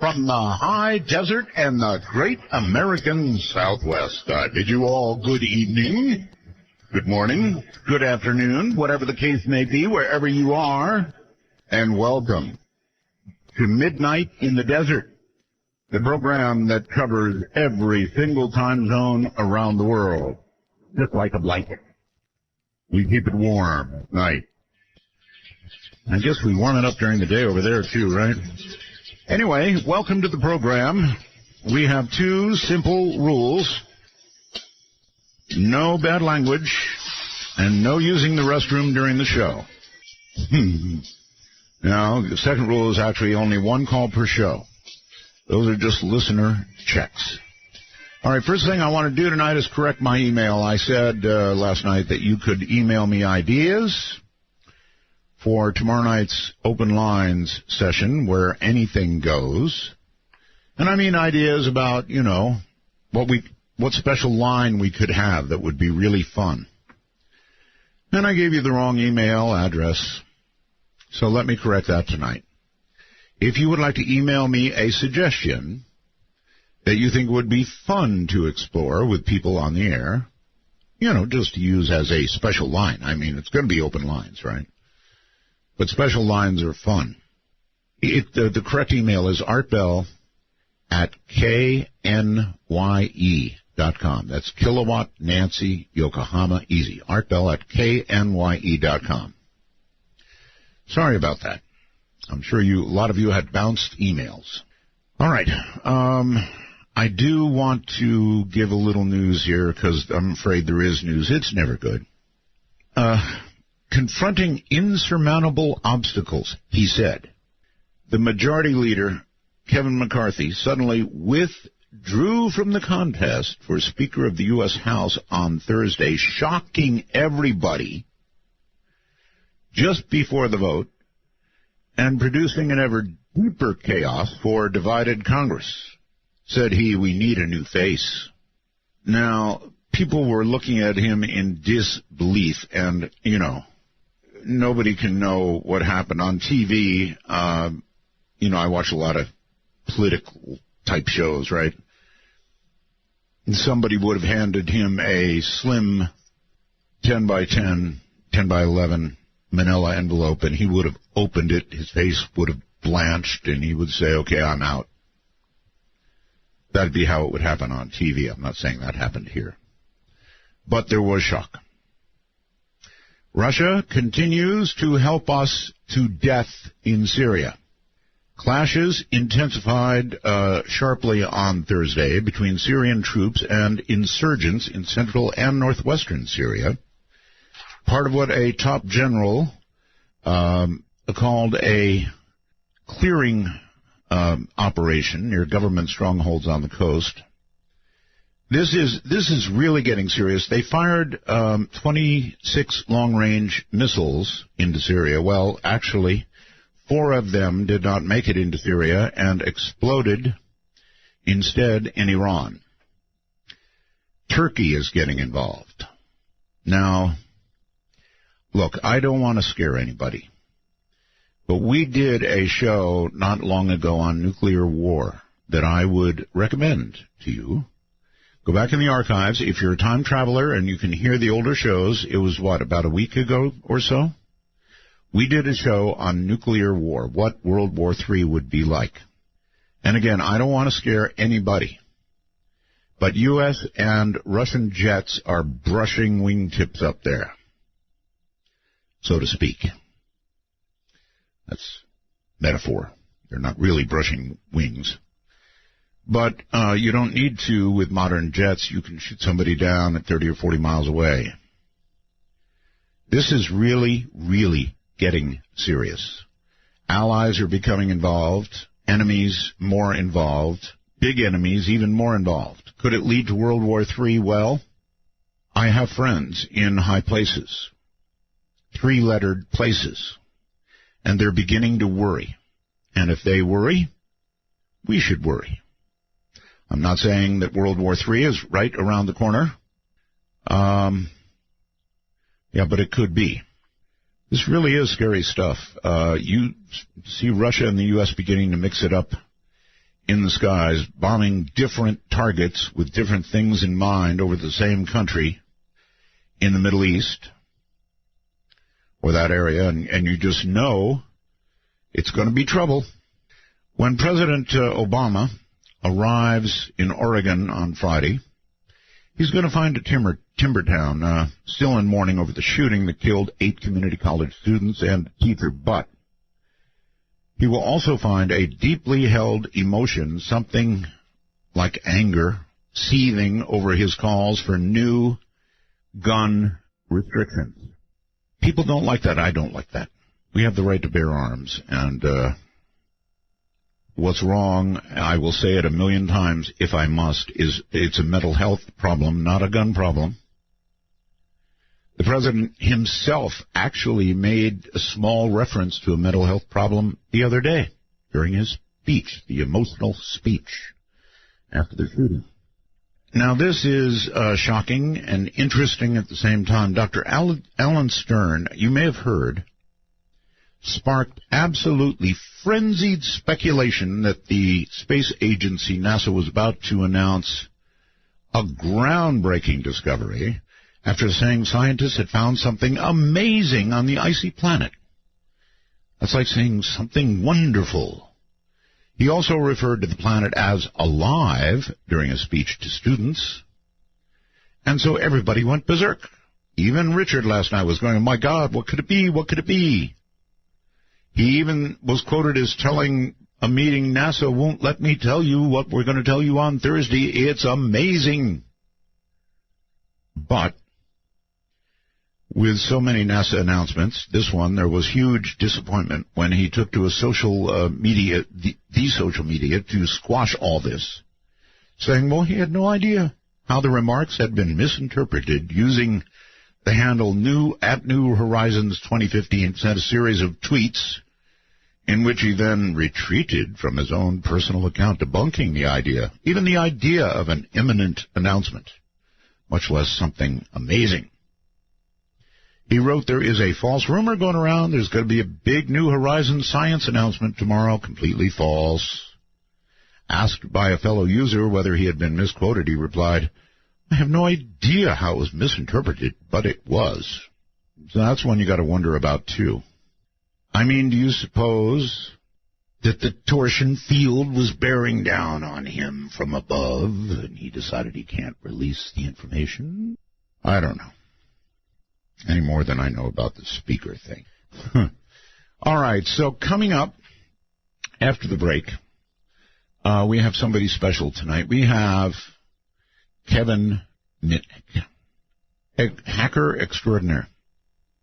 From the high desert and the great American Southwest, I bid you all good evening, good morning, good afternoon, whatever the case may be, wherever you are, and welcome to Midnight in the Desert, the program that covers every single time zone around the world, just like a blanket. We keep it warm at night. I guess we warm it up during the day over there, too, right? Anyway, welcome to the program. We have two simple rules. No bad language, and no using the restroom during the show. Now, the second rule is actually only one call per show. Those are just listener checks. All right, first thing I want to do tonight is correct my email. I said last night that you could email me ideas for tomorrow night's open lines session where anything goes. And I mean ideas about, you know, what special line we could have that would be really fun. And I gave you the wrong email address, so let me correct that tonight. If you would like to email me a suggestion that you think would be fun to explore with people on the air, you know, just to use as a special line. I mean, it's going to be open lines, right? But special lines are fun. The correct email is artbell@knye.com. That's Kilowatt Nancy Yokohama Easy. artbell@knye.com. Sorry about that. I'm sure a lot of you had bounced emails. All right. I do want to give a little news here because I'm afraid there is news. It's never good. Confronting insurmountable obstacles, he said. The majority leader, Kevin McCarthy, suddenly withdrew from the contest for Speaker of the U.S. House on Thursday, shocking everybody just before the vote and producing an ever deeper chaos for divided Congress. Said he, we need a new face. Now, people were looking at him in disbelief, and, you know, nobody can know what happened on TV. You know, I watch a lot of political type shows, right? And somebody would have handed him a slim 10 by 10, 10 by 11 manila envelope, and he would have opened it. His face would have blanched, and he would say, okay, I'm out. That'd be how it would happen on TV. I'm not saying that happened here. But there was shock. Russia continues to help us to death in Syria. Clashes intensified sharply on Thursday between Syrian troops and insurgents in central and northwestern Syria. Part of what a top general called a clearing operation near government strongholds on the coast. This is really getting serious. They fired 26 long-range missiles into Syria. Well, actually, 4 of them did not make it into Syria and exploded instead in Iran. Turkey is getting involved. Now, look, I don't want to scare anybody, but we did a show not long ago on nuclear war that I would recommend to you. Go back in the archives. If you're a time traveler and you can hear the older shows, it was, about a week ago or so? We did a show on nuclear war, what World War III would be like. And again, I don't want to scare anybody, but U.S. and Russian jets are brushing wingtips up there, so to speak. That's metaphor. They're not really brushing wings. But you don't need to with modern jets. You can shoot somebody down at 30 or 40 miles away. This is really, really getting serious. Allies are becoming involved. Enemies more involved. Big enemies even more involved. Could it lead to World War III? Well, I have friends in high places, 3-lettered places, and they're beginning to worry. And if they worry, we should worry. I'm not saying that World War III is right around the corner. Yeah, but it could be. This really is scary stuff. You see Russia and the U.S. beginning to mix it up in the skies, bombing different targets with different things in mind over the same country in the Middle East or that area, and you just know it's going to be trouble. When President Obama arrives in Oregon on Friday, he's going to find a timber town still in mourning over the shooting that killed 8 community college students and teacher Butt. He will also find a deeply held emotion, something like anger, seething over his calls for new gun restrictions. People don't like that. I don't like that. We have the right to bear arms, and what's wrong, I will say it a million times if I must, is it's a mental health problem, not a gun problem. The president himself actually made a small reference to a mental health problem the other day during his speech, the emotional speech after the shooting. Now, this is shocking and interesting at the same time. Dr. Alan Stern, you may have heard, sparked absolutely frenzied speculation that the space agency NASA was about to announce a groundbreaking discovery after saying scientists had found something amazing on the icy planet. That's like saying something wonderful. He also referred to the planet as alive during a speech to students, and so everybody went berserk. Even Richard last night was going, oh my God, what could it be? What could it be? He even was quoted as telling a meeting, NASA won't let me tell you what we're going to tell you on Thursday. It's amazing. But with so many NASA announcements, this one, there was huge disappointment when he took to a social media, the social media, to squash all this, saying, well, he had no idea how the remarks had been misinterpreted, using the handle New Horizons 2015, sent a series of tweets in which he then retreated from his own personal account, debunking the idea, even the idea of an imminent announcement, much less something amazing. He wrote, there is a false rumor going around. There's going to be a big New Horizons science announcement tomorrow. Completely false. Asked by a fellow user whether he had been misquoted, he replied, I have no idea how it was misinterpreted, but it was. So that's one you got to wonder about, too. I mean, do you suppose that the torsion field was bearing down on him from above, and he decided he can't release the information? I don't know. Any more than I know about the speaker thing. All right, so coming up after the break, we have somebody special tonight. We have Kevin Mitnick, a hacker extraordinaire.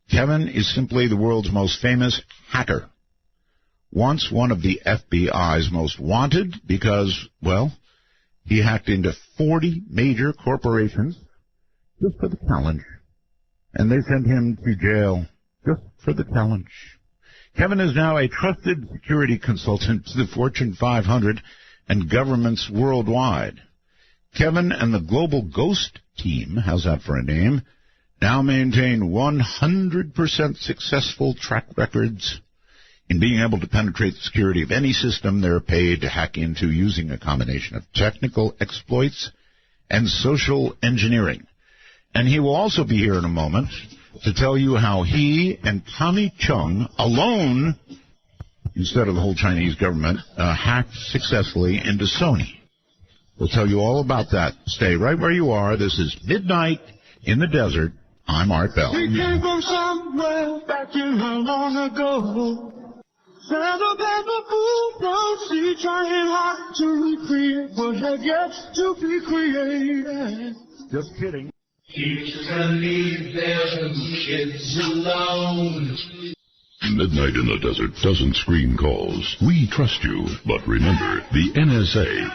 Kevin is simply the world's most famous hacker. Once one of the FBI's most wanted because, well, he hacked into 40 major corporations just for the challenge. And they sent him to jail just for the challenge. Kevin is now a trusted security consultant to the Fortune 500 and governments worldwide. Kevin and the Global Ghost team, how's that for a name, now maintain 100% successful track records in being able to penetrate the security of any system they're paid to hack into, using a combination of technical exploits and social engineering. And he will also be here in a moment to tell you how he and Tommy Chung alone, instead of the whole Chinese government, hacked successfully into Sony. We'll tell you all about that. Stay right where you are. This is Midnight in the Desert. I'm Art Bell. We came from somewhere back in how long ago. Santa Pepper fool from sea, trying hard to recreate what had yet to be created. Just kidding. Teachers can leave their kids alone. Midnight in the Desert doesn't screen calls. We trust you, but remember, the NSA.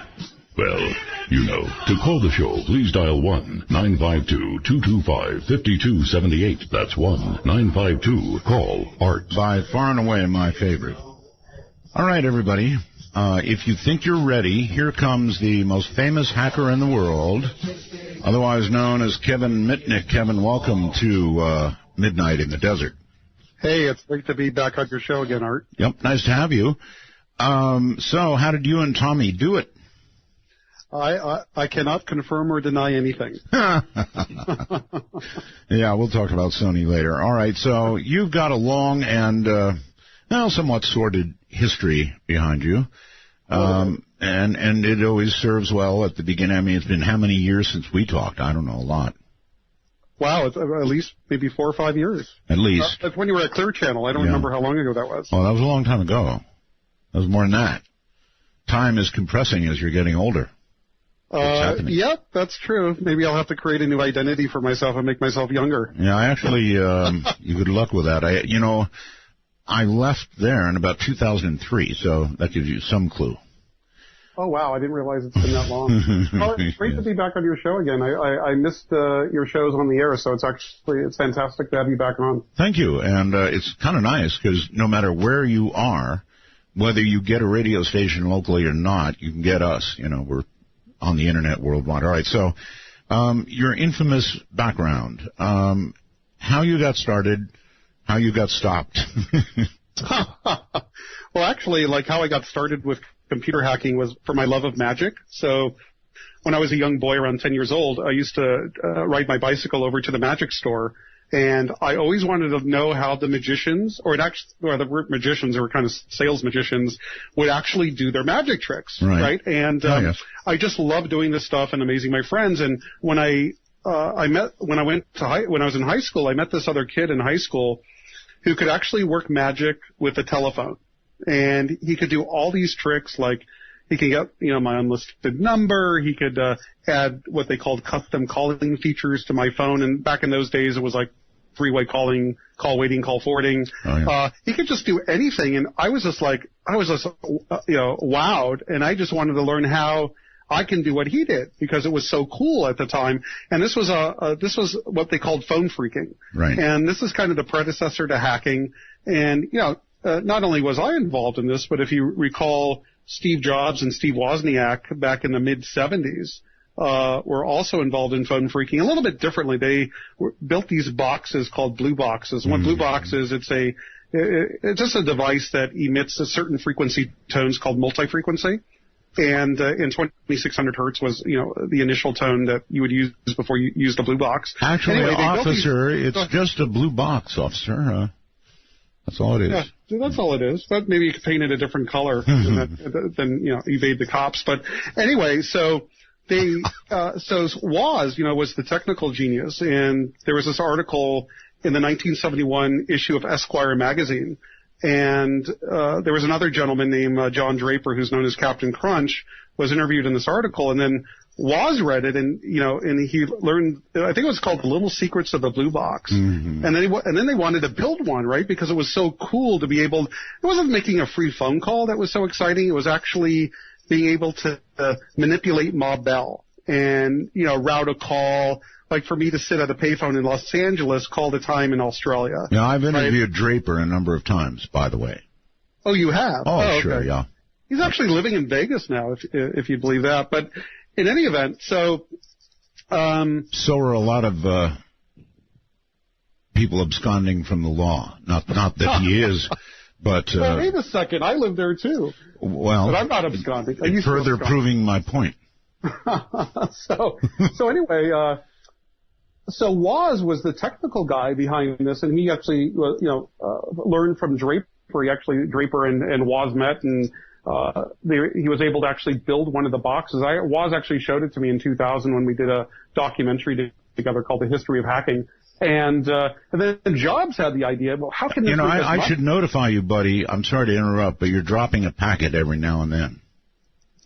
Well, you know, to call the show, please dial 1-952-225-5278. That's 1-952-CALL-ART. By far and away my favorite. All right, everybody. If you think you're ready, here comes the most famous hacker in the world, otherwise known as Kevin Mitnick. Kevin, welcome to Midnight in the Desert. Hey, it's great to be back on your show again, Art. Yep, nice to have you. So how did you and Tommy do it? I cannot confirm or deny anything. Yeah, we'll talk about Sony later. All right, so you've got a long and somewhat sordid history behind you, and it always serves well at the beginning. I mean, it's been how many years since we talked? I don't know, a lot. Wow, it's at least maybe 4 or 5 years. At least. That's when you were at Clear Channel. I don't remember how long ago that was. Well, that was a long time ago. That was more than that. Time is compressing as you're getting older. Yep, that's true. Maybe I'll have to create a new identity for myself and make myself younger. Yeah, I actually, you good luck with that. I left there in about 2003, so that gives you some clue. Oh, wow, I didn't realize it's been that long. Well, it's great to be back on your show again. I missed your shows on the air, so it's fantastic to have you back on. Thank you, and it's kind of nice because no matter where you are, whether you get a radio station locally or not, you can get us. We're on the internet worldwide. All right, so your infamous background, how you got started, how you got stopped. Well, actually, like how I got started with computer hacking was for my love of magic. So when I was a young boy, around 10 years old, I used to ride my bicycle over to the magic store. And I always wanted to know how the magicians, or the word magicians, or kind of sales magicians, would actually do their magic tricks, right? And I just love doing this stuff and amazing my friends. And when I was in high school, I met this other kid in high school who could actually work magic with a telephone, and he could do all these tricks, like he could get my unlisted number. He could add what they called custom calling features to my phone, and back in those days it was like three-way calling, call waiting, call forwarding. He could just do anything, and I was just wowed, and I just wanted to learn how I can do what he did because it was so cool at the time. And this was what they called phone phreaking, right? And this is kind of the predecessor to hacking. And not only was I involved in this, but if you recall, Steve Jobs and Steve Wozniak back in the mid-'70s. Were also involved in phone phreaking a little bit differently. They built these boxes called blue boxes. What blue box is, it's just a device that emits a certain frequency tones called multi-frequency. And in 2600 hertz was, the initial tone that you would use before you used the blue box. Actually, anyway, officer, it's just a blue box, officer. That's all it is. Yeah, that's all it is. But maybe you could paint it a different color than evade the cops. But anyway, so Woz, was the technical genius, and there was this article in the 1971 issue of Esquire magazine, and there was another gentleman named John Draper, who's known as Captain Crunch, was interviewed in this article, and then Woz read it, and and he learned, I think it was called The Little Secrets of the Blue Box, and then they wanted to build one, right, because it was so cool to be able. It wasn't making a free phone call that was so exciting. It was actually being able to manipulate Ma Bell and, route a call, like for me to sit at a payphone in Los Angeles, call the time in Australia. Yeah, I've interviewed Draper a number of times, by the way. Oh, you have? Oh, okay. Sure, yeah. He's actually living in Vegas now, if you believe that. But in any event, so are a lot of people absconding from the law. Not that he is, but... well, wait a second. I live there, too. Well, but I'm not absconding. Further proving my point. So anyway, so Woz was the technical guy behind this, and he actually, learned from Draper. Draper and Woz met, and he was able to actually build one of the boxes. Woz actually showed it to me in 2000 when we did a documentary together called The History of Hacking. And then Jobs had the idea, well, how can this I should notify you, buddy. I'm sorry to interrupt, but you're dropping a packet every now and then.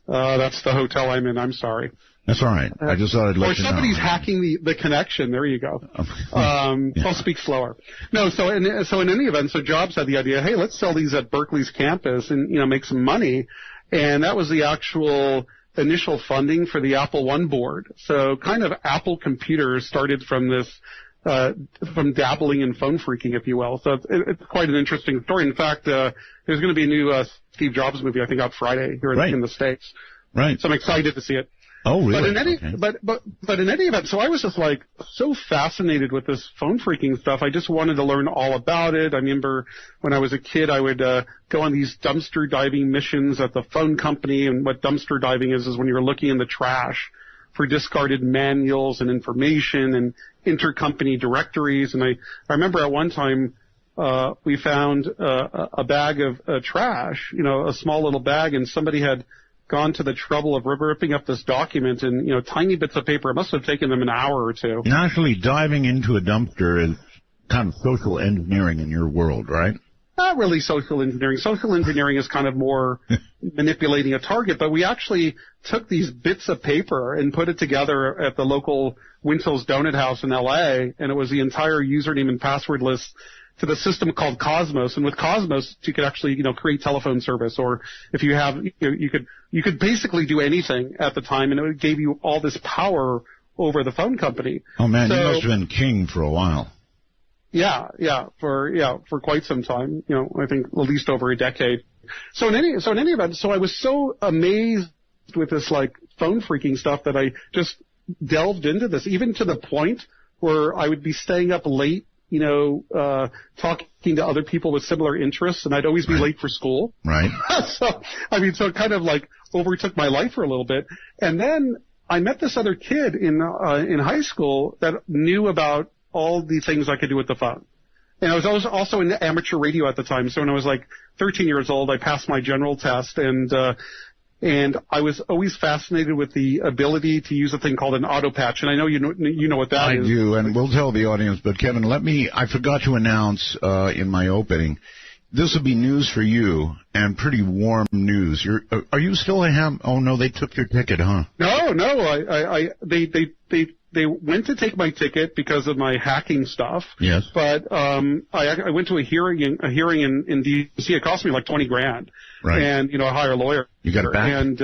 That's the hotel I'm in. I'm sorry. That's all right. I just thought I'd let you know. Or somebody's hacking the connection. There you go. I'll speak slower. No, so in any event, so Jobs had the idea, hey, let's sell these at Berkeley's campus and, make some money. And that was the actual initial funding for the Apple I board. So kind of Apple computers started from this, from dabbling in phone phreaking, if you will. So it's quite an interesting story. In fact, there's going to be a new Steve Jobs movie, I think, out Friday here in the States. Right. So I'm excited to see it. Oh, really? But in any event, so I was just like so fascinated with this phone freaking stuff. I just wanted to learn all about it. I remember when I was a kid, I would go on these dumpster diving missions at the phone company. And what dumpster diving is when you're looking in the trash for discarded manuals and information and intercompany directories. And I remember at one time we found a bag of trash, a small little bag, and somebody had gone to the trouble of ripping up this document and, tiny bits of paper. It must have taken them an hour or two. Actually, diving into a dumpster is kind of social engineering in your world, right? Not really social engineering. Social engineering is kind of more manipulating a target, but we actually took these bits of paper and put it together at the local Wintel's Donut House in L.A., and it was the entire username and password list to the system called Cosmos. And with Cosmos, you could actually, create telephone service, or if you have, you could basically do anything at the time, and it gave you all this power over the phone company. Oh man, you must have been king for a while. Yeah, for quite some time. I think at least over a decade. So in any event, I was so amazed with this phone freaking stuff that I just delved into this, even to the point where I would be staying up late, talking to other people with similar interests, and I'd always be late for school. Right. So it kind of overtook my life for a little bit. And then I met this other kid in high school that knew about all the things I could do with the phone. And I was also in amateur radio at the time. So when I was 13 years old, I passed my general test, and I was always fascinated with the ability to use a thing called an auto patch. And I know you know what that is. I do, and we'll tell the audience. But Kevin, I forgot to announce in my opening, this will be news for you, and pretty warm news. Are you still a ham? Oh no, they took your ticket, huh? No, they went to take my ticket because of my hacking stuff. Yes. But I went to a hearing in D.C. It cost me $20,000. Right. And hire a lawyer. You got it back. And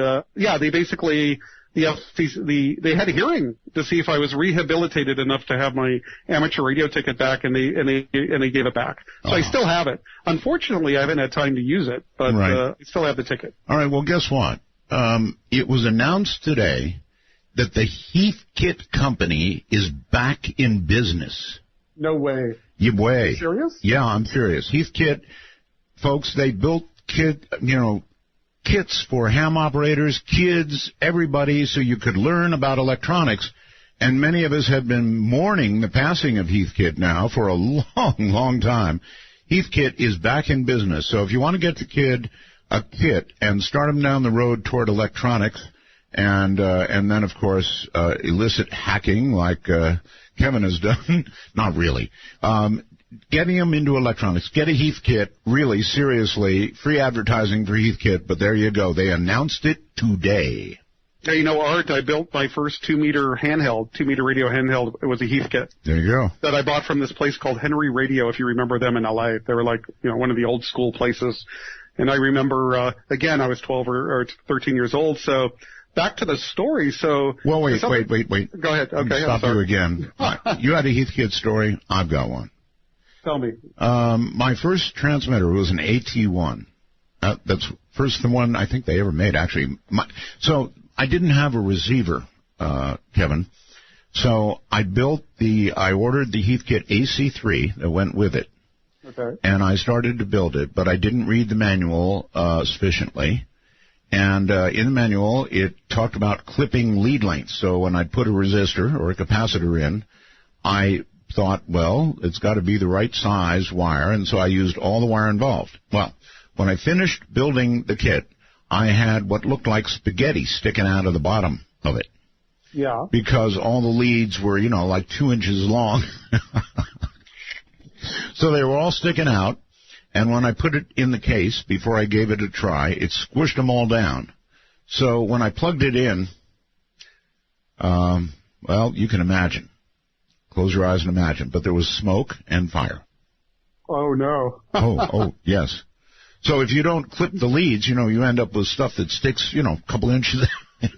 they basically they had a hearing to see if I was rehabilitated enough to have my amateur radio ticket back, and they gave it back. So I still have it. Unfortunately, I haven't had time to use it, but I still have the ticket. All right. Well, guess what? It was announced today that the Heathkit company is back in business. No way. You way. Are you serious? Yeah, I'm serious. Heathkit, folks, they built kits for ham operators, kids, everybody, so you could learn about electronics. And many of us have been mourning the passing of Heathkit now for a long, long time. Heathkit is back in business. So if you want to get the kid a kit and start him down the road toward electronics, and then, of course, illicit hacking like Kevin has done. Not really. Getting them into electronics. Get a Heathkit, really, seriously. Free advertising for Heathkit, but there you go. They announced it today. Yeah, Art, I built my first 2-meter radio handheld. It was a Heathkit. There you go. That I bought from this place called Henry Radio, if you remember them in L.A. They were one of the old school places. And I remember, again, I was 12 or 13 years old, so... Back to the story, so... Well, wait. Go ahead. Okay, stop you again. You had a Heathkit story. I've got one. Tell me. My first transmitter was an AT1. That's first the one I think they ever made, actually. So I didn't have a receiver, Kevin. So I ordered the Heathkit AC3 that went with it. Okay. And I started to build it, but I didn't read the manual sufficiently. And in the manual, it talked about clipping lead lengths. So when I'd put a resistor or a capacitor in, I thought, well, it's got to be the right size wire, and so I used all the wire involved. Well, when I finished building the kit, I had what looked like spaghetti sticking out of the bottom of it. Yeah. Because all the leads were, 2 inches long. So they were all sticking out. And when I put it in the case, before I gave it a try, it squished them all down. So when I plugged it in, well, you can imagine. Close your eyes and imagine. But there was smoke and fire. Oh, no. oh, yes. So if you don't clip the leads, you end up with stuff that sticks, a couple inches.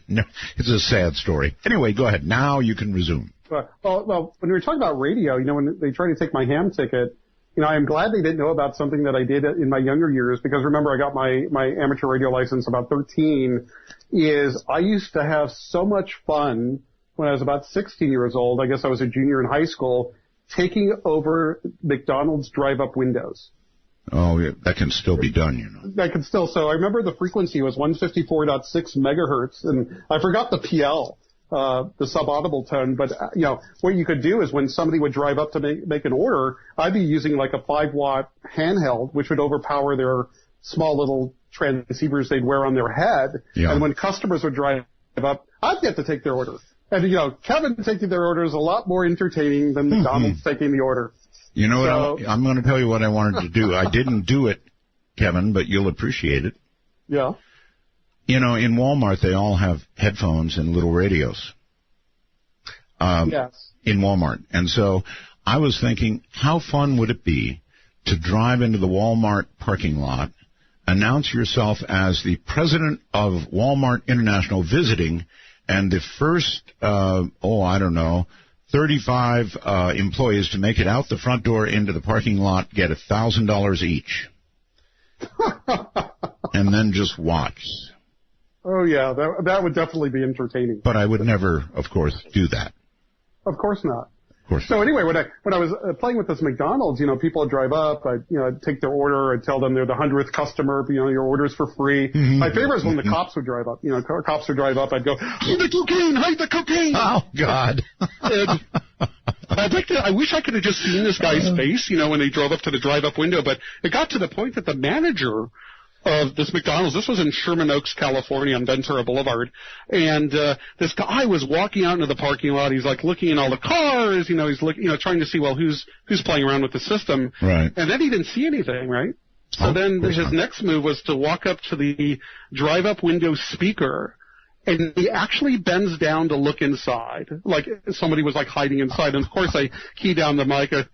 No, it's a sad story. Anyway, go ahead. Now you can resume. Well, when we were talking about radio, when they tried to take my ham ticket, I am glad they didn't know about something that I did in my younger years, because remember, I got my amateur radio license about 13, is I used to have so much fun when I was about 16 years old. I guess I was a junior in high school, taking over McDonald's drive-up windows. Oh, yeah, that can still be done, That can still. So I remember the frequency was 154.6 megahertz, and I forgot the PL, the sub-audible tone. But, what you could do is when somebody would drive up to make an order, I'd be using like a 5-watt handheld, which would overpower their small little transceivers they'd wear on their head. Yeah. And when customers would drive up, I'd get to take their order. And, Kevin taking their order is a lot more entertaining than McDonald's taking the order. You know what? I'm going to tell you what I wanted to do. I didn't do it, Kevin, but you'll appreciate it. Yeah. In Walmart, they all have headphones and little radios. Yes. In Walmart. And so I was thinking, how fun would it be to drive into the Walmart parking lot, announce yourself as the president of Walmart International visiting, and the first, 35 employees to make it out the front door into the parking lot get $1,000 each. And then just watch. Oh, yeah, that would definitely be entertaining. But I would never, of course, do that. Of course not. Of course. So anyway, when I was playing with this McDonald's, people would drive up, I'd take their order, I'd tell them they're the 100th customer, your order's for free. Mm-hmm. My favorite is when the cops would drive up. Cops would drive up, I'd go, hide the cocaine, hide the cocaine! Oh, God. I wish I could have just seen this guy's face, when they drove up to the drive-up window, but it got to the point that the manager of this McDonald's, this was in Sherman Oaks, California, on Ventura Boulevard, and this guy was walking out into the parking lot. He's like looking in all the cars, he's looking, trying to see, well, who's playing around with the system, right? And then he didn't see anything, right? So then his next move was to walk up to the drive-up window speaker, and he actually bends down to look inside, like somebody was like hiding inside. And of course, I key down the mic, and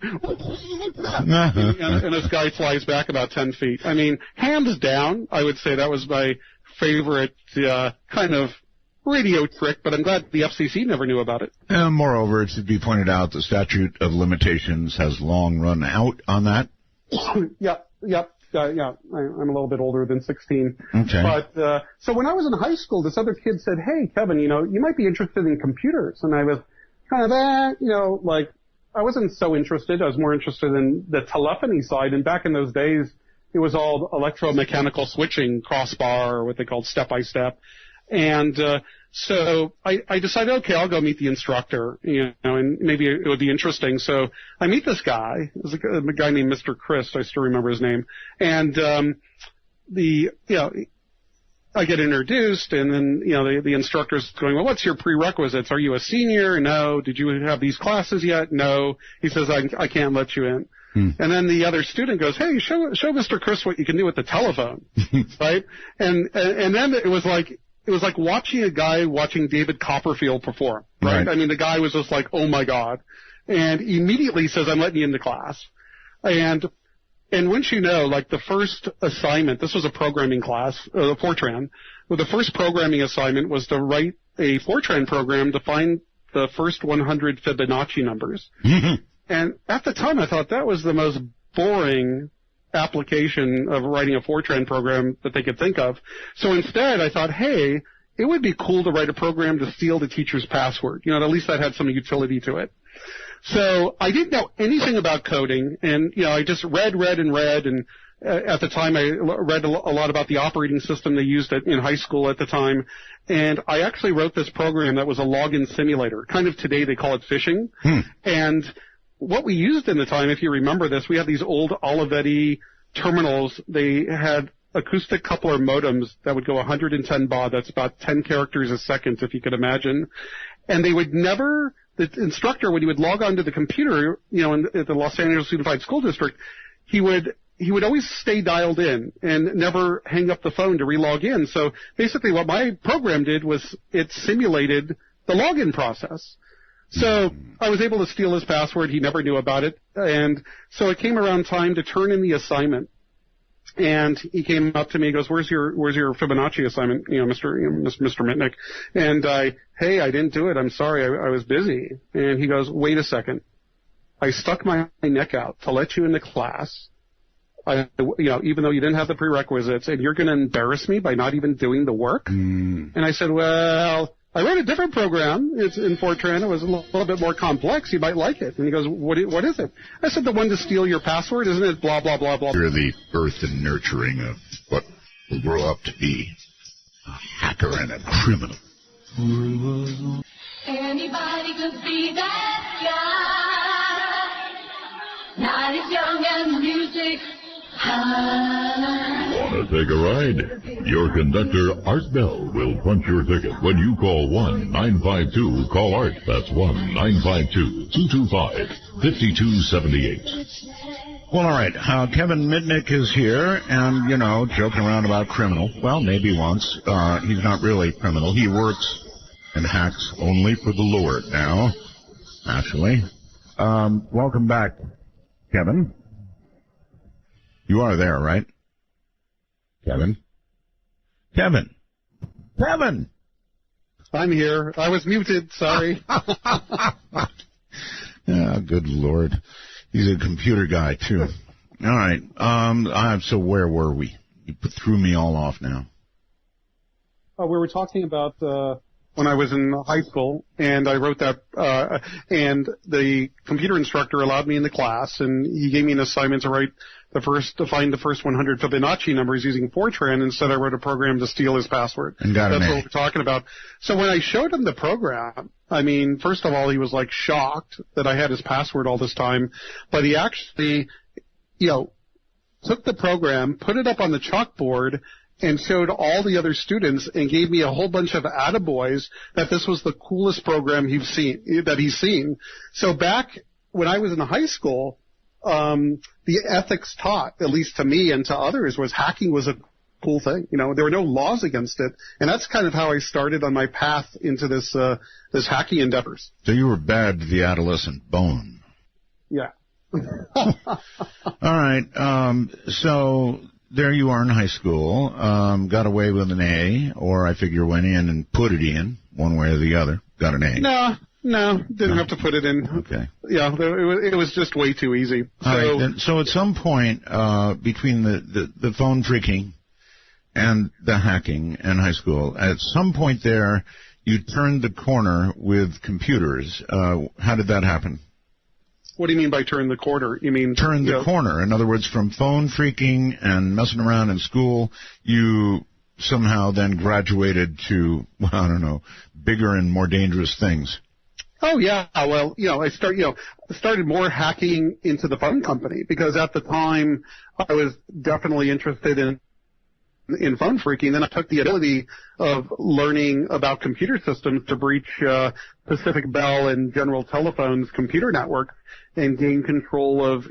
this guy flies back about 10 feet. I mean, hands down, I would say that was my favorite kind of radio trick. But I'm glad the FCC never knew about it. And moreover, it should be pointed out the statute of limitations has long run out on that. Yep. I'm a little bit older than 16. Okay. But, so when I was in high school, this other kid said, hey, Kevin, you might be interested in computers. And I was kind of, I wasn't so interested. I was more interested in the telephony side. And back in those days, it was all electromechanical switching, crossbar, or what they called step-by-step. And, so I decided, okay, I'll go meet the instructor, and maybe it would be interesting. So I meet this guy. It was a guy named Mr. Christ. I still remember his name. And, I get introduced, and then, the instructor's going, well, what's your prerequisites? Are you a senior? No. Did you have these classes yet? No. He says, I can't let you in. And then the other student goes, hey, show Mr. Christ what you can do with the telephone. Right? And then it was like watching a guy watching David Copperfield perform, right? I mean, the guy was just like, oh my God. And immediately says, I'm letting you into class. And wouldn't you know, like the first assignment, this was a programming class, Fortran. Well, the first programming assignment was to write a Fortran program to find the first 100 Fibonacci numbers. And at the time, I thought that was the most boring application of writing a Fortran program that they could think of. So instead, I thought, hey, it would be cool to write a program to steal the teacher's password. At least that had some utility to it. So I didn't know anything about coding, and, I just read, and at the time I read a lot about the operating system they used in high school at the time, and I actually wrote this program that was a login simulator. Kind of today they call it phishing. And what we used in the time, if you remember this, we had these old Olivetti terminals. They had acoustic coupler modems that would go 110 baud. That's about 10 characters a second, if you could imagine. And they would never, the instructor, when he would log onto the computer, at the Los Angeles Unified School District, he would always stay dialed in and never hang up the phone to re-log in. So basically what my program did was it simulated the login process. So I was able to steal his password. He never knew about it. And so it came around time to turn in the assignment. And he came up to me and goes, where's your Fibonacci assignment, Mr. Mitnick? And hey, I didn't do it. I'm sorry. I was busy. And he goes, wait a second. I stuck my neck out to let you into class. Even though you didn't have the prerequisites, and you're going to embarrass me by not even doing the work? And I said, well, I wrote a different program. It's in Fortran. It was a little bit more complex. You might like it. And he goes, what is it? I said, the one to steal your password, isn't it? Blah, blah, blah, blah. You're the birth and nurturing of what will grow up to be a hacker and a criminal. Anybody could be that guy. Not as young as music. Want to take a ride? Your conductor, Art Bell, will punch your ticket when you call 1-952-CALL-ART. That's 1-952-225-5278. Well, all right. Kevin Mitnick is here and, joking around about criminal. Well, maybe once. He's not really criminal. He works and hacks only for the Lord now, actually. Welcome back, Kevin. You are there, right? Kevin? Kevin! I'm here. I was muted. Sorry. Yeah, good Lord. He's a computer guy, too. All right. So where were we? You threw me all off now. We were talking about when I was in high school, and I wrote that, and the computer instructor allowed me in the class, and he gave me an assignment to find the first 100 Fibonacci numbers using Fortran. Instead, I wrote a program to steal his password. And got an A. That's what we're talking about. So when I showed him the program, first of all, he was like shocked that I had his password all this time, but he actually, took the program, put it up on the chalkboard, and showed all the other students and gave me a whole bunch of attaboys that this was the coolest program he's seen. So back when I was in high school, the ethics taught, at least to me and to others, was hacking was a cool thing. There were no laws against it. And that's kind of how I started on my path into this hacking endeavors. So you were bad to the adolescent bone. Yeah. All right. So there you are in high school, got away with an A, or I figure went in and put it in, one way or the other, got an A. No, didn't have to put it in. Okay. Yeah, it was just way too easy. All right, then, so at some point, between the phone freaking and the hacking in high school, at some point there, you turned the corner with computers. How did that happen? What do you mean by turn the corner? You mean turn the corner? In other words, from phone freaking and messing around in school, you somehow then graduated to, bigger and more dangerous things. Oh yeah, well, I started more hacking into the phone company because at the time I was definitely interested in phone freaking. Then I took the ability of learning about computer systems to breach Pacific Bell and General Telephone's computer network and gain control of,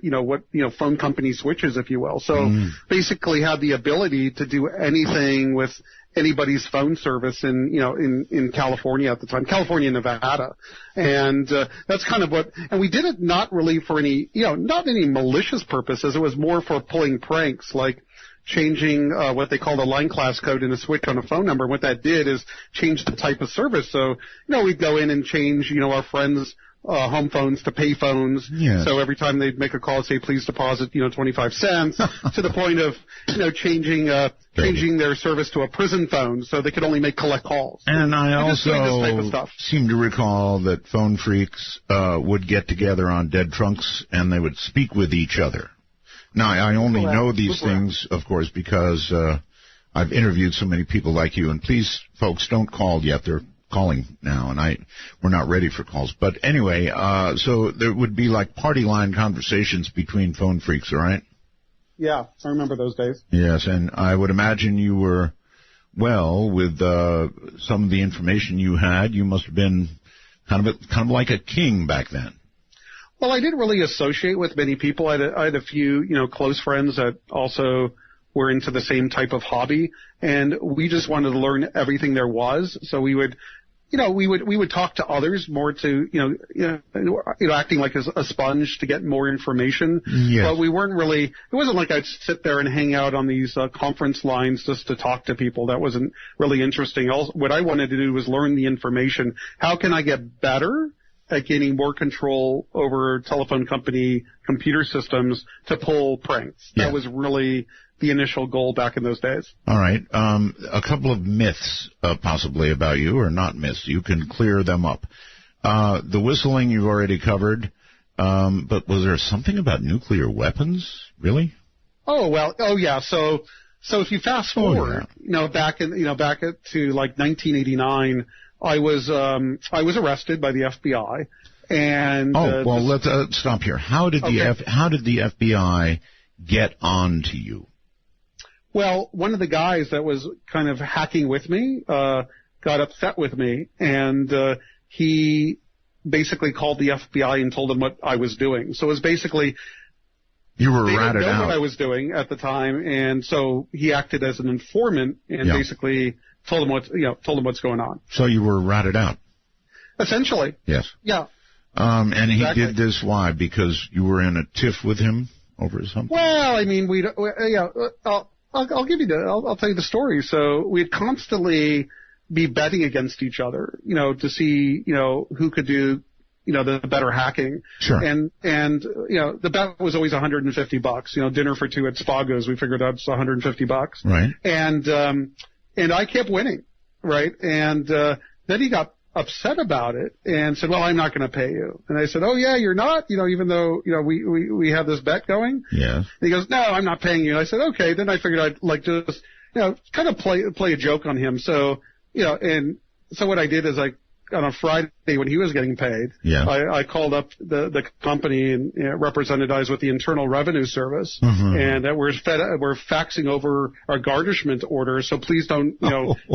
phone company switches, if you will. So basically had the ability to do anything with anybody's phone service in California at the time, California and Nevada. And that's kind of and we did it not really for any, not any malicious purposes. It was more for pulling pranks, like changing what they called a line class code in a switch on a phone number. What that did is change the type of service. So, we'd go in and change, our friends' home phones to pay phones. Yes. So every time they'd make a call, say, please deposit, 25 cents to the point of, changing their service to a prison phone so they could only make collect calls. And I also this type of stuff. seem to recall that phone freaks would get together on dead trunks and they would speak with each other. Now, I only know these things, of course, because I've interviewed so many people like you. And please, folks, don't call yet. They're calling now, and we're not ready for calls. But anyway, so there would be like party line conversations between phone freaks, all right? Yeah, I remember those days. Yes, and I would imagine you were, with some of the information you had, you must have been kind of like a king back then. Well, I didn't really associate with many people. I had a few, close friends that also were into the same type of hobby, and we just wanted to learn everything there was. So we would, we would talk to others more to, acting like a sponge to get more information. Yes. But we weren't really. It wasn't like I'd sit there and hang out on these conference lines just to talk to people. That wasn't really interesting. What I wanted to do was learn the information. How can I get better at gaining more control over telephone company computer systems to pull pranks. Yeah. That was really the initial goal back in those days. All right. A couple of myths, possibly, about you, or not myths. You can clear them up. The whistling you've already covered, but was there something about nuclear weapons? Really? Oh yeah. So if you fast forward, back to like 1989, I was arrested by the FBI, and let's stop here. How did the FBI get on to you? Well, one of the guys that was kind of hacking with me got upset with me, and he basically called the FBI and told them what I was doing. So it was basically you were they ratted didn't know out. what I was doing at the time, and so he acted as an informant and basically told them what's going on. So you were ratted out. Essentially. Yes. Yeah. And he did this why? Because you were in a tiff with him over something? Well, I mean, I'll give you I'll tell you the story. So we'd constantly be betting against each other, to see, who could do, the better hacking. Sure. And the bet was always $150. Dinner for two at Spago's. We figured that's $150. Right. And I kept winning. Right. And then he got upset about it and said, well, I'm not going to pay you. And I said, oh yeah, you're not, even though, we have this bet going. Yeah. And he goes, no, I'm not paying you. And I said, okay. Then I figured I'd like just, kind of play a joke on him. So, and so what I did is on a Friday when he was getting paid, I called up the company and represented us with the Internal Revenue Service, and that we're faxing over our garnishment order. So please don't,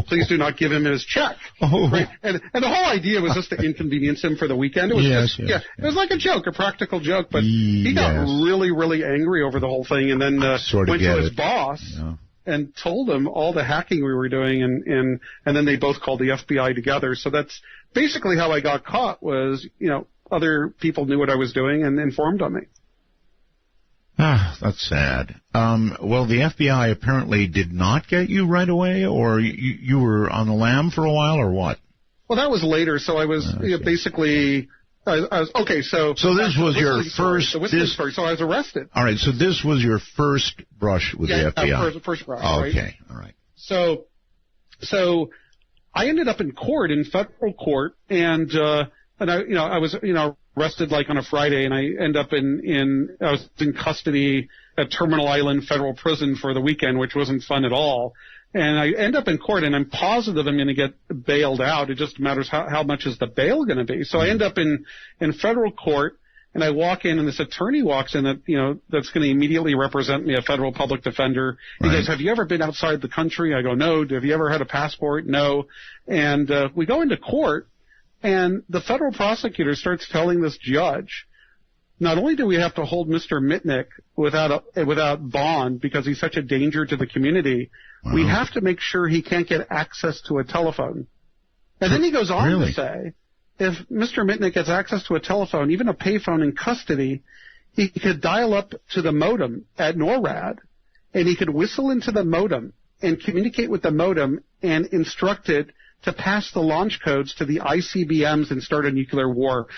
please do not give him his check. Right? And the whole idea was just to inconvenience him for the weekend. It was it was like a joke, a practical joke, but he got really, really angry over the whole thing, and then went to his boss. Yeah. And told them all the hacking we were doing, and then they both called the FBI together. So that's basically how I got caught. Was other people knew what I was doing and informed on me. That's sad. Well, the FBI apparently did not get you right away, or you were on the lam for a while, or what? Well, that was later. So I was basically. I was, okay, so this was your first. So I was arrested. All right, so this was your first brush with the FBI. First brush. Okay, right? All right. So I ended up in court, in federal court, and I was arrested like on a Friday, and I end up I was in custody at Terminal Island Federal Prison for the weekend, which wasn't fun at all. And I end up in court, and I'm positive I'm going to get bailed out. It just matters how much is the bail going to be. So I end up in federal court, and I walk in, and this attorney walks in that's going to immediately represent me, a federal public defender. He goes, have you ever been outside the country? I go, no. Have you ever had a passport? No. And we go into court, and the federal prosecutor starts telling this judge, not only do we have to hold Mr. Mitnick without bond because he's such a danger to the community, we have to make sure he can't get access to a telephone. And then he goes on to say, if Mr. Mitnick gets access to a telephone, even a payphone in custody, he could dial up to the modem at NORAD, and he could whistle into the modem and communicate with the modem and instruct it to pass the launch codes to the ICBMs and start a nuclear war.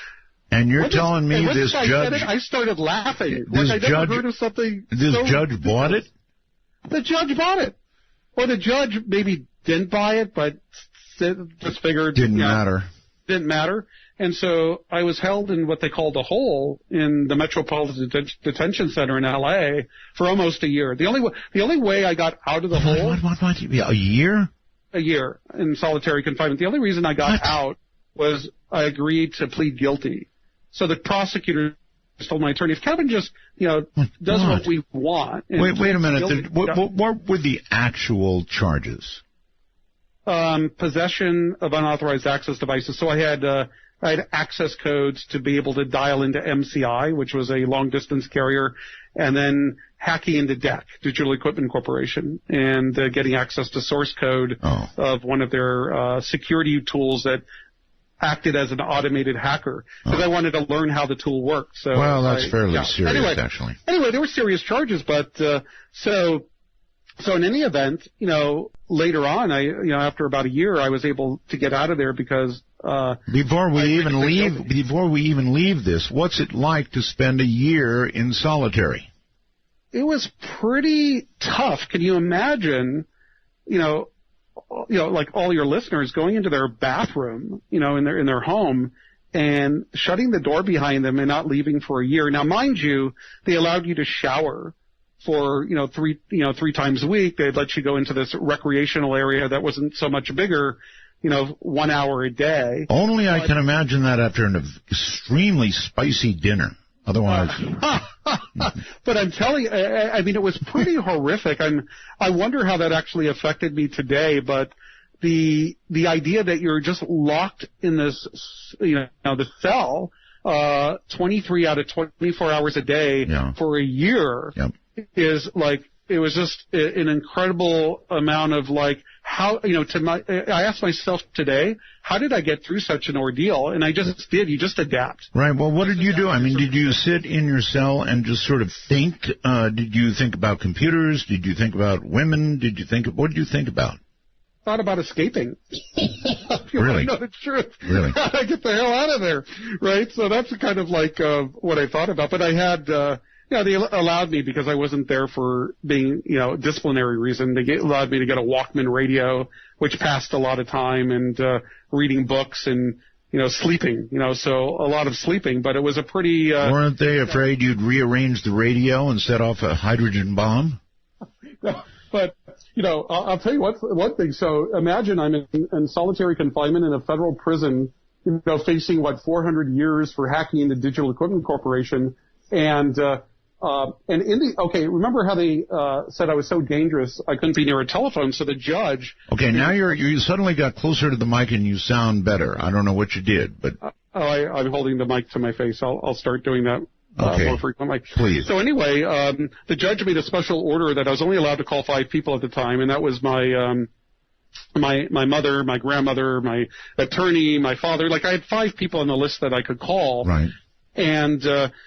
And you're telling me this judge... I started laughing. I never heard of something... This judge bought it? The judge bought it. Or the judge maybe didn't buy it, but just figured... Didn't matter. Didn't matter. And so I was held in what they called a hole in the Metropolitan Detention Center in L.A. for almost a year. The only way I got out of the hole... What? A year? A year in solitary confinement. The only reason I got out was I agreed to plead guilty. So the prosecutor told my attorney, if Kevin just, does what we want. Wait a minute. What were the actual charges? Possession of unauthorized access devices. So I had access codes to be able to dial into MCI, which was a long-distance carrier, and then hacking into DEC, Digital Equipment Corporation, and getting access to source code of one of their security tools that acted as an automated hacker, because I wanted to learn how the tool worked. So that's fairly serious, actually. Anyway, there were serious charges, but so So in any event, later on, after about a year, I was able to get out of there because before we even leave this, what's it like to spend a year in solitary? It was pretty tough. Can you imagine, like all your listeners going into their bathroom, in their home and shutting the door behind them and not leaving for a year. Now, mind you, they allowed you to shower for, three times a week. They'd let you go into this recreational area that wasn't so much bigger, 1 hour a day. Only I can imagine that after an extremely spicy dinner. Otherwise. But I'm telling you, it was pretty horrific. I wonder how that actually affected me today, but the idea that you're just locked in this, the cell, 23 out of 24 hours a day for a year is like, it was just an incredible amount of like, how, I asked myself today, how did I get through such an ordeal? And I just did. You just adapt. Right. Well, what did you do? I mean, did you sit in your cell and just sort of think? Did you think about computers? Did you think about women? What did you think about? Thought about escaping. Really? You know the truth. Really? How do I get the hell out of there? Right? So that's kind of like what I thought about. But I had, they allowed me, because I wasn't there for being, disciplinary reason. They allowed me to get a Walkman radio, which passed a lot of time, and reading books and, sleeping, so a lot of sleeping. But it was a pretty... Weren't they afraid you'd rearrange the radio and set off a hydrogen bomb? But, I'll tell you one thing. So imagine I'm in solitary confinement in a federal prison, facing, 400 years for hacking into Digital Equipment Corporation. And remember how they said I was so dangerous I couldn't be near a telephone, so the judge... Okay, now you suddenly got closer to the mic and you sound better. I don't know what you did, but... I'm holding the mic to my face. I'll start doing that more frequently. Please. So anyway, the judge made a special order that I was only allowed to call 5 people at the time, and that was my mother, my grandmother, my attorney, my father. Like, I had 5 people on the list that I could call. Right. And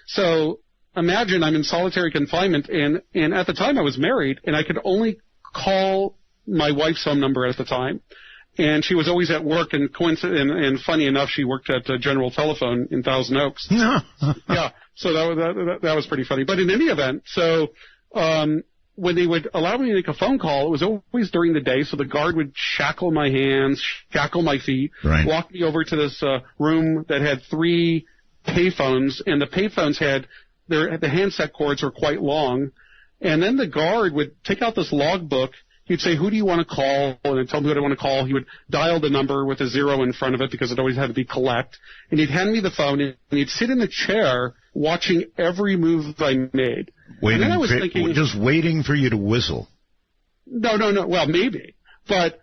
so... Imagine I'm in solitary confinement, and at the time I was married, and I could only call my wife's phone number at the time. And she was always at work, and funny enough, she worked at General Telephone in Thousand Oaks. Yeah, so that was pretty funny. But in any event, so when they would allow me to make a phone call, it was always during the day, so the guard would shackle my hands, shackle my feet, walk me over to this room that had 3 payphones, and the payphones had... the handset cords were quite long, and then the guard would take out this logbook. He'd say, "Who do you want to call?" And I'd tell him who I want to call. He would dial the number with a 0 in front of it, because it always had to be collect. And he'd hand me the phone, and he'd sit in the chair watching every move I made. And then I was thinking, just waiting for you to whistle. No. Well, maybe. But,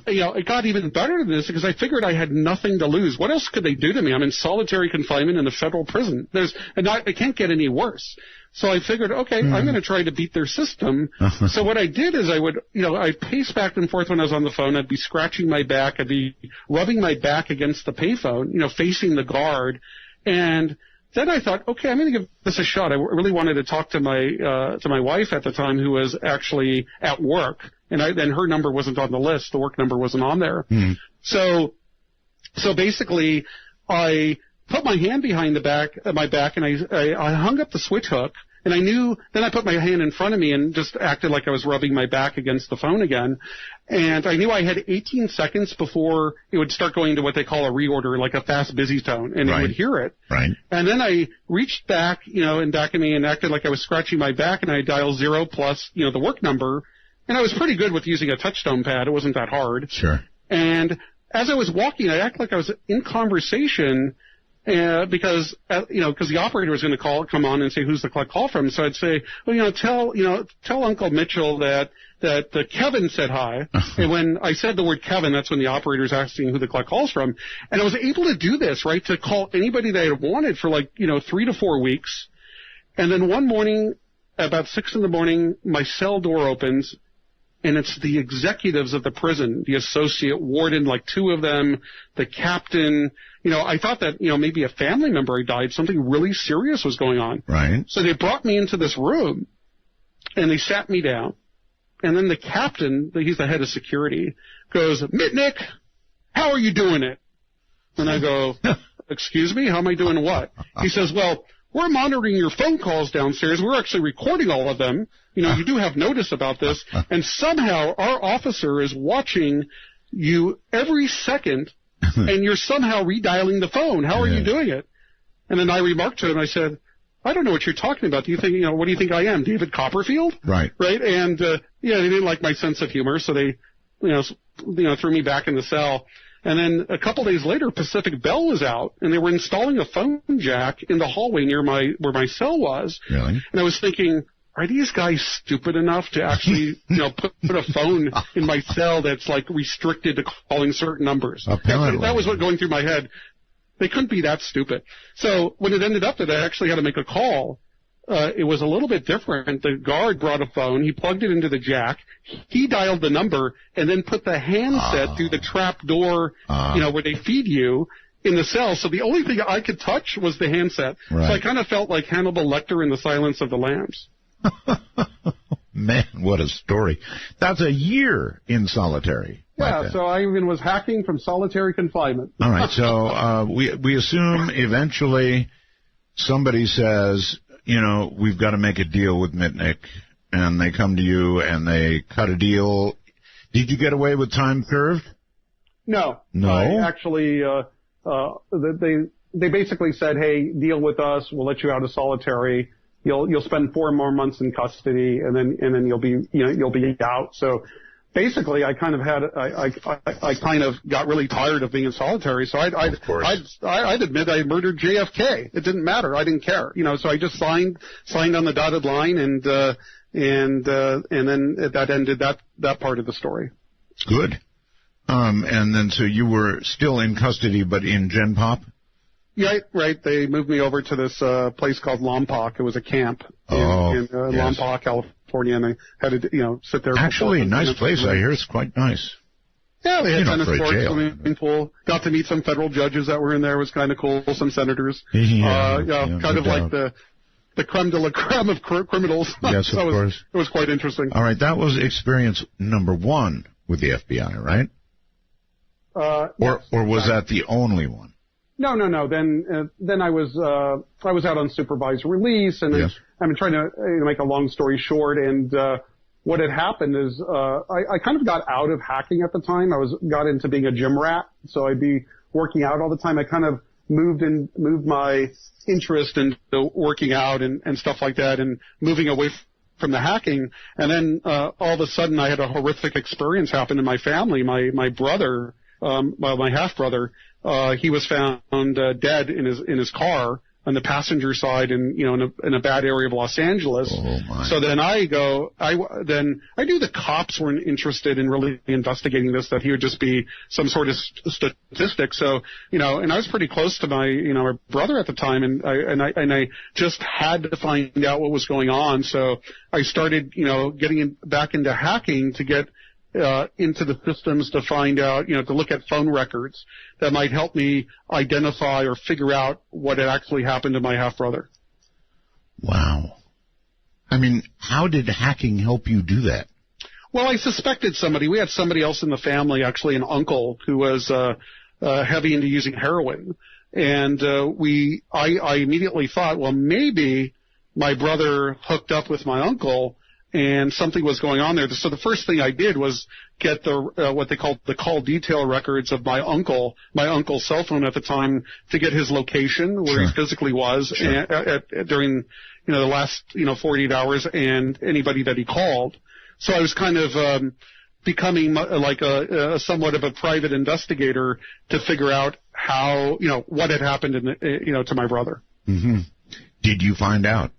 it got even better than this, because I figured I had nothing to lose. What else could they do to me? I'm in solitary confinement in a federal prison. It can't get any worse. So I figured, okay, I'm going to try to beat their system. So what I did is I'd pace back and forth when I was on the phone. I'd be scratching my back. I'd be rubbing my back against the payphone, facing the guard. And then I thought, okay, I'm going to give this a shot. I really wanted to talk to my wife at the time, who was actually at work. And then her number wasn't on the list. The work number wasn't on there. So basically, I put my hand behind my back, and I hung up the switch hook. And then I put my hand in front of me and just acted like I was rubbing my back against the phone again. And I knew I had 18 seconds before it would start going to what they call a reorder, like a fast busy tone, and it would hear it. Right. And then I reached back, and back of me, and acted like I was scratching my back, and I dialed 0 plus, the work number. And I was pretty good with using a touchtone pad. It wasn't that hard. Sure. And as I was walking, I acted like I was in conversation, because the operator was going to come on and say, "Who's the collect call from?" So I'd say, "Well, tell Uncle Mitchell that Kevin said hi." And when I said the word Kevin, that's when the operator's asking who the collect call's from. And I was able to do this, right, to call anybody that I wanted for 3 to 4 weeks. And then one morning, about 6 in the morning, my cell door opens, and it's the executives of the prison, the associate warden, 2 of them, the captain. I thought that, maybe a family member had died. Something really serious was going on. Right. So they brought me into this room, and they sat me down, and then the captain, he's the head of security, goes, "Mitnick, how are you doing it?" And I go, "Excuse me, how am I doing what?" He says, "Well, we're monitoring your phone calls downstairs. We're actually recording all of them. You do have notice about this. And somehow our officer is watching you every second, and you're somehow redialing the phone. How are you doing it?" And then I remarked to him, I said, "I don't know what you're talking about. Do you think, what do you think I am, David Copperfield?" Right. Right? And, they didn't like my sense of humor, so they, threw me back in the cell. And then a couple days later, Pacific Bell was out, and they were installing a phone jack in the hallway near where my cell was. Really? And I was thinking, are these guys stupid enough to actually, put a phone in my cell that's like restricted to calling certain numbers? Apparently. That was what going through my head. They couldn't be that stupid. So when it ended up that I actually had to make a call, it was a little bit different. The guard brought a phone. He plugged it into the jack. He dialed the number and then put the handset through the trap door, where they feed you in the cell. So the only thing I could touch was the handset. Right. So I kind of felt like Hannibal Lecter in The Silence of the Lambs. Man, what a story. That's a year in solitary. Yeah, like so I even was hacking from solitary confinement. All right, so we assume eventually somebody says, we've got to make a deal with Mitnick, and they come to you and they cut a deal. Did you get away with time served? No. No? I actually, they basically said, "Hey, deal with us. We'll let you out of solitary. You'll spend 4 more months in custody, and then you'll be out." So basically, I kind of got really tired of being in solitary. So I'd admit I murdered JFK. It didn't matter. I didn't care. So I just signed on the dotted line, and then that ended that part of the story. Good. And then so you were still in custody, but in Gen Pop? Yeah, right. They moved me over to this place called Lompoc. It was a camp in yes. Lompoc, California, and I had to, sit there. Actually, a nice place. I hear it's quite nice. Yeah, they had tennis courts, jail. swimming pool. Got to meet some federal judges that were in there. It was kind of cool. Some senators. Kind of like the creme de la creme of criminals. Yes, of course. It was quite interesting. All right, that was experience number 1 with the FBI, right? Or was that the only one? No. Then I was out on supervised release, and yes. I'm trying to make a long story short. And what had happened is I kind of got out of hacking at the time. Got into being a gym rat, so I'd be working out all the time. I kind of moved my interest into working out and stuff like that, and moving away from the hacking. And then all of a sudden, I had a horrific experience happen in my family. My brother, my half brother. He was found dead in his car on the passenger side in a bad area of Los Angeles. Oh my. So then I knew the cops weren't interested in really investigating this, that he would just be some sort of statistic. So, and I was pretty close to my brother at the time, and I just had to find out what was going on. So I started, getting back into hacking to get into the systems to find out, to look at phone records that might help me identify or figure out what had actually happened to my half-brother. Wow. I mean, how did hacking help you do that? Well, I suspected somebody. We had somebody else in the family, actually an uncle, who was heavy into using heroin. And I immediately thought, well, maybe my brother hooked up with my uncle and something was going on there. So the first thing I did was get the what they called the call detail records of my uncle's cell phone at the time, to get his location where he physically was during the last 48 hours, and anybody that he called. So I was kind of becoming like a somewhat of a private investigator to figure out how what had happened to my brother. Mm-hmm. Did you find out?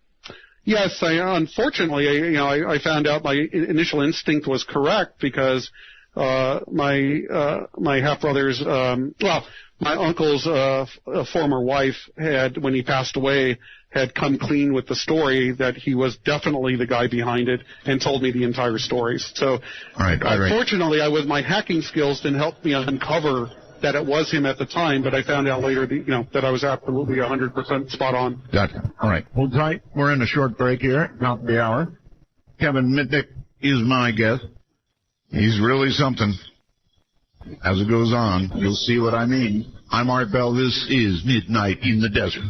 Yes, unfortunately, I found out my initial instinct was correct, because my half-brother's, my uncle's former wife had, when he passed away, had come clean with the story that he was definitely the guy behind it, and told me the entire story. So, unfortunately, my hacking skills didn't help me uncover that it was him at the time, but I found out later that I was absolutely 100% spot on. Gotcha. All right. Hold tight. We're in a short break here, top of the hour. Kevin Mitnick is my guess. He's really something. As it goes on, you'll see what I mean. I'm Art Bell. This is Midnight in the Desert.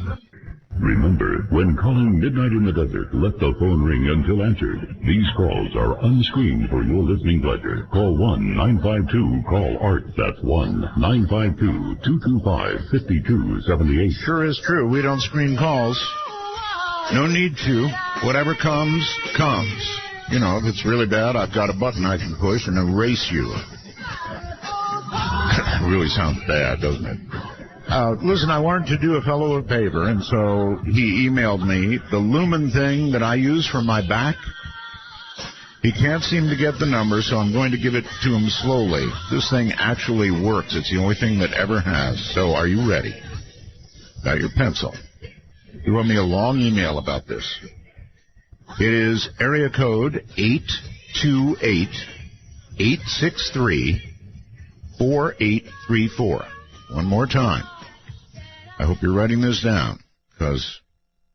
Remember, when calling Midnight in the Desert, let the phone ring until answered. These calls are unscreened for your listening pleasure. Call 1-952-CALL-ART. That's 1-952-225-5278. Sure is true. We don't screen calls. No need to. Whatever comes, comes. You know, if it's really bad, I've got a button I can push and erase you. It really sounds bad, doesn't it? Listen, I wanted to do a fellow a favor, and so he emailed me the lumen thing that I use for my back. He can't seem to get the number, so I'm going to give it to him slowly. This thing actually works. It's the only thing that ever has. So are you ready? Got your pencil. He wrote me a long email about this. It is area code 828-863-4834. One more time. I hope you're writing this down, because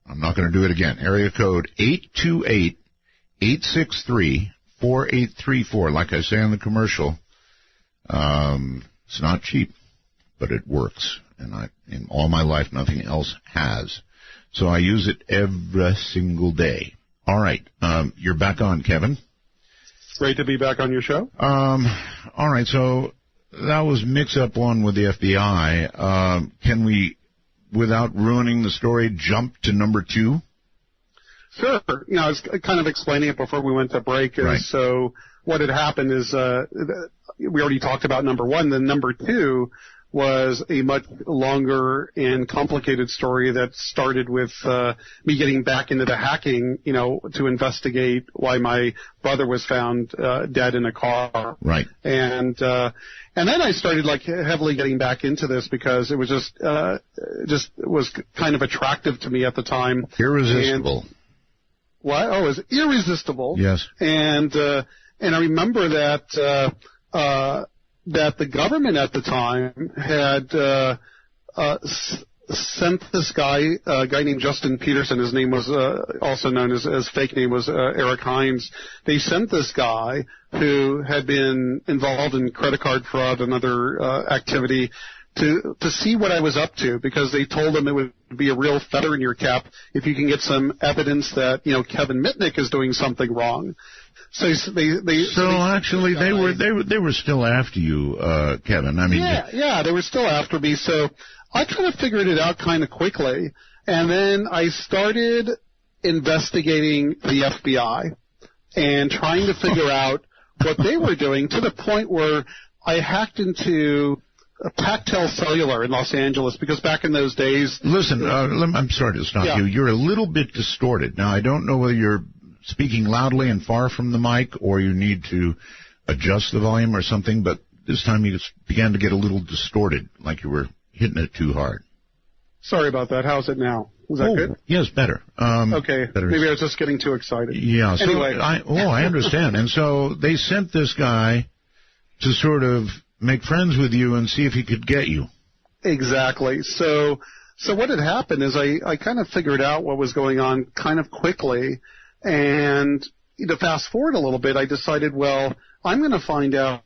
I'm not going to do it again. Area code 828-863-4834. Like I say on the commercial, it's not cheap, but it works. And in all my life, nothing else has. So I use it every single day. All right. You're back on, Kevin. Great to be back on your show. All right. So that was mix-up one with the FBI. Can we, without ruining the story, jump to number 2? Sure. You know, I was kind of explaining it before we went to break. Right. So what had happened is we already talked about number 1. Then number 2 was a much longer and complicated story that started with me getting back into the hacking, you know, to investigate why my brother was found dead in a car. Right. And then I started like heavily getting back into this because it was just was kind of attractive to me at the time. Irresistible. What? Oh, it was irresistible. Yes. And I remember that the government at the time had sent this guy, a guy named Justin Peterson. His name was also known as fake name was Eric Hines. They sent this guy who had been involved in credit card fraud and other activity to see what I was up to, because they told him it would be a real feather in your cap if you can get some evidence that, you know, Kevin Mitnick is doing something wrong. So they were still after you, Kevin. I mean, yeah, they were still after me. So I kind of figured it out kind of quickly, and then I started investigating the FBI and trying to figure out what they were doing, to the point where I hacked into Pactel Cellular in Los Angeles, because back in those days... Listen, I'm sorry to stop you. You're a little bit distorted. Now, I don't know whether you're speaking loudly and far from the mic, or you need to adjust the volume or something, but this time you just began to get a little distorted, like you were hitting it too hard. Sorry about that. How's it now? Was that good? Yes, better. Okay. Better. Maybe I was just getting too excited. Yeah. So anyway. I understand. And so they sent this guy to sort of make friends with you and see if he could get you. Exactly. So what had happened is I kind of figured out what was going on kind of quickly. And to fast forward a little bit, I decided, well, I'm going to find out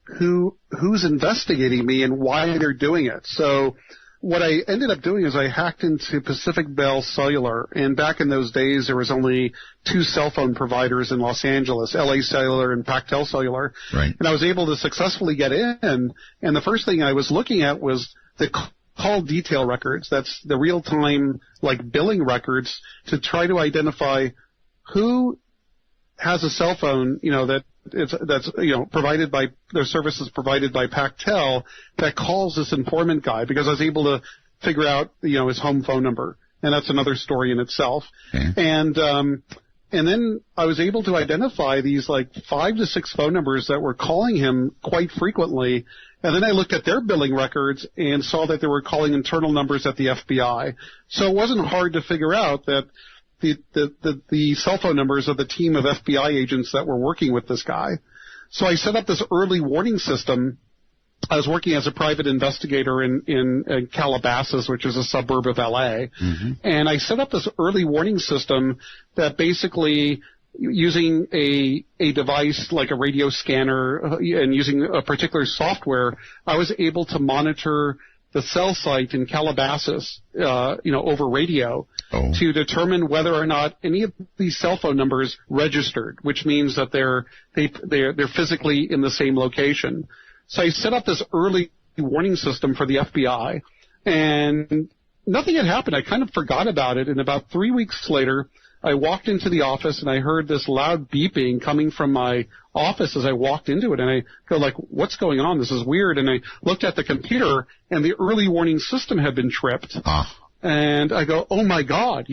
who's investigating me and why they're doing it. So what I ended up doing is I hacked into Pacific Bell Cellular, and back in those days there was only 2 cell phone providers in Los Angeles, LA Cellular and Pactel Cellular. Right. And I was able to successfully get in, and the first thing I was looking at was the call detail records. That's the real-time, like, billing records, to try to identify who has a cell phone, you know, that's provided by their services provided by Pactel, that calls this informant guy, because I was able to figure out, you know, his home phone number, and that's another story in itself. Mm-hmm. And then I was able to identify these like 5 to 6 phone numbers that were calling him quite frequently. And then I looked at their billing records and saw that they were calling internal numbers at the FBI. So it wasn't hard to figure out that the cell phone numbers of the team of FBI agents that were working with this guy. So I set up this early warning system. I was working as a private investigator in Calabasas, which is a suburb of LA. Mm-hmm. And I set up this early warning system that basically using a device like a radio scanner and using a particular software, I was able to monitor the cell site in Calabasas, over radio to determine whether or not any of these cell phone numbers registered, which means that they're physically in the same location. So I set up this early warning system for the FBI, and nothing had happened. I kind of forgot about it, and about 3 weeks later, I walked into the office and I heard this loud beeping coming from my office as I walked into it, and I go like, what's going on? This is weird. And I looked at the computer and the early warning system had been tripped. And I go, oh my God,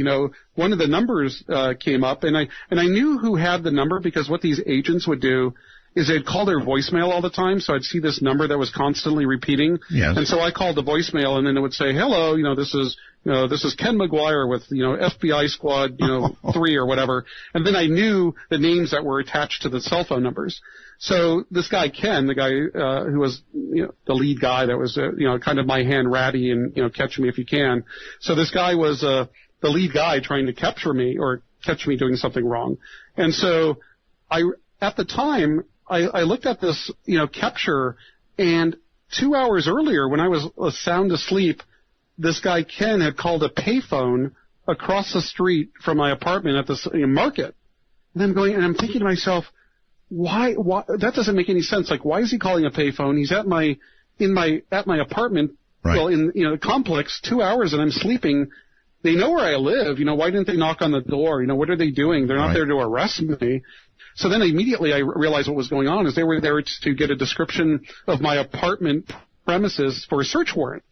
one of the numbers came up, and I knew who had the number, because what these agents would do is they'd call their voicemail all the time, so I'd see this number that was constantly repeating. Yes. And so I called the voicemail, and then it would say, hello, this is Ken McGuire with, FBI Squad, 3 or whatever. And then I knew the names that were attached to the cell phone numbers. So this guy, Ken, the guy who was, the lead guy that was, kind of my hand ratty and, catch me if you can. So this guy was the lead guy trying to capture me or catch me doing something wrong. And so at the time, I looked at this, capture, and 2 hours earlier, when I was sound asleep, this guy Ken had called a payphone across the street from my apartment at this market. And I'm thinking to myself, why? That doesn't make any sense. Like, why is he calling a payphone? He's at my apartment, right. Well, in the complex, 2 hours, and I'm sleeping. They know where I live. Why didn't they knock on the door? What are they doing? They're not there to arrest me. So then immediately I realized what was going on is they were there to get a description of my apartment premises for a search warrant.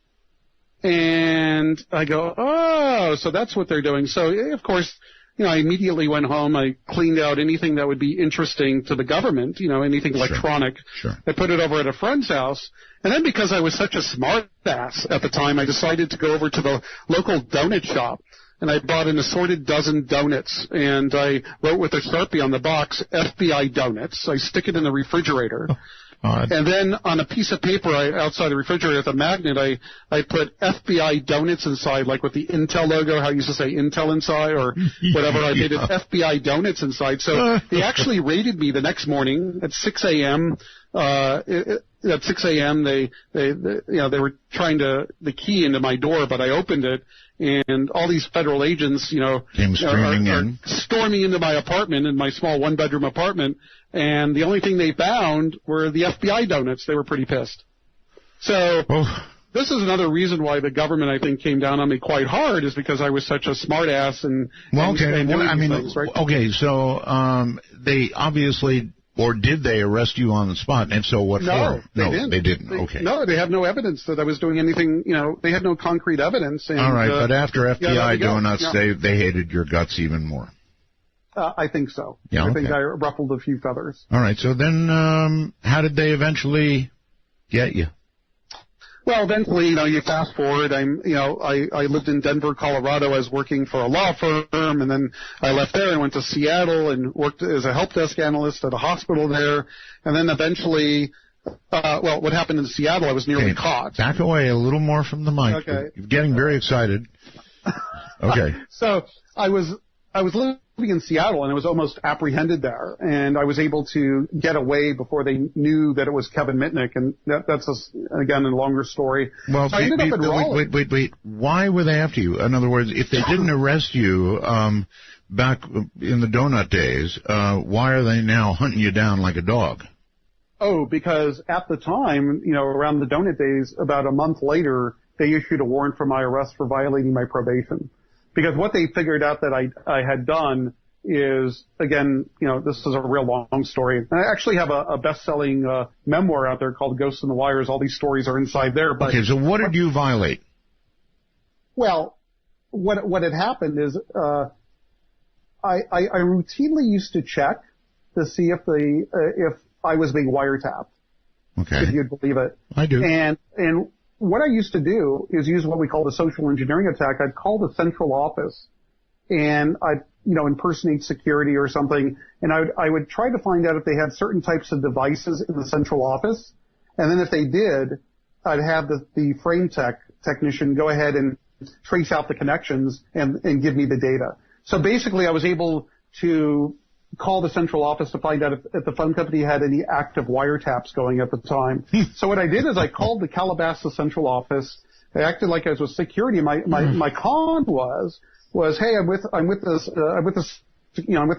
And I go, oh, so that's what they're doing. So, of course, I immediately went home. I cleaned out anything that would be interesting to the government, anything electronic. Sure. I put it over at a friend's house. And then because I was such a smart ass at the time, I decided to go over to the local donut shop. And I bought an assorted dozen donuts, and I wrote with a Sharpie on the box, FBI donuts. I stick it in the refrigerator. And then on a piece of paper outside the refrigerator with a magnet, I put FBI donuts inside, like with the Intel logo, how you used to say Intel inside or whatever. I made it FBI donuts inside. So they actually raided me the next morning at 6 a.m. At 6 a.m. They were trying to the key into my door, but I opened it, and all these federal agents, came streaming in, storming into my apartment, in my small one-bedroom apartment, and the only thing they found were the FBI donuts. They were pretty pissed. So this is another reason why the government, I think, came down on me quite hard, is because I was such a smart ass and things, right? Okay, so they obviously. Or did they arrest you on the spot? And if so, what for? No, they didn't. Okay. No, they have no evidence that I was doing anything. They had no concrete evidence. And, all right, but after FBI donuts, they hated your guts even more. I think so. Yeah, I think I ruffled a few feathers. All right, so then how did they eventually get you? Well, eventually, you fast forward. I lived in Denver, Colorado. I was working for a law firm, and then I left there and went to Seattle and worked as a help desk analyst at a hospital there. And then eventually, what happened in Seattle, I was nearly caught. Back away a little more from the mic. Okay. You're getting very excited. Okay. So I was living in Seattle, and I was almost apprehended there, and I was able to get away before they knew that it was Kevin Mitnick, and that's again a longer story. Well, so I ended up in Raleigh. Wait. Why were they after you? In other words, if they didn't arrest you back in the donut days, why are they now hunting you down like a dog? Oh, because at the time, around the donut days, about a month later, they issued a warrant for my arrest for violating my probation. Because what they figured out that I had done is, again, this is a real long story. I actually have a best-selling memoir out there called Ghosts in the Wires. All these stories are inside there. But okay, so what did you violate? Well, what had happened is I routinely used to check to see if I was being wiretapped. Okay. If you'd believe it. I do. And what I used to do is use what we call the social engineering attack. I'd call the central office, and I'd, impersonate security or something, and I would try to find out if they had certain types of devices in the central office, and then if they did, I'd have the frame technician go ahead and trace out the connections and give me the data. So basically, I was able to call the central office to find out if the phone company had any active wiretaps going at the time. So what I did is I called the Calabasas central office. I acted like I was with security. My con was, hey, I'm with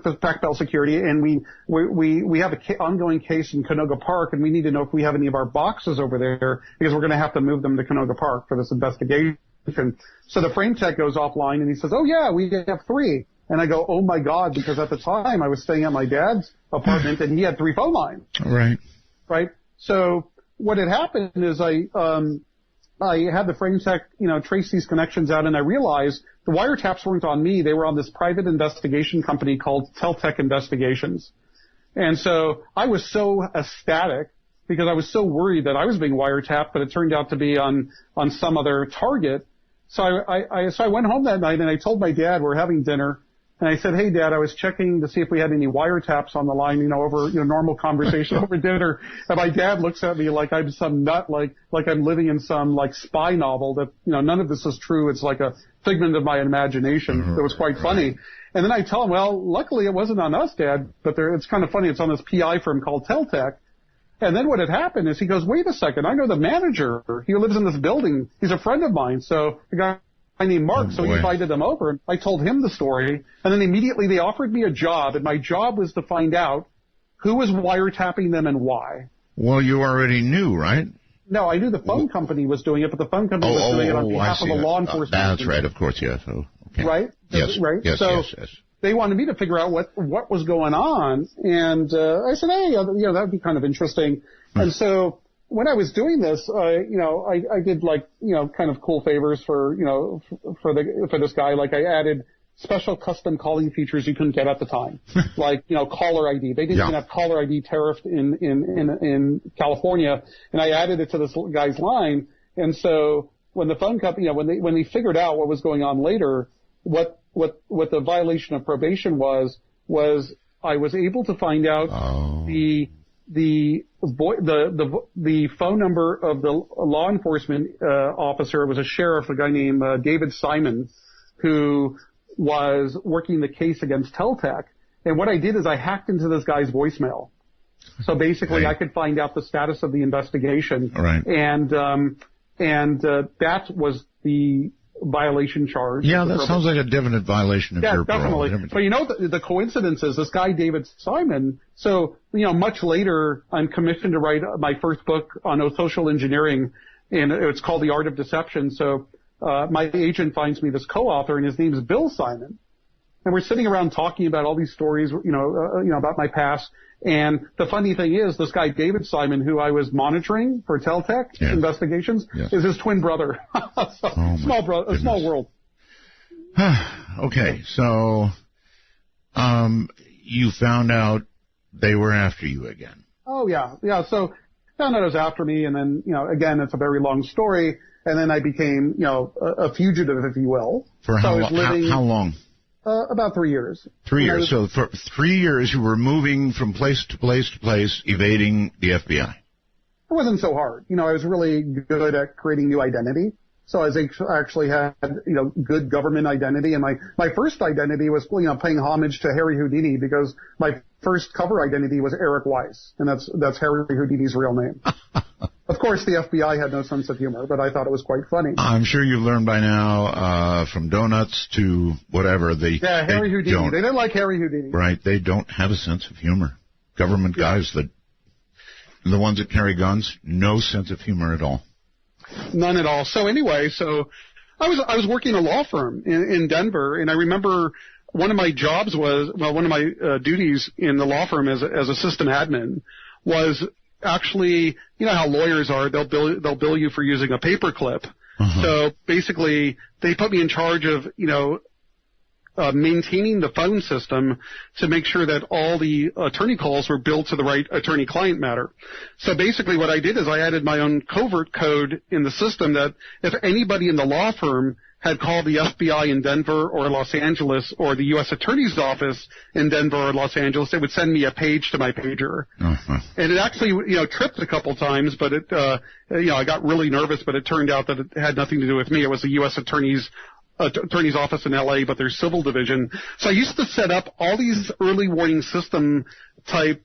the Pac Bell security, and we have a ongoing case in Canoga Park, and we need to know if we have any of our boxes over there because we're going to have to move them to Canoga Park for this investigation. So the frame tech goes offline, and he says, "Oh yeah, we have 3." And I go, "Oh my God," because at the time I was staying at my dad's apartment, and he had 3 phone lines. Right. So what had happened is I had the frame tech, trace these connections out, and I realized the wiretaps weren't on me. They were on this private investigation company called Teltec Investigations. And so I was so ecstatic because I was so worried that I was being wiretapped, but it turned out to be on some other target. So I went home that night and I told my dad, we're having dinner, and I said, "Hey Dad, I was checking to see if we had any wiretaps on the line, over, normal conversation over dinner." And my dad looks at me like I'm some nut, like I'm living in some spy novel that, none of this is true. It's like a figment of my imagination. It was quite funny. And then I tell him, well, luckily it wasn't on us, Dad, but it's kind of funny. It's on this PI firm called Teltec. And then what had happened is he goes, "Wait a second, I know the manager. He lives in this building. He's a friend of mine." So the guy named Mark, so he invited them over. I told him the story, and then immediately they offered me a job, and my job was to find out who was wiretapping them and why. Well, you already knew, right? No, I knew the phone company was doing it, but the phone company was doing it on behalf of the law enforcement. That's right, of course, yes. Oh, okay. Right? Yes, right? Yes, so yes. They wanted me to figure out what was going on, and I said, "Hey, that would be kind of interesting." And so when I was doing this, I did kind of cool favors for this guy. Like I added special custom calling features you couldn't get at the time, like caller ID. They didn't even have caller ID tariffed in California, and I added it to this guy's line. And so when the phone company, when they figured out what was going on later, what the violation of probation was I was able to find out the phone number of the law enforcement officer. It was a sheriff, a guy named David Simon, who was working the case against Teltec. And what I did is I hacked into this guy's voicemail. So basically I could find out the status of the investigation. Right. And that was the violation charge. Yeah, that sounds like a definite violation of your parole. Yeah, definitely. But the coincidence is this guy, David Simon, so, much later I'm commissioned to write my first book on social engineering, and it's called The Art of Deception. So my agent finds me this co-author, and his name is Bill Simon. And we're sitting around talking about all these stories, about my past. And the funny thing is, this guy, David Simon, who I was monitoring for Teltec investigations, is his twin brother. Small world. Okay, so you found out they were after you again. Oh, yeah. Yeah, so found out it was after me, and then, again, it's a very long story. And then I became, a fugitive, if you will. For how long? About 3 years. 3 years. So for 3 years you were moving from place to place to place, evading the FBI. It wasn't so hard. I was really good at creating new identity. So I actually had, good government identity. And my first identity was, paying homage to Harry Houdini, because my first cover identity was Eric Weiss. And that's Harry Houdini's real name. Of course, the FBI had no sense of humor, but I thought it was quite funny. I'm sure you've learned by now, from donuts to whatever. Harry Houdini. They didn't like Harry Houdini. Right. They don't have a sense of humor. Government guys, the ones that carry guns, no sense of humor at all. None at all. So anyway, I was working a law firm in Denver, and I remember one of my jobs one of my duties in the law firm as assistant admin was actually, how lawyers are, they'll bill you for using a paperclip. So basically, they put me in charge of, maintaining the phone system to make sure that all the attorney calls were billed to the right attorney-client matter. So basically what I did is I added my own covert code in the system that if anybody in the law firm had called the FBI in Denver or Los Angeles or the U.S. Attorney's Office in Denver or Los Angeles, it would send me a page to my pager. And it actually, tripped a couple times, but I got really nervous, but it turned out that it had nothing to do with me. It was the U.S. Attorney's attorney's office in L.A., but their civil division. So I used to set up all these early warning system type,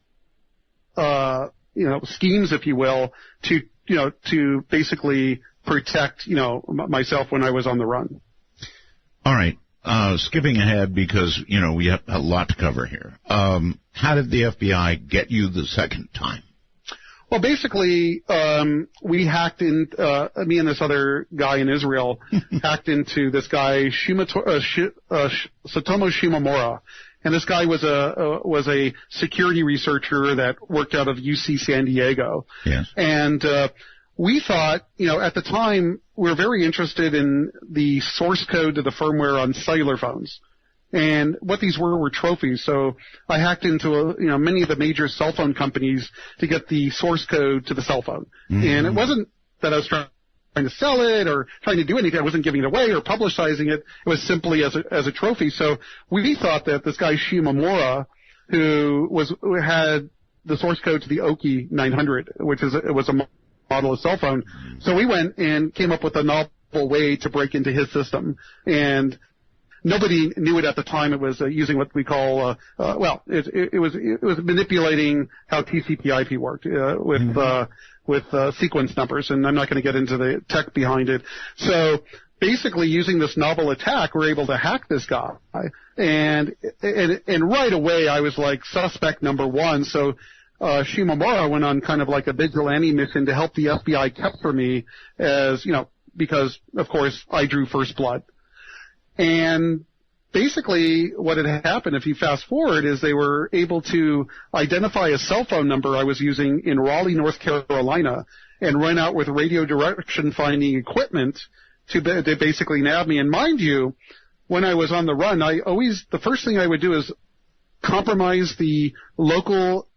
schemes, if you will, to basically protect, myself when I was on the run. All right. Skipping ahead because, we have a lot to cover here. How did the FBI get you the second time? Well, basically, we hacked in, me and this other guy in Israel hacked into this guy, Satomo Shimomura. And this guy was a security researcher that worked out of UC San Diego. Yes. And, we thought, at the time, we were very interested in the source code to the firmware on cellular phones. And what these were trophies. So I hacked into, many of the major cell phone companies to get the source code to the cell phone. Mm-hmm. And it wasn't that I was trying to sell it or trying to do anything. I wasn't giving it away or publicizing it. It was simply as a trophy. So we thought that this guy Shimomura, who had the source code to the Oki 900, which was a model of cell phone. So we went and came up with a novel way to break into his system. And nobody knew it at the time. It was using what we call, it was manipulating how TCP/IP worked with sequence numbers. And I'm not going to get into the tech behind it. So basically, using this novel attack, we're able to hack this guy. And right away, I was like suspect number one. So Shimomura went on kind of like a vigilante mission to help the FBI capture me because, of course, I drew first blood. And basically what had happened, if you fast forward, is they were able to identify a cell phone number I was using in Raleigh, North Carolina, and run out with radio direction finding equipment to basically nab me. And mind you, when I was on the run, the first thing I would do is compromise the local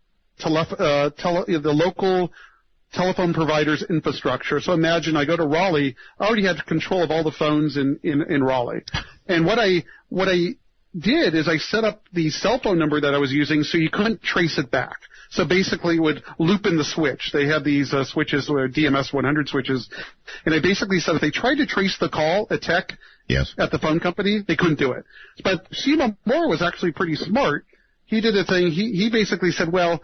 telephone provider's infrastructure. So imagine I go to Raleigh, I already had control of all the phones in Raleigh. And what I did is I set up the cell phone number that I was using so you couldn't trace it back. So basically it would loop in the switch. They had these switches, DMS 100 switches. And I basically said if they tried to trace the call at tech at the phone company, they couldn't do it. But Shimomura was actually pretty smart. He did a thing. He basically said, well,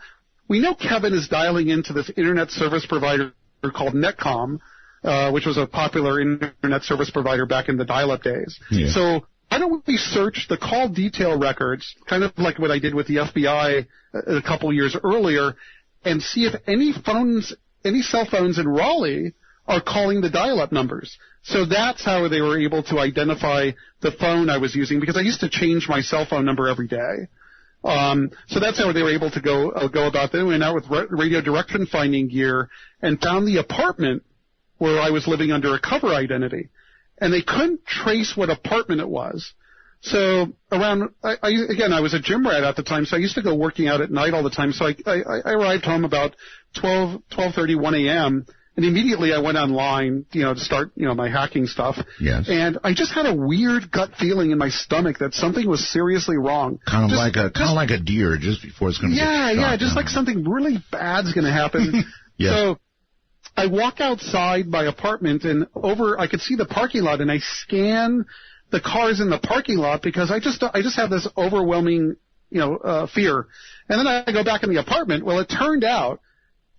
we know Kevin is dialing into this internet service provider called Netcom, which was a popular internet service provider back in the dial-up days. Yeah. So why don't we search the call detail records, kind of like what I did with the FBI a couple years earlier, and see if any cell phones in Raleigh are calling the dial-up numbers. So that's how they were able to identify the phone I was using, because I used to change my cell phone number every day. So that's how they were able to go about. They went out with radio direction finding gear and found the apartment where I was living under a cover identity. And they couldn't trace what apartment it was. So I was a gym rat at the time, so I used to go working out at night all the time. So I arrived home about 12:30, 1 a.m., and immediately I went online, to start, my hacking stuff. Yes. And I just had a weird gut feeling in my stomach that something was seriously wrong. Kind of like a deer just before it's going to get shot. Yeah, just like something really bad's going to happen. Yeah. So I walk outside my apartment and I could see the parking lot, and I scan the cars in the parking lot because I just have this overwhelming, fear. And then I go back in the apartment. Well, it turned out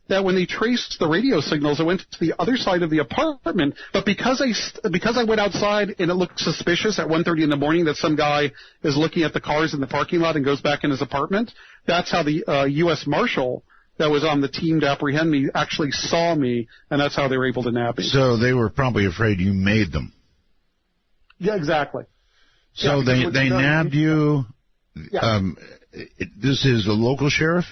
that when they traced the radio signals, it went to the other side of the apartment. But because I went outside and it looked suspicious at 1:30 in the morning that some guy is looking at the cars in the parking lot and goes back in his apartment, that's how the U.S. Marshal that was on the team to apprehend me actually saw me, and that's how they were able to nab me. So they were probably afraid you made them. Yeah, exactly. So they nabbed you. Yeah. This is the local sheriff?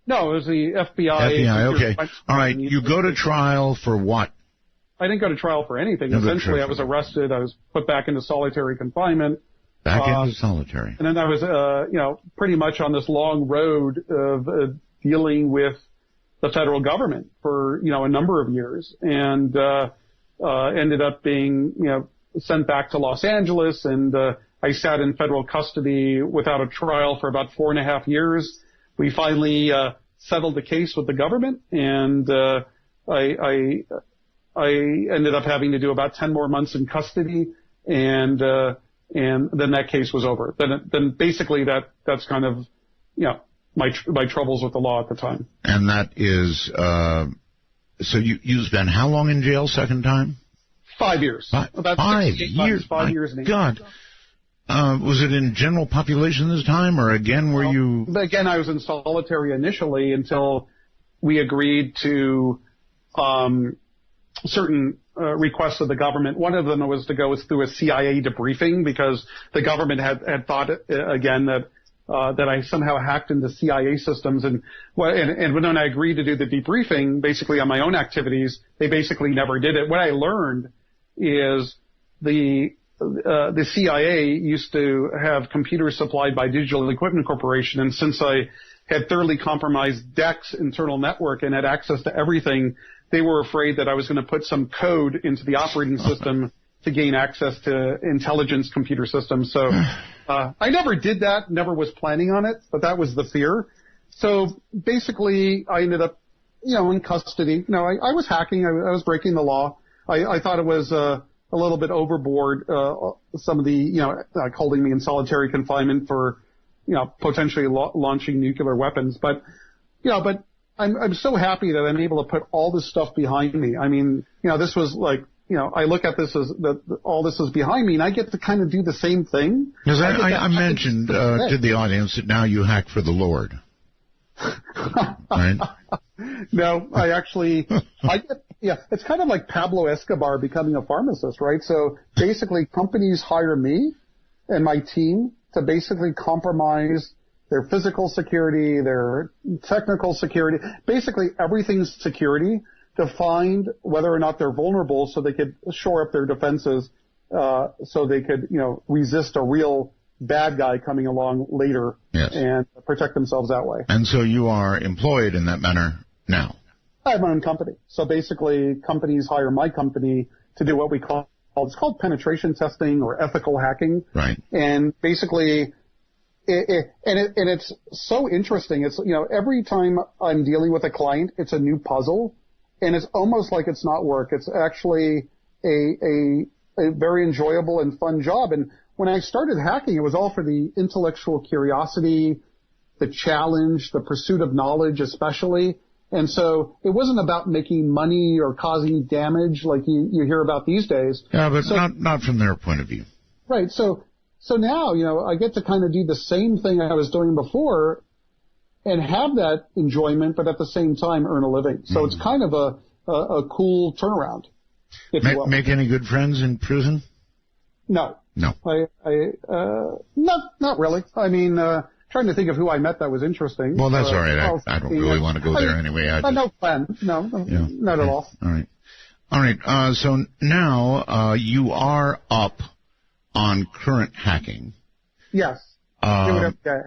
No, it was the FBI. FBI, okay. All right. You go to trial for what? I didn't go to trial for anything. Essentially, I was arrested. I was put back into solitary confinement. Back into solitary. And then I was, pretty much on this long road of dealing with the federal government for, a number of years, and ended up being, sent back to Los Angeles, and I sat in federal custody without a trial for about 4.5 years. We finally settled the case with the government, and I ended up having to do about 10 more months in custody. and then that case was over. Then basically that's kind of, my troubles with the law at the time. And that is, so you spent how long in jail second time? 5 years. About 5 years. 5 years and 8 God. Was it in general population this time, or again were you? Again, I was in solitary initially until we agreed to certain requests of the government. One of them was to go through a CIA debriefing because the government had thought again that I somehow hacked into CIA systems, and when I agreed to do the debriefing, basically on my own activities, they basically never did it. What I learned is the CIA used to have computers supplied by Digital Equipment Corporation, and since I had thoroughly compromised DEC's internal network and had access to everything, they were afraid that I was going to put some code into the operating system to gain access to intelligence computer systems. So I never did that, never was planning on it, but that was the fear. So basically, I ended up, in custody. I was hacking. I was breaking the law. I thought it was a little bit overboard, some of the, like holding me in solitary confinement for, potentially launching nuclear weapons. But I'm so happy that I'm able to put all this stuff behind me. I mean, this was like, I look at this as all this is behind me, and I get to kind of do the same thing. Because I mentioned to the audience that now you hack for the Lord. Right? No, I actually, it's kind of like Pablo Escobar becoming a pharmacist, right? So basically, companies hire me and my team to basically compromise their physical security, their technical security, basically everything's security, to find whether or not they're vulnerable so they could shore up their defenses, so they could, resist a real bad guy coming along later. Yes. And protect themselves that way. And so you are employed in that manner now. I have my own company. So basically, companies hire my company to do what we call, it's called penetration testing or ethical hacking. Right. And basically, it's so interesting. It's, every time I'm dealing with a client, it's a new puzzle. And it's almost like it's not work. It's actually a very enjoyable and fun job. And when I started hacking, it was all for the intellectual curiosity, the challenge, the pursuit of knowledge especially. And so it wasn't about making money or causing damage like you hear about these days. Yeah, but not from their point of view. Right. So now, I get to kind of do the same thing I was doing before and have that enjoyment, but at the same time earn a living. So it's kind of a cool turnaround, if you will. Make any good friends in prison? No. No. Not really. I mean, trying to think of who I met that was interesting. Well, that's all right. I don't really want to go there anyway. No plan. No, not at all. All right. So now you are up on current hacking. Yes. Do it every day.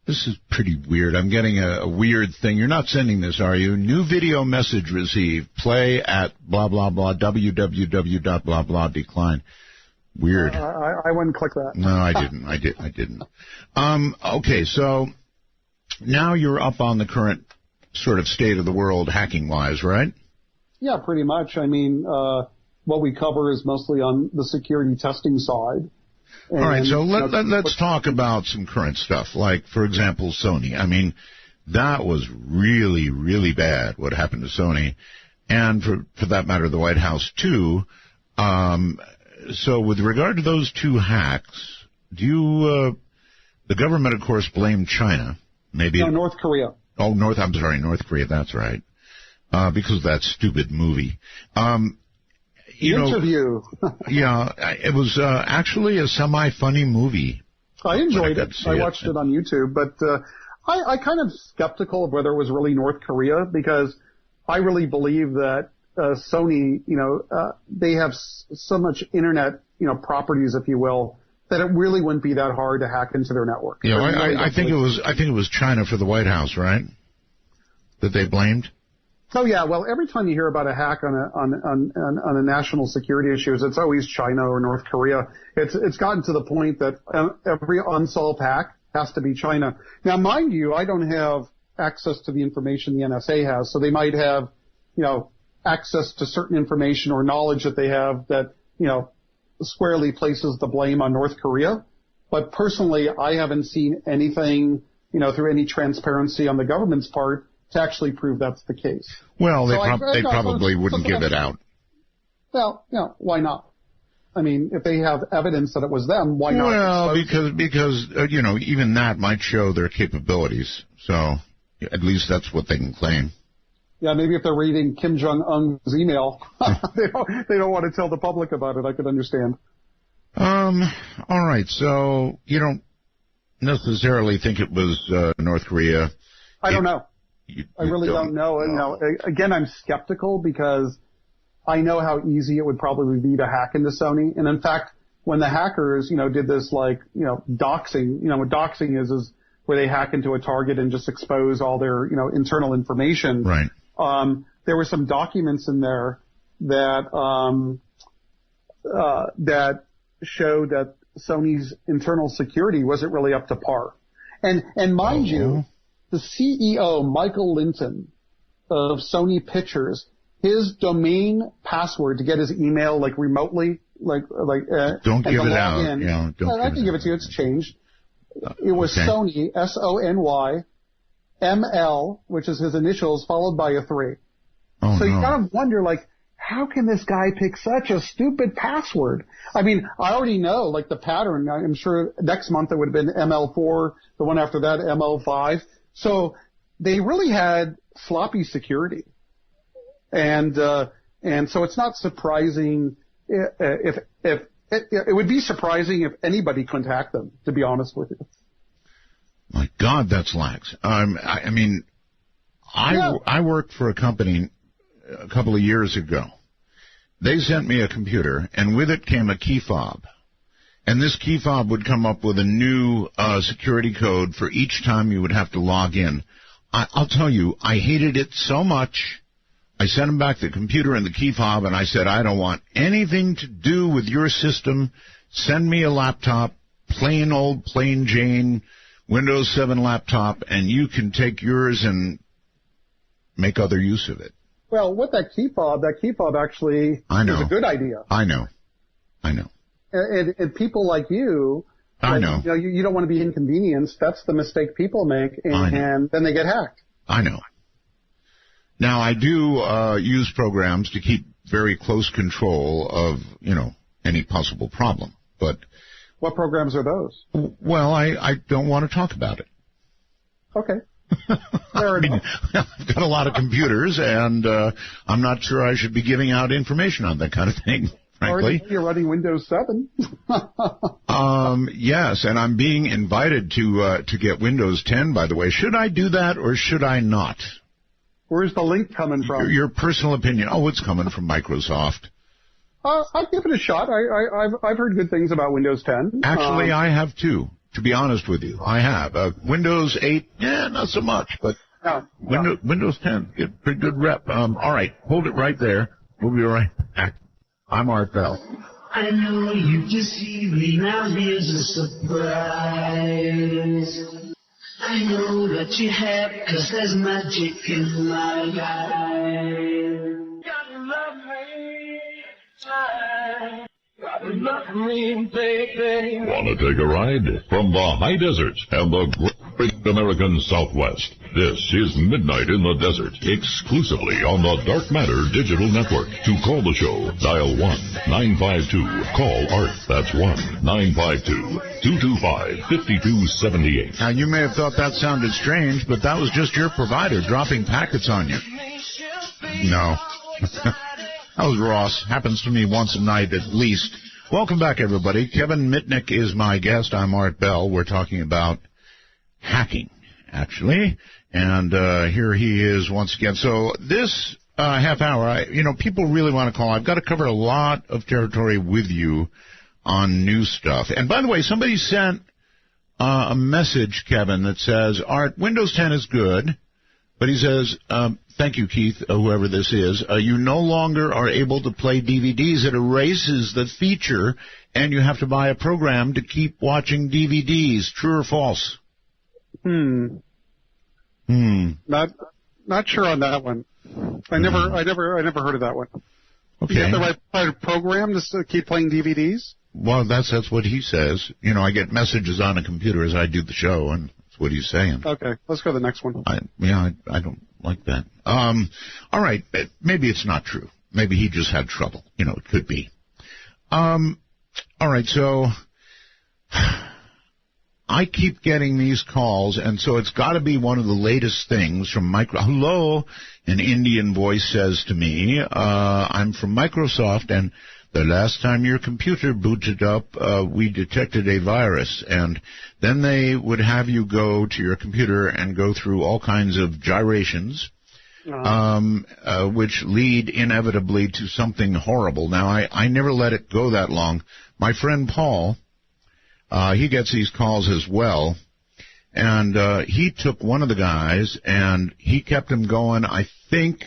This is pretty weird. I'm getting a weird thing. You're not sending this, are you? New video message received. Play at blah, blah, blah, www. blah, blah, decline. Weird. I wouldn't click that. No, I didn't. I didn't. Okay, so now you're up on the current sort of state of the world hacking-wise, right? Yeah, pretty much. I mean, what we cover is mostly on the security testing side. All right, so let's talk about some current stuff, like, for example, Sony. I mean, that was really, really bad, what happened to Sony, and for that matter, the White House, too. So with regard to those two hacks, the government, of course, blamed China. No, North Korea. Oh, North Korea, that's right, because of that stupid movie. Interview. Yeah, it was actually a semi-funny movie. I enjoyed it. I watched it on YouTube, but I kind of skeptical of whether it was really North Korea, because I really believe that Sony, they have so much internet, properties, if you will, that it really wouldn't be that hard to hack into their network. Yeah, I think it was China for the White House, right? That they blamed. Oh yeah, well, every time you hear about a hack on a national security issue, it's always China or North Korea. It's gotten to the point that every unsolved hack has to be China. Now, mind you, I don't have access to the information the NSA has, so they might have, access to certain information or knowledge that they have that, squarely places the blame on North Korea. But personally, I haven't seen anything, through any transparency on the government's part to actually prove that's the case. Well, they probably wouldn't give it out. Well, why not? I mean, if they have evidence that it was them, why not? Well, because even that might show their capabilities. So at least that's what they can claim. Yeah, maybe if they're reading Kim Jong-un's email, they don't want to tell the public about it. I could understand. All right. So you don't necessarily think it was North Korea? I don't know. I really don't know. Again, I'm skeptical because I know how easy it would probably be to hack into Sony. And in fact, when the hackers, did this doxing, what doxing is where they hack into a target and just expose all their, internal information. Right. There were some documents in there that, that showed that Sony's internal security wasn't really up to par. And mind you, the CEO, Michael Linton of Sony Pictures, his domain password to get his email remotely, don't give it out. I can give it to you. It's changed. It was Sony, SONY, ML, which is his initials, followed by a 3. So you kind of wonder, how can this guy pick such a stupid password? I mean, I already know, the pattern. I'm sure next month it would have been ML4, the one after that, ML5. So they really had sloppy security. And so it's not surprising if it would be surprising if anybody couldn't hack them, to be honest with you. My God, that's lax. I worked for a company a couple of years ago. They sent me a computer, and with it came a key fob. And this key fob would come up with a new security code for each time you would have to log in. I'll tell you, I hated it so much. I sent him back the computer and the key fob, and I said, I don't want anything to do with your system. Send me a laptop, plain Jane, Windows 7 laptop, and you can take yours and make other use of it. Well, with that key fob actually is a good idea. I know. And people like you, I know. You don't want to be inconvenienced. That's the mistake people make, and then they get hacked. I know. Now, I do use programs to keep very close control of, any possible problem. But what programs are those? Well, I don't want to talk about it. Okay. Fair enough. I've got a lot of computers, and I'm not sure I should be giving out information on that kind of thing, frankly. You're running Windows 7. Yes, and I'm being invited to get Windows 10, by the way. Should I do that, or should I not? Where's the link coming from? Your personal opinion. Oh, it's coming from Microsoft. I'd give it a shot. I've heard good things about Windows 10. Actually, I have too. To be honest with you, I have. Windows 8, not so much, but Windows 10, get pretty good rep. All right, hold it right there. We'll be right back. I'm Art Bell. I know you deceive me, now here's a surprise. I know that you have, 'cause there's magic in my eyes. Gotta love me, baby. Want to take a ride? From the high desert and the great American Southwest, this is Midnight in the Desert, exclusively on the Dark Matter Digital Network. To call the show, dial 1-952-CALL-ART. That's 1-952-225-5278. Now, you may have thought that sounded strange, but that was just your provider dropping packets on you. No. That was Ross. Happens to me once a night at least. Welcome back, everybody. Kevin Mitnick is my guest. I'm Art Bell. We're talking about hacking, actually. And here he is once again. So this half hour, people really want to call. I've got to cover a lot of territory with you on new stuff. And by the way, somebody sent a message, Kevin, that says, Art, Windows 10 is good. But he says, thank you, Keith, whoever this is, you no longer are able to play DVDs. It erases the feature, and you have to buy a program to keep watching DVDs. True or false? Not sure on that one. I never heard of that one. Okay. You have the right program to keep playing DVDs? Well, that's what he says. You know, I get messages on a computer as I do the show, and that's what he's saying. Okay, let's go to the next one. I don't like that. All right, maybe it's not true. Maybe he just had trouble. You know, it could be. All right, so I keep getting these calls, and so it's got to be one of the latest things from Hello, an Indian voice says to me, I'm from Microsoft, and the last time your computer booted up, we detected a virus, and then they would have you go to your computer and go through all kinds of gyrations, which lead inevitably to something horrible. Now, I never let it go that long. My friend Paul, he gets these calls as well, and he took one of the guys, and he kept him going, I think,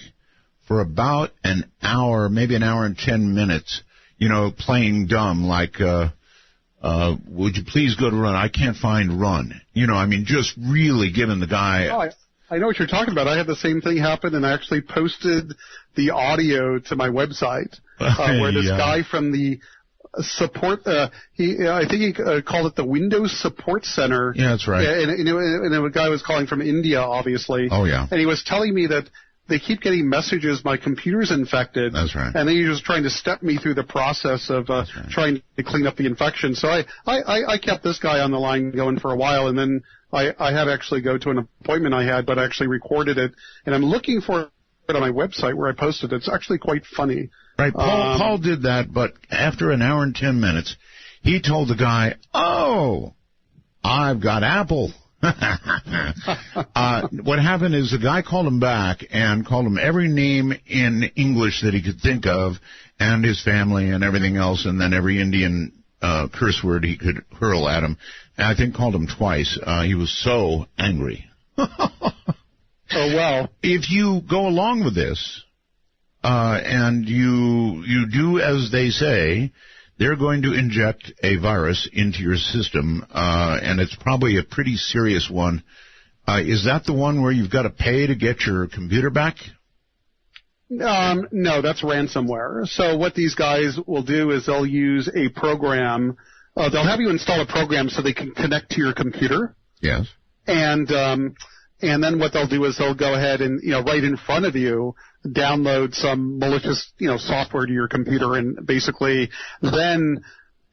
for about an hour, maybe an hour and 10 minutes, you know, playing dumb, like, would you please go to run? I can't find run. You know, I mean, just really giving the guy... Oh, I know what you're talking about. I had the same thing happen, and I actually posted the audio to my website, where this guy from the support, I think he called it the Windows Support Center. Yeah, that's right. And a guy was calling from India, obviously. Oh, yeah. And he was telling me that they keep getting messages, my computer's infected. That's right. And then you're just trying to step me through the process of trying to clean up the infection. So I kept this guy on the line going for a while, and then I had to actually go to an appointment I had, but I actually recorded it. And I'm looking for it on my website where I posted it. It's actually quite funny. Right, Paul did that, but after an hour and 10 minutes, he told the guy, oh, I've got Apple. What happened is the guy called him back and called him every name in English that he could think of, and his family and everything else, and then every Indian curse word he could hurl at him. And I think called him twice. He was so angry. Oh, well. If you go along with this, and you do as they say, they're going to inject a virus into your system, and it's probably a pretty serious one. Is that the one where you've got to pay to get your computer back? No, that's ransomware. So what these guys will do is they'll use a program. They'll have you install a program so they can connect to your computer. Yes. And then what they'll do is they'll go ahead and, right in front of you, download some malicious, software to your computer and basically then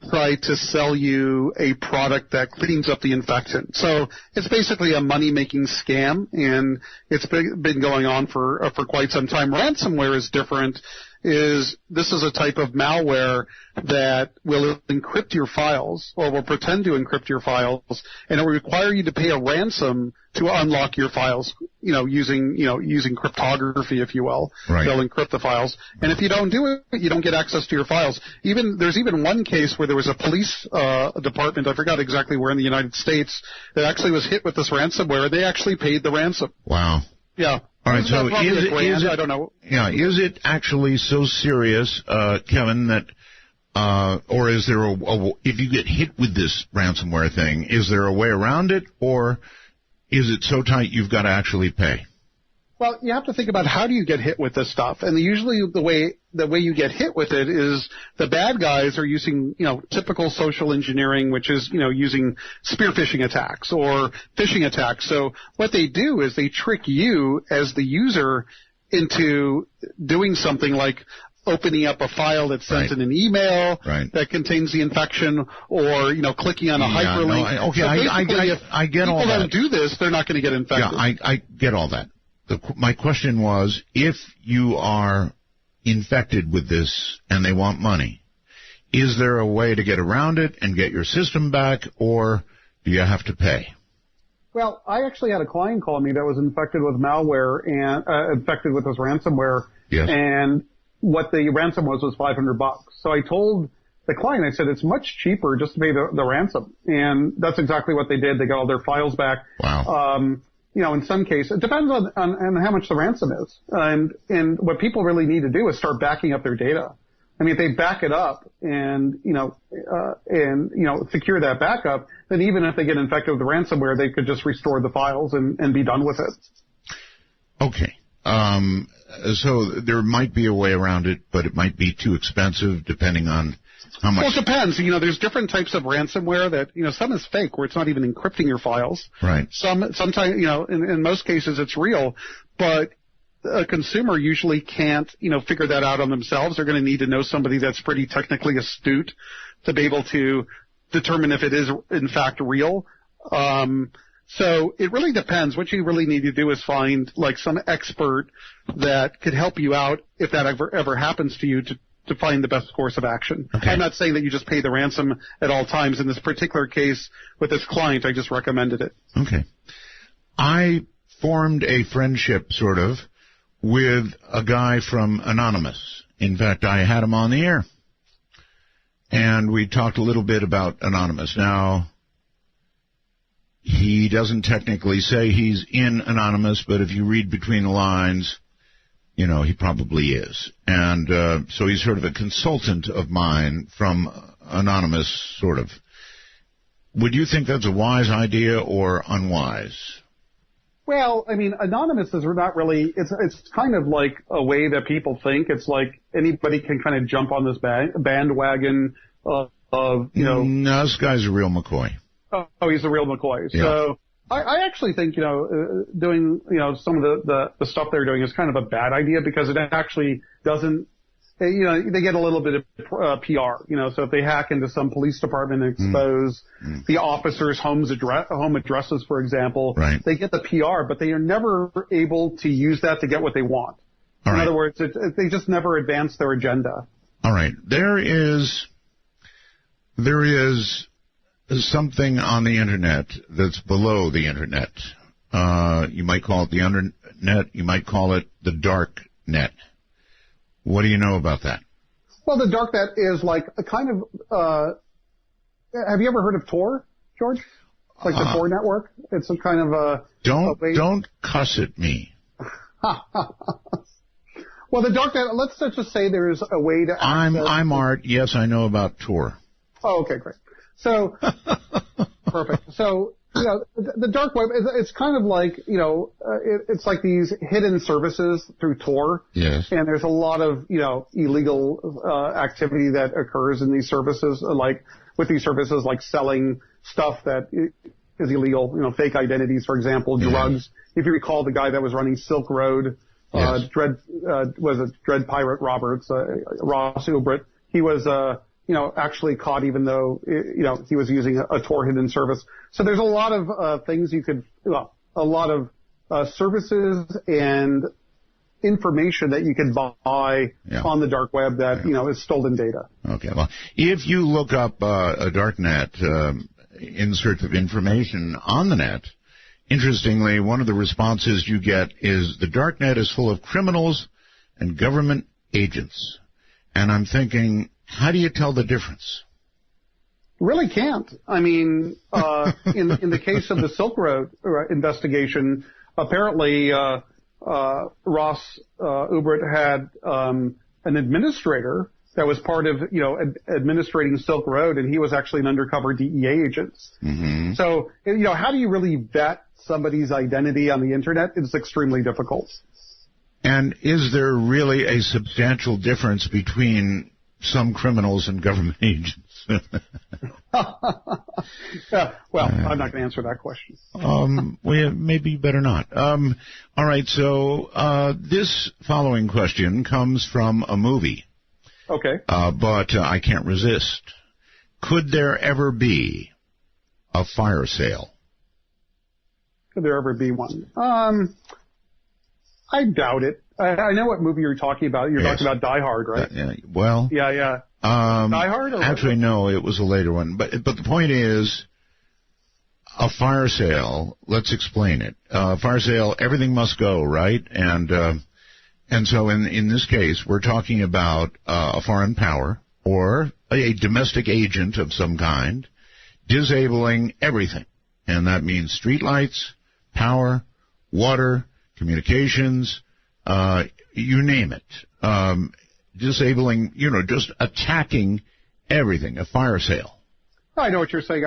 try to sell you a product that cleans up the infection. So it's basically a money-making scam, and it's been going on for quite some time. Ransomware is different. This is a type of malware that will encrypt your files or will pretend to encrypt your files, and it will require you to pay a ransom to unlock your files, using cryptography, if you will. Right. They'll encrypt the files. And if you don't do it, you don't get access to your files. There's even one case where there was a police department, I forgot exactly where in the United States, that actually was hit with this ransomware, and they actually paid the ransom. Wow. Yeah. All right, so is it, I don't know. Yeah, is it actually so serious, Kevin, that, or is there if you get hit with this ransomware thing, is there a way around it, or is it so tight you've got to actually pay? Well, you have to think about how do you get hit with this stuff, and usually the way you get hit with it is the bad guys are using typical social engineering, which is using spear phishing attacks or phishing attacks. So what they do is they trick you as the user into doing something like opening up a file that sends in an email that contains the infection, or clicking on a hyperlink. No, okay, so I get all that. If people don't do this, they're not going to get infected. Yeah, I get all that. My question was, if you are infected with this and they want money, is there a way to get around it and get your system back, or do you have to pay? Well, I actually had a client call me that was infected with malware and infected with this ransomware. Yes. And what the ransom was $500. So I told the client, I said, it's much cheaper just to pay the ransom. And that's exactly what they did. They got all their files back. Wow. In some cases, it depends on how much the ransom is. And what people really need to do is start backing up their data. I mean, if they back it up and secure that backup, then even if they get infected with the ransomware, they could just restore the files and be done with it. Okay. So there might be a way around it, but it might be too expensive depending on how much. Well, it depends. There's different types of ransomware that, some is fake where it's not even encrypting your files. Right. Sometimes, in most cases it's real, but a consumer usually can't, figure that out on themselves. They're going to need to know somebody that's pretty technically astute to be able to determine if it is in fact real. So it really depends. What you really need to do is find like some expert that could help you out if that ever happens to you to find the best course of action. Okay. I'm not saying that you just pay the ransom at all times. In this particular case with this client, I just recommended it. Okay. I formed a friendship, sort of, with a guy from Anonymous. In fact, I had him on the air. And we talked a little bit about Anonymous. Now, he doesn't technically say he's in Anonymous, but if you read between the lines, he probably is. And so he's sort of a consultant of mine from Anonymous, sort of. Would you think that's a wise idea or unwise? Well, Anonymous is not really, it's kind of like a way that people think. It's like anybody can kind of jump on this bandwagon of. No, this guy's a real McCoy. Oh, he's a real McCoy. Yeah. So I actually think, doing, some of the stuff they're doing is kind of a bad idea because it actually doesn't, they get a little bit of PR, so if they hack into some police department and expose the officers' home addresses, for example, right. They get the PR, but they are never able to use that to get what they want. In other words, they just never advance their agenda. All right. There is something on the Internet that's below the Internet. You might call it the Undernet. You might call it the dark net. What do you know about that? Well, the dark net is like a kind of, have you ever heard of Tor, George? Like the Tor network? It's a kind of a... Don't cuss at me. Well, the dark net, let's just say there's a way to access... I'm Art. Yes, I know about Tor. Oh, okay, great. So, perfect. So, the dark web, it's kind of like, it's like these hidden services through Tor. Yes. And there's a lot of, illegal activity that occurs in these services, like with these services, like selling stuff that is illegal, fake identities, for example, drugs. If you recall the guy that was running Silk Road, yes. Dread Pirate Roberts, Ross Ulbricht, he was, actually caught even though, he was using a Tor hidden service. So there's a lot of things a lot of services and information that you can buy on the dark web that, is stolen data. Okay. Well, if you look up a dark net in search of information on the net, interestingly, one of the responses you get is the dark net is full of criminals and government agents. And I'm thinking, how do you tell the difference? Really can't. In the case of the Silk Road investigation, apparently Ross Ulbricht had an administrator that was part of, administrating Silk Road, and he was actually an undercover DEA agent. Mm-hmm. So, how do you really vet somebody's identity on the Internet? It's extremely difficult. And is there really a substantial difference between some criminals and government agents? Well, I'm not going to answer that question. Maybe you better not. All right, so this following question comes from a movie. Okay. But I can't resist. Could there ever be a fire sale? Could there ever be one? I doubt it. I know what movie you're talking about. You're talking about Die Hard, right? Well. Yeah. Die Hard? Actually, no, it was a later one. But the point is, a fire sale, let's explain it. Fire sale, everything must go, right? And so in this case, we're talking about a foreign power or a domestic agent of some kind disabling everything. And that means streetlights, power, water, communications, you name it. Disabling, just attacking everything, a fire sale. I know what you're saying.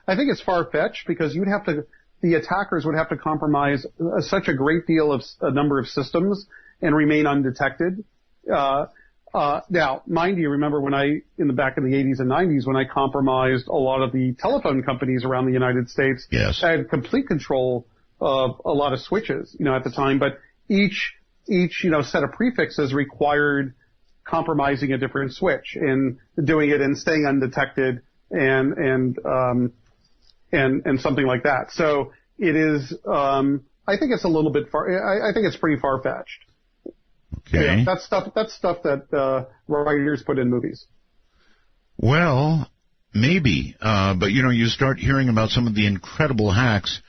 I think it's far-fetched because the attackers would have to compromise such a great deal of a number of systems and remain undetected. Now, mind you, remember when back in the 80s and 90s, when I compromised a lot of the telephone companies around the United States, yes. I had complete control of a lot of switches, at the time, but each set of prefixes required compromising a different switch and doing it and staying undetected and something like that. So it is, I think it's a little bit I think it's pretty far-fetched. Okay. Yeah, that's stuff that writers put in movies. Well, maybe, but you start hearing about some of the incredible hacks.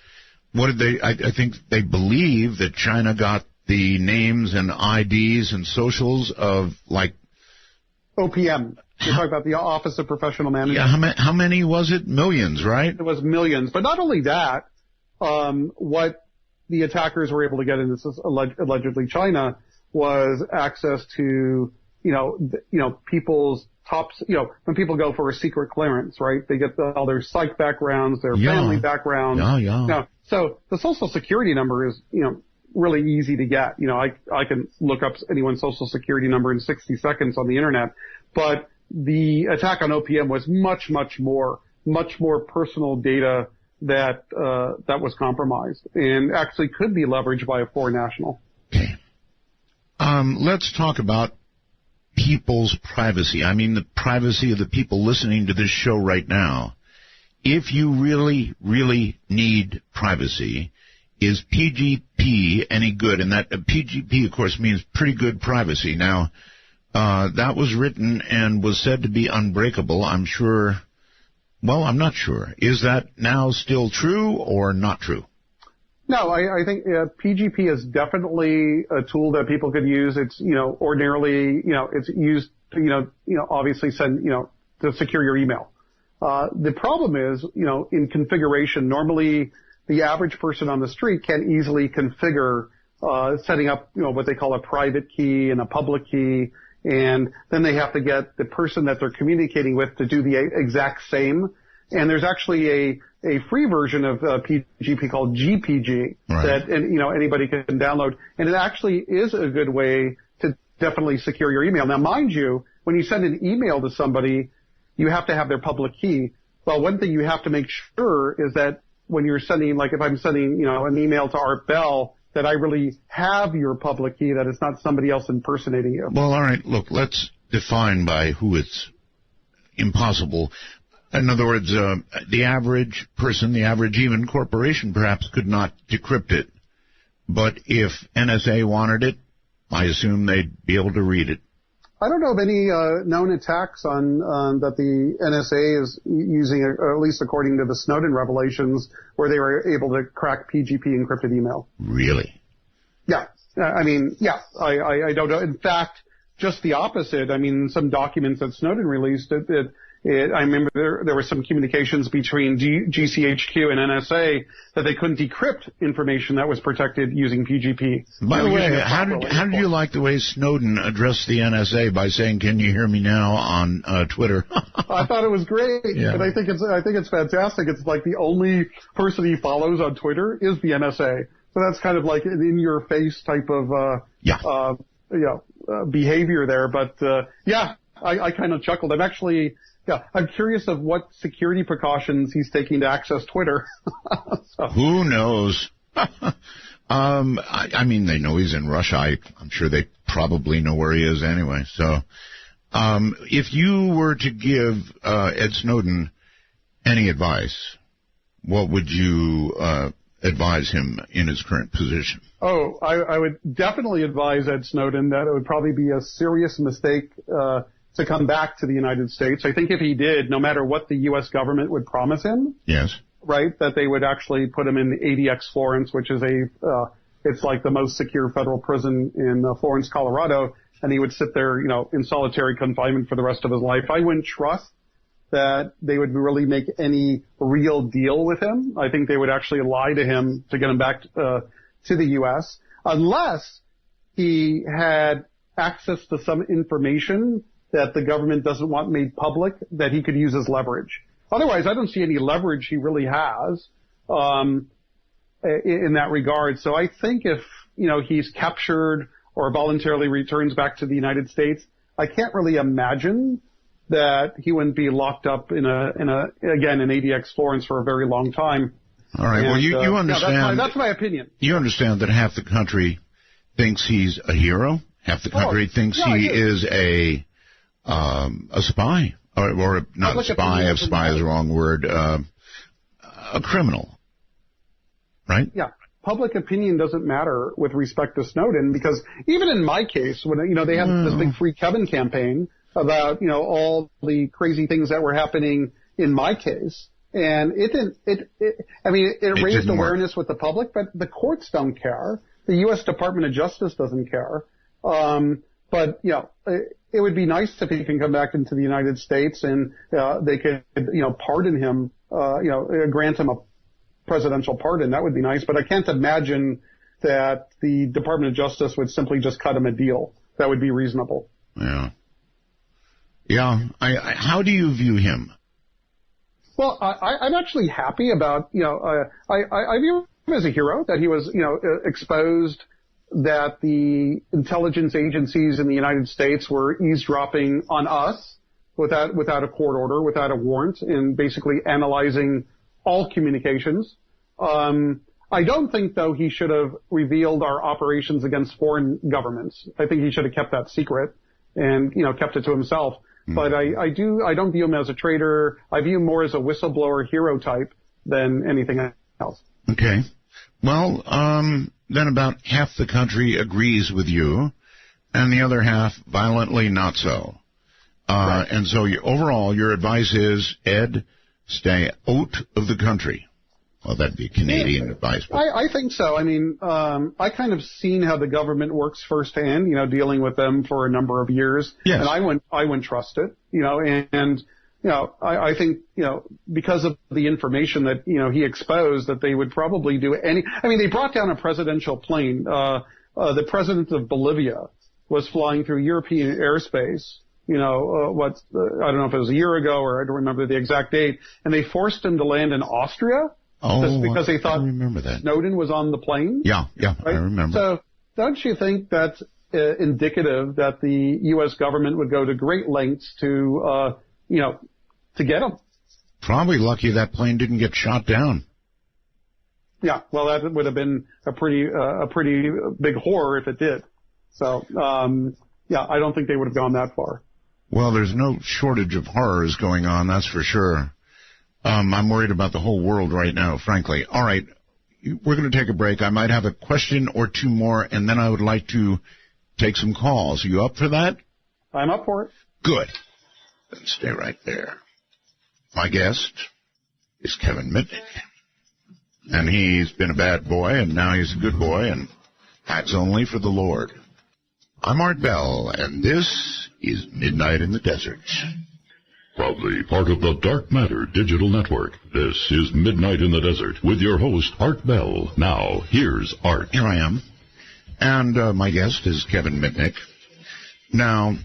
What did they? I think they believe that China got the names and IDs and socials of like OPM. You're talking about the Office of Professional Management. Yeah, how many was it? Millions, right? It was millions. But not only that, what the attackers were able to get in this allegedly China was access to, people's tops, when people go for a secret clearance, right? They get all their psych backgrounds, their family backgrounds. Yeah. So the social security number is, really easy to get. I can look up anyone's social security number in 60 seconds on the internet, but the attack on OPM was much more personal data that was compromised and actually could be leveraged by a foreign national. Okay. Let's talk about people's privacy. I mean, the privacy of the people listening to this show right now. If you really, really need privacy, is PGP any good? And that PGP, of course, means pretty good privacy. Now, that was written and was said to be unbreakable. I'm not sure. Is that now still true or not true? No, I think PGP is definitely a tool that people could use. It's, ordinarily, it's used to, obviously send, to secure your email. The problem is, in configuration, normally the average person on the street can easily configure, setting up, what they call a private key and a public key. And then they have to get the person that they're communicating with to do the exact same. And there's actually a free version of PGP called GPG that anybody can download, and it actually is a good way to definitely secure your email. Now, mind you, when you send an email to somebody, you have to have their public key. Well, one thing you have to make sure is that when you're sending, like if I'm sending, an email to Art Bell, that I really have your public key, that it's not somebody else impersonating you. Well, all right, look, let's define by who it's impossible. In other words, the average person, the average even corporation perhaps could not decrypt it. But if NSA wanted it, I assume they'd be able to read it. I don't know of any known attacks on that the NSA is using, or at least according to the Snowden revelations, where they were able to crack PGP encrypted email. Really? Yeah. I don't know. In fact, just the opposite. I mean, some documents that Snowden released, I remember there were some communications between GCHQ and NSA that they couldn't decrypt information that was protected using PGP. By the way, how did you like the way Snowden addressed the NSA by saying, "Can you hear me now?" on Twitter? I thought it was great, and I think it's fantastic. It's like the only person he follows on Twitter is the NSA, so that's kind of like an in-your-face type of behavior there. But I kind of chuckled. I'm curious of what security precautions he's taking to access Twitter. So. Who knows? I mean, they know he's in Russia. I'm sure they probably know where he is anyway. So, if you were to give Ed Snowden any advice, what would you advise him in his current position? Oh, I would definitely advise Ed Snowden that it would probably be a serious mistake to come back to the United States. I think if he did, no matter what the U.S. government would promise him, yes, right, that they would actually put him in ADX Florence, which is it's like the most secure federal prison in Florence, Colorado, and he would sit there, in solitary confinement for the rest of his life. I wouldn't trust that they would really make any real deal with him. I think they would actually lie to him to get him back to the U.S. unless he had access to some information that the government doesn't want made public that he could use as leverage. Otherwise, I don't see any leverage he really has in that regard. So I think if, he's captured or voluntarily returns back to the United States, I can't really imagine that he wouldn't be locked up in ADX Florence for a very long time. All right. Well, you understand. Yeah, that's my opinion. You understand that half the country thinks he's a hero. Half the country thinks he is a spy, or not a spy. If spy is the wrong word. A criminal. Right? Yeah. Public opinion doesn't matter with respect to Snowden, because even in my case, when they had this big Free Kevin campaign about all the crazy things that were happening in my case, and it raised awareness with the public, but the courts don't care. The U.S. Department of Justice doesn't care. But it would be nice if he can come back into the United States and they could pardon him, grant him a presidential pardon. That would be nice, but I can't imagine that the Department of Justice would simply just cut him a deal. That would be reasonable. Yeah. Yeah. How do you view him? Well, I'm actually happy about, I view him as a hero, that he was, exposed that the intelligence agencies in the United States were eavesdropping on us without a court order, without a warrant, and basically analyzing all communications. I don't think, though, he should have revealed our operations against foreign governments. I think he should have kept that secret and, kept it to himself. Mm-hmm. But I don't view him as a traitor. I view him more as a whistleblower hero type than anything else. Okay. Well, then about half the country agrees with you, and the other half violently not so. Right. And so overall, your advice is, Ed, stay out of the country. Well, that'd be Canadian advice. I think so. I mean, I kind of seen how the government works firsthand, dealing with them for a number of years. Yes. And I wouldn't trust it, and I think, because of the information that, he exposed, that they would probably do they brought down a presidential plane. The president of Bolivia was flying through European airspace, I don't know if it was a year ago, or I don't remember the exact date, and they forced him to land in Austria. Just because they thought Snowden was on the plane. Yeah, right? I remember. So don't you think that's indicative that the U.S. government would go to great lengths to get him? Probably lucky that plane didn't get shot down. Yeah, well, that would have been a pretty big horror if it did. So, I don't think they would have gone that far. Well, there's no shortage of horrors going on, that's for sure. I'm worried about the whole world right now, frankly. All right, we're going to take a break. I might have a question or two more, and then I would like to take some calls. Are you up for that? I'm up for it. Good. Then stay right there. My guest is Kevin Mitnick, and he's been a bad boy, and now he's a good boy, and acts only for the Lord. I'm Art Bell, and this is Midnight in the Desert. Proudly part of the Dark Matter Digital Network, this is Midnight in the Desert with your host, Art Bell. Now, here's Art. Here I am. And my guest is Kevin Mitnick. Now,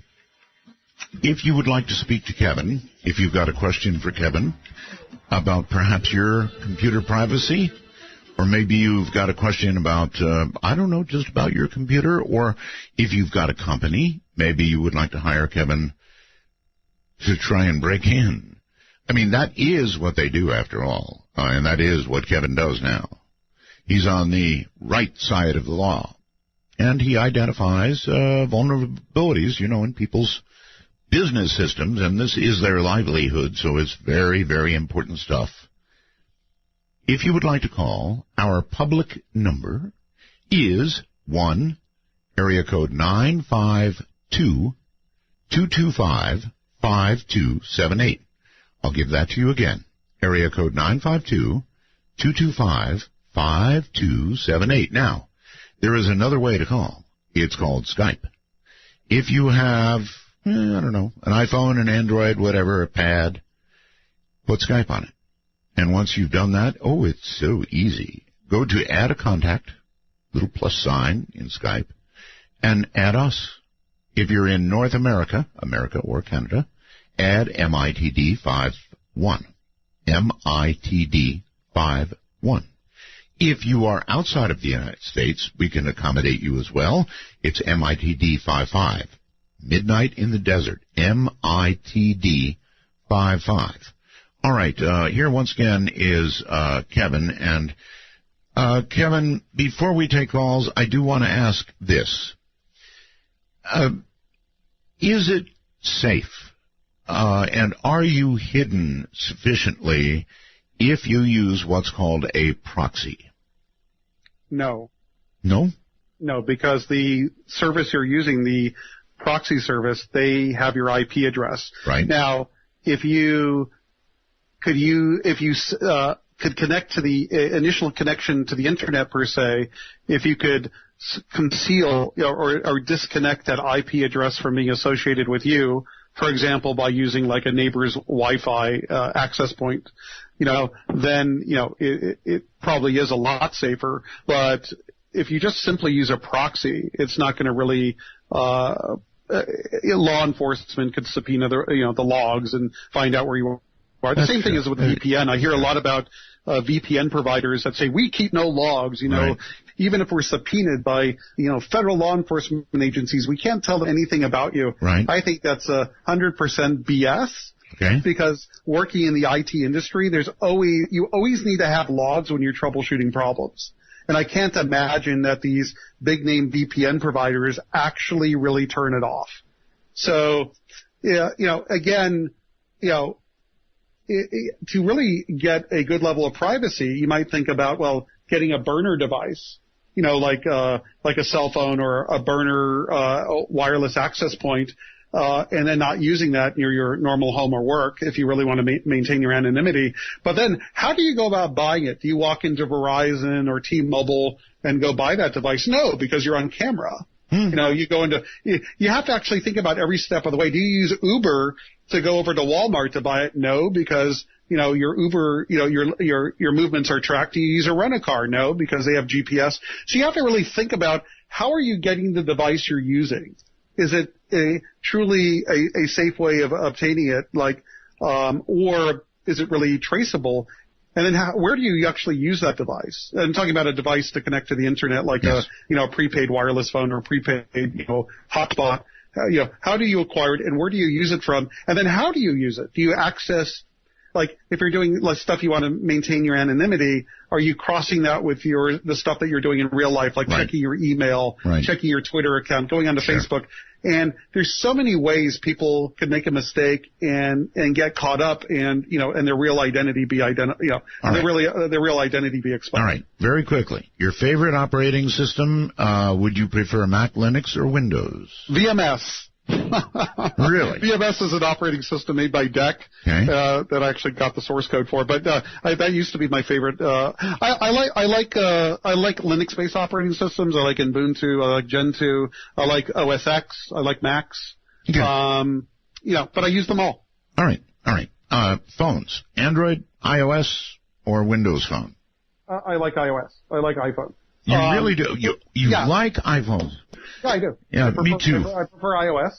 if you would like to speak to Kevin, if you've got a question for Kevin about perhaps your computer privacy, or maybe you've got a question about, just about your computer, or if you've got a company, maybe you would like to hire Kevin to try and break in. I mean, that is what they do after all, and that is what Kevin does now. He's on the right side of the law, and he identifies vulnerabilities, in people's business systems, and this is their livelihood, so it's very, very important stuff. If you would like to call, our public number is 1, area code 952-225-5278. I'll give that to you again. Area code 952-225-5278. Now, there is another way to call. It's called Skype. If you have, an iPhone, an Android, whatever, a pad, put Skype on it. And once you've done that, it's so easy. Go to add a contact, little plus sign in Skype, and add us. If you're in North America or Canada, add MITD 51. MITD 51. If you are outside of the United States, we can accommodate you as well. It's MITD 55. Midnight in the Desert. MITD 55. All right, here once again is Kevin. And Kevin, before we take calls, I do want to ask this. Is it safe? And are you hidden sufficiently if you use what's called a proxy? No. No? No, because the service you're using, the proxy service, they have your IP address. Right. Now, if you could connect to the initial connection to the internet per se, if you could conceal or disconnect that IP address from being associated with you, for example, by using like a neighbor's Wi-Fi access point, then it probably is a lot safer. But if you just simply use a proxy, it's not going to really. Law enforcement could subpoena the logs and find out where you are. The same thing is with VPN. I hear a lot about VPN providers that say we keep no logs. Right. Even if we're subpoenaed by federal law enforcement agencies, we can't tell them anything about you. Right. I think that's 100% BS. Okay. Because working in the IT industry, you always need to have logs when you're troubleshooting problems. And I can't imagine that these big name VPN providers actually really turn it off. So, again, to really get a good level of privacy, you might think about, getting a burner device, like a cell phone or a burner, wireless access point, and then not using that near your normal home or work if you really want to maintain your anonymity. But then how do you go about buying it? Do you walk into Verizon or T-Mobile and go buy that device? No, because you're on camera. You go into, you have to actually think about every step of the way. Do you use Uber to go over to Walmart to buy it? No, because, your Uber, your movements are tracked. Do you use a rent-a-car? No, because they have GPS. So you have to really think about how are you getting the device you're using? Is it truly a safe way of obtaining it, or is it really traceable? And then where do you actually use that device? I'm talking about a device to connect to the internet, like yes. a prepaid wireless phone or prepaid hotspot. How do you acquire it, and where do you use it from? And then how do you use it? Do you access, if you're doing stuff you want to maintain your anonymity, are you crossing that with the stuff that you're doing in real life, like right. checking your email, right. checking your Twitter account, going onto Sure. Facebook? And there's so many ways people could make a mistake and get caught up, and their real identity be their real identity be exposed. All right, very quickly, your favorite operating system? Would you prefer Mac, Linux, or Windows? VMS. Really? VMS is an operating system made by DEC that I actually got the source code for, but that used to be my favorite. I like Linux-based operating systems. I like Ubuntu. I like Gentoo. I like OS X. I like Macs. Okay. But I use them all. All right. Phones: Android, iOS, or Windows Phone? I like iOS. I like iPhone. You really do. You yeah. like iPhones? Yeah, I do. Yeah, me too. I prefer iOS.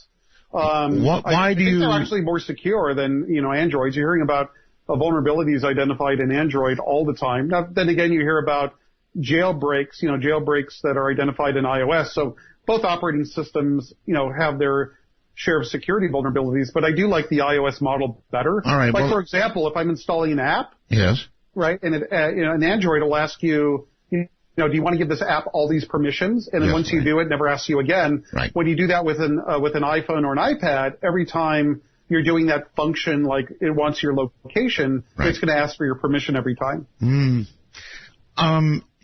Why do you? They're actually more secure than Androids. You're hearing about vulnerabilities identified in Android all the time. Now, then again, you hear about jailbreaks. Jailbreaks that are identified in iOS. So both operating systems, have their share of security vulnerabilities. But I do like the iOS model better. All right. For example, if I'm installing an app, yes, right, and an Android will ask you. Do you want to give this app all these permissions? And then once you do it, it never asks you again. Right. When you do that with an iPhone or an iPad, every time you're doing that function, like it wants your location, right. It's going to ask for your permission every time.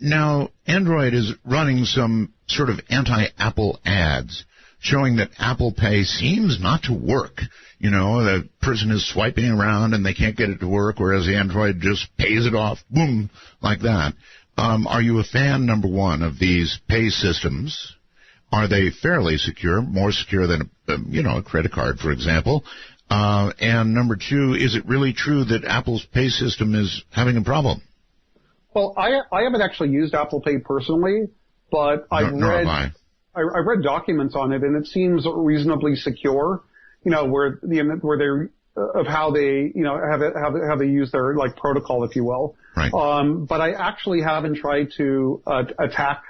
Now, Android is running some sort of anti-Apple ads showing that Apple Pay seems not to work. The person is swiping around and they can't get it to work, whereas Android just pays it off, boom, like that. Are you a fan, number one, of these pay systems? Are they fairly secure, more secure than, a credit card, for example? And number two, is it really true that Apple's pay system is having a problem? Well, I haven't actually used Apple Pay personally, but I've read documents on it, and it seems reasonably secure. Where how they, how they use their like protocol, if you will. Right. But I actually haven't tried to attack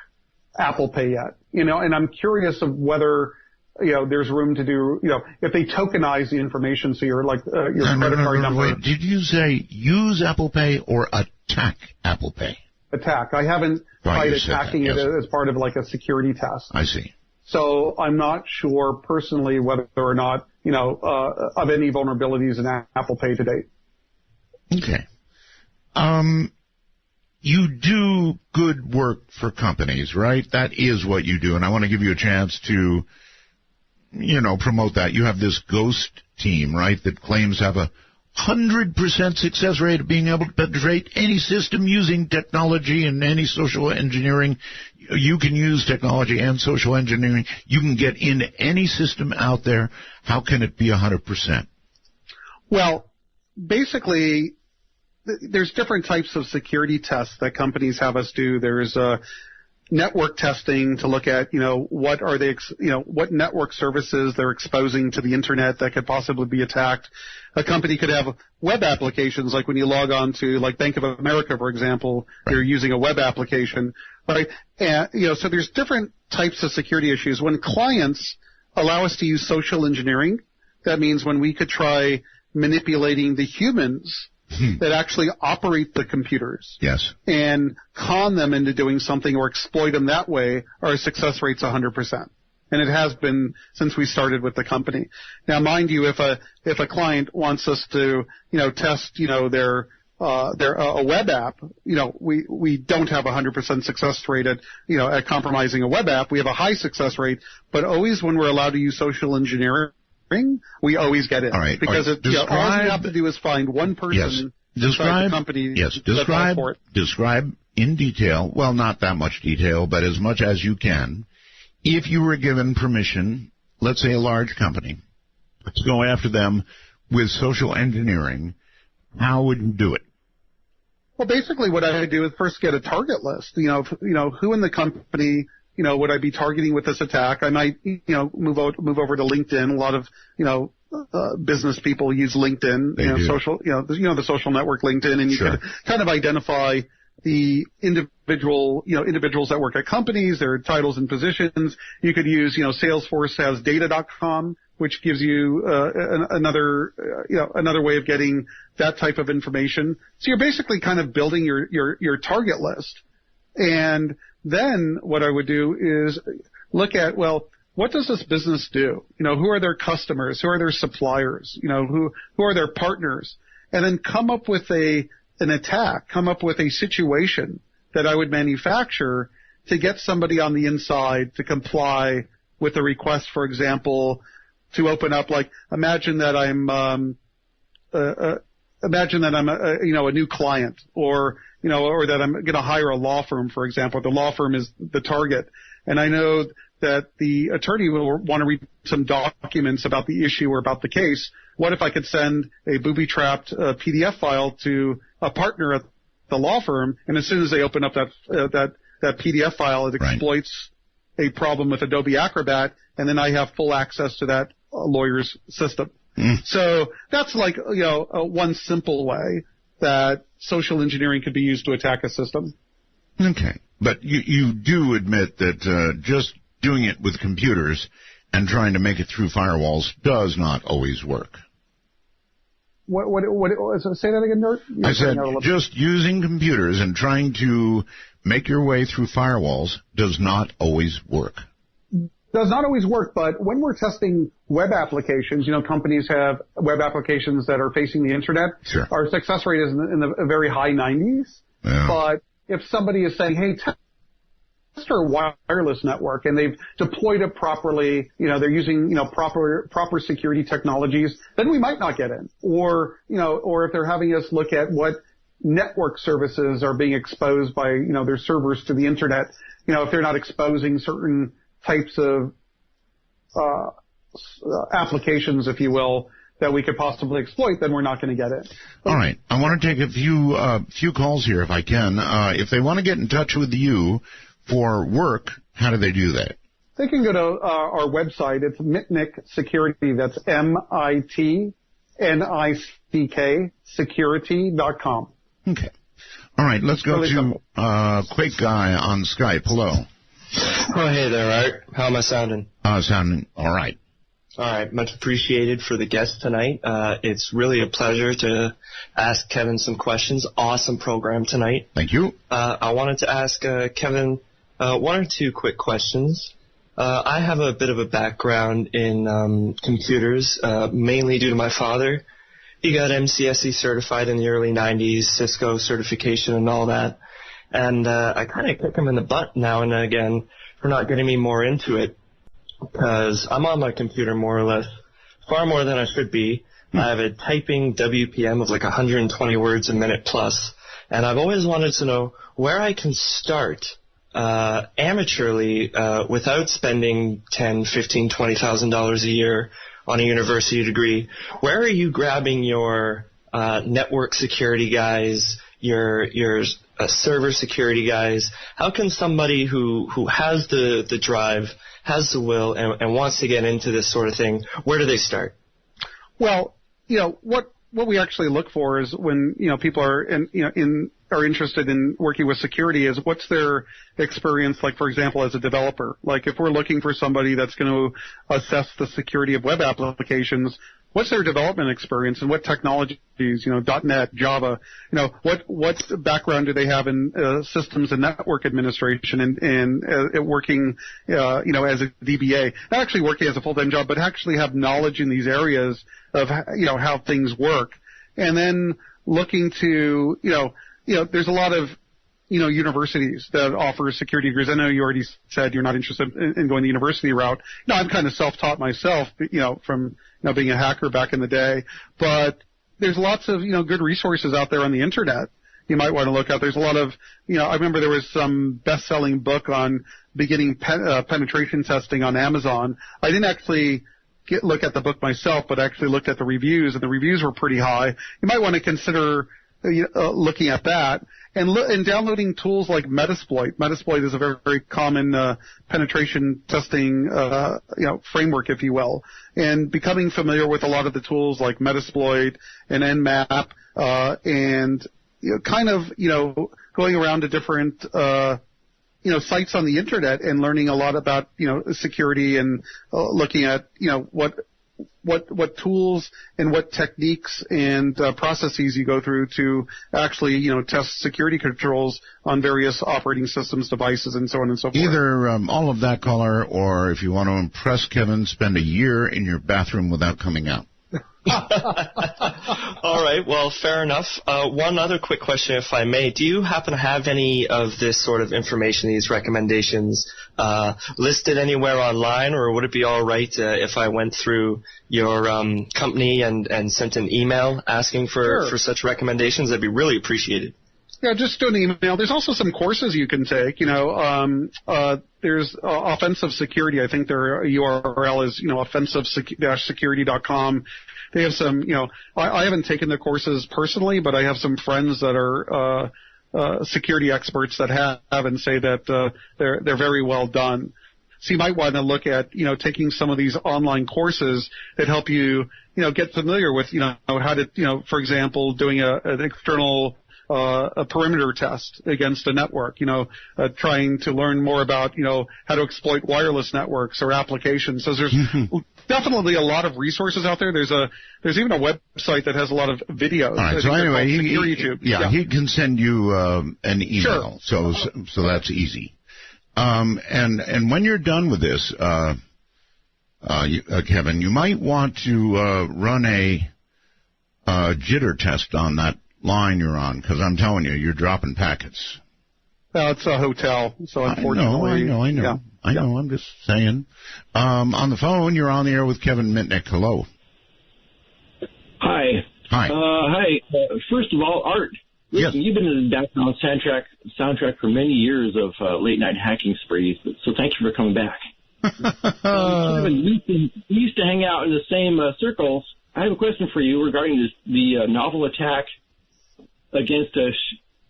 Apple Pay yet. And I'm curious of whether there's room to do, if they tokenize the information, so your credit card number. Wait. Did you say use Apple Pay or attack Apple Pay? Attack. I haven't tried attacking it as part of like a security test. I see. So I'm not sure personally whether or not, of any vulnerabilities in Apple Pay to date. Okay. You do good work for companies, right? That is what you do, and I want to give you a chance to, promote that. You have this ghost team, right, that claims to have 100% success rate of being able to penetrate any system using technology and any social engineering. You can use technology and social engineering. You can get into any system out there. How can it be 100%? Well, basically, there's different types of security tests that companies have us do. There's network testing to look at, what are they, what network services they're exposing to the internet that could possibly be attacked. A company could have web applications, like when you log on to, like Bank of America, for example, you're using a web application, right? And, so there's different types of security issues. When clients allow us to use social engineering, that means when we could try manipulating the humans that actually operate the computers. Yes. And con them into doing something or exploit them that way, our success rate's 100%. And it has been since we started with the company. Now, mind you, if a client wants us to, test, their a web app, we don't have 100% success rate at compromising a web app. We have a high success rate, but always when we're allowed to use social engineering, we always get in. All right. Because all you have to do is find one person inside the company. Yes. Describe in detail, well, not that much detail, but as much as you can, if you were given permission, let's say a large company, to go after them with social engineering, how would you do it? Well, basically what I would do is first get a target list. Who in the company would I be targeting with this attack? I might, move over to LinkedIn. A lot of, business people use LinkedIn, social, the social network LinkedIn, and you can kind of identify the individuals that work at companies, their titles and positions. You could use, Salesforce has data.com, which gives you, another way of getting that type of information. So you're basically kind of building your target list. And then what I would do is look at, well, what does this business do? Who are their customers? Who are their suppliers? Who are their partners? And then come up with an attack, come up with a situation that I would manufacture to get somebody on the inside to comply with the request, for example, to open up, like, imagine that I'm a new client, or that I'm going to hire a law firm, for example. The law firm is the target. And I know that the attorney will want to read some documents about the issue or about the case. What if I could send a booby-trapped PDF file to a partner at the law firm, and as soon as they open up that PDF file, it exploits a problem with Adobe Acrobat, and then I have full access to that lawyer's system. So that's like, one simple way that social engineering could be used to attack a system. Okay. But you do admit that just doing it with computers and trying to make it through firewalls does not always work. What say that again, Nerd? I said just using computers and trying to make your way through firewalls does not always work. Does not always work, but when we're testing web applications, companies have web applications that are facing the internet. Sure. Our success rate is in the very high 90s. Yeah. But if somebody is saying, hey, test our wireless network, and they've deployed it properly, they're using, proper security technologies, then we might not get in. Or if they're having us look at what network services are being exposed by, their servers to the internet, if they're not exposing certain types of applications, if you will, that we could possibly exploit, then we're not going to get it. All right. I want to take a few calls here if I can. If they want to get in touch with you for work, how do they do that? They can go to our website. It's Mitnick Security. That's MITNICK Nick, security.com. Okay. All right, let's go to Quake Guy on Skype. Hello. Oh, hey there, Art. How am I sounding? Sounding all right. All right, much appreciated for the guest tonight. It's really a pleasure to ask Kevin some questions. Awesome program tonight. Thank you. I wanted to ask Kevin one or two quick questions. I have a bit of a background in computers, mainly due to my father. He got MCSE certified in the early 90s, Cisco certification and all that. And I kind of kick him in the butt now and again for not getting me more into it, because I'm on my computer more or less far more than I should be. I have a typing WPM of like 120 words a minute plus, and I've always wanted to know where I can start amateurly without spending $10,000, $15,000, $20,000 a year on a university degree. Where are you grabbing your network security guys, your server security guys? How can somebody who has the drive, has the will, and wants to get into this sort of thing, where do they start? Well, what we actually look for is when people are are interested in working with security is what's their experience like, for example, as a developer. Like if we're looking for somebody that's going to assess the security of web applications, what's their development experience and what technologies, .NET, Java, what background do they have in systems and network administration and working, as a DBA, not actually working as a full-time job, but actually have knowledge in these areas of, how things work. And then looking to, there's a lot of, universities that offer security degrees. I know you already said you're not interested in going the university route. No, I'm kind of self-taught myself, from, being a hacker back in the day. But there's lots of, good resources out there on the internet you might want to look at. There's a lot of, I remember there was some best-selling book on beginning penetration testing on Amazon. I didn't actually look at the book myself, but actually looked at the reviews, and the reviews were pretty high. You might want to consider looking at that, and downloading tools like Metasploit. Metasploit is a very, very common penetration testing framework, if you will, and becoming familiar with a lot of the tools like Metasploit and Nmap, and going around to different sites on the internet and learning a lot about security and looking at what tools and what techniques and processes you go through to actually, test security controls on various operating systems, devices, and so on and so forth. Either all of that, caller, or if you want to impress Kevin, spend a year in your bathroom without coming out. All right, well, fair enough. One other quick question, if I may. Do you happen to have any of this sort of information, these recommendations, listed anywhere online, or would it be all right if I went through your company and sent an email asking for such recommendations? That'd be really appreciated. Yeah, just do an email. There's also some courses you can take. There's offensive security. I think their URL is, offensive-security.com. They have some, I haven't taken the courses personally, but I have some friends that are security experts that have and say that they're very well done. So you might want to look at, taking some of these online courses that help you, get familiar with, how to, for example, doing an external a perimeter test against a network, trying to learn more about, how to exploit wireless networks or applications. So there's definitely a lot of resources out there. There's even a website that has a lot of videos. All right. So anyway, YouTube. He can send you an email. Sure. So that's easy. And when you're done with this, Kevin, you might want to run a jitter test on that line you're on, because I'm telling you, you're dropping packets. Well, it's a hotel, so unfortunately. I know. I know. I'm just saying. On the phone, you're on the air with Kevin Mitnick. Hello. Hi. Hi. First of all, Art, listen, you've been in the background soundtrack for many years of late-night hacking sprees, so thank you for coming back. We used to hang out in the same circles. I have a question for you regarding the novel attack against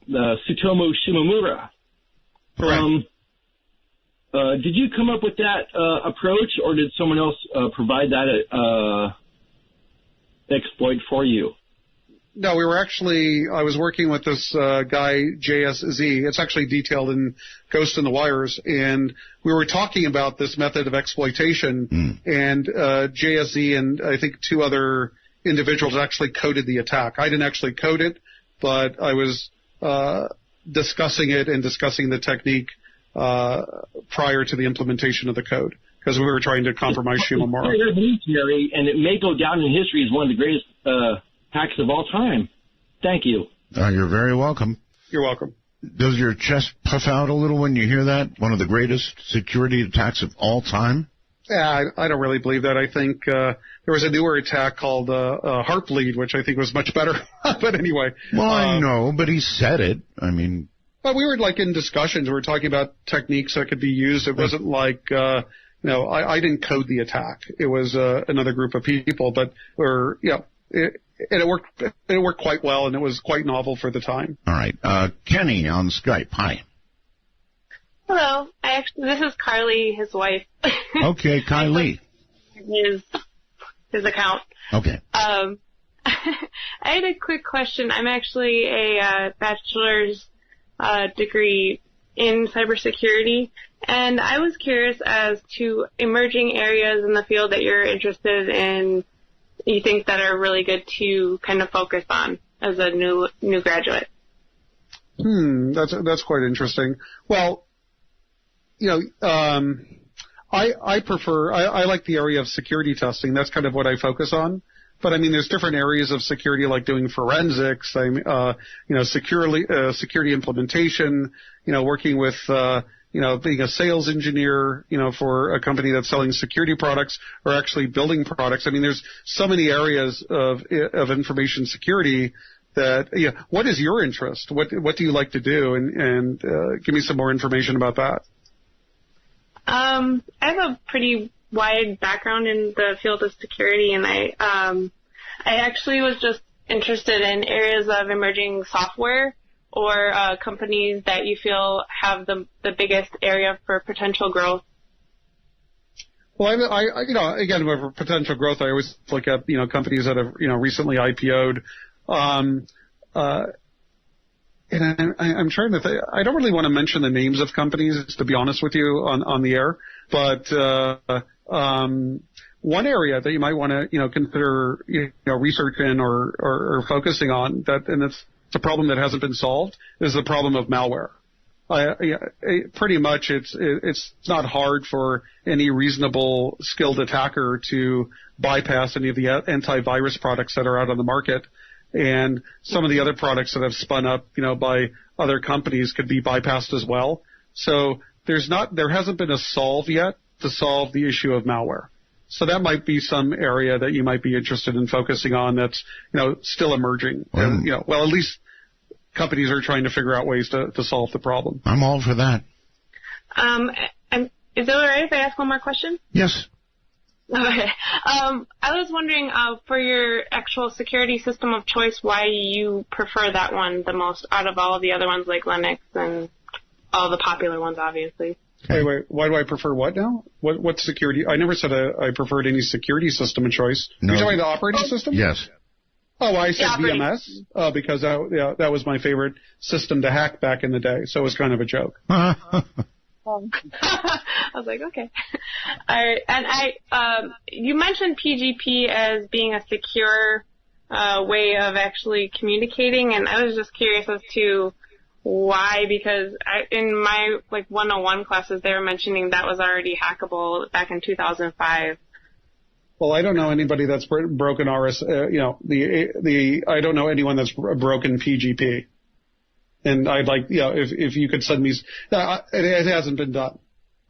Tsutomu Shimomura. Correct. Did you come up with that approach, or did someone else provide that exploit for you? No, I was working with this guy, JSZ. It's actually detailed in Ghost in the Wires. And we were talking about this method of exploitation. And JSZ and I think two other individuals actually coded the attack. I didn't actually code it, but I was discussing it and discussing the technique prior to the implementation of the code, because we were trying to compromise Shimomura. It's revolutionary, and it may go down in history as one of the greatest hacks of all time. Thank you. You're very welcome. You're welcome. Does your chest puff out a little when you hear that? One of the greatest security attacks of all time? Yeah, I don't really believe that. I think there was a newer attack called Heartbleed, which I think was much better. But anyway. Well, I know, but he said it. I mean. But we were like in discussions. We were talking about techniques that could be used. It wasn't like, I didn't code the attack. It was another group of people, but it worked quite well, and it was quite novel for the time. All right. Kenny on Skype. Hi. Hello. This is Carly, his wife. Okay, Kylie. His account. Okay. I had a quick question. I'm actually a bachelor's degree in cybersecurity, and I was curious as to emerging areas in the field that you're interested in, you think that are really good to kind of focus on as a new graduate. That's quite interesting. Well, I like the area of security testing. That's kind of what I focus on. But I mean, there's different areas of security, like doing forensics, security implementation, working with, being a sales engineer, for a company that's selling security products or actually building products. I mean, there's so many areas of information security that, what is your interest? What do you like to do? And give me some more information about that. I have a pretty wide background in the field of security, and I actually was just interested in areas of emerging software or companies that you feel have the biggest area for potential growth. Well, again, for potential growth, I always look at, companies that have, recently IPO'd. And I'm trying to think. I don't really want to mention the names of companies, to be honest with you, on the air. But one area that you might want to, consider, research in or focusing on, and it's a problem that hasn't been solved, is the problem of malware. Pretty much, it's not hard for any reasonable, skilled attacker to bypass any of the antivirus products that are out on the market. And some of the other products that have spun up, by other companies could be bypassed as well. So there hasn't been a solve yet to solve the issue of malware. So that might be some area that you might be interested in focusing on that's, still emerging. And, at least companies are trying to figure out ways to solve the problem. I'm all for that. And is it all right if I ask one more question? Yes. Okay. I was wondering, for your actual security system of choice, why you prefer that one the most out of all of the other ones like Linux and all the popular ones, obviously. Wait, why do I prefer what now? What security? I never said I preferred any security system of choice. No. You're talking the operating system? Yes. Oh, I said VMS because that was my favorite system to hack back in the day, so it was kind of a joke. I was like, okay. All right. And you mentioned PGP as being a secure way of actually communicating, and I was just curious as to why, because in my 101 classes, they were mentioning that was already hackable back in 2005. Well, I don't know anybody that's broken RS. I don't know anyone that's broken PGP. And I'd like, if you could send me. It hasn't been done.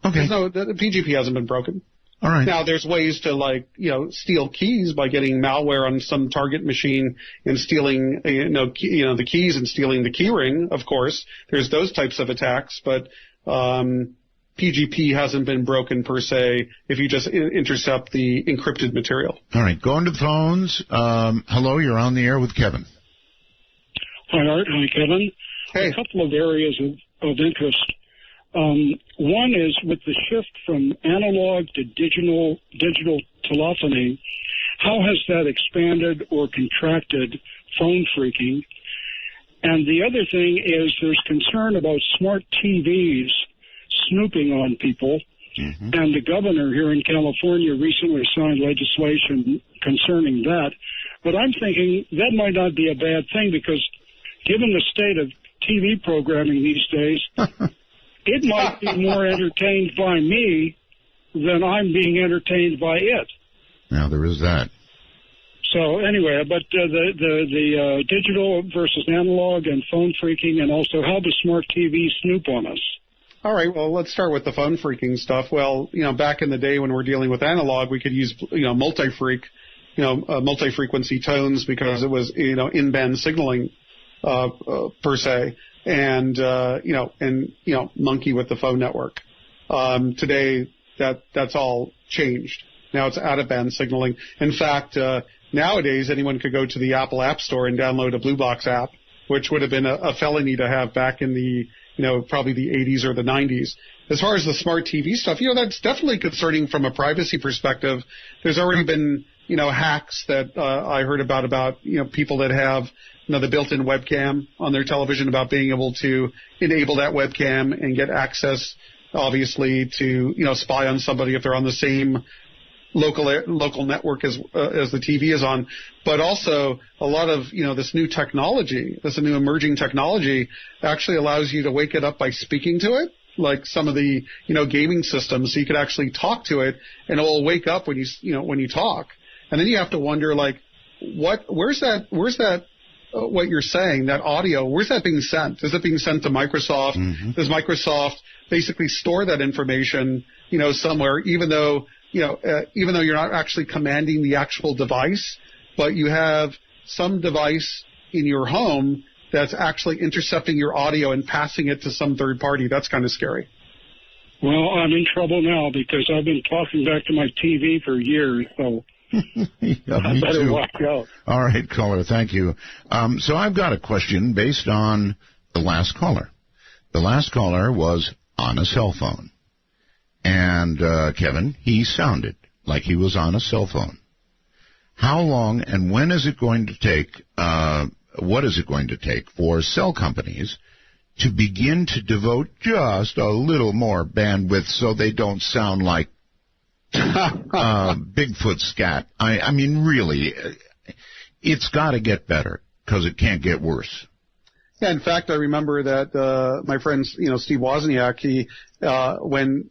Okay. The PGP hasn't been broken. All right. Now there's ways to steal keys by getting malware on some target machine and stealing the keys and stealing the key ring. Of course, there's those types of attacks, but PGP hasn't been broken per se. If you just intercept the encrypted material. All right. Going to the phones. Hello, you're on the air with Kevin. Hi, Art. Hi, Kevin. Hey. A couple of areas of interest. One is with the shift from analog to digital telephony, how has that expanded or contracted phone phreaking? And the other thing is there's concern about smart TVs snooping on people. Mm-hmm. And the governor here in California recently signed legislation concerning that. But I'm thinking that might not be a bad thing because given the state of TV programming these days, it might be more entertained by me than I'm being entertained by it. Now, there is that. So anyway, but the digital versus analog and phone phreaking, and also how does smart TV snoop on us? All right, well, let's start with the phone phreaking stuff. Well, back in the day when we're dealing with analog, we could use, multi-frequency tones because it was, in-band signaling, per se, and monkey with the phone network. Today, that's all changed. Now it's out-of-band signaling. In fact, nowadays, anyone could go to the Apple App Store and download a Blue Box app, which would have been a felony to have back in the, probably the 80s or the 90s. As far as the smart TV stuff, that's definitely concerning from a privacy perspective. There's already been, hacks that I heard about, people that have, the built-in webcam on their television, about being able to enable that webcam and get access, obviously, to, spy on somebody if they're on the same local network as the TV is on. But also a lot of, this new technology, this new emerging technology actually allows you to wake it up by speaking to it, like some of the, gaming systems. So you could actually talk to it and it will wake up when you talk. And then you have to wonder, like, where's that, what you're saying, that audio, where's that being sent? Is it being sent to Microsoft? Mm-hmm. Does Microsoft basically store that information, somewhere, even though you're not actually commanding the actual device, but you have some device in your home that's actually intercepting your audio and passing it to some third party? That's kind of scary. Well, I'm in trouble now because I've been talking back to my TV for years, so I better watch out. All right, caller, thank you. So I've got a question based on the last caller. The last caller was on a cell phone. And, Kevin, he sounded like he was on a cell phone. How long and when is it going to take, what is it going to take for cell companies to begin to devote just a little more bandwidth so they don't sound like Bigfoot scat? I mean, really, it's got to get better because it can't get worse. Yeah, in fact, I remember that my friend, Steve Wozniak, he when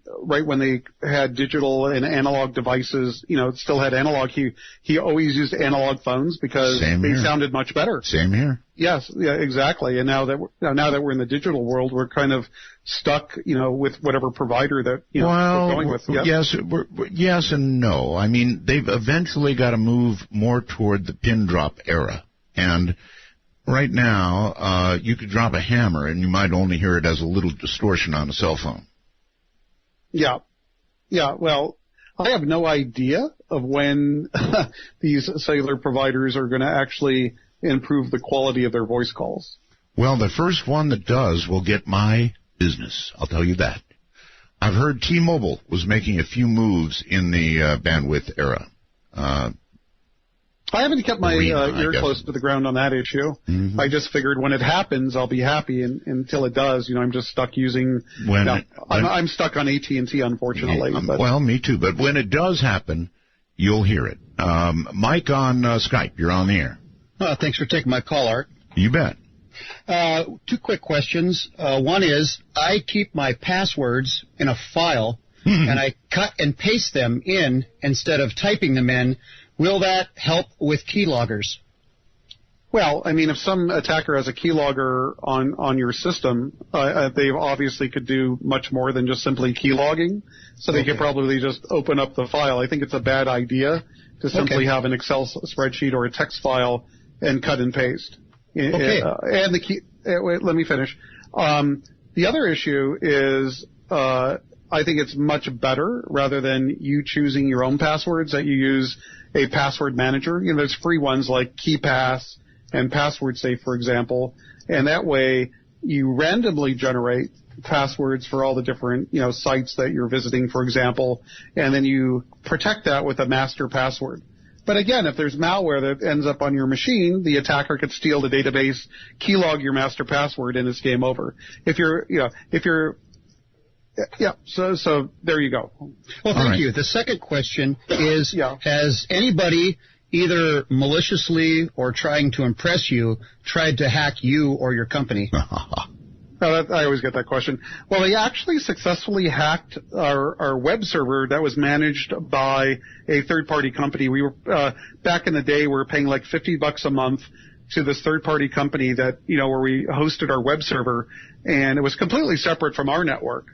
they had digital and analog devices, still had analog. He always used analog phones because they sounded much better. Same here. Yes, yeah, exactly. And now that we're in the digital world, we're kind of stuck, with whatever provider that we're going with. Yes, yes and no. I mean, they've eventually got to move more toward the pin drop era, and right now, you could drop a hammer and you might only hear it as a little distortion on a cell phone. Yeah. Yeah, well, I have no idea of when these cellular providers are going to actually improve the quality of their voice calls. Well, the first one that does will get my business, I'll tell you that. I've heard T-Mobile was making a few moves in the bandwidth era. I haven't kept my ear close to the ground on that issue. Mm-hmm. I just figured when it happens, I'll be happy, and until it does, I'm just stuck using. I'm stuck on AT&T, unfortunately. Well, me too. But when it does happen, you'll hear it. Mike on Skype, you're on the air. Thanks for taking my call, Art. You bet. Two quick questions. One is, I keep my passwords in a file, and I cut and paste them in instead of typing them in. Will that help with keyloggers? Well, I mean, if some attacker has a keylogger on your system, they obviously could do much more than just simply keylogging. So they could probably just open up the file. I think it's a bad idea to simply have an Excel spreadsheet or a text file and cut and paste. Okay. And the key. Wait, let me finish. The other issue is, I think it's much better rather than you choosing your own passwords that you use a password manager. There's free ones like KeePass and Password Safe, for example, and that way you randomly generate passwords for all the different, sites that you're visiting, for example, and then you protect that with a master password. But again, if there's malware that ends up on your machine, the attacker could steal the database, keylog your master password, and it's game over. So there you go. Well, thank you. The second question is, has anybody either maliciously or trying to impress you tried to hack you or your company? I always get that question. Well, they actually successfully hacked our web server that was managed by a third-party company. We were back in the day, we were paying like $50 a month to this third-party company that, where we hosted our web server, and it was completely separate from our network.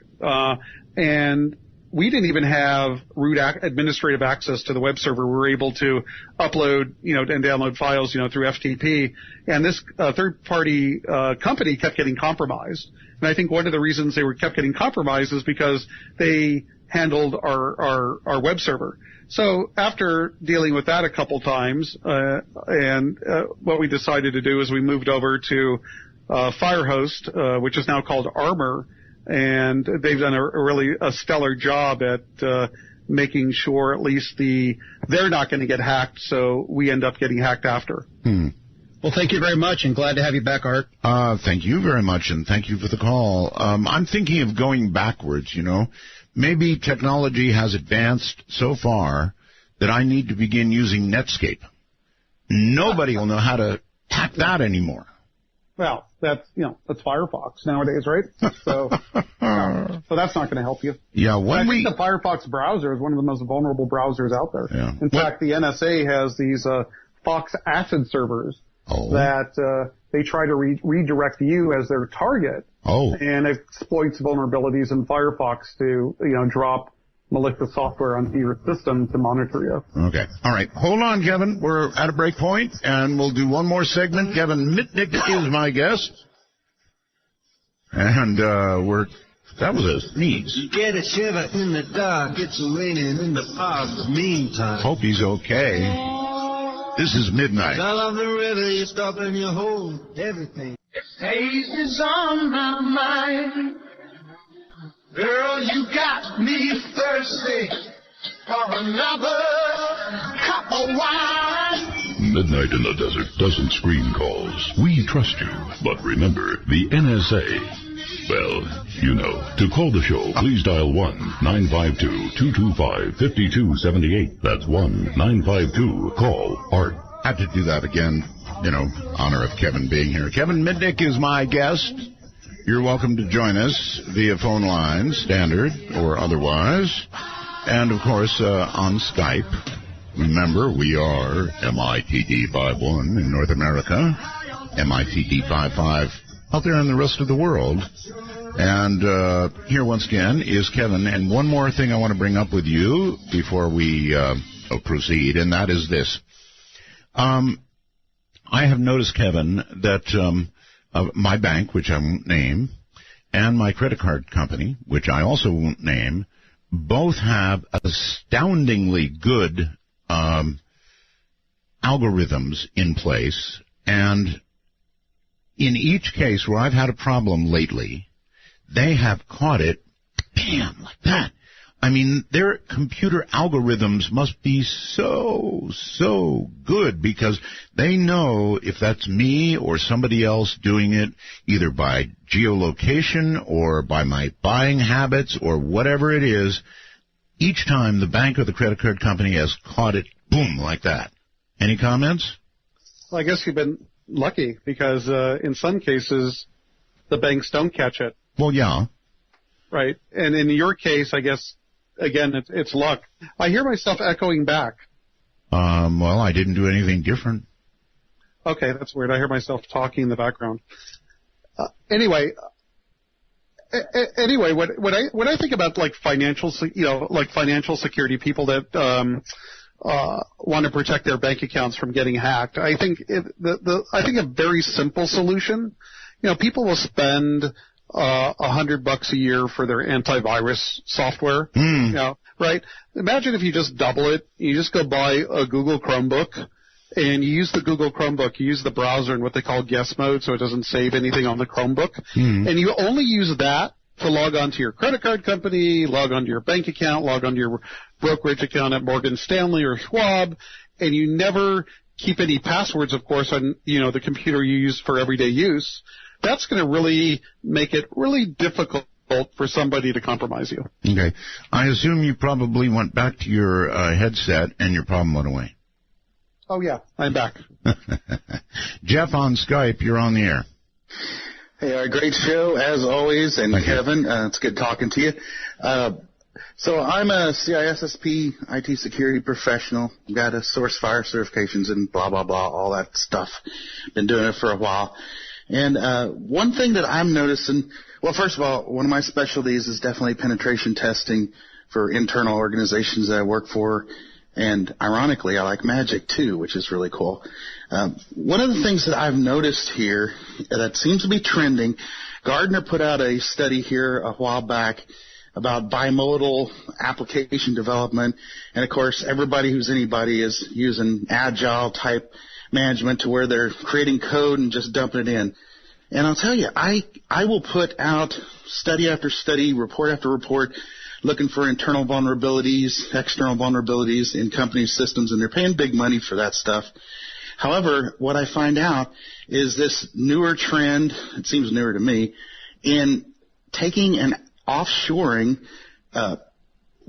And we didn't even have root administrative access to the web server. We were able to upload, and download files, through FTP. And this third-party company kept getting compromised. And I think one of the reasons they kept getting compromised is because they handled our web server. So after dealing with that a couple times, what we decided to do is we moved over to Firehost, which is now called Armor. And they've done a stellar job at making sure at least they're not going to get hacked, so we end up getting hacked after. Well, thank you very much, and glad to have you back, Art. Thank you very much, and thank you for the call. I'm thinking of going backwards, Maybe technology has advanced so far that I need to begin using Netscape. Nobody will know how to hack that anymore. Well, that's Firefox nowadays, right? So that's not going to help you. Yeah, I think the Firefox browser is one of the most vulnerable browsers out there. Yeah. In fact, the NSA has these Fox Acid servers that they try to redirect you as their target. And exploits vulnerabilities in Firefox to, drop malicious software onto your system to monitor you. Okay. All right. Hold on, Kevin. We're at a break point, and we'll do one more segment. Kevin Mitnick is my guest. And that was a sneeze. You get a shiver in the dark. It's raining in the park. Meantime. Hope he's okay. This is Midnight. Down on the river, you stop and you hold everything. Haze is on my mind. Girl, you got me thirsty for another cup of wine. Midnight in the Desert doesn't screen calls. We trust you. But remember, the NSA... Well, to call the show, please dial 1-952-225-5278. That's 1-952-CALL-ART. I have to do that again, honor of Kevin being here. Kevin Mitnick is my guest. You're welcome to join us via phone line, standard or otherwise. And, of course, on Skype. Remember, we are MITD51 in North America, MITD55 out there in the rest of the world. And here once again is Kevin. And one more thing I want to bring up with you before we proceed, and that is this. I have noticed, Kevin, that my bank, which I won't name, and my credit card company, which I also won't name, both have astoundingly good algorithms in place. And in each case where I've had a problem lately, they have caught it, bam, like that. I mean, their computer algorithms must be so good because they know if that's me or somebody else doing it, either by geolocation or by my buying habits or whatever it is. Each time the bank or the credit card company has caught it, boom, like that. Any comments? Well, I guess you've been lucky because in some cases the banks don't catch it. Well, yeah. Right. And in your case, I guess, again, it's luck. I hear myself echoing back. Well, I didn't do anything different. Okay, that's weird. I hear myself talking in the background. Anyway, when I think about like financial security, people that want to protect their bank accounts from getting hacked, I think a very simple solution. People will spend $100 a year for their antivirus software. Right? Imagine if you just double it. You just go buy a Google Chromebook, and you use the Google Chromebook. You use the browser in what they call guest mode, so it doesn't save anything on the Chromebook. And you only use that to log on to your credit card company, log on to your bank account, log on to your brokerage account at Morgan Stanley or Schwab, and you never keep any passwords, of course, on, the computer you use for everyday use, that's going to really make it really difficult for somebody to compromise you. Okay. I assume you probably went back to your headset and your problem went away. Oh, yeah. I'm back. Jeff on Skype, you're on the air. Hey, great show, as always. And Thank Kevin, it's good talking to you. So I'm a CISSP IT security professional. Got a source fire certifications and blah, blah, blah, all that stuff. Been doing it for a while. And one thing that I'm noticing, well, first of all, one of my specialties is definitely penetration testing for internal organizations that I work for. And ironically, I like magic too, which is really cool. One of the things that I've noticed here that seems to be trending, Gardner put out a study here a while back about bimodal application development. And, of course, everybody who's anybody is using agile type management to where they're creating code and just dumping it in. And I'll tell you, I will put out study after study, report after report, looking for internal vulnerabilities, external vulnerabilities in company systems, and they're paying big money for that stuff. However, what I find out is this newer trend, it seems newer to me, in taking and offshoring,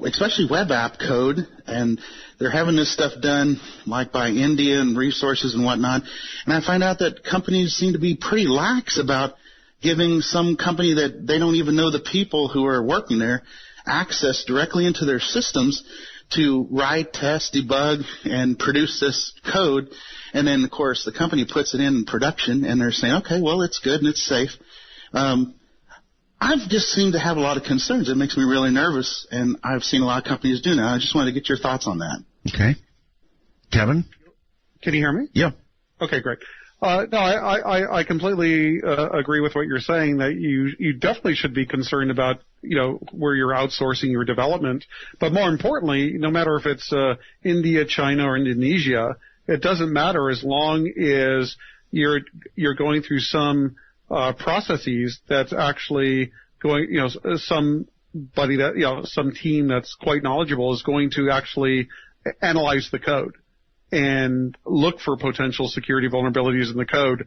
especially web app code, and they're having this stuff done like by India and resources and whatnot. And I find out that companies seem to be pretty lax about giving some company that they don't even know the people who are working there access directly into their systems to write, test, debug, and produce this code. And then, of course, the company puts it in production, and they're saying, okay, well, it's good and it's safe. I've just seemed to have a lot of concerns. It makes me really nervous, and I've seen a lot of companies do that. I just wanted to get your thoughts on that. Okay. Kevin? Can you hear me? Yeah. Okay, great. No, I completely agree with what you're saying, that you definitely should be concerned about, where you're outsourcing your development. But more importantly, no matter if it's India, China, or Indonesia, it doesn't matter as long as you're going through some processes that's actually going, somebody that, some team that's quite knowledgeable is going to actually analyze the code and look for potential security vulnerabilities in the code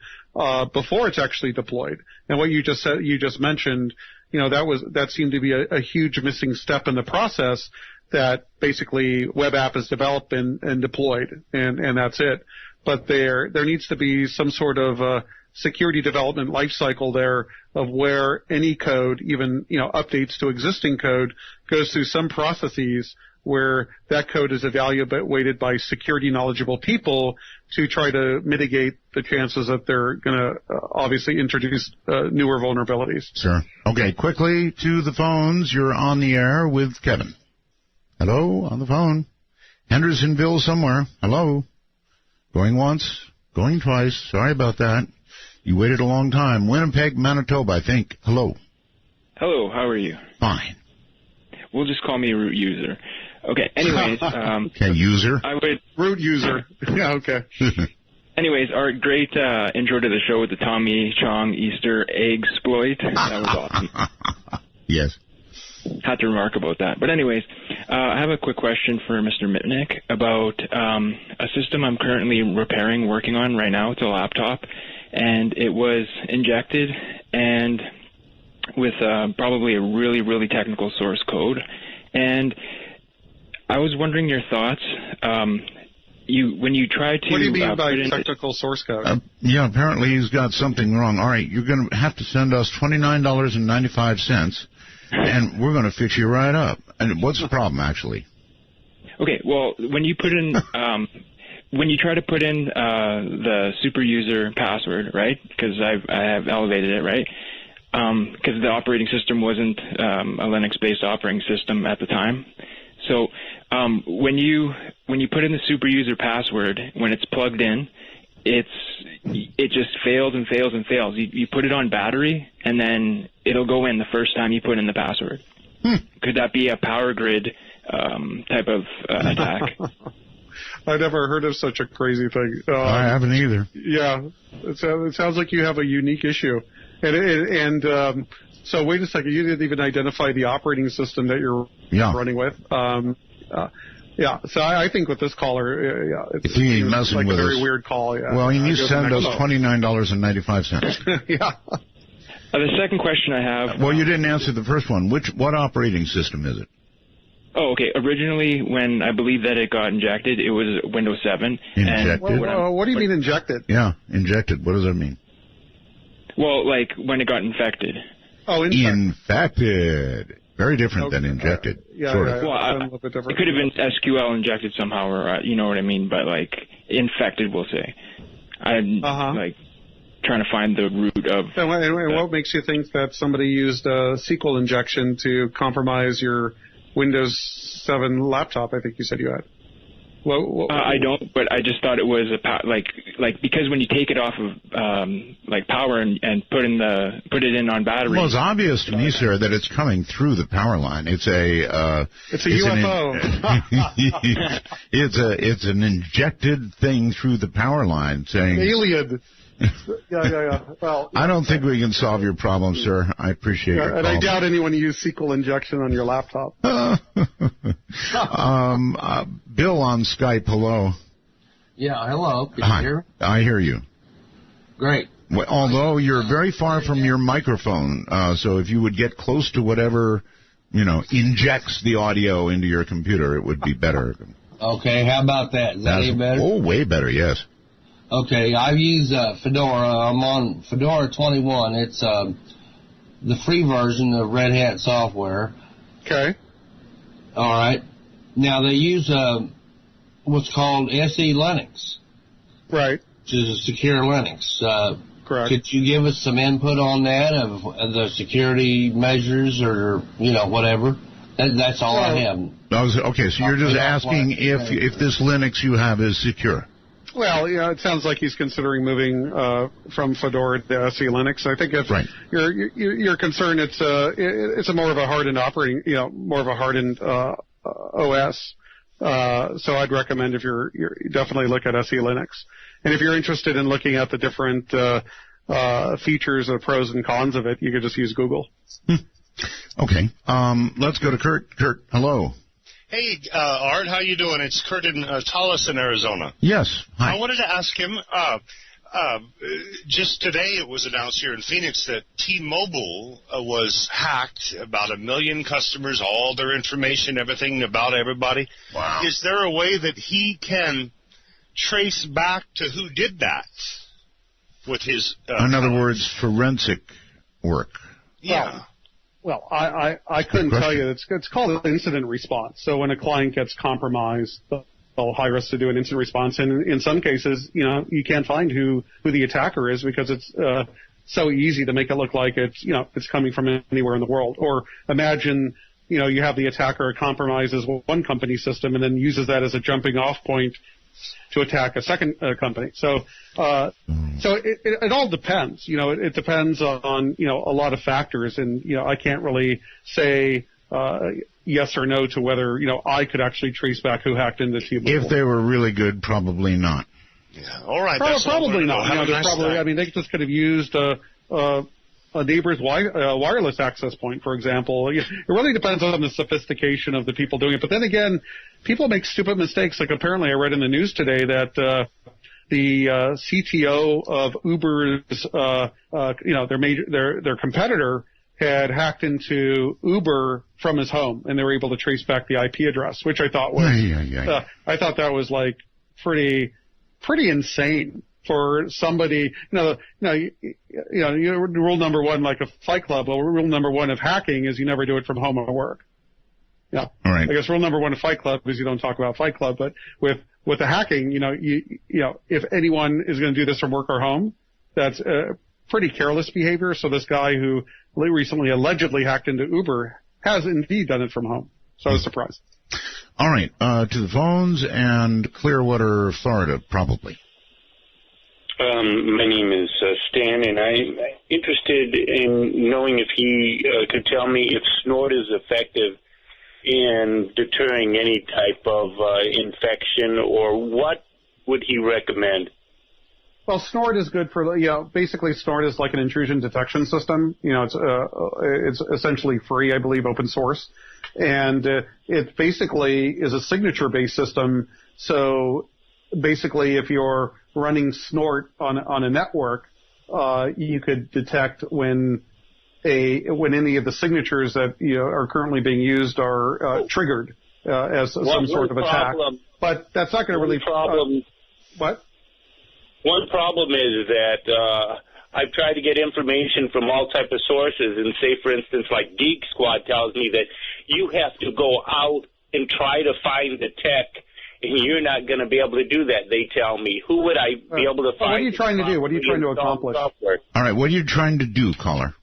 before it's actually deployed. And what you just said, you just mentioned, that seemed to be a huge missing step in the process, that basically web app is developed and deployed, and that's it. But there needs to be some sort of security development life cycle there of where any code, even updates to existing code, goes through some processes where that code is evaluated by security knowledgeable people to try to mitigate the chances that they're going to obviously introduce newer vulnerabilities. Sure. Okay, quickly to the phones. You're on the air with Kevin. Hello, on the phone. Hendersonville somewhere. Hello. Going once, going twice. Sorry about that. You waited a long time. Winnipeg, Manitoba, I think. Hello. Hello, how are you? Fine. We'll just call me root user. Okay, anyways. Okay, user. Root user. Yeah, okay. Anyways, our great intro to the show with the Tommy Chong Easter egg exploit. That was awesome. Yes. Had to remark about that. But anyways, I have a quick question for Mr. Mitnick about a system I'm currently repairing, working on right now. It's a laptop, and it was injected and with probably a really, really technical source code. And I was wondering your thoughts. When you try to... What do you mean by technical source code? Yeah, apparently he's got something wrong. All right, you're going to have to send us $29.95, and we're going to fix you right up. And what's the problem, actually? Okay, well, when you put in... when you try to put in the super user password, right, because I have elevated it, right, because the operating system wasn't a Linux-based operating system at the time. So when you put in the super user password, when it's plugged in, it just fails and fails and fails. You put it on battery, and then it'll go in the first time you put in the password. Could that be a power grid type of attack? I never heard of such a crazy thing. I haven't either. Yeah, it sounds like you have a unique issue. And so wait a second, you didn't even identify the operating system that you're running with. Yeah, so I think with this caller, it's He messing like with a very us. weird call. Yeah. Well, you Go to send the us next $29.95. Yeah. The second question I have. Well, you didn't answer the first one. What operating system is it? Oh, okay. Originally, when I believe that it got injected, it was Windows 7. Injected? What do you mean injected? Yeah, injected. What does that mean? Well, like when it got infected. Oh, infected. Very different than injected. Sort of. Well, it could have been SQL injected somehow, or you know what I mean, but like infected, we'll say. I'm like trying to find the root of. And what makes you think that somebody used SQL injection to compromise your Windows 7 laptop? I think you said you had. I don't, but I just thought it was like because when you take it off of like power and put it in on battery. Well, it's obvious to me, sir, that it's coming through the power line. It's a UFO. It's an injected thing through the power line, saying alien. Yeah. Well, I don't think we can solve your problem, sir. I appreciate your and call. I doubt anyone used SQL injection on your laptop. Bill on Skype, hello. Yeah, hello. Can Hi. you hear me? I hear you. Great. Well, although you're very far from your microphone, so if you would get close to whatever, injects the audio into your computer, it would be better. Okay, how about that? Is that any better? Oh, way better, yes. Okay, I use Fedora. I'm on Fedora 21. It's the free version of Red Hat software. Okay. All right. Now, they use what's called SE Linux. Right. Which is a secure Linux. Correct. Could you give us some input on that of the security measures or, whatever? That's all I have. Okay, so you're just asking if this Linux you have is secure. Well, it sounds like he's considering moving from Fedora to SE Linux. I think if you're concerned, it's a more of a hardened operating, more of a hardened OS. So I'd recommend if you're definitely look at SE Linux. And if you're interested in looking at the different features or pros and cons of it, you could just use Google. Okay. Let's go to Kurt. Kurt, hello. Hey, Art, how you doing? It's Kurt in Tolleson, Arizona. Yes. Hi. I wanted to ask him, just today it was announced here in Phoenix that T-Mobile was hacked, about 1 million customers, all their information, everything about everybody. Wow. Is there a way that he can trace back to who did that with his... in other words, forensic work. Yeah. Well, I couldn't tell you. It's called incident response. So when a client gets compromised, they'll hire us to do an incident response. And in some cases, you can't find who the attacker is because it's so easy to make it look like it's coming from anywhere in the world. Or imagine, you have the attacker compromises one company system and then uses that as a jumping off point to attack a second company. So it all depends. It depends on a lot of factors, and I can't really say yes or no to whether I could actually trace back who hacked into T-Mobile. If they were really good, probably not. Yeah. All right. Probably not. They just could have used a neighbor's wireless access point, for example. It really depends on the sophistication of the people doing it. But then again, people make stupid mistakes. Like apparently I read in the news today that the CTO of Uber's, their competitor had hacked into Uber from his home, and they were able to trace back the IP address, which I thought was, I thought that was like pretty insane. For somebody, rule number one, like a Fight Club, rule number one of hacking is you never do it from home or work. Yeah. All right. I guess rule number one of Fight Club is you don't talk about Fight Club, but with the hacking, if anyone is going to do this from work or home, that's pretty careless behavior. So this guy who recently allegedly hacked into Uber has indeed done it from home. So I was surprised. All right. To the phones and Clearwater, Florida, probably. My name is Stan, and I'm interested in knowing if he could tell me if snort is effective in deterring any type of infection, or what would he recommend? Well, snort is good for, basically snort is like an intrusion detection system. It's essentially free, I believe, open source. And it basically is a signature-based system. So basically, if you're running snort on a network, you could detect when any of the signatures that are currently being used are triggered as some sort of attack. But that's not going to really problem. What? One problem is that I've tried to get information from all type of sources, and say, for instance, like Geek Squad tells me that you have to go out and try to find the tech, and you're not going to be able to do that, they tell me. Who would I be able to find? What are you trying to do? What are you trying to accomplish? Software? All right, what are you trying to do, caller?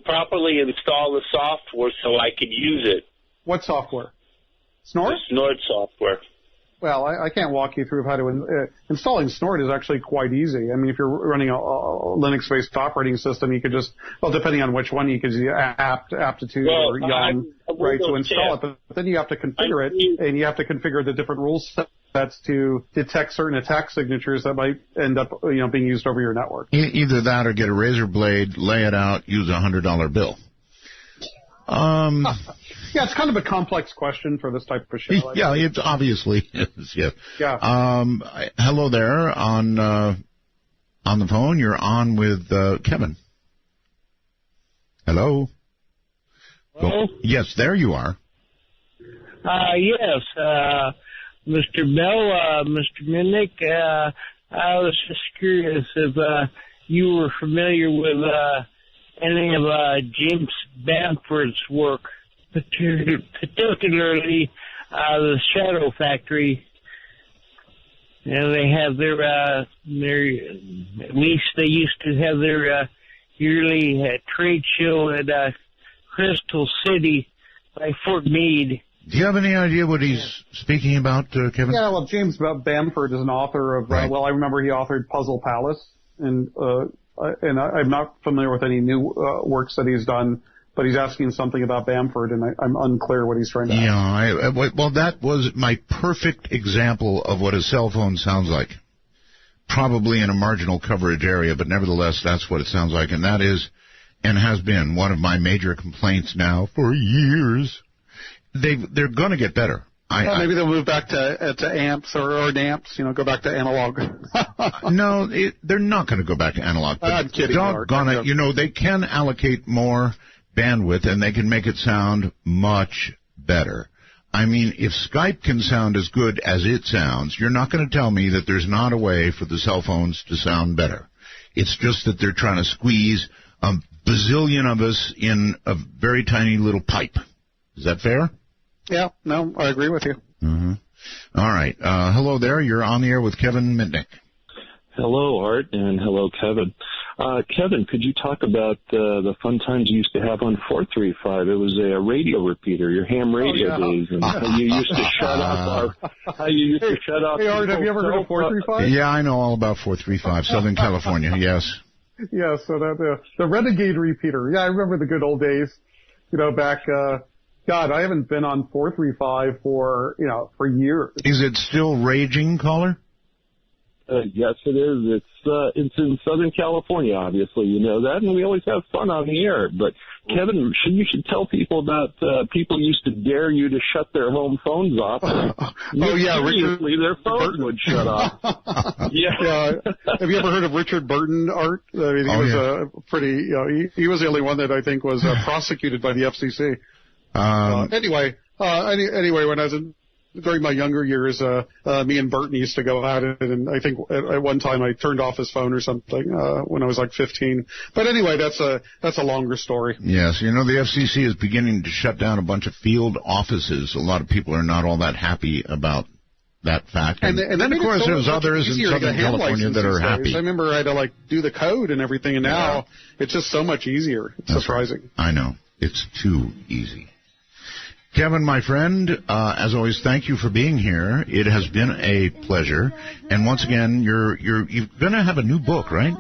Properly install the software so I could use it. What software? Snort? The Snort software. Well, I can't walk you through how to installing Snort is actually quite easy. I mean, if you're running a Linux-based operating system, you could just, well, depending on which one, you could use Aptitude or Yum, right, to install it. But then you have to configure it, and you have to configure the different rule sets to detect certain attack signatures that might end up, being used over your network. Either that or get a razor blade, lay it out, use a $100 bill. Yeah, it's kind of a complex question for this type of show. Yeah, it obviously is. Yeah. Yeah. Hello there on the phone. You're on with Kevin. Hello. Hello? Yes, there you are. Yes, Mr. Bell, Mr. Mitnick. I was just curious if you were familiar with any of James Bamford's work, particularly the Shadow Factory. They have their at least they used to have their yearly trade show at Crystal City by Fort Meade. Do you have any idea what he's speaking about, Kevin? Yeah, well, James Bamford is an author of, right. I remember he authored Puzzle Palace, and I'm not familiar with any new works that he's done, but he's asking something about Bamford, and I'm unclear what he's trying to ask. Yeah, well, that was my perfect example of what a cell phone sounds like. Probably in a marginal coverage area, but nevertheless, that's what it sounds like, and that is, and has been, one of my major complaints now for years. They're going to get better. Maybe they'll move back to amps or NAMPs, go back to analog. No, they're not going to go back to analog. But I'm kidding. Doggone it, they can allocate more bandwidth and they can make it sound much better. I mean, if Skype can sound as good as it sounds, you're not going to tell me that there's not a way for the cell phones to sound better. It's just that they're trying to squeeze a bazillion of us in a very tiny little pipe. Is that fair? Yeah, no, I agree with you. Mm-hmm. All right. Hello there. You're on the air with Kevin Mitnick. Hello, Art, and hello, Kevin. Kevin, could you talk about the fun times you used to have on 435? It was a radio repeater, your ham radio days, and how you used to shut off Hey, Art, have you ever heard of 435? Yeah, I know all about 435, Southern California, yes. Yeah, so the Renegade repeater. Yeah, I remember the good old days, back... God, I haven't been on 435 for years. Is it still raging, caller? Yes, it is. It's in Southern California, obviously. You know that, and we always have fun on the air. But, Kevin, you should tell people about people used to dare you to shut their home phones off. Seriously, their phones would shut off. Yeah. Have you ever heard of Richard Burton, Art? I mean, he was pretty, he was the only one that I think was prosecuted by the FCC. Anyway, when I was during my younger years, me and Burton used to go at it, and I think at one time I turned off his phone or something when I was like 15. But anyway, that's a longer story. Yes, the FCC is beginning to shut down a bunch of field offices. A lot of people are not all that happy about that fact. And then, of course, there's others in Southern California that are happy. I remember I had to do the code and everything, and now it's just so much easier. It's surprising. Right. I know. It's too easy. Kevin, my friend, as always, thank you for being here. It has been a pleasure. And once again, you're going to have a new book, right?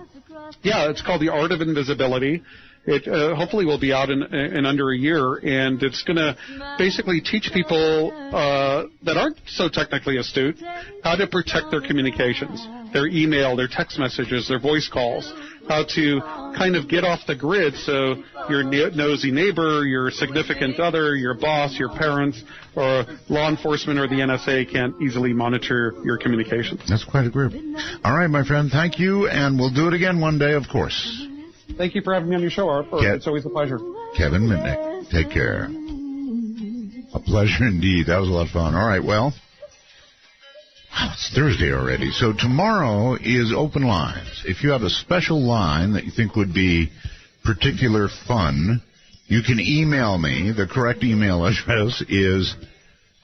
Yeah, it's called The Art of Invisibility. It hopefully will be out in under a year, and it's going to basically teach people that aren't so technically astute how to protect their communications, their email, their text messages, their voice calls, how to kind of get off the grid so your nosy neighbor, your significant other, your boss, your parents, or law enforcement or the NSA can't easily monitor your communications. That's quite a group. All right, my friend, thank you, and we'll do it again one day, of course. Thank you for having me on your show, Arthur. It's always a pleasure. Kevin Mitnick, take care. A pleasure indeed. That was a lot of fun. All right, well, it's Thursday already, so tomorrow is open lines. If you have a special line that you think would be particular fun, you can email me. The correct email address is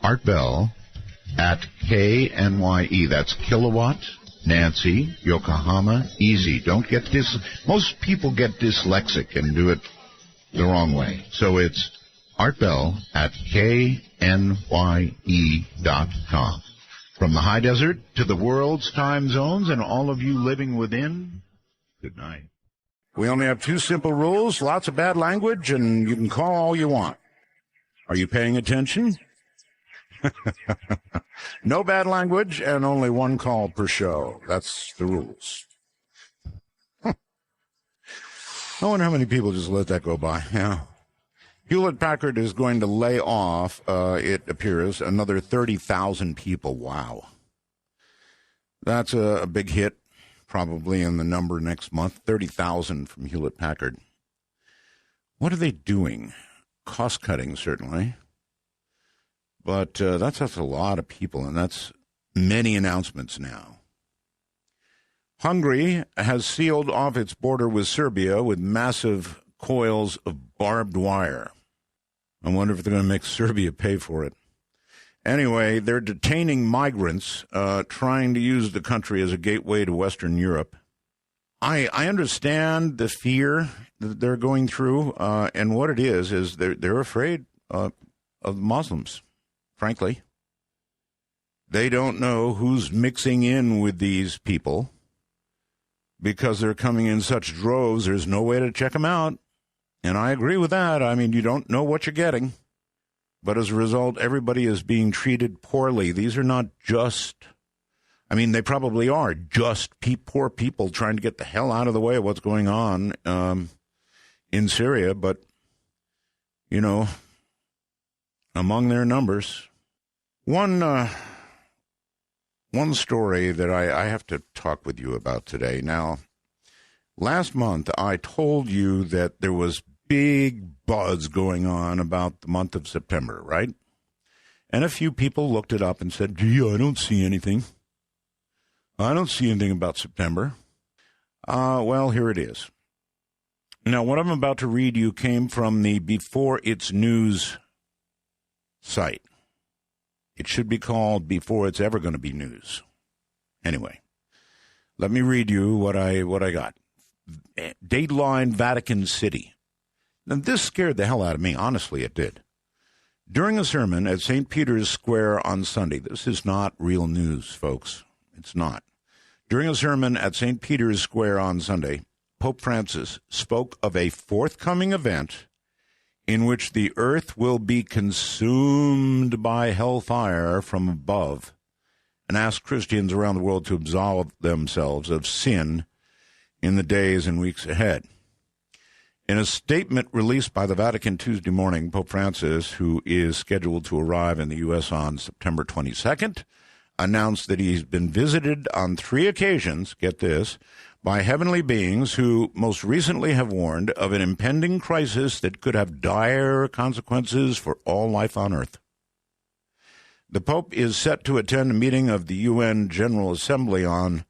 artbell@KNYE. That's Kilowatt, Nancy, Yokohama, Easy. Don't get this. Most people get dyslexic and do it the wrong way. So it's artbell@KNYE.com. From the high desert to the world's time zones and all of you living within, good night. We only have 2 simple rules, lots of bad language, and you can call all you want. Are you paying attention? No bad language and only 1 call per show. That's the rules. I wonder how many people just let that go by. Yeah. Hewlett-Packard is going to lay off, it appears, another 30,000 people. Wow. That's a big hit, probably in the number next month. 30,000 from Hewlett-Packard. What are they doing? Cost-cutting, certainly. But that's a lot of people, and that's many announcements now. Hungary has sealed off its border with Serbia with massive coils of barbed wire. I wonder if they're going to make Serbia pay for it. Anyway, they're detaining migrants, trying to use the country as a gateway to Western Europe. I understand the fear that they're going through, and what it is they're afraid of Muslims, frankly. They don't know who's mixing in with these people because they're coming in such droves, there's no way to check them out. And I agree with that. I mean, you don't know what you're getting. But as a result, everybody is being treated poorly. These are not just, I mean, they probably are just poor people trying to get the hell out of the way of what's going on in Syria. But, you know, among their numbers, one story that I have to talk with you about today. Now, last month I told you that there was big buzz going on about the month of September, right? And a few people looked it up and said, gee, I don't see anything. I don't see anything about September. Well, here it is. Now, what I'm about to read you came from the Before It's News site. It should be called Before It's Ever Going to Be News. Anyway, let me read you what I got. Dateline Vatican City. Now, this scared the hell out of me. Honestly, it did. During a sermon at St. Peter's Square on Sunday, this is not real news, folks. It's not. During a sermon at St. Peter's Square on Sunday, Pope Francis spoke of a forthcoming event in which the earth will be consumed by hellfire from above, and asked Christians around the world to absolve themselves of sin in the days and weeks ahead. In a statement released by the Vatican Tuesday morning, Pope Francis, who is scheduled to arrive in the U.S. on September 22nd, announced that he's been visited on 3 occasions, get this, by heavenly beings who most recently have warned of an impending crisis that could have dire consequences for all life on earth. The Pope is set to attend a meeting of the UN General Assembly on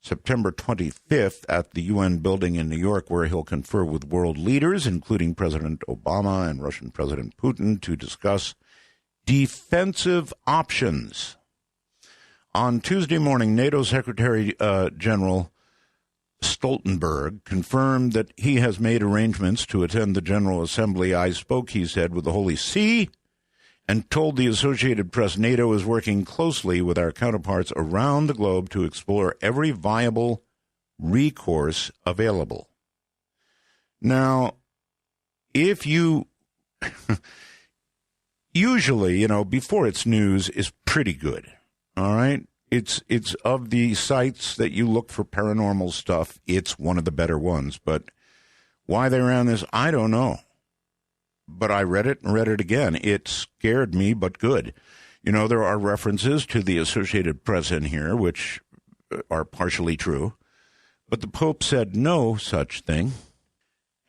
September 25th at the UN building in New York, where he'll confer with world leaders, including President Obama and Russian President Putin, to discuss defensive options. On Tuesday morning, NATO Secretary General Stoltenberg confirmed that he has made arrangements to attend the General Assembly. I spoke, he said, with the Holy See, and told the Associated Press NATO is working closely with our counterparts around the globe to explore every viable recourse available. Now, if you usually, before it's news is pretty good. All right. It's of the sites that you look for paranormal stuff, it's one of the better ones. But why they ran this, I don't know. But I read it and read it again. It scared me, but good. There are references to the Associated Press in here, which are partially true. But the Pope said no such thing.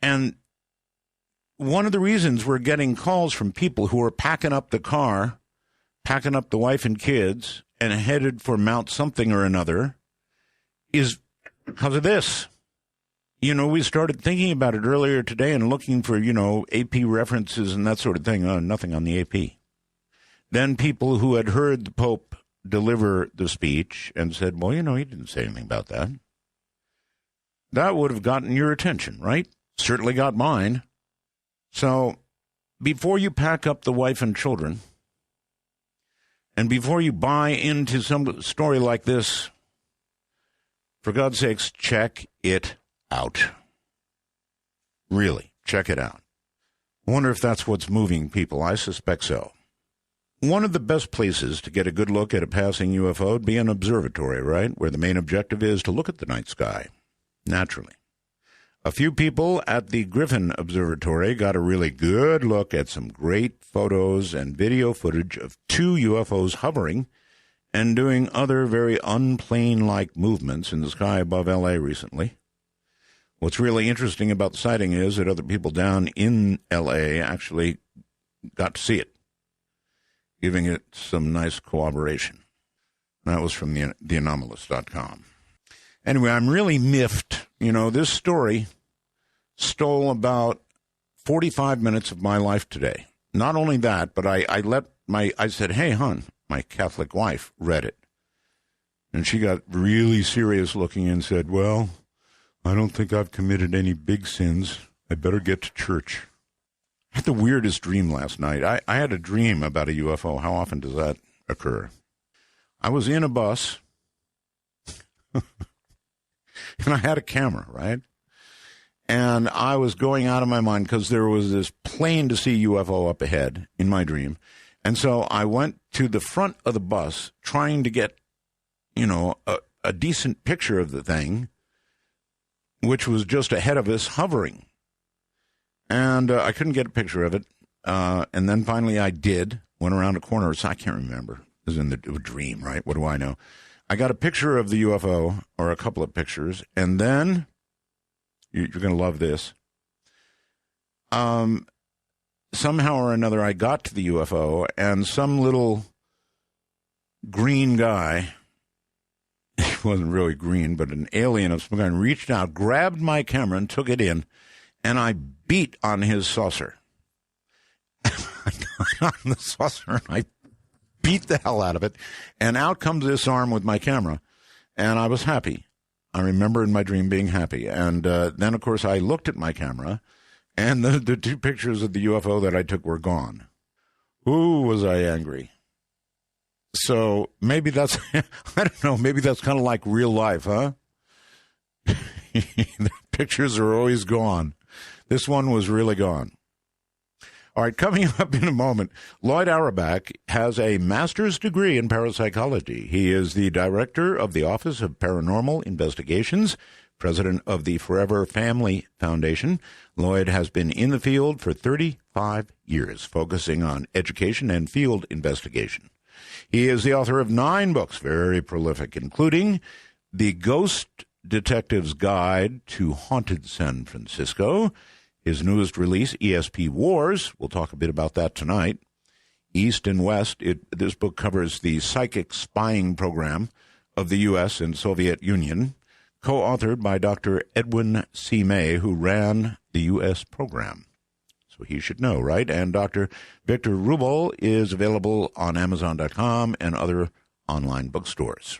And one of the reasons we're getting calls from people who are packing up the car, packing up the wife and kids, and headed for Mount something or another is because of this. We started thinking about it earlier today and looking for, AP references and that sort of thing. Nothing on the AP. Then people who had heard the Pope deliver the speech and said, well, he didn't say anything about that. That would have gotten your attention, right? Certainly got mine. So before you pack up the wife and children, and before you buy into some story like this, for God's sakes, check it out. Really, check it out. I wonder if that's what's moving people. I suspect so. One of the best places to get a good look at a passing UFO would be an observatory, right? Where the main objective is to look at the night sky, naturally. A few people at the Griffin Observatory got a really good look at some great photos and video footage of two UFOs hovering and doing other very unplane-like movements in the sky above L.A. recently. What's really interesting about the sighting is that other people down in L.A. actually got to see it, giving it some nice corroboration. That was from theanomalous.com. Anyway, I'm really miffed. This story stole about 45 minutes of my life today. Not only that, but I said, hey, hon, my Catholic wife read it. And she got really serious looking and said, well, I don't think I've committed any big sins. I better get to church. I had the weirdest dream last night. I had a dream about a UFO. How often does that occur? I was in a bus, and I had a camera, right? And I was going out of my mind because there was this plain to see UFO up ahead in my dream. And so I went to the front of the bus trying to get, a decent picture of the thing, which was just ahead of us hovering. And I couldn't get a picture of it. And then finally I did, went around a corner. So I can't remember. It was in the dream, right? What do I know? I got a picture of the UFO, or a couple of pictures, and then, you're going to love this, somehow or another I got to the UFO, and some little green guy, he wasn't really green, but an alien of some kind, reached out, grabbed my camera, and took it in, and I beat on his saucer. I got on the saucer, and I beat the hell out of it, and out comes this arm with my camera, and I was happy. I remember in my dream being happy, and then, of course, I looked at my camera, and the two pictures of the UFO that I took were gone. Ooh, was I angry. So maybe that's, I don't know, maybe that's kind of like real life, huh? The pictures are always gone. This one was really gone. All right, coming up in a moment, Lloyd Auerbach has a master's degree in parapsychology. He is the director of the Office of Paranormal Investigations, president of the Forever Family Foundation. Lloyd has been in the field for 35 years, focusing on education and field investigation. He is the author of 9 books, very prolific, including The Ghost Detective's Guide to Haunted San Francisco, his newest release, ESP Wars. We'll talk a bit about that tonight. East and West. This book covers the psychic spying program of the U.S. and Soviet Union, co-authored by Dr. Edwin C. May, who ran the U.S. program. So he should know, right? And Dr. Victor Rubel is available on Amazon.com and other online bookstores.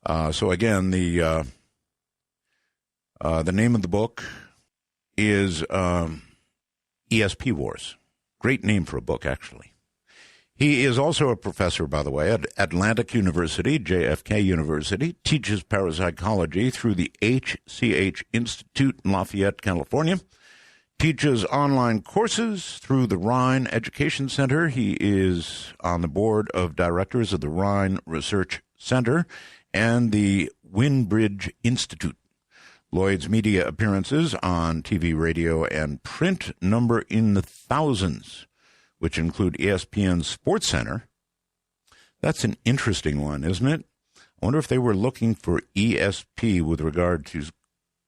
So again, the name of the book is ESP Wars. Great name for a book, actually. He is also a professor, by the way, at Atlantic University, JFK University, teaches parapsychology through the HCH Institute in Lafayette, California, teaches online courses through the Rhine Education Center. He is on the board of directors of the Rhine Research Center and the Windbridge Institute. Lloyd's media appearances on TV, radio, and print number in the thousands, which include ESPN's Sports Center. That's an interesting one, isn't it? I wonder if they were looking for ESP with regard to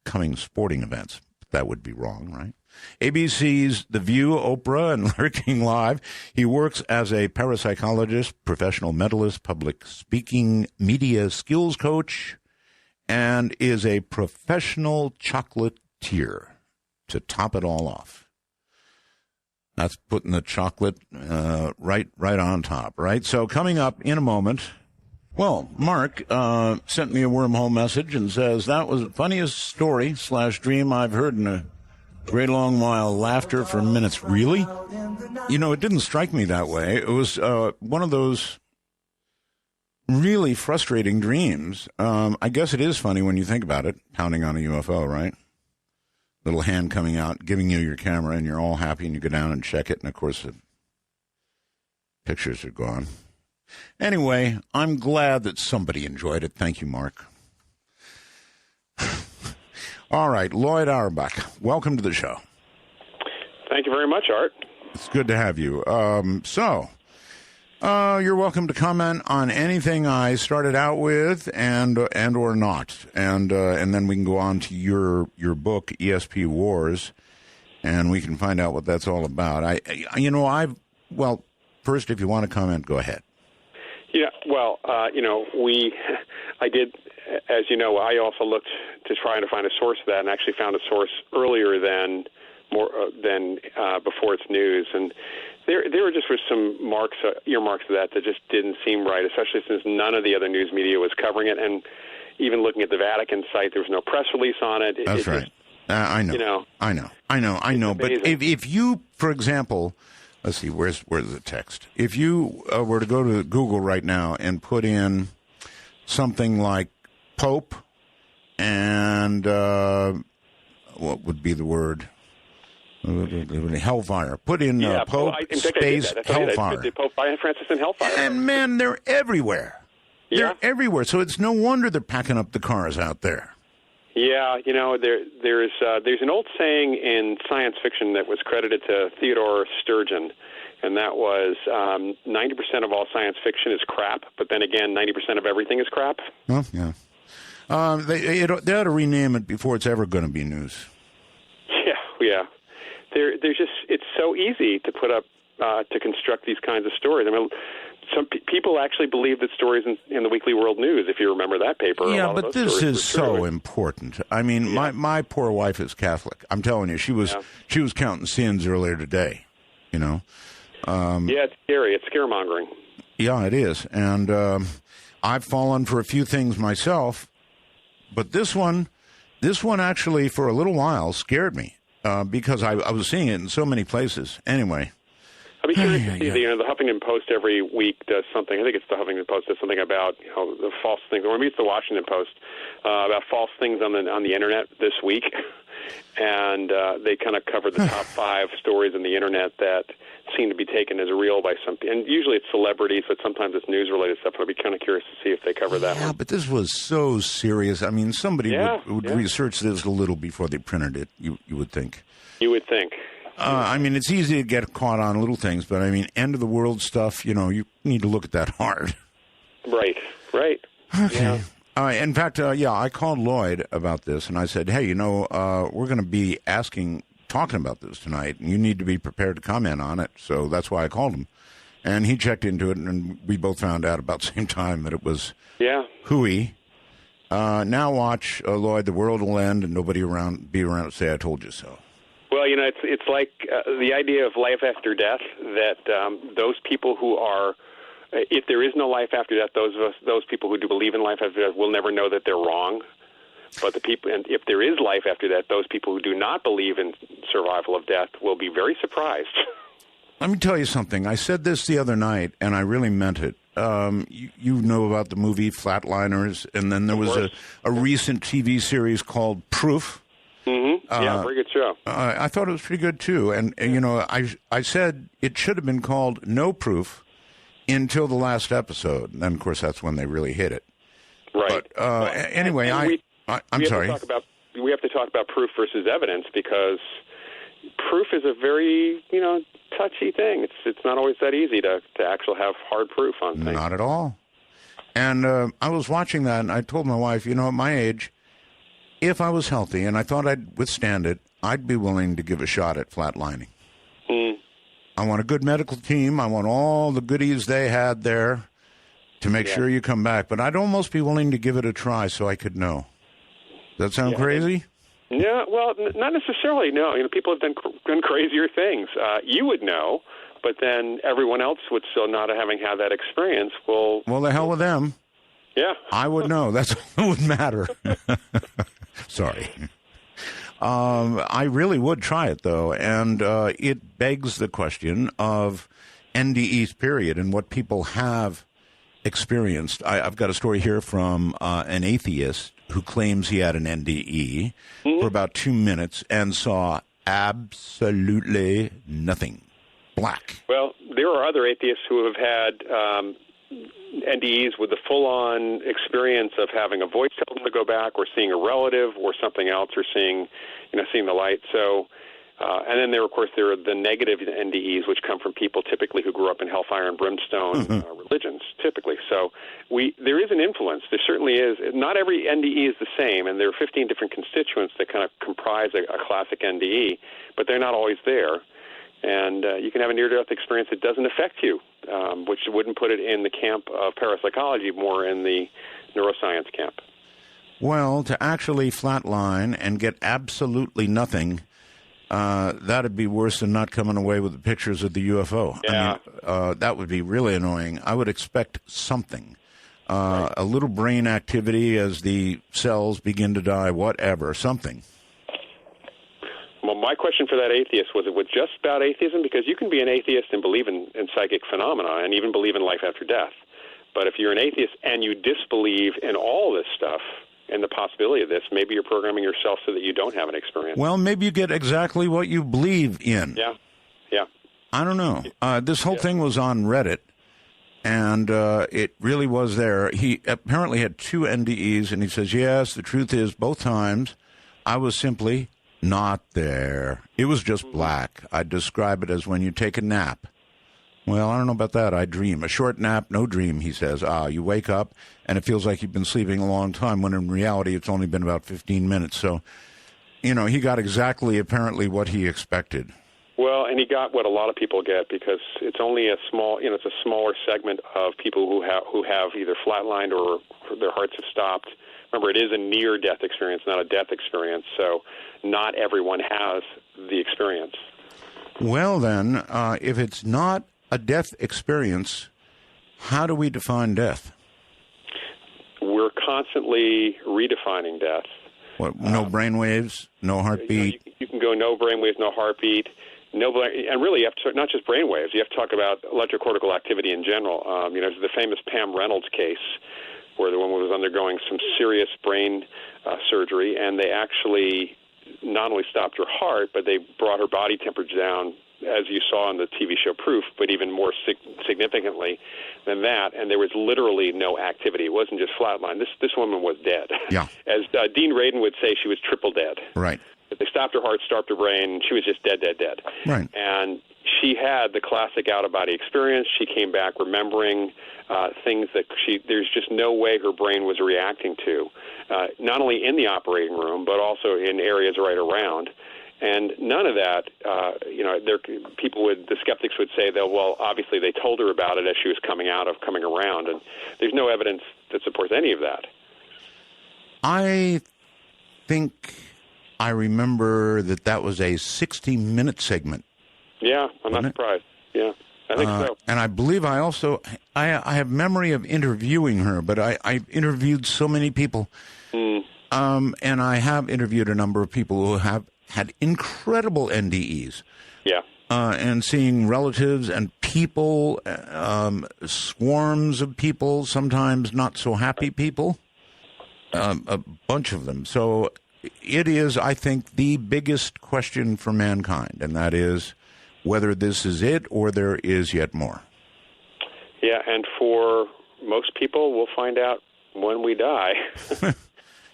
coming sporting events. That would be wrong, right? ABC's The View, Oprah, and Larry King Live. He works as a parapsychologist, professional mentalist, public speaking, media skills coach, and is a professional chocolatier to top it all off. That's putting the chocolate right on top, right? So coming up in a moment, well, Mark sent me a wormhole message and says, that was the funniest story / dream I've heard in a great long while. Laughter for minutes. Really? You know, it didn't strike me that way. It was one of those really frustrating dreams. I guess it is funny when you think about it, pounding on a UFO, right? Little hand coming out, giving you your camera, and you're all happy, and you go down and check it, and of course the pictures are gone. Anyway, I'm glad that somebody enjoyed it. Thank you, Mark. All right, Lloyd Auerbach, welcome to the show. Thank you very much, Art. It's good to have you. You're welcome to comment on anything I started out with and or not, and then we can go on to your book ESP Wars, and we can find out what that's all about. Well, first, if you want to comment, go ahead. Yeah, well, I did, as you know, I also looked to try to find a source of that, and actually found a source earlier than before its news, and there were just some earmarks of that just didn't seem right, especially since none of the other news media was covering it, and even looking at the Vatican site, there was no press release on it. That's right. I know. I know. But if you, for example, let's see, where's the text? If you were to go to Google right now and put in something like Pope and what would be the word? Hellfire. Put in Pope space Hellfire. Pope Francis and Hellfire. And man, they're everywhere. They're everywhere. So it's no wonder they're packing up the cars out there. Yeah, there's an old saying in science fiction that was credited to Theodore Sturgeon, and that was 90% of all science fiction is crap, but then again, 90% of everything is crap. Oh, yeah. They ought to rename it before it's ever going to be news. Yeah. There's just, it's so easy to put up, to construct these kinds of stories. I mean, some people actually believe that stories in the Weekly World News, if you remember that paper. Yeah, but this is so important. I mean, my poor wife is Catholic. I'm telling you, she was counting sins earlier today, Yeah, it's scary. It's scaremongering. Yeah, it is. And I've fallen for a few things myself, but this one actually, for a little while, scared me. Because I was seeing it in so many places. Anyway. I'd be curious to see, the Huffington Post every week does something. I think it's the Huffington Post does something about the false things, or maybe it's the Washington Post, about false things on the Internet this week. And they kind of cover the top 5 stories on the Internet that seem to be taken as real by some people. And usually it's celebrities, but sometimes it's news-related stuff. I'd be kind of curious to see if they cover that one. Yeah, but this was so serious. I mean, somebody would research this a little before they printed it, you would think. You would think. I mean, it's easy to get caught on little things, but I mean, end-of-the-world stuff, you need to look at that hard. Right. Okay. Yeah. In fact, I called Lloyd about this, and I said, hey, we're going to be talking about this tonight, and you need to be prepared to comment on it. So that's why I called him. And he checked into it, and we both found out about the same time that it was hooey. Now watch, Lloyd, the world will end, and nobody be around to say, I told you so. Well, it's like the idea of life after death, that those people who are, if there is no life after death, those people who do believe in life after death will never know that they're wrong. But and if there is life after death, those people who do not believe in survival of death will be very surprised. Let me tell you something. I said this the other night, and I really meant it. You know about the movie Flatliners, and then there was a recent TV series called Proof. Mm-hmm. Yeah, very good show. I thought it was pretty good, too. And you know, I said it should have been called No Proof until the last episode. And then, of course, that's when they really hit it. Right. But anyway, I'm sorry. We have to talk about proof versus evidence, because proof is a very, touchy thing. It's not always that easy to actually have hard proof on things. Not at all. And I was watching that, and I told my wife, at my age, if I was healthy and I thought I'd withstand it, I'd be willing to give a shot at flatlining. Mm. I want a good medical team. I want all the goodies they had there to make sure you come back. But I'd almost be willing to give it a try so I could know. Does that sound crazy? Yeah, well, not necessarily, no. People have done crazier things. You would know, but then everyone else would still not having had that experience. Well, the hell with them. Yeah. I would know. That's all that would matter. Sorry. I really would try it, though, and it begs the question of NDEs, period, and what people have experienced. I've got a story here from an atheist who claims he had an NDE for about 2 minutes and saw absolutely nothing. Black. Well, there are other atheists who have had NDEs with the full-on experience of having a voice tell them to go back, or seeing a relative, or something else, or seeing the light. So, and then there are the negative NDEs, which come from people typically who grew up in hellfire and brimstone religions, typically. So there is an influence. There certainly is. Not every NDE is the same, and there are 15 different constituents that kind of comprise a classic NDE, but they're not always there. And you can have a near-death experience that doesn't affect you, which wouldn't put it in the camp of parapsychology, more in the neuroscience camp. Well, to actually flatline and get absolutely nothing, that'd be worse than not coming away with the pictures of the UFO. Yeah. I mean, that would be really annoying. I would expect something. A little brain activity as the cells begin to die, whatever, something. Well, my question for that atheist was just about atheism? Because you can be an atheist and believe in psychic phenomena and even believe in life after death. But if you're an atheist and you disbelieve in all this stuff and the possibility of this, maybe you're programming yourself so that you don't have an experience. Well, maybe you get exactly what you believe in. Yeah. I don't know. This whole thing was on Reddit, and it really was there. He apparently had 2 NDEs, and he says, yes, the truth is both times I was simply not there. It was just black. I'd describe it as when you take a nap. Well, I don't know about that. I dream. A short nap, no dream, he says. You wake up, and it feels like you've been sleeping a long time, when in reality it's only been about 15 minutes. So, he got exactly, apparently, what he expected. Well, and he got what a lot of people get, because it's only a small, it's a smaller segment of people who have either flatlined or their hearts have stopped. Remember, it is a near-death experience, not a death experience, so not everyone has the experience. Well, then, if it's not a death experience, how do we define death? We're constantly redefining death. What, no brain waves, no heartbeat? You can go no brain waves, no heartbeat. And really, you have to, not just brain waves, you have to talk about electrocortical activity in general. There's the famous Pam Reynolds case, where the woman was undergoing some serious brain surgery, and they actually not only stopped her heart, but they brought her body temperature down, as you saw on the TV show Proof, but even more significantly than that, and there was literally no activity. It wasn't just flatline. This woman was dead. Yeah. As Dean Radin would say, she was triple dead. Right. They stopped her heart, stopped her brain, she was just dead. Right. And she had the classic out-of-body experience. She came back remembering things that there's just no way her brain was reacting to, not only in the operating room, but also in areas right around. And none of that, the skeptics would say that, well, obviously they told her about it as she was coming around, and there's no evidence that supports any of that. I think I remember that was a 60-minute segment. Yeah, I'm not surprised. Yeah, I think so. And I believe I have memory of interviewing her, but I interviewed so many people. And I have interviewed a number of people who have had incredible NDEs. Yeah. And seeing relatives and people, swarms of people, sometimes not so happy people, a bunch of them. So it is, I think, the biggest question for mankind, and that is whether this is it or there is yet more. Yeah, and for most people, we'll find out when we die.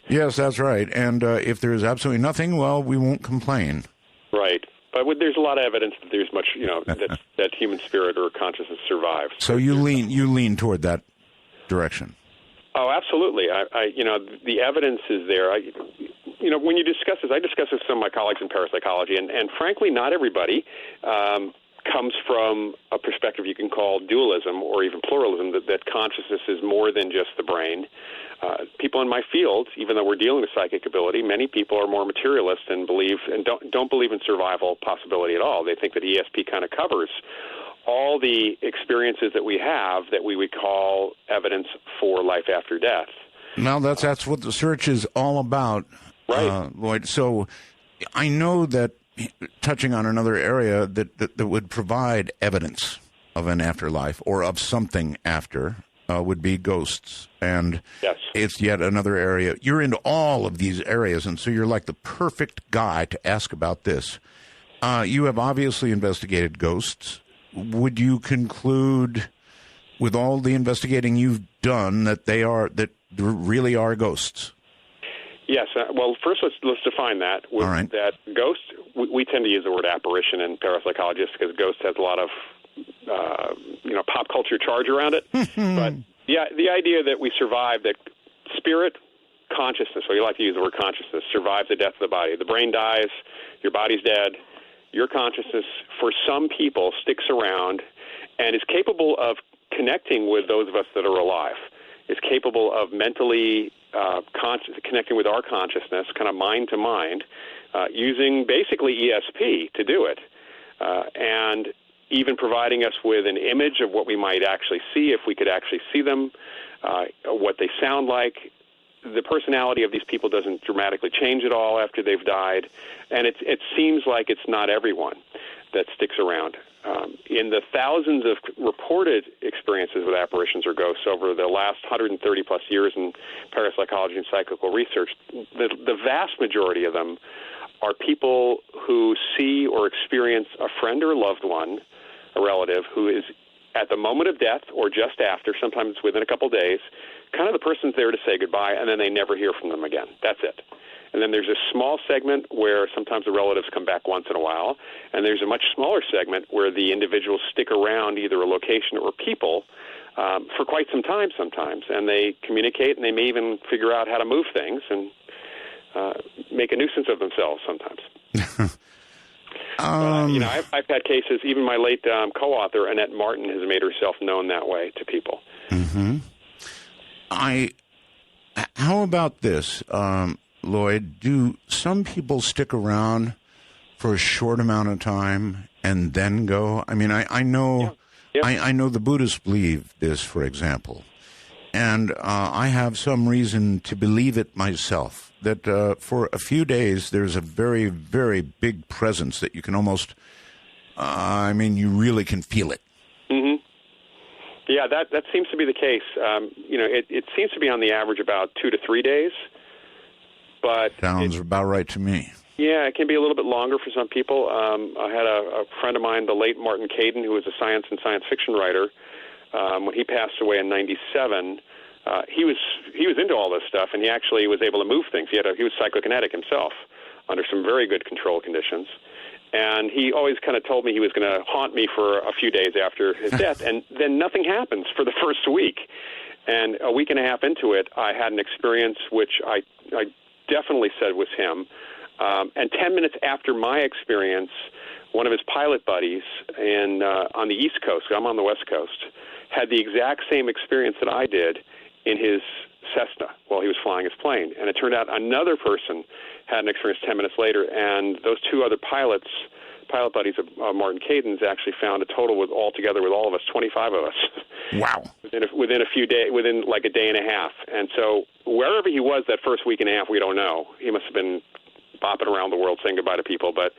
Yes, that's right. And if there is absolutely nothing, well, we won't complain. Right. But there's a lot of evidence that there's much, that human spirit or consciousness survives. So you lean toward that direction. Oh, absolutely. The evidence is there. When you discuss this, I discuss this with some of my colleagues in parapsychology, and frankly, not everybody comes from a perspective you can call dualism or even pluralism, that consciousness is more than just the brain. People in my field, even though we're dealing with psychic ability, many people are more materialist and don't believe in survival possibility at all. They think that ESP kind of covers all the experiences that we have that we would call evidence for life after death. Now, that's what the search is all about, right, Lloyd. So I know that, touching on another area that would provide evidence of an afterlife or of something after, would be ghosts. And yes, it's yet another area. You're into all of these areas, and so you're like the perfect guy to ask about this. You have obviously investigated ghosts. Would you conclude, with all the investigating you've done, that there really are ghosts? Yes. Well, first let's define that. All right. That ghosts, we tend to use the word apparition in parapsychology just because ghost has a lot of pop culture charge around it. But the idea that we survive, that spirit consciousness, or you like to use the word consciousness, survives the death of the body. The brain dies, your body's dead. Your consciousness, for some people, sticks around and is capable of connecting with those of us that are alive. Is capable of mentally connecting with our consciousness, kind of mind to mind, using basically ESP to do it, and even providing us with an image of what we might actually see if we could actually see them, what they sound like. The personality of these people doesn't dramatically change at all after they've died, and it seems like it's not everyone that sticks around. In the thousands of reported experiences with apparitions or ghosts over the last 130-plus years in parapsychology and psychical research, the vast majority of them are people who see or experience a friend or loved one, a relative, who is at the moment of death or just after, sometimes within a couple days, kind of the person's there to say goodbye, and then they never hear from them again. That's it. And then there's a small segment where sometimes the relatives come back once in a while, and there's a much smaller segment where the individuals stick around either a location or people for quite some time sometimes, and they communicate, and they may even figure out how to move things and make a nuisance of themselves sometimes. I've had cases, even my late co-author, Annette Martin, has made herself known that way to people. Mm-hmm. How about this, Lloyd? Do some people stick around for a short amount of time and then go? I mean, I know, I know the Buddhists believe this, for example, and I have some reason to believe it myself, that for a few days there's a very, very big presence that you can almost, you really can feel it. Mm-hmm. Yeah, that seems to be the case. It seems to be on the average about 2 to 3 days. But sounds about right to me. Yeah, it can be a little bit longer for some people. I had a friend of mine, the late Martin Caden, who was a science and science fiction writer. When he passed away in '97, he was into all this stuff, and he actually was able to move things. He was psychokinetic himself under some very good control conditions. And he always kind of told me he was going to haunt me for a few days after his death, and then nothing happens for the first week. And a week and a half into it, I had an experience which I definitely said was him. And 10 minutes after my experience, one of his pilot buddies on the East Coast, I'm on the West Coast, had the exact same experience that I did in his Cessna while he was flying his plane. And it turned out another person had an experience 10 minutes later, and those two other pilot buddies of Martin Caden's actually found a total altogether with all of us, 25 of us. Wow. within a few days, within like a day and a half. And so wherever he was that first week and a half, we don't know. He must have been bopping around the world saying goodbye to people, but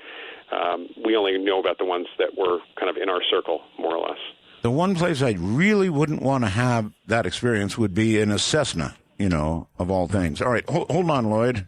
we only know about the ones that were kind of in our circle, more or less. The one place I really wouldn't want to have that experience would be in a Cessna, of all things. All right, hold on, Lloyd.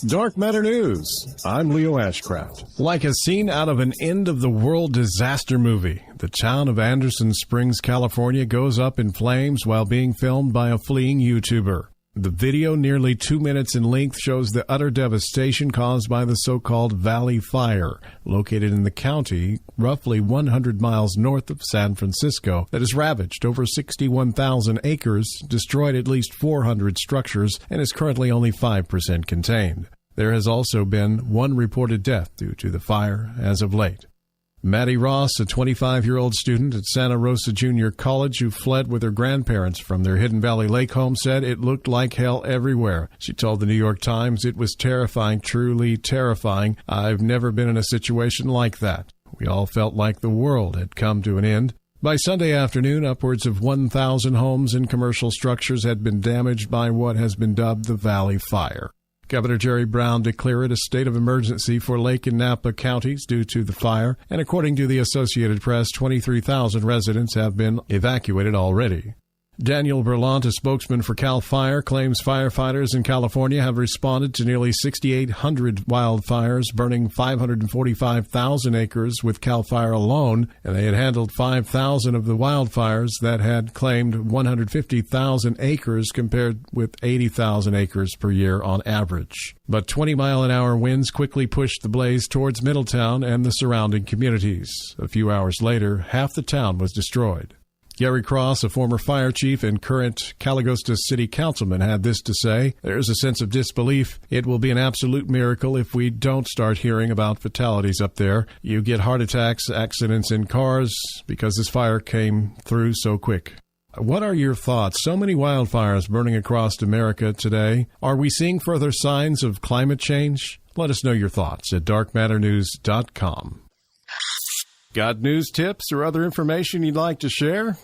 Dark Matter News. I'm Leo Ashcraft. Like a scene out of an end-of-the-world disaster movie, the town of Anderson Springs, California goes up in flames while being filmed by a fleeing YouTuber. The video, nearly 2 minutes in length, shows the utter devastation caused by the so-called Valley Fire, located in the county roughly 100 miles north of San Francisco, that has ravaged over 61,000 acres, destroyed at least 400 structures, and is currently only 5% contained. There has also been one reported death due to the fire as of late. Maddie Ross, a 25-year-old student at Santa Rosa Junior College who fled with her grandparents from their Hidden Valley Lake home, said it looked like hell everywhere. She told the New York Times, "It was terrifying, truly terrifying. I've never been in a situation like that. We all felt like the world had come to an end." By Sunday afternoon, upwards of 1,000 homes and commercial structures had been damaged by what has been dubbed the Valley Fire. Governor Jerry Brown declared a state of emergency for Lake and Napa counties due to the fire, and according to the Associated Press, 23,000 residents have been evacuated already. Daniel Berlant, a spokesman for CAL FIRE, claims firefighters in California have responded to nearly 6,800 wildfires, burning 545,000 acres with CAL FIRE alone, and they had handled 5,000 of the wildfires that had claimed 150,000 acres compared with 80,000 acres per year on average. But 20-mile-an-hour winds quickly pushed the blaze towards Middletown and the surrounding communities. A few hours later, half the town was destroyed. Gary Cross, a former fire chief and current Calagostas city councilman, had this to say: "There's a sense of disbelief. It will be an absolute miracle if we don't start hearing about fatalities up there. You get heart attacks, accidents in cars, because this fire came through so quick." What are your thoughts? So many wildfires burning across America today. Are we seeing further signs of climate change? Let us know your thoughts at darkmatternews.com. Got news tips or other information you'd like to share?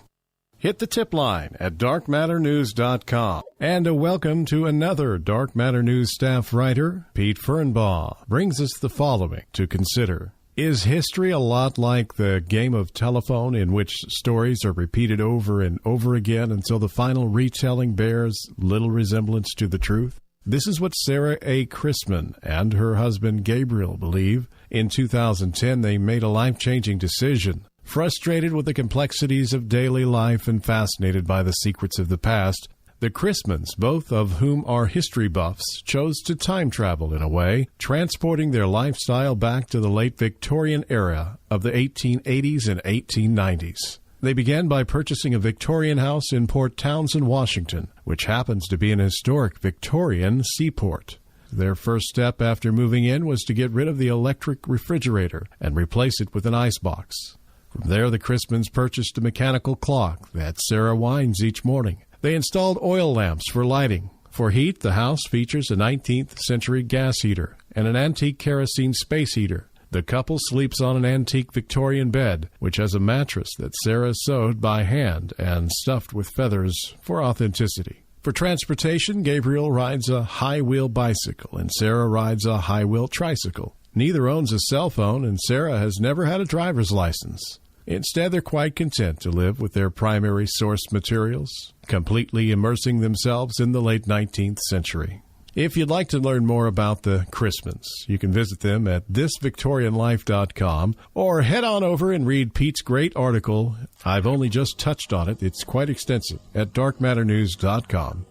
Hit the tip line at darkmatternews.com. And a welcome to another Dark Matter News staff writer. Pete Fernbaugh brings us the following to consider. Is history a lot like the game of telephone in which stories are repeated over and over again until the final retelling bears little resemblance to the truth? This is what Sarah A. Chrisman and her husband Gabriel believe. In 2010, they made a life-changing decision. Frustrated with the complexities of daily life and fascinated by the secrets of the past, the Chrismans, both of whom are history buffs, chose to time travel in a way, transporting their lifestyle back to the late Victorian era of the 1880s and 1890s. They began by purchasing a Victorian house in Port Townsend, Washington, which happens to be an historic Victorian seaport. Their first step after moving in was to get rid of the electric refrigerator and replace it with an icebox. From there, the Chrismans purchased a mechanical clock that Sarah winds each morning. They installed oil lamps for lighting. For heat, the house features a 19th century gas heater and an antique kerosene space heater. The couple sleeps on an antique Victorian bed, which has a mattress that Sarah sewed by hand and stuffed with feathers for authenticity. For transportation, Gabriel rides a high-wheel bicycle and Sarah rides a high-wheel tricycle. Neither owns a cell phone and Sarah has never had a driver's license. Instead, they're quite content to live with their primary source materials, completely immersing themselves in the late 19th century. If you'd like to learn more about the Chrismans, you can visit them at thisvictorianlife.com or head on over and read Pete's great article. I've only just touched on it. It's quite extensive at darkmatternews.com.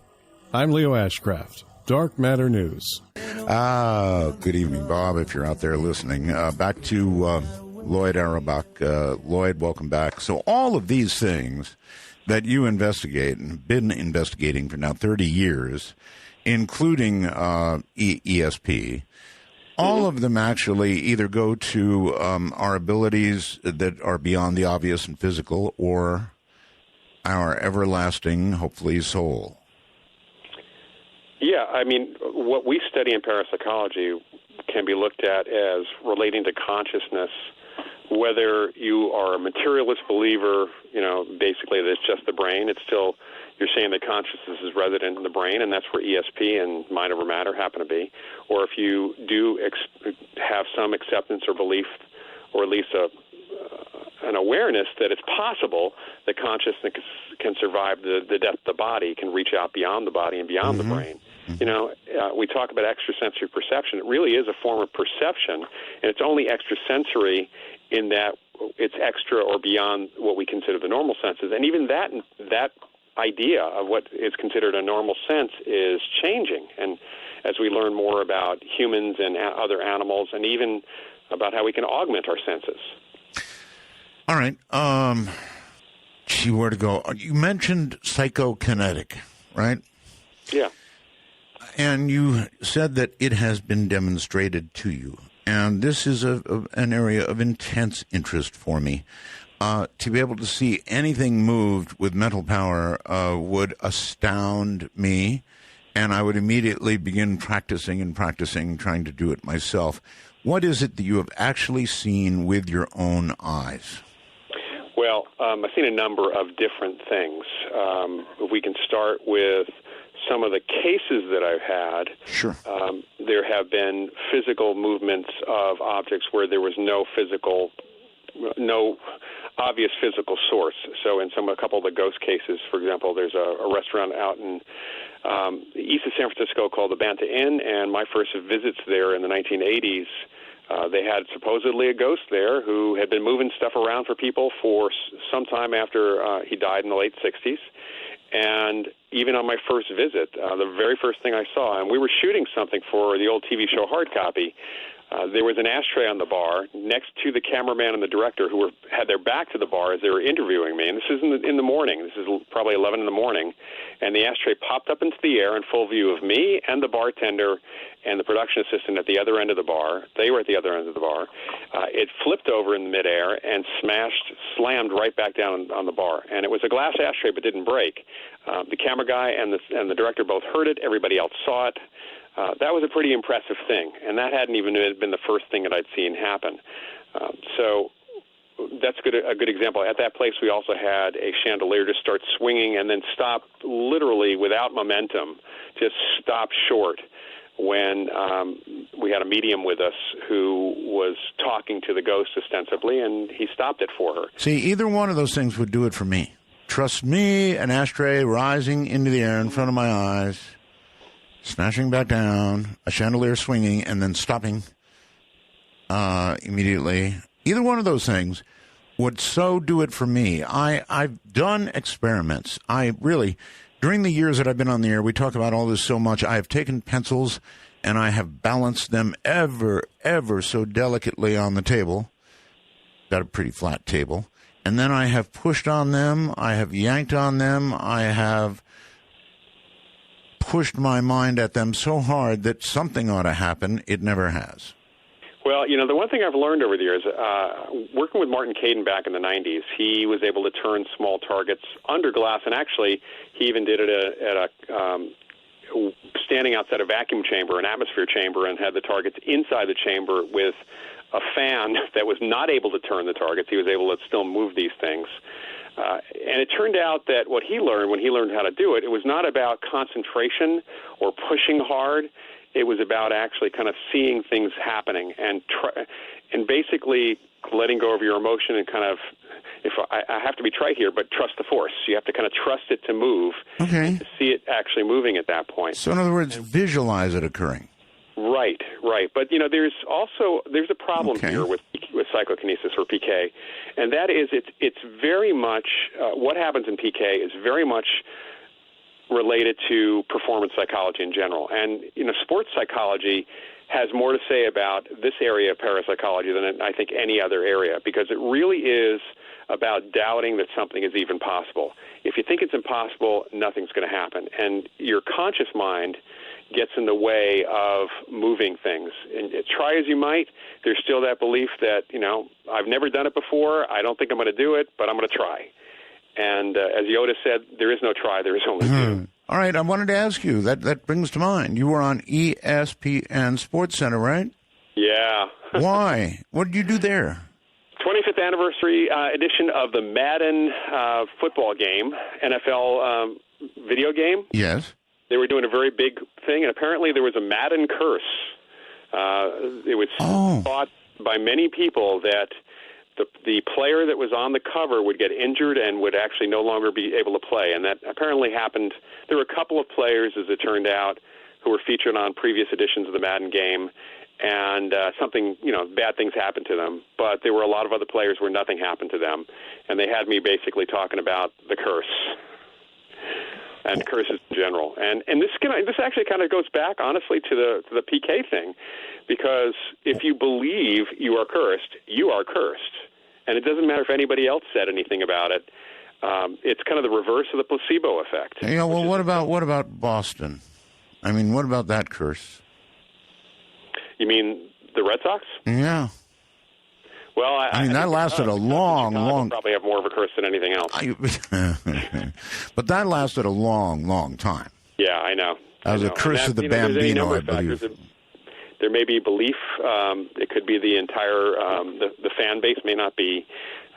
I'm Leo Ashcraft, Dark Matter News. Good evening, Bob, if you're out there listening. Back to Lloyd Auerbach. Lloyd, welcome back. So all of these things that you investigate and have been investigating for now 30 years, including ESP, all of them actually either go to our abilities that are beyond the obvious and physical or our everlasting, hopefully, soul. Yeah, I mean, what we study in parapsychology can be looked at as relating to consciousness, whether you are a materialist believer, basically that it's just the brain. It's still, you're saying that consciousness is resident in the brain, and that's where ESP and mind over matter happen to be. Or if you do have some acceptance or belief, or at least an awareness that it's possible that consciousness can survive the death of the body, can reach out beyond the body and beyond the brain. You know, we talk about extrasensory perception. It really is a form of perception, and it's only extrasensory in that it's extra or beyond what we consider the normal senses. And even that idea of what is considered a normal sense is changing. And as we learn more about humans and other animals, and even about how we can augment our senses. All right. Gee, where to go? You mentioned psychokinetic, right? Yeah. And you said that it has been demonstrated to you. And this is an area of intense interest for me. To be able to see anything moved with mental power would astound me, and I would immediately begin practicing, trying to do it myself. What is it that you have actually seen with your own eyes? Well, I've seen a number of different things. If we can start with some of the cases that I've had, sure. There have been physical movements of objects where there was no obvious physical source. So in a couple of the ghost cases, for example, there's a restaurant out in east of San Francisco called the Banta Inn, and my first visits there in the 1980s, they had supposedly a ghost there who had been moving stuff around for people for some time after he died in the late 60s. And even on my first visit, the very first thing I saw, and we were shooting something for the old TV show Hard Copy, there was an ashtray on the bar next to the cameraman and the director who had their back to the bar as they were interviewing me. And this is in the morning. This is probably 11 in the morning. And the ashtray popped up into the air in full view of me and the bartender and the production assistant at the other end of the bar. They were at the other end of the bar. It flipped over in midair and slammed right back down on the bar. And it was a glass ashtray but didn't break. The camera guy and the director both heard it. Everybody else saw it. That was a pretty impressive thing, and that hadn't even been the first thing that I'd seen happen. So that's a good example. At that place, we also had a chandelier just start swinging and then stop literally without momentum, just stop short when we had a medium with us who was talking to the ghost ostensibly, and he stopped it for her. See, either one of those things would do it for me. Trust me, an ashtray rising into the air in front of my eyes, smashing back down, a chandelier swinging, and then stopping immediately. Either one of those things would so do it for me. I've done experiments. During the years that I've been on the air, we talk about all this so much. I have taken pencils, and I have balanced them ever so delicately on the table. Got a pretty flat table. And then I have pushed on them. I have yanked on them. I have pushed my mind at them so hard that something ought to happen. It never has. Well, the one thing I've learned over the years, working with Martin Caden back in the 90s, he was able to turn small targets under glass, and actually he even did it at standing outside a vacuum chamber, an atmosphere chamber, and had the targets inside the chamber with a fan that was not able to turn the targets. He was able to still move these things. And it turned out that what he learned when he learned how to do it, it was not about concentration or pushing hard. It was about actually kind of seeing things happening and basically letting go of your emotion and kind of, I have to be trite here, but trust the force. You have to kind of trust it to move, okay, to see it actually moving at that point. So in other words, visualize it occurring. Right. But there's a problem here with psychokinesis or PK, and that is it's very much what happens in PK is very much related to performance psychology in general, and sports psychology has more to say about this area of parapsychology than I think any other area, because it really is about doubting that something is even possible. If you think it's impossible, nothing's going to happen, and your conscious mind gets in the way of moving things. And try as you might, there's still that belief that, I've never done it before, I don't think I'm going to do it, but I'm going to try. And as Yoda said, there is no try, there is only do. All right, I wanted to ask you, that brings to mind, you were on ESPN Sports Center, right? Yeah. Why? What did you do there? 25th anniversary edition of the Madden football game, NFL video game. Yes. They were doing a very big thing, and apparently there was a Madden curse. It was thought by many people that the player that was on the cover would get injured and would actually no longer be able to play, and that apparently happened. There were a couple of players, as it turned out, who were featured on previous editions of the Madden game, and bad things happened to them. But there were a lot of other players where nothing happened to them, and they had me basically talking about the curse and curses in general. And this actually kind of goes back, honestly, to the PK thing, because if you believe you are cursed, you are cursed, and it doesn't matter if anybody else said anything about it. It's kind of the reverse of the placebo effect. Yeah, well, what about Boston? I mean, what about that curse? You mean the Red Sox? Yeah. Well, I mean, that lasted a long. Probably have more of a curse than anything else. But that lasted a long time. Yeah, I know. As a curse of the Bambino, I believe. There may be belief. It could be the entire the fan base may not be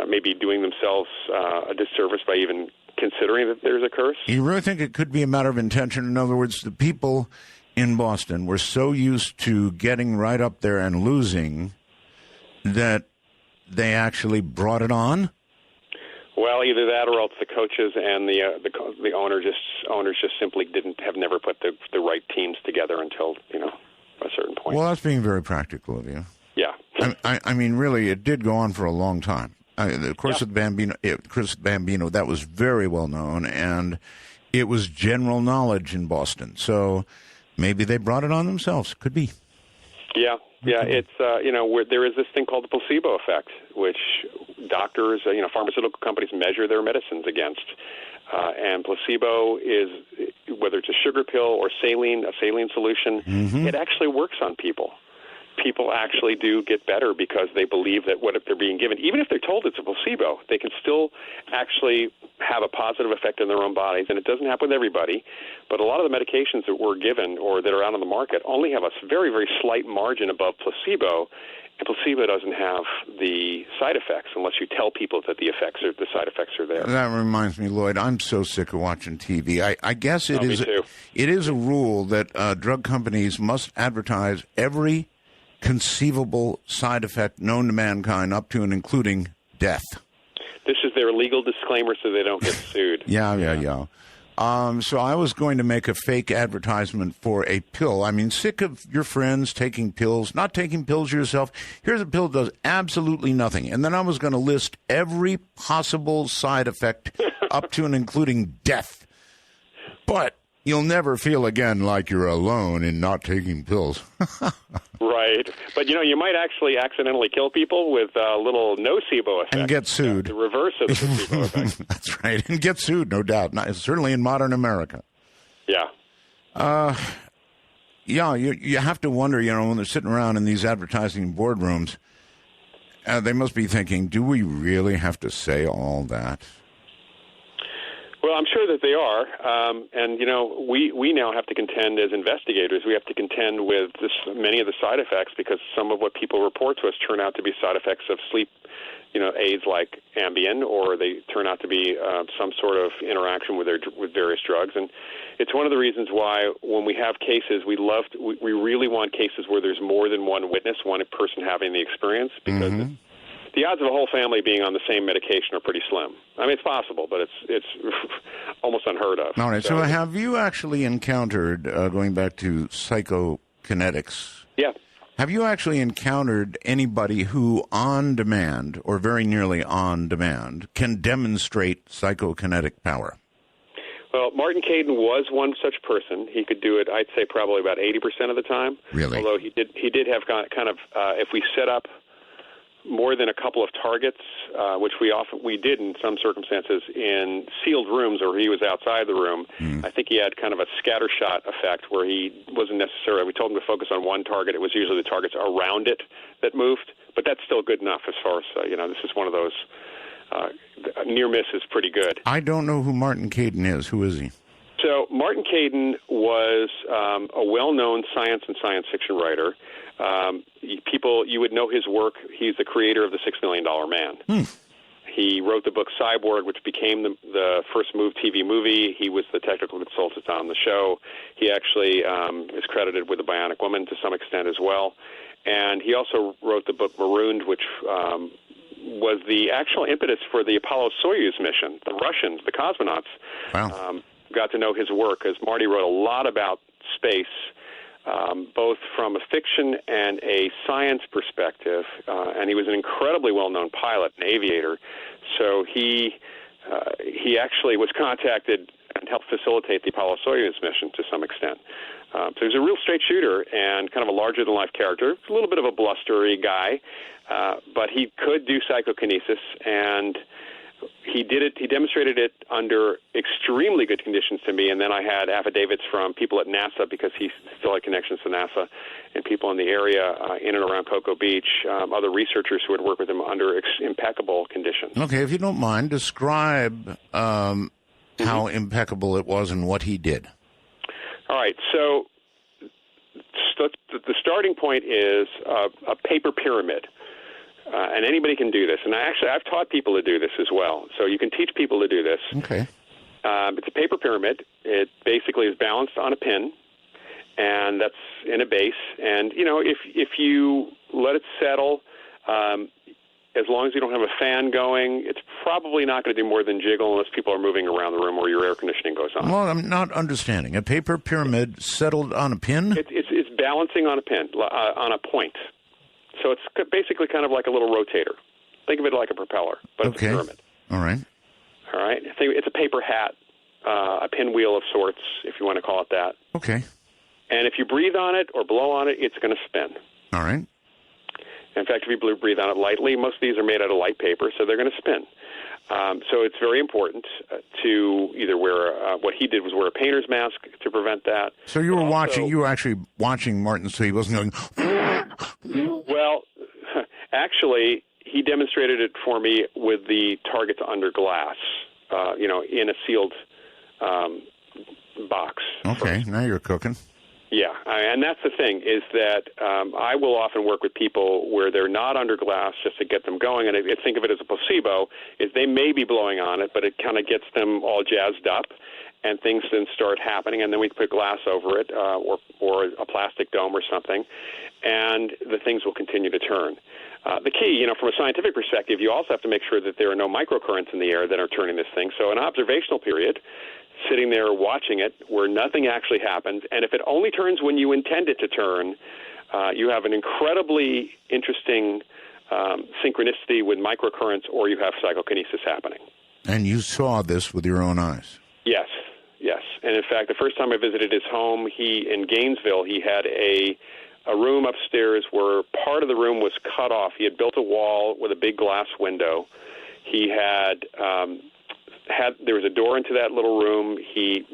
maybe doing themselves a disservice by even considering that there's a curse. You really think it could be a matter of intention? In other words, the people in Boston were so used to getting right up there and losing that they actually brought it on? Well, either that or else the coaches and the owners just simply have never put the right teams together until a certain point. Well, that's being very practical of you. Yeah. I mean, really, it did go on for a long time. The Curse of Bambino, that was very well known, and it was general knowledge in Boston. So maybe they brought it on themselves. Could be. Yeah. It's where there is this thing called the placebo effect, which doctors, pharmaceutical companies measure their medicines against, and placebo is whether it's a sugar pill or a saline solution. Mm-hmm. It actually works on people. People actually do get better because they believe that what they're being given, even if they're told it's a placebo, they can still actually have a positive effect on their own bodies. And it doesn't happen with everybody, but a lot of the medications that we're given or that are out on the market only have a very, very slight margin above placebo. And placebo doesn't have the side effects unless you tell people that the side effects are there. That reminds me, Lloyd, I'm so sick of watching TV. I guess it is a rule that drug companies must advertise every conceivable side effect known to mankind, up to and including death. This is their legal disclaimer so they don't get sued. Yeah. So I was going to make a fake advertisement for a pill. I mean, sick of your friends taking pills, not taking pills yourself. Here's a pill that does absolutely nothing. And then I was going to list every possible side effect up to and including death. But you'll never feel again like you're alone in not taking pills. Right. But, you might actually accidentally kill people with a little nocebo effect. And get sued. The reverse of the placebo effect. That's right. And get sued, no doubt. Certainly in modern America. Yeah. You have to wonder, when they're sitting around in these advertising boardrooms, they must be thinking, do we really have to say all that? Well, I'm sure that they are, and we now have to contend as investigators. We have to contend with many of the side effects because some of what people report to us turn out to be side effects of sleep, aids like Ambien, or they turn out to be some sort of interaction with various drugs. And it's one of the reasons why when we have cases, we really want cases where there's more than one witness, one person having the experience, because the odds of a whole family being on the same medication are pretty slim. I mean, it's possible, but it's almost unheard of. All right. So have you actually encountered, going back to psychokinetics? Yeah. Have you actually encountered anybody who on demand, or very nearly on demand, can demonstrate psychokinetic power? Well, Martin Caidin was one such person. He could do it, I'd say, probably about 80% of the time. Really? Although he did have kind of if we set up more than a couple of targets, which we did in some circumstances in sealed rooms or he was outside the room. I think he had kind of a scattershot effect where he wasn't necessarily, we told him to focus on one target. It was usually the targets around it that moved, but that's still good enough as far as, this is one of those, near miss is pretty good. I don't know who Martin Caidin is. Who is he? So Martin Caidin was a well-known science and science fiction writer. You would know his work. He's the creator of The $6 Million Man. He wrote the book Cyborg, which became the first TV movie. He was the technical consultant on the show. He actually is credited with The Bionic Woman to some extent as well. And he also wrote the book Marooned, which was the actual impetus for the Apollo-Soyuz mission. The Russians, the cosmonauts, got to know his work, because Marty wrote a lot about space, both from a fiction and a science perspective. And he was an incredibly well-known pilot and aviator. So he actually was contacted and helped facilitate the Apollo Soyuz mission to some extent. So he's a real straight shooter and kind of a larger-than-life character. A little bit of a blustery guy, but he could do psychokinesis, and he did it. He demonstrated it under extremely good conditions to me, and then I had affidavits from people at NASA, because he still had connections to NASA, and people in the area in and around Cocoa Beach, other researchers who had worked with him under impeccable conditions. Okay, if you don't mind, describe how impeccable it was and what he did. All right, so the starting point is a paper pyramid. And anybody can do this. And I've taught people to do this as well. So you can teach people to do this. Okay. It's a paper pyramid. It basically is balanced on a pin, and that's in a base. And, you know, if you let it settle, as long as you don't have a fan going, it's probably not going to do more than jiggle unless people are moving around the room or your air conditioning goes on. Well, I'm not understanding. A paper pyramid settled on a pin? It's balancing on a pin, on a point. So it's basically kind of like a little rotator. Think of it like a propeller, but it's a pyramid. All right. All right. It's a paper hat, a pinwheel of sorts, if you want to call it that. Okay. And if you breathe on it or blow on it, it's going to spin. All right. In fact, if you breathe on it lightly, most of these are made out of light paper, so they're going to spin. So it's very important to either wear what he did was wear a painter's mask to prevent that. So you were actually watching Martin, so he wasn't going. Well, actually, he demonstrated it for me with the targets under glass, in a sealed box. Okay, now you're cooking. Yeah, and that's the thing, is that I will often work with people where they're not under glass just to get them going, and I think of it as a placebo, is they may be blowing on it, but it kind of gets them all jazzed up, and things then start happening, and then we put glass over it, or a plastic dome or something, and the things will continue to turn. The key, from a scientific perspective, you also have to make sure that there are no microcurrents in the air that are turning this thing. So an observational period, sitting there watching it where nothing actually happens, and if it only turns when you intend it to turn, you have an incredibly interesting synchronicity with microcurrents, or you have psychokinesis happening. And you saw this with your own eyes? Yes. And in fact, the first time I visited his home, in Gainesville, he had a room upstairs where part of the room was cut off. He had built a wall with a big glass window. He had there was a door into that little room. He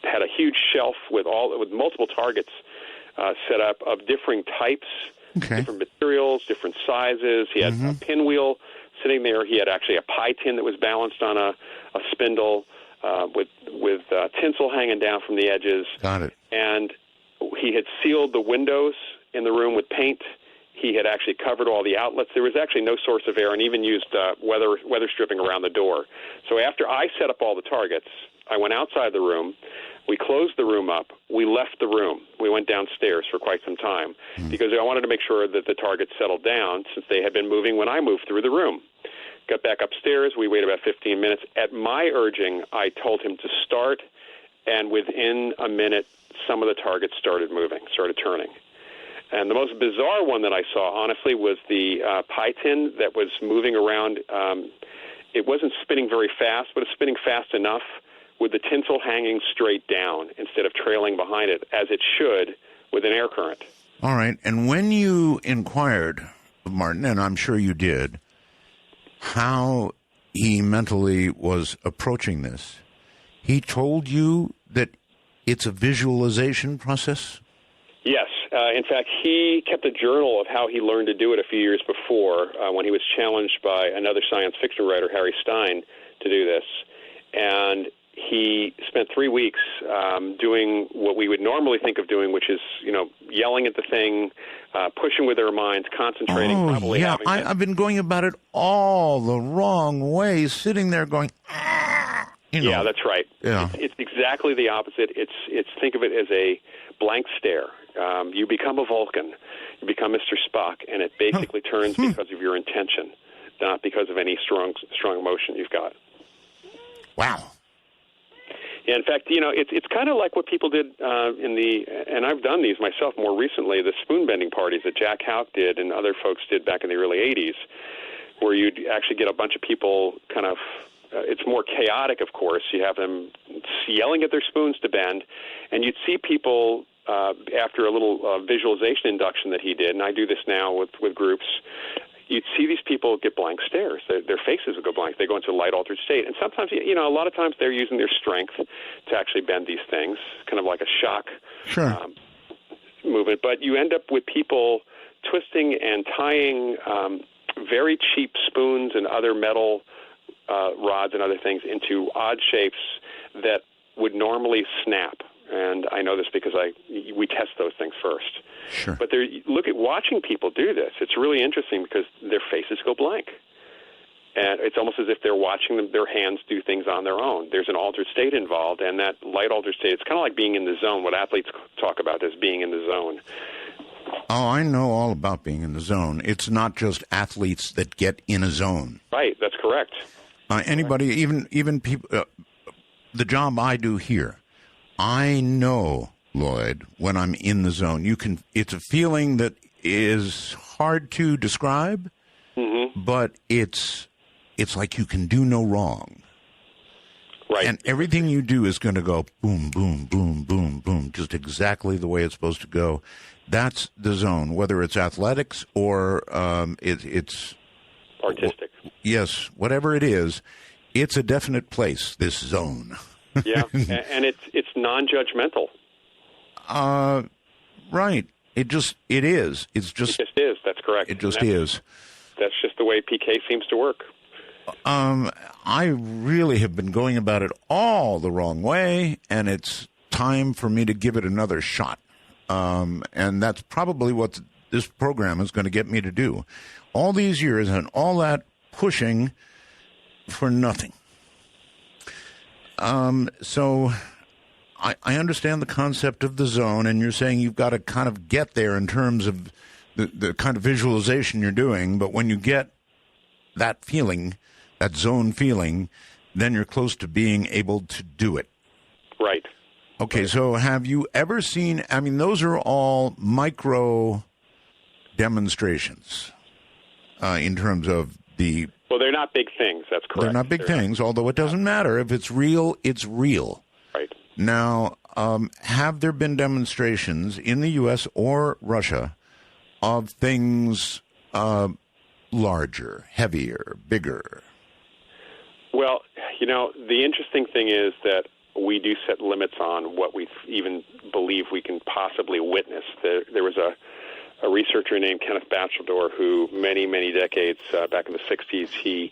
had a huge shelf with multiple targets set up of differing types, different materials, different sizes. He had a pinwheel sitting there. He had actually a pie tin that was balanced on a spindle with tinsel hanging down from the edges. Got it. And he had sealed the windows in the room with paint. He had actually covered all the outlets. There was actually no source of air, and even used weather stripping around the door. So after I set up all the targets, I went outside the room. We closed the room up. We left the room. We went downstairs for quite some time because I wanted to make sure that the targets settled down, since they had been moving when I moved through the room. Got back upstairs. We waited about 15 minutes. At my urging, I told him to start, and within a minute, some of the targets started moving, started turning. And the most bizarre one that I saw, honestly, was the pie tin that was moving around. It wasn't spinning very fast, but it's spinning fast enough with the tinsel hanging straight down instead of trailing behind it, as it should with an air current. All right. And when you inquired of Martin, and I'm sure you did, how he mentally was approaching this, he told you that it's a visualization process? Yes. In fact, he kept a journal of how he learned to do it a few years before when he was challenged by another science fiction writer, Harry Stein, to do this. And he spent 3 weeks doing what we would normally think of doing, which is, yelling at the thing, pushing with their minds, concentrating. Probably yeah, I've been going about it all the wrong way, sitting there going, Yeah, that's right. Yeah. It's exactly the opposite. It's think of it as a blank stare. You become a Vulcan. You become Mr. Spock, and it basically turns because of your intention, not because of any strong emotion you've got. Wow. Yeah, in fact, it's kind of like what people did and I've done these myself more recently, the spoon bending parties that Jack Houck did and other folks did back in the early 80s, where you'd actually get a bunch of people kind of, it's more chaotic, of course. You have them yelling at their spoons to bend, and you'd see people after a little visualization induction that he did, and I do this now with groups, you'd see these people get blank stares. Their faces would go blank. They go into a light-altered state. And sometimes, a lot of times they're using their strength to actually bend these things, kind of like a shock movement. But you end up with people twisting and tying very cheap spoons and other metal rods and other things into odd shapes that would normally snap. And I know this because we test those things first. Sure. But look at watching people do this. It's really interesting because their faces go blank. And it's almost as if they're watching their hands do things on their own. There's an altered state involved, and that light altered state, it's kind of like being in the zone, what athletes talk about as being in the zone. Oh, I know all about being in the zone. It's not just athletes that get in a zone. Right, that's correct. Anybody, even people, the job I do here, I know, Lloyd, when I'm in the zone. It's a feeling that is hard to describe, but it's like you can do no wrong. Right. And everything you do is going to go boom, boom, boom, boom, boom, just exactly the way it's supposed to go. That's the zone, whether it's athletics or it's artistic. Yes, whatever it is, it's a definite place, this zone. Yeah, and it's non-judgmental. Right. It is. It just is. That's correct. It just is. That's just the way PK seems to work. I really have been going about it all the wrong way, and it's time for me to give it another shot. And that's probably what this program is going to get me to do. All these years and all that pushing for nothing. So I understand the concept of the zone, and you're saying you've got to kind of get there in terms of the kind of visualization you're doing, but when you get that feeling, that zone feeling, then you're close to being able to do it. Right. Okay, so have you ever seen, those are all micro demonstrations in terms of the... Well, they're not big things, that's correct. They're not big things, although it doesn't matter. If it's real, it's real. Right. Now, have there been demonstrations in the U.S. or Russia of things larger, heavier, bigger? Well, the interesting thing is that we do set limits on what we even believe we can possibly witness. There was a researcher named Kenneth Batcheldor who many, many decades back in the 60s, he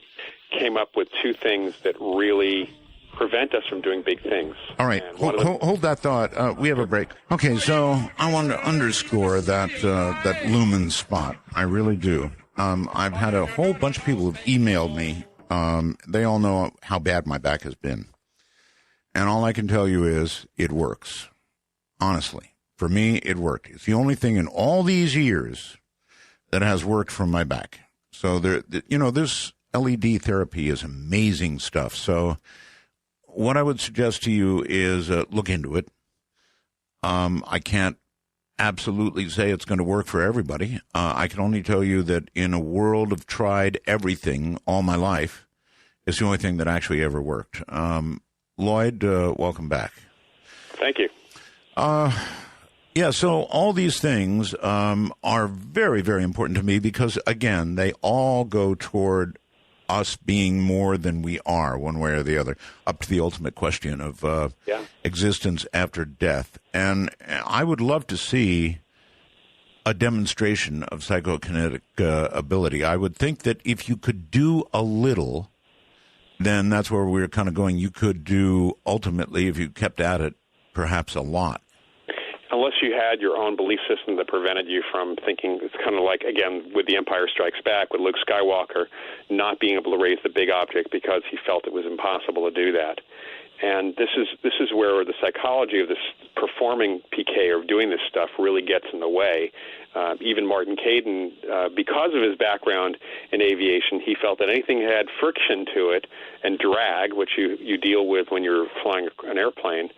came up with two things that really prevent us from doing big things. All right, hold that thought. We have a break. Okay, so I want to underscore that lumen spot. I really do. I've had a whole bunch of people who've emailed me. They all know how bad my back has been. And all I can tell you is it works. Honestly, for me, it worked. It's the only thing in all these years that has worked for my back. So this LED therapy is amazing stuff. So what I would suggest to you is look into it. I can't absolutely say it's going to work for everybody. I can only tell you that in a world of tried everything all my life, it's the only thing that actually ever worked. Lloyd, welcome back. Thank you. Yeah, so all these things are very, very important to me because, again, they all go toward us being more than we are, one way or the other, up to the ultimate question of existence after death. And I would love to see a demonstration of psychokinetic ability. I would think that if you could do a little, then that's where we're kind of going. You could do, ultimately, if you kept at it, perhaps a lot. Unless you had your own belief system that prevented you from thinking, it's kind of like, again, with The Empire Strikes Back, with Luke Skywalker not being able to raise the big object because he felt it was impossible to do that. And this is where the psychology of this performing PK or doing this stuff really gets in the way. Even Martin Caden, because of his background in aviation, he felt that anything that had friction to it and drag, which you deal with when you're flying an airplane,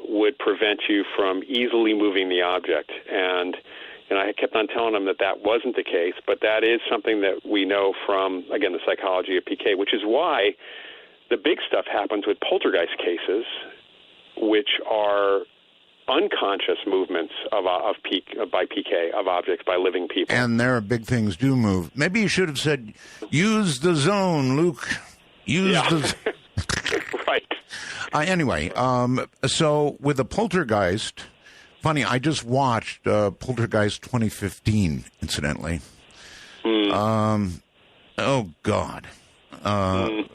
would prevent you from easily moving the object. And I kept on telling him that wasn't the case, but that is something that we know from, again, the psychology of PK, which is why the big stuff happens with poltergeist cases, which are unconscious movements by PK of objects by living people. And there are big things do move. Maybe you should have said, use the zone, Luke. Use the Right. Anyway, so with the poltergeist, funny, I just watched Poltergeist 2015, incidentally. Oh, God. I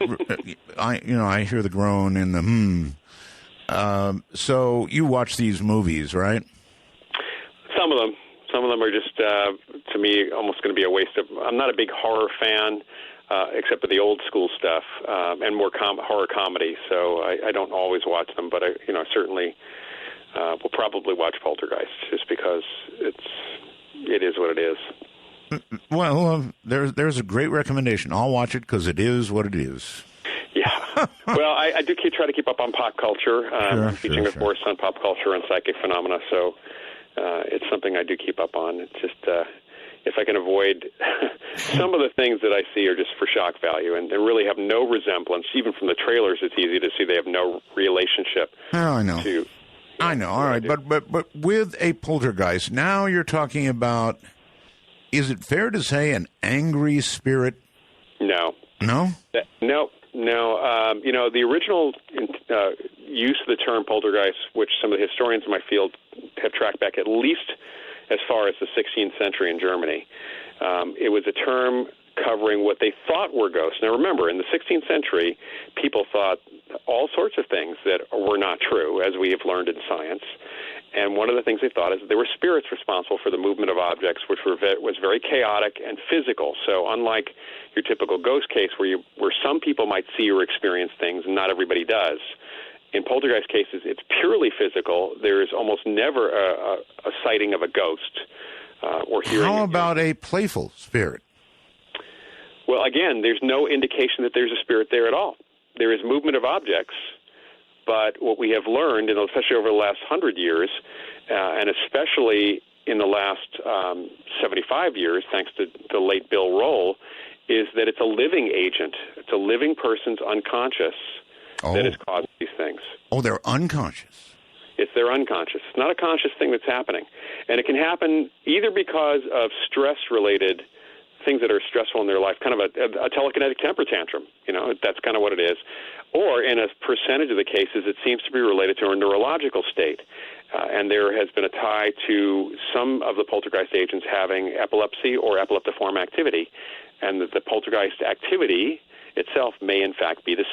hear the groan in the so you watch these movies, right? Some of them are just, to me, almost going to be a waste of. I'm not a big horror fan, except for the old school stuff and more horror comedy. So I don't always watch them, but I certainly will probably watch Poltergeist just because it is what it is. Well, there's a great recommendation. I'll watch it because it is what it is. Yeah. Well, I do try to keep up on pop culture. I'm teaching a course on pop culture and psychic phenomena, so it's something I do keep up on. It's just if I can avoid some of the things that I see are just for shock value, and they really have no resemblance. Even from the trailers, it's easy to see they have no relationship. Oh, I know. I know. All right, but with a poltergeist, now you're talking about. Is it fair to say an angry spirit? No. No? No. The original use of the term poltergeist, which some of the historians in my field have tracked back at least as far as the 16th century in Germany, it was a term covering what they thought were ghosts. Now, remember, in the 16th century, people thought all sorts of things that were not true, as we have learned in science. And one of the things they thought is that there were spirits responsible for the movement of objects, which was very chaotic and physical. So unlike your typical ghost case where some people might see or experience things and not everybody does, in poltergeist cases, it's purely physical. There is almost never a sighting of a ghost or hearing. How about a playful spirit? Well, again, there's no indication that there's a spirit there at all. There is movement of objects. But what we have learned, and especially over the last 100 years, and especially in the last 75 years, thanks to the late Bill Roll, is that it's a living agent. It's a living person's unconscious that has caused these things. Oh, they're unconscious. It's their unconscious. It's not a conscious thing that's happening. And it can happen either because of stress-related things that are stressful in their life, kind of a telekinetic temper tantrum. That's kind of what it is. Or in a percentage of the cases, it seems to be related to a neurological state. And there has been a tie to some of the poltergeist agents having epilepsy or epileptiform activity. And the poltergeist activity itself may, in fact, be the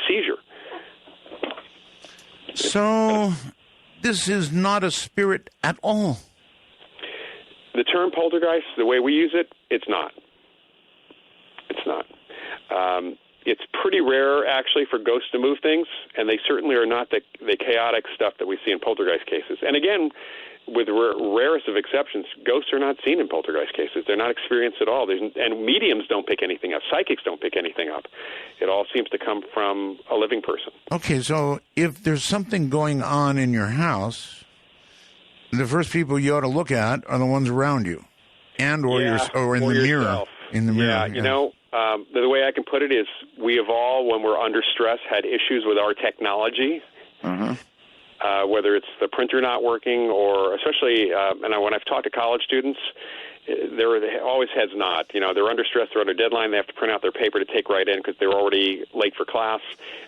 seizure. So this is not a spirit at all. The term poltergeist, the way we use it, it's not. It's not. It's pretty rare, actually, for ghosts to move things, and they certainly are not the chaotic stuff that we see in poltergeist cases. And again, with rarest of exceptions, ghosts are not seen in poltergeist cases. They're not experienced at all. And mediums don't pick anything up. Psychics don't pick anything up. It all seems to come from a living person. Okay, so if there's something going on in your house, the first people you ought to look at are the ones around you, and or in the mirror. In the mirror. Yeah, the way I can put it is we have all, when we're under stress, had issues with our technology, whether it's the printer not working or especially, and when I've talked to college students, they're always heads nod. They're under stress, they're under deadline, they have to print out their paper to take right in because they're already late for class,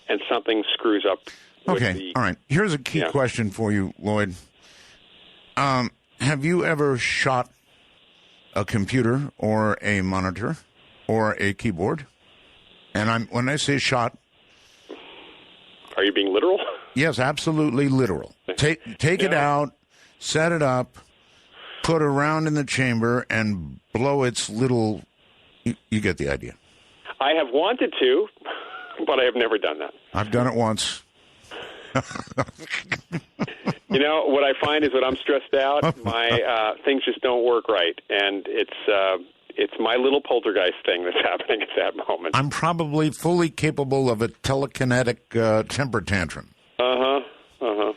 and something screws up. Okay, all right. Here's a key question for you, Lloyd. Have you ever shot a computer or a monitor or a keyboard? And when I say shot, are you being literal? Yes, absolutely literal. Take it out, set it up, put it around in the chamber, and blow its little. You get the idea. I have wanted to, but I have never done that. I've done it once. You know, what I find is when I'm stressed out, my things just don't work right, and it's my little poltergeist thing that's happening at that moment. I'm probably fully capable of a telekinetic temper tantrum.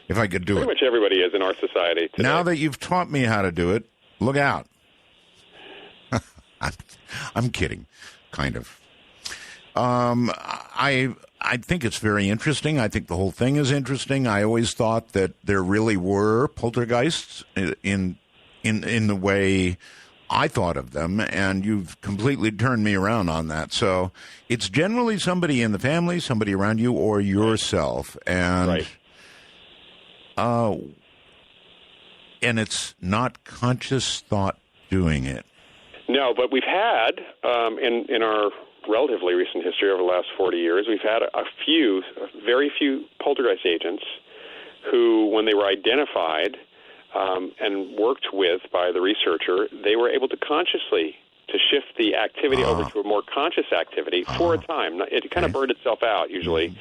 If I could do Pretty much everybody is in our society today. Now that you've taught me how to do it, look out. I'm kidding, kind of. I think it's very interesting. I think the whole thing is interesting. I always thought that there really were poltergeists in the way I thought of them, and you've completely turned me around on that. So it's generally somebody in the family, somebody around you, or yourself, and and it's not conscious thought doing it. No, but we've had in our relatively recent history over the last 40 years, we've had very few poltergeist agents who, when they were identified and worked with by the researcher, they were able to consciously to shift the activity over to a more conscious activity for a time. It kind of burned itself out usually,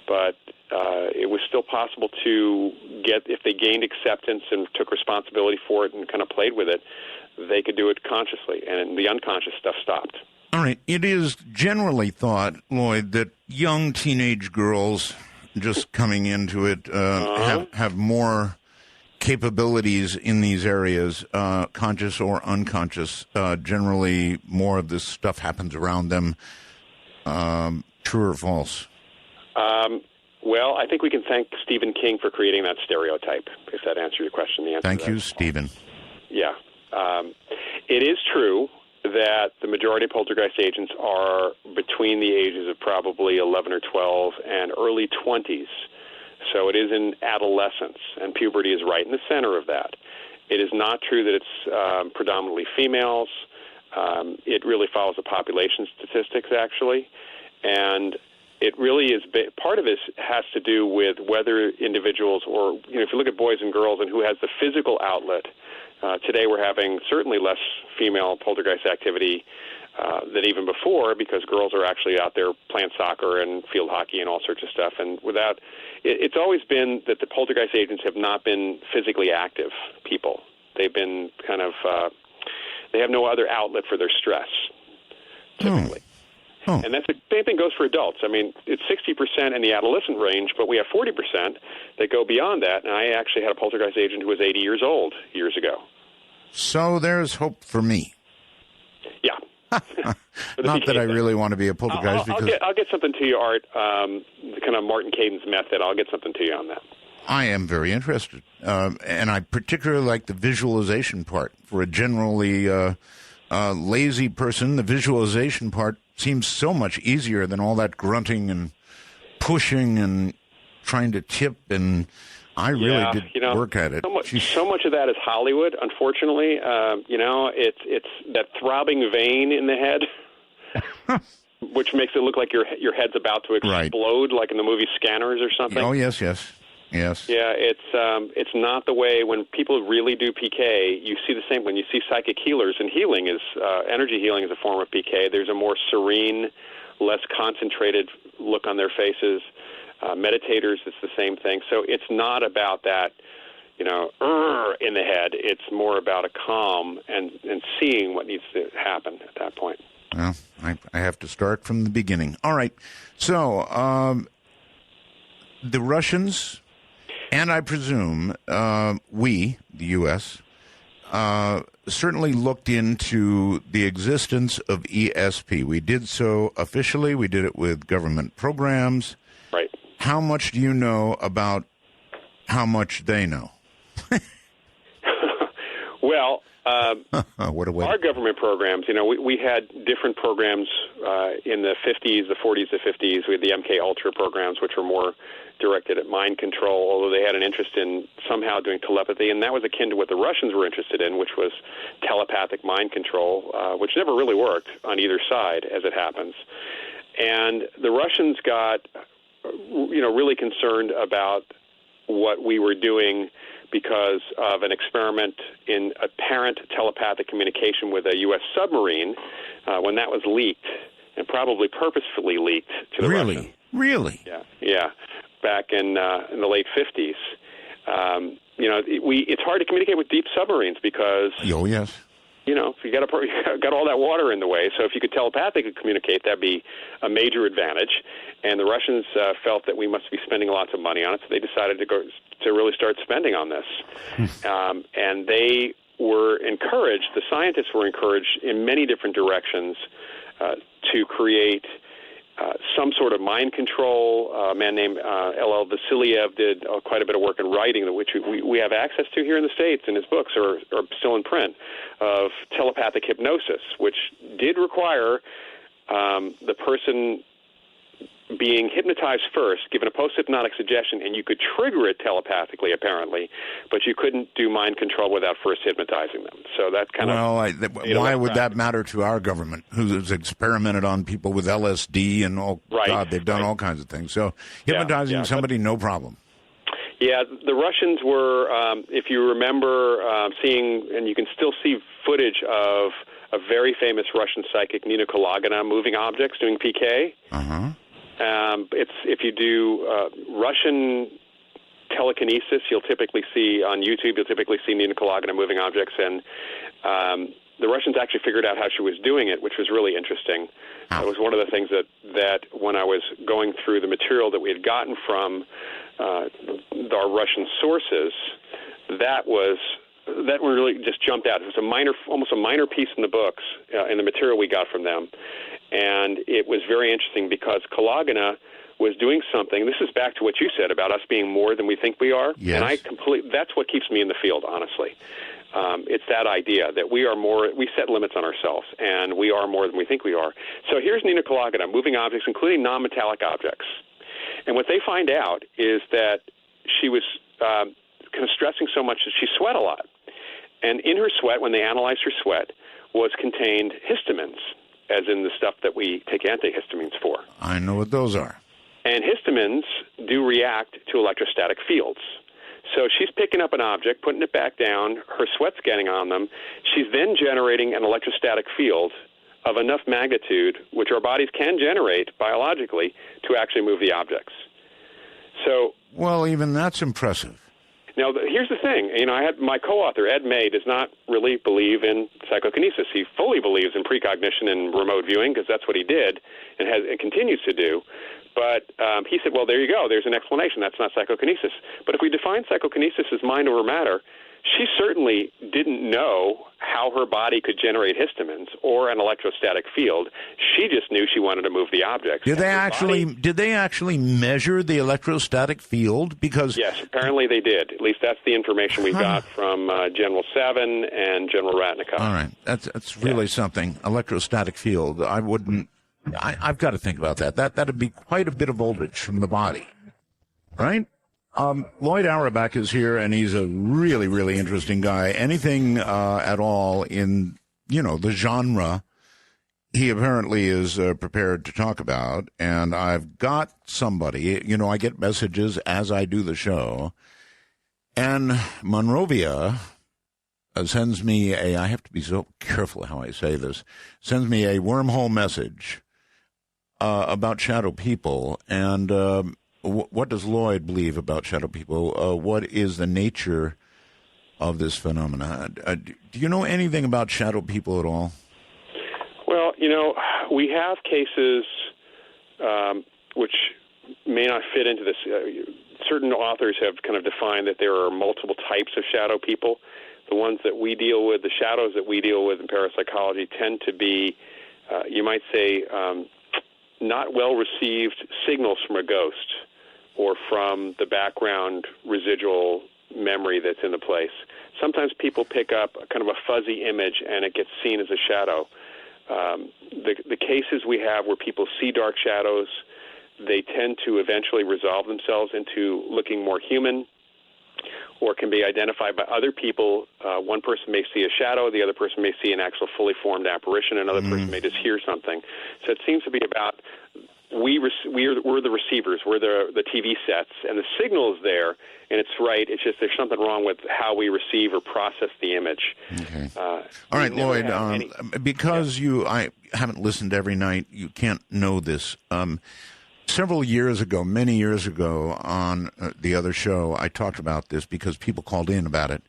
but it was still possible to get, if they gained acceptance and took responsibility for it and kind of played with it, they could do it consciously, and the unconscious stuff stopped. All right. It is generally thought, Lloyd, that young teenage girls just coming into it have more capabilities in these areas, conscious or unconscious. Generally, more of this stuff happens around them. True or false? Well, I think we can thank Stephen King for creating that stereotype, if that answers your question. The answer Thank you, Stephen. Yeah. It is true that the majority of poltergeist agents are between the ages of probably 11 or 12 and early 20s. So it is in adolescence, and puberty is right in the center of that. It is not true that it's predominantly females. It really follows the population statistics, actually. And it really is, part of this has to do with whether individuals, or if you look at boys and girls and who has the physical outlet. Today we're having certainly less female poltergeist activity than even before, because girls are actually out there playing soccer and field hockey and all sorts of stuff. And it's always been that the poltergeist agents have not been physically active people. They've been kind of, they have no other outlet for their stress, typically. And that's the same thing goes for adults. I mean, it's 60% in the adolescent range, but we have 40% that go beyond that. And I actually had a poltergeist agent who was 80 years old years ago. So there's hope for me. Yeah. Not that I really want to be a poltergeist. I'll get something to you, Art, the kind of Martin Caden's method. I'll get something to you on that. I am very interested. And I particularly like the visualization part. For a generally lazy person, the visualization part seems so much easier than all that grunting and pushing and trying to tip, and I really did work at it. So much of that is Hollywood, unfortunately. It's that throbbing vein in the head, which makes it look like your head's about to explode, like in the movie Scanners or something. Oh, yes. Yeah, it's not the way when people really do PK. You see the same when you see psychic healers, and healing is energy healing is a form of PK. There's a more serene, less concentrated look on their faces. Meditators, it's the same thing. So it's not about that, in the head. It's more about a calm and seeing what needs to happen at that point. Well, I have to start from the beginning. All right. So the Russians, and I presume we, the U.S., certainly looked into the existence of ESP. We did so officially. We did it with government programs. Right. How much do you know about how much they know? Well, our government programs, we had different programs in the 50s, the 40s, the 50s. We had the MK Ultra programs, which were more directed at mind control, although they had an interest in somehow doing telepathy, and that was akin to what the Russians were interested in, which was telepathic mind control, which never really worked on either side, as it happens. And the Russians got, really concerned about what we were doing because of an experiment in apparent telepathic communication with a U.S. submarine when that was leaked, and probably purposefully leaked to the Russians. Really? Yeah. back in the late 50s. It's hard to communicate with deep submarines because oh yes, you got all that water in the way. So if you could telepathically communicate, that'd be a major advantage. And the Russians felt that we must be spending lots of money on it, so they decided to really start spending on this. And they were encouraged. The scientists were encouraged in many different directions to create some sort of mind control. A man named L.L. Vasiliev did quite a bit of work in writing, which we have access to here in the States in his books, or still in print, of telepathic hypnosis, which did require the person being hypnotized first, given a post-hypnotic suggestion, and you could trigger it telepathically, apparently, but you couldn't do mind control without first hypnotizing them. So that kind why would that matter to our government, who's experimented on people with LSD and they've done all kinds of things. So hypnotizing somebody, no problem. Yeah, the Russians were, if you remember, seeing, and you can still see footage of a very famous Russian psychic, Nina Kolagina, moving objects, doing PK. Uh-huh. If you do Russian telekinesis, you'll typically see on YouTube, Nina Kolagina moving objects, and the Russians actually figured out how she was doing it, which was really interesting. That was one of the things that when I was going through the material that we had gotten from our Russian sources, that really just jumped out. It was almost a minor piece in the books, in the material we got from them. And it was very interesting because Kolagina was doing something. This is back to what you said about us being more than we think we are. Yes. And that's what keeps me in the field, honestly. It's that idea that we are more, we set limits on ourselves, and we are more than we think we are. So here's Nina Kolagina, moving objects, including non-metallic objects. And what they find out is that she was kind of stressing so much that she sweat a lot. And in her sweat, when they analyzed her sweat, was contained histamines, as in the stuff that we take antihistamines for. I know what those are. And histamines do react to electrostatic fields. So she's picking up an object, putting it back down, her sweat's getting on them. She's then generating an electrostatic field of enough magnitude, which our bodies can generate biologically, to actually move the objects. So, well, even that's impressive. Now, here's the thing. I had my co-author, Ed May, does not really believe in psychokinesis. He fully believes in precognition and remote viewing because that's what he did and continues to do. But he said, well, there you go. There's an explanation. That's not psychokinesis. But if we define psychokinesis as mind over matter, she certainly didn't know how her body could generate histamines or an electrostatic field. She just knew she wanted to move the objects. Did they actually measure the electrostatic field? Because yes, apparently they did. At least that's the information we got from General Savin and General Ratnikov. All right, that's really something. Electrostatic field. I've got to think about that. That'd be quite a bit of voltage from the body, right? Lloyd Auerbach is here, and he's a really, really interesting guy. Anything at all in, the genre, he apparently is prepared to talk about. And I've got somebody, I get messages as I do the show. And Monrovia sends me I have to be so careful how I say this, sends me a wormhole message about shadow people. And what does Lloyd believe about shadow people? What is the nature of this phenomenon? Do you know anything about shadow people at all? Well, we have cases which may not fit into this. Certain authors have kind of defined that there are multiple types of shadow people. The ones that we deal with, the shadows that we deal with in parapsychology tend to be, you might say, not well-received signals from a ghost or from the background residual memory that's in the place. Sometimes people pick up a kind of a fuzzy image and it gets seen as a shadow. The cases we have where people see dark shadows, they tend to eventually resolve themselves into looking more human, or can be identified by other people. One person may see a shadow, the other person may see an actual fully formed apparition, another person may just hear something. So it seems to be about we're the receivers, we're the TV sets, and the signal is there, and it's right. It's just there's something wrong with how we receive or process the image. Okay. All right, Lloyd, because I haven't listened every night, you can't know this. several years ago, many years ago, on the other show, I talked about this because people called in about it.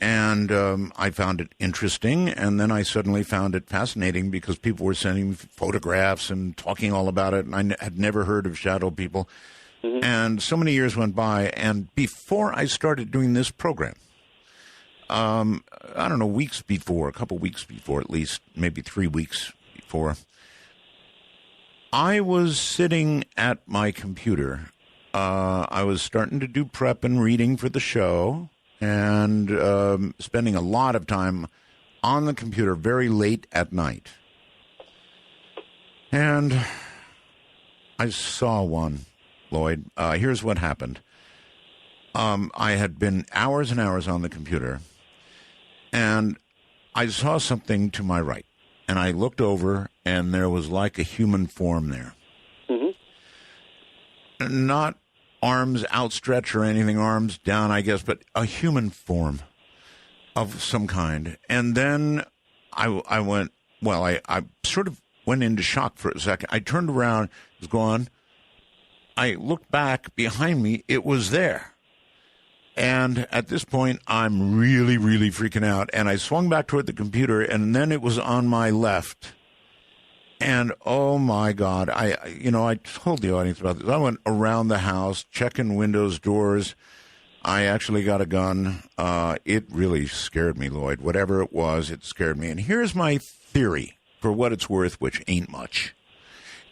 And I found it interesting, and then I suddenly found it fascinating because people were sending photographs and talking all about it, and I had never heard of shadow people. Mm-hmm. And so many years went by, and before I started doing this program, I don't know, a couple weeks before at least, maybe 3 weeks before, I was sitting at my computer. I was starting to do prep and reading for the show, and spending a lot of time on the computer very late at night. And I saw one, Lloyd. Here's what happened. I had been hours and hours on the computer, and I saw something to my right. And I looked over, and there was like a human form there. Mm-hmm. Not arms outstretched or anything, arms down, I guess, but a human form of some kind. And then I sort of went into shock for a second. I turned around, it was gone. I looked back behind me, it was there. And at this point, I'm really, really freaking out. And I swung back toward the computer, and then it was on my left. And, oh, my God, I told the audience about this. I went around the house, checking windows, doors. I actually got a gun. It really scared me, Lloyd. Whatever it was, it scared me. And here's my theory, for what it's worth, which ain't much.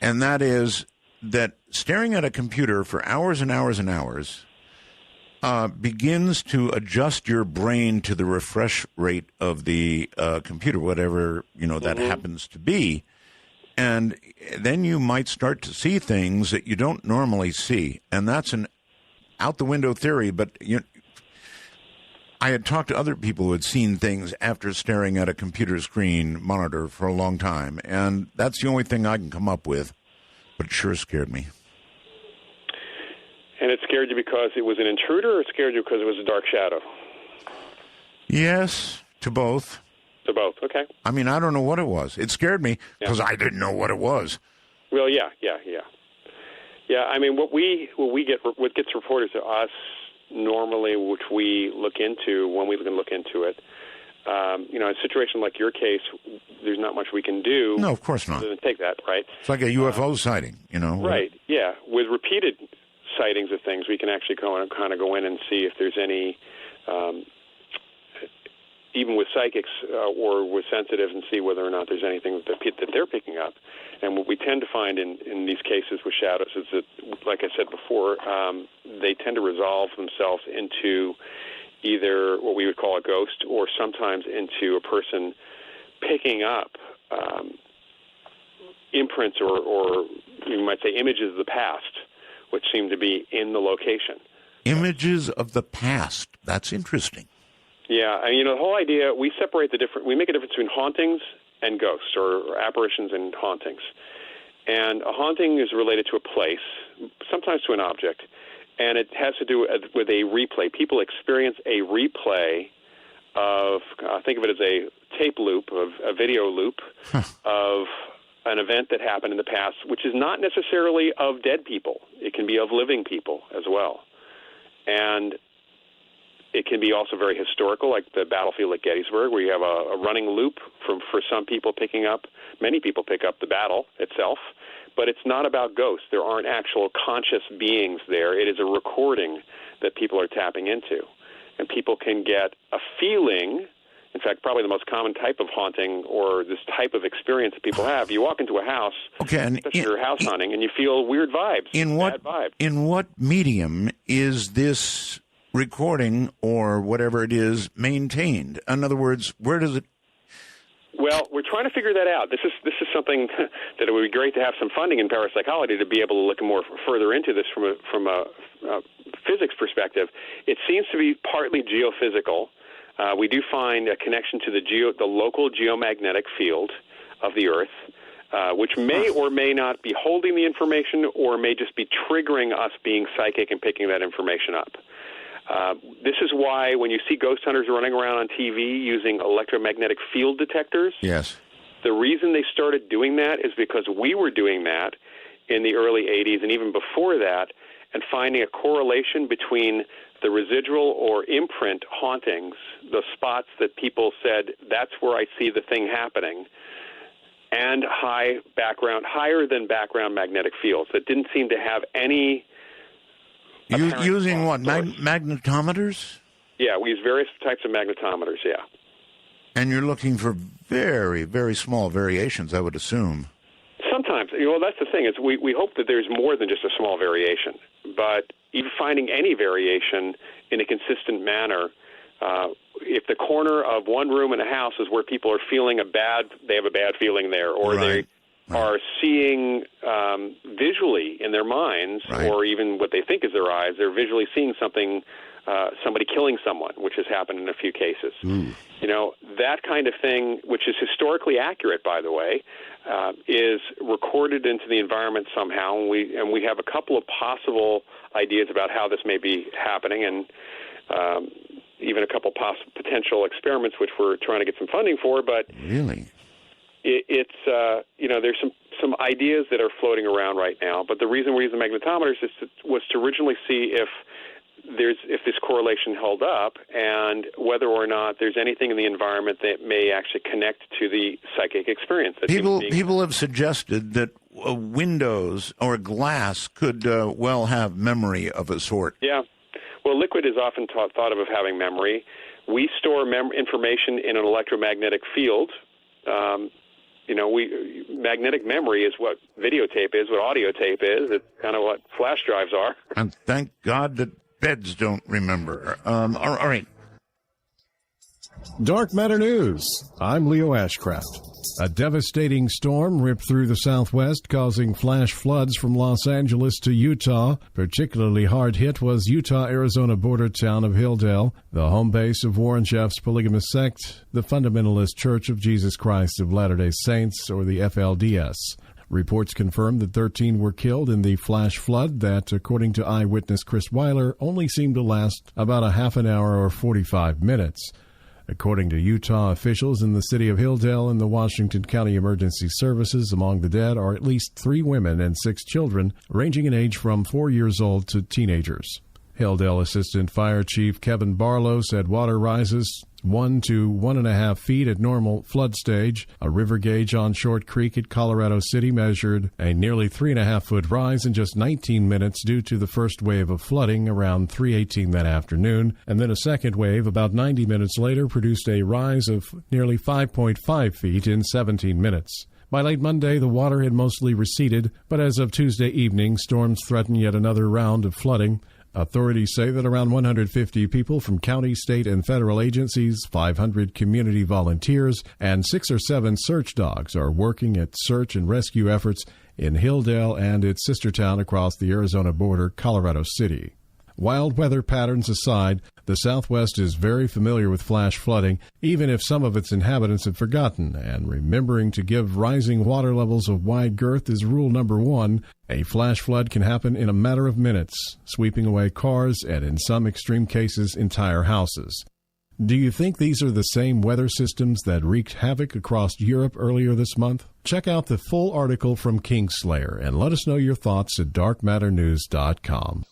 And that is that staring at a computer for hours and hours and hours begins to adjust your brain to the refresh rate of the computer, whatever, that happens to be. And then you might start to see things that you don't normally see. And that's an out-the-window theory, but I had talked to other people who had seen things after staring at a computer screen monitor for a long time. And that's the only thing I can come up with, but it sure scared me. And it scared you because it was an intruder, or it scared you because it was a dark shadow? Yes, to both. To both, okay. I mean, I don't know what it was. It scared me because I didn't know what it was. Well, yeah. Yeah, I mean, what gets reported to us normally, which we look into when we can look into it, in a situation like your case, there's not much we can do. No, of course not. Other than take that, right? It's like a UFO sighting, Right, yeah. With repeated sightings of things, we can actually go in and see if there's any... even with psychics or with sensitives, and see whether or not there's anything that they're picking up. And what we tend to find in these cases with shadows is that, like I said before, they tend to resolve themselves into either what we would call a ghost, or sometimes into a person picking up imprints or you might say images of the past, which seem to be in the location. Images of the past. That's interesting. Yeah, I mean, the whole idea, we make a difference between hauntings and ghosts, or apparitions and hauntings. And a haunting is related to a place, sometimes to an object, and it has to do with a replay. People experience a replay of, think of it as a tape loop, a video loop of an event that happened in the past, which is not necessarily of dead people. It can be of living people as well. And it can be also very historical, like the battlefield at Gettysburg, where you have a running loop for some people many people pick up the battle itself, but it's not about ghosts. There aren't actual conscious beings there. It is a recording that people are tapping into. And people can get a feeling, in fact, probably the most common type of haunting or this type of experience that people have. You walk into a house, especially you're house hunting, and you feel weird vibes, bad vibes. In what medium is this recording or whatever it is maintained? In other words, where does it... Well, we're trying to figure that out. This is something that it would be great to have some funding in parapsychology to be able to look more further into this from a physics perspective. It seems to be partly geophysical. We do find a connection to the local geomagnetic field of the Earth, which may or may not be holding the information, or may just be triggering us being psychic and picking that information up. This is why when you see ghost hunters running around on TV using electromagnetic field detectors, yes, the reason they started doing that is because we were doing that in the early 80s and even before that, and finding a correlation between the residual or imprint hauntings, the spots that people said, that's where I see the thing happening, and higher than background magnetic fields that didn't seem to have any... Using what, magnetometers? Yeah, we use various types of magnetometers, yeah. And you're looking for very, very small variations, I would assume. Sometimes. That's the thing, is we hope that there's more than just a small variation. But even finding any variation in a consistent manner, if the corner of one room in a house is where people are feeling they have a bad feeling there, or they are seeing visually in their minds, or even what they think is their eyes, they're visually seeing something, somebody killing someone, which has happened in a few cases. That kind of thing, which is historically accurate, by the way, is recorded into the environment somehow, and we have a couple of possible ideas about how this may be happening, and even a couple potential experiments which we're trying to get some funding for. But really, it's there's some ideas that are floating around right now. But the reason we use the magnetometers was to originally see if this correlation held up, and whether or not there's anything in the environment that may actually connect to the psychic experience. People have suggested that windows or glass could well have memory of a sort. Yeah. Well, liquid is often thought of having memory. We store information in an electromagnetic field. Magnetic memory is what videotape is, what audio tape is. It's kind of what flash drives are. And thank God that beds don't remember. All right. Dark Matter News. I'm Leo Ashcraft. A devastating storm ripped through the southwest, causing flash floods from Los Angeles to Utah. Particularly hard hit was Utah-Arizona border town of Hilldale, the home base of Warren Jeff's polygamous sect, the Fundamentalist Church of Jesus Christ of Latter-day Saints, or the FLDS. Reports confirm that 13 were killed in the flash flood that, according to eyewitness Chris Weiler, only seemed to last about a half an hour or 45 minutes. According to Utah officials in the city of Hilldale and the Washington County Emergency Services, among the dead are at least 3 women and 6 children, ranging in age from 4 years old to teenagers. Hilldale Assistant Fire Chief Kevin Barlow said water rises 1 to 1.5 feet at normal flood stage. A river gauge on Short Creek at Colorado City measured a nearly 3.5-foot rise in just 19 minutes due to the first wave of flooding around 3:18 that afternoon, and then a second wave about 90 minutes later produced a rise of nearly 5.5 feet in 17 minutes. By late Monday, the water had mostly receded, but as of Tuesday evening, storms threaten yet another round of flooding. Authorities say that around 150 people from county, state, and federal agencies, 500 community volunteers, and 6 or 7 search dogs are working at search and rescue efforts in Hilldale and its sister town across the Arizona border, Colorado City. Wild weather patterns aside, the Southwest is very familiar with flash flooding, even if some of its inhabitants have forgotten, and remembering to give rising water levels a wide girth is rule number 1. A flash flood can happen in a matter of minutes, sweeping away cars and, in some extreme cases, entire houses. Do you think these are the same weather systems that wreaked havoc across Europe earlier this month? Check out the full article from Kingslayer and let us know your thoughts at darkmatternews.com.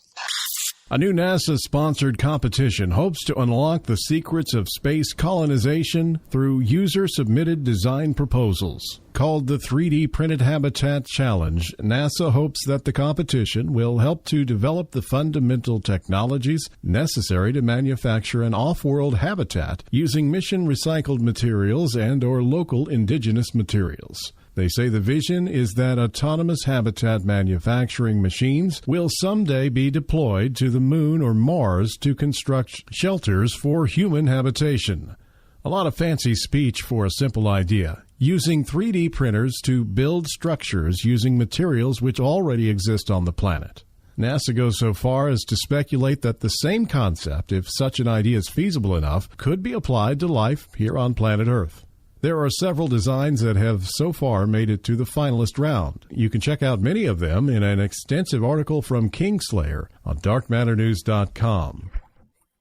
A new NASA-sponsored competition hopes to unlock the secrets of space colonization through user-submitted design proposals. Called the 3D Printed Habitat Challenge, NASA hopes that the competition will help to develop the fundamental technologies necessary to manufacture an off-world habitat using mission-recycled materials and/or local indigenous materials. They say the vision is that autonomous habitat manufacturing machines will someday be deployed to the moon or Mars to construct shelters for human habitation. A lot of fancy speech for a simple idea. Using 3D printers to build structures using materials which already exist on the planet. NASA goes so far as to speculate that the same concept, if such an idea is feasible enough, could be applied to life here on planet Earth. There are several designs that have so far made it to the finalist round. You can check out many of them in an extensive article from Kingslayer on darkmatternews.com.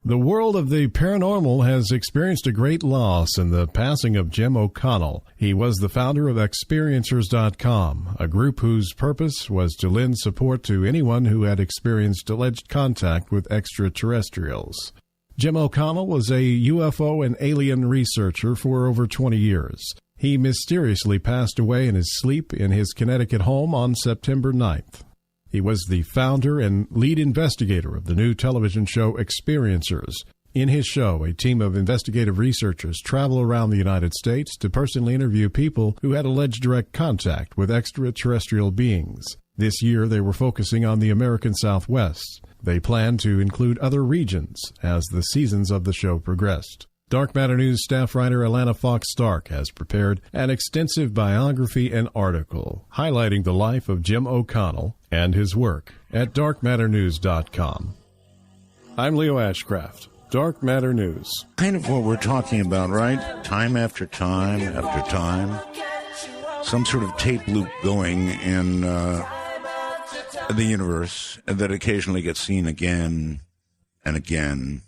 The world of the paranormal has experienced a great loss in the passing of Jim O'Connell. He was the founder of experiencers.com, a group whose purpose was to lend support to anyone who had experienced alleged contact with extraterrestrials. Jim O'Connell was a UFO and alien researcher for over 20 years. He mysteriously passed away in his sleep in his Connecticut home on September 9th. He was the founder and lead investigator of the new television show Experiencers. In his show, a team of investigative researchers travel around the United States to personally interview people who had alleged direct contact with extraterrestrial beings. This year, they were focusing on the American Southwest. They plan to include other regions as the seasons of the show progressed. Dark Matter News staff writer Alana Fox Stark has prepared an extensive biography and article highlighting the life of Jim O'Connell and his work at darkmatternews.com. I'm Leo Ashcraft, Dark Matter News. Kind of what we're talking about, right? Time after time after time. Some sort of tape loop going in the universe that occasionally gets seen again and again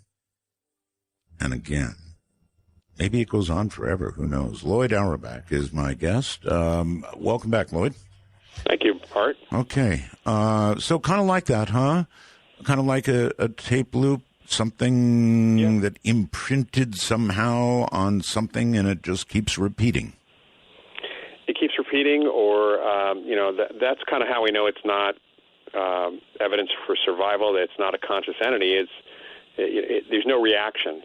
and again. Maybe it goes on forever. Who knows? Lloyd Auerbach is my guest. Welcome back, Lloyd. Thank you, Art. Okay. So kind of like that, huh? Kind of like a tape loop, something that imprinted somehow on something and it just keeps repeating. It keeps repeating, or, that's kind of how we know it's not evidence for survival, that it's not a conscious entity. There's no reaction.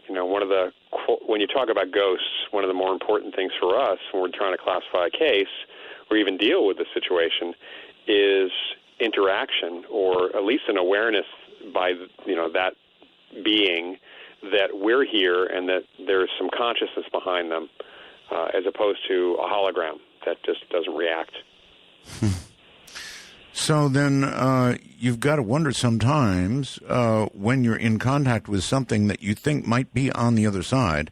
When you talk about ghosts, one of the more important things for us when we're trying to classify a case or even deal with the situation is interaction, or at least an awareness by that being that we're here and that there's some consciousness behind them, as opposed to a hologram that just doesn't react. So then you've got to wonder sometimes when you're in contact with something that you think might be on the other side,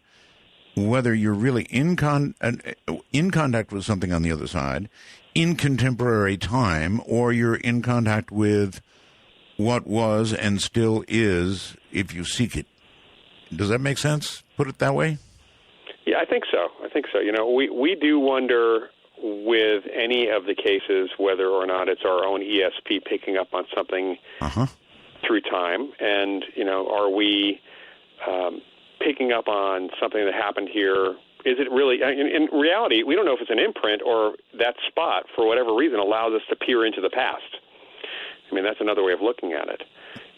whether you're really in contact with something on the other side in contemporary time, or you're in contact with what was and still is if you seek it. Does that make sense? Put it that way? Yeah, I think so. We do wonder with any of the cases whether or not it's our own ESP picking up on something through time, and are we picking up on something that happened here? Is it really, in reality, we don't know if it's an imprint or that spot, for whatever reason, allows us to peer into the past. I mean, that's another way of looking at it.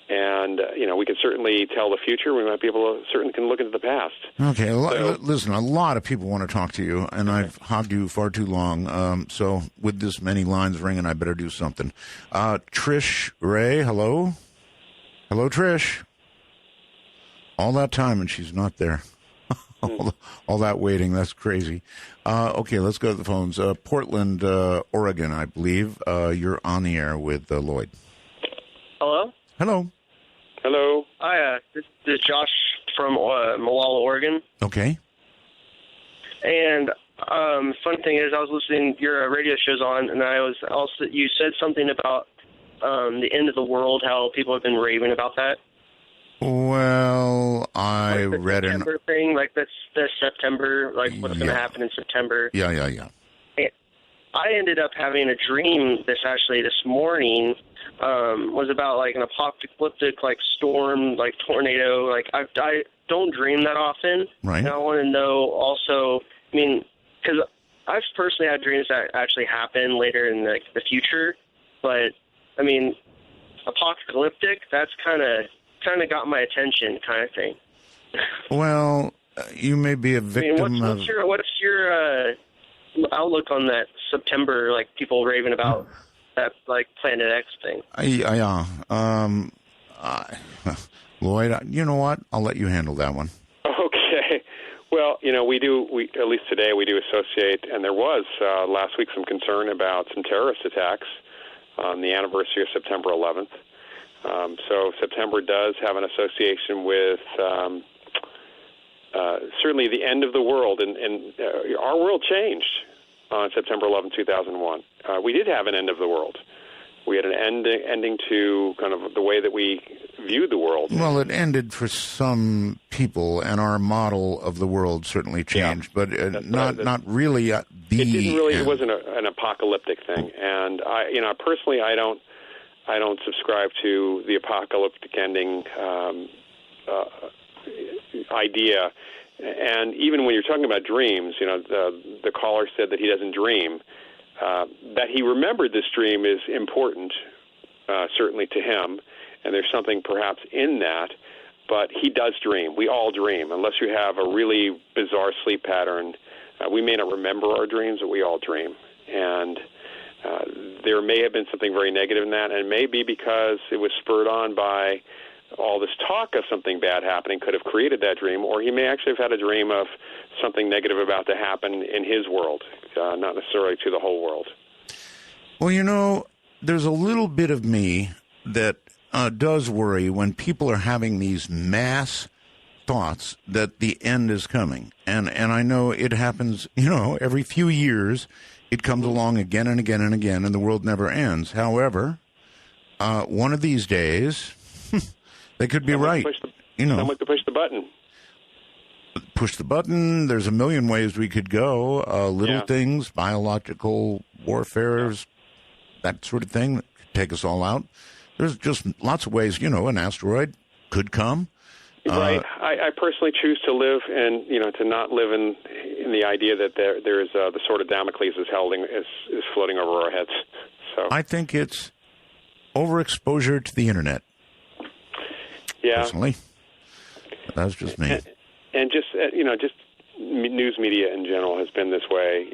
And, we can certainly tell the future. We might be able to, certainly can look into the past. Okay, listen, a lot of people want to talk to you, and I've hogged you far too long. So with this many lines ringing, I better do something. Trish Ray, hello? Hello, Trish. All that time, and she's not there. all that waiting, that's crazy. Okay, let's go to the phones. Portland, Oregon, I believe. You're on the air with Lloyd. Hello? Hello. Hello. Hi, this is Josh from Molalla, Oregon. Okay. And fun thing is, I was listening, your radio show's on, and you said something about the end of the world, how people have been raving about that. Well, I read an September thing, like the September, like what's going to happen in September. Yeah. And I ended up having a dream this morning. Was about like an apocalyptic like storm, like tornado. Like I don't dream that often. Right. And I want to know also. I mean, because I've personally had dreams that actually happen later in the future, but I mean, apocalyptic. That's kind of got my attention, kind of thing. Well, you may be a victim what's your outlook on that September? Like people raving about. That like Planet X thing. Yeah. Lloyd, you know what? I'll let you handle that one. Okay. Well, we at least today we do associate, and there was last week some concern about some terrorist attacks on the anniversary of September 11th. So September does have an association with certainly the end of the world, and our world changed on September 11, 2001. We did have an end of the world. We had an ending to kind of the way that we viewed the world. Well, it ended for some people, and our model of the world certainly changed, but not really the It didn't really. end. It wasn't an apocalyptic thing, and personally, I don't subscribe to the apocalyptic ending idea. And even when you're talking about dreams, the caller said that he doesn't dream. That he remembered this dream is important, certainly to him, and there's something perhaps in that, but he does dream. We all dream. Unless you have a really bizarre sleep pattern, we may not remember our dreams, but we all dream. And there may have been something very negative in that, and it may be because it was spurred on by all this talk of something bad happening could have created that dream, or he may actually have had a dream of something negative about to happen in his world, not necessarily to the whole world. Well, there's a little bit of me that does worry when people are having these mass thoughts that the end is coming. And I know it happens, every few years it comes along again and again and again, and the world never ends. However, one of these days, they could be right. Someone could push the button. Push the button. There's a million ways we could go. Little things, biological warfares, that sort of thing that could take us all out. There's just lots of ways, an asteroid could come. Right. I personally choose to live and, to not live in the idea that there is the sword of Damocles is floating over our heads. So I think it's overexposure to the internet. Yeah. Personally. That's just me. And just, just news media in general has been this way.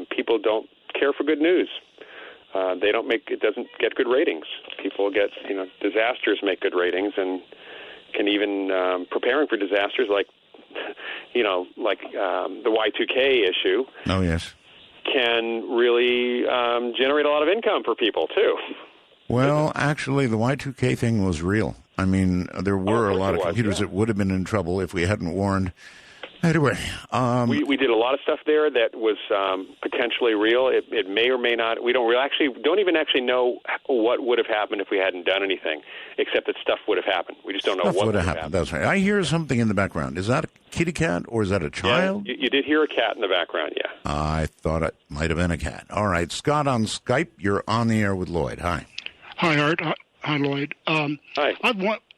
People don't care for good news. It doesn't get good ratings. People get, disasters make good ratings, and can even preparing for disasters like the Y2K issue. Oh, yes. Can really generate a lot of income for people, too. Well, actually, the Y2K thing was real. I mean, there were a lot of computers that would have been in trouble if we hadn't warned. Anyway. We did a lot of stuff there that was potentially real. It may or may not. We don't even know what would have happened if we hadn't done anything, except that stuff would have happened. We just don't know what would have happened. That's right. I hear something in the background. Is that a kitty cat or is that a child? Yeah, you did hear a cat in the background, yeah. I thought it might have been a cat. All right. Scott on Skype. You're on the air with Lloyd. Hi. Hi, Art. Hi, Lloyd. Hi.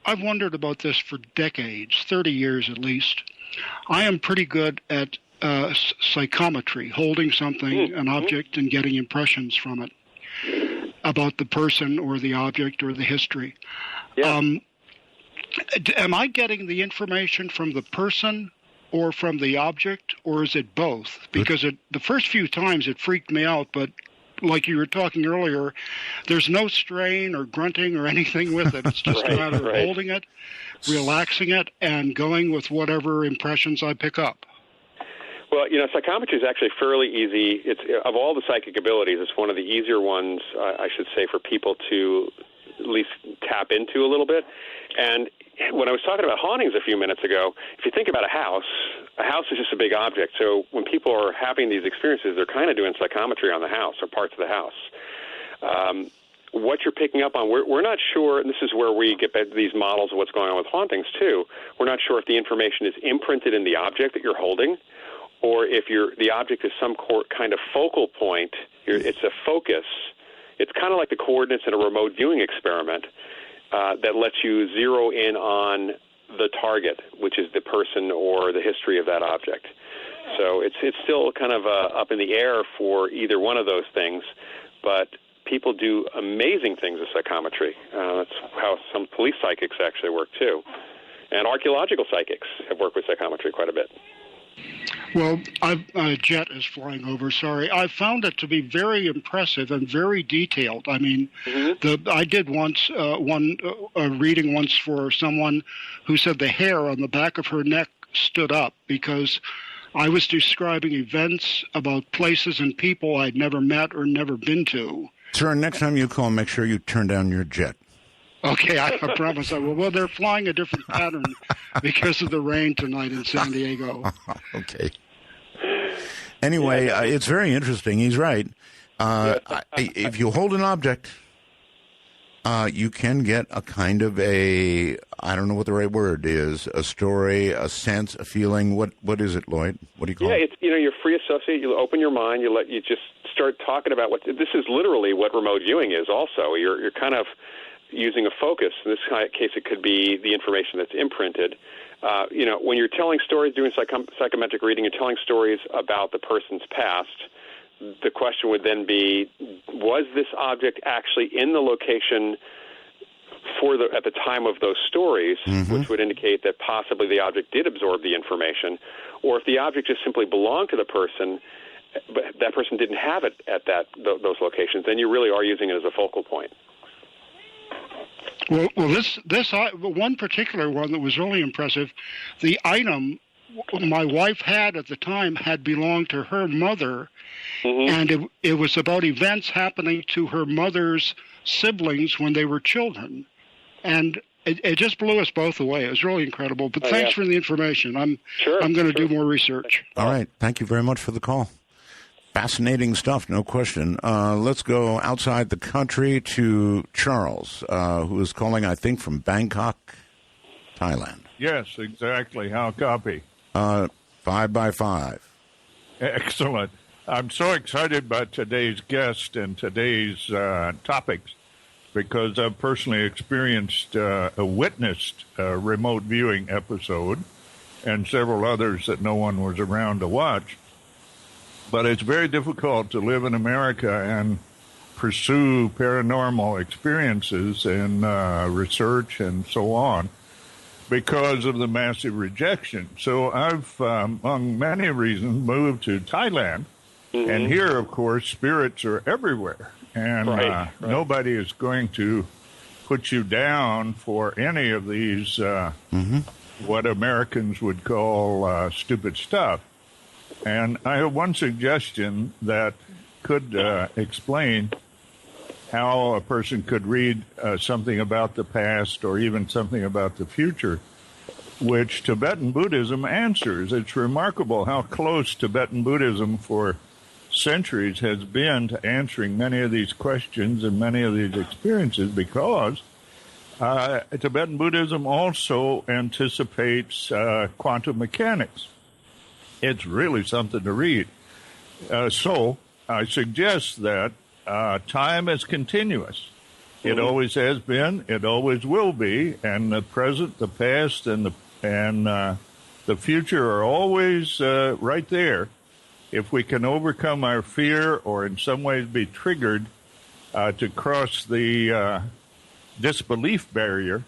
I've wondered about this for decades, 30 years at least. I am pretty good at psychometry, holding something, an object, and getting impressions from it about the person or the object or the history. Yeah. Am I getting the information from the person or from the object, or is it both? Because the first few times it freaked me out, but like you were talking earlier, there's no strain or grunting or anything with it. It's just a matter of holding it, relaxing it, and going with whatever impressions I pick up. Well, psychometry is actually fairly easy. It's of all the psychic abilities, it's one of the easier ones, I should say, for people to at least tap into a little bit. And when I was talking about hauntings a few minutes ago, if you think about a house is just a big object. So when people are having these experiences, they're kind of doing psychometry on the house or parts of the house. What you're picking up on, we're not sure, and this is where we get these models of what's going on with hauntings, too. We're not sure if the information is imprinted in the object that you're holding, or if the object is some kind of focal point. It's a focus. It's kind of like the coordinates in a remote viewing experiment that lets you zero in on the target, which is the person or the history of that object. So it's still kind of up in the air for either one of those things, but people do amazing things with psychometry. That's how some police psychics actually work, too. And archaeological psychics have worked with psychometry quite a bit. Well, a jet is flying over, sorry. I found it to be very impressive and very detailed. I mean, I did once a reading once for someone who said the hair on the back of her neck stood up because I was describing events about places and people I'd never met or never been to. Sir, next time you call, make sure you turn down your jet. Okay, I promise I will. Well, they're flying a different pattern because of the rain tonight in San Diego. Okay. Anyway, it's very interesting. He's right. If you hold an object You can get a kind of I don't know what the right word is, a story, a sense, a feeling. What is it, Lloyd? What do you call it? Yeah, it's, you're free associate. You open your mind. You just start talking about what this is. Literally, what remote viewing is. Also, you're kind of using a focus. In this case, it could be the information that's imprinted. When you're telling stories, doing psychometric reading, and telling stories about the person's past, the question would then be, was this object actually in the location at the time of those stories, which would indicate that possibly the object did absorb the information, or if the object just simply belonged to the person, but that person didn't have it at those locations, then you really are using it as a focal point. Well, this one particular one that was really impressive, the item my wife had at the time had belonged to her mother, and it was about events happening to her mother's siblings when they were children. And it just blew us both away. It was really incredible. But thanks for the information. I'm going to do more research. All right. Thank you very much for the call. Fascinating stuff, no question. Let's go outside the country to Charles, who is calling, I think, from Bangkok, Thailand. Yes, exactly. How copy? 5 by 5. Excellent. I'm so excited about today's guest and today's topics because I've personally experienced witnessed a remote viewing episode and several others that no one was around to watch. But it's very difficult to live in America and pursue paranormal experiences and research and so on because of the massive rejection. So I've, among many reasons, moved to Thailand. And here, of course, spirits are everywhere. And nobody is going to put you down for any of these, what Americans would call stupid stuff. And I have one suggestion that could explain how a person could read something about the past or even something about the future, which Tibetan Buddhism answers. It's remarkable how close Tibetan Buddhism for centuries has been to answering many of these questions and many of these experiences, because Tibetan Buddhism also anticipates quantum mechanics. It's really something to read. So I suggest that time is continuous. It always has been. It always will be. And the present, the past, and the future are always right there. If we can overcome our fear or in some ways be triggered to cross the disbelief barrier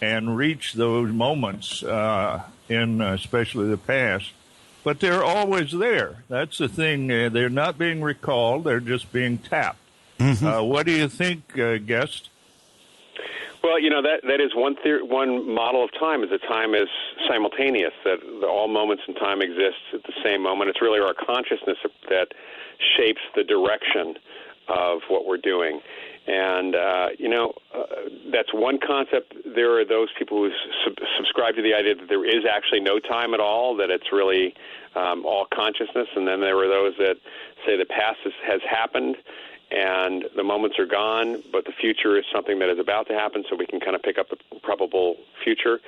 and reach those moments in especially the past. But they're always there. That's the thing. They're not being recalled. They're just being tapped. What do you think, guest? Well, that is one model of time, is that time is simultaneous, that all moments in time exist at the same moment. It's really our consciousness that shapes the direction of what we're doing. And, that's one concept. There are those people who subscribe to the idea that there is actually no time at all, that it's really all consciousness. And then there are those that say the past has happened and the moments are gone, but the future is something that is about to happen, so we can kind of pick up a probable future.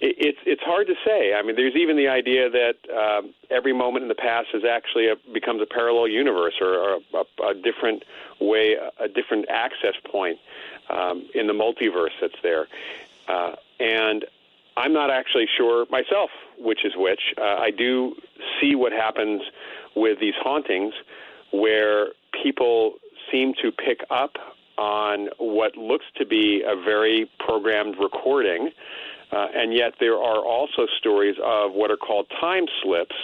It's hard to say. I mean, there's even the idea that every moment in the past is actually becomes a parallel universe, or a different way, a different access point in the multiverse that's there. And I'm not actually sure myself which is which. I do see what happens with these hauntings, where people seem to pick up on what looks to be a very programmed recording. And yet there are also stories of what are called time slips.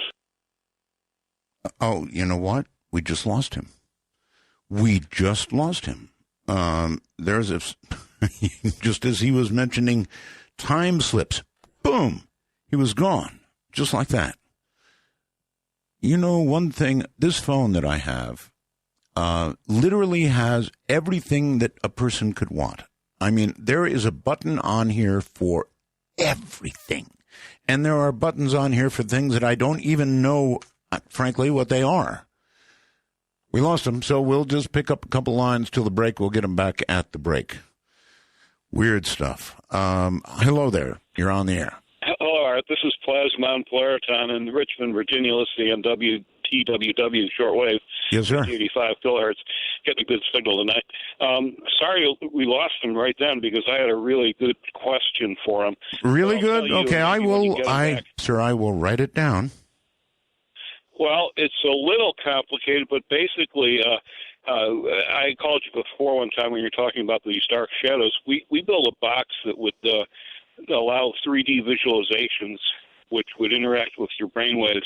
Oh, you know what? We just lost him. There's a, just as he was mentioning time slips, boom, he was gone, just like that. You know, one thing, this phone that I have literally has everything that a person could want. I mean, there is a button on here for everything. And there are buttons on here for things that I don't even know, frankly, what they are. We lost them, so we'll just pick up a couple lines till the break. We'll get them back at the break. Weird stuff. Hello there. You're on the air. Hello, Art. This is Plasmon Polariton in Richmond, Virginia, listening on WTWW shortwave. Yes, sir. 85 kilohertz. Getting a good signal tonight. Sorry we lost him right then because I had a really good question for him. Really I'll good? tell you Okay, I when you will. get him back. Sir, I will write it down. Well, it's a little complicated, but basically, I called you before one time when you were talking about these dark shadows. We built a box that would allow 3D visualizations, which would interact with your brainwaves.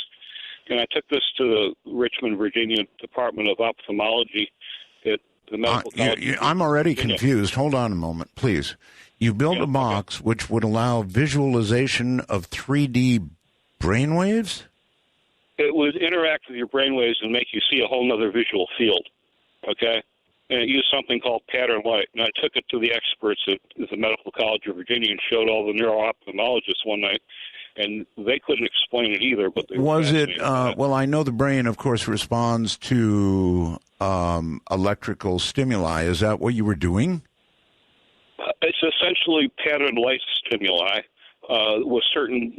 And I took this to the Richmond, Virginia Department of Ophthalmology at the Medical College. I'm already confused. Hold on a moment, please. You built a box which would allow visualization of 3D brainwaves? It would interact with your brainwaves and make you see a whole other visual field, okay? And it used something called pattern light. And I took it to the experts at the Medical College of Virginia and showed all the neuro-ophthalmologists one night, and they couldn't explain it either. But they Was it, well, I know the brain, of course, responds to electrical stimuli. Is that what you were doing? It's essentially pattern light stimuli. With certain,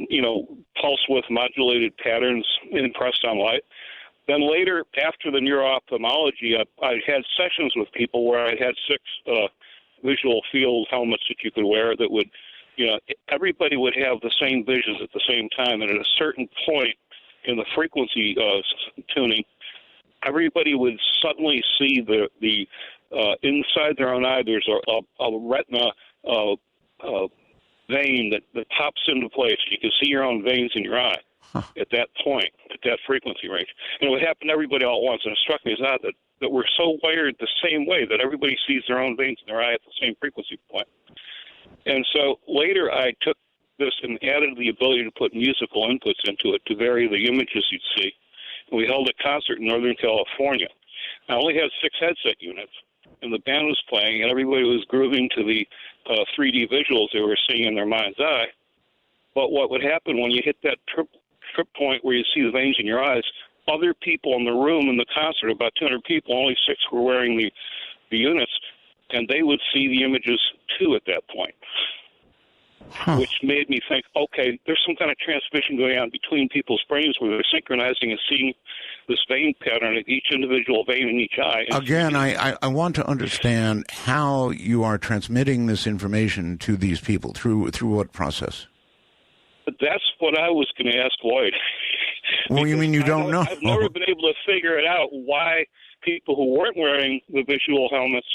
pulse width modulated patterns impressed on light. Then later, after the neuro-ophthalmology, I had sessions with people where I had 6 visual field helmets that you could wear that would, everybody would have the same visions at the same time. And at a certain point in the frequency tuning, everybody would suddenly see the inside their own eye, there's a retina vein that pops into place. You can see your own veins in your eye at that point, at that frequency range. And it would happen to everybody all at once. And it struck me as odd that we're so wired the same way that everybody sees their own veins in their eye at the same frequency point. And so later I took this and added the ability to put musical inputs into it to vary the images you'd see. And we held a concert in Northern California. I only had 6 headset units, and the band was playing, and everybody was grooving to the 3D visuals they were seeing in their mind's eye. But what would happen when you hit that trip point where you see the veins in your eyes, other people in the room in the concert, about 200 people, only 6 were wearing the units, and they would see the images too at that point. Which made me think, okay, there's some kind of transmission going on between people's brains where they're synchronizing and seeing this vein pattern at each individual vein in each eye. Again, I want to understand how you are transmitting this information to these people. Through what process? But that's what I was going to ask Lloyd. Well, you mean you don't know? I've never been able to figure it out why people who weren't wearing the visual helmets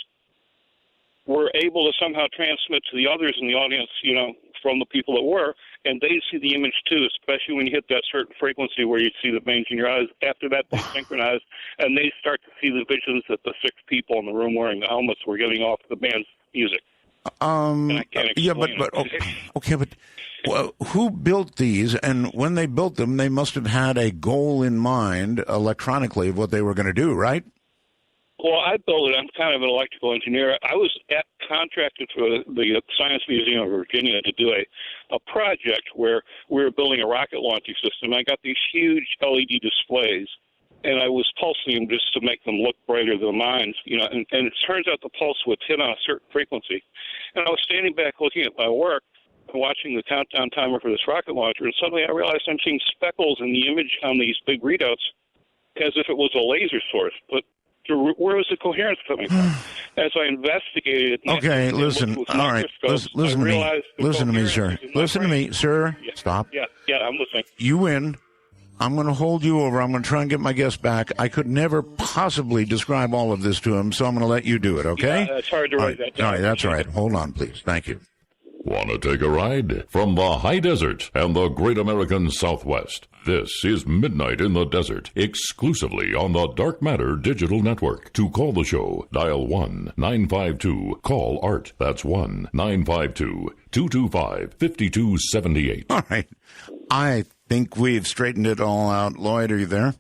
were able to somehow transmit to the others in the audience, from the people that were, and they see the image too, especially when you hit that certain frequency where you see the veins in your eyes. After that, they synchronize, and they start to see the visions that the 6 people in the room wearing the helmets were getting off the band's music. And I can't explain but well, who built these? And when they built them, they must have had a goal in mind electronically of what they were going to do, right? Well, I built it. I'm kind of an electrical engineer. I was contracted for the Science Museum of Virginia to do a project where we were building a rocket launching system. I got these huge LED displays, and I was pulsing them just to make them look brighter than mine, and it turns out the pulse would hit on a certain frequency. And I was standing back looking at my work, watching the countdown timer for this rocket launcher, and suddenly I realized I'm seeing speckles in the image on these big readouts as if it was a laser source. But where was the coherence coming from? As I investigated it, okay, listen. All right, listen to me. Listen to me, sir. Listen to me, sir. Yeah. Stop. Yeah, I'm listening. You win. I'm going to hold you over. I'm going to try and get my guest back. I could never possibly describe all of this to him, so I'm going to let you do it, okay? Yeah, it's hard to write that down. All right, that's all right. Hold on, please. Thank you. Want to take a ride? From the high desert and the great American Southwest, this is Midnight in the Desert, exclusively on the Dark Matter Digital Network. To call the show, dial 1-952-CALL-ART. That's 1-952-225-5278. All right. I think we've straightened it all out. Lloyd, are you there?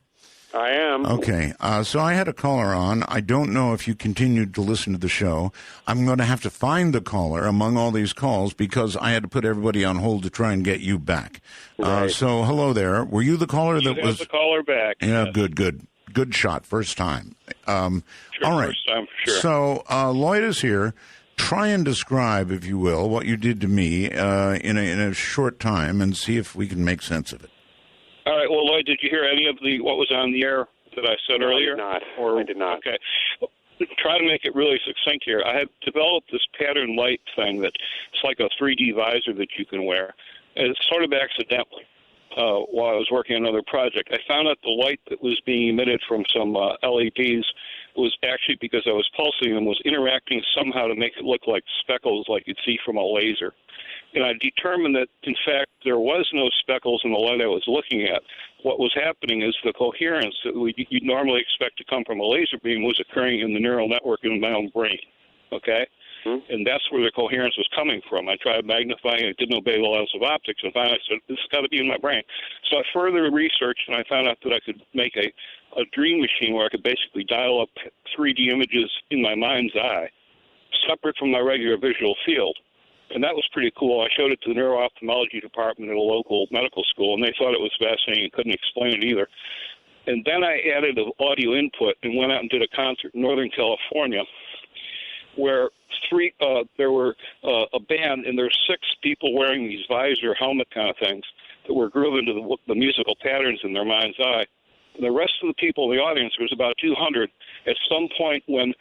I am. Okay. So I had a caller on. I don't know if you continued to listen to the show. I'm going to have to find the caller among all these calls because I had to put everybody on hold to try and get you back. Right. So hello there. Were you the caller that was? The caller back. Yeah, yes. Good shot. First time. Sure, all right. First time, for sure. So Lloyd is here try and describe, if you will, what you did to me in a short time, and see if we can make sense of it. All right. Well, Lloyd, did you hear any of what was on the air that I said earlier? I did not. Okay. Try to make it really succinct here. I have developed this pattern light thing that it's like a 3D visor that you can wear. And it's sort of accidentally. While I was working on another project, I found out the light that was being emitted from some LEDs was actually, because I was pulsing them, was interacting somehow to make it look like speckles like you'd see from a laser. And I determined that, in fact, there was no speckles in the light I was looking at. What was happening is the coherence that you'd normally expect to come from a laser beam was occurring in the neural network in my own brain, okay? Mm-hmm. And that's where the coherence was coming from. I tried magnifying it, didn't obey the laws of optics, and finally I said, this has got to be in my brain. So I further researched, and I found out that I could make a dream machine where I could basically dial up 3D images in my mind's eye, separate from my regular visual field. And that was pretty cool. I showed it to the neuro-ophthalmology department at a local medical school, and they thought it was fascinating and couldn't explain it either. And then I added an audio input and went out and did a concert in Northern California where there were a band, and there's 6 people wearing these visor helmet kind of things that were grooving to the musical patterns in their mind's eye. And the rest of the people in the audience, there was about 200, at some point when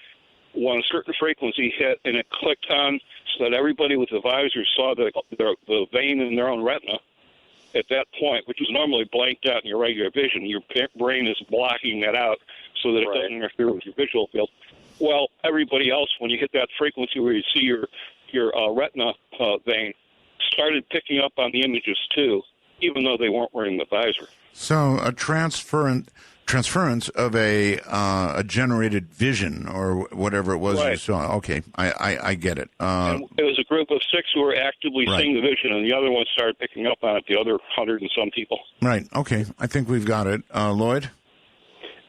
a certain frequency hit and it clicked on so that everybody with the visor saw the vein in their own retina at that point, which is normally blanked out in your regular vision. Your brain is blocking that out so that it doesn't interfere with your visual field. Well, everybody else, when you hit that frequency where you see your retina vein, started picking up on the images too, even though they weren't wearing the visor. So a transference of a generated vision or whatever it was you saw. Okay, I get it. And it was a group of 6 who were actively seeing the vision, and the other ones started picking up on it, the other 100 and some people. Right, okay. I think we've got it. Lloyd?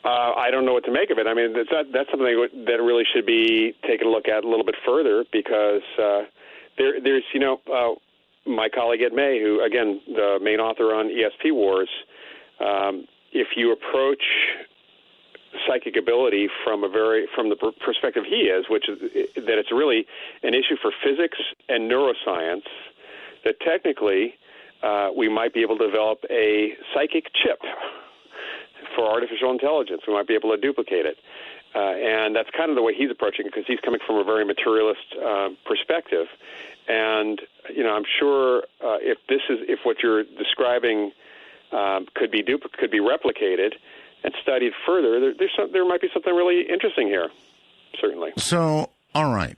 I don't know what to make of it. I mean, that's something that really should be taken a look at a little bit further because there's, my colleague Ed May, who, again, the main author on ESP Wars, if you approach psychic ability from the perspective he is, which is that it's really an issue for physics and neuroscience, that technically we might be able to develop a psychic chip for artificial intelligence. We might be able to duplicate it. And that's kind of the way he's approaching it because he's coming from a very materialist perspective. And, I'm sure if what you're describing could be replicated and studied further, there might be something really interesting here, certainly. So, all right.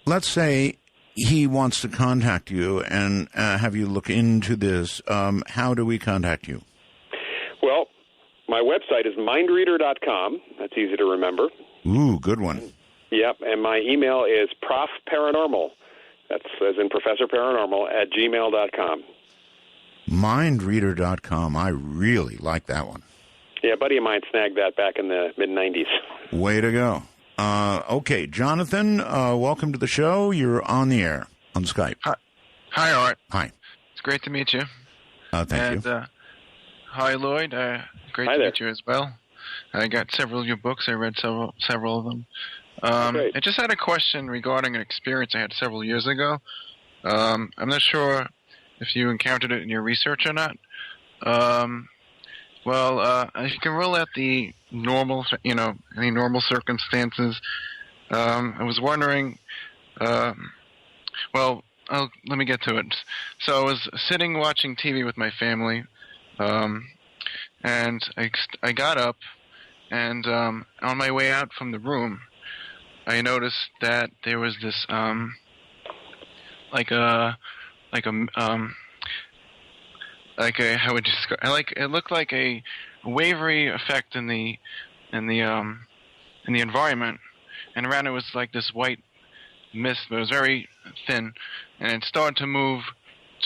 Let's say he wants to contact you and have you look into this. How do we contact you? Well, my website is mindreader.com. That's easy to remember. Ooh, good one. Yep, and my email is profparanormal. That's as in Professor Paranormal at gmail.com. Mindreader.com. I really like that one. Yeah, a buddy of mine snagged that back in the mid-'90s. Way to go. Okay, Jonathan, welcome to the show. You're on the air on Skype. Hi, Art. Hi. It's great to meet you. Thank you. Hi, Lloyd. Great to meet you as well. I got several of your books. I read several of them. I just had a question regarding an experience I had several years ago. I'm not sure if you encountered it in your research or not. If you can rule out the normal, any normal circumstances, I was wondering, let me get to it. So I was sitting watching TV with my family, and I got up, and on my way out from the room, I noticed that there was this, how would you describe? It looked like a wavery effect in the environment, and around it was like this white mist, but it was very thin, and it started to move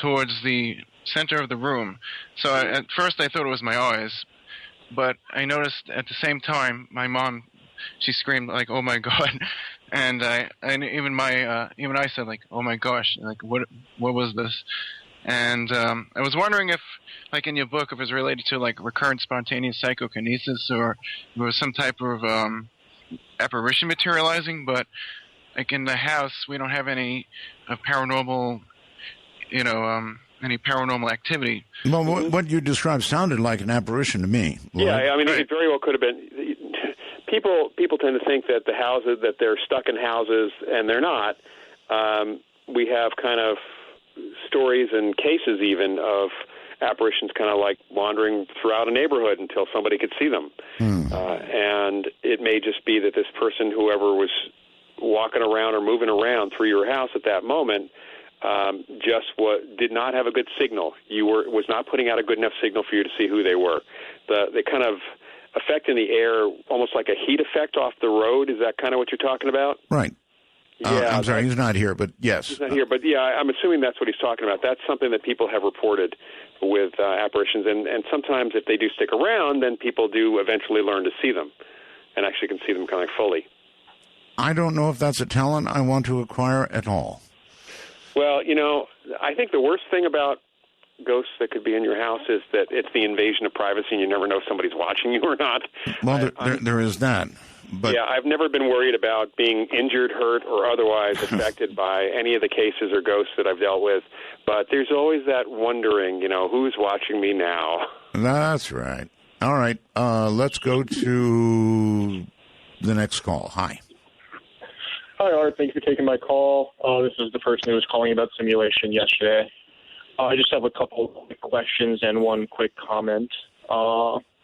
towards the center of the room. So at first I thought it was my eyes, but I noticed at the same time my mom, she screamed like, "Oh my God!" And even I said like, "Oh my gosh!" Like what was this? And I was wondering if, like in your book, if it was related to like recurrent spontaneous psychokinesis or it was some type of apparition materializing. But like in the house, we don't have any paranormal, any paranormal activity. Well, what you described sounded like an apparition to me. Lloyd. Yeah, I mean, it very well could have been. People tend to think that the houses, that they're stuck in houses, and they're not. We have kind of stories and cases even of apparitions kind of like wandering throughout a neighborhood until somebody could see them. And it may just be that this person, whoever was walking around or moving around through your house at that moment, did not have a good signal. Was not putting out a good enough signal for you to see who they were. The kind of effect in the air, almost like a heat effect off the road, is that kind of what you're talking about? Right. Yeah, I'm sorry, he's not here, but yes. He's not here, but yeah, I'm assuming that's what he's talking about. That's something that people have reported with apparitions, and sometimes if they do stick around, then people do eventually learn to see them, and actually can see them kind of fully. I don't know if that's a talent I want to acquire at all. Well, I think the worst thing about ghosts that could be in your house is that it's the invasion of privacy, and you never know if somebody's watching you or not. Well, there is that. But yeah, I've never been worried about being injured, hurt, or otherwise affected by any of the cases or ghosts that I've dealt with. But there's always that wondering, who's watching me now? That's right. All right, let's go to the next call. Hi. Hi, Art. Thank you for taking my call. This is the person who was calling about simulation yesterday. I just have a couple of quick questions and one quick comment.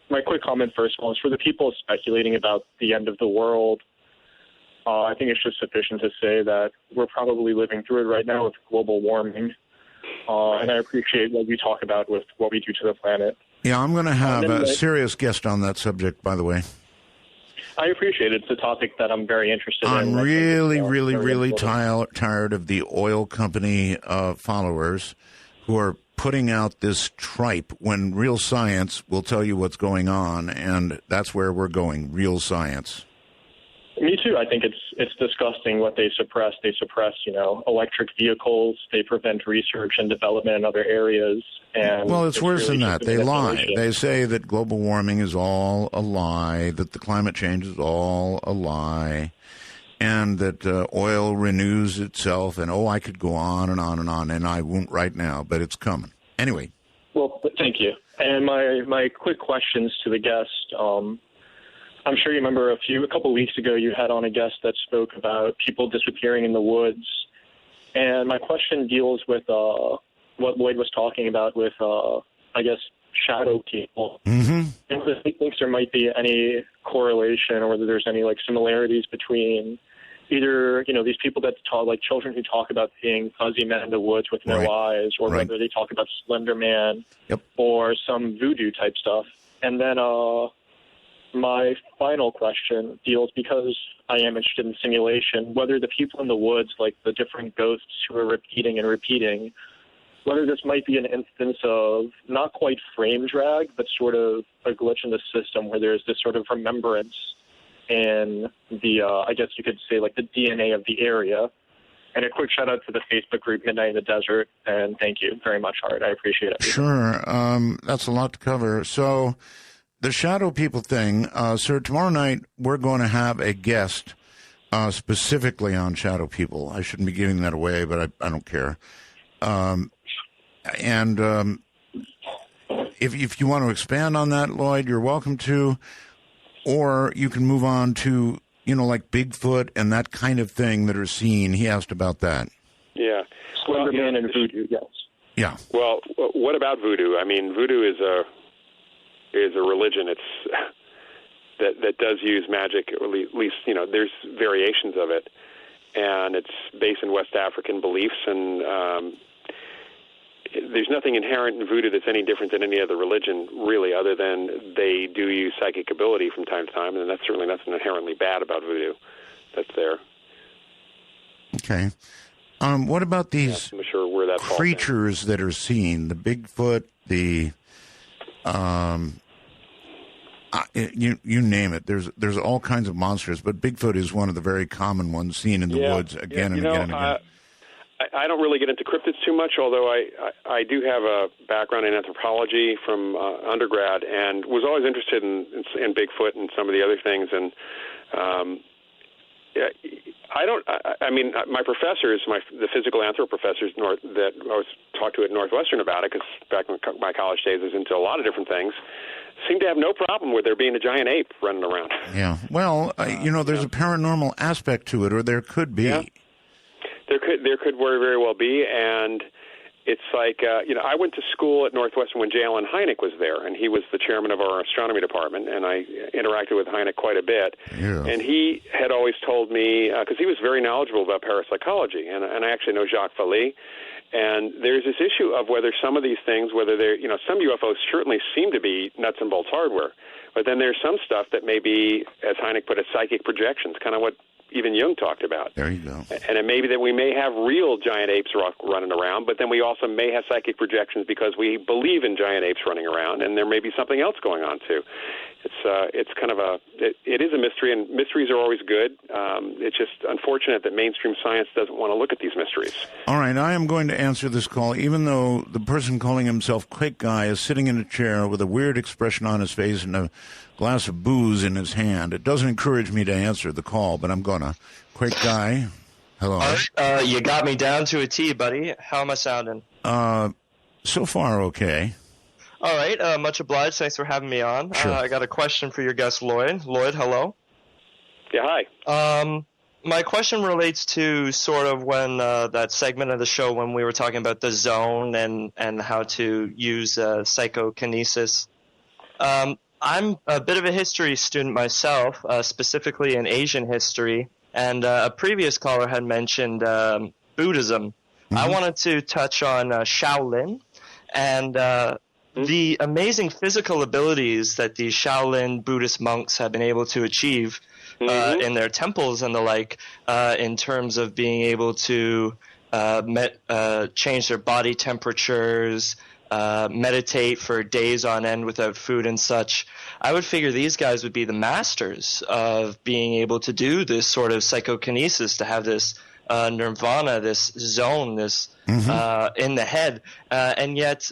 My quick comment, first of all, is for the people speculating about the end of the world. I think it's just sufficient to say that we're probably living through it right now with global warming. And I appreciate what you talk about with what we do to the planet. Yeah, I'm going to have a serious guest on that subject, by the way. I appreciate it. It's a topic that I'm very interested in. I'm really tired of the oil company followers who are putting out this tripe when real science will tell you what's going on, and that's where we're going, real science. Me too. I think it's disgusting what they suppress. They suppress, electric vehicles. They prevent research and development in other areas. And well, it's worse than that. They lie. They say that global warming is all a lie, that the climate change is all a lie, and that oil renews itself, and I could go on and on and on, and I won't right now, but it's coming. Anyway. Well, thank you. And my quick questions to the guest. I'm sure you remember a couple weeks ago you had on a guest that spoke about people disappearing in the woods. And my question deals with what Lloyd was talking about with, shadow people. Mm-hmm. And whether he thinks there might be any correlation or whether there's any similarities between either these people that talk, like children who talk about seeing fuzzy men in the woods with no eyes, or whether they talk about Slender Man, or some voodoo type stuff. And then my final question deals, because I am interested in simulation, whether the people in the woods, like the different ghosts who are repeating and repeating, whether this might be an instance of not quite frame drag, but sort of a glitch in the system where there's this sort of remembrance in the, I guess you could say, like the DNA of the area. And a quick shout out to the Facebook group Midnight in the Desert, and thank you very much, Art. I appreciate it. Sure. That's a lot to cover. So the shadow people thing, sir, tomorrow night we're going to have a guest specifically on shadow people. I shouldn't be giving that away, but I don't care. If you want to expand on that, Lloyd, you're welcome to, or you can move on to, like Bigfoot and that kind of thing that are seen. He asked about that. Yeah. Slender Man and voodoo, yes. Yeah. Well, what about voodoo? I mean, voodoo is a religion. It's that does use magic, or at least there's variations of it, and it's based in West African beliefs, and there's nothing inherent in voodoo that's any different than any other religion, really, other than they do use psychic ability from time to time, and that's certainly nothing inherently bad about voodoo that's there. Okay. What about these I'm sure where that creatures that are seen? The Bigfoot, the you name it. There's all kinds of monsters, but Bigfoot is one of the very common ones seen in the woods again and again and again. I don't really get into cryptids too much, although I do have a background in anthropology from undergrad, and was always interested in Bigfoot and some of the other things. And I mean, my professors, the physical anthro professors that I was talked to at Northwestern about it, because back in my college days I was into a lot of different things, seem to have no problem with there being a giant ape running around. Yeah. Well, there's a paranormal aspect to it, or there could be. Yeah. There could very well be, and it's like, I went to school at Northwestern when J. Allen Hynek was there, and he was the chairman of our astronomy department, and I interacted with Hynek quite a bit. Yeah. And he had always told me, because he was very knowledgeable about parapsychology, and I actually know Jacques Vallée, and there's this issue of whether some of these things, whether they're, some UFOs certainly seem to be nuts and bolts hardware, but then there's some stuff that may be, as Hynek put it, psychic projections, kind of what even Jung talked about. There you go. And it may be that we may have real giant apes running around, but then we also may have psychic projections because we believe in giant apes running around, and there may be something else going on too. It's kind of it is a mystery, and mysteries are always good. It's just unfortunate that mainstream science doesn't want to look at these mysteries. All right, I am going to answer this call, even though the person calling himself Quake Guy is sitting in a chair with a weird expression on his face and a glass of booze in his hand. It doesn't encourage me to answer the call, but I'm going to. Quake Guy, hello. You got me down to a T, buddy. How am I sounding? So far, okay. All right, much obliged. Thanks for having me on. Sure. I got a question for your guest, Lloyd. Lloyd, hello. Yeah, hi. My question relates to sort of when that segment of the show when we were talking about the zone and how to use psychokinesis. I'm a bit of a history student myself, specifically in Asian history, and a previous caller had mentioned Buddhism. Mm-hmm. I wanted to touch on Shaolin and the amazing physical abilities that these Shaolin Buddhist monks have been able to achieve in their temples and the like, in terms of being able to change their body temperatures, meditate for days on end without food and such. I would figure these guys would be the masters of being able to do this sort of psychokinesis, to have this nirvana, this zone, this in the head. And yet,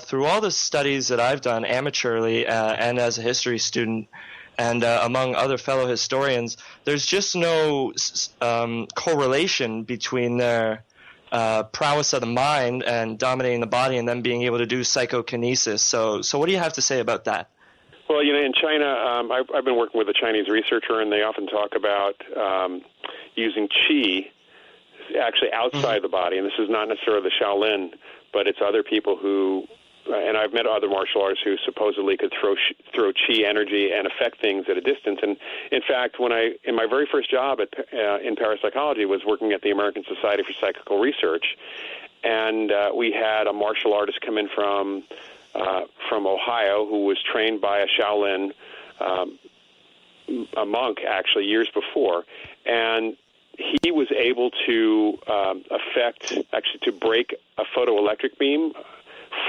through all the studies that I've done amateurly and as a history student, and among other fellow historians, there's just no correlation between their prowess of the mind and dominating the body and then being able to do psychokinesis. So what do you have to say about that? Well, in China, I've been working with a Chinese researcher, and they often talk about using qi actually outside the body. And this is not necessarily the Shaolin, but it's other people who, and I've met other martial artists who supposedly could throw qi energy and affect things at a distance. And in fact, in my very first job in parapsychology was working at the American Society for Psychical Research, and we had a martial artist come in from Ohio who was trained by a Shaolin a monk actually years before, and he was able to to break a photoelectric beam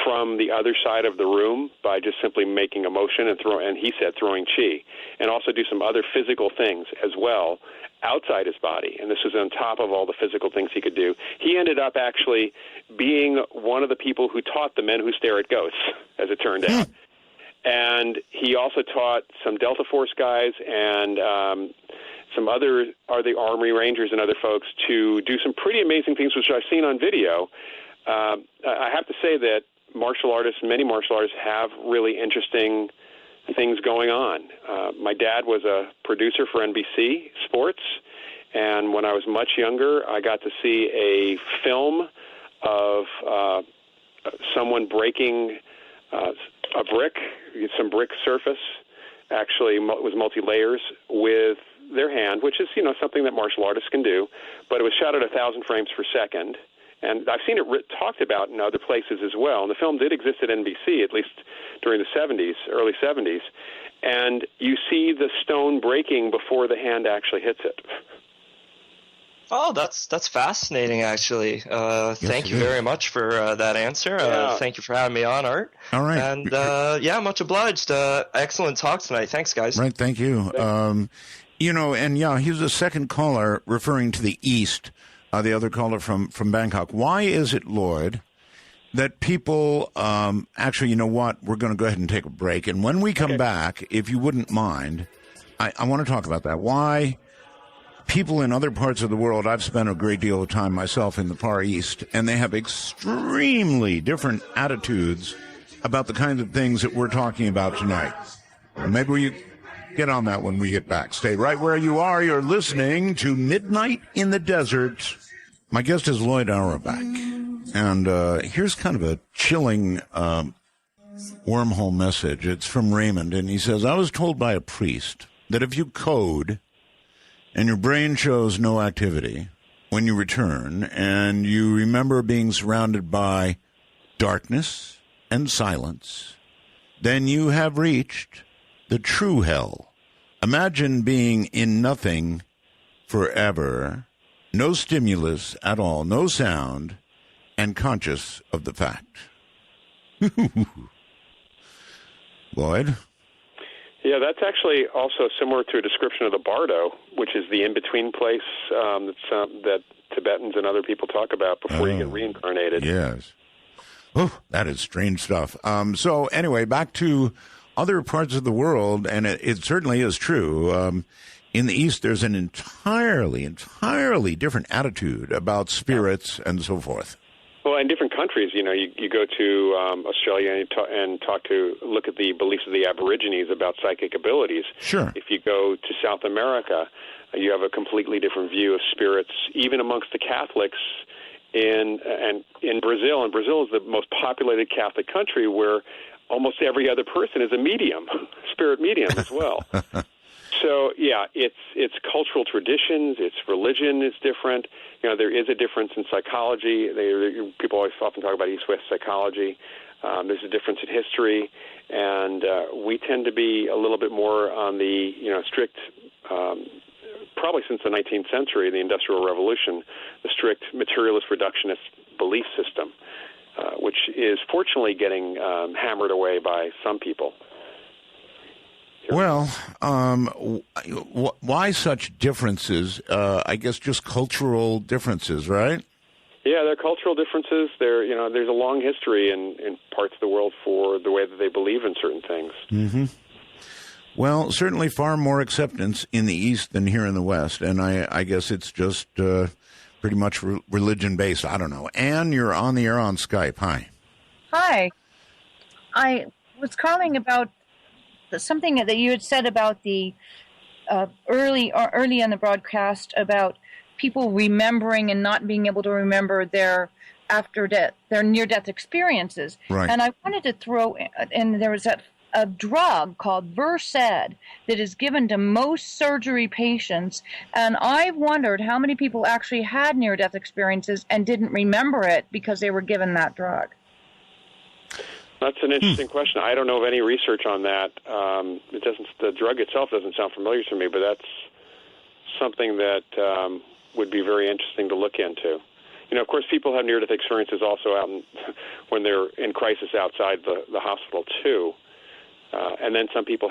from the other side of the room by just simply making a motion and he said throwing qi, and also do some other physical things as well outside his body. And this was on top of all the physical things he could do. He ended up actually being one of the people who taught the men who stare at ghosts, as it turned out. And he also taught some Delta Force guys and some other the Army Rangers and other folks to do some pretty amazing things, which I've seen on video. I have to say that many martial artists have really interesting things going on. My dad was a producer for NBC Sports, and when I was much younger, I got to see a film of someone breaking a brick, some brick surface, actually was multi-layers, with their hand, which is, something that martial artists can do, but it was shot at 1,000 frames per second. And I've seen it talked about in other places as well. And the film did exist at NBC, at least during the 70s, early 70s. And you see the stone breaking before the hand actually hits it. Oh, that's fascinating, actually. Thank you very much for that answer. Thank you for having me on, Art. All right. And, much obliged. Excellent talk tonight. Thanks, guys. Right, thank you. He was the second caller referring to the East. The other caller from Bangkok. Why is it, Lloyd, that people actually, you know what, we're going to go ahead and take a break. And when we come back, if you wouldn't mind, I want to talk about that. Why people in other parts of the world, I've spent a great deal of time myself in the Far East, and they have extremely different attitudes about the kinds of things that we're talking about tonight. Maybe we get on that when we get back. Stay right where you are. You're listening to Midnight in the Desert. My guest is Lloyd Auerbach, and here's kind of a chilling wormhole message. It's from Raymond, and he says, I was told by a priest that if you code and your brain shows no activity when you return, and you remember being surrounded by darkness and silence, then you have reached the true hell. Imagine being in nothing forever, no stimulus at all, no sound, and conscious of the fact. Lloyd? Yeah, that's actually also similar to a description of the bardo, which is the in-between place that Tibetans and other people talk about before you get reincarnated. Yes. Oh, that is strange stuff. So anyway, back to other parts of the world, and it certainly is true. In the East, there's an entirely different attitude about spirits and so forth. Well, in different countries, you go to Australia and look at the beliefs of the Aborigines about psychic abilities. Sure. If you go to South America, you have a completely different view of spirits, even amongst the Catholics in Brazil. And Brazil is the most populated Catholic country where almost every other person is a medium, spirit medium as well. So, yeah, it's cultural traditions, it's religion is different. There is a difference in psychology. People often talk about East-West psychology. There's a difference in history, and we tend to be a little bit more on the strict, probably since the 19th century, the Industrial Revolution, the strict materialist reductionist belief system, which is fortunately getting hammered away by some people. Well, why such differences? I guess just cultural differences, right? Yeah, there are cultural differences. There's a long history in parts of the world for the way that they believe in certain things. Mm-hmm. Well, certainly far more acceptance in the East than here in the West, and I guess it's just pretty much religion-based. I don't know. Anne, you're on the air on Skype. Hi. Hi. I was calling about something that you had said about the early in the broadcast about people remembering and not being able to remember their near-death experiences. Right. And I wanted to throw in, there was a drug called Versed that is given to most surgery patients, and I wondered how many people actually had near-death experiences and didn't remember it because they were given that drug. That's an interesting question. I don't know of any research on that. The drug itself doesn't sound familiar to me, but that's something that would be very interesting to look into. Of course, people have near-death experiences also when they're in crisis outside the hospital too. And then some people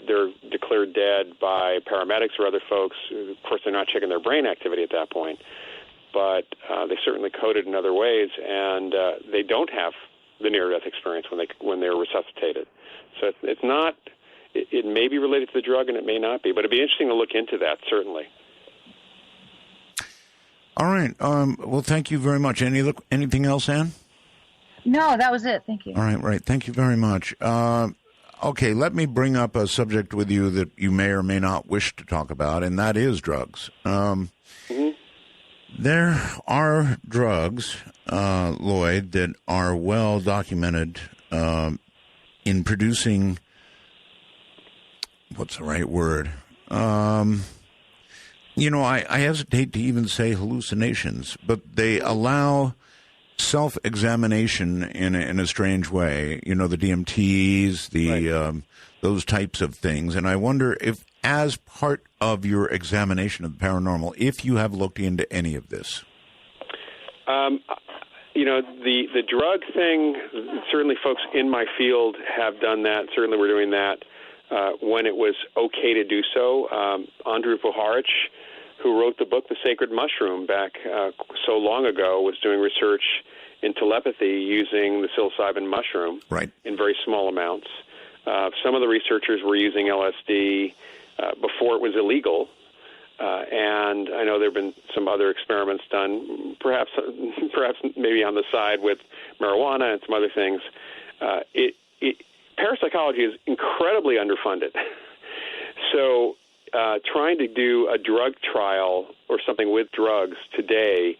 they're declared dead by paramedics or other folks. Of course, they're not checking their brain activity at that point, but they certainly coded in other ways, and they don't have the near-death experience when they're resuscitated. So it's not. It may be related to the drug, and it may not be. But it'd be interesting to look into that, certainly. All right. Well, thank you very much. Anything else, Ann? No, that was it. Thank you. All right. Thank you very much. Okay, let me bring up a subject with you that you may or may not wish to talk about, and that is drugs. There are drugs, Lloyd, that are well documented in producing, what's the right word? I hesitate to even say hallucinations, but they allow self-examination in a strange way. The DMTs, those types of things. And I wonder if, as part of your examination of the paranormal, if you have looked into any of this. The drug thing, certainly folks in my field have done that. Certainly we're doing that when it was okay to do so. Andrew Puharich, who wrote the book The Sacred Mushroom back so long ago, was doing research in telepathy using the psilocybin mushroom in very small amounts. Some of the researchers were using LSD before it was illegal. And I know there have been some other experiments done, perhaps maybe on the side with marijuana and some other things. Parapsychology is incredibly underfunded. So trying to do a drug trial or something with drugs today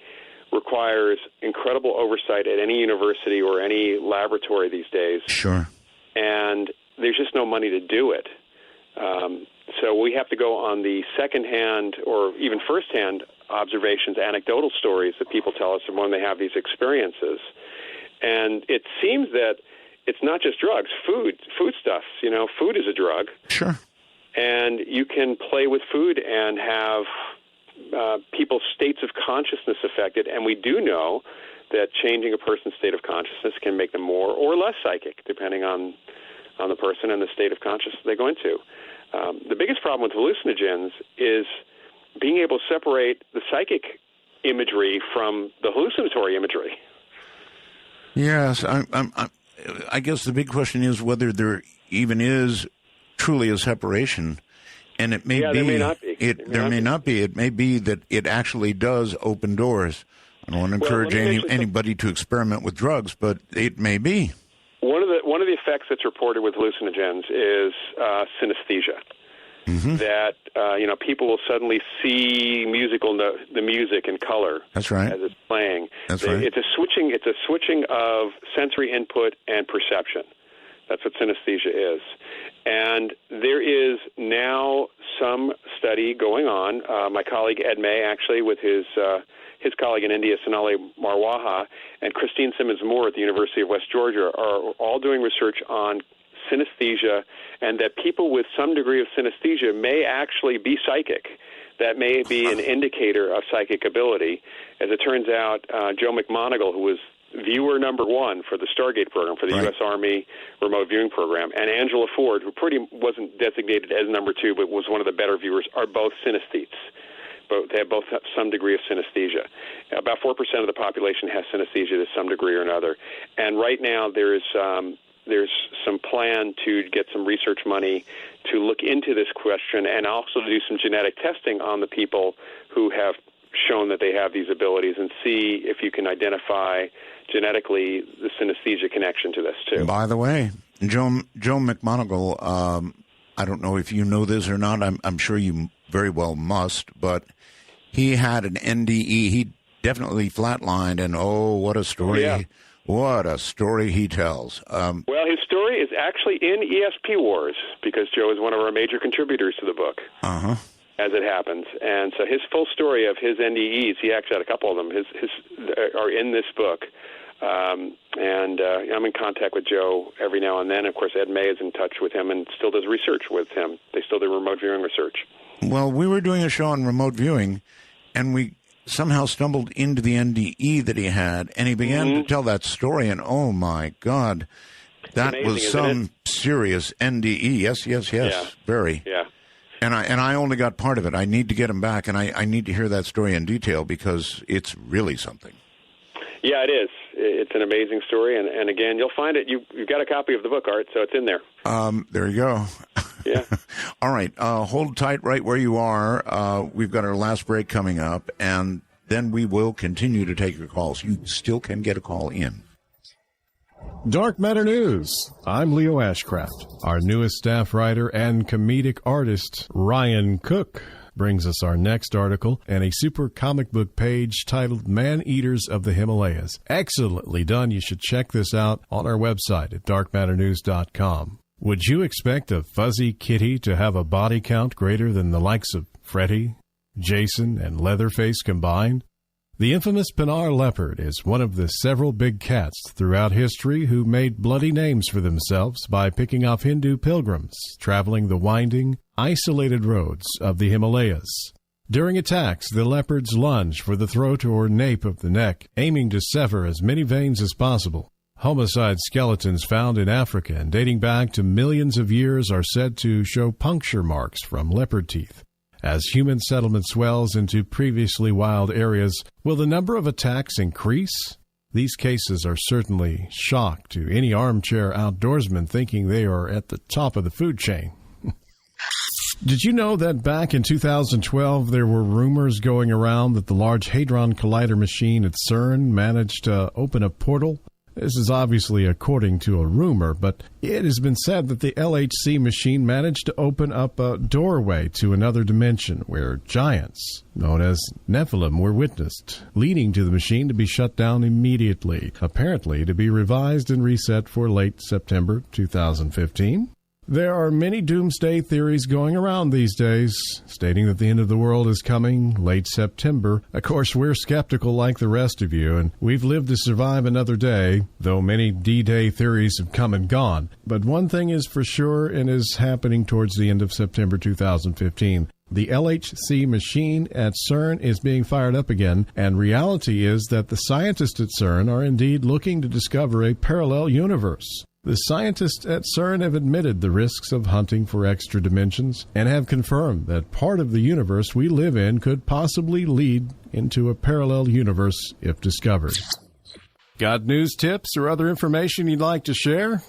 requires incredible oversight at any university or any laboratory these days. Sure. And there's just no money to do it. So we have to go on the second-hand or even first-hand observations, anecdotal stories that people tell us when they have these experiences. And it seems that it's not just drugs, foodstuffs. Food is a drug. Sure. And you can play with food and have people's states of consciousness affected. And we do know that changing a person's state of consciousness can make them more or less psychic, depending on the person and the state of consciousness they go into. The biggest problem with hallucinogens is being able to separate the psychic imagery from the hallucinatory imagery. Yes, I guess the big question is whether there even is truly a separation, and it may be. There may not be. There may not be. It may be that it actually does open doors. I don't want to encourage anybody to experiment with drugs, but it may be. One of the effects that's reported with hallucinogens is synesthesia. Mm-hmm. That people will suddenly see the music in color. That's right. As it's playing. That's right. It's a switching of sensory input and perception. That's what synesthesia is. And there is now some study going on. My colleague Ed May, actually, with his colleague in India, Sonali Marwaha, and Christine Simmons-Moore at the University of West Georgia are all doing research on synesthesia, and that people with some degree of synesthesia may actually be psychic. That may be an indicator of psychic ability. As it turns out, Joe McMoneagle, who was viewer number one for the Stargate program, for the U.S. Army remote viewing program, and Angela Ford, who wasn't designated as number two, but was one of the better viewers, are both synesthetes. They have both some degree of synesthesia. About 4% of the population has synesthesia to some degree or another. And right now there's some plan to get some research money to look into this question and also to do some genetic testing on the people who have shown that they have these abilities and see if you can identify genetically the synesthesia connection to this too. By the way, Joe McMoneagle, I don't know if you know this or not. I'm sure you very well must, but he had an NDE. He definitely flatlined, and what a story! Yeah. What a story he tells. Well, his story is actually in ESP Wars because Joe is one of our major contributors to the book. Uh-huh. As it happens, and so his full story of his NDEs, he actually had a couple of them, are in this book. And I'm in contact with Joe every now and then. Of course, Ed May is in touch with him and still does research with him. They still do remote viewing research. Well, we were doing a show on remote viewing, and we somehow stumbled into the NDE that he had, and he began to tell that story, and oh my God, that amazing, was some serious NDE. Yes, Yeah. Very. Yeah. And I only got part of it. I need to get him back, and I need to hear that story in detail because it's really something. Yeah, it is. It's an amazing story, and again, you'll find it. You've got a copy of the book, Art, so it's in there. There you go. Yeah. All right. Hold tight right where you are. We've got our last break coming up, and then we will continue to take your calls. You still can get a call in. Dark Matter News. I'm Leo Ashcraft. Our newest staff writer and comedic artist, Ryan Cook, brings us our next article and a super comic book page titled Man-Eaters of the Himalayas. Excellently done. You should check this out on our website at darkmatternews.com. Would you expect a fuzzy kitty to have a body count greater than the likes of Freddy, Jason, and Leatherface combined? The infamous Pinar leopard is one of the several big cats throughout history who made bloody names for themselves by picking off Hindu pilgrims traveling the winding, isolated roads of the Himalayas. During attacks, the leopards lunge for the throat or nape of the neck, aiming to sever as many veins as possible. Homicide skeletons found in Africa and dating back to millions of years are said to show puncture marks from leopard teeth. As human settlement swells into previously wild areas, will the number of attacks increase? These cases are certainly shock to any armchair outdoorsman thinking they are at the top of the food chain. Did you know that back in 2012 there were rumors going around that the Large Hadron Collider machine at CERN managed to open a portal? This is obviously according to a rumor, but it has been said that the LHC machine managed to open up a doorway to another dimension where giants, known as Nephilim, were witnessed, leading to the machine to be shut down immediately, apparently to be revised and reset for late September 2015. There are many doomsday theories going around these days, stating that the end of the world is coming late September. Of course, we're skeptical like the rest of you, and we've lived to survive another day, though many D-Day theories have come and gone. But one thing is for sure and is happening towards the end of September 2015. The LHC machine at CERN is being fired up again, and reality is that the scientists at CERN are indeed looking to discover a parallel universe. The scientists at CERN have admitted the risks of hunting for extra dimensions and have confirmed that part of the universe we live in could possibly lead into a parallel universe if discovered. Got news, tips, or other information you'd like to share?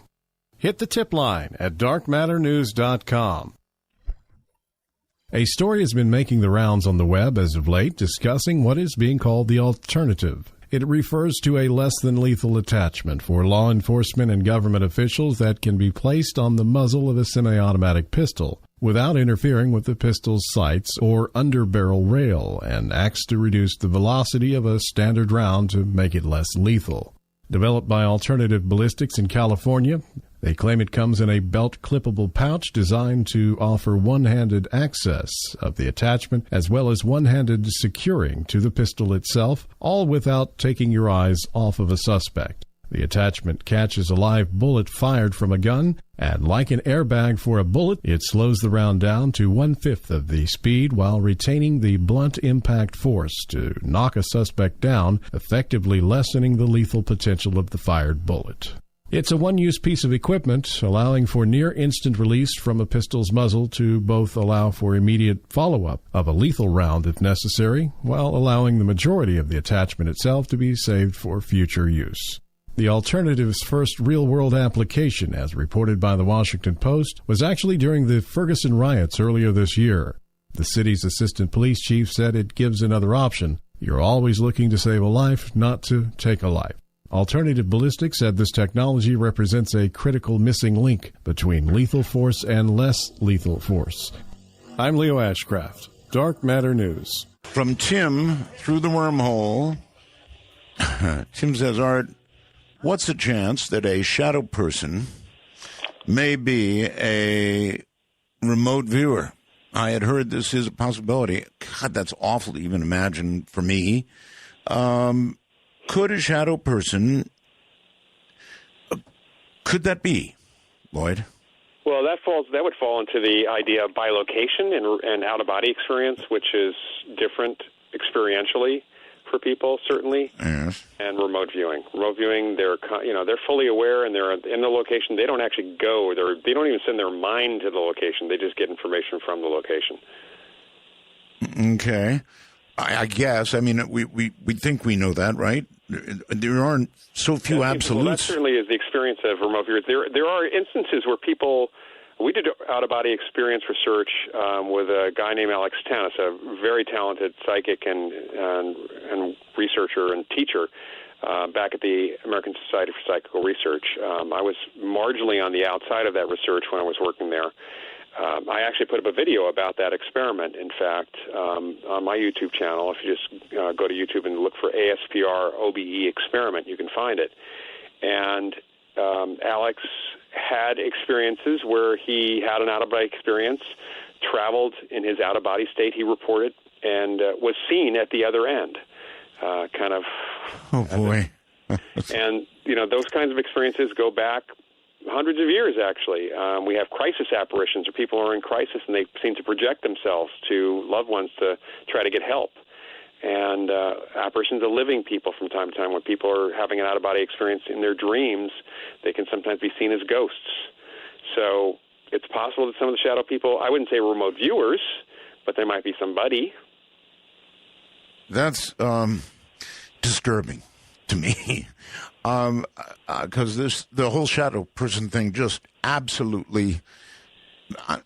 Hit the tip line at darkmatternews.com. A story has been making the rounds on the web as of late discussing what is being called the alternative. It refers to a less-than-lethal attachment for law enforcement and government officials that can be placed on the muzzle of a semi-automatic pistol without interfering with the pistol's sights or underbarrel rail, and acts to reduce the velocity of a standard round to make it less lethal. Developed by Alternative Ballistics in California, they claim it comes in a belt-clippable pouch designed to offer one-handed access of the attachment as well as one-handed securing to the pistol itself, all without taking your eyes off of a suspect. The attachment catches a live bullet fired from a gun, and like an airbag for a bullet, it slows the round down to 1/5 of the speed while retaining the blunt impact force to knock a suspect down, effectively lessening the lethal potential of the fired bullet. It's a one-use piece of equipment, allowing for near-instant release from a pistol's muzzle to both allow for immediate follow-up of a lethal round if necessary, while allowing the majority of the attachment itself to be saved for future use. The alternative's first real-world application, as reported by the Washington Post, was actually during the Ferguson riots earlier this year. The city's assistant police chief said it gives another option. You're always looking to save a life, not to take a life. Alternative Ballistics said this technology represents a critical missing link between lethal force and less lethal force. I'm Leo Ashcraft, Dark Matter News. From Tim through the wormhole, Tim says, Art, what's the chance that a shadow person may be a remote viewer? I had heard this is a possibility. God, that's awful to even imagine for me. Could a shadow person, could that be, Lloyd? Well, that would fall into the idea of bilocation and out-of-body experience, which is different experientially for people, certainly. Yes. And remote viewing. Remote viewing, they're fully aware and they're in the location. They don't actually go. They don't even send their mind to the location. They just get information from the location. Okay. I guess. I mean, we think we know that, right? There aren't so few absolutes. Well, that certainly is the experience of remote viewers. There are instances where people. We did out-of-body experience research with a guy named Alex Tanis, a very talented psychic and researcher and teacher back at the American Society for Psychical Research. I was marginally on the outside of that research when I was working there. I actually put up a video about that experiment, in fact, on my YouTube channel. If you just go to YouTube and look for ASPR OBE experiment, you can find it. And Alex had experiences where he had an out-of-body experience, traveled in his out-of-body state, he reported, and was seen at the other end, kind of. Oh, boy. And, those kinds of experiences go back hundreds of years, actually. We have crisis apparitions where people are in crisis and they seem to project themselves to loved ones to try to get help. And apparitions of living people from time to time. When people are having an out-of-body experience in their dreams, they can sometimes be seen as ghosts. So it's possible that some of the shadow people, I wouldn't say remote viewers, but there might be somebody. That's disturbing to me. Because the whole shadow person thing just absolutely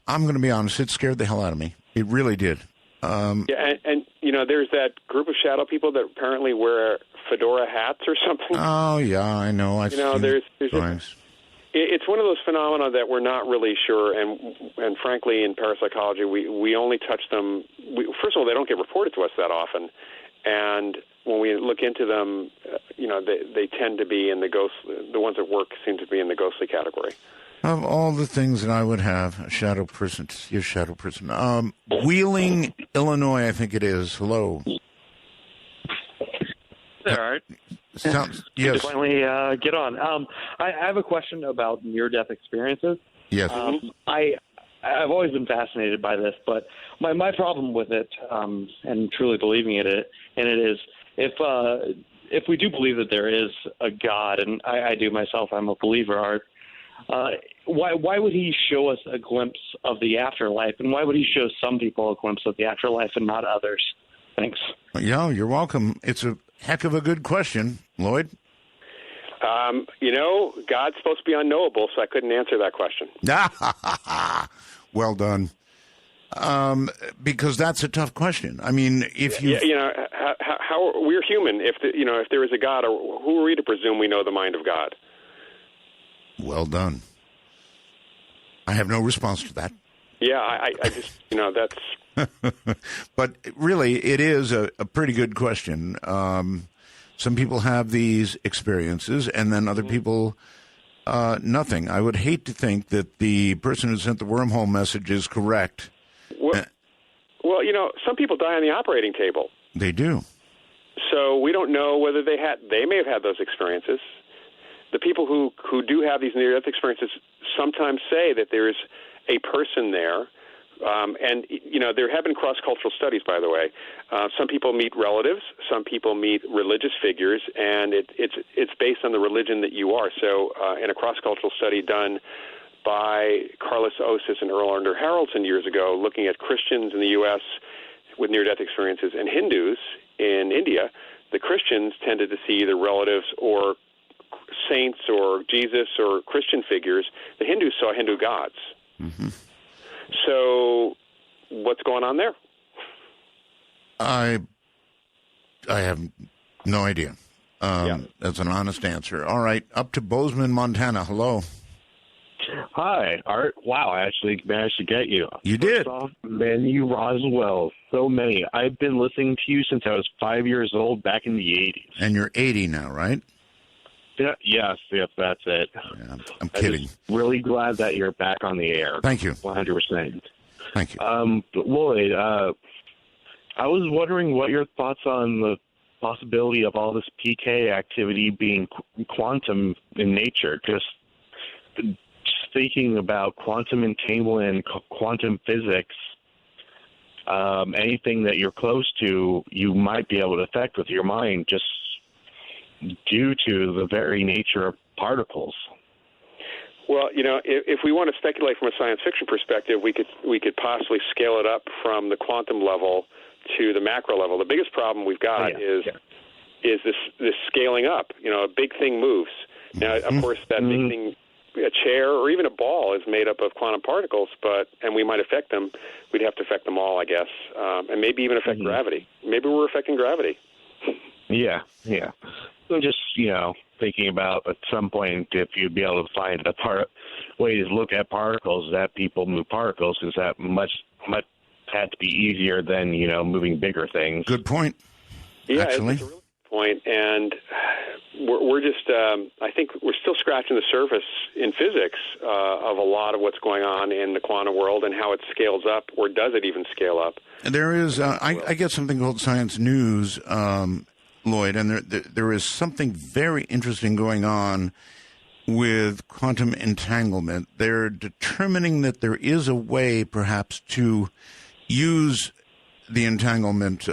I'm going to be honest. It scared the hell out of me. It really did. And there's that group of shadow people that apparently wear fedora hats or something. Oh, yeah, I know. I've seen there's drawings. It's one of those phenomena that we're not really sure, and frankly, in parapsychology, we only touch them. First of all, they don't get reported to us that often, and when we look into them, they tend to be in the ghost. The ones that work seem to be in the ghostly category. Of all the things that I would have, a shadow person, to see a shadow person. Wheeling, Illinois, I think it is. Hello. There, Art. Yes. To finally get on. I have a question about near-death experiences. Yes. I've always been fascinated by this, but my problem with it, and truly believing it is, if we do believe that there is a God, and I do myself, I'm a believer, Art. Why would he show us a glimpse of the afterlife, and why would he show some people a glimpse of the afterlife and not others? Thanks. Yeah, you're welcome. It's a heck of a good question, Lloyd. God's supposed to be unknowable, so I couldn't answer that question. Well done. Because that's a tough question. I mean, if you... how we're human. If there is a God, who are we to presume we know the mind of God? Well done. I have no response to that. Yeah, I just, that's... But really, it is a pretty good question. Some people have these experiences, and then other people, nothing. I would hate to think that the person who sent the wormhole message is correct. Well, some people die on the operating table. They do. So we don't know whether they may have had those experiences. The people who do have these near-death experiences sometimes say that there's a person there. And there have been cross-cultural studies, by the way. Some people meet relatives, some people meet religious figures, and it's based on the religion that you are. So in a cross-cultural study done by Carlos Osis and Earl Under Haraldson years ago, looking at Christians in the U.S. with near-death experiences and Hindus in India, the Christians tended to see either relatives or saints or Jesus or Christian figures. The Hindus saw Hindu gods. Mm-hmm. So, what's going on there? I have no idea. That's an honest answer. All right, up to Bozeman, Montana. Hello. Hi, Art. Wow, I actually managed to get you. You did? First off, man, you Roswell. So many. I've been listening to you since I was 5 years old back in the 80s. And you're 80 now, right? Yeah, yes, that's it. Yeah, I'm kidding. Just really glad that you're back on the air. Thank you. 100%. Thank you. Lloyd, I was wondering what your thoughts on the possibility of all this PK activity being quantum in nature. Just thinking about quantum entanglement and quantum physics, anything that you're close to, you might be able to affect with your mind just due to the very nature of particles. Well, if we want to speculate from a science fiction perspective, we could possibly scale it up from the quantum level to the macro level. The biggest problem we've got is this scaling up. A big thing moves. Now, of course, that big thing, a chair or even a ball, is made up of quantum particles, and we might affect them. We'd have to affect them all, I guess, and maybe even affect gravity. Maybe we're affecting gravity. Yeah. I'm just, thinking about at some point if you'd be able to find a way to look at particles, that people move particles, because that much had to be easier than, moving bigger things. Good point. Yeah, actually. It's a really good point. And we're just, I think we're still scratching the surface in physics of a lot of what's going on in the quantum world and how it scales up, or does it even scale up? There is, I get something called Science News, Lloyd, and there is something very interesting going on with quantum entanglement. They're determining that there is a way, perhaps, to use the entanglement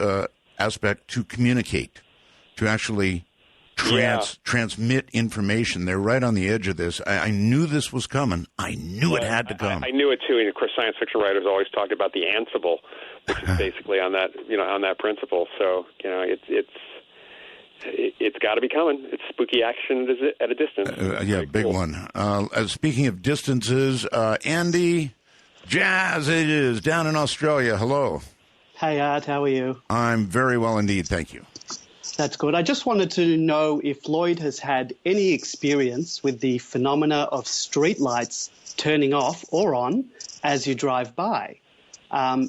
aspect to communicate, to actually transmit information. They're right on the edge of this. I knew this was coming. I knew it had to come. I knew it too. And of course, science fiction writers always talked about the Ansible, which is basically on that, on that principle. So, it's got to be coming. It's spooky action at a distance. Big one. Speaking of distances, Andy, Jazz it is, down in Australia. Hello. Hey, Art, how are you? I'm very well indeed, thank you. That's good. I just wanted to know if Lloyd has had any experience with the phenomena of streetlights turning off or on as you drive by.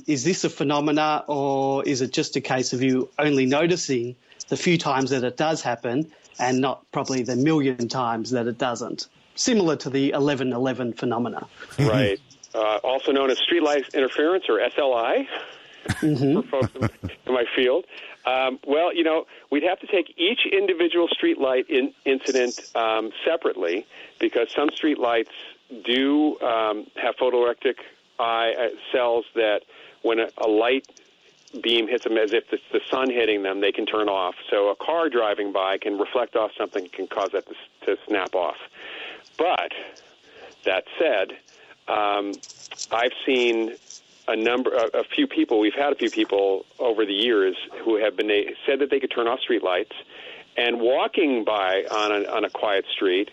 Is this a phenomena, or is it just a case of you only noticing the few times that it does happen and not probably the million times that it doesn't? Similar to the 1111 phenomena. Right. Also known as streetlight interference, or SLI, for folks in my field. Well, we'd have to take each individual streetlight incident separately, because some streetlights do have photoelectric cells that when a light beam hits them as if it's the sun hitting them, they can turn off. So a car driving by can reflect off something and can cause that to snap off. But that said, I've seen a few people. We've had a few people over the years who have said that they could turn off streetlights, and walking by on a quiet street,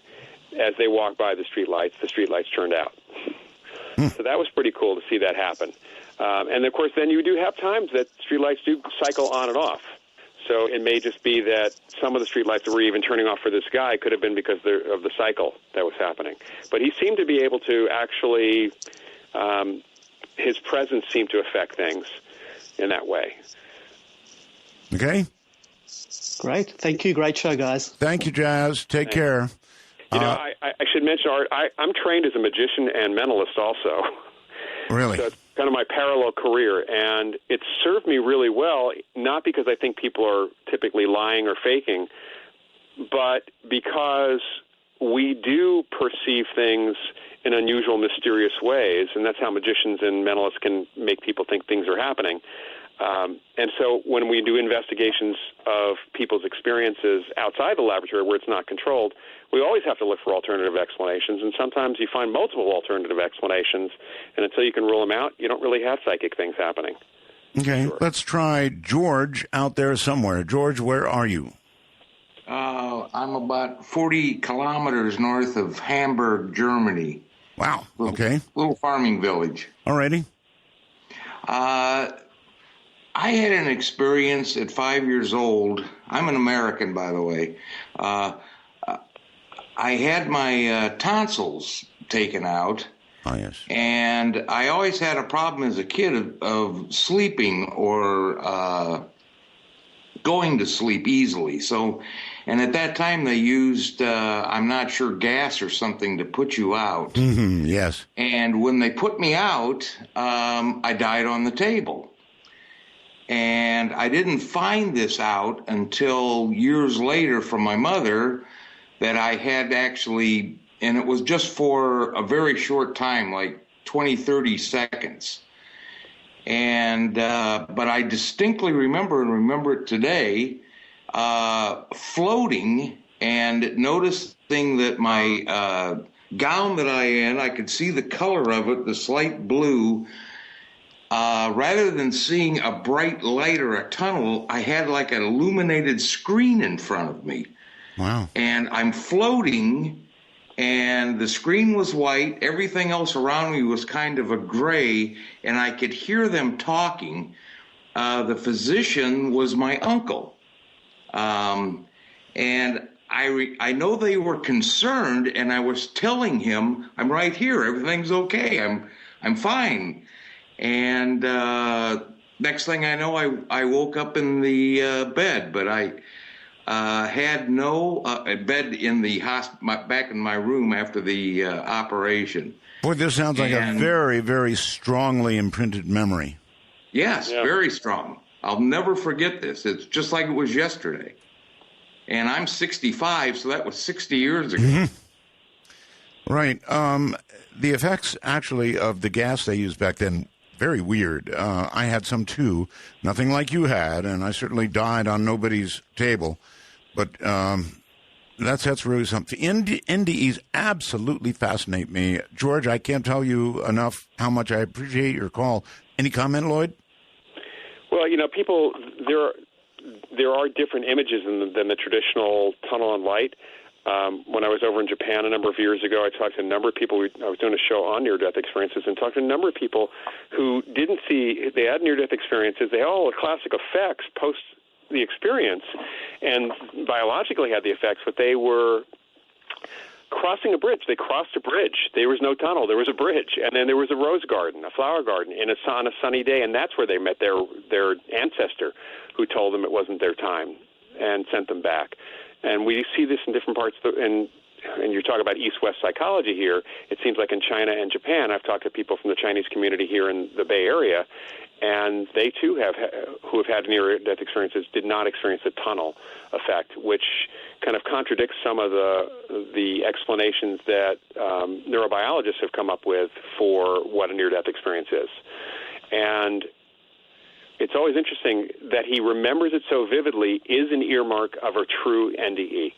as they walk by the streetlights turned out. So that was pretty cool to see that happen. And of course, then you do have times that streetlights do cycle on and off. So it may just be that some of the streetlights that were even turning off for this guy could have been because of the cycle that was happening. But he seemed to be able to actually. His presence seemed to affect things in that way. Okay. Great. Thank you. Great show, guys. Thank you, Jazz. Take care. I should mention, Art, I'm trained as a magician and mentalist also. Really? So it's kind of my parallel career, and it's served me really well, not because I think people are typically lying or faking, but because we do perceive things in unusual, mysterious ways, and that's how magicians and mentalists can make people think things are happening. And so when we do investigations of people's experiences outside the laboratory where it's not controlled, we always have to look for alternative explanations, and sometimes you find multiple alternative explanations, and until you can rule them out, you don't really have psychic things happening. Okay, let's try George out there somewhere. George, where are you? I'm about 40 kilometers north of Hamburg, Germany. Wow, okay. Little farming village. Alrighty. I had an experience at 5 years old. I'm an American, by the way. I had my tonsils taken out. Oh, yes. And I always had a problem as a kid of sleeping or going to sleep easily. And at that time they used, I'm not sure, gas or something to put you out. Mm-hmm, yes. And when they put me out, I died on the table. And I didn't find this out until years later from my mother, that I had actually, and it was just for a very short time, like 20, 30 seconds. And, but I distinctly remember it today, floating and noticing that my gown that I could see the color of it, the slight blue. Rather than seeing a bright light or a tunnel, I had like an illuminated screen in front of me. Wow. And I'm floating, and the screen was white. Everything else around me was kind of a gray, and I could hear them talking. The physician was my uncle. And I know they were concerned, and I was telling him, I'm right here. Everything's okay. I'm fine. And next thing I know, I woke up in the bed, but I had no bed in the back in my room after the operation. Boy, this sounds like a very, very strongly imprinted memory. Yes, very strong. I'll never forget this. It's just like it was yesterday. And I'm 65, so that was 60 years ago. Mm-hmm. Right. The effects, actually, of the gas they used back then, very weird. I had some, too. Nothing like you had, and I certainly died on nobody's table. But that's really something. NDEs absolutely fascinate me. George, I can't tell you enough how much I appreciate your call. Any comment, Lloyd? Well, people, there are different images than the traditional tunnel and light. When I was over in Japan a number of years ago, I talked to a number of people. I was doing a show on near-death experiences and talked to a number of people who didn't see, they had near-death experiences. They had all the classic effects post the experience and biologically had the effects, but they were crossing a bridge. They crossed a bridge. There was no tunnel. There was a bridge. And then there was a rose garden, a flower garden, on a sunny day, and that's where they met their ancestor who told them it wasn't their time and sent them back. And we see this in different parts, and you're talking about East-West psychology here. It seems like in China and Japan, I've talked to people from the Chinese community here in the Bay Area, and they too who have had near-death experiences did not experience the tunnel effect, which kind of contradicts some of the explanations that neurobiologists have come up with for what a near-death experience is. And it's always interesting that he remembers it so vividly is an earmark of a true NDE.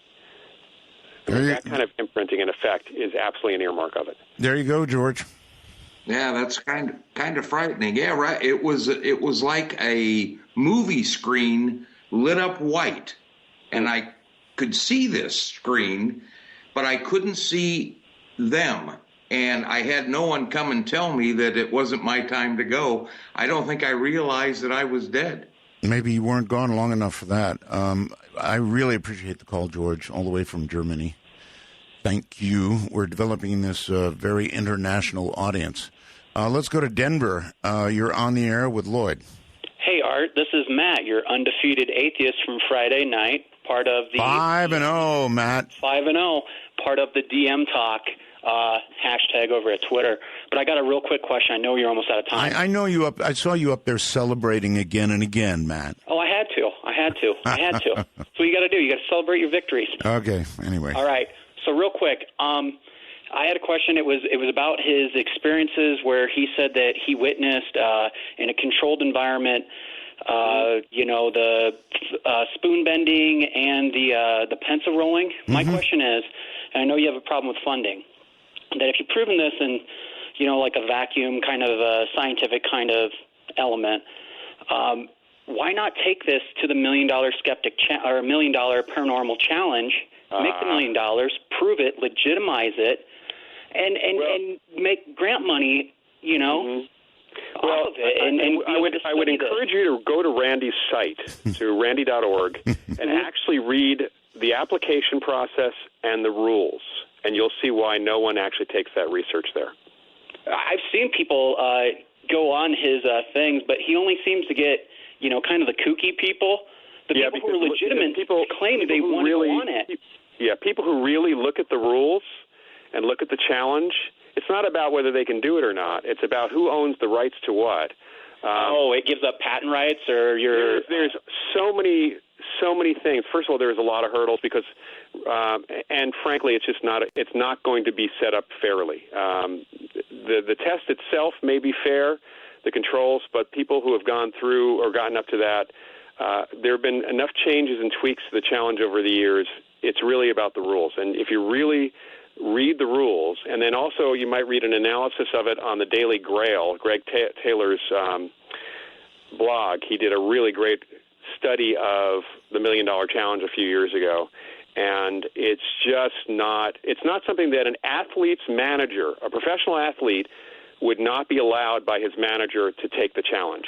That kind of imprinting and effect is absolutely an earmark of it. There you go, George. Yeah, that's kind of frightening. Yeah, right. It was like a movie screen lit up white, and I could see this screen, but I couldn't see them. And I had no one come and tell me that it wasn't my time to go. I don't think I realized that I was dead. Maybe you weren't gone long enough for that. I really appreciate the call, George, all the way from Germany. Thank you. We're developing this very international audience. Let's go to Denver. You're on the air with Lloyd. Hey, Art. This is Matt, your undefeated atheist from Friday night, part of the 5-0, Matt. 5-0, part of the DM Talk hashtag over at Twitter. But I got a real quick question. I know you're almost out of time. I know you up. I saw you up there celebrating again and again, Matt. Oh, I had to. That's what you got to do. You got to celebrate your victories. Okay. Anyway. All right. So real quick, I had a question. It was about his experiences where he said that he witnessed in a controlled environment, the spoon bending and the pencil rolling. Mm-hmm. My question is, and I know you have a problem with funding, that if you've proven this in, like a vacuum kind of scientific kind of element, why not take this to the $1 Million Skeptic or $1 Million Paranormal Challenge? Make the $1 million, prove it, legitimize it, and make grant money, off of it. And I would encourage you to go to Randy's site, to randy.org, and actually read the application process and the rules, and you'll see why no one actually takes that research there. I've seen people go on his things, but he only seems to get, kind of the kooky people. The people who are legitimate claim they want it. Yeah, people who really look at the rules and look at the challenge, it's not about whether they can do it or not. It's about who owns the rights to what. It gives up patent rights or your... There's so many things. First of all, there's a lot of hurdles because, and frankly, it's not going to be set up fairly. The test itself may be fair, the controls, but people who have gone through or gotten up to that, there have been enough changes and tweaks to the challenge over the years. It's really about the rules. And if you really read the rules, and then also you might read an analysis of it on the Daily Grail, Greg Taylor's blog. He did a really great study of the $1 Million Challenge a few years ago. And it's not something that an athlete's manager, a professional athlete, would not be allowed by his manager to take the challenge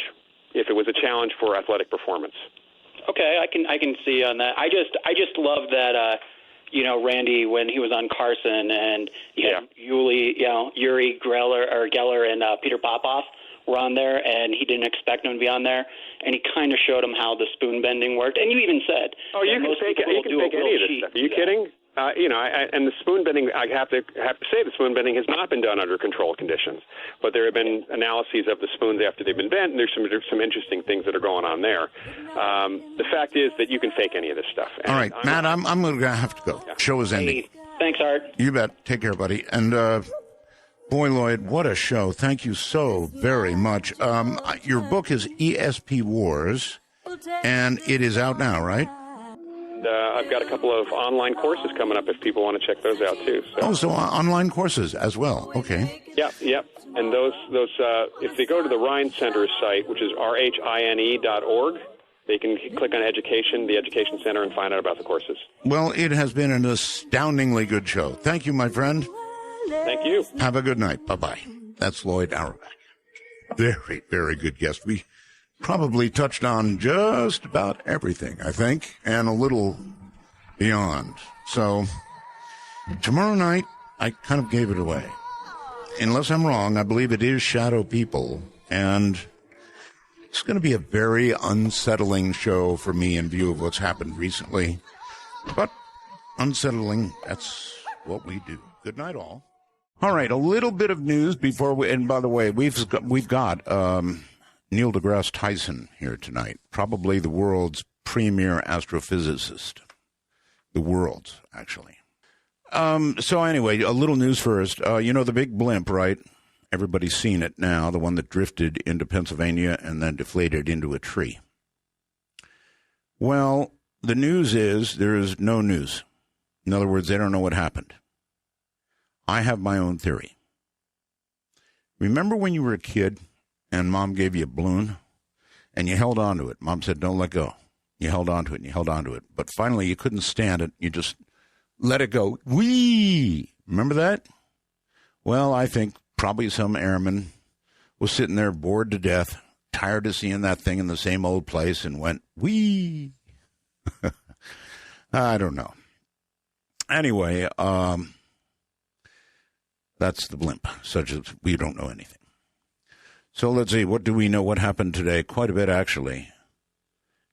if it was a challenge for athletic performance. Okay, I can see on that. I just love that Randy, when he was on Carson and he had Uri Geller and Peter Popoff were on there, and he didn't expect them to be on there, and he kind of showed them how the spoon bending worked. And you even said, you can fake any of this stuff. Are you kidding? And the spoon bending, I have to say, the spoon bending has not been done under controlled conditions. But there have been analyses of the spoons after they've been bent, and there's some interesting things that are going on there. The fact is that you can fake any of this stuff. And all right, Matt, I'm going to have to go. Yeah. Show is ending. Hey, thanks, Art. You bet. Take care, buddy. And boy, Lloyd, what a show. Thank you so very much. Your book is ESP Wars, and it is out now, right? I've got a couple of online courses coming up if people want to check those out too. So online courses as well. Okay. Yep. And those if they go to the Rhine Center's site, which is rhine.org, they can click on education, the Education Center, and find out about the courses. Well, it has been an astoundingly good show. Thank you, my friend. Thank you. Have a good night. Bye-bye. That's Lloyd Auerbach. Very, very good guest. We probably touched on just about everything, I think, and a little beyond. So tomorrow night, I kind of gave it away. Unless I'm wrong, I believe it is Shadow People, and it's going to be a very unsettling show for me in view of what's happened recently. But unsettling, that's what we do. Good night, all. All right, a little bit of news before we, and by the way, we've got Neil deGrasse Tyson here tonight, probably the world's premier astrophysicist. The world's, actually. So anyway, a little news first. You know the big blimp, right? Everybody's seen it now, the one that drifted into Pennsylvania and then deflated into a tree. Well, the news is there is no news. In other words, they don't know what happened. I have my own theory. Remember when you were a kid and Mom gave you a balloon and you held on to it? Mom said, don't let go. You held on to it and you held on to it. But finally you couldn't stand it. You just let it go. Whee! Remember that? Well, I think probably some airman was sitting there bored to death, tired of seeing that thing in the same old place and went, whee! I don't know. Anyway, that's the blimp, such as we don't know anything. So let's see, what do we know? What happened today? Quite a bit, actually.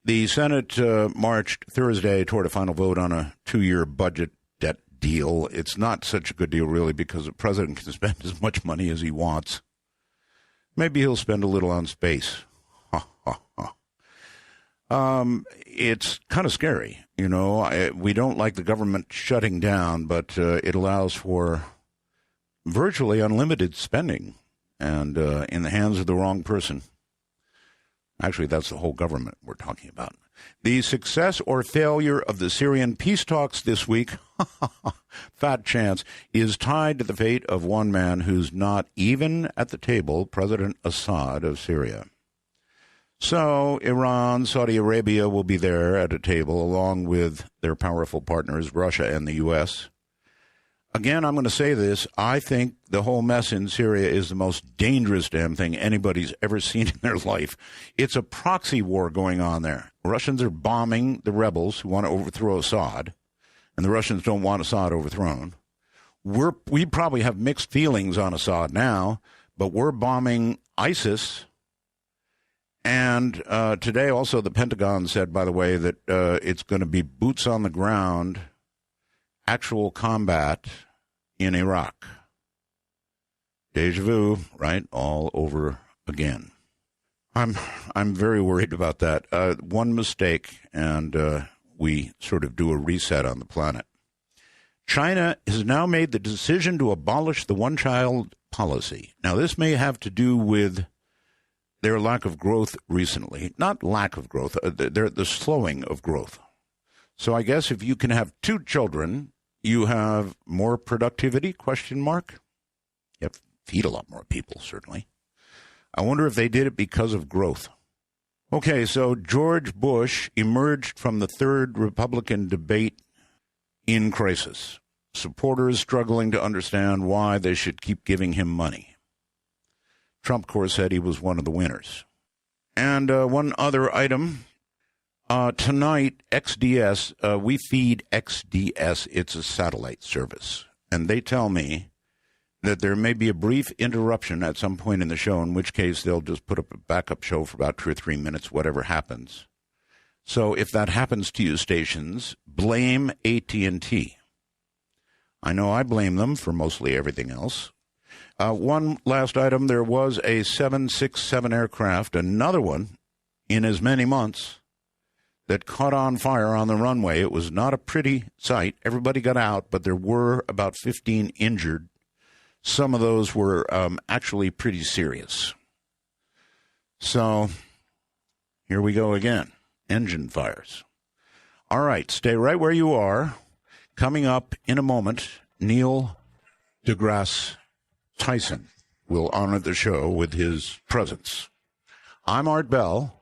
The Senate marched Thursday toward a final vote on a 2-year budget debt deal. It's not such a good deal, really, because the president can spend as much money as he wants. Maybe he'll spend a little on space. It's kind of scary, you know. We don't like the government shutting down, but it allows for virtually unlimited spending, and in the hands of the wrong person. Actually, that's the whole government we're talking about. The success or failure of the Syrian peace talks this week, fat chance, is tied to the fate of one man who's not even at the table, President Assad of Syria. So Iran, Saudi Arabia will be there at a table along with their powerful partners, Russia and the U.S. Again, I'm going to say this. I think the whole mess in Syria is the most dangerous damn thing anybody's ever seen in their life. It's a proxy war going on there. Russians are bombing the rebels who want to overthrow Assad, and the Russians don't want Assad overthrown. We probably have mixed feelings on Assad now, but we're bombing ISIS. And today also the Pentagon said, by the way, that it's going to be boots on the ground, actual combat in Iraq. Deja vu, right? All over again. I'm very worried about that. One mistake, and we sort of do a reset on the planet. China has now made the decision to abolish the one-child policy. Now, this may have to do with their lack of growth recently. Not lack of growth, the slowing of growth. So I guess if you can have 2 children, you have more productivity, ? You have to feed a lot more people, certainly. I wonder if they did it because of growth. Okay, so George Bush emerged from the 3rd Republican debate in crisis. Supporters struggling to understand why they should keep giving him money. Trump, of course, said he was one of the winners. And one other item. Tonight, XDS, we feed XDS. It's a satellite service. And they tell me that there may be a brief interruption at some point in the show, in which case they'll just put up a backup show for about 2 or 3 minutes, whatever happens. So if that happens to you stations, blame AT&T. I know I blame them for mostly everything else. One last item, there was a 767 aircraft, another one in as many months, that caught on fire on the runway. It was not a pretty sight. Everybody got out, but there were about 15 injured. Some of those were actually pretty serious. So here we go again. Engine fires. All right, stay right where you are. Coming up in a moment, Neil deGrasse Tyson will honor the show with his presence. I'm Art Bell.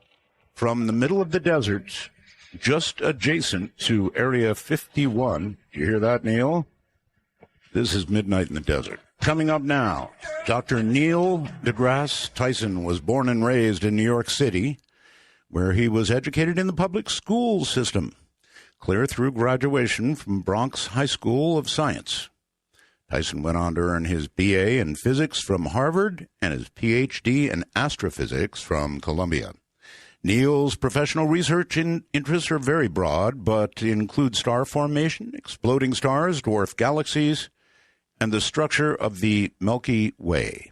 from the middle of the desert, just adjacent to Area 51. Did you hear that, Neil? This is Midnight in the Desert. Coming up now, Dr. Neil deGrasse Tyson was born and raised in New York City, where he was educated in the public school system, clear through graduation from Bronx High School of Science. Tyson went on to earn his BA in physics from Harvard and his PhD in astrophysics from Columbia. Neil's professional research interests are very broad, but include star formation, exploding stars, dwarf galaxies, and the structure of the Milky Way.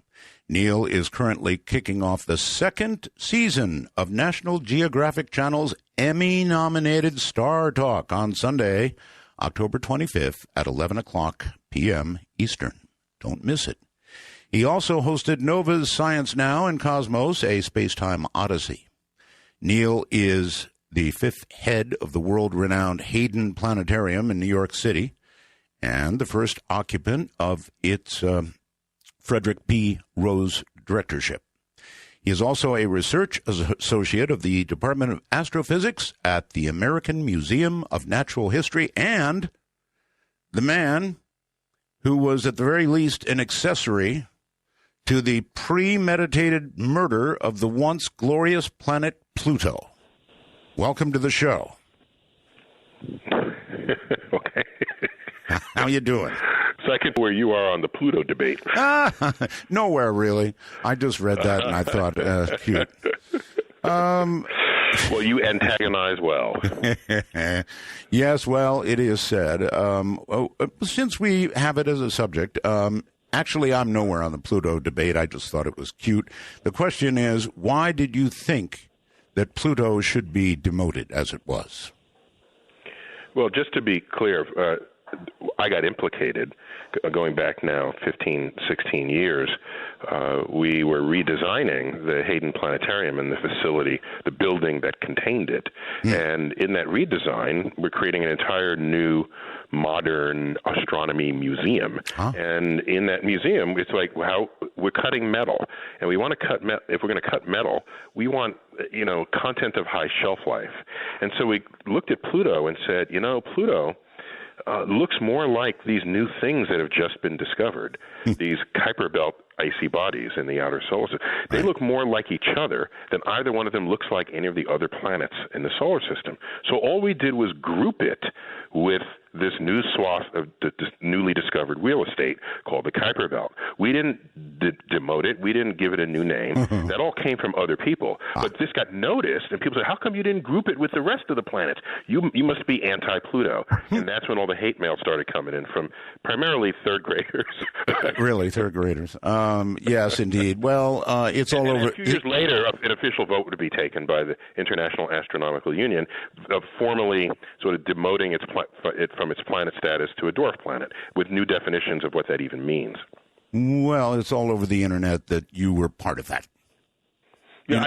Neil is currently kicking off the second season of National Geographic Channel's Emmy-nominated Star Talk on Sunday, October 25th at 11 o'clock p.m. Eastern. Don't miss it. He also hosted Nova's Science Now and Cosmos, a space-time odyssey. Neil is the fifth head of the world-renowned Hayden Planetarium in New York City and the first occupant of its Frederick P. Rose directorship. He is also a research associate of the Department of Astrophysics at the American Museum of Natural History and the man who was at the very least an accessory to the premeditated murder of the once glorious planet Pluto. Welcome to the show. Okay. How you doing? So I can where you are on the Pluto debate. Nowhere, really. I just read that and I thought, cute. Well, you antagonize well. Yes, well, it is said. Since we have it as a subject, actually, I'm nowhere on the Pluto debate. I just thought it was cute. The question is, why did you think that Pluto should be demoted as it was? Well, just to be clear, I got implicated going back now 15, 16 years. We were redesigning the Hayden Planetarium and the facility, the building that contained it. And in that redesign, we're creating an entire new modern astronomy museum. And in that museum, it's like how we're cutting metal. And we want to cut if we're going to cut metal, we want, content of high shelf life. And so we looked at Pluto and said, Pluto looks more like these new things that have just been discovered, these Kuiper Belt icy bodies in the outer solar system. They look more like each other than either one of them looks like any of the other planets in the solar system. So all we did was group it with this new swath of this newly discovered real estate called the Kuiper Belt. We didn't demote it. We didn't give it a new name. That all came from other people. But this got noticed, and people said, how come you didn't group it with the rest of the planets? You must be anti-Pluto. And that's when all the hate mail started coming in from primarily third graders. Really, third graders. Yes, indeed. Well, it's all over. A few years later, an official vote would be taken by the International Astronomical Union of formally sort of demoting it from its planet status to a dwarf planet with new definitions of what that even means. Well, it's all over the internet that you were part of that. Yeah,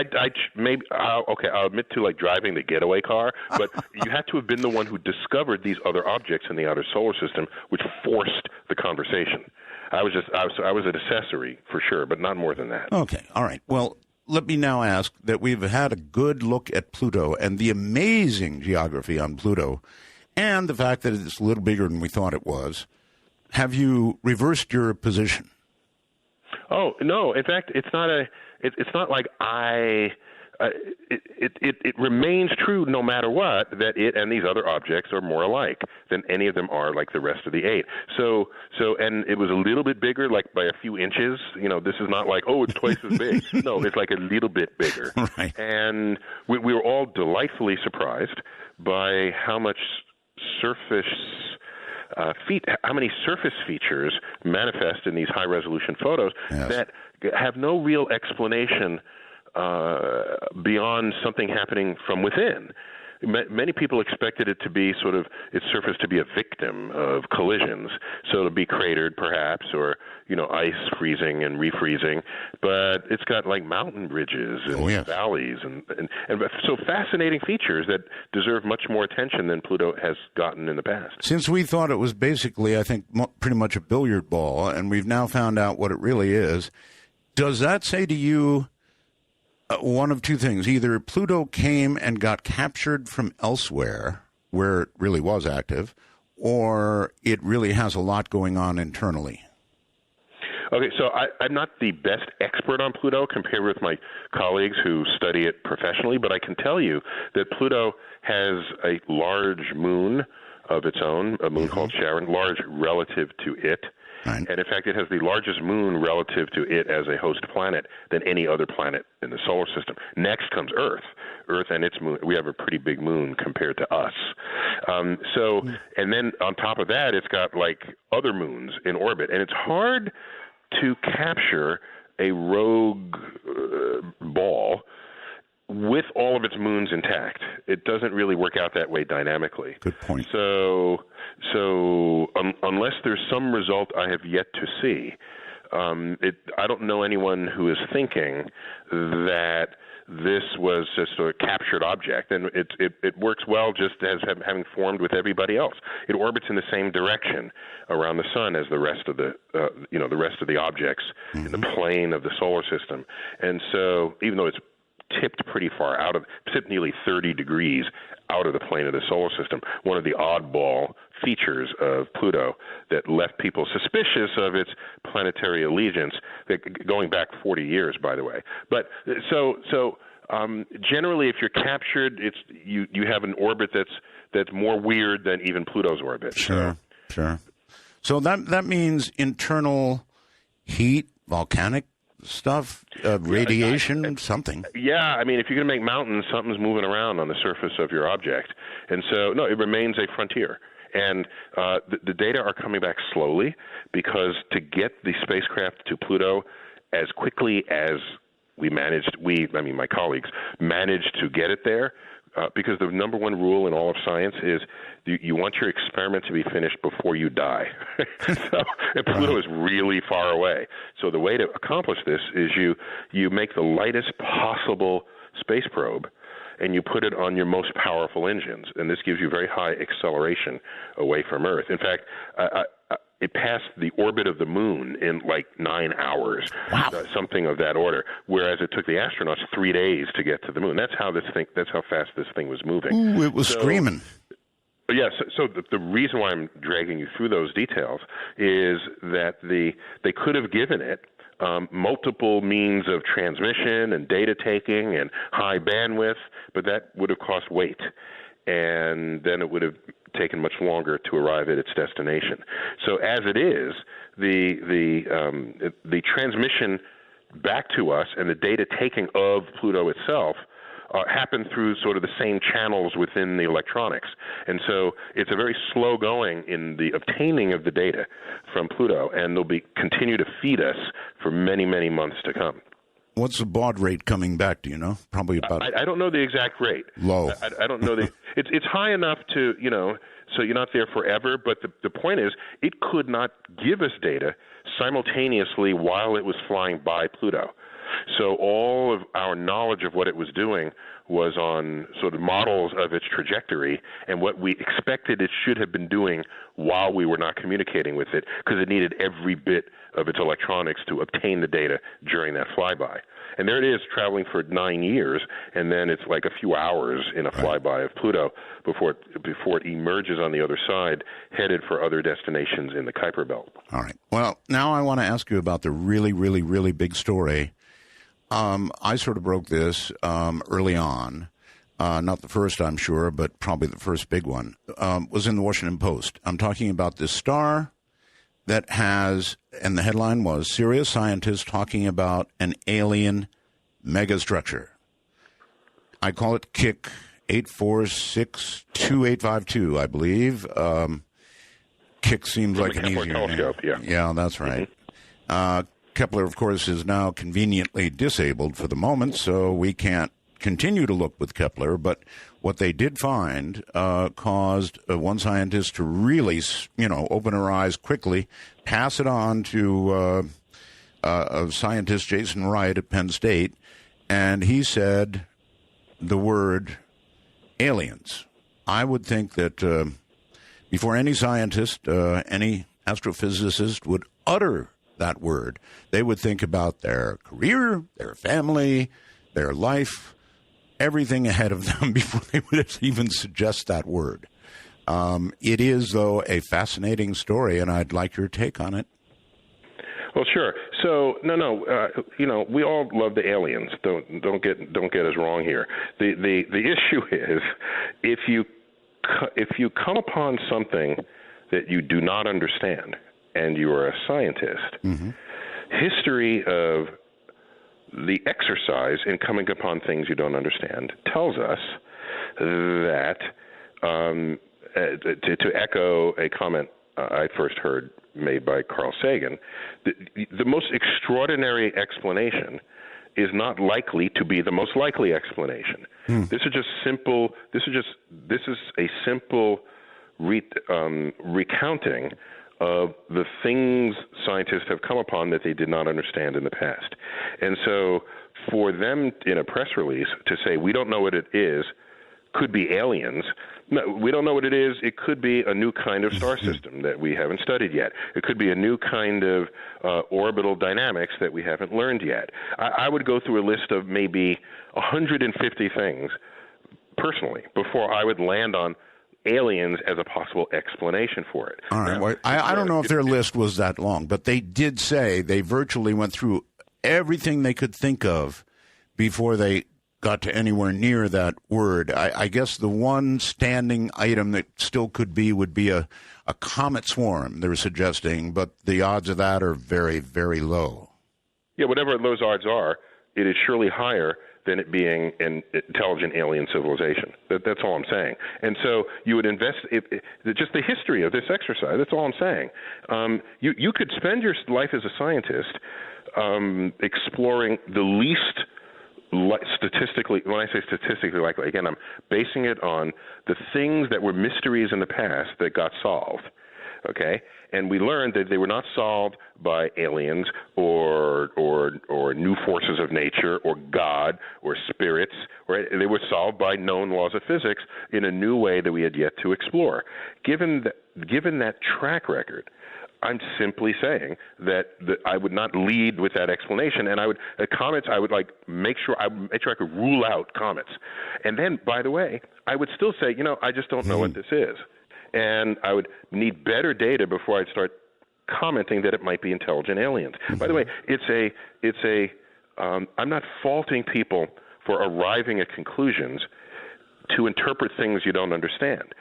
I'll admit to driving the getaway car, but you had to have been the one who discovered these other objects in the outer solar system, which forced the conversation. I was an accessory for sure, but not more than that. Okay, all right. Well, let me now ask that we've had a good look at Pluto and the amazing geography on Pluto, and the fact that it's a little bigger than we thought it was. Have you reversed your position? Oh no! In fact, it's not like it remains true no matter what that it and these other objects are more alike than any of them are like the rest of the 8. So and it was a little bit bigger, like by a few inches. This is not like, oh, it's twice as big. No, it's like a little bit bigger. Right. And we were all delightfully surprised by how much how many surface features manifest in these high-resolution photos that have no real explanation beyond something happening from within. Many people expected it to be its surface to be a victim of collisions, so to be cratered perhaps, or ice freezing and refreezing. But it's got mountain ridges and valleys and so fascinating features that deserve much more attention than Pluto has gotten in the past. Since we thought it was basically, I think, pretty much a billiard ball, and we've now found out what it really is, does that say to you one of two things. Either Pluto came and got captured from elsewhere, where it really was active, or it really has a lot going on internally. Okay, so I'm not the best expert on Pluto compared with my colleagues who study it professionally, but I can tell you that Pluto has a large moon of its own, a moon called Charon, large relative to it. Right. And in fact, it has the largest moon relative to it as a host planet than any other planet in the solar system. Next comes Earth. Earth and its moon, we have a pretty big moon compared to us. And then on top of that, it's got like other moons in orbit. And it's hard to capture a rogue ball with all of its moons intact. It doesn't really work out that way dynamically. Good point. So unless there's some result I have yet to see, I don't know anyone who is thinking that this was just a captured object, and it works well just as having formed with everybody else. It orbits in the same direction around the sun as the rest of the rest of the objects in the plane of the solar system. And so, even though it's tipped pretty far tipped nearly 30 degrees out of the plane of the solar system, one of the oddball features of Pluto that left people suspicious of its planetary allegiance, going back 40 years, by the way. But so generally, if you're captured, you have an orbit that's more weird than even Pluto's orbit. Sure. So that means internal heat, volcanic stuff, radiation, something. Yeah, I mean, if you're going to make mountains, something's moving around on the surface of your object. And so, no, it remains a frontier. And the data are coming back slowly because to get the spacecraft to Pluto as quickly as my colleagues managed to get it there, because the number one rule in all of science is you want your experiment to be finished before you die. And Pluto is really far away. So the way to accomplish this is you make the lightest possible space probe and you put it on your most powerful engines. And this gives you very high acceleration away from Earth. In fact, it passed the orbit of the moon in like 9 hours, something of that order, whereas it took the astronauts 3 days to get to the moon. That's how fast this thing was moving. Ooh, it was screaming. Yes. So the reason why I'm dragging you through those details is that they could have given it multiple means of transmission and data taking and high bandwidth, but that would have cost weight, and then it would have taken much longer to arrive at its destination. So as it is, the transmission back to us and the data taking of Pluto itself happen through sort of the same channels within the electronics. And so it's a very slow going in the obtaining of the data from Pluto, and they'll continue to feed us for many, many months to come. What's the baud rate coming back? Do you know? Probably about. I don't know the exact rate. Low. I don't know it's high enough to so you're not there forever. But the point is, it could not give us data simultaneously while it was flying by Pluto. So all of our knowledge of what it was doing was on sort of models of its trajectory and what we expected it should have been doing while we were not communicating with it, because it needed every bit of its electronics to obtain the data during that flyby. And there it is, traveling for 9 years, and then it's like a few hours in a flyby of Pluto before it emerges on the other side, headed for other destinations in the Kuiper Belt. All right. Well, now I want to ask you about the really, really, really big story. I sort of broke this early on. Not the first, I'm sure, but probably the first big one. Was in the Washington Post. I'm talking about this star that has, and the headline was, serious scientists talking about an alien megastructure. I call it KIC 8462852, I believe. KIC seems like an easier name. Yeah, that's right. Kepler, of course, is now conveniently disabled for the moment, so we can't continue to look with Kepler. But what they did find caused one scientist to really, open her eyes quickly, pass it on to a scientist, Jason Wright at Penn State, and he said the word aliens. I would think that before any scientist, any astrophysicist would utter that word, they would think about their career, their family, their life, everything ahead of them before they would even suggest that word. It is, though, a fascinating story, and I'd like your take on it. Well, sure. So, we all love the aliens. Don't get us wrong here. The issue is if you come upon something that you do not understand, and you are a scientist, history of the exercise in coming upon things you don't understand tells us that, to echo a comment I first heard made by Carl Sagan, the most extraordinary explanation is not likely to be the most likely explanation. This is just simple. This is a simple recounting of the things scientists have come upon that they did not understand in the past. And so for them in a press release to say, we don't know what it is, could be aliens. No, we don't know what it is. It could be a new kind of star system that we haven't studied yet. It could be a new kind of orbital dynamics that we haven't learned yet. I would go through a list of maybe 150 things personally before I would land on aliens as a possible explanation for it. All right. Well, I don't know if their list was that long, but they did say they virtually went through everything they could think of before they got to anywhere near that word. I guess the one standing item that still could be would be a comet swarm, they're suggesting, but the odds of that are very, very low. Yeah, whatever those odds are, it is surely higher than it being an intelligent alien civilization. That's all I'm saying. And so you would invest just the history of this exercise. That's all I'm saying. You could spend your life as a scientist exploring the least statistically, when I say statistically likely, again, I'm basing it on the things that were mysteries in the past that got solved. Okay, and we learned that they were not solved by aliens or new forces of nature or God or spirits. Right? They were solved by known laws of physics in a new way that we had yet to explore. Given that track record, I'm simply saying that I would not lead with that explanation, and I would make sure I could rule out comets, and then, by the way, I would still say, I just don't know what this is. And I would need better data before I'd start commenting that it might be intelligent aliens. By the way, I'm not faulting people for arriving at conclusions to interpret things you don't understand.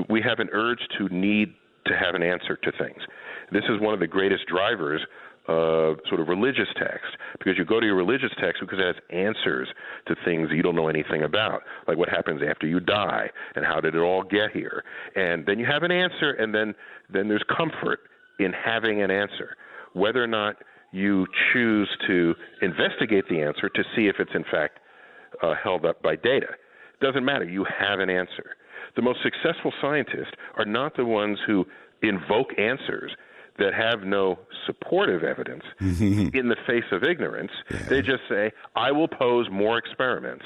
We have an urge to need to have an answer to things. This is one of the greatest drivers of sort of religious text, because you go to your religious text because it has answers to things you don't know anything about, like what happens after you die and how did it all get here. And then you have an answer, and then there's comfort in having an answer. Whether or not you choose to investigate the answer to see if it's in fact held up by data, doesn't matter. You have an answer. The most successful scientists are not the ones who invoke answers that have no supportive evidence in the face of ignorance. Yeah. They just say, I will pose more experiments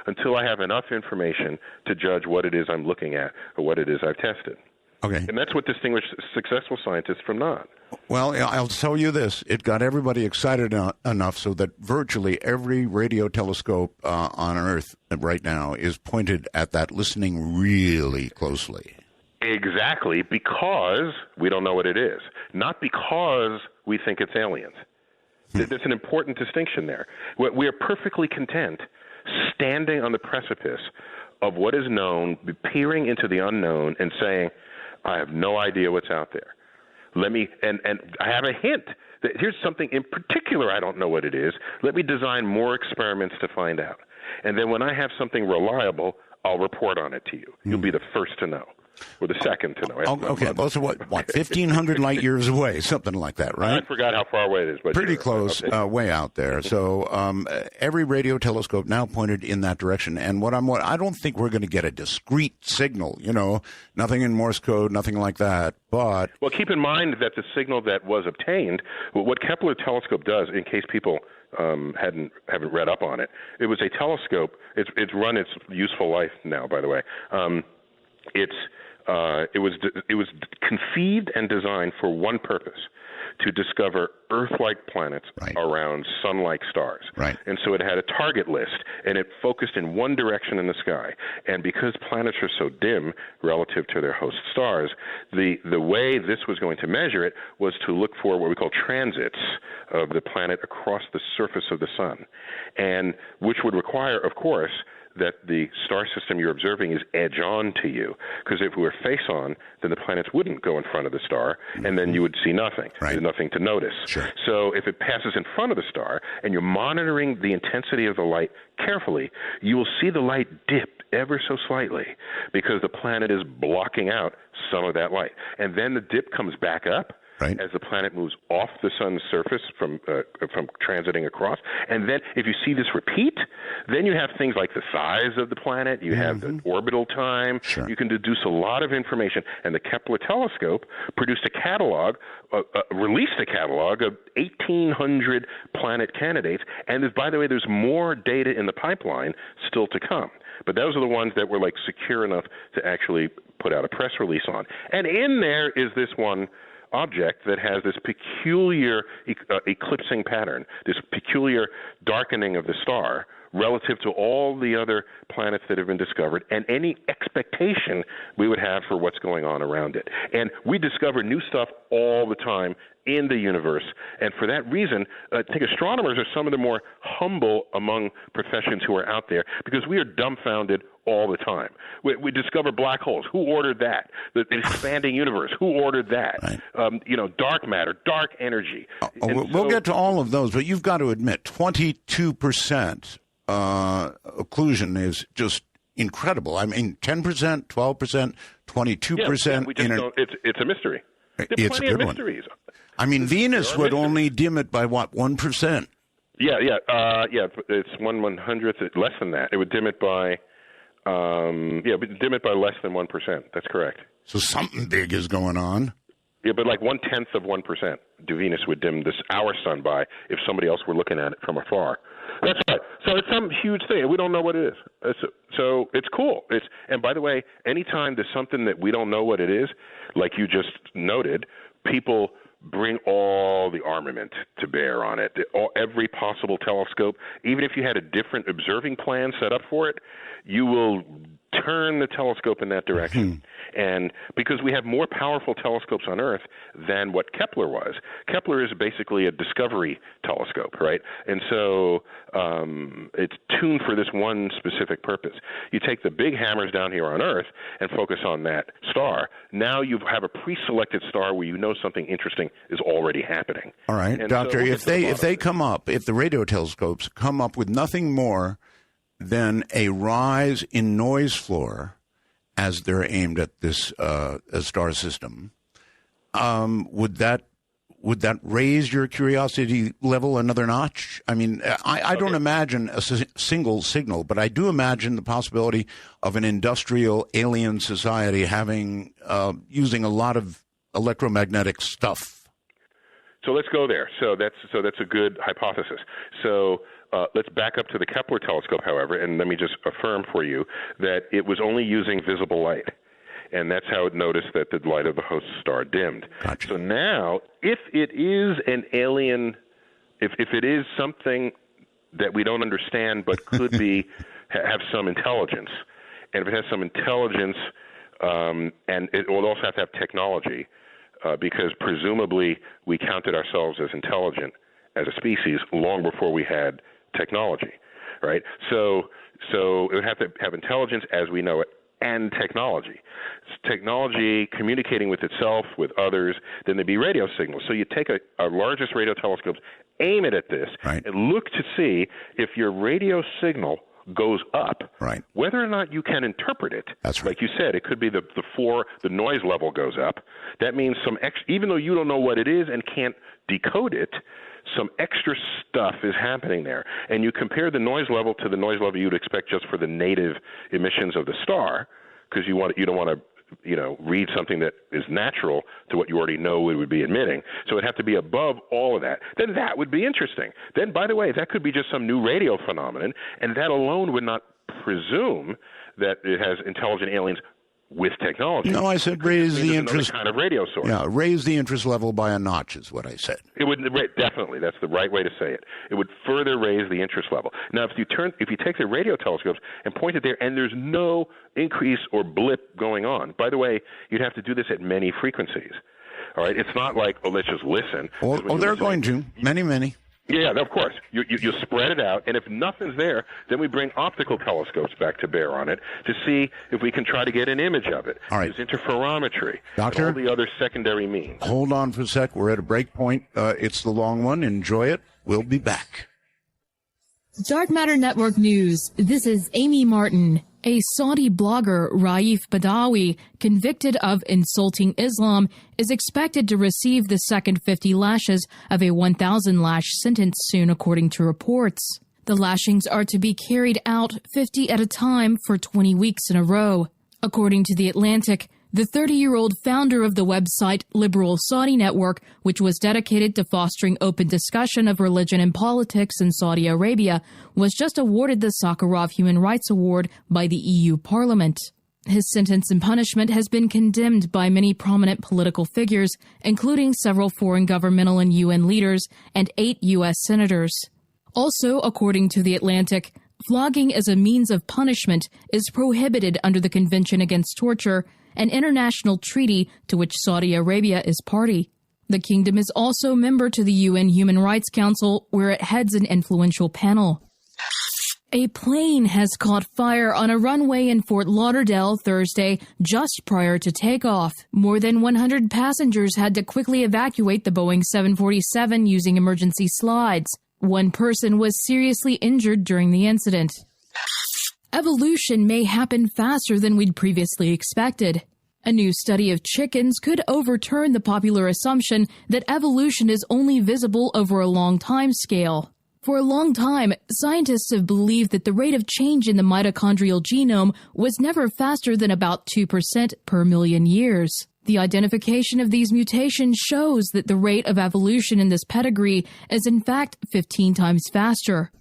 until I have enough information to judge what it is I'm looking at or what it is I've tested. Okay. And that's what distinguishes successful scientists from not. Well, I'll tell you this. It got everybody excited enough so that virtually every radio telescope on Earth right now is pointed at that, listening really closely. Exactly, because we don't know what it is, not because we think it's aliens. There's an important distinction there. We are perfectly content standing on the precipice of what is known, peering into the unknown and saying, I have no idea what's out there. And I have a hint that here's something in particular I don't know what it is. Let me design more experiments to find out. And then when I have something reliable, I'll report on it to you. You'll be the first to know. Or the second to know. Okay, well, so what 1,500 light years away, something like that, right? I forgot how far away it is. But pretty close, way out there. So every radio telescope now pointed in that direction. And I don't think we're going to get a discrete signal, nothing in Morse code, nothing like that. But well, keep in mind that the signal that was obtained, what Kepler telescope does, in case people haven't read up on it, it was a telescope. It's run its useful life now, by the way. It was conceived and designed for one purpose, to discover Earth-like planets around Sun-like stars. Right. And so it had a target list, and it focused in one direction in the sky. And because planets are so dim relative to their host stars, the way this was going to measure it was to look for what we call transits of the planet across the surface of the sun, and which would require, of course, that the star system you're observing is edge on to you. Because if it were face on, then the planets wouldn't go in front of the star, and then you would see nothing. There's nothing to notice. Sure. So if it passes in front of the star, and you're monitoring the intensity of the light carefully, you will see the light dip ever so slightly, because the planet is blocking out some of that light. And then the dip comes back up, as the planet moves off the sun's surface from transiting across. And then if you see this repeat, then you have things like the size of the planet, you have the orbital time, you can deduce a lot of information. And the Kepler telescope produced a catalog, released a catalog of 1,800 planet candidates. And by the way, there's more data in the pipeline still to come. But those are the ones that were like secure enough to actually put out a press release on. And in there is this one object that has this peculiar eclipsing pattern, this peculiar darkening of the star relative to all the other planets that have been discovered and any expectation we would have for what's going on around it. And we discover new stuff all the time in the universe. And for that reason, I think astronomers are some of the more humble among professions who are out there, because we are dumbfounded all the time. We discover black holes. Who ordered that? The expanding universe. Who ordered that? Dark matter, dark energy. We'll get to all of those, but you've got to admit, 22% occlusion is just incredible. I mean, 10%, 12%, 22%. We just don't, it's a mystery. There are plenty of mysteries. I mean, Venus would only dim it by, 1%? Yeah, it's 1/100th, less than that. It would dim it by... dim it by less than 1%. That's correct. So something big is going on. Yeah, but like 1/10 of 1%, Venus would dim our sun by if somebody else were looking at it from afar. That's right. So it's some huge thing. We don't know what it is. So it's cool. And by the way, anytime there's something that we don't know what it is, like you just noted, people bring all the armament to bear on it. Every possible telescope, even if you had a different observing plan set up for it, you will turn the telescope in that direction. And because we have more powerful telescopes on Earth than what Kepler was. Kepler is basically a discovery telescope, right? And so it's tuned for this one specific purpose. You take the big hammers down here on Earth and focus on that star. Now you have a pre-selected star where you know something interesting is already happening. All right, and Doctor, if the radio telescopes come up with nothing more than a rise in noise floor as they're aimed at this star system, would that raise your curiosity level another notch? I mean, I don't imagine a single signal, but I do imagine the possibility of an industrial alien society having using a lot of electromagnetic stuff. So let's go there. So that's a good hypothesis. So let's back up to the Kepler telescope, however, and let me just affirm for you that it was only using visible light. And that's how it noticed that the light of the host star dimmed. Gotcha. So now, if it is an alien, if it is something that we don't understand but could be have some intelligence, and if it has some intelligence, and it will also have to have technology, because presumably we counted ourselves as intelligent as a species long before we had technology, right? So it would have to have intelligence as we know it, and technology. Technology communicating with itself, with others, then there'd be radio signals. So you take our largest radio telescopes, aim it at this, and look to see if your radio signal goes up, whether or not you can interpret it. That's right. Like you said, it could be the noise level goes up. That means even though you don't know what it is and can't decode it, some extra stuff is happening there. And you compare the noise level to the noise level you'd expect just for the native emissions of the star, because you don't want to read something that is natural to what you already know it would be emitting. So it'd have to be above all of that. Then that would be interesting. Then, by the way, that could be just some new radio phenomenon, and that alone would not presume that it has intelligent aliens with technology. No, I said raise the interest kind of radio source. Yeah, raise the interest level by a notch is what I said. It would definitely. That's the right way to say it. It would further raise the interest level. Now, if you take the radio telescopes and point it there, and there's no increase or blip going on. By the way, you'd have to do this at many frequencies. All right, it's not like let's just listen. They're going to many. Yeah, of course. You spread it out, and if nothing's there, then we bring optical telescopes back to bear on it to see if we can try to get an image of it. All right. There's interferometry. Doctor? All the other secondary means. Hold on for a sec. We're at a break point. It's the long one. Enjoy it. We'll be back. Dark Matter Network News. This is Amy Martin. A Saudi blogger, Raif Badawi, convicted of insulting Islam, is expected to receive the second 50 lashes of a 1,000-lash sentence soon, according to reports. The lashings are to be carried out 50 at a time for 20 weeks in a row. According to The Atlantic, the 30-year-old founder of the website Liberal Saudi Network, which was dedicated to fostering open discussion of religion and politics in Saudi Arabia, was just awarded the Sakharov Human Rights Award by the EU Parliament. His sentence and punishment has been condemned by many prominent political figures, including several foreign governmental and UN leaders and 8 U.S. senators. Also, according to The Atlantic, flogging as a means of punishment is prohibited under the Convention Against Torture, an international treaty to which Saudi Arabia is party. The kingdom is also member to the UN Human Rights Council, where it heads an influential panel. A plane has caught fire on a runway in Fort Lauderdale Thursday just prior to takeoff. More than 100 passengers had to quickly evacuate the Boeing 747 using emergency slides. One person was seriously injured during the incident. Evolution may happen faster than we'd previously expected. A new study of chickens could overturn the popular assumption that evolution is only visible over a long time scale. For a long time, scientists have believed that the rate of change in the mitochondrial genome was never faster than about 2% per million years. The identification of these mutations shows that the rate of evolution in this pedigree is in fact 15 times faster.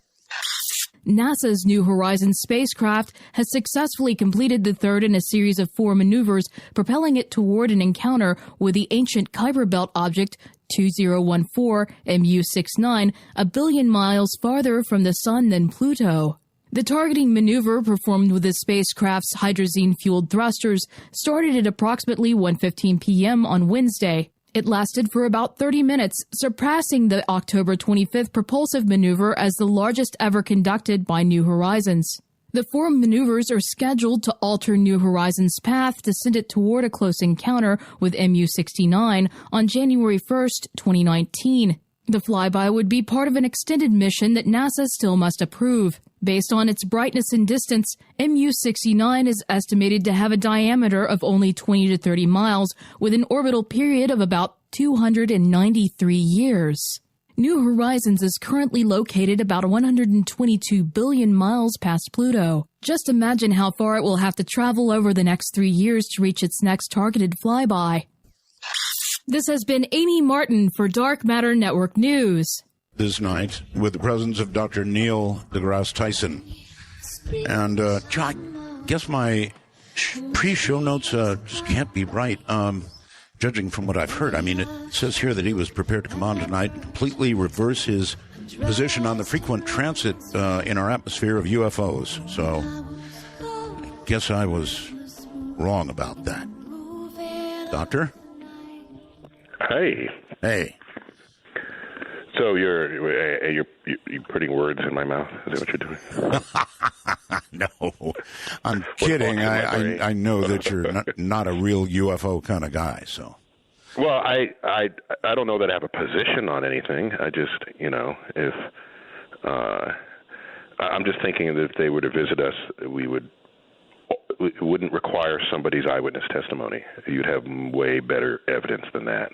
NASA's New Horizons spacecraft has successfully completed the third in a series of 4 maneuvers, propelling it toward an encounter with the ancient Kuiper Belt object 2014 MU69, a billion miles farther from the Sun than Pluto. The targeting maneuver, performed with the spacecraft's hydrazine-fueled thrusters, started at approximately 1:15 p.m. on Wednesday. It lasted for about 30 minutes, surpassing the October 25th propulsive maneuver as the largest ever conducted by New Horizons. The 4 maneuvers are scheduled to alter New Horizons' path to send it toward a close encounter with MU69 on January 1st, 2019. The flyby would be part of an extended mission that NASA still must approve. Based on its brightness and distance, MU69 is estimated to have a diameter of only 20 to 30 miles, with an orbital period of about 293 years. New Horizons is currently located about 122 billion miles past Pluto. Just imagine how far it will have to travel over the next 3 years to reach its next targeted flyby. This has been Amy Martin for Dark Matter Network News. This night, with the presence of Dr. Neil deGrasse Tyson. And I guess my pre-show notes just can't be right, judging from what I've heard. I mean, it says here that he was prepared to come on tonight and completely reverse his position on the frequent transit in our atmosphere of UFOs. So, I guess I was wrong about that. Doctor? Hey. Hey. So you're putting words in my mouth. Is that what you're doing? No, I'm kidding. I know that you're not a real UFO kind of guy. So. Well, I don't know that I have a position on anything. I just, if I'm just thinking that if they were to visit us, it wouldn't require somebody's eyewitness testimony. You'd have way better evidence than that.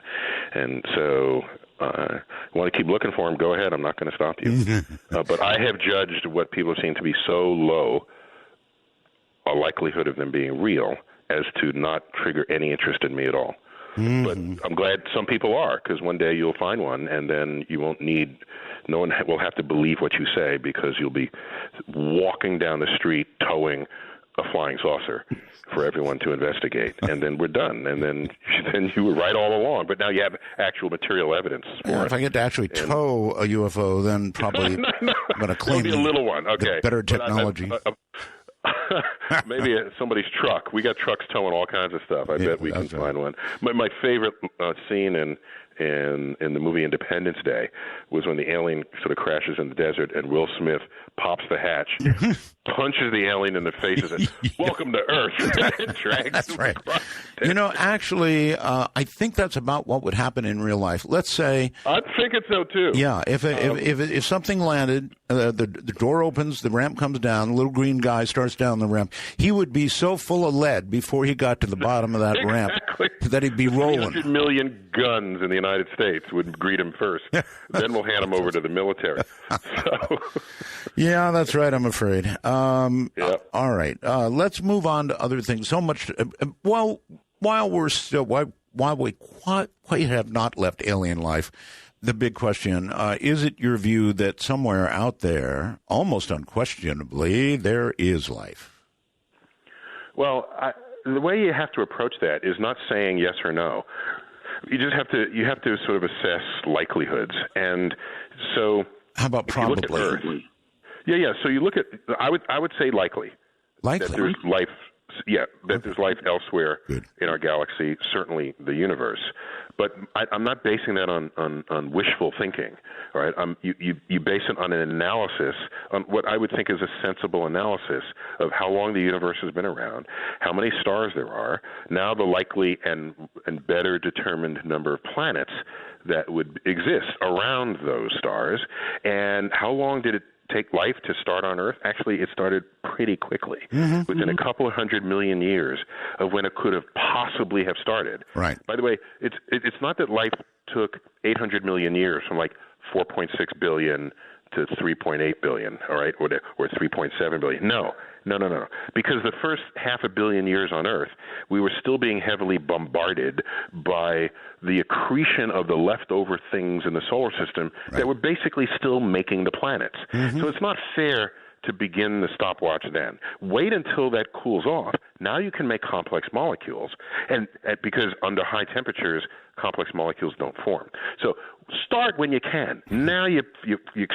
And so you want to keep looking for them, go ahead. I'm not going to stop you. But I have judged what people seem to be so low a likelihood of them being real as to not trigger any interest in me at all. Mm-hmm. But I'm glad some people are, because one day you'll find one, and then you won't need – no one will have to believe what you say, because you'll be walking down the street towing a flying saucer for everyone to investigate, and then we're done. And then you were right all along. But now you have actual material evidence for it. If I get to actually tow a UFO, then probably I'm going to claim a little one. Okay, the better technology. Maybe somebody's truck. We got trucks towing all kinds of stuff. I bet we can find one. My favorite scene in the movie Independence Day was when the alien sort of crashes in the desert and Will Smith pops the hatch, punches the alien in the face and says, "Welcome to Earth." And drags that's him right. across. Actually, I think that's about what would happen in real life. Let's say I'm thinking so too. Yeah, if something landed, the door opens, the ramp comes down, the little green guy starts down the ramp. He would be so full of lead before he got to the bottom of that ramp that he'd be rolling. 300 million guns in the United States would greet him first. Then we'll hand him over to the military. So. Yeah, that's right, I'm afraid. All right. Let's move on to other things. So much. While we quite have not left alien life, the big question, is it your view that somewhere out there, almost unquestionably, there is life? Well, the way you have to approach that is not saying yes or no. You just have to sort of assess likelihoods. And so how about probably? Earth, yeah. So you look at I would say likely. That there's life. Yeah, that there's life elsewhere in our galaxy, certainly the universe. But I'm not basing that on wishful thinking, all right? You base it on an analysis, on what I would think is a sensible analysis of how long the universe has been around, how many stars there are, now the likely and better determined number of planets that would exist around those stars, and how long did it take life to start on Earth? Actually, it started pretty quickly, within a couple of 100 million years of when it could have possibly have started. Right. By the way, it's not that life took 800 million years from like 4.6 billion to 3.8 billion, all right, or 3.7 billion. No. Because the first 500 million years on Earth, we were still being heavily bombarded by the accretion of the leftover things in the solar system that were basically still making the planets. So it's not fair to begin the stopwatch then. Wait until that cools off. Now you can make complex molecules, and because under high temperatures, complex molecules don't form. So start when you can. Now you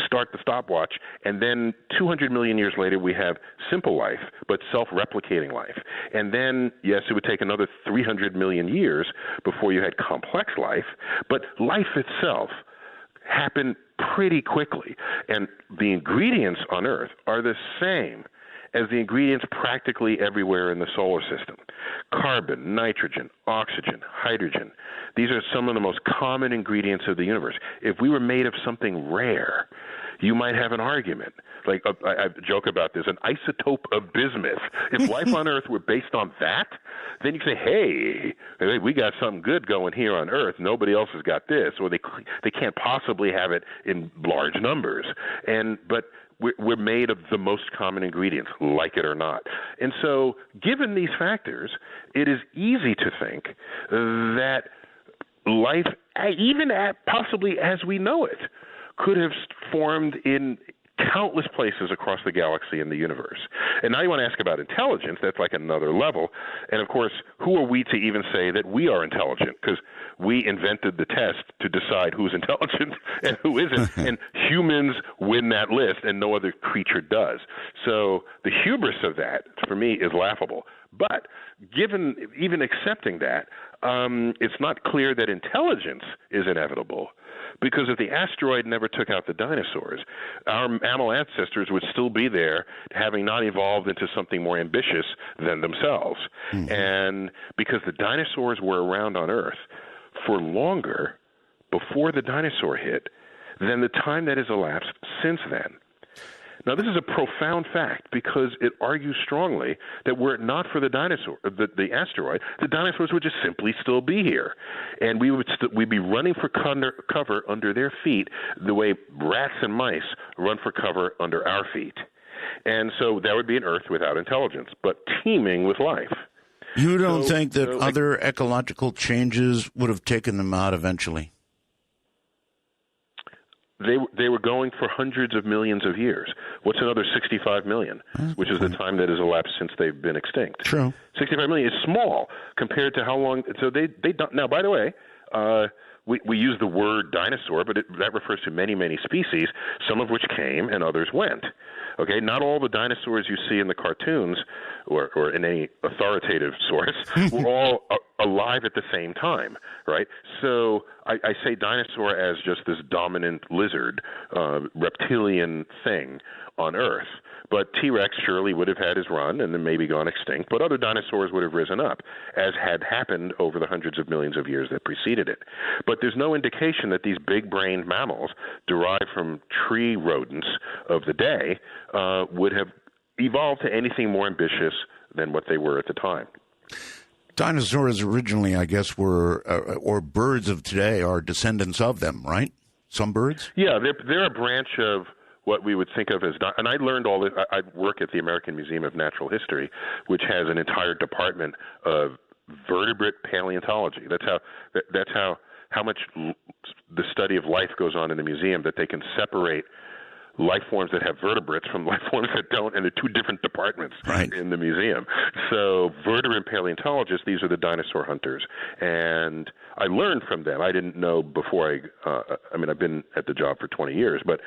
start the stopwatch, and then 200 million years later, we have simple life, but self-replicating life. And then, yes, it would take another 300 million years before you had complex life, but life itself happened pretty quickly. And the ingredients on Earth are the same as the ingredients practically everywhere in the solar system. Carbon, nitrogen, oxygen, hydrogen. These are some of the most common ingredients of the universe. If we were made of something rare, you might have an argument. Like I joke about this, an isotope of bismuth. If life on Earth were based on that, then you could say, hey, we got something good going here on Earth. Nobody else has got this, or they can't possibly have it in large numbers. But we're made of the most common ingredients, like it or not. And so, given these factors, it is easy to think that life, even possibly as we know it, could have formed in countless places across the galaxy and the universe. And now you want to ask about intelligence. That's like another level. And, of course, who are we to even say that we are intelligent? Because we invented the test to decide who's intelligent and who isn't. And humans win that list, and no other creature does. So the hubris of that, for me, is laughable. But even accepting that, it's not clear that intelligence is inevitable. Because if the asteroid never took out the dinosaurs, our mammal ancestors would still be there, having not evolved into something more ambitious than themselves. And because the dinosaurs were around on Earth for longer before the dinosaur hit than the time that has elapsed since then. Now, this is a profound fact because it argues strongly that were it not for the asteroid, the dinosaurs would just simply still be here. And we'd be running for cover under their feet the way rats and mice run for cover under our feet. And so that would be an Earth without intelligence, but teeming with life. You don't think that other ecological changes would have taken them out eventually? they were going for hundreds of millions of years. What's another 65 million, which is the time that has elapsed since they've been extinct? True. 65 million is small compared to how long. So they don't. Now, by the way, we use the word dinosaur, but that refers to many, many species, some of which came and others went. Okay, not all the dinosaurs you see in the cartoons or in any authoritative source were all alive at the same time, right? So I say dinosaur as just this dominant lizard, reptilian thing on Earth. But T-Rex surely would have had his run and then maybe gone extinct, but other dinosaurs would have risen up, as had happened over the hundreds of millions of years that preceded it. But there's no indication that these big-brained mammals derived from tree rodents of the day would have evolved to anything more ambitious than what they were at the time. Dinosaurs originally, I guess, were, or birds of today are descendants of them, right? Some birds? Yeah, they're a branch of what we would think of as, and I learned all this. I work at the American Museum of Natural History, which has an entire department of vertebrate paleontology. That's how much the study of life goes on in the museum, that they can separate life forms that have vertebrates from life forms that don't, and they're two different departments in the museum. So vertebrate paleontologists, these are the dinosaur hunters. And I learned from them. I didn't know before I've been at the job for 20 years, but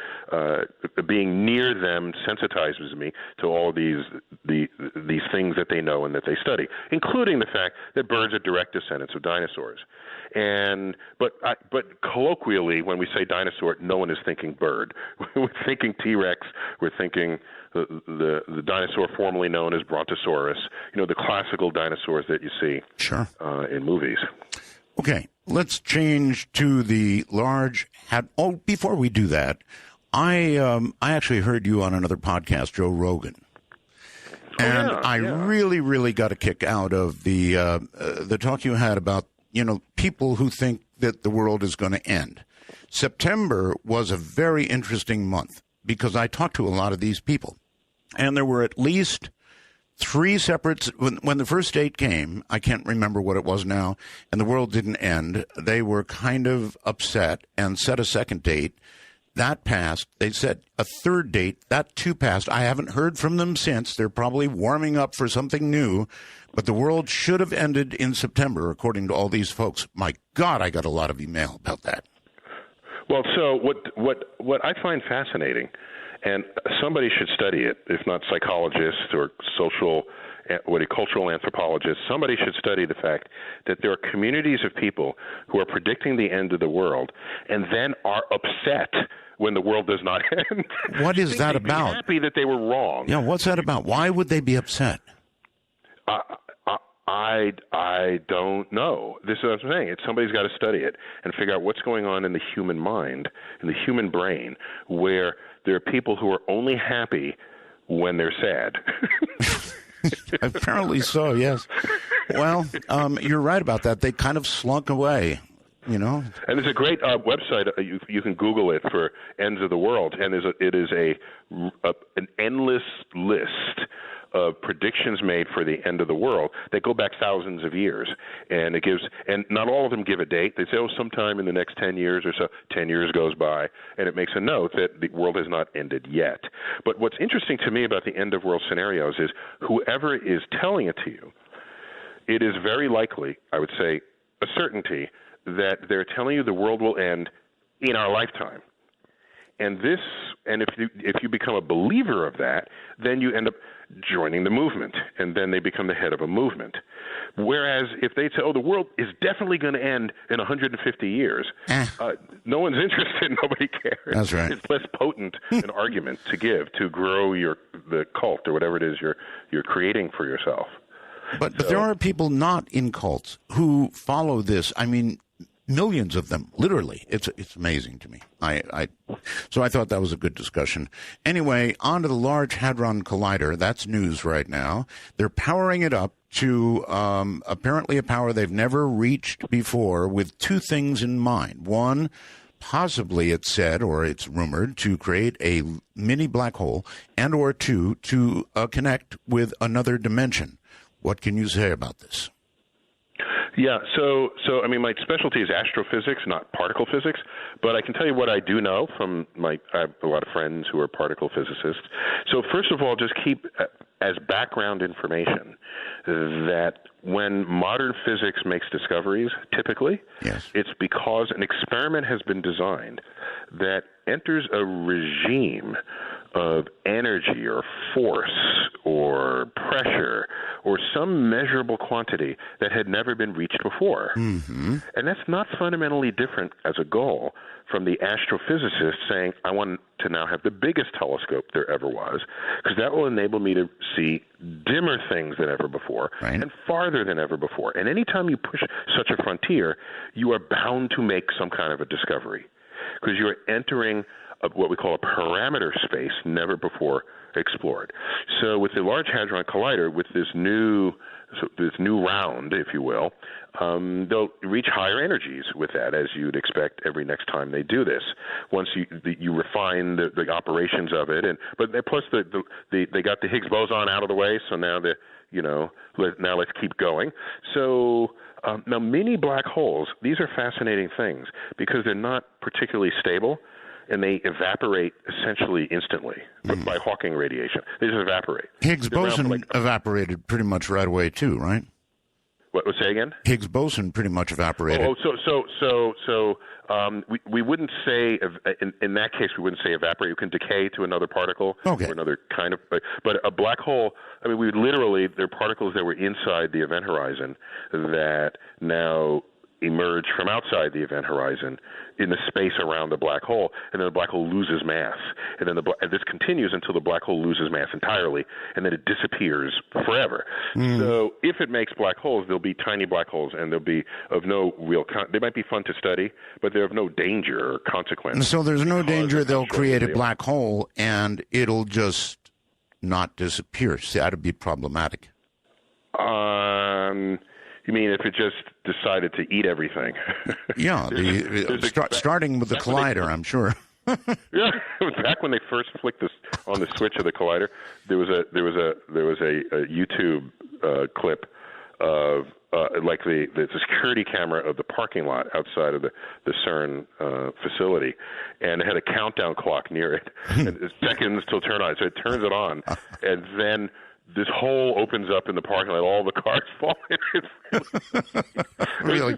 being near them sensitizes me to all these things that they know and that they study, including the fact that birds are direct descendants of dinosaurs. But colloquially, when we say dinosaur, no one is thinking bird. We're thinking T-Rex. We're thinking the dinosaur formerly known as Brontosaurus. The classical dinosaurs that you see in movies. Okay, let's change to the large had. Oh, before we do that, I actually heard you on another podcast, Joe Rogan. And I really, really got a kick out of the talk you had about people who think that the world is going to end. September was a very interesting month because I talked to a lot of these people. And there were at least 3 separate, when the first date came, I can't remember what it was now, and the world didn't end, they were kind of upset and set a second date. That passed. They said a third date. That too passed. I haven't heard from them since. They're probably warming up for something new. But the world should have ended in September, according to all these folks. My God, I got a lot of email about that. Well, so what I find fascinating, and somebody should study it, if not psychologists or cultural anthropologists, somebody should study the fact that there are communities of people who are predicting the end of the world and then are upset when the world does not end. What is that about? Happy that they were wrong. Yeah, what's that about? Why would they be upset? I don't know. This is what I'm saying. Somebody's got to study it and figure out what's going on in the human mind, in the human brain, where there are people who are only happy when they're sad. Apparently so, yes. Well, you're right about that. They kind of slunk away, And there's a great website. You can Google it for Ends of the World, and it is an endless list of predictions made for the end of the world that go back thousands of years. And not all of them give a date. They say, sometime in the next 10 years or so. 10 years goes by, and it makes a note that the world has not ended yet. But what's interesting to me about the end of world scenarios is whoever is telling it to you, it is very likely, I would say, a certainty that they're telling you the world will end in our lifetime. And if you become a believer of that, then you end up joining the movement, and then they become the head of a movement. Whereas if they say, the world is definitely going to end in 150 years, no one's interested, nobody cares. That's right. It's less potent an argument to give to grow the cult or whatever it is you're creating for yourself. But there are people not in cults who follow this. I mean, millions of them, literally. It's amazing to me. So I thought that was a good discussion. Anyway, on to the Large Hadron Collider. That's news right now. They're powering it up to apparently a power they've never reached before, with 2 things in mind. One, possibly it's said, or it's rumored, to create a mini black hole, and or 2, to connect with another dimension. What can you say about this? Yeah, so I mean, my specialty is astrophysics, not particle physics. But I can tell you what I do know from I have a lot of friends who are particle physicists. So first of all, just keep as background information that when modern physics makes discoveries, typically, it's because an experiment has been designed that enters a regime of energy or force or pressure or some measurable quantity that had never been reached before. Mm-hmm. And that's not fundamentally different as a goal from the astrophysicist saying, I want to now have the biggest telescope there ever was, because that will enable me to see dimmer things than ever before and farther than ever before. And anytime you push such a frontier, you are bound to make some kind of a discovery, because you're entering what we call a parameter space never before explored. So with the Large Hadron Collider, with this new round, if you will, they'll reach higher energies with that, as you'd expect every next time they do this. Once you refine the operations of it, but plus they got the Higgs boson out of the way, so now now let's keep going. So now mini black holes, these are fascinating things because they're not particularly stable. And they evaporate essentially instantly by Hawking radiation. They just evaporate. Higgs boson evaporated pretty much right away too, right? What? Say again? Higgs boson pretty much evaporated. We wouldn't say in that case we wouldn't say evaporate. You can decay to another particle or another kind of. But a black hole. I mean, there are particles that were inside the event horizon that now emerge from outside the event horizon in the space around the black hole, and then the black hole loses mass, and then and this continues until the black hole loses mass entirely, and then it disappears forever. So if it makes black holes, there'll be tiny black holes, and they'll be of no real they might be fun to study, but they're of no danger or consequence. So there's no danger they'll create a black hole and it'll just not disappear. See, that'd be problematic. You mean if it just decided to eat everything? Yeah, starting with the collider, I'm sure. Yeah, back when they first flicked on the switch of the collider, there was a YouTube clip of like the security camera of the parking lot outside of the CERN facility, and it had a countdown clock near it, and seconds till turn on. So it turns it on, and then this hole opens up in the parking lot. All the cars fall in. Really?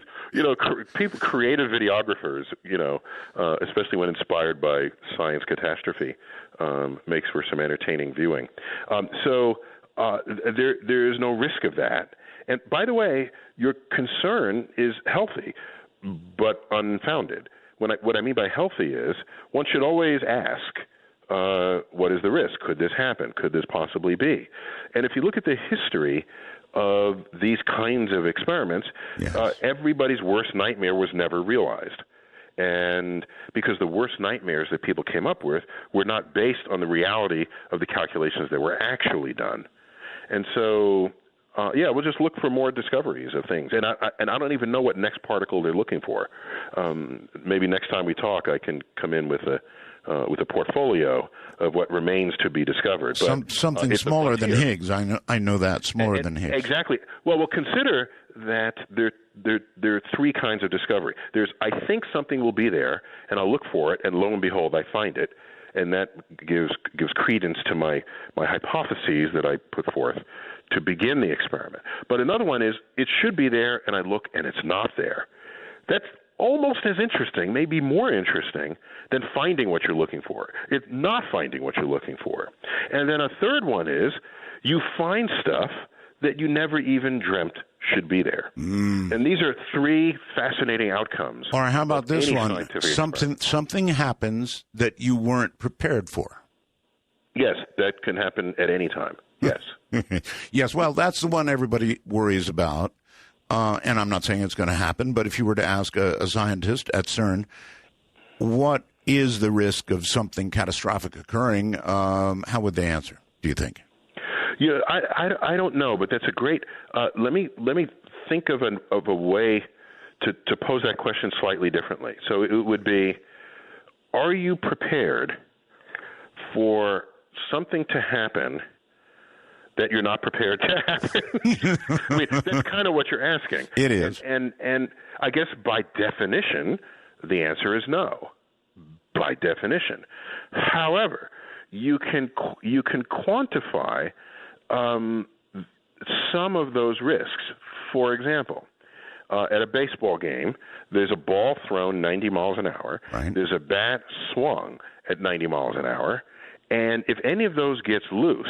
People, creative videographers, especially when inspired by science catastrophe, makes for some entertaining viewing. So there is no risk of that. And by the way, your concern is healthy, but unfounded. What I mean by healthy is one should always ask, what is the risk? Could this happen? Could this possibly be? And if you look at the history of these kinds of experiments, everybody's worst nightmare was never realized. And because the worst nightmares that people came up with were not based on the reality of the calculations that were actually done. And so, we'll just look for more discoveries of things. And I don't even know what next particle they're looking for. Maybe next time we talk, I can come in with a portfolio of what remains to be discovered. But, something smaller than Higgs. I know that, smaller than Higgs. Exactly. Well, we'll consider that there are three kinds of discovery. There's, I think something will be there, and I'll look for it, and lo and behold, I find it. And that gives credence to my hypotheses that I put forth to begin the experiment. But another one is, it should be there, and I look, and it's not there. That's almost as interesting, maybe more interesting, than finding what you're looking for. It's not finding what you're looking for. And then a third one is, you find stuff that you never even dreamt should be there. And these are three fascinating outcomes. Or how about this one? Something happens that you weren't prepared for. Yes, that can happen at any time. Yes. Yes, well, that's the one everybody worries about. And I'm not saying it's going to happen, but if you were to ask a scientist at CERN, what is the risk of something catastrophic occurring, how would they answer, do you think? Yeah, I don't know, but that's a great. Let me think of a way to pose that question slightly differently. So it would be, are you prepared for something to happen that you're not prepared to happen? I mean, that's kind of what you're asking. It is. And I guess by definition, the answer is no. By definition. However, you can quantify some of those risks. For example, at a baseball game, there's a ball thrown 90 miles an hour. Right. There's a bat swung at 90 miles an hour. And if any of those gets loose,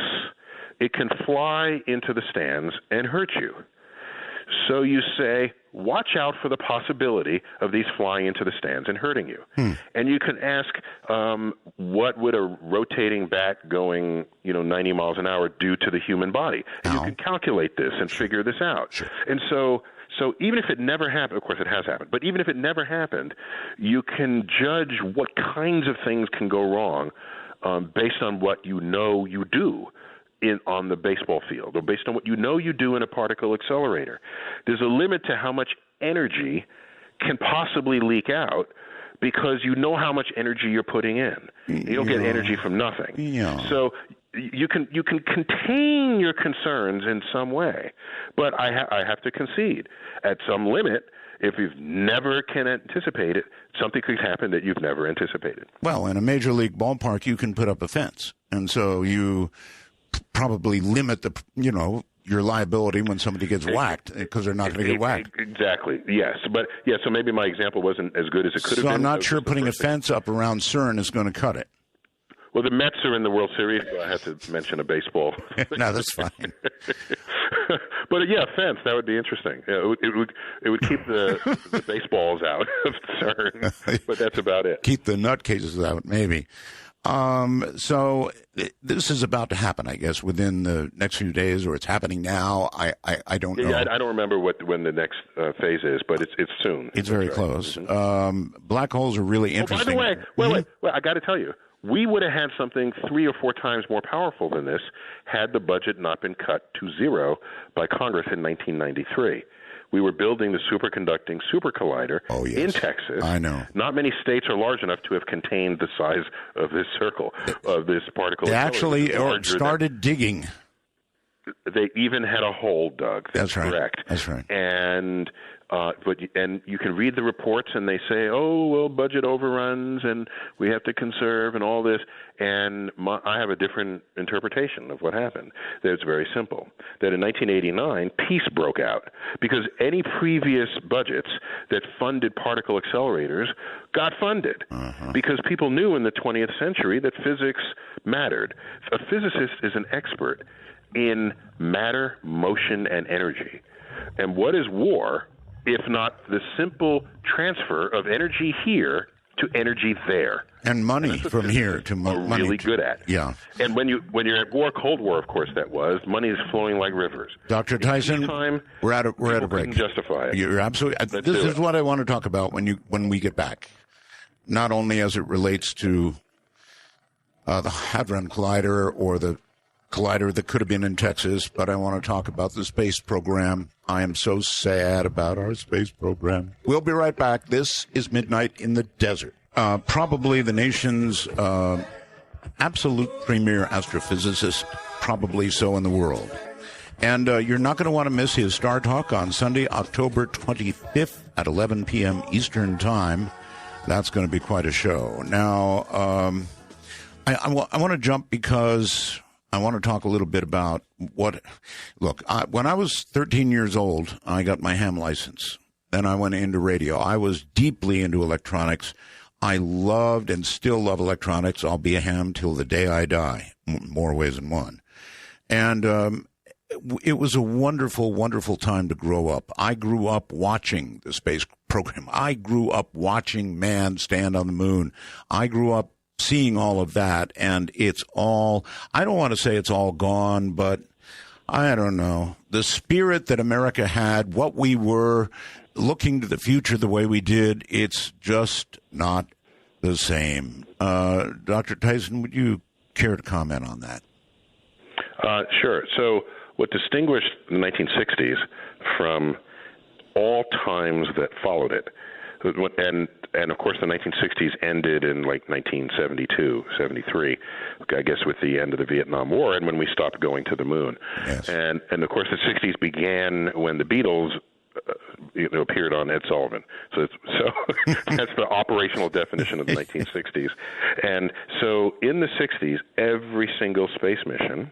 it can fly into the stands and hurt you. So you say, watch out for the possibility of these flying into the stands and hurting you. And you can ask, what would a rotating bat going, 90 miles an hour do to the human body? And you can calculate this and figure this out. Sure. And so even if it never happened, of course it has happened, but even if it never happened, you can judge what kinds of things can go wrong based on what you know you do on the baseball field, or based on what you know you do in a particle accelerator. There's a limit to how much energy can possibly leak out because you know how much energy you're putting in. You don't get energy from nothing. Yeah. So you can contain your concerns in some way, but I have to concede at some limit. If you never can anticipate it, something could happen that you've never anticipated. Well, in a major league ballpark, you can put up a fence, and so you probably limit your liability when somebody gets whacked because they're not going to get whacked. Exactly. Yes, but so maybe my example wasn't as good as it could have been. So I'm not sure putting a fence up around CERN is going to cut it. Well, the Mets are in the World Series, so I have to mention a baseball. No, that's fine. But a fence, that would be interesting. It would keep the baseballs out of CERN, but that's about it. Keep the nutcases out, maybe. So this is about to happen, I guess, within the next few days, or it's happening now. I don't know. Yeah, I don't remember when the next phase is, but it's soon. It's very close. Black holes are really interesting. By the way, wait, I got to tell you, we would have had something 3 or 4 times more powerful than this had the budget not been cut to zero by Congress in 1993. We were building the superconducting super collider in Texas. I know. Not many states are large enough to have contained the size of this circle, of this particle. They actually started digging. They even had a hole dug. That's correct. That's right. And you can read the reports, and they say, budget overruns, and we have to conserve, and all this. And I have a different interpretation of what happened. That it's very simple. That in 1989, peace broke out because any previous budgets that funded particle accelerators got funded because people knew in the 20th century that physics mattered. A physicist is an expert in matter, motion, and energy. And what is war if not the simple transfer of energy here to energy there? And money from here to money. Really good at. Yeah. And when you're at war, Cold War, of course, that was money is flowing like rivers. Dr. Tyson, we're at a break. Justify it. You're absolutely. This is what I want to talk about when we get back. Not only as it relates to the Hadron Collider or the collider that could have been in Texas, but I want to talk about the space program. I am so sad about our space program. We'll be right back. This is Midnight in the Desert. Probably the nation's absolute premier astrophysicist, probably so in the world. And you're not going to want to miss his Star Talk on Sunday, October 25th at 11 p.m. Eastern Time. That's going to be quite a show. Now, I want to jump because I want to talk a little bit about when I was 13 years old, I got my ham license. Then I went into radio. I was deeply into electronics. I loved and still love electronics. I'll be a ham till the day I die, more ways than one. And it was a wonderful, wonderful time to grow up. I grew up watching the space program. I grew up watching man stand on the moon. I grew up seeing all of that, and it's all, I don't want to say it's all gone, but I don't know. The spirit that America had, what we were, looking to the future the way we did, it's just not the same. Dr. Tyson, would you care to comment on that? Sure. So what distinguished the 1960s from all times that followed it And of course, the 1960s ended in like 1972, 73, I guess, with the end of the Vietnam War and when we stopped going to the moon. Yes. And of course, the 60s began when the Beatles appeared on Ed Sullivan. So that's the operational definition of the 1960s. And so in the 60s, every single space mission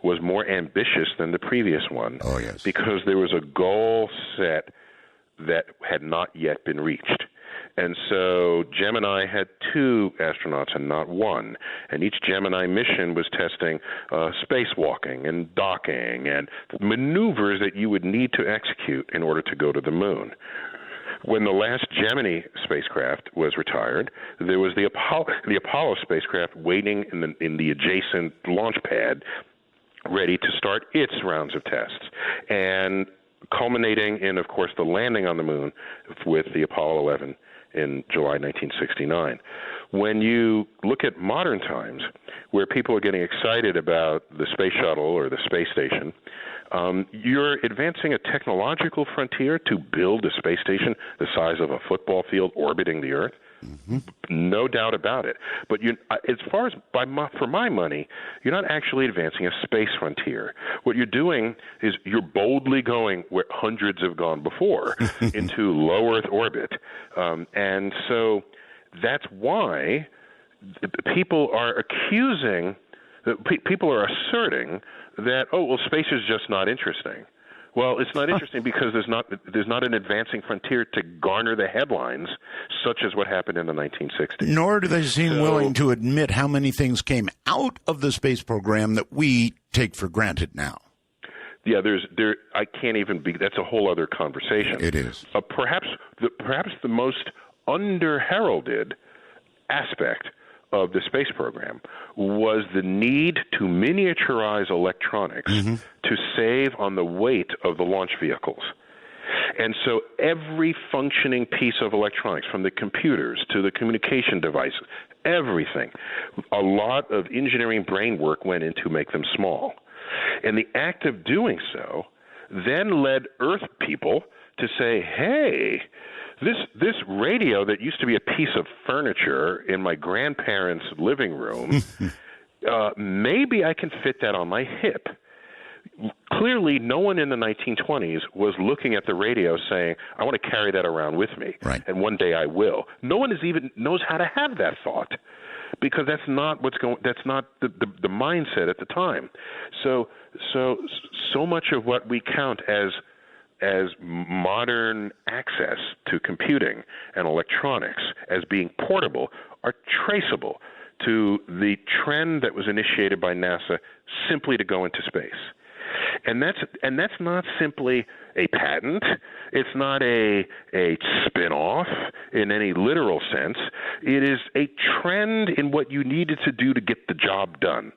was more ambitious than the previous one. Oh, yes. Because there was a goal set that had not yet been reached. And so Gemini had 2 astronauts and not 1. And each Gemini mission was testing spacewalking and docking and maneuvers that you would need to execute in order to go to the moon. When the last Gemini spacecraft was retired, there was the Apollo spacecraft waiting in the adjacent launch pad, ready to start its rounds of tests. And culminating in, of course, the landing on the moon with the Apollo 11 in July 1969. When you look at modern times, where people are getting excited about the space shuttle or the space station, you're advancing a technological frontier to build a space station the size of a football field orbiting the Earth. Mm-hmm. No doubt about it. But as far as for my money, you're not actually advancing a space frontier. What you're doing is you're boldly going where hundreds have gone before, into low Earth orbit. And so that's why people are asserting that, space is just not interesting. Well, it's not interesting because there's not an advancing frontier to garner the headlines, such as what happened in the 1960s. Nor do they seem willing to admit how many things came out of the space program that we take for granted now. Yeah, I can't even be. That's a whole other conversation. It is. Perhaps the most under-heralded aspect of the space program was the need to miniaturize electronics to save on the weight of the launch vehicles. And so every functioning piece of electronics, from the computers to the communication devices, everything, a lot of engineering brain work went in to make them small. And the act of doing so then led Earth people to say, hey, this radio that used to be a piece of furniture in my grandparents' living room, maybe I can fit that on my hip. Clearly, no one in the 1920s was looking at the radio saying, I want to carry that around with me, and one day I will. No one even knows how to have that thought, because that's not the mindset at the time. So much of what we count as modern access to computing and electronics as being portable are traceable to the trend that was initiated by NASA simply to go into space. And that's not simply a patent. It's not a spin-off in any literal sense. It is a trend in what you needed to do to get the job done,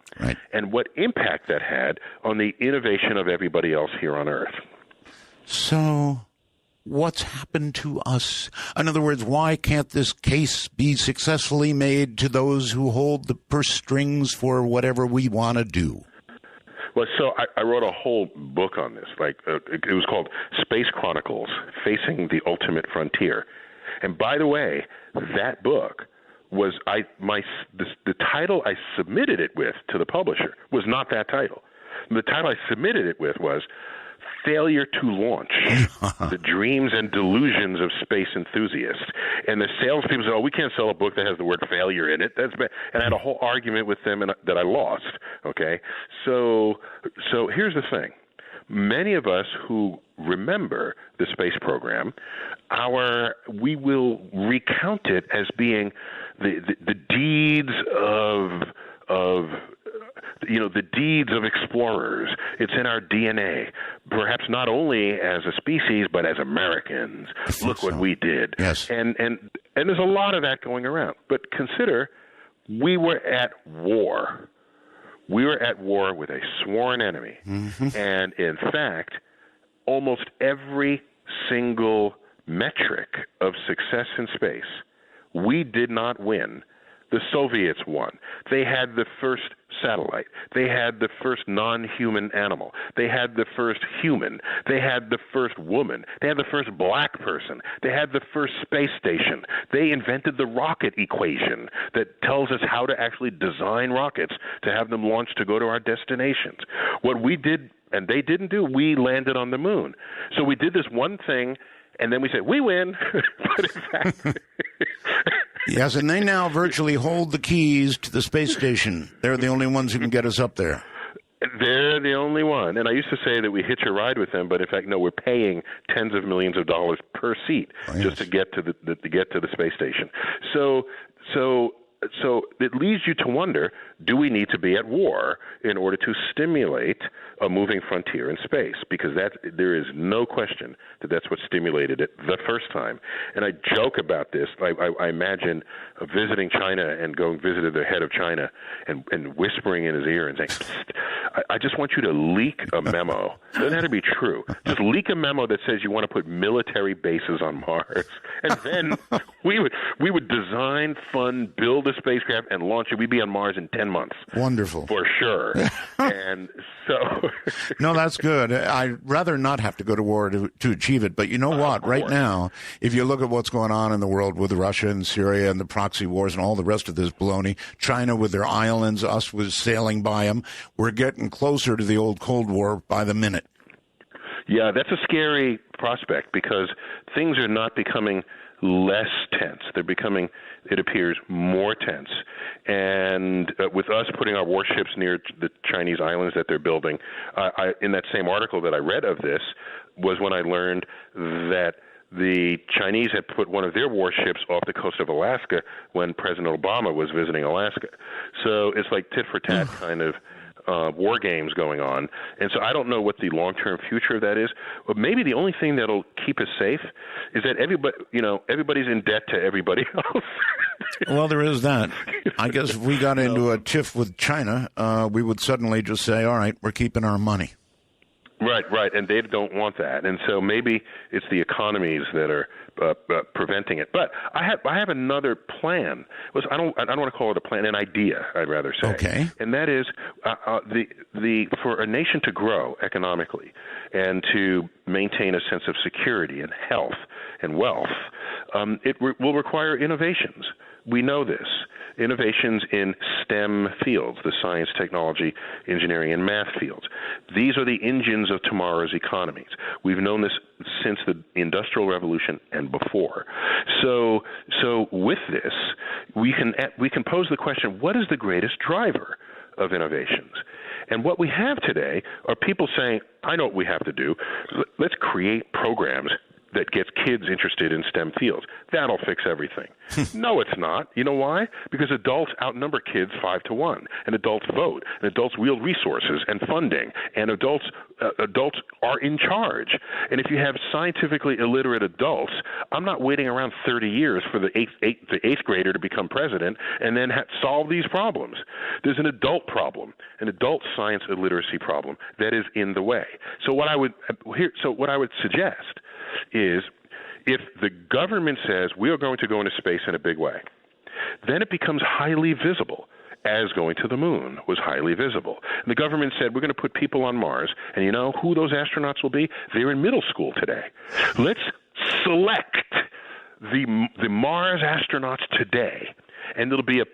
and what impact that had on the innovation of everybody else here on Earth. So what's happened to us? In other words, why can't this case be successfully made to those who hold the purse strings for whatever we want to do? Well, so I wrote a whole book on this. It was called Space Chronicles: Facing the Ultimate Frontier. And by the way, that book was the title I submitted it with to the publisher was not that title. The title I submitted it with was Failure to Launch, The Dreams and Delusions of Space Enthusiasts. And the salespeople said, we can't sell a book that has the word failure in it. That's bad. And I had a whole argument with them that I lost, okay? So here's the thing. Many of us who remember the space program, we will recount it as being the deeds of the deeds of explorers. It's in our DNA, perhaps not only as a species, but as Americans. Look what we did. Yes. And there's a lot of that going around. But consider, we were at war. We were at war with a sworn enemy. Mm-hmm. And in fact, almost every single metric of success in space, we did not win The Soviets won. They had the first satellite. They had the first non-human animal. They had the first human. They had the first woman. They had the first black person. They had the first space station. They invented the rocket equation that tells us how to actually design rockets to have them launch to go to our destinations. What we did, and they didn't do, we landed on the moon. So we did this one thing, and then we said, we win. But in fact... Yes, and they now virtually hold the keys to the space station. They're the only ones who can get us up there. They're the only one. And I used to say that we hitch a ride with them, but in fact, no, we're paying tens of millions of dollars per seat just to get to the space station. So it leads you to wonder, do we need to be at war in order to stimulate a moving frontier in space? Because there is no question that that's what stimulated it the first time. And I joke about this. I imagine visiting China and going visiting the head of China and whispering in his ear and saying, Psst, I just want you to leak a memo. It doesn't have to be true. Just leak a memo that says you want to put military bases on Mars. And then we would design, fund, build a spacecraft and launch it. We'd be on Mars in 10 months. Wonderful. For sure. And so... No, that's good. I'd rather not have to go to war to achieve it. But you know what? Right now, if you look at what's going on in the world with Russia and Syria and the proxy wars and all the rest of this baloney, China with their islands, us with sailing by them, we're getting closer to the old Cold War by the minute. Yeah, that's a scary prospect because things are not becoming less tense. They're becoming, it appears, more tense. And with us putting our warships near the Chinese islands that they're building, in that same article that I read of this was when I learned that the Chinese had put one of their warships off the coast of Alaska when President Obama was visiting Alaska. So it's like tit for tat kind of war games going on. And so I don't know what the long-term future of that is. But maybe the only thing that'll keep us safe is that everybody's in debt to everybody else. Well, there is that. I guess if we got into a tiff with China, we would suddenly just say, all right, we're keeping our money. Right, and they don't want that, and so maybe it's the economies that are preventing it. But I have another plan. I don't want to call it a plan, an idea, I'd rather say. Okay. And that is for a nation to grow economically and to maintain a sense of security and health and wealth, it will require innovations. We know this. Innovations in STEM fields, the science, technology, engineering, and math fields. These are the engines of tomorrow's economies. We've known this since the Industrial Revolution and before. So with this, we can pose the question, what is the greatest driver of innovations? And what we have today are people saying, I know what we have to do. Let's create programs that gets kids interested in STEM fields. That'll fix everything. No, it's not. You know why? Because adults outnumber kids 5-1, and adults vote, and adults wield resources and funding, and adults are in charge. And if you have scientifically illiterate adults, I'm not waiting around 30 years for the eighth grader to become president and then solve these problems. There's an adult problem, an adult science illiteracy problem that is in the way. So what I would suggest is if the government says we are going to go into space in a big way, then it becomes highly visible, as going to the moon was highly visible. And the government said we're going to put people on Mars, and you know who those astronauts will be? They're in middle school today. Let's select the Mars astronauts today, and it'll be a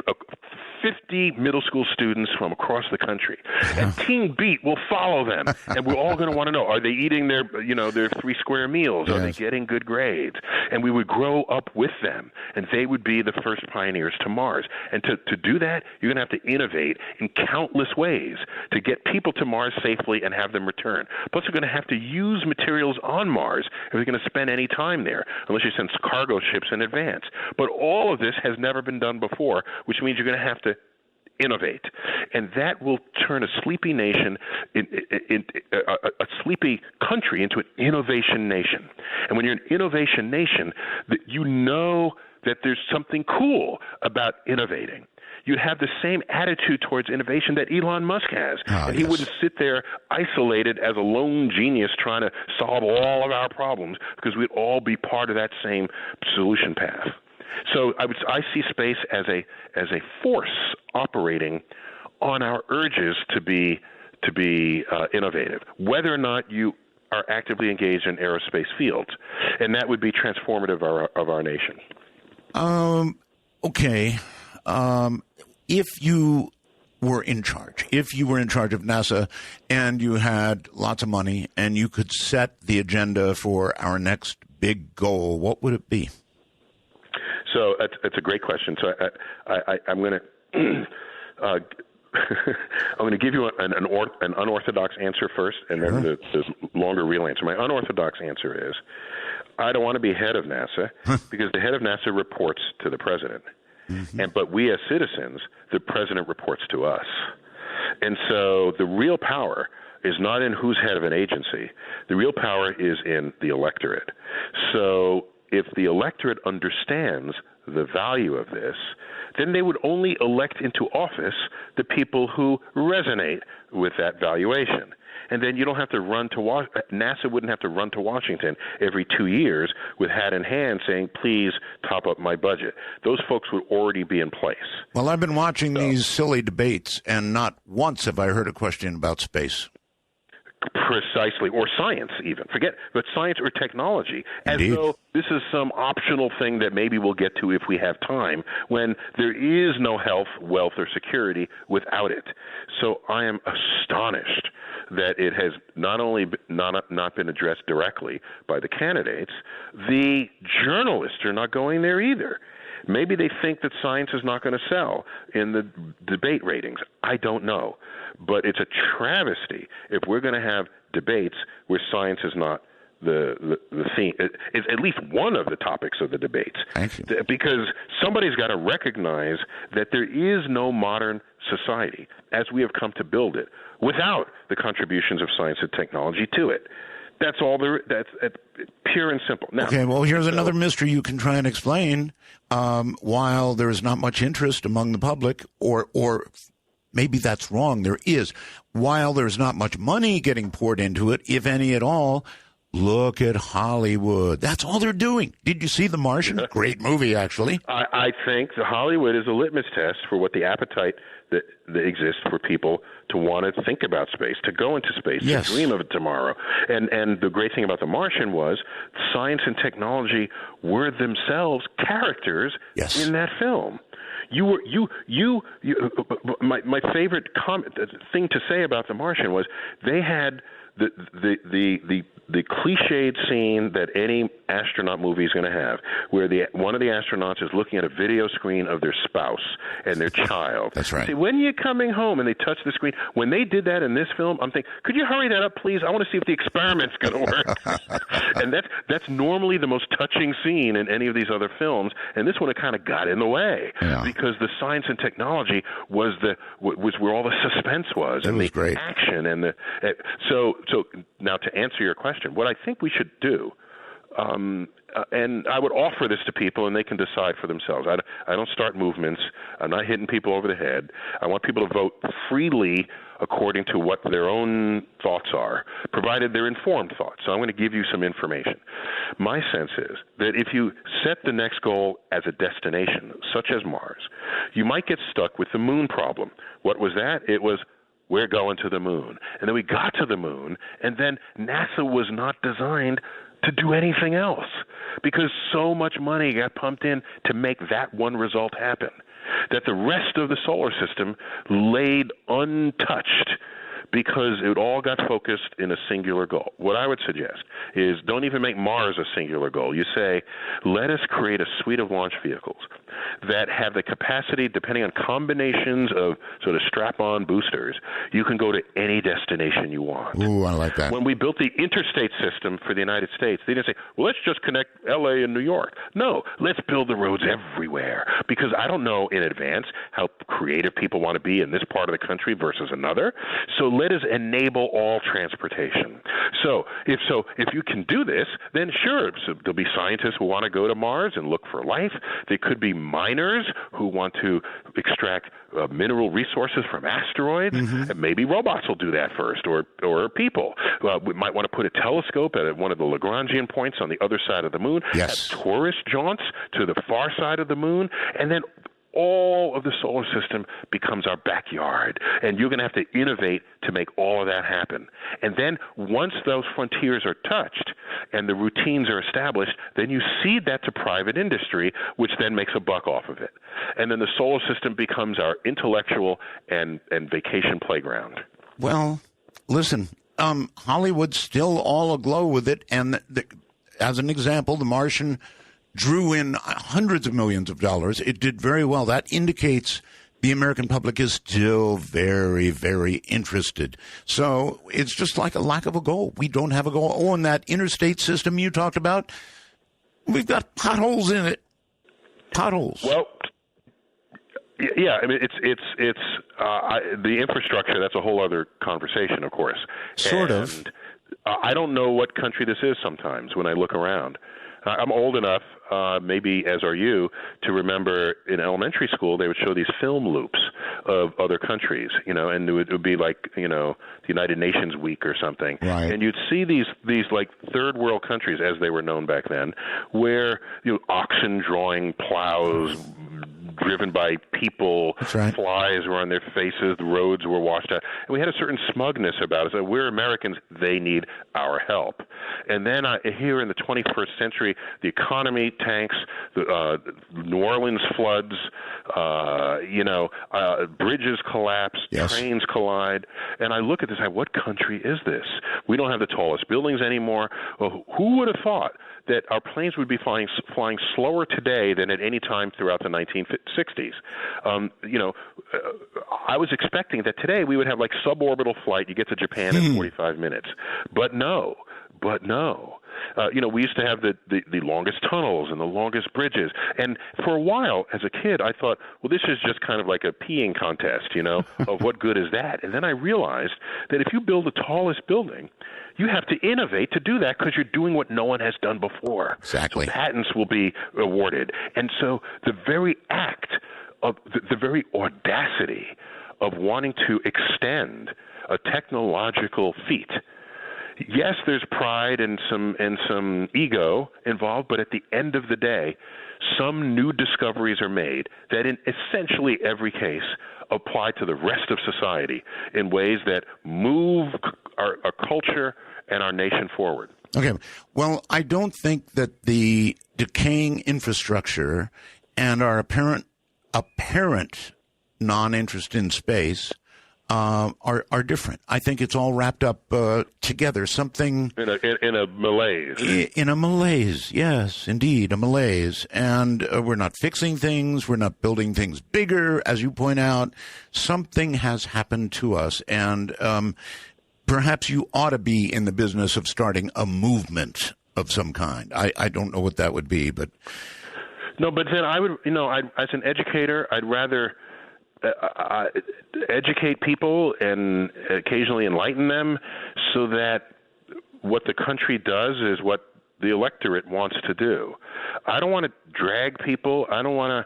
50 middle school students from across the country. And Team Beat will follow them, and we're all going to want to know, are they eating their 3 square meals? Yes. Are they getting good grades? And we would grow up with them, and they would be the first pioneers to Mars. And to do that, you're going to have to innovate in countless ways to get people to Mars safely and have them return. Plus, you're going to have to use materials on Mars if you're going to spend any time there, unless you send cargo ships in advance. But all of this has never been done before, which means you're going to have to innovate, and that will turn a sleepy nation, a sleepy country, into an innovation nation. And when you're an innovation nation, you know that there's something cool about innovating. You'd have the same attitude towards innovation that Elon Musk has. And he wouldn't sit there isolated as a lone genius trying to solve all of our problems, because we'd all be part of that same solution path. So I see space as a force operating on our urges to be innovative, whether or not you are actively engaged in aerospace fields, and that would be transformative of our nation. Okay. If you were in charge of NASA and you had lots of money and you could set the agenda for our next big goal, what would it be? So that's a great question. So I'm going to I'm going to give you an unorthodox answer first, and then the longer real answer. My unorthodox answer is I don't want to be head of NASA because the head of NASA reports to the president. Mm-hmm. But we as citizens, the president reports to us. And so the real power is not in who's head of an agency. The real power is in the electorate. So if the electorate understands the value of this, then they would only elect into office the people who resonate with that valuation. And then you don't have to run to NASA wouldn't have to run to Washington every 2 years with hat in hand saying, please top up my budget. Those folks would already be in place. Well, I've been watching these silly debates, and not once have I heard a question about space. Precisely, or science even. But science or technology, Indeed. As though this is some optional thing that maybe we'll get to if we have time, when there is no health, wealth, or security without it. So I am astonished that it has not only not been addressed directly by the candidates, the journalists are not going there either. Maybe they think that science is not going to sell in the debate ratings. I don't know. But it's a travesty if we're going to have debates where science is not the theme. It's at least one of the topics of the debates. Thank you. Because somebody's got to recognize that there is no modern society as we have come to build it without the contributions of science and technology to it. That's all there. That's pure and simple. Now, okay, well, here's another mystery you can try and explain. While there is not much interest among the public, or maybe that's wrong, there is. While there's not much money getting poured into it, if any at all, look at Hollywood. That's all they're doing. Did you see The Martian? Great movie, actually. I think the Hollywood is a litmus test for what the appetite that exists for people to want to think about space, to go into space, yes, to dream of it tomorrow. And the great thing about The Martian was science and technology were themselves characters in that film. My favorite thing to say about The Martian was they had the cliched scene that any astronaut movie is going to have, where one of the astronauts is looking at a video screen of their spouse and their child. That's right. Say, when are you coming home? And they touch the screen. When they did that in this film, I'm thinking, could you hurry that up, please? I want to see if the experiment's going to work. And that's normally the most touching scene in any of these other films. And this one, it kind of got in the way because the science and technology was where all the suspense was, and the great action and the so now to answer your question, what I think we should do, and I would offer this to people and they can decide for themselves. I don't start movements. I'm not hitting people over the head. I want people to vote freely according to what their own thoughts are, provided they're informed thoughts. So I'm going to give you some information. My sense is that if you set the next goal as a destination, such as Mars, you might get stuck with the moon problem. What was that? It was, we're going to the moon. And then we got to the moon, and then NASA was not designed to do anything else because so much money got pumped in to make that one result happen that the rest of the solar system laid untouched because it all got focused in a singular goal. What I would suggest is don't even make Mars a singular goal. You say, let us create a suite of launch vehicles that have the capacity, depending on combinations of sort of strap-on boosters, you can go to any destination you want. Ooh, I like that. When we built the interstate system for the United States, they didn't say, well, let's just connect L.A. and New York. No, let's build the roads everywhere, because I don't know in advance how creative people want to be in this part of the country versus another. So let us enable all transportation. So if you can do this, then sure, so there'll be scientists who want to go to Mars and look for life. There could be miners who want to extract mineral resources from asteroids. And maybe robots will do that first, or people. We might want to put a telescope at one of the Lagrangian points on the other side of the moon. Yes. Have tourist jaunts to the far side of the moon, and then all of the solar system becomes our backyard. And you're going to have to innovate to make all of that happen. And then once those frontiers are touched and the routines are established, then you cede that to private industry, which then makes a buck off of it. And then the solar system becomes our intellectual and vacation playground. Well, listen, Hollywood's still all aglow with it. And as an example, The Martian drew in hundreds of millions of dollars. It did very well. That indicates the American public is still very, very interested. So it's just like a lack of a goal. We don't have a goal. Oh, and that interstate system you talked about, we've got potholes in it. Potholes. Well, yeah, I mean, it's the infrastructure. That's a whole other conversation, of course. Sort of. I don't know what country this is sometimes when I look around. I'm old enough, maybe as are you, to remember in elementary school they would show these film loops of other countries, and it would be like, the United Nations Week or something. Right. And you'd see these like third world countries, as they were known back then, where oxen drawing plows driven by people, right. Flies were on their faces, the roads were washed out. And we had a certain smugness about us. So we're Americans, they need our help. And then here in the 21st century, the economy tanks, the New Orleans floods, bridges collapse, yes. Trains collide. And I look at this, what country is this? We don't have the tallest buildings anymore. Well, who would have thought that our planes would be flying slower today than at any time throughout the 1960s. I was expecting that today we would have like suborbital flight. You get to Japan in 45 minutes. But no. We used to have the longest tunnels and the longest bridges. And for a while, as a kid, I thought, well, this is just kind of like a peeing contest, of what good is that? And then I realized that if you build the tallest building, you have to innovate to do that because you're doing what no one has done before. Exactly. So patents will be awarded. And so the very act of the very audacity of wanting to extend a technological feat. Yes, there's pride and some ego involved, but at the end of the day, some new discoveries are made that in essentially every case apply to the rest of society in ways that move our culture and our nation forward. Okay. Well, I don't think that the decaying infrastructure and our apparent non-interest in space are different. I think it's all wrapped up together. Something in a malaise. In a malaise, yes, indeed, a malaise. And we're not fixing things. We're not building things bigger, as you point out. Something has happened to us, and perhaps you ought to be in the business of starting a movement of some kind. I don't know what that would be, but no. But then I would, as an educator, I'd rather educate people and occasionally enlighten them so that what the country does is what the electorate wants to do. I don't want to drag people. I don't want to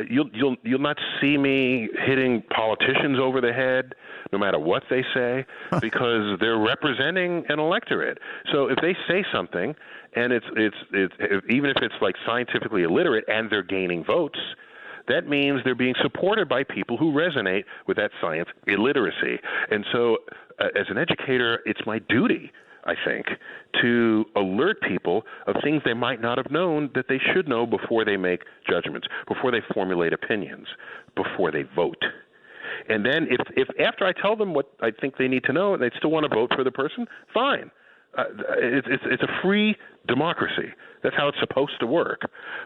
you'll not see me hitting politicians over the head no matter what they say because they're representing an electorate. So if they say something and it's even if it's like scientifically illiterate and they're gaining votes, that means they're being supported by people who resonate with that science illiteracy. And so as an educator, it's my duty, I think, to alert people of things they might not have known that they should know before they make judgments, before they formulate opinions, before they vote. And then if after I tell them what I think they need to know and they still want to vote for the person, fine. It's a free democracy. That's how it's supposed to work.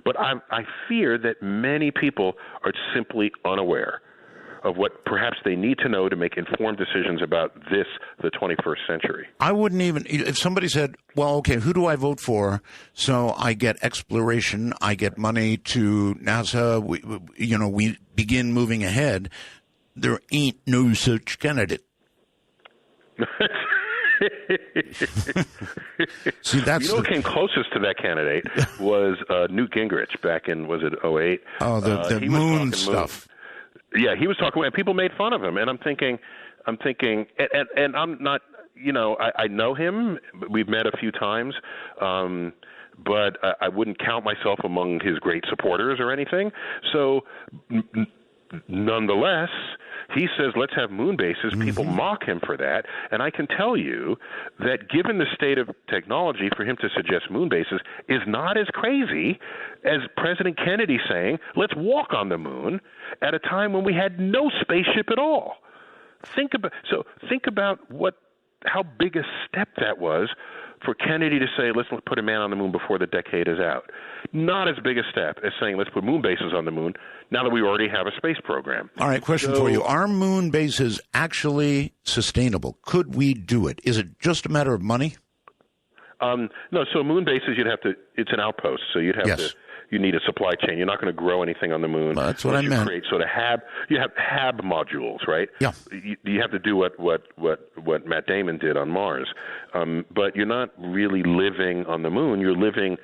But I fear that many people are simply unaware of what perhaps they need to know to make informed decisions about the 21st century. I wouldn't even, if somebody said, well, okay, who do I vote for? So I get exploration, I get money to NASA, we begin moving ahead. There ain't no such candidate. See, that's what came closest to that candidate was Newt Gingrich back in, was it 2008? Oh, the moon stuff. Yeah, he was talking, and people made fun of him, and I'm thinking, and I'm not, I know him. We've met a few times, but I wouldn't count myself among his great supporters or anything. So, nonetheless, he says, let's have moon bases. People mock him for that. And I can tell you that given the state of technology, for him to suggest moon bases is not as crazy as President Kennedy saying, let's walk on the moon at a time when we had no spaceship at all. Think about how big a step that was for Kennedy to say, let's put a man on the moon before the decade is out. Not as big a step as saying, let's put moon bases on the moon now that we already have a space program. All right, question for you. Are moon bases actually sustainable? Could we do it? Is it just a matter of money? No, so moon bases, it's an outpost, so you need a supply chain. You're not going to grow anything on the moon. Well, that's what I meant. Create sort of you have HAB modules, right? Yeah. You have to do what Matt Damon did on Mars, but you're not really living on the moon. You're living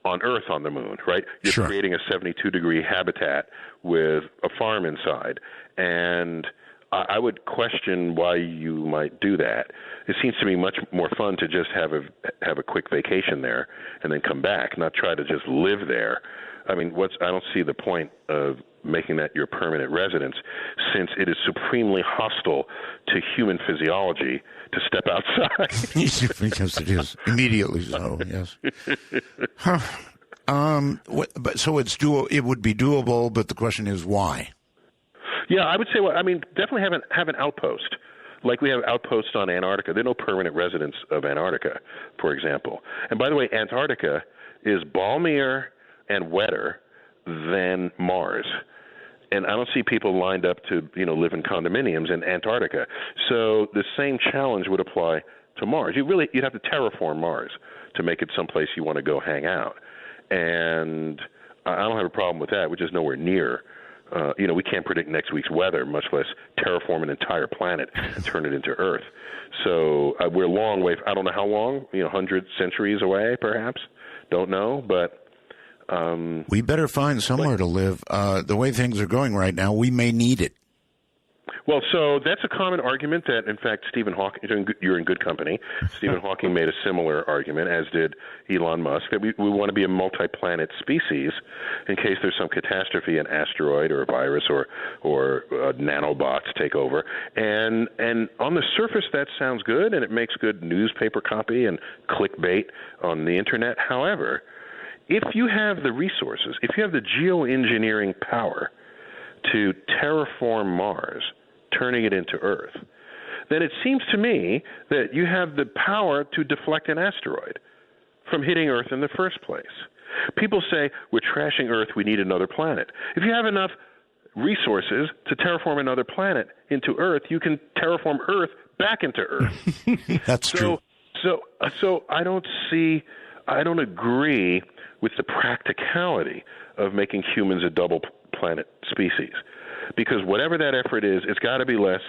on Earth on the moon, right? You're creating a 72-degree habitat with a farm inside, and I would question why you might do that. It seems to me much more fun to just have a quick vacation there and then come back, not try to just live there. I mean, I don't see the point of making that your permanent residence, since it is supremely hostile to human physiology to step outside. Because it is immediately so. Yes. But so it would be doable, but the question is why. Yeah, I would say, definitely have an outpost. Like we have outposts on Antarctica. There are no permanent residents of Antarctica, for example. And by the way, Antarctica is balmier and wetter than Mars. And I don't see people lined up to, live in condominiums in Antarctica. So the same challenge would apply to Mars. You'd have to terraform Mars to make it someplace you want to go hang out. And I don't have a problem with that. We're just nowhere near. We can't predict next week's weather, much less terraform an entire planet and turn it into Earth. So we're a long way. I don't know how long, 100 centuries away, perhaps. Don't know, but we better find somewhere to live. The way things are going right now, we may need it. Well, so that's a common argument that, in fact, Stephen Hawking, you're in good company. Stephen Hawking made a similar argument, as did Elon Musk, that we want to be a multi-planet species in case there's some catastrophe, an asteroid or a virus or nanobots take over. And on the surface, that sounds good, and it makes good newspaper copy and clickbait on the Internet. However, if you have the resources, if you have the geoengineering power to terraform Mars, turning it into Earth, then it seems to me that you have the power to deflect an asteroid from hitting Earth in the first place. People say, we're trashing Earth, we need another planet. If you have enough resources to terraform another planet into Earth, you can terraform Earth back into Earth. That's true. So I don't agree with the practicality of making humans a double planet species. Because whatever that effort is, it's got to be less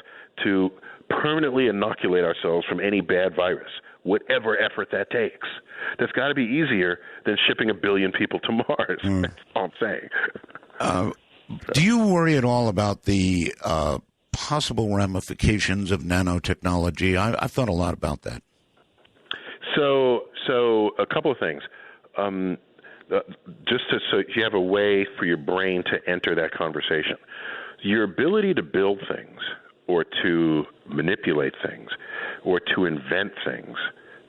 to permanently inoculate ourselves from any bad virus, whatever effort that takes. That's got to be easier than shipping 1 billion people to Mars. That's all I'm saying. Do you worry at all about the possible ramifications of nanotechnology? I've thought a lot about that. So a couple of things. So you have a way for your brain to enter that conversation. Your ability to build things or to manipulate things or to invent things,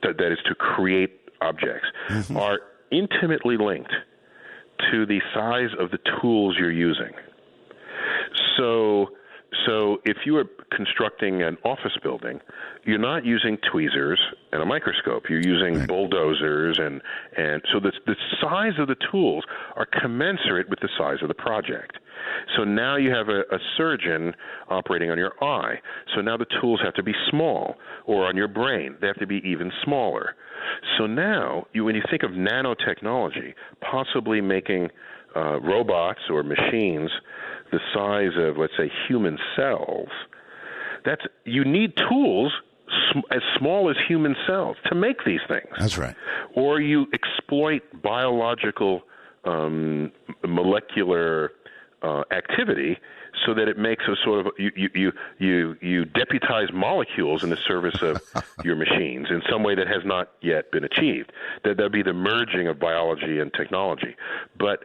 that is to create objects, are intimately linked to the size of the tools you're using. So if you are constructing an office building, you're not using tweezers and a microscope. You're using bulldozers, and so the size of the tools are commensurate with the size of the project. So now you have a surgeon operating on your eye. So now the tools have to be small, or on your brain, they have to be even smaller. So now, when you think of nanotechnology, possibly making robots or machines the size of, let's say, human cells, you need tools as small as human cells to make these things. That's right. Or you exploit biological molecular activity so that it makes a sort of you deputize molecules in the service of your machines in some way that has not yet been achieved. That'd be the merging of biology and technology. But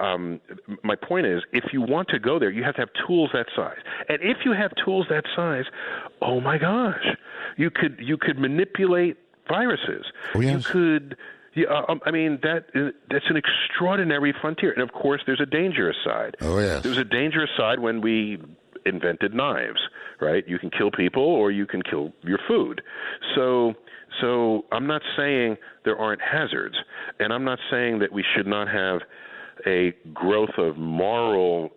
my point is, if you want to go there, you have to have tools that size. And if you have tools that size, oh my gosh, you could manipulate viruses. Oh, yes. You could. Yeah, I mean, that's an extraordinary frontier. And, of course, there's a dangerous side. Oh, yes. There was a dangerous side when we invented knives, right? You can kill people or you can kill your food. So I'm not saying there aren't hazards, and I'm not saying that we should not have a growth of moral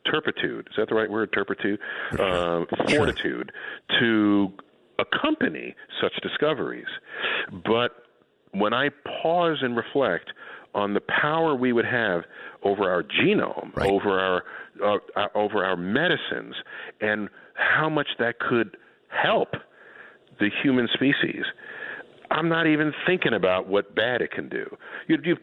turpitude. Is that the right word, turpitude? Fortitude to accompany such discoveries. But when I pause and reflect on the power we would have over our genome, right, over our medicines, and how much that could help the human species, I'm not even thinking about what bad it can do. You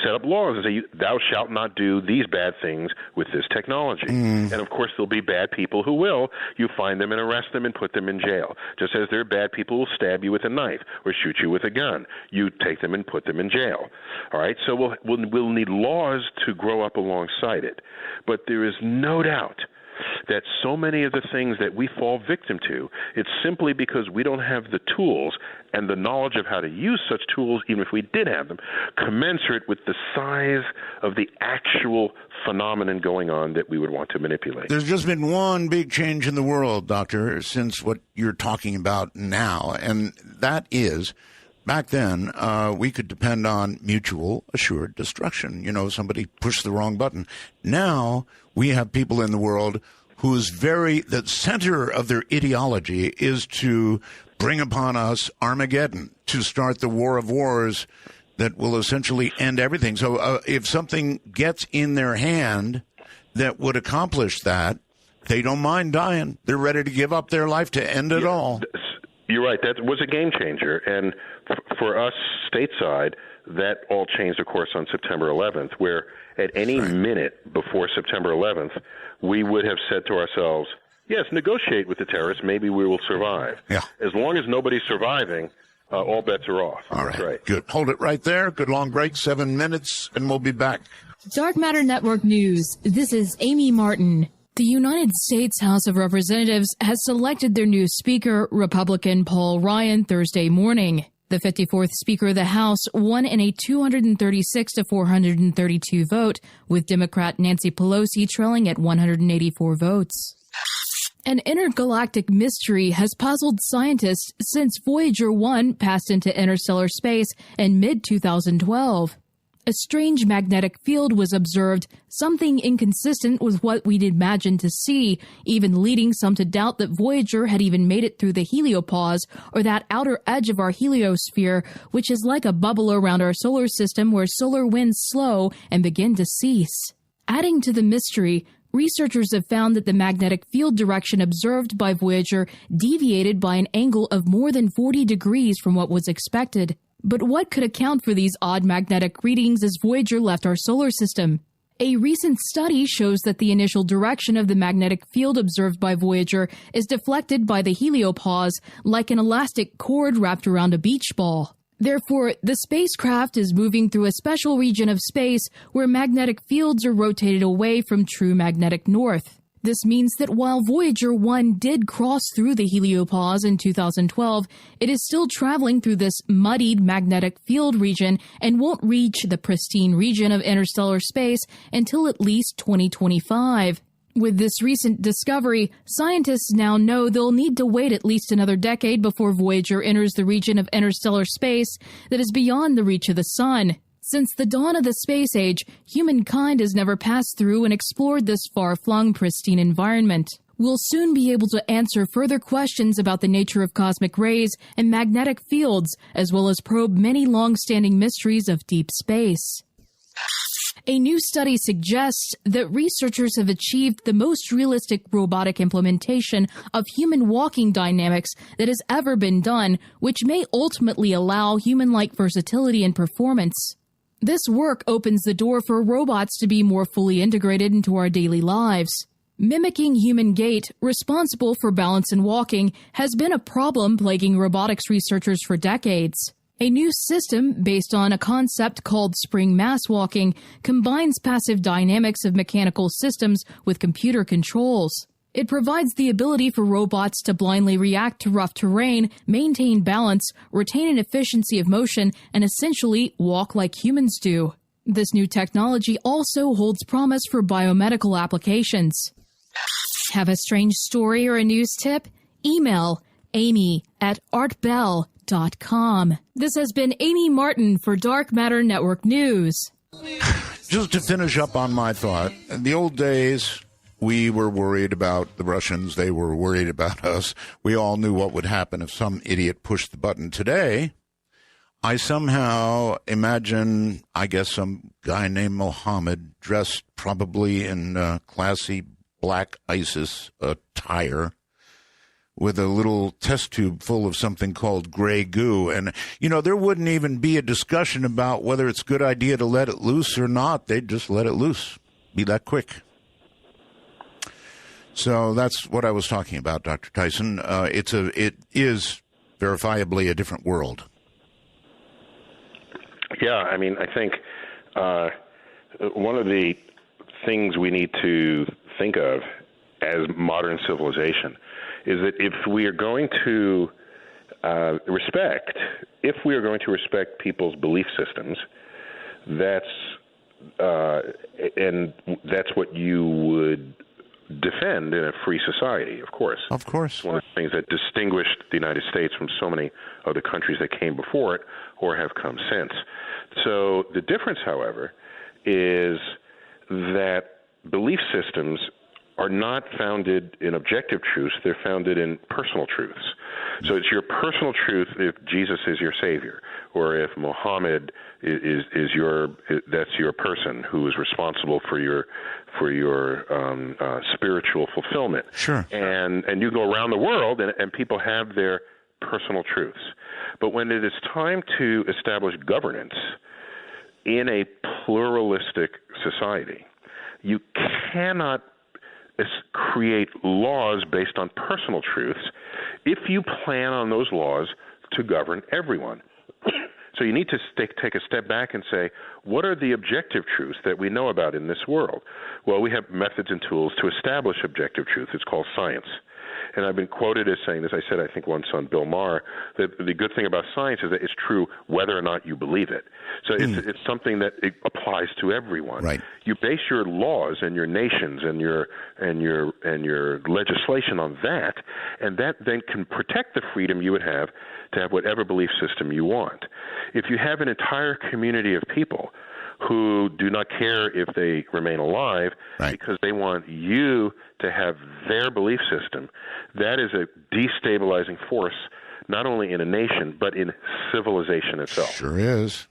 set up laws and say, thou shalt not do these bad things with this technology. And, of course, there'll be bad people who will. You find them and arrest them and put them in jail. Just as there are bad people who will stab you with a knife or shoot you with a gun. You take them and put them in jail. All right? So we'll need laws to grow up alongside it. But there is no doubt that so many of the things that we fall victim to, it's simply because we don't have the tools and the knowledge of how to use such tools, even if we did have them, commensurate with the size of the actual phenomenon going on that we would want to manipulate. There's just been one big change in the world, Doctor, since what you're talking about now, and that is, back then, we could depend on mutual assured destruction. You know, somebody pushed the wrong button. Now we have people in the world the center of their ideology is to bring upon us Armageddon, to start the war of wars that will essentially end everything. So if something gets in their hand that would accomplish that, they don't mind dying. They're ready to give up their life to end it all. You're right. That was a game changer. And for us stateside, that all changed, of course, on September 11th, where at any minute before September 11th, we would have said to ourselves, yes, negotiate with the terrorists. Maybe we will survive. Yeah. As long as nobody's surviving, all bets are off. All right. That's right. Good. Hold it right there. Good long break, 7 minutes, and we'll be back. Dark Matter Network News. This is Amy Martin. The United States House of Representatives has selected their new Speaker, Republican Paul Ryan, Thursday morning. The 54th Speaker of the House won in a 236 to 432 vote, with Democrat Nancy Pelosi trailing at 184 votes. An intergalactic mystery has puzzled scientists since Voyager 1 passed into interstellar space in mid-2012. A strange magnetic field was observed, something inconsistent with what we'd imagined to see, even leading some to doubt that Voyager had even made it through the heliopause, or that outer edge of our heliosphere, which is like a bubble around our solar system where solar winds slow and begin to cease. Adding to the mystery, researchers have found that the magnetic field direction observed by Voyager deviated by an angle of more than 40 degrees from what was expected. But what could account for these odd magnetic readings as Voyager left our solar system? A recent study shows that the initial direction of the magnetic field observed by Voyager is deflected by the heliopause like an elastic cord wrapped around a beach ball. Therefore, the spacecraft is moving through a special region of space where magnetic fields are rotated away from true magnetic north. This means that while Voyager 1 did cross through the heliopause in 2012, it is still traveling through this muddied magnetic field region and won't reach the pristine region of interstellar space until at least 2025. With this recent discovery, scientists now know they'll need to wait at least another decade before Voyager enters the region of interstellar space that is beyond the reach of the sun. Since the dawn of the space age, humankind has never passed through and explored this far-flung, pristine environment. We'll soon be able to answer further questions about the nature of cosmic rays and magnetic fields, as well as probe many long-standing mysteries of deep space. A new study suggests that researchers have achieved the most realistic robotic implementation of human walking dynamics that has ever been done, which may ultimately allow human-like versatility and performance. This work opens the door for robots to be more fully integrated into our daily lives. Mimicking human gait, responsible for balance and walking, has been a problem plaguing robotics researchers for decades. A new system, based on a concept called spring mass walking, combines passive dynamics of mechanical systems with computer controls. It provides the ability for robots to blindly react to rough terrain, maintain balance, retain an efficiency of motion, and essentially walk like humans do. This new technology also holds promise for biomedical applications. Have a strange story or a news tip? Email amy@artbell.com. This has been Amy Martin for Dark Matter Network News. Just to finish up on my thought, in the old days, we were worried about the Russians. They were worried about us. We all knew what would happen if some idiot pushed the button. Today, I somehow imagine, I guess, some guy named Mohammed, dressed probably in classy black ISIS attire, with a little test tube full of something called gray goo. And, you know, there wouldn't even be a discussion about whether it's a good idea to let it loose or not. They'd just let it loose. Be that quick. So that's what I was talking about, Dr. Tyson. It is verifiably a different world. Yeah, I mean, I think one of the things we need to think of as modern civilization is that if we are going to respect people's belief systems, that's what you would defend in a free society, of course. Of course. It's one of the things that distinguished the United States from so many other countries that came before it or have come since. So the difference, however, is that belief systems are not founded in objective truths. They're founded in personal truths. So it's your personal truth if Jesus is your Savior, or if Muhammad is that's your person who is responsible for your spiritual fulfillment. Sure. And you go around the world and people have their personal truths. But when it is time to establish governance in a pluralistic society, you cannot create laws based on personal truths if you plan on those laws to govern everyone. So you need to take a step back and say, what are the objective truths that we know about in this world? Well, we have methods and tools to establish objective truth. It's called science. And I've been quoted as saying, as I said, I think once on Bill Maher, that the good thing about science is that it's true whether or not you believe it. So it's something that it applies to everyone. Right. You base your laws and your nations and your legislation on that, and that then can protect the freedom you would have to have whatever belief system you want. If you have an entire community of people who do not care if they remain alive because they want you to have their belief system, that is a destabilizing force, not only in a nation, but in civilization itself. Sure is.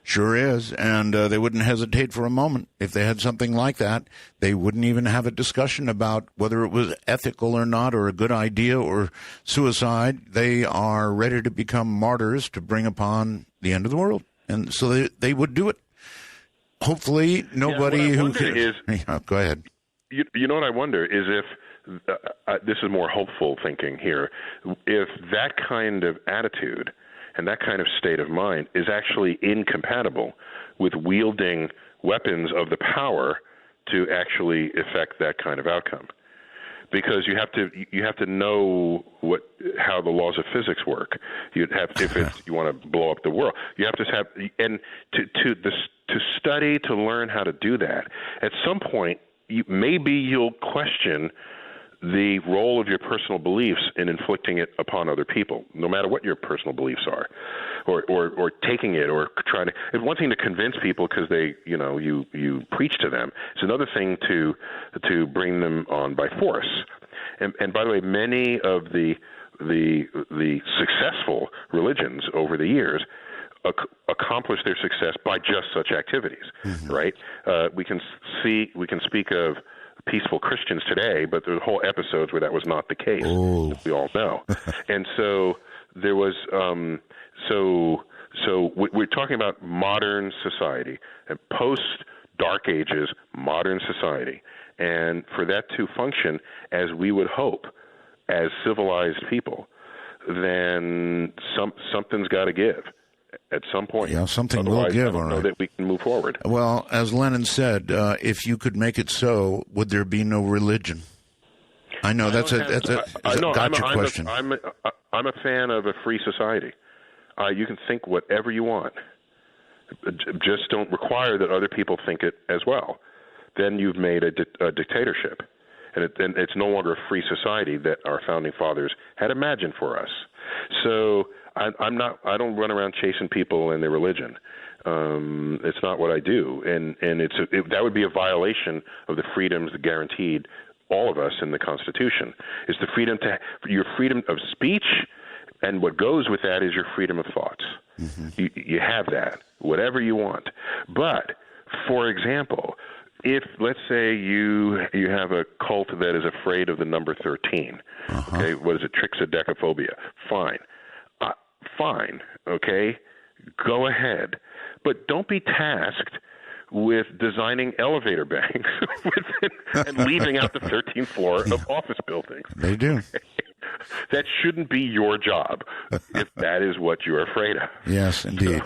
Sure is. And they wouldn't hesitate for a moment. If they had something like that, they wouldn't even have a discussion about whether it was ethical or not, or a good idea or suicide. They are ready to become martyrs to bring upon the end of the world. And so they would do it. Hopefully, nobody who can. Go ahead. You know what I wonder is if this is more hopeful thinking here. If that kind of attitude and that kind of state of mind is actually incompatible with wielding weapons of the power to actually effect that kind of outcome. Because you have to know how the laws of physics work. You want to blow up the world, you have to have to study to learn how to do that. At some point, maybe you'll question the role of your personal beliefs in inflicting it upon other people, no matter what your personal beliefs are, or taking it or trying to. It's one thing to convince people because you preach to them. It's another thing to bring them on by force. And by the way, many of the successful religions over the years accomplish their success by just such activities, right? We can speak of peaceful Christians today, but there's whole episodes where that was not the case, as we all know. And so there was, so we're talking about modern society and post-Dark Ages modern society. And for that to function as we would hope as civilized people, then something's got to give at some point. Yeah, something Otherwise, will give, I don't all know right. that we can move forward. Well, as Lenin said, if you could make it so, would there be no religion? I know that's a gotcha question. I'm a fan of a free society. You can think whatever you want. Just don't require that other people think it as well. Then you've made a dictatorship, and it's no longer a free society that our founding fathers had imagined for us. So I don't run around chasing people and their religion. It's not what I do, and that would be a violation of the freedoms guaranteed all of us in the Constitution. Is the freedom your freedom of speech, and what goes with that is your freedom of thoughts. You have that, whatever you want. But, for example, if, let's say, you have a cult that is afraid of the number 13, okay, what is it, trichodecaphobia, fine, okay, go ahead. But don't be tasked with designing elevator banks and leaving out the 13th floor of office buildings. They do. That shouldn't be your job if that is what you're afraid of. Yes, indeed.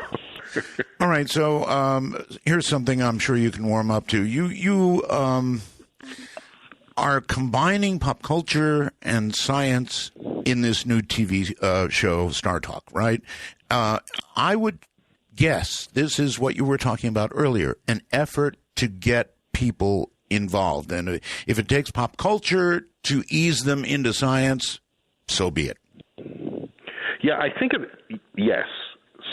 All right, so here's something I'm sure you can warm up to. You are combining pop culture and science in this new TV show, Star Talk, right? I would guess this is what you were talking about earlier, an effort to get people involved. And if it takes pop culture to ease them into science, so be it. Yeah, I think of it, yes.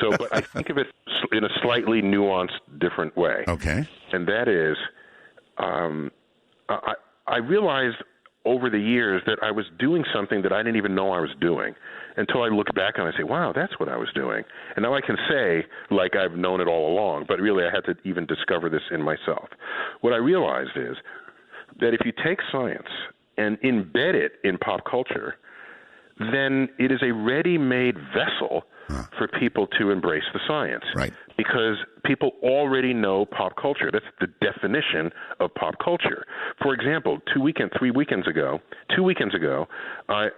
So, but I think of it in a slightly nuanced, different way. Okay. And that is, I realized over the years that I was doing something that I didn't even know I was doing until I look back and I say, wow, that's what I was doing. And now I can say, like I've known it all along, but really I had to even discover this in myself. What I realized is that if you take science and embed it in pop culture, then it is a ready-made vessel for people to embrace the science. Right. Because people already know pop culture. That's the definition of pop culture. For example, 2 weekends ago, I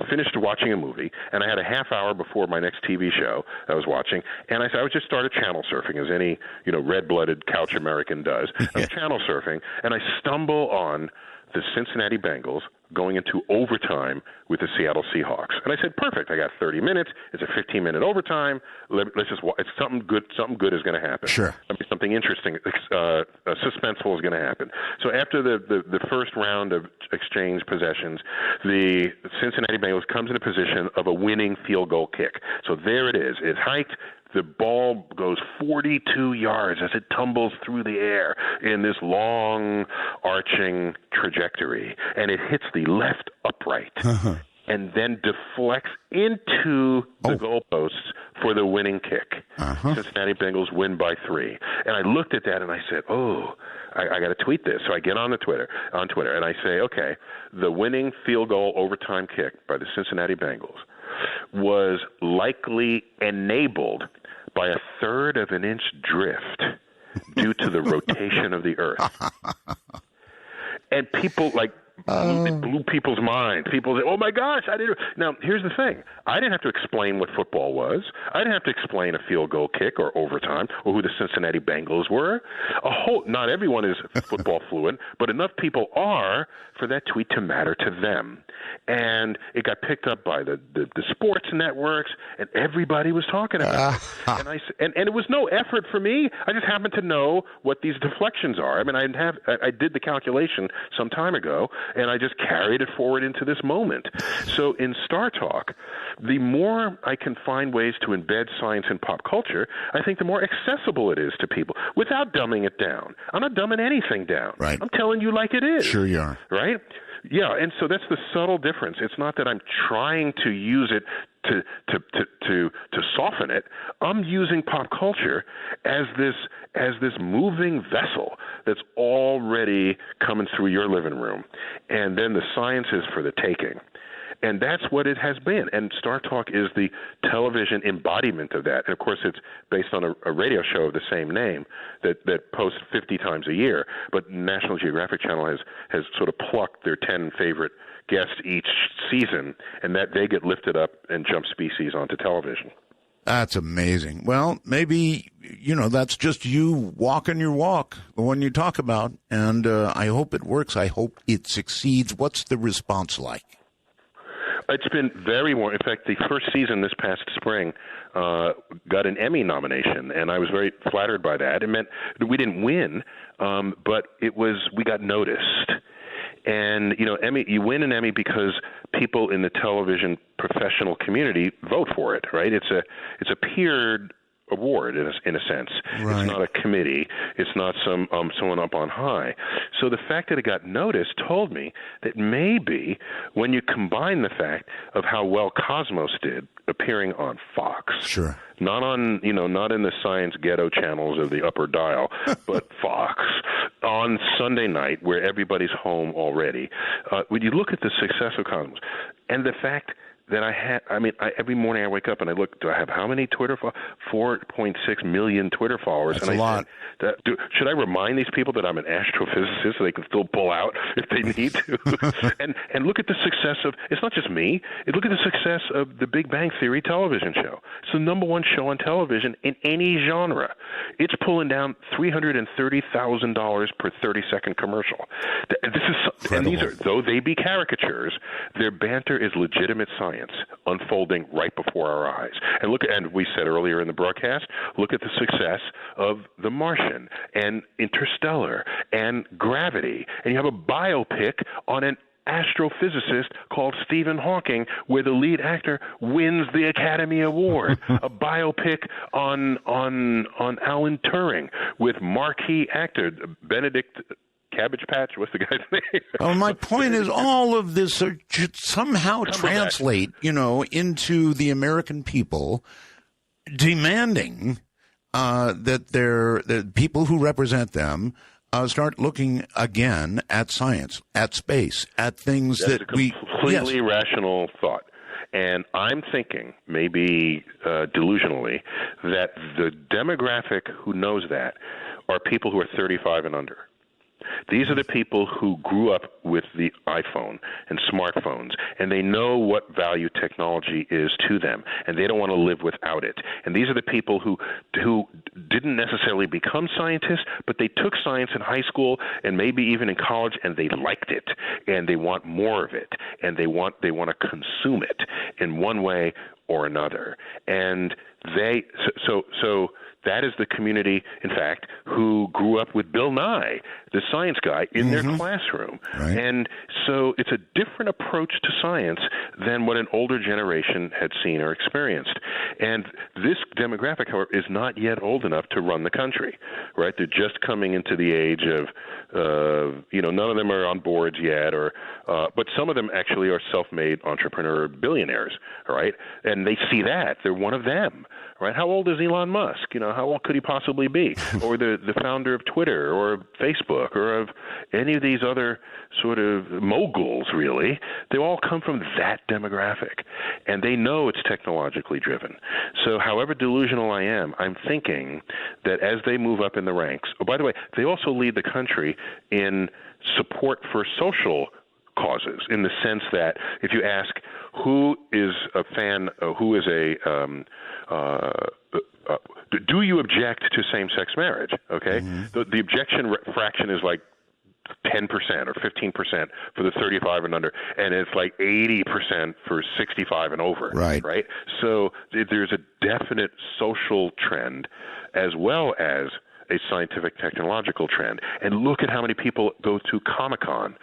finished watching a movie, and I had a half hour before my next TV show I was watching, and I would just started channel surfing, as any red-blooded couch American does. I was channel surfing, and I stumble on the Cincinnati Bengals going into overtime with the Seattle Seahawks. And I said, perfect, I got 30 minutes. It's a 15-minute overtime. Let's just watch. It's something good is going to happen. Sure. Something interesting, suspenseful is going to happen. So after the first round of exchange possessions, the Cincinnati Bengals comes in a position of a winning field goal kick. So there it is. It's hiked. The ball goes 42 yards as it tumbles through the air in this long, arching trajectory, and it hits the left upright and then deflects into the goalposts for the winning kick. Cincinnati Bengals win by 3. And I looked at that and I said, I got to tweet this. So I get on Twitter, and I say, okay, the winning field goal overtime kick by the Cincinnati Bengals was likely enabled by 1/3 of an inch drift due to the rotation of the earth. And people it blew people's minds. People say, oh my gosh, I didn't. Now, here's the thing. I didn't have to explain what football was. I didn't have to explain a field goal kick or overtime or who the Cincinnati Bengals were. Not everyone is football fluent, but enough people are for that tweet to matter to them. And it got picked up by the sports networks, and everybody was talking about it. And it was no effort for me. I just happened to know what these deflections are. I mean, I did the calculation some time ago, and I just carried it forward into this moment. So in Star Talk, the more I can find ways to embed science in pop culture, I think the more accessible it is to people without dumbing it down. I'm not dumbing anything down. Right. I'm telling you like it is. Sure you are. Right? Yeah, and so that's the subtle difference. It's not that I'm trying to use it to soften it, I'm using pop culture as this moving vessel that's already coming through your living room, and then the science is for the taking. And that's what it has been. And Star Talk is the television embodiment of that. And, of course, it's based on a radio show of the same name that posts 50 times a year. But National Geographic Channel has sort of plucked their 10 favorite guests each season, and that they get lifted up and jump species onto television. That's amazing. Well, maybe, that's just you walking your walk, the one you talk about. And I hope it works. I hope it succeeds. What's the response like? It's been very warm. In fact, the first season this past spring got an Emmy nomination, and I was very flattered by that. It meant that we didn't win, but we got noticed. And Emmy, you win an Emmy because people in the television professional community vote for it, right? It's a peered award in a sense. Right. It's not a committee. It's not someone up on high. So the fact that it got noticed told me that maybe when you combine the fact of how well Cosmos did appearing on Fox, sure, not on not in the science ghetto channels of the upper dial, but Fox on Sunday night where everybody's home already. When you look at the success of Cosmos and the fact that every morning I wake up and I look, do I have how many Twitter followers? 4.6 million Twitter followers. That's a lot. Should I remind these people that I'm an astrophysicist so they can still pull out if they need to? and look at the success of, it's not just me, look at the success of the Big Bang Theory television show. It's the #1 show on television in any genre. It's pulling down $330,000 per 30-second commercial. This is, and these are, though they be caricatures, their banter is legitimate science unfolding right before our eyes. And we said earlier in the broadcast, look at the success of The Martian and Interstellar and Gravity. And you have a biopic on an astrophysicist called Stephen Hawking, where the lead actor wins the Academy Award. A biopic on Alan Turing with marquee actor Benedict Cabbage Patch, what's the guy's name? Well, my point is all of this should somehow translate, into the American people demanding that the people who represent them start looking again at science, at space, at things That's that a completely rational thought. And I'm thinking, maybe delusionally, that the demographic who knows that are people who are 35 and under. These are the people who grew up with the iPhone and smartphones, and they know what value technology is to them, and they don't want to live without it. And these are the people who didn't necessarily become scientists, but they took science in high school and maybe even in college, and they liked it, and they want more of it, and they want to consume it in one way or another. And so that is the community, in fact, who grew up with Bill Nye, the science guy, in their classroom. Right. And so it's a different approach to science than what an older generation had seen or experienced. And this demographic, however, is not yet old enough to run the country, right? They're just coming into the age of, none of them are on boards yet, but some of them actually are self-made entrepreneur billionaires, right? And they see that. They're one of them, right? How old is Elon Musk? How old could he possibly be? Or the founder of Twitter or Facebook or of any of these other sort of moguls, really. They all come from that demographic, and they know it's technologically driven. So however delusional I am, I'm thinking that as they move up in the ranks, by the way, they also lead the country in support for social causes, in the sense that if you ask who is a fan, do you object to same-sex marriage? Okay, the objection fraction is like 10% or 15% for the 35 and under, and it's like 80% for 65 and over. Right. So there's a definite social trend, as well as a scientific technological trend. And look at how many people go to Comic-Con.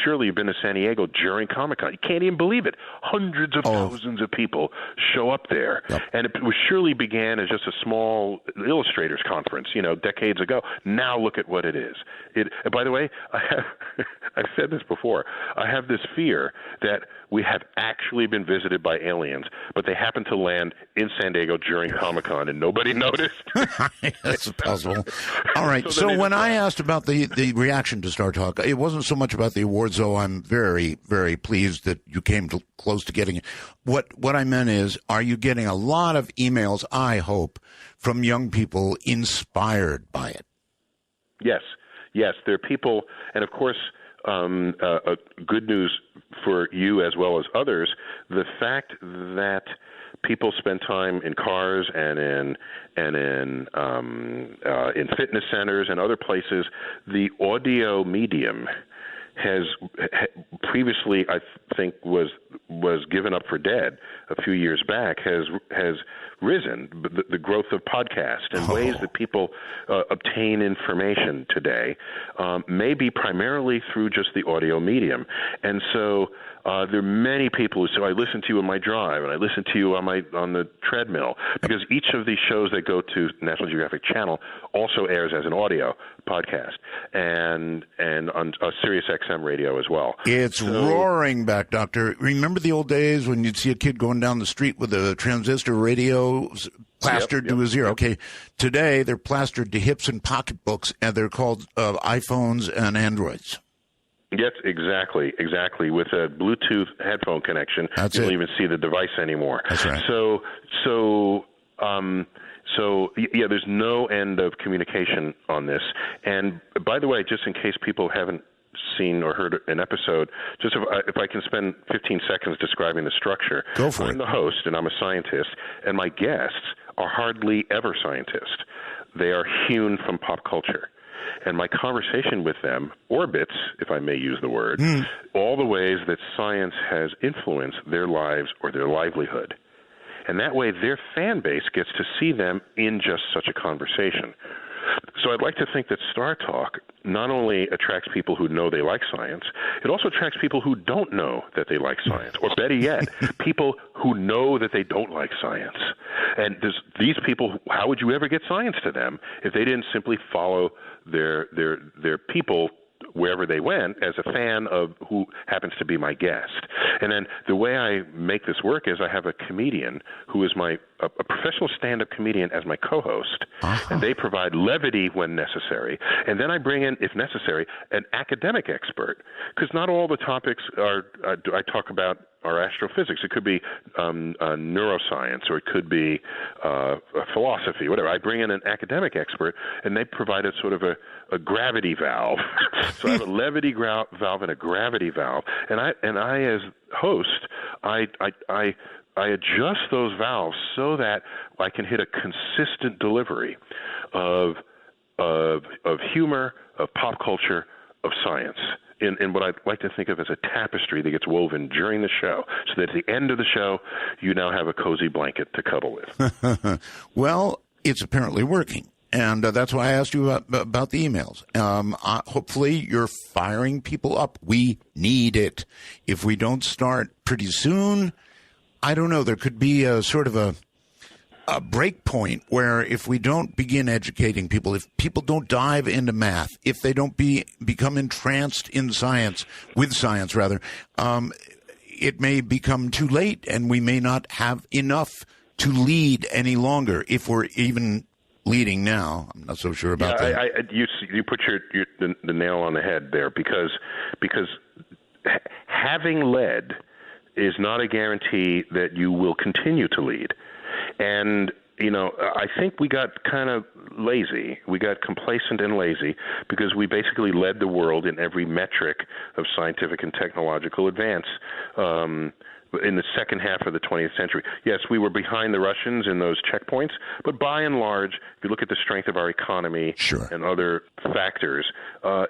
Surely you've been to San Diego during Comic-Con. You can't even believe it. Hundreds of thousands of people show up there. Yep. And it was surely began as just a small illustrators conference, decades ago. Now look at what it is. By the way, I've said this before. I have this fear that we have actually been visited by aliens, but they happen to land in San Diego during Comic-Con and nobody noticed. That's possible. All right. So when I asked about the reaction to Star Talk, it wasn't so much about the awards, though I'm very, very pleased that you came close to getting it. What I meant is, are you getting a lot of emails, I hope, from young people inspired by it? Yes. There are people, and of course, good news for you as well as others, the fact that people spend time in cars and in fitness centers and other places. The audio medium has previously, I think, was given up for dead a few years back, has risen. The growth of podcasts and ways that people obtain information today may be primarily through just the audio medium. And so there are many people who say, I listen to you in my drive, and I listen to you on the treadmill, because each of these shows that go to National Geographic Channel also airs as an audio podcast and on Sirius XM radio as well. It's roaring back, Doctor. Remember the old days when you'd see a kid going down the street with a transistor radio plastered to his ear? Okay, today they're plastered to hips and pocketbooks, and they're called iPhones and Androids. Yes, exactly. With a Bluetooth headphone connection, you don't even see the device anymore. That's right. So there's no end of communication on this. And by the way, just in case people haven't seen or heard an episode, just if I can spend 15 seconds describing the structure. Go for it. I'm the host, and I'm a scientist, and my guests are hardly ever scientists. They are hewn from pop culture. And my conversation with them orbits, if I may use the word, all the ways that science has influenced their lives or their livelihood. And that way their fan base gets to see them in just such a conversation. So I'd like to think that Star Talk not only attracts people who know they like science, it also attracts people who don't know that they like science, or better yet, people who know that they don't like science. And these people, how would you ever get science to them if they didn't simply follow their people wherever they went as a fan of who happens to be my guest? And then the way I make this work is I have a comedian who is a professional stand-up comedian as my co-host, and they provide levity when necessary. And then I bring in, if necessary, an academic expert, because not all the topics I talk about are astrophysics. It could be neuroscience, or it could be philosophy, whatever. I bring in an academic expert, and they provide a sort of a gravity valve. So I have a levity valve and a gravity valve, and I as host, I adjust those valves so that I can hit a consistent delivery of humor, of pop culture, of science, in what I'd like to think of as a tapestry that gets woven during the show, so that at the end of the show, you now have a cozy blanket to cuddle with. Well, it's apparently working. And that's why I asked you about the emails. Hopefully you're firing people up. We need it. If we don't start pretty soon, I don't know, there could be a sort of a break point where if we don't begin educating people, if people don't dive into math, if they don't become entranced in science, it may become too late, and we may not have enough to lead any longer if we're even leading now. I'm not so sure about that. You put the nail on the head there, because having led is not a guarantee that you will continue to lead. And, I think we got kind of lazy. We got complacent and lazy because we basically led the world in every metric of scientific and technological advance in the second half of the 20th century. Yes, we were behind the Russians in those checkpoints, but by and large, if you look at the strength of our economy and other factors,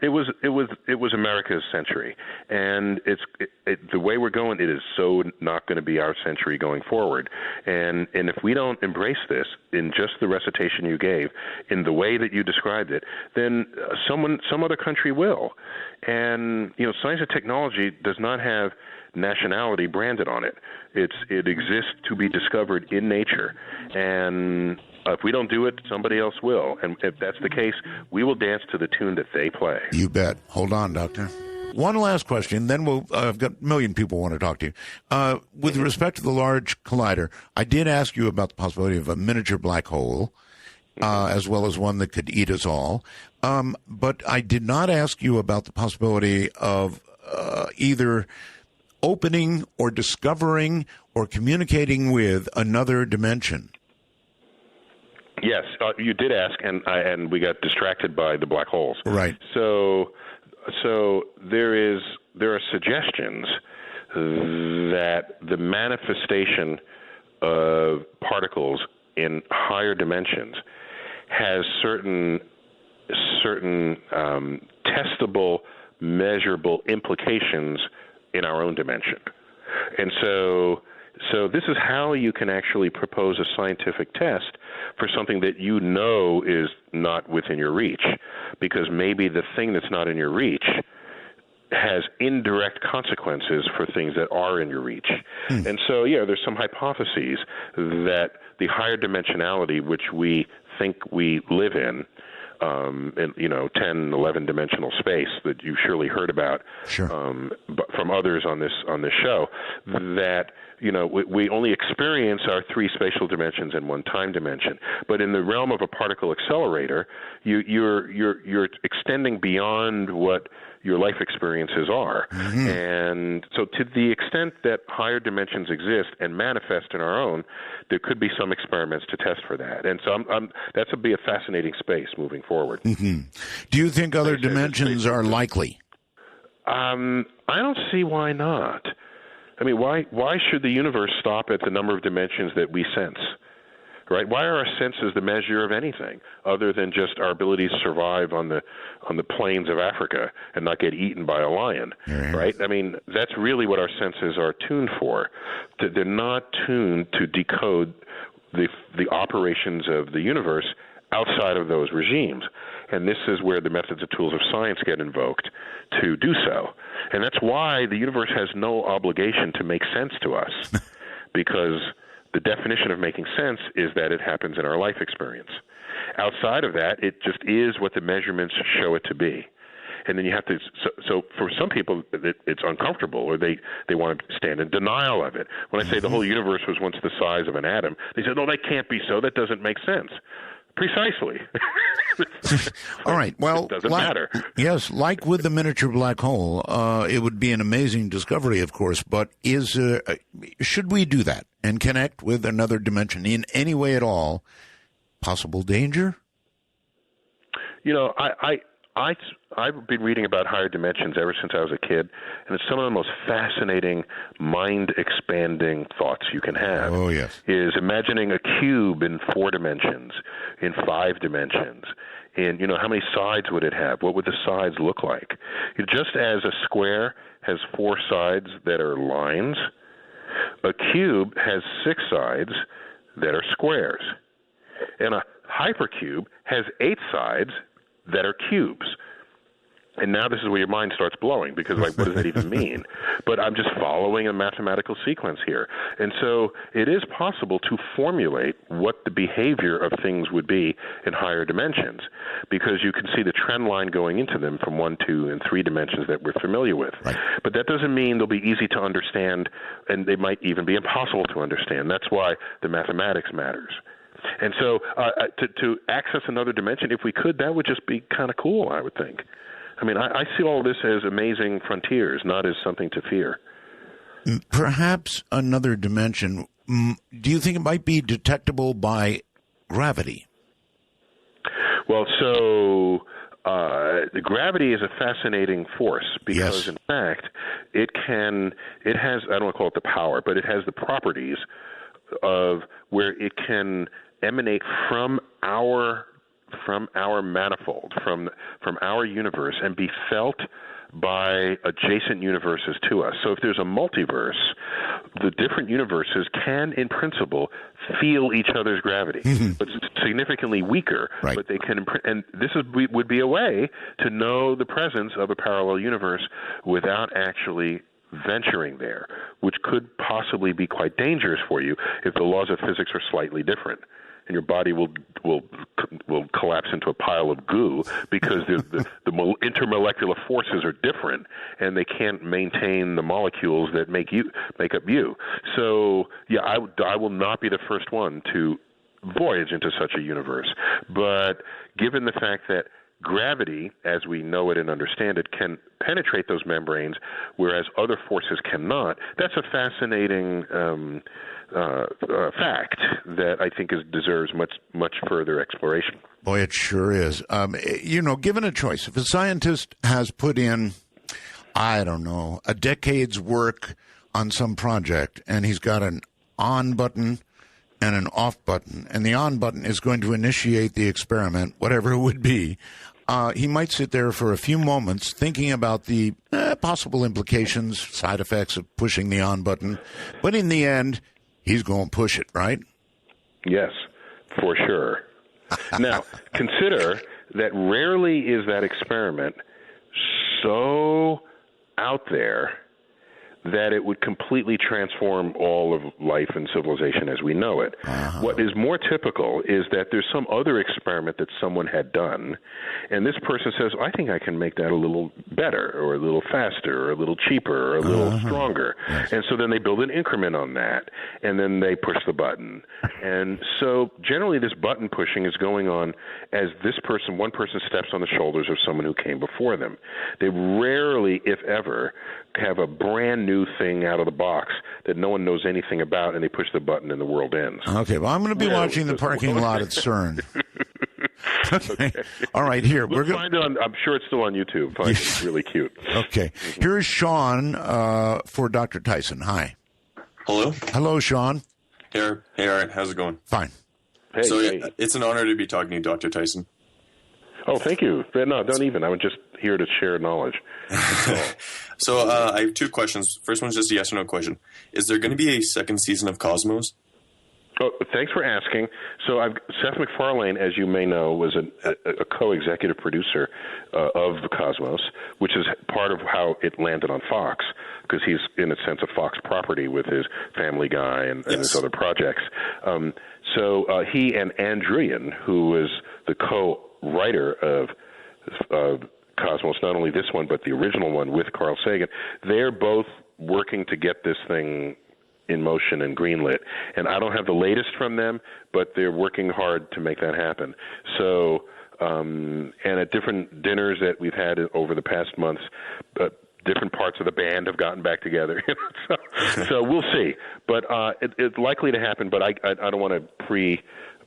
it was America's century. And the way we're going, it is so not going to be our century going forward. And if we don't embrace this in just the recitation you gave, in the way that you described it, then some other country will. And science and technology does not have nationality branded on it. It exists to be discovered in nature, and if we don't do it, somebody else will. And if that's the case, we will dance to the tune that they play. You bet. Hold on, Doctor. One last question, then I've got a million people want to talk to you. With respect to the Large Collider, I did ask you about the possibility of a miniature black hole, as well as one that could eat us all. But I did not ask you about the possibility of either opening or discovering or communicating with another dimension. Yes, you did ask, and we got distracted by the black holes. Right. So there are suggestions that the manifestation of particles in higher dimensions has certain testable, measurable implications in our own dimension. And so this is how you can actually propose a scientific test for something that you know is not within your reach, because maybe the thing that's not in your reach has indirect consequences for things that are in your reach. And so, there's some hypotheses that the higher dimensionality which we think we live in 10, 11 dimensional space that you've surely heard about but from others on this show, that we only experience our three spatial dimensions and one time dimension. But in the realm of a particle accelerator, you're extending beyond what your life experiences are. And so to the extent that higher dimensions exist and manifest in our own, there could be some experiments to test for that. And so that would be a fascinating space moving forward. Do you think other dimensions are likely? I don't see why not. I mean, why should the universe stop at the number of dimensions that we sense? Right? Why are our senses the measure of anything other than just our ability to survive on the plains of Africa and not get eaten by a lion? Right? I mean, that's really what our senses are tuned for. They're not tuned to decode the operations of the universe outside of those regimes. And this is where the methods and tools of science get invoked to do so. And that's why the universe has no obligation to make sense to us, because the definition of making sense is that it happens in our life experience. Outside of that, it just is what the measurements show it to be. And then you have to, so for some people, it's uncomfortable, or they want to stand in denial of it. When I say the whole universe was once the size of an atom, they say, no, that can't be so. That doesn't make sense. Precisely. All right. Well, it doesn't matter. Yes, like with the miniature black hole, it would be an amazing discovery, of course. But should we do that and connect with another dimension in any way at all? Possible danger? I've been reading about higher dimensions ever since I was a kid, and it's some of the most fascinating, mind-expanding thoughts you can have. Oh, yes. Is imagining a cube in 4 dimensions, in 5 dimensions, and, how many sides would it have? What would the sides look like? Just as a square has 4 sides that are lines, a cube has 6 sides that are squares, and a hypercube has 8 sides that are cubes. And now this is where your mind starts blowing, because, what does that even mean? But I'm just following a mathematical sequence here. And so it is possible to formulate what the behavior of things would be in higher dimensions, because you can see the trend line going into them from 1, 2, and 3 dimensions that we're familiar with. Right. But that doesn't mean they'll be easy to understand, and they might even be impossible to understand. That's why the mathematics matters. And so to access another dimension, if we could, that would just be kind of cool, I would think. I mean, I see all this as amazing frontiers, not as something to fear. Perhaps another dimension. Do you think it might be detectable by gravity? Well, so the gravity is a fascinating force because, in fact, it has, I don't want to call it the power, but it has the properties of where it can emanate from our manifold, from our universe, and be felt by adjacent universes to us. So if there's a multiverse, the different universes can, in principle, feel each other's gravity, but it's significantly weaker. Right. But they can, and this would be a way to know the presence of a parallel universe without actually venturing there, which could possibly be quite dangerous for you if the laws of physics are slightly different. And your body will collapse into a pile of goo because the intermolecular forces are different, and they can't maintain the molecules that make up you. So, yeah, I will not be the first one to voyage into such a universe. But given the fact that gravity, as we know it and understand it, can penetrate those membranes, whereas other forces cannot, that's a fascinating fact that I think deserves much further exploration. Boy, it sure is. Given a choice, if a scientist has put in, I don't know, a decade's work on some project, and he's got an on button and an off button, and the on button is going to initiate the experiment, whatever it would be, he might sit there for a few moments thinking about the possible implications, side effects of pushing the on button, but in the end, he's going to push it, right? Yes, for sure. Now, consider that rarely is that experiment so out there that it would completely transform all of life and civilization as we know it. What is more typical is that there's some other experiment that someone had done, and this person says, I think I can make that a little better, or a little faster, or a little cheaper, or a little stronger. And so then they build an increment on that, and then they push the button. And so generally this button pushing is going on as one person steps on the shoulders of someone who came before them. They rarely, if ever, have a brand new thing out of the box that no one knows anything about, and they push the button and the world ends. Okay, well, I'm going to be watching the parking lot at CERN. Okay. All right, here. We'll find it I'm sure it's still on YouTube. Find it. It's really cute. Okay. Here's Sean for Dr. Tyson. Hi. Hello. Hello, Sean. Hey, Art. How's it going? Fine. Hey, Yeah, it's an honor to be talking to you, Dr. Tyson. Oh, thank you. No, don't even. I was just here to share knowledge. So I have two questions. First one's just a yes or no question. Is there going to be a second season of Cosmos? Oh, thanks for asking. So Seth MacFarlane, as you may know, was a co-executive producer of the Cosmos, which is part of how it landed on Fox, because he's, in a sense, a Fox property with his Family Guy and his other projects. So he and Ann Druyan, who was the co-writer of Cosmos, not only this one, but the original one with Carl Sagan, they're both working to get this thing in motion and greenlit. And I don't have the latest from them, but they're working hard to make that happen. So, and at different dinners that we've had over the past months, different parts of the band have gotten back together. So we'll see. But it's likely to happen, but I don't want to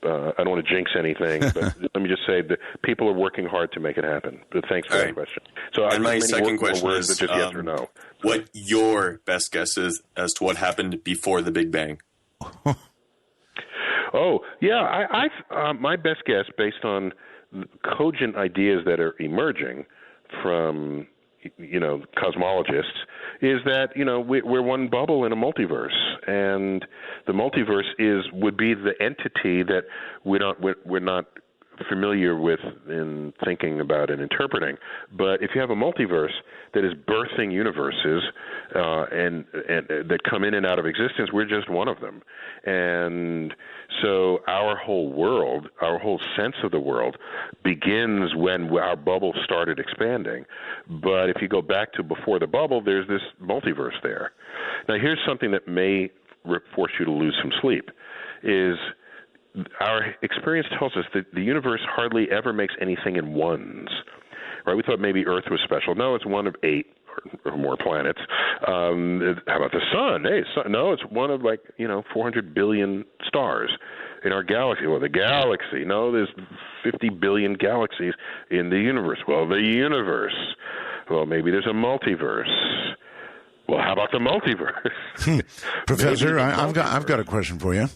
I don't want to jinx anything, but let me just say that people are working hard to make it happen. But thanks for that question. So, and my second question is just yes or no. What your best guess is as to what happened before the Big Bang? Oh, yeah. My best guess, based on cogent ideas that are emerging from cosmologists, is that we're one bubble in a multiverse, and the multiverse would be the entity that we're not familiar with in thinking about and interpreting. But if you have a multiverse that is birthing universes and that come in and out of existence, we're just one of them. And so our whole world, our whole sense of the world begins when our bubble started expanding. But if you go back to before the bubble, there's this multiverse there. Now, here's something that may force you to lose some sleep, is our experience tells us that the universe hardly ever makes anything in ones. Right? We thought maybe Earth was special. No, it's one of 8 or more planets. How about the sun? Hey, no, it's one of 400 billion stars in our galaxy. Well, the galaxy. No, there's 50 billion galaxies in the universe. Well, the universe. Well, maybe there's a multiverse. Well, how about the multiverse? Professor, I've got a question for you.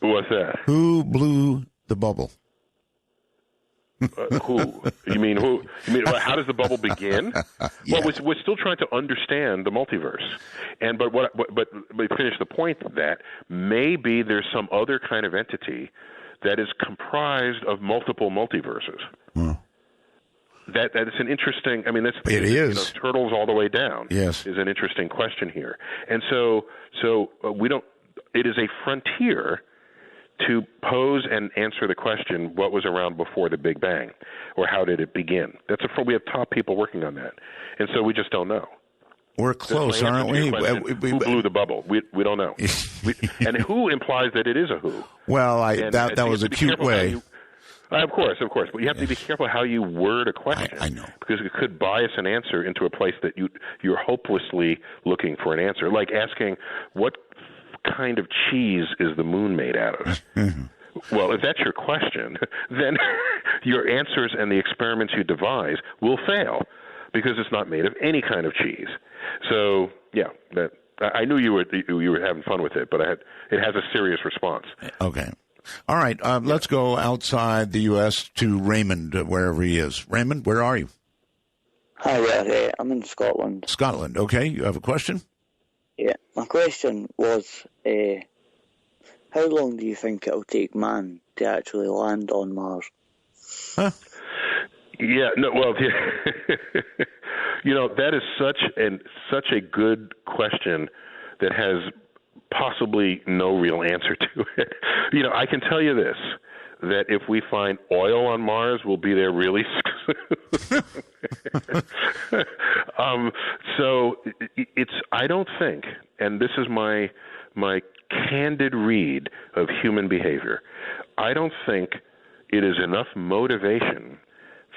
What's that? Who blew the bubble? Who? You mean who? You mean how does the bubble begin? Yeah. Well, we're still trying to understand the multiverse, but finish the point that maybe there's some other kind of entity that is comprised of multiple multiverses. That is an interesting. I mean, it is turtles all the way down. Yes, is an interesting question here, and so we don't. It is a frontier to pose and answer the question, what was around before the Big Bang, or how did it begin? We have top people working on that, and so we just don't know. We're close, aren't we? Who blew the bubble? We don't know. And who implies that it is a who? Well, that was a cute way. Of course, but you have to be careful how you word a question. I know. Because it could bias an answer into a place that you're hopelessly looking for an answer, like asking what kind of cheese is the moon made out of? Well, if that's your question, then your answers and the experiments you devise will fail because it's not made of any kind of cheese. So, yeah, I knew you were having fun with it, but it has a serious response. Okay. All right, let's go outside the U.S. to Raymond, wherever he is. Raymond, where are you? Hi there, I'm in Scotland. Scotland, okay. You have a question? Yeah, my question was, how long do you think it'll take man to actually land on Mars? Huh? Yeah, no, well, that is such a good question that has possibly no real answer to it. I can tell you this, that if we find oil on Mars, we'll be there really soon. So I don't think, and this is my candid read of human behavior, I don't think it is enough motivation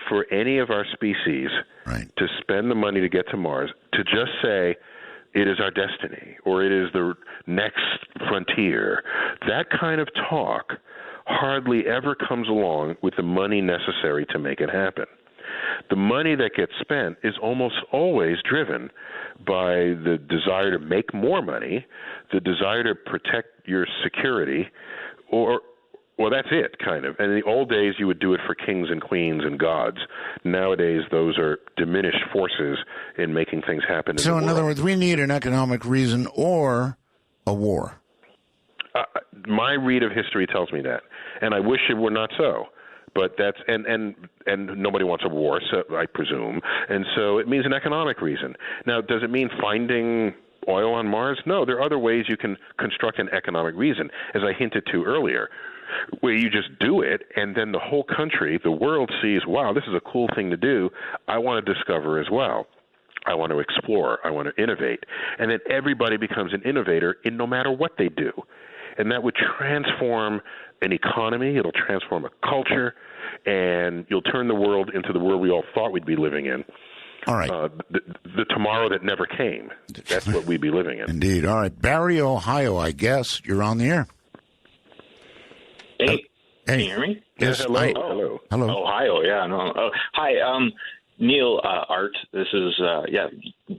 for any of our species to spend the money to get to Mars, to just say it is our destiny or it is the next frontier. That kind of talk hardly ever comes along with the money necessary to make it happen. The money that gets spent is almost always driven by the desire to make more money, the desire to protect your security, or that's it, kind of. And in the old days, you would do it for kings and queens and gods. Nowadays, those are diminished forces in making things happen. So, in other words, we need an economic reason or a war. My read of history tells me that, and I wish it were not so. But that's and nobody wants a war, so I presume, and so it means an economic reason. Now, does it mean finding oil on Mars? No, there are other ways you can construct an economic reason, as I hinted to earlier, where you just do it, and then the whole country, the world sees, wow, this is a cool thing to do. I want to discover as well. I want to explore. I want to innovate, and then everybody becomes an innovator in no matter what they do. And that would transform an economy, it'll transform a culture, and you'll turn the world into the world we all thought we'd be living in. All right. The tomorrow that never came. That's what we'd be living in. Indeed. All right. Barry, Ohio, I guess. You're on the air. Hey. Can you hear me? Yes. Hello. Hello. Ohio, yeah. No. Oh, hi. Neil, Art, this is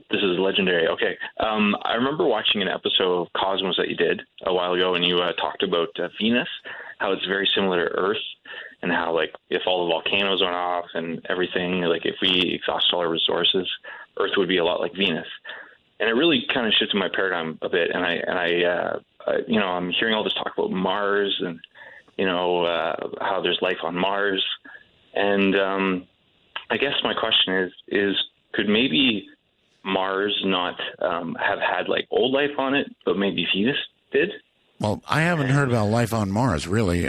legendary. Okay. I remember watching an episode of Cosmos that you did a while ago, and you talked about Venus, how it's very similar to Earth, and how, like, if all the volcanoes went off and everything, like, if we exhaust all our resources, Earth would be a lot like Venus. And it really kind of shifted my paradigm a bit, and I'm hearing all this talk about Mars and, how there's life on Mars, and I guess my question is could maybe Mars not have had like old life on it, but maybe Venus did? Well, I haven't heard about life on Mars, really.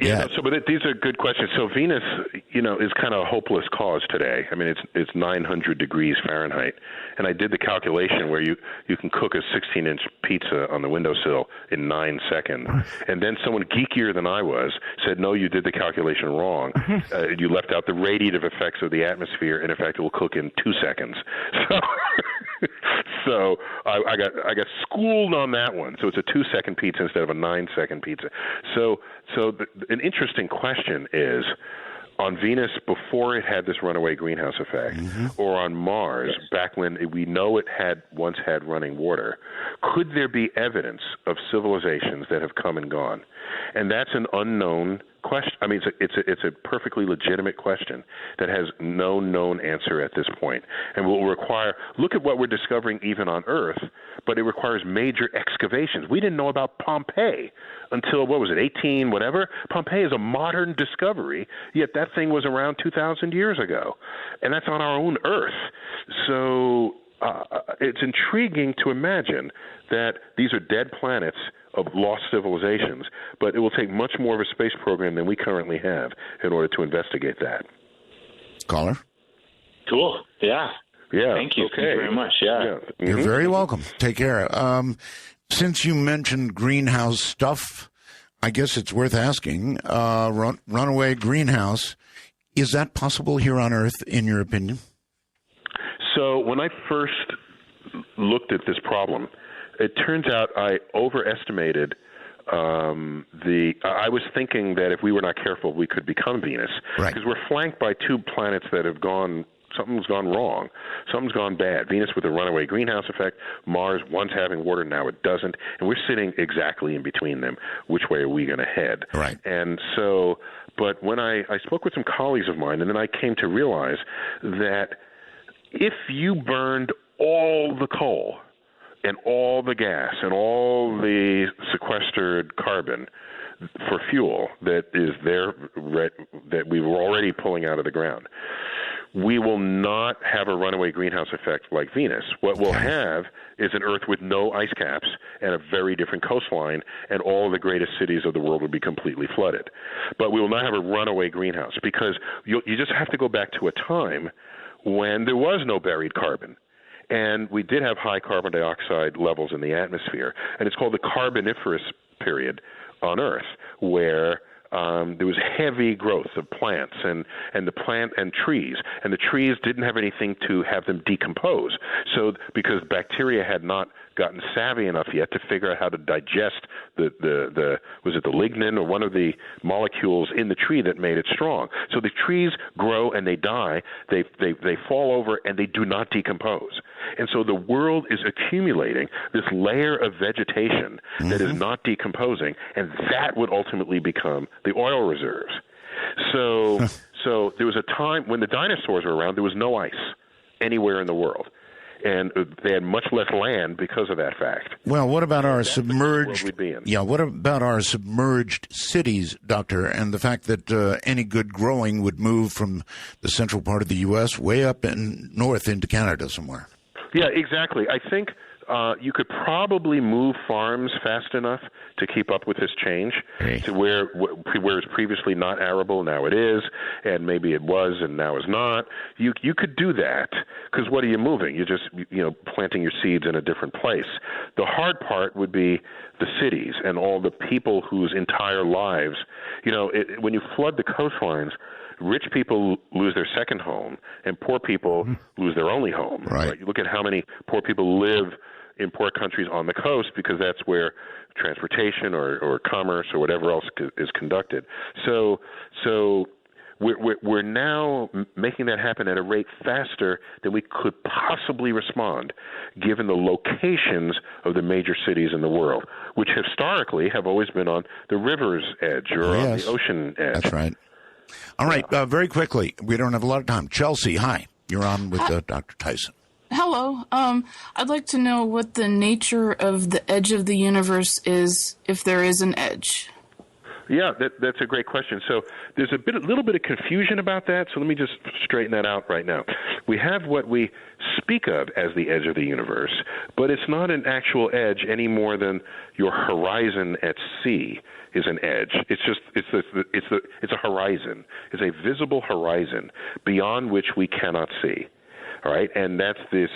Yeah, but these are good questions. So Venus, is kind of a hopeless cause today. I mean, it's 900 degrees Fahrenheit, and I did the calculation where you can cook a 16-inch pizza on the windowsill in 9 seconds, and then someone geekier than I was said, no, you did the calculation wrong. You left out the radiative effects of the atmosphere, and in fact, it will cook in 2 seconds. So I got schooled on that one. So it's a 2-second pizza instead of a 9-second pizza. So an interesting question is, on Venus before it had this runaway greenhouse effect, or on Mars back when we know it once had running water, could there be evidence of civilizations that have come and gone? And that's an unknown question. I mean, it's a perfectly legitimate question that has no known answer at this point, and will require, look at what we're discovering even on Earth, but it requires major excavations. We didn't know about Pompeii until, 18 whatever? Pompeii is a modern discovery, yet that thing was around 2,000 years ago, and that's on our own Earth. So it's intriguing to imagine that these are dead planets of lost civilizations, but it will take much more of a space program than we currently have in order to investigate that. Caller? Cool. Yeah. Yeah. Thank you. Okay. Thank you very much. Yeah. You're very welcome. Take care. Since you mentioned greenhouse stuff, I guess it's worth asking, runaway greenhouse, is that possible here on Earth, in your opinion? So when I first looked at this problem, it turns out I overestimated I was thinking that if we were not careful, we could become Venus. Right. Because we're flanked by two planets that have something's gone wrong. Something's gone bad. Venus with a runaway greenhouse effect, Mars once having water, now it doesn't. And we're sitting exactly in between them. Which way are we going to head? Right. And so, but when I spoke with some colleagues of mine, and then I came to realize that if you burned all the coal and all the gas and all the sequestered carbon for fuel that is there, that we were already pulling out of the ground, we will not have a runaway greenhouse effect like Venus. What we'll have is an Earth with no ice caps and a very different coastline, and all of the greatest cities of the world will be completely flooded. But we will not have a runaway greenhouse, because you just have to go back to a time when there was no buried carbon. And we did have high carbon dioxide levels in the atmosphere, and it's called the Carboniferous period on Earth, where there was heavy growth of plants and the plant and trees, and the trees didn't have anything to have them decompose. So because bacteria had not gotten savvy enough yet to figure out how to digest the was it the lignin or one of the molecules in the tree that made it strong. So the trees grow and they die, they fall over and they do not decompose. And so the world is accumulating this layer of vegetation that is not decomposing, and that would ultimately become the oil reserves. So there was a time when the dinosaurs were around, there was no ice anywhere in the world. And they had much less land because of that fact. Well, what about our submerged? Yeah, what about our submerged cities, Doctor, and the fact that any good growing would move from the central part of the U.S. way up in north into Canada somewhere? Yeah, exactly. I think you could probably move farms fast enough to keep up with this change to where it's previously not arable, now it is, and maybe it was and now is not. You could do that, because what are you moving? You're just planting your seeds in a different place. The hard part would be the cities and all the people whose entire lives, when you flood the coastlines, rich people lose their second home, and poor people lose their only home. Right. You look at how many poor people live in poor countries on the coast, because that's where transportation or commerce or whatever else is conducted. So we're now making that happen at a rate faster than we could possibly respond, given the locations of the major cities in the world, which historically have always been on the river's edge or on the ocean edge. That's right. All right, very quickly, we don't have a lot of time. Chelsea, hi. You're on with Dr. Tyson. Hello. I'd like to know what the nature of the edge of the universe is, if there is an edge. Yeah, that's a great question. So there's a little bit of confusion about that. So let me just straighten that out right now. We have what we speak of as the edge of the universe, but it's not an actual edge any more than your horizon at sea is an edge. It's a horizon. It's a visible horizon beyond which we cannot see. All right, and that's this.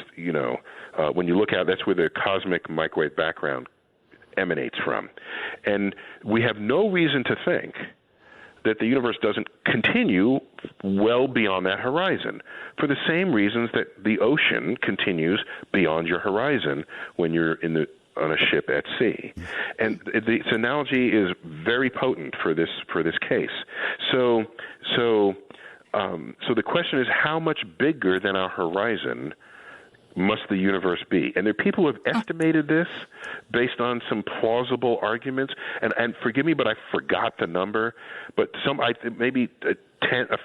When you look out, that's where the cosmic microwave background emanates from. And we have no reason to think that the universe doesn't continue well beyond that horizon for the same reasons that the ocean continues beyond your horizon when you're on a ship at sea. And this analogy is very potent for this case. So the question is, how much bigger than our horizon must the universe be? And there are people who have estimated this based on some plausible arguments. And forgive me, but I forgot the number. But maybe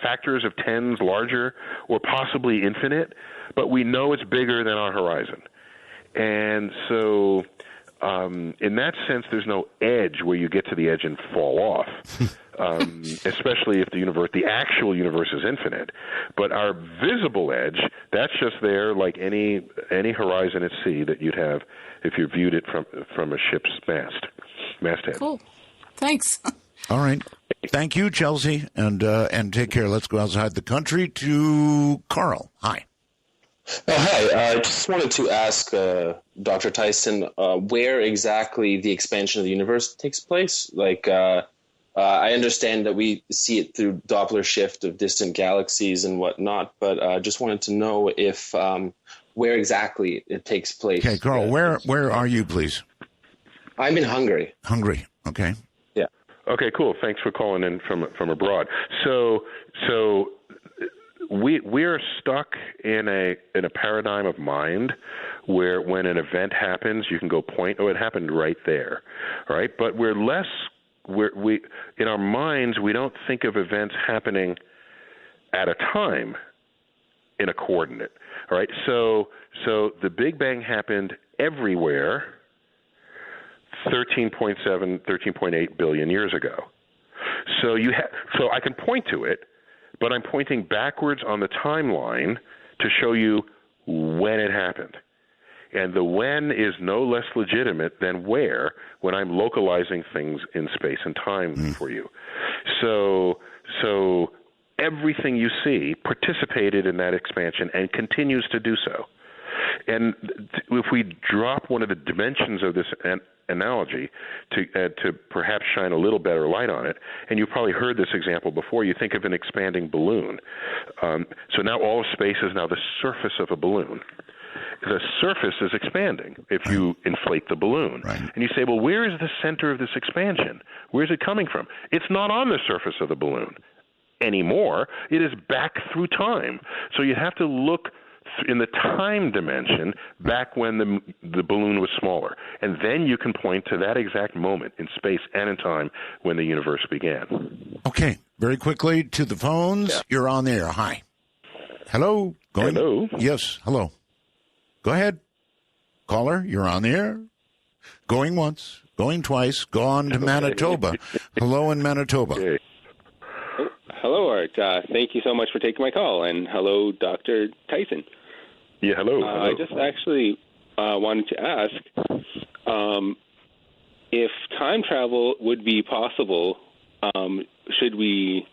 factors of tens larger, or possibly infinite. But we know it's bigger than our horizon. And so, in that sense, there's no edge where you get to the edge and fall off. Especially if the actual universe is infinite. But our visible edge, that's just there like any horizon at sea that you'd have if you viewed it from a ship's masthead. Cool. Thanks. All right. Thank you, Chelsea, and take care. Let's go outside the country to Carl. Hi. Hi. I just wanted to ask Dr. Tyson where exactly the expansion of the universe takes place. I understand that we see it through Doppler shift of distant galaxies and whatnot, but I just wanted to know if where exactly it takes place. Okay, Carl, where are you, please? I'm in Hungary. Hungary, okay. Yeah. Okay, cool. Thanks for calling in from abroad. So we're stuck in a paradigm of mind where when an event happens, you can go point, it happened right there, right? But we're less. We in our minds, we don't think of events happening at a time in a coordinate. All right, so the Big Bang happened everywhere 13.7, 13.8 billion years ago. So so I can point to it, but I'm pointing backwards on the timeline to show you when it happened. And the when is no less legitimate than where when I'm localizing things in space and time for you. So everything you see participated in that expansion and continues to do so. And if we drop one of the dimensions of this analogy to perhaps shine a little better light on it, and you've probably heard this example before, you think of an expanding balloon. So now all of space is now the surface of a balloon. The surface is expanding if you inflate the balloon. Right. And you say, well, where is the center of this expansion? Where is it coming from? It's not on the surface of the balloon anymore. It is back through time. So you have to look in the time dimension back when the balloon was smaller. And then you can point to that exact moment in space and in time when the universe began. Okay. Very quickly to the phones. Yeah. You're on the air. Hi. Hello. Hello. Yes. Hello. Go ahead. Caller, you're on the air. Going once, going twice, gone to Manitoba. Hello in Manitoba. Okay. Oh, hello, Art. Thank you so much for taking my call. And hello, Dr. Tyson. Yeah, hello. I just actually wanted to ask if time travel would be possible, should we,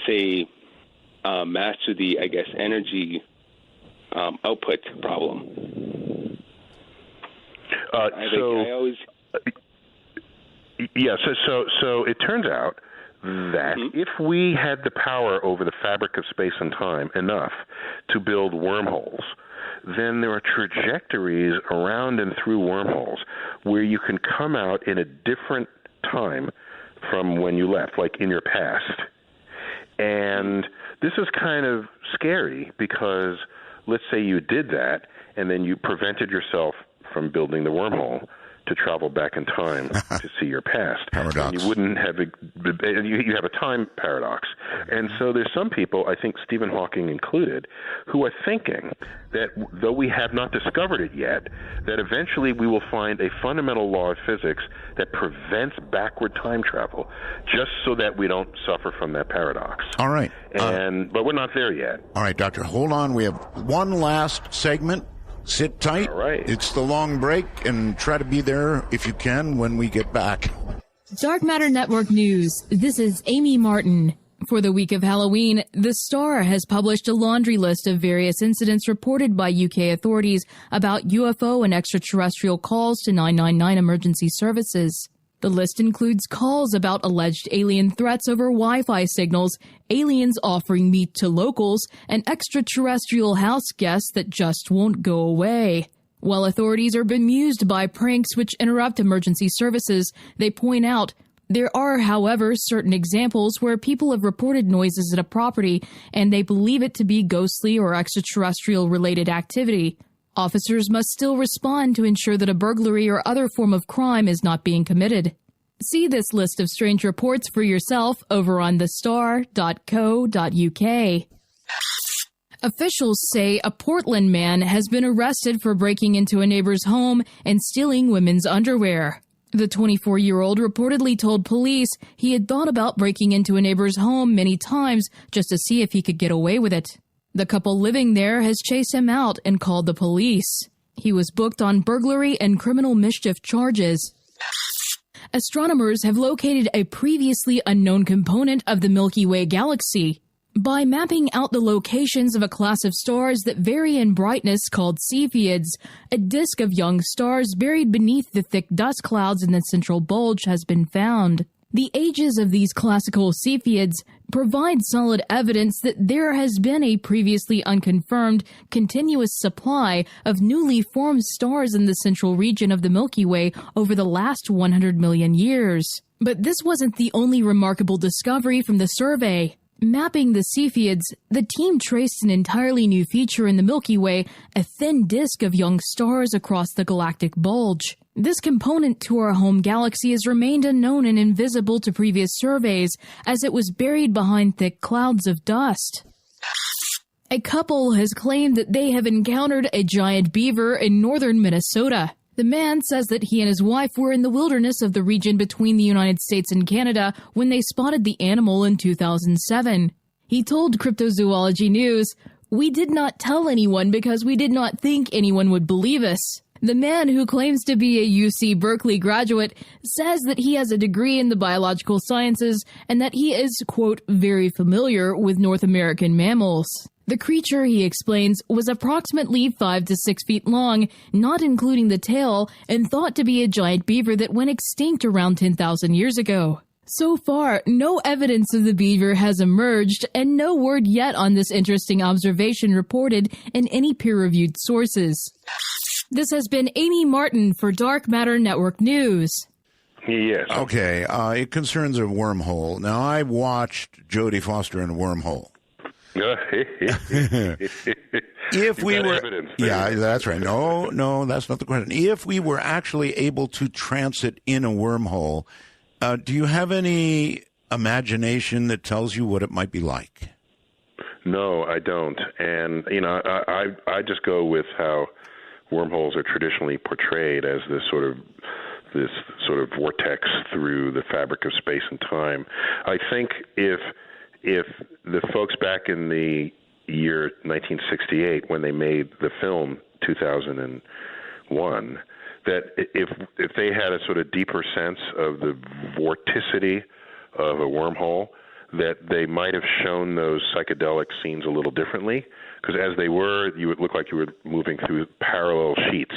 say, master the, energy output problem? So it turns out that if we had the power over the fabric of space and time enough to build wormholes, then there are trajectories around and through wormholes where you can come out in a different time from when you left, like in your past. And this is kind of scary because let's say you did that and then you prevented yourself from building the wormhole to travel back in time to see your past. Paradox. And you wouldn't have you have a time paradox. And so there's some people, I think Stephen Hawking included, who are thinking that though we have not discovered it yet, that eventually we will find a fundamental law of physics that prevents backward time travel, just so that we don't suffer from that paradox. All right. But we're not there yet. All right, Doctor, hold on. We have one last segment. Sit tight. All right. It's the long break, and try to be there if you can when we get back. Dark Matter Network News. This is Amy Martin. For the week of Halloween, The Star has published a laundry list of various incidents reported by UK authorities about UFO and extraterrestrial calls to 999 emergency services. The list includes calls about alleged alien threats over Wi-Fi signals, aliens offering meat to locals, and extraterrestrial house guests that just won't go away. While authorities are bemused by pranks which interrupt emergency services, they point out there are, however, certain examples where people have reported noises at a property and they believe it to be ghostly or extraterrestrial-related activity. Officers must still respond to ensure that a burglary or other form of crime is not being committed. See this list of strange reports for yourself over on thestar.co.uk. Officials say a Portland man has been arrested for breaking into a neighbor's home and stealing women's underwear. The 24-year-old reportedly told police he had thought about breaking into a neighbor's home many times just to see if he could get away with it. The couple living there has chased him out and called the police. He was booked on burglary and criminal mischief charges. Astronomers have located a previously unknown component of the Milky Way galaxy. By mapping out the locations of a class of stars that vary in brightness called Cepheids, a disk of young stars buried beneath the thick dust clouds in the central bulge has been found. The ages of these classical Cepheids provide solid evidence that there has been a previously unconfirmed continuous supply of newly formed stars in the central region of the Milky Way over the last 100 million years. But this wasn't the only remarkable discovery from the survey. Mapping the Cepheids, the team traced an entirely new feature in the Milky Way, a thin disk of young stars across the galactic bulge. This component to our home galaxy has remained unknown and invisible to previous surveys, as it was buried behind thick clouds of dust. A couple has claimed that they have encountered a giant beaver in northern Minnesota. The man says that he and his wife were in the wilderness of the region between the United States and Canada when they spotted the animal in 2007. He told Cryptozoology News, "We did not tell anyone because we did not think anyone would believe us." The man, who claims to be a UC Berkeley graduate, says that he has a degree in the biological sciences and that he is, quote, very familiar with North American mammals. The creature, he explains, was approximately 5 to 6 feet long, not including the tail, and thought to be a giant beaver that went extinct around 10,000 years ago. So far, no evidence of the beaver has emerged, and no word yet on this interesting observation reported in any peer-reviewed sources. This has been Amy Martin for Dark Matter Network News. Yes. Okay, it concerns a wormhole. Now, I watched Jodie Foster in a wormhole. If we were, yeah, that's right. No, that's not the question. If we were actually able to transit in a wormhole, do you have any imagination that tells you what it might be like? No, I don't. And, you know, I just go with how wormholes are traditionally portrayed as this sort of vortex through the fabric of space and time. I think if the folks back in the year 1968, when they made the film 2001, that if they had a sort of deeper sense of the vorticity of a wormhole, that they might have shown those psychedelic scenes a little differently, because as they were, you would look like you were moving through parallel sheets,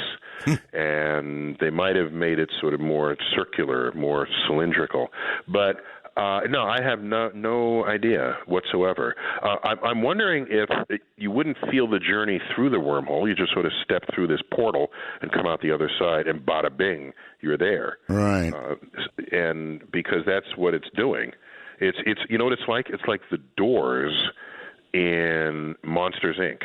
and they might have made it sort of more circular, more cylindrical. But no, I have no idea whatsoever. I'm wondering if you wouldn't feel the journey through the wormhole. You just sort of step through this portal and come out the other side, and bada bing, you're there. Right. And because that's what it's doing. It's you know what it's like? It's like the doors in Monsters, Inc.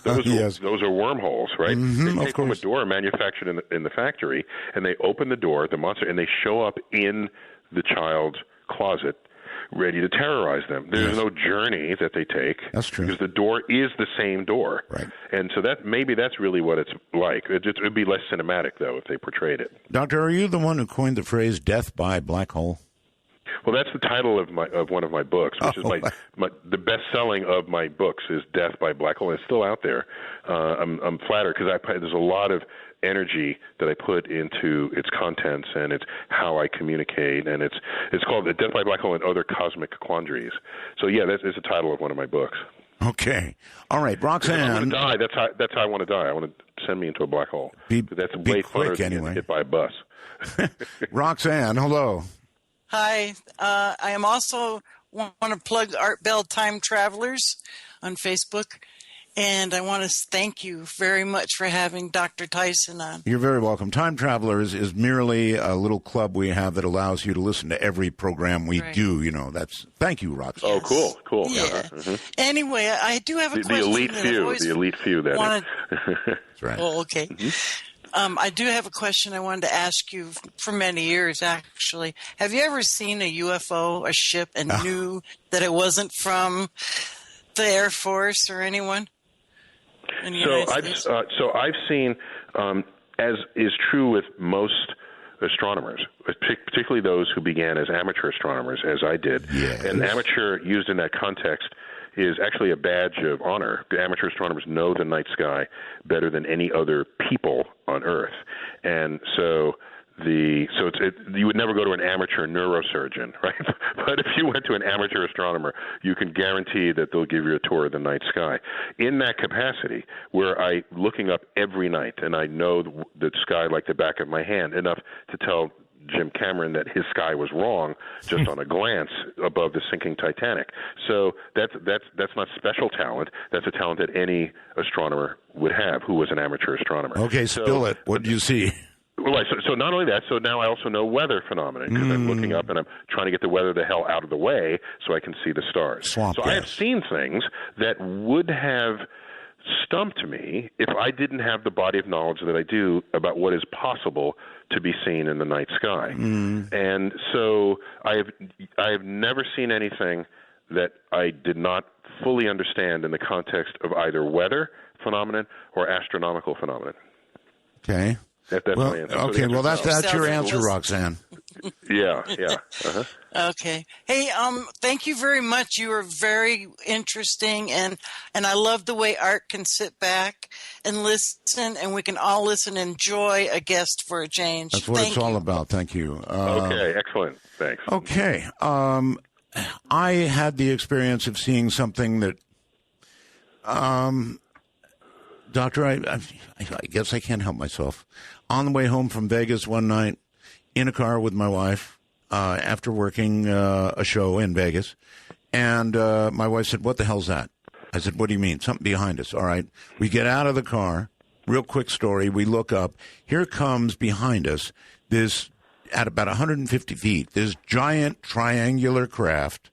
Those are wormholes, right? Mm-hmm, they take from a door manufactured in the factory, and they open the door, the monster, and they show up in the child's closet, ready to terrorize them. There's no journey that they take. That's true. Because the door is the same door. Right. And so maybe that's really what it's like. It'd be less cinematic, though, if they portrayed it. Doctor, are you the one who coined the phrase "death by black hole"? Well, that's the title of one of my books, which is the best-selling of my books is "Death by Black Hole." It's still out there. I'm flattered because there's a lot of energy that I put into its contents, and it's how I communicate, and it's called "Death by Black Hole and Other Cosmic Quandaries." So yeah, that's the title of one of my books. Okay, all right, Roxanne. If I want to die, that's how I want to die. I want to send me into a black hole. That's way funner than getting hit by a bus. Roxanne, hello. Hi, I am also want to plug Art Bell Time Travelers on Facebook, and I want to thank you very much for having Dr. Tyson on. You're very welcome. Time Travelers is merely a little club we have that allows you to listen to every program we do. Thank you, Roxanne. Oh, cool. Yeah. Mm-hmm. Anyway, I do have a question. The elite few. That is. That's right. Oh, okay. Mm-hmm. I do have a question I wanted to ask you for many years, actually. Have you ever seen a UFO, a ship, and knew that it wasn't from the Air Force or anyone? So I've seen, as is true with most astronomers, particularly those who began as amateur astronomers, as I did. Yes. And amateur used in that context is actually a badge of honor. The amateur astronomers know the night sky better than any other people on Earth, and so you would never go to an amateur neurosurgeon, right? But if you went to an amateur astronomer, you can guarantee that they'll give you a tour of the night sky. In that capacity, where I looking up every night, and I know the sky like the back of my hand, enough to tell Jim Cameron that his sky was wrong just on a glance above the sinking Titanic. So that's not special talent. That's a talent that any astronomer would have who was an amateur astronomer. Okay, spill it. What do you see? Well, so not only that, so now I also know weather phenomena because I'm looking up and I'm trying to get the weather the hell out of the way so I can see the stars. I have seen things that would have stumped me if I didn't have the body of knowledge that I do about what is possible to be seen in the night sky. And so I have never seen anything that I did not fully understand in the context of either weather phenomenon or astronomical phenomenon. Okay. That's my answer. That's your answer, Roxanne. Yeah. Okay. Hey, thank you very much. You were very interesting, and I love the way Art can sit back and listen, and we can all listen and enjoy a guest for a change. That's what it's all about. Thank you. Okay, excellent. Thanks. Okay. I had the experience of seeing something that Doctor, I guess I can't help myself. On the way home from Vegas one night, in a car with my wife, after working a show in Vegas, and my wife said, "What the hell's that?" I said, "What do you mean? Something behind us." All right. We get out of the car. Real quick story. We look up. Here comes behind us this, at about 150 feet, this giant triangular craft,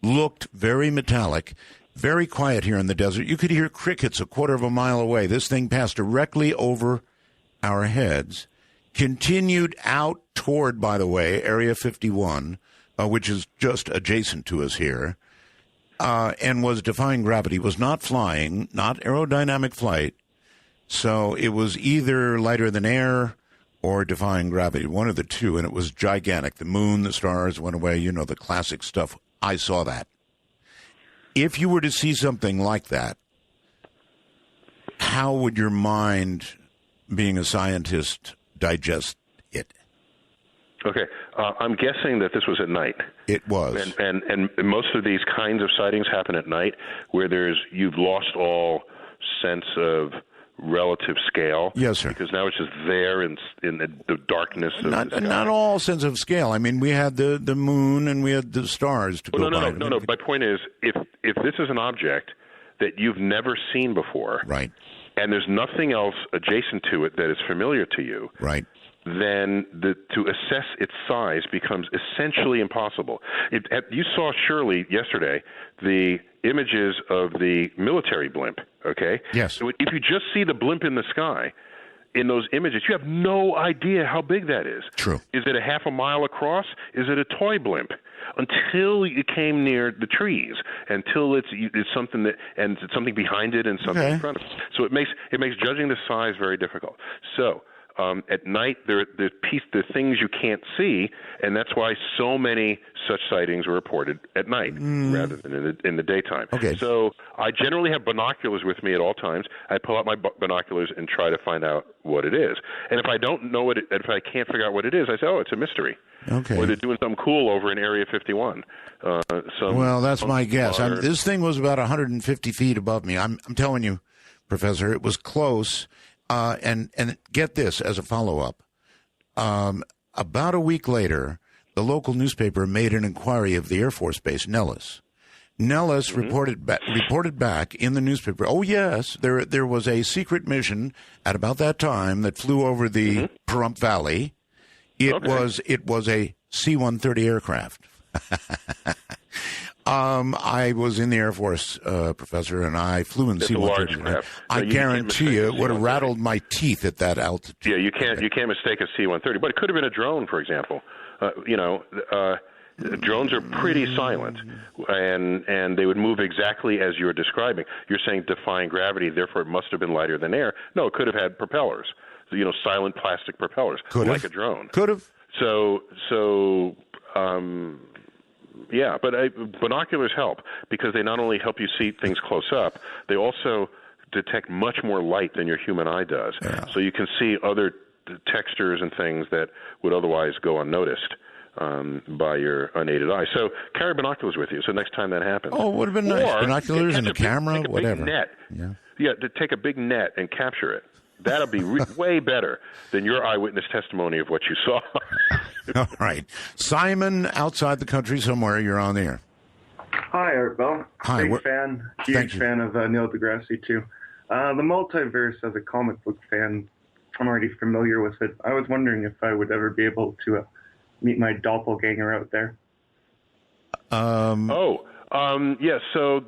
looked very metallic. Very quiet here in the desert. You could hear crickets a quarter of a mile away. This thing passed directly over our heads, continued out toward, by the way, Area 51, which is just adjacent to us here, and was defying gravity. Was not flying, not aerodynamic flight. So it was either lighter than air or defying gravity, one of the two, and it was gigantic. The moon, the stars went away, the classic stuff. I saw that. If you were to see something like that, how would your mind, being a scientist, digest it? Okay, I'm guessing that this was at night. It was. And most of these kinds of sightings happen at night where you've lost all sense of relative scale. Yes, sir. Because now it's just there in the darkness of the sky. Not all sense of scale. I mean, we had the moon and we had the stars to go by. No. My point is, if this is an object that you've never seen before, right, and there's nothing else adjacent to it that is familiar to you, right, then to assess its size becomes essentially impossible. You saw surely yesterday the images of the military blimp, okay? Yes. So if you just see the blimp in the sky, in those images, you have no idea how big that is. True. Is it a half a mile across? Is it a toy blimp? Until you came near the trees, until it's something that, and it's something behind it and something in front of it. So it makes judging the size very difficult. So at night, there are things you can't see, and that's why so many such sightings are reported at night rather than in the daytime. Okay. So I generally have binoculars with me at all times. I pull out my binoculars and try to find out what it is. And if I don't know if I can't figure out what it is, I say, oh, it's a mystery. Okay. Or they're doing something cool over in Area 51. Well, that's my guess. This thing was about 150 feet above me. I'm telling you, Professor, it was close. And get this as a follow-up. About a week later, the local newspaper made an inquiry of the Air Force Base, Nellis. Nellis reported back in the newspaper, oh, yes, there was a secret mission at about that time that flew over the Pahrump Valley. It was a C-130 aircraft. I was in the Air Force, Professor, and I flew in C-130. I guarantee you it would have rattled my teeth at that altitude. Yeah, you can't mistake a C-130, but it could have been a drone, for example. Drones are pretty silent, and they would move exactly as you're describing. You're saying defying gravity, therefore it must have been lighter than air. No, it could have had propellers, silent plastic propellers, like a drone. Could have. Yeah, but binoculars help because they not only help you see things close up, they also detect much more light than your human eye does. Yeah. So you can see other textures and things that would otherwise go unnoticed by your unaided eye. So carry binoculars with you. So next time that happens. Oh, it would have been nice. Binoculars and a camera, whatever. Net. Yeah, to take a big net and capture it. That'll be way better than your eyewitness testimony of what you saw. All right. Simon, outside the country somewhere, you're on the air. Hi, Art Bell. Hi. Big fan. Huge fan of Neil deGrasse, too. The multiverse, as a comic book fan, I'm already familiar with it. I was wondering if I would ever be able to meet my doppelganger out there. Yeah, so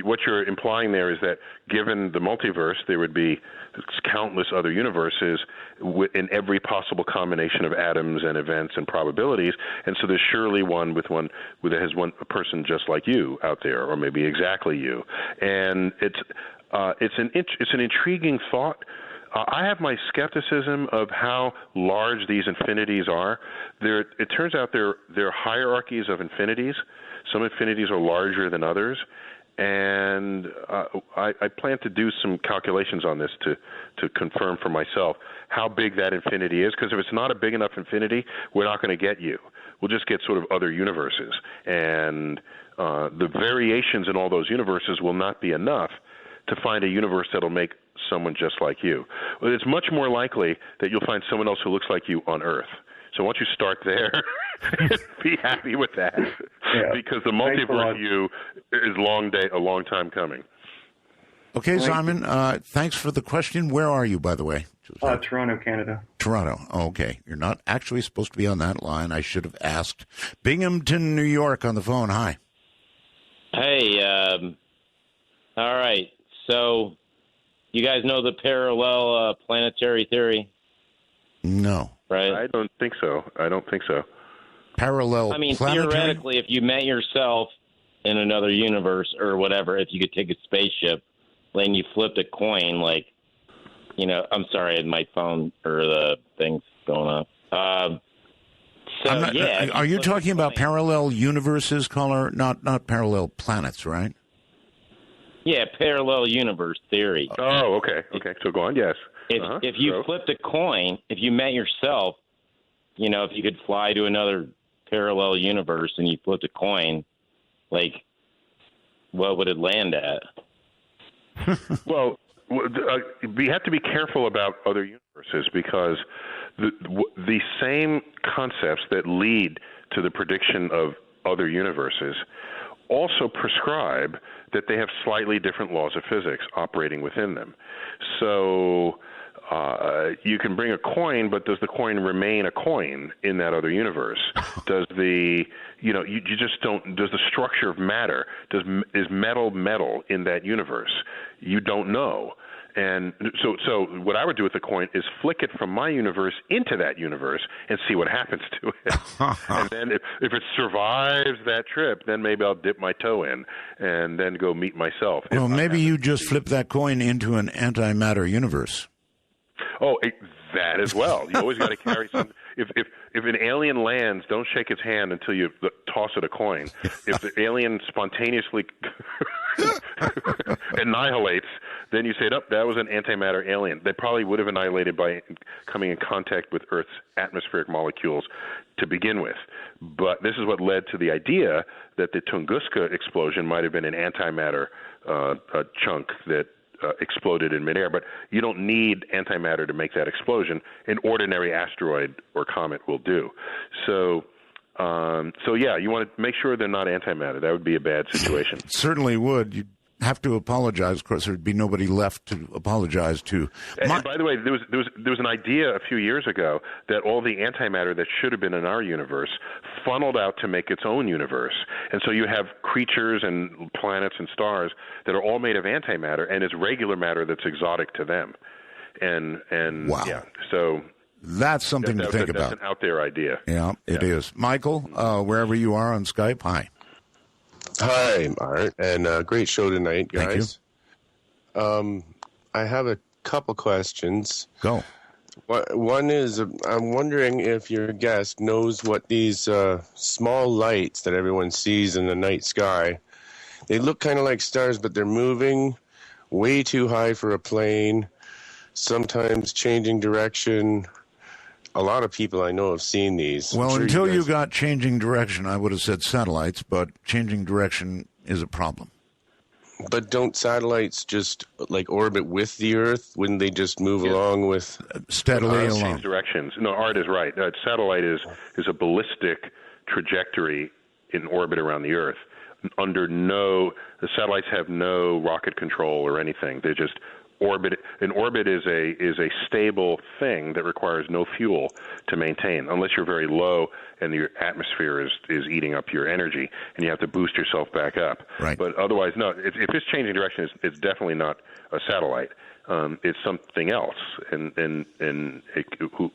what you're implying there is that given the multiverse, there would be countless other universes in every possible combination of atoms and events and probabilities, and so there's surely one that has a person just like you out there, or maybe exactly you, and it's an intriguing thought. I have my skepticism of how large these infinities are. It turns out there are hierarchies of infinities. Some infinities are larger than others, and I plan to do some calculations on this to confirm for myself how big that infinity is, because if it's not a big enough infinity, we're not going to get you. We'll just get sort of other universes, and the variations in all those universes will not be enough to find a universe that'll make someone just like you. Well, it's much more likely that you'll find someone else who looks like you on Earth. So once you start there, be happy with that, because the multiverse view is a long time coming. Okay, Simon, thanks for the question. Where are you, by the way? Toronto, Canada. Toronto. Okay. You're not actually supposed to be on that line. I should have asked. Binghamton, New York on the phone. Hi. Hey, all right. So you guys know the parallel planetary theory? No. Right? I don't think so. Parallel planetary? Theoretically, if you met yourself in another universe or whatever, if you could take a spaceship and you flipped a coin, I'm sorry, my phone or the thing's going off. Are you talking about parallel universes, caller? Not parallel planets, right? Yeah, parallel universe theory. Oh, okay. So go on, yes. If you flipped a coin, if you met yourself, if you could fly to another parallel universe and you flipped a coin, what would it land at? Well, we have to be careful about other universes because the same concepts that lead to the prediction of other universes also prescribe that they have slightly different laws of physics operating within them. So you can bring a coin, but does the coin remain a coin in that other universe? Does the you just don't. Does the structure of matter? Is metal in that universe? You don't know. And so what I would do with the coin is flick it from my universe into that universe and see what happens to it. And then if it survives that trip, then maybe I'll dip my toe in and then go meet myself. Well, maybe you just flip that coin into an antimatter universe. Oh, that as well. You always got to carry some. If an alien lands, don't shake its hand until you toss it a coin. If the alien spontaneously annihilates, then you say, "Nope, that was an antimatter alien." They probably would have annihilated by coming in contact with Earth's atmospheric molecules to begin with. But this is what led to the idea that the Tunguska explosion might have been an antimatter chunk that exploded in midair. But you don't need antimatter to make that explosion. An ordinary asteroid or comet will do. So yeah, you want to make sure they're not antimatter. That would be a bad situation. Certainly would. You'd have to apologize. Of course, there'd be nobody left to apologize to. And by the way, there was an idea a few years ago that all the antimatter that should have been in our universe funneled out to make its own universe. And so you have creatures and planets and stars that are all made of antimatter, and it's regular matter that's exotic to them. And wow. Yeah, so that's something to think about. That's an out there idea. Yeah, it is. Michael, wherever you are on Skype, hi. Hi, Art, and great show tonight, guys. Thank you. I have a couple questions. Go. One is, I'm wondering if your guest knows what these small lights that everyone sees in the night sky, they look kind of like stars, but they're moving way too high for a plane, sometimes changing direction. A lot of people I know have seen these. Well, until you got changing direction, I would have said satellites, but changing direction is a problem. But don't satellites just like orbit with the Earth? Wouldn't they just move along with steadily along? Change directions. No, Art is right. Satellite is a ballistic trajectory in orbit around the Earth. The satellites have no rocket control or anything. They just orbit. An orbit is a stable thing that requires no fuel to maintain, unless you're very low and your atmosphere is eating up your energy and you have to boost yourself back up. Right. But otherwise, no. If it's changing direction, it's definitely not a satellite. It's something else, and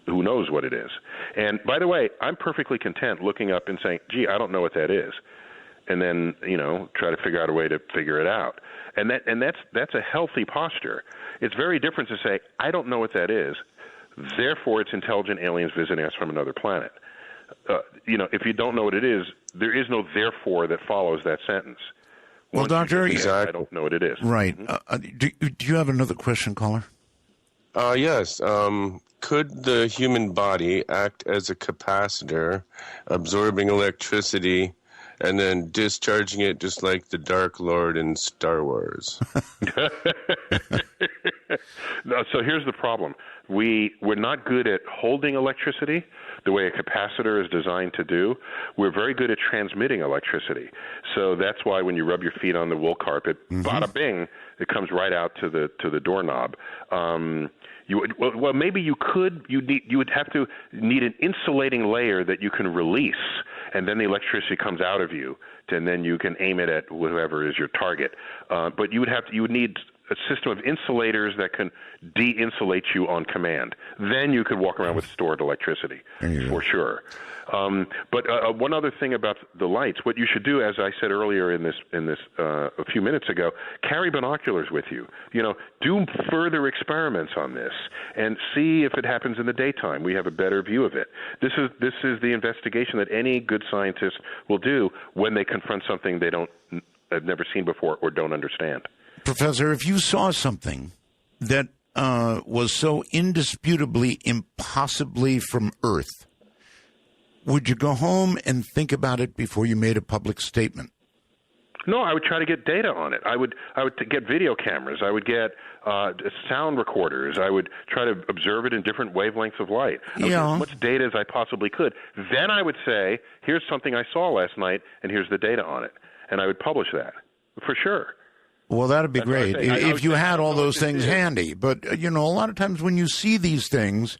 who knows what it is. And by the way, I'm perfectly content looking up and saying, "Gee, I don't know what that is," and then try to figure out a way to figure it out. And that's a healthy posture. It's very different to say, I don't know what that is, therefore it's intelligent aliens visiting us from another planet. If you don't know what it is, there is no therefore that follows that sentence. Well, Doctor, I don't know what it is. Right. Do you have another question, caller? Yes. Could the human body act as a capacitor, absorbing electricity and then discharging it just like the Dark Lord in Star Wars? No, so here's the problem. We're not good at holding electricity the way a capacitor is designed to do. We're very good at transmitting electricity. So that's why when you rub your feet on the wool carpet, bada bing, it comes right out to the doorknob. Maybe you could. You would have to need an insulating layer that you can release, and then the electricity comes out of you, and then you can aim it at whoever is your target. But you would need a system of insulators that can de-insulate you on command. Then you could walk around with stored electricity, for sure. But one other thing about the lights, what you should do, as I said earlier in this a few minutes ago, carry binoculars with you. Do further experiments on this and see if it happens in the daytime. We have a better view of it. This is the investigation that any good scientist will do when they confront something they have never seen before or don't understand. Professor, if you saw something that was so indisputably, impossibly from Earth, would you go home and think about it before you made a public statement? No, I would try to get data on it. I would get video cameras. I would get sound recorders. I would try to observe it in different wavelengths of light. I would get as much data as I possibly could. Then I would say, here's something I saw last night, and here's the data on it. And I would publish that, for sure. Well, that'd be great if you had all those things handy. But, a lot of times when you see these things,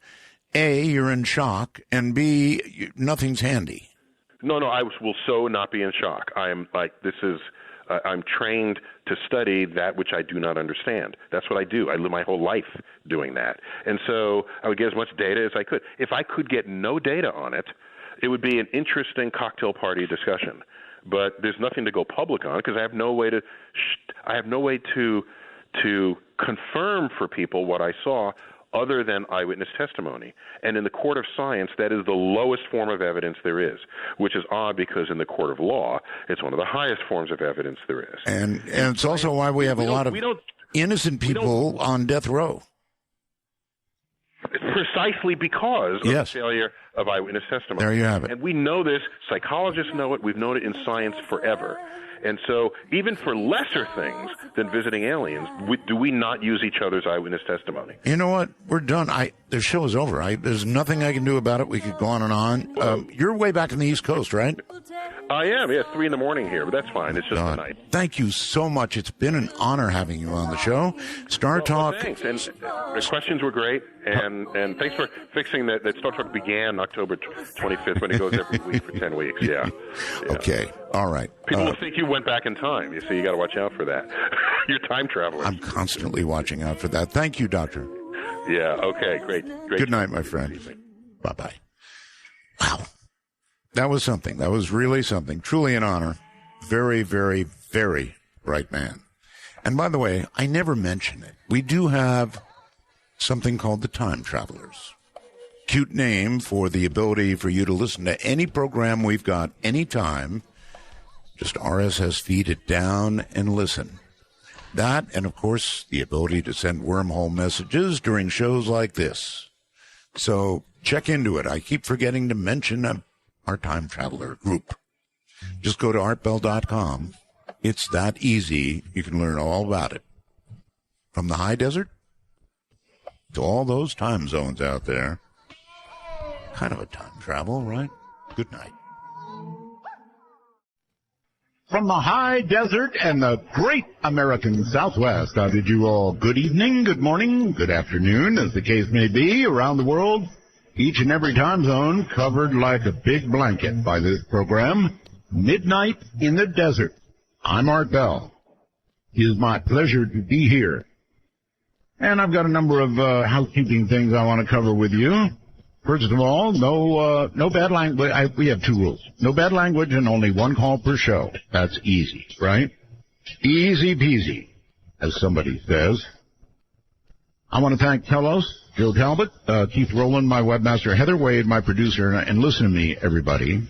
A, you're in shock, and B, nothing's handy. No, I will so not be in shock. I am like, I'm trained to study that which I do not understand. That's what I do. I live my whole life doing that. And so I would get as much data as I could. If I could get no data on it, it would be an interesting cocktail party discussion. But there's nothing to go public on because I have no way to confirm for people what I saw other than eyewitness testimony. And in the court of science, that is the lowest form of evidence there is, which is odd because in the court of law, it's one of the highest forms of evidence there is. And it's also why we have a lot of innocent people on death row. Precisely because of the failure of eyewitness testimony. There you have it. And we know this. Psychologists know it. We've known it in science forever. And so even for lesser things than visiting aliens, do we not use each other's eyewitness testimony? You know what? We're done. The show is over. There's nothing I can do about it. We could go on and on. You're way back in the East Coast, right? I am. Yeah, 3 a.m. here, but that's fine. It's just the night. Thank you so much. It's been an honor having you on the show. Star Talk. Thanks. And the questions were great. And thanks for fixing that Star Talk began October 25th when it goes every week for 10 weeks. Yeah. Okay. All right. People will think you went back in time. So you got to watch out for that. You're time traveler. I'm constantly watching out for that. Thank you, Doctor. Yeah. Okay. Great. Good night, my friend. Bye-bye. Wow. That was something. That was really something. Truly an honor. Very, very, very bright man. And by the way, I never mention it. We do have something called the Time Travelers. Cute name for the ability for you to listen to any program we've got anytime. Just RSS feed it down and listen. That, and of course, the ability to send wormhole messages during shows like this. So check into it. I keep forgetting to mention our Time Traveler group. Just go to artbell.com. It's that easy. You can learn all about it. From the high desert to all those time zones out there. Kind of a time travel, right? Good night. From the high desert and the great American Southwest, I bid you all good evening, good morning, good afternoon, as the case may be, around the world. Each and every time zone covered like a big blanket by this program, Midnight in the Desert. I'm Art Bell. It is my pleasure to be here. And I've got a number of housekeeping things I want to cover with you. First of all, no bad language. We have 2 rules. No bad language and only 1 call per show. That's easy, right? Easy peasy, as somebody says. I want to thank Telos, Joe Talbot, Keith Rowland, my webmaster, Heather Wade, my producer, and listen to me, everybody.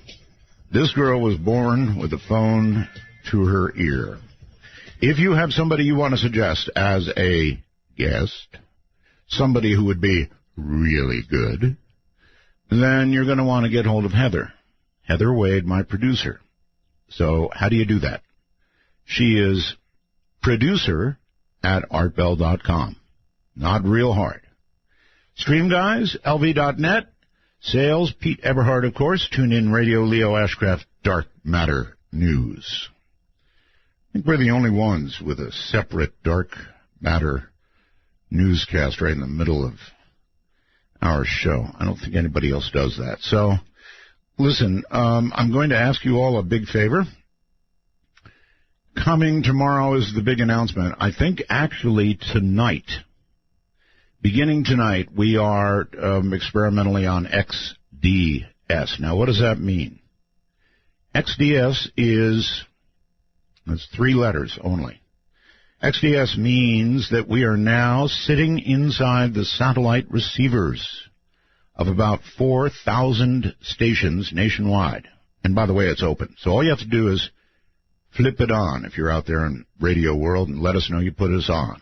This girl was born with a phone to her ear. If you have somebody you want to suggest as a guest, somebody who would be really good, then you're going to want to get hold of Heather. Heather Wade, my producer. So how do you do that? She is producer at artbell.com. Not real hard. Stream guys, lv.net. Sales, Pete Eberhard, of course. Tune in radio, Leo Ashcraft, Dark Matter News. I think we're the only ones with a separate Dark Matter newscast right in the middle of our show. I don't think anybody else does that. So, listen, I'm going to ask you all a big favor. Coming tomorrow is the big announcement. I think actually tonight, beginning tonight, we are experimentally on XDS. Now, what does that mean? XDS is, it's 3 letters only. XDS means that we are now sitting inside the satellite receivers of about 4,000 stations nationwide. And by the way, it's open. So all you have to do is flip it on if you're out there in radio world and let us know you put us on.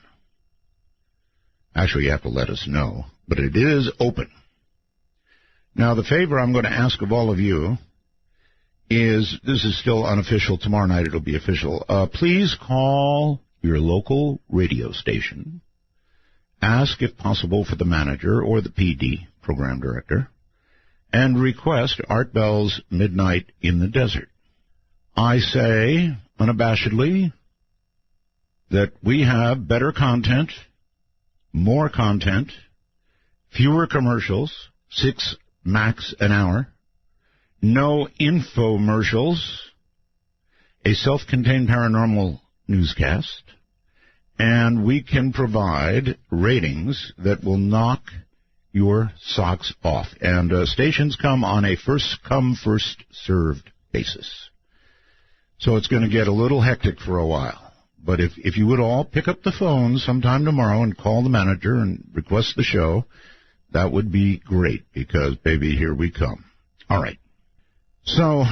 Actually, you have to let us know, but it is open. Now, the favor I'm going to ask of all of you is, this is still unofficial. Tomorrow night it'll be official. Please call your local radio station. Ask, if possible, for the manager or the PD, program director, and request Art Bell's Midnight in the Desert. I say, unabashedly, that we have better content, more content, fewer commercials, 6 max an hour, no infomercials, a self-contained paranormal newscast, and we can provide ratings that will knock your socks off. And stations come on a first-come, first-served basis. So it's going to get a little hectic for a while. But if you would all pick up the phone sometime tomorrow and call the manager and request the show, that would be great, because, baby, here we come. All right. So,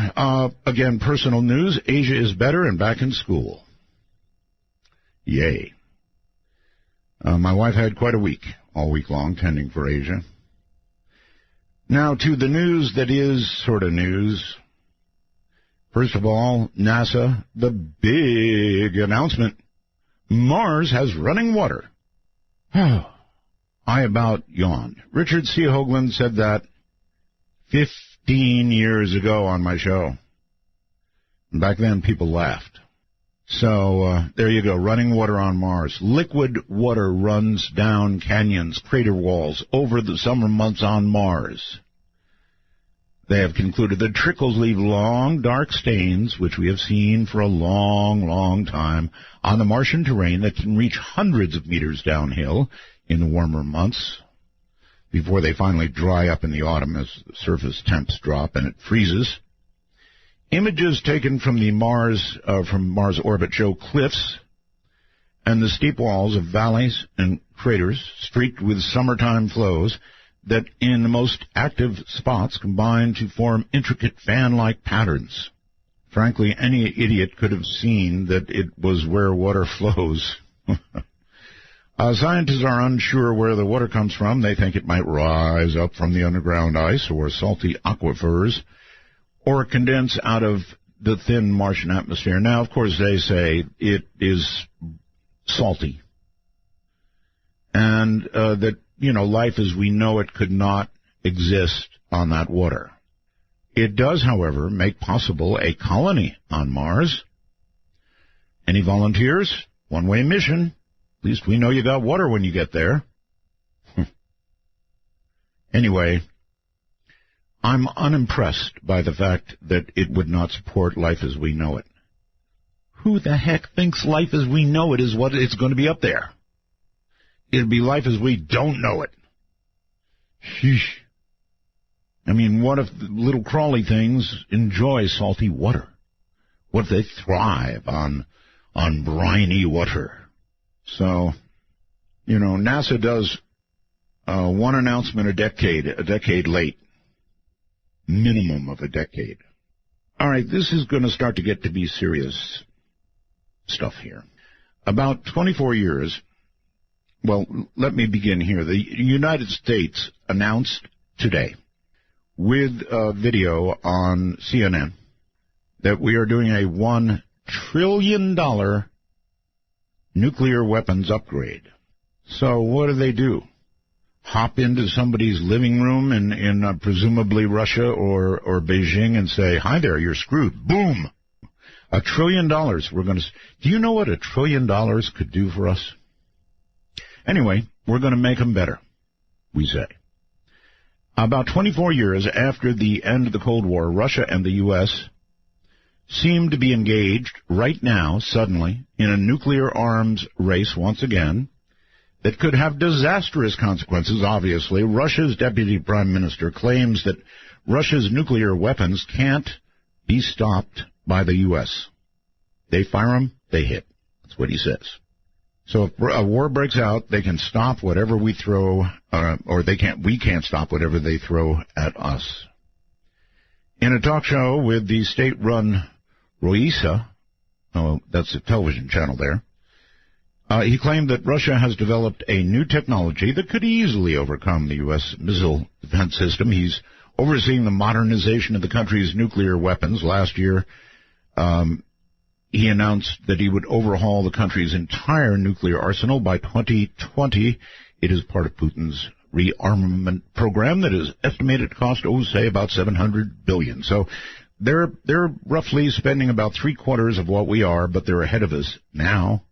again, personal news. Asia is better and back in school. Yay. My wife had quite a week, all week long, tending for Asia. Now, to the news that is sort of news. First of all, NASA, the big announcement. Mars has running water. I about yawned. Richard C. Hoagland said that 15 years ago on my show. Back then, people laughed. So, there you go, running water on Mars. Liquid water runs down canyons, crater walls, over the summer months on Mars. They have concluded that trickles leave long, dark stains, which we have seen for a long, long time, on the Martian terrain that can reach hundreds of meters downhill in the warmer months, before they finally dry up in the autumn as the surface temps drop and it freezes. Images taken from the Mars orbit show cliffs and the steep walls of valleys and craters streaked with summertime flows that in the most active spots combine to form intricate fan-like patterns. Frankly, any idiot could have seen that it was where water flows. Scientists are unsure where the water comes from. They think it might rise up from the underground ice or salty aquifers, or condense out of the thin Martian atmosphere. Now, of course, they say it is salty, and that, life as we know it could not exist on that water. It does, however, make possible a colony on Mars. Any volunteers? One-way mission. At least we know you got water when you get there. Anyway, I'm unimpressed by the fact that it would not support life as we know it. Who the heck thinks life as we know it is what it's going to be up there? It'll be life as we don't know it. Sheesh. I mean, what if the little crawly things enjoy salty water? What if they thrive on briny water? So, NASA does one announcement a decade late. Minimum of a decade. All right, this is going to start to get to be serious stuff here. About 24 years, well, let me begin here. The United States announced today, with a video on CNN, that we are doing a $1 trillion nuclear weapons upgrade. So what do? Hop into somebody's living room in presumably Russia or Beijing and say, "Hi there, you're screwed." Boom! $1 trillion. We're going to. Do you know what $1 trillion could do for us? Anyway, we're going to make them better, we say. About 24 years after the end of the Cold War, Russia and the U.S. seem to be engaged right now, suddenly, in a nuclear arms race once again that could have disastrous consequences, obviously. Russia's deputy prime minister claims that Russia's nuclear weapons can't be stopped by the U.S. They fire them, they hit. That's what he says. So if a war breaks out, they can stop whatever we throw, or we can't stop whatever they throw at us. In a talk show with the state-run Roisa, that's a television channel there, he claimed that Russia has developed a new technology that could easily overcome the U.S. missile defense system. He's overseeing the modernization of the country's nuclear weapons. Last year, he announced that he would overhaul the country's entire nuclear arsenal by 2020. It is part of Putin's rearmament program that is estimated to cost, about $700 billion. So they're roughly spending about 3/4 of what we are, but they're ahead of us now.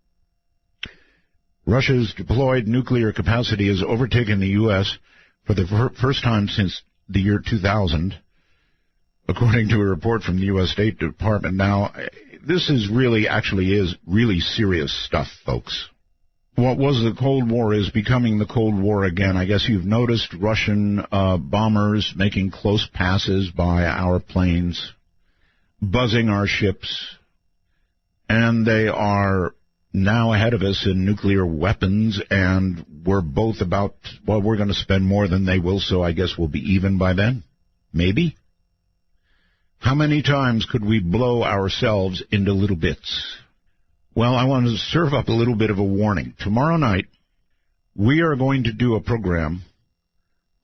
Russia's deployed nuclear capacity has overtaken the U.S. for the first time since the year 2000, according to a report from the U.S. State Department. Now, this is really serious stuff, folks. What was the Cold War is becoming the Cold War again. I guess you've noticed Russian bombers making close passes by our planes, buzzing our ships, and they are now ahead of us in nuclear weapons, and we're both we're going to spend more than they will, so I guess we'll be even by then. Maybe. How many times could we blow ourselves into little bits? Well, I want to serve up a little bit of a warning. Tomorrow night, we are going to do a program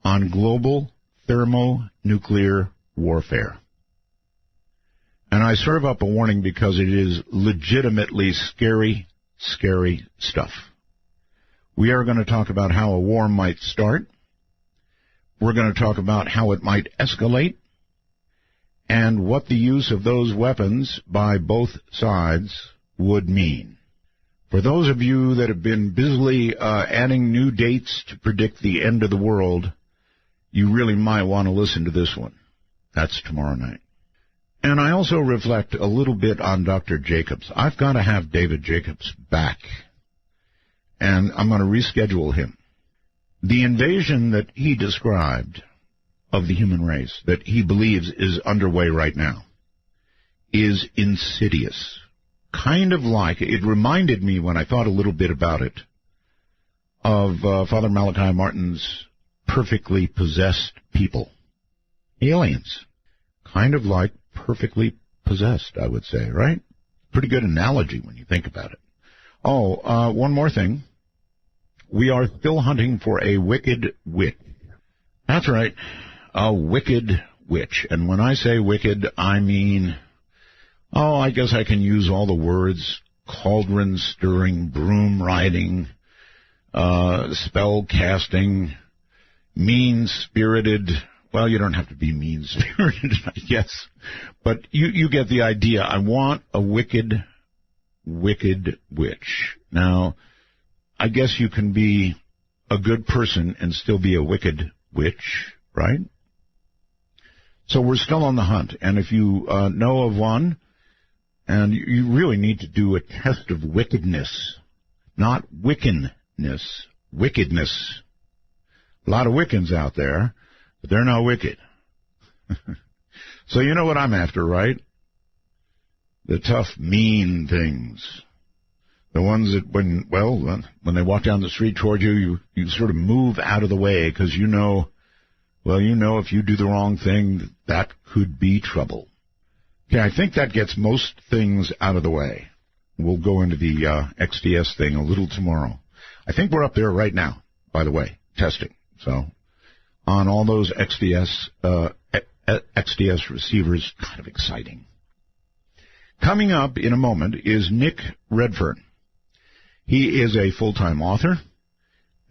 on global thermonuclear warfare. And I serve up a warning because it is legitimately scary, scary stuff. We are going to talk about how a war might start. We're going to talk about how it might escalate, and what the use of those weapons by both sides would mean. For those of you that have been busily adding new dates to predict the end of the world, you really might want to listen to this one. That's tomorrow night. And I also reflect a little bit on Dr. Jacobs. I've got to have David Jacobs back, and I'm going to reschedule him. The invasion that he described of the human race, that he believes is underway right now, is insidious. Kind of like, it reminded me when I thought a little bit about it, of Father Malachi Martin's perfectly possessed people. Aliens. Kind of like perfectly possessed, I would say, right? Pretty good analogy when you think about it. Oh, one more thing. We are still hunting for a wicked witch. That's right, a wicked witch. And when I say wicked, I mean... I guess I can use all the words: cauldron-stirring, broom-riding, spell-casting, mean-spirited. Well, you don't have to be mean-spirited, I guess. But you get the idea. I want a wicked, wicked witch. Now, I guess you can be a good person and still be a wicked witch, right? So we're still on the hunt. And if you know of one... And you really need to do a test of wickedness, not Wiccanness, wickedness. A lot of Wiccans out there, but they're not wicked. So you know what I'm after, right? The tough, mean things. The ones that when they walk down the street toward you, you sort of move out of the way because you know if you do the wrong thing, that could be trouble. Okay, I think that gets most things out of the way. We'll go into the XDS thing a little tomorrow. I think we're up there right now, by the way, testing. So on all those XDS receivers, kind of exciting. Coming up in a moment is Nick Redfern. He is a full-time author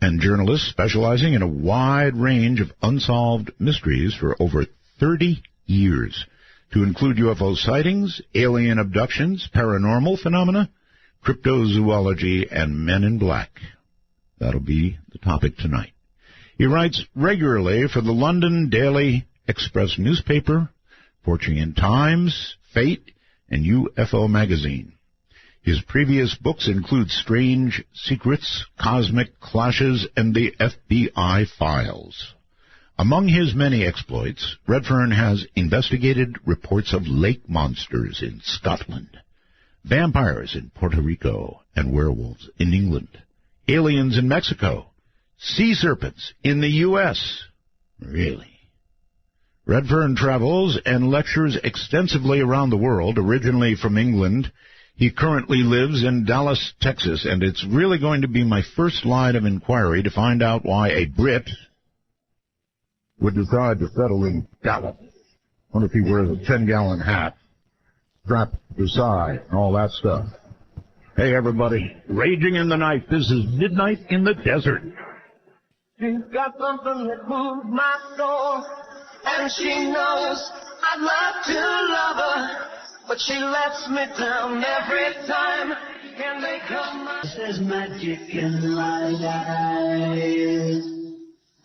and journalist specializing in a wide range of unsolved mysteries for over 30 years. To include UFO sightings, alien abductions, paranormal phenomena, cryptozoology, and men in black. That'll be the topic tonight. He writes regularly for the London Daily Express newspaper, Fortune Times, Fate, and UFO magazine. His previous books include Strange Secrets, Cosmic Clashes, and the FBI Files. Among his many exploits, Redfern has investigated reports of lake monsters in Scotland, vampires in Puerto Rico, and werewolves in England, aliens in Mexico, sea serpents in the U.S. Really? Redfern travels and lectures extensively around the world. Originally from England, he currently lives in Dallas, Texas, and it's really going to be my first line of inquiry to find out why a Brit would decide to settle in Dallas. I wonder if he wears a 10-gallon hat, strapped to his side, and all that stuff. Hey, everybody. Raging in the night. This is Midnight in the Desert. She's got something that moves my soul, and she knows I'd love to love her, but she lets me down every time. can they come? There's magic in my eyes.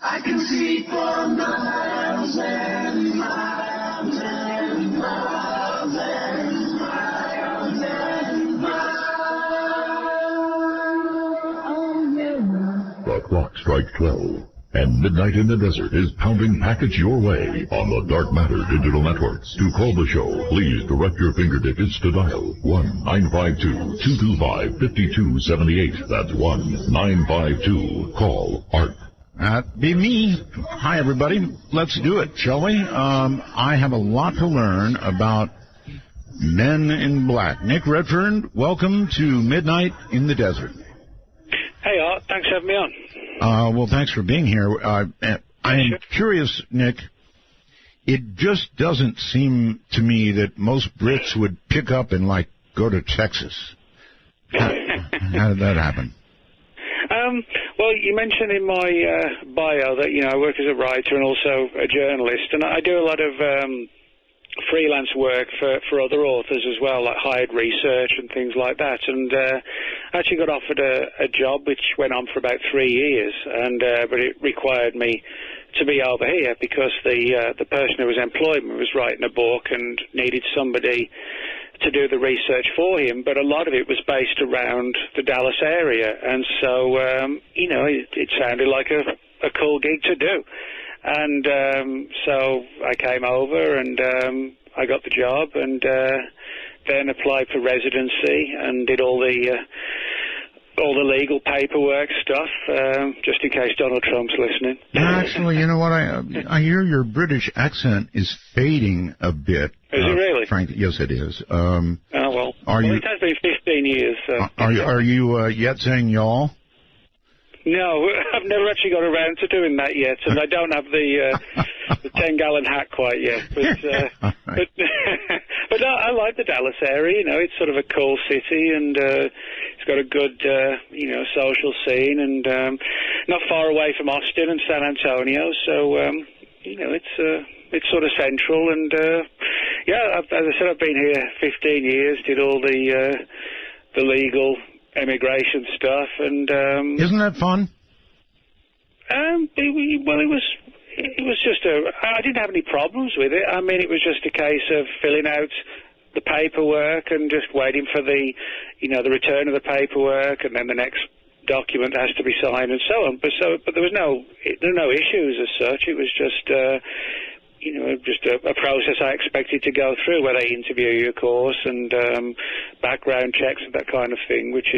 I can see for miles and miles and miles and miles and miles. The clock strikes 12, and Midnight in the Desert is pounding packets your way on the Dark Matter Digital Networks. To call the show, please direct your finger digits to dial 1-952-225-5278. That's 1-952. Call ART. That'd be me. Hi, everybody. Let's do it, shall we? I have a lot to learn about Men in Black. Nick Redfern, welcome to Midnight in the Desert. Hey, Art. Thanks for having me on. Well, thanks for being here. I am curious, Nick. It just doesn't seem to me that most Brits would pick up and, go to Texas. How did that happen? Well, you mentioned in my bio that, I work as a writer and also a journalist, and I do a lot of freelance work for other authors as well, like hired research and things like that. And I actually got offered a job which went on for about 3 years, and but it required me to be over here because the person who was employing me was writing a book and needed somebody to do the research for him, but a lot of it was based around the Dallas area, and so it sounded like a cool gig to do. And so I came over and I got the job, and then applied for residency and did all the legal paperwork stuff, just in case Donald Trump's listening. Actually, you know what? I hear your British accent is fading a bit. Is it really? Frank, yes, it is. It has been 15 years. So. Are you yet saying y'all? No, I've never actually got around to doing that yet, and I don't have the 10-gallon hat quite yet. But but no, I like the Dallas area. It's sort of a cool city, and it's got a good social scene, and not far away from Austin and San Antonio. So it's sort of central, and as I said, I've been here 15 years. Did all the legal immigration stuff, and isn't that fun? It was just I didn't have any problems with it. I mean, it was just a case of filling out the paperwork and just waiting for the return of the paperwork, and then the next document has to be signed and so on. But there was no issues as such. It was just just a process I expected to go through, where they interview you, of course, and background checks and that kind of thing, which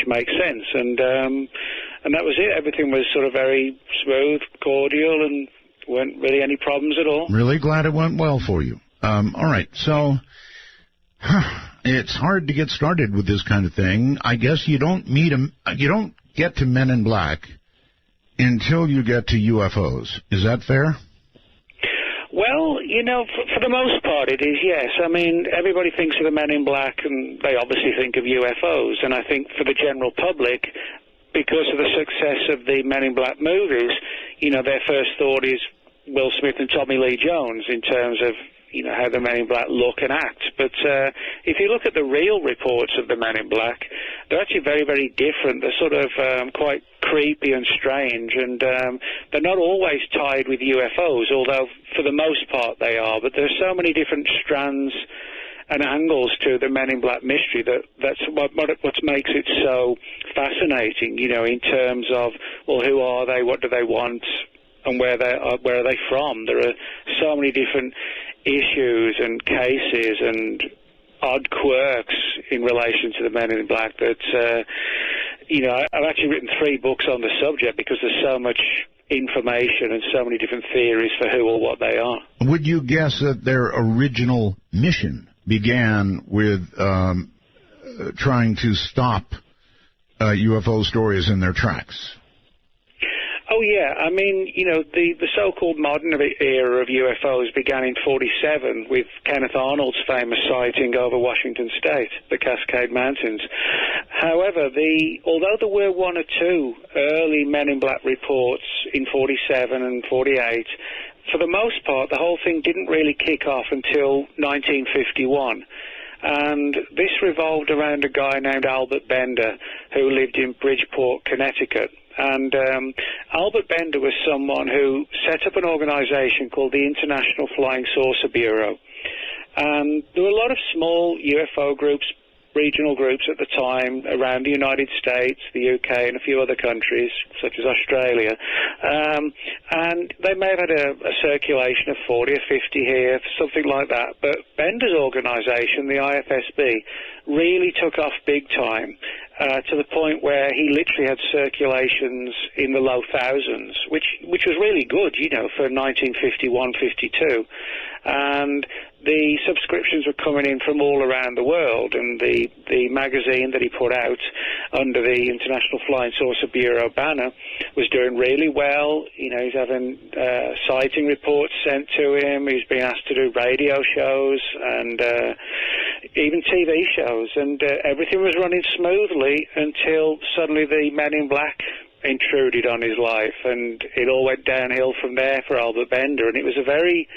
makes sense. And that was it. Everything was sort of very smooth, cordial, and weren't really any problems at all. Really glad it went well for you. All right, so it's hard to get started with this kind of thing. I guess you don't get to Men in Black until you get to UFOs. Is that fair? Well, for the most part it is, yes. I mean, everybody thinks of the Men in Black, and they obviously think of UFOs. And I think for the general public, because of the success of the Men in Black movies, their first thought is Will Smith and Tommy Lee Jones in terms of, how the Men in Black look and act. But if you look at the real reports of the Men in Black, they're actually very, very different. They're sort of quite creepy and strange, and they're not always tied with UFOs, although for the most part they are. But there's so many different strands and angles to the Men in Black mystery that's what makes it so fascinating, in terms of, well, who are they, what do they want, and where are they from? There are so many different issues and cases and odd quirks in relation to the Men in Black that, I've actually written 3 books on the subject because there's so much information and so many different theories for who or what they are. Would you guess that their original mission began with trying to stop UFO stories in their tracks? Oh, yeah. I mean, the so-called modern era of UFOs began in 1947 with Kenneth Arnold's famous sighting over Washington State, the Cascade Mountains. However, although there were 1 or 2 early Men in Black reports in 1947 and 1948, for the most part, the whole thing didn't really kick off until 1951. And this revolved around a guy named Albert Bender who lived in Bridgeport, Connecticut. And Albert Bender was someone who set up an organization called the International Flying Saucer Bureau. And there were a lot of small UFO groups, regional groups at the time around the United States, the UK, and a few other countries, such as Australia. And they may have had a circulation of 40 or 50 here, something like that. But Bender's organisation, the IFSB, really took off big time, to the point where he literally had circulations in the low thousands, which was really good, you know, for 1951-52. And the subscriptions were coming in from all around the world, and the magazine that he put out under the International Flying Saucer Bureau banner was doing really well. You know, he's having sighting reports sent to him. He's being asked to do radio shows and even TV shows, and everything was running smoothly until suddenly the Men in Black intruded on his life, and it all went downhill from there for Albert Bender, and it was a very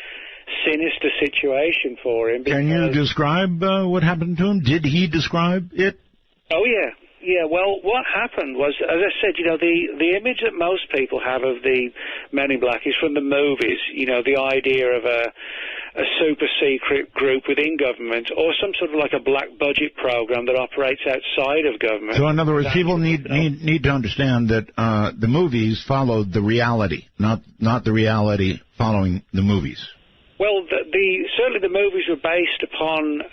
sinister situation for him. Can you describe what happened to him? Did he describe it? Oh, yeah. Yeah, well, what happened was, as I said, you know, the image that most people have of the Men in Black is from the movies, you know, the idea of a super secret group within government, or some sort of like a black budget program that operates outside of government. So in other words, people need to understand that the movies followed the reality, not the reality following the movies. Well, certainly the movies were based upon,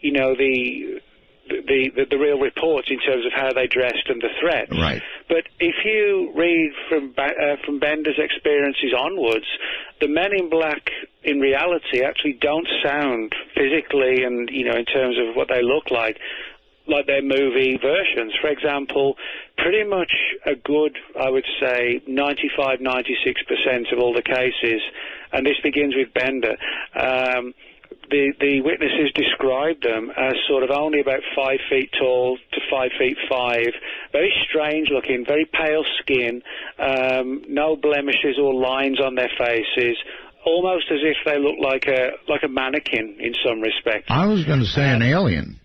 you know, the real reports in terms of how they dressed and the threats. Right. But if you read from Bender's experiences onwards, the Men in Black in reality actually don't sound physically and, you know, in terms of what they look like their movie versions. For example, pretty much a good, I would say, 95, 96% of all the cases, and this begins with Bender, the witnesses described them as sort of only about 5 feet tall to 5 feet 5, very strange looking, very pale skin, no blemishes or lines on their faces, almost as if they look like a mannequin in some respects. I was going to say an alien.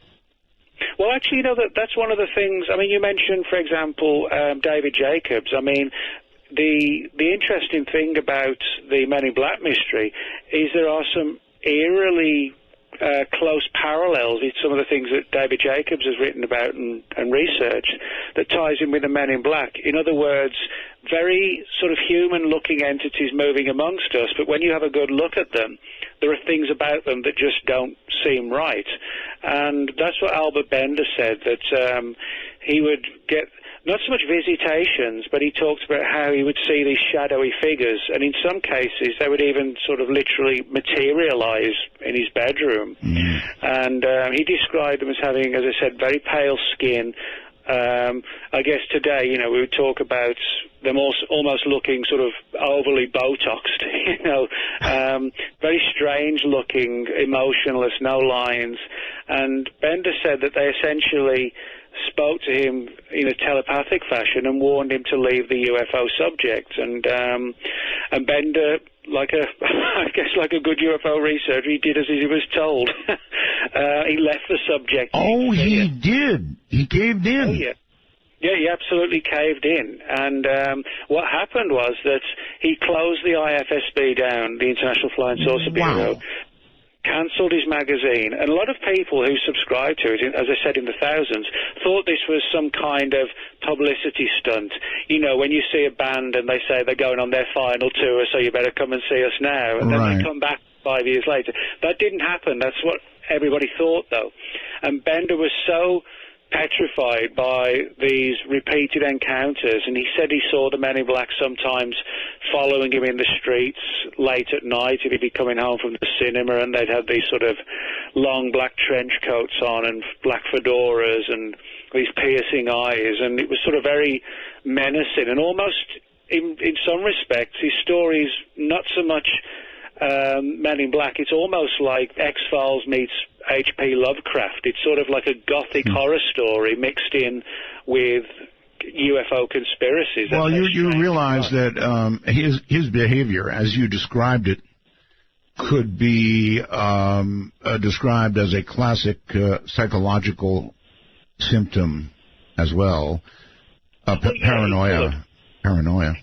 Well, actually, you know, that's one of the things. I mean, you mentioned, for example, David Jacobs. I mean, the interesting thing about the Men in Black mystery is there are some eerily close parallels in some of the things that David Jacobs has written about and researched that ties in with the Men in Black. In other words, very sort of human-looking entities moving amongst us, but when you have a good look at them, there are things about them that just don't seem right. And that's what Albert Bender said, that he would get not so much visitations, but he talked about how he would see these shadowy figures, and in some cases they would even sort of literally materialize in his bedroom. And he described them as having, as I said, very pale skin. I guess today, you know, we would talk about them almost looking sort of overly Botoxed, you know, very strange looking, emotionless, no lines. And Bender said that they essentially spoke to him in a telepathic fashion and warned him to leave the UFO subject. And Bender, like a good UFO researcher, he did as he was told. He left the subject. Oh, he did. He caved in. Oh, yeah. Yeah, he absolutely caved in. And what happened was that he closed the IFSB down, the International Flying Saucer Bureau, cancelled his magazine, and a lot of people who subscribed to it, as I said, in the thousands, thought this was some kind of publicity stunt. You know, when you see a band and they say they're going on their final tour, so you better come and see us now, and then they come back 5 years later. That didn't happen. That's what everybody thought, though. And Bender was so petrified by these repeated encounters, and he said he saw the Men in Black sometimes following him in the streets late at night if he'd be coming home from the cinema, and they'd have these sort of long black trench coats on and black fedoras and these piercing eyes, and it was sort of very menacing, and almost in some respects his story's not so much Men in Black, it's almost like X-Files meets H.P. Lovecraft. It's sort of like a gothic horror story mixed in with UFO conspiracies. Well, you realize that his behavior, as you described it, could be described as a classic psychological symptom as well. Paranoia.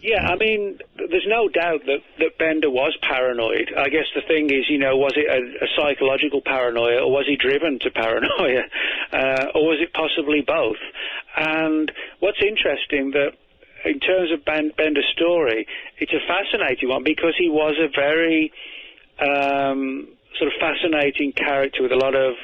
Yeah, I mean, there's no doubt that Bender was paranoid. I guess the thing is, was it a psychological paranoia, or was he driven to paranoia, or was it possibly both? And what's interesting, that in terms of Bender's story, it's a fascinating one, because he was a very sort of fascinating character with a lot of,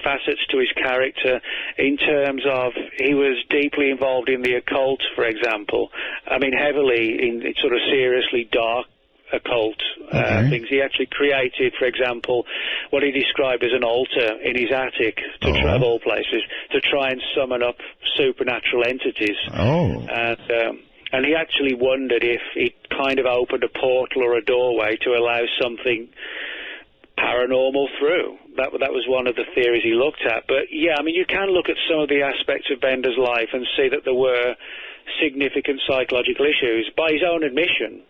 facets to his character, in terms of he was deeply involved in the occult, for example. I mean, heavily in sort of seriously dark occult things. He actually created, for example, what he described as an altar in his attic to travel places to try and summon up supernatural entities. And he actually wondered if it kind of opened a portal or a doorway to allow something paranormal through. That was one of the theories he looked at. But yeah, I mean, you can look at some of the aspects of Bender's life and see that there were significant psychological issues. By his own admission,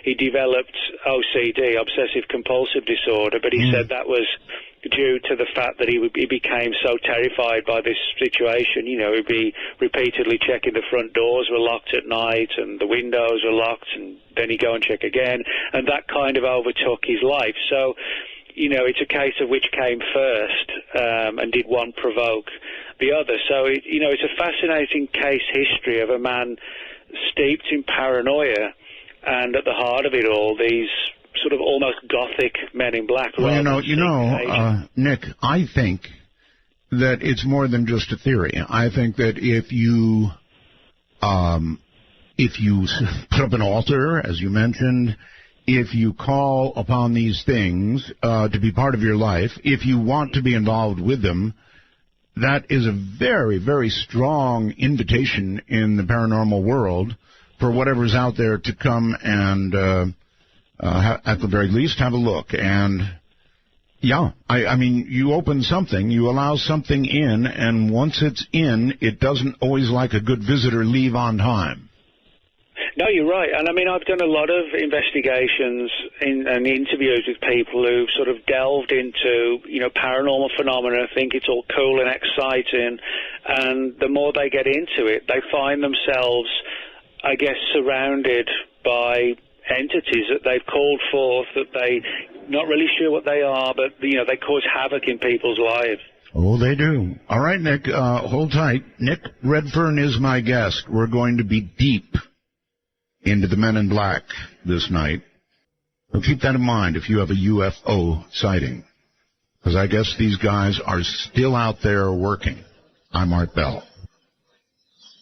he developed OCD, obsessive compulsive disorder, but he said that was due to the fact that he became so terrified by this situation. He'd be repeatedly checking the front doors were locked at night and the windows were locked, and then he'd go and check again, and that kind of overtook his life. So, it's a case of which came first, and did one provoke the other. So, it's a fascinating case history of a man steeped in paranoia, and at the heart of it all, these sort of almost gothic men in black. Well, Nick, I think that it's more than just a theory. I think that if you put up an altar, as you mentioned, if you call upon these things to be part of your life, if you want to be involved with them, that is a very, very strong invitation in the paranormal world for whatever's out there to come and at the very least, have a look. And, yeah, I mean, you open something, you allow something in, and once it's in, it doesn't always, like a good visitor, leave on time. No, you're right. And, I mean, I've done a lot of investigations and interviews with people who sort of delved into, paranormal phenomena, think it's all cool and exciting, and the more they get into it, they find themselves, I guess, surrounded by entities that they've called forth, that they not really sure what they are, but they cause havoc in people's lives. Oh, they do. All right, Nick, hold tight. Nick Redfern is my guest. We're going to be deep into the Men in Black this night. So keep that in mind if you have a UFO sighting, because I guess these guys are still out there working. I'm Art Bell.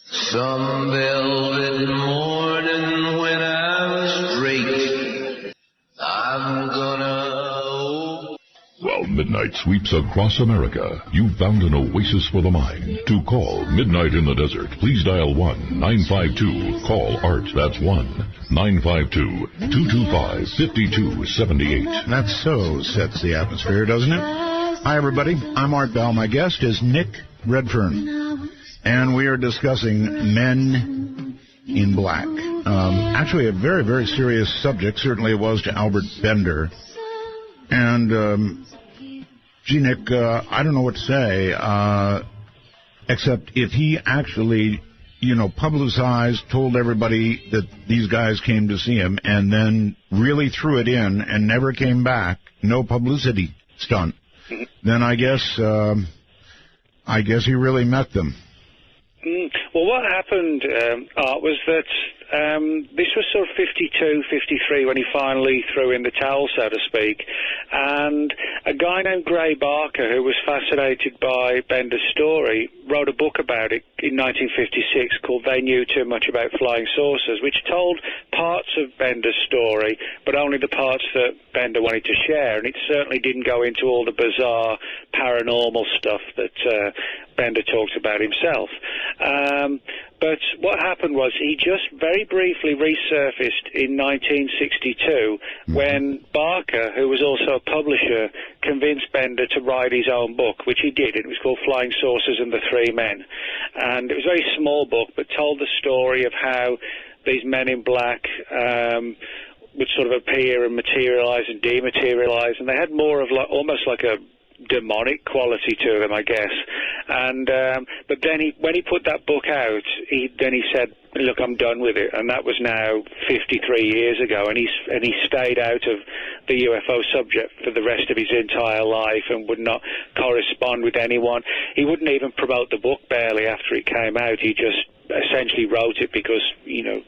Some velvet morning when I'm straight, I'm gonna... While midnight sweeps across America, you've found an oasis for the mind. To call Midnight in the Desert, please dial 1-952-CALL-ART. That's 1-952-225-5278. That so sets the atmosphere, doesn't it? Hi, everybody. I'm Art Bell. My guest is Nick Redfern. And we are discussing Men in Black. Actually, a very, very serious subject. Certainly it was to Albert Bender. And, gee, Nick, I don't know what to say, except if he actually, publicized, told everybody that these guys came to see him, and then really threw it in and never came back, no publicity stunt, then I guess he really met them. Well, what happened, Art, was that this was sort of 52, 53 when he finally threw in the towel, so to speak. And a guy named Gray Barker, who was fascinated by Bender's story, wrote a book about it in 1956 called They Knew Too Much About Flying Saucers, which told parts of Bender's story, but only the parts that Bender wanted to share. And it certainly didn't go into all the bizarre paranormal stuff that Bender talked about himself. But what happened was he just very briefly resurfaced in 1962 when Barker, who was also a publisher, convinced Bender to write his own book, which he did. It was called Flying Saucers and the Three Men. And it was a very small book, but told the story of how these men in black would sort of appear and materialize and dematerialize, and they had more of almost like a demonic quality to them, I guess. And but then when he put that book out, he said, "Look, I'm done with it," and that was now 53 years ago. And he stayed out of the UFO subject for the rest of his entire life and would not correspond with anyone. He wouldn't even promote the book barely after it came out. He just essentially wrote it because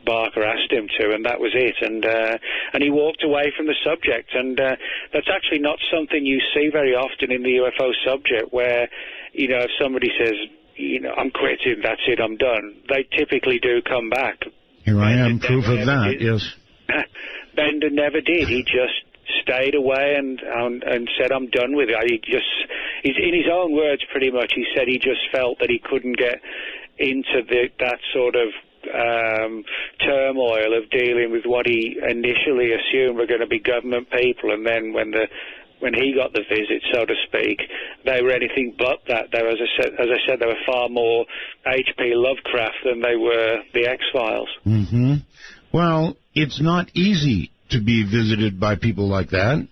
Barker asked him to, and that was it. And he walked away from the subject. And that's actually not something you see very often in the UFO subject, where if somebody says, I'm quitting, that's it, I'm done, they typically do come back. Here I am, proof of that, yes. Bender never did. He just stayed away and said, I'm done with it. He's in his own words, pretty much, he said he just felt that he couldn't get into that sort of turmoil of dealing with what he initially assumed were going to be government people, and then when he got the visit, so to speak, they were anything but that. They were, as I said, they were far more H.P. Lovecraft than they were the X-Files. Mm-hmm. Well, it's not easy to be visited by people like that,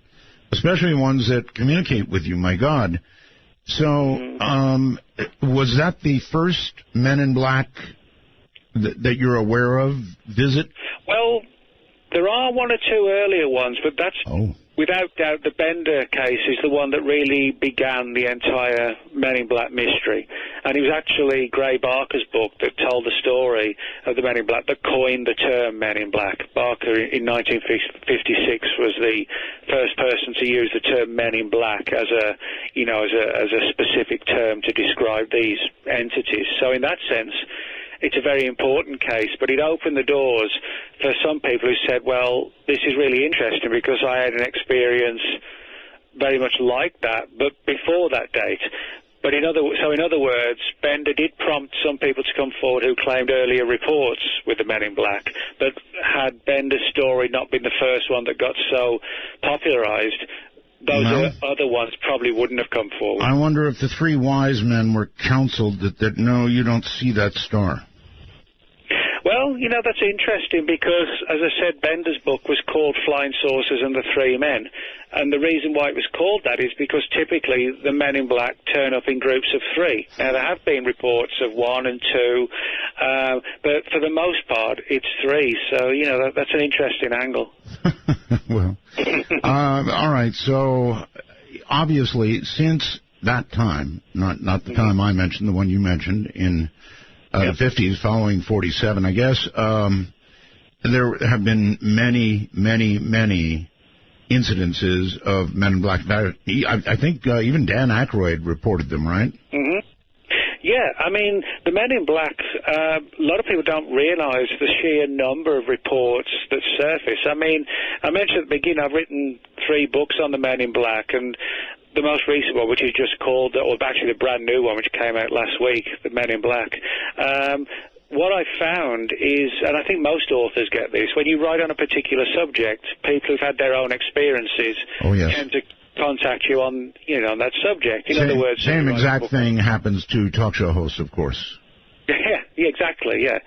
especially ones that communicate with you, my God. So, was that the first Men in Black that you're aware of visit? Well, there are one or two earlier ones, but that's without doubt the Bender case is the one that really began the entire Men in Black mystery. And it was actually Gray Barker's book that told the story of the Men in Black that coined the term Men in Black. Barker in 1956 was the first person to use the term Men in Black as a specific term to describe these entities. So in that sense, it's a very important case, but it opened the doors for some people who said, well, this is really interesting because I had an experience very much like that, but before that date. But in other words, Bender did prompt some people to come forward who claimed earlier reports with the Men in Black, but had Bender's story not been the first one that got so popularized, those other ones probably wouldn't have come forward. I wonder if the three wise men were counseled that no, you don't see that star. Well, that's interesting because, as I said, Bender's book was called Flying Saucers and the Three Men. And the reason why it was called that is because typically the Men in Black turn up in groups of three. Now, there have been reports of one and two, but for the most part, it's three. So, that's an interesting angle. Well, all right. So, obviously, since that time, not the time I mentioned, the one you mentioned in the 50s, following 47, I guess, there have been many, many, many incidences of Men in Black. I think even Dan Aykroyd reported them, right? Mm-hmm. Yeah, I mean, the Men in Black, a lot of people don't realize the sheer number of reports that surface. I mean, I mentioned at the beginning, I've written 3 books on the Men in Black, and the most recent one, which is just called, or actually the brand new one, which came out last week, The Men in Black. What I found is, and I think most authors get this, when you write on a particular subject, people who've had their own experiences tend to contact you on that subject. In other words, same exact thing happens to talk show hosts, of course. Yeah, exactly, yeah.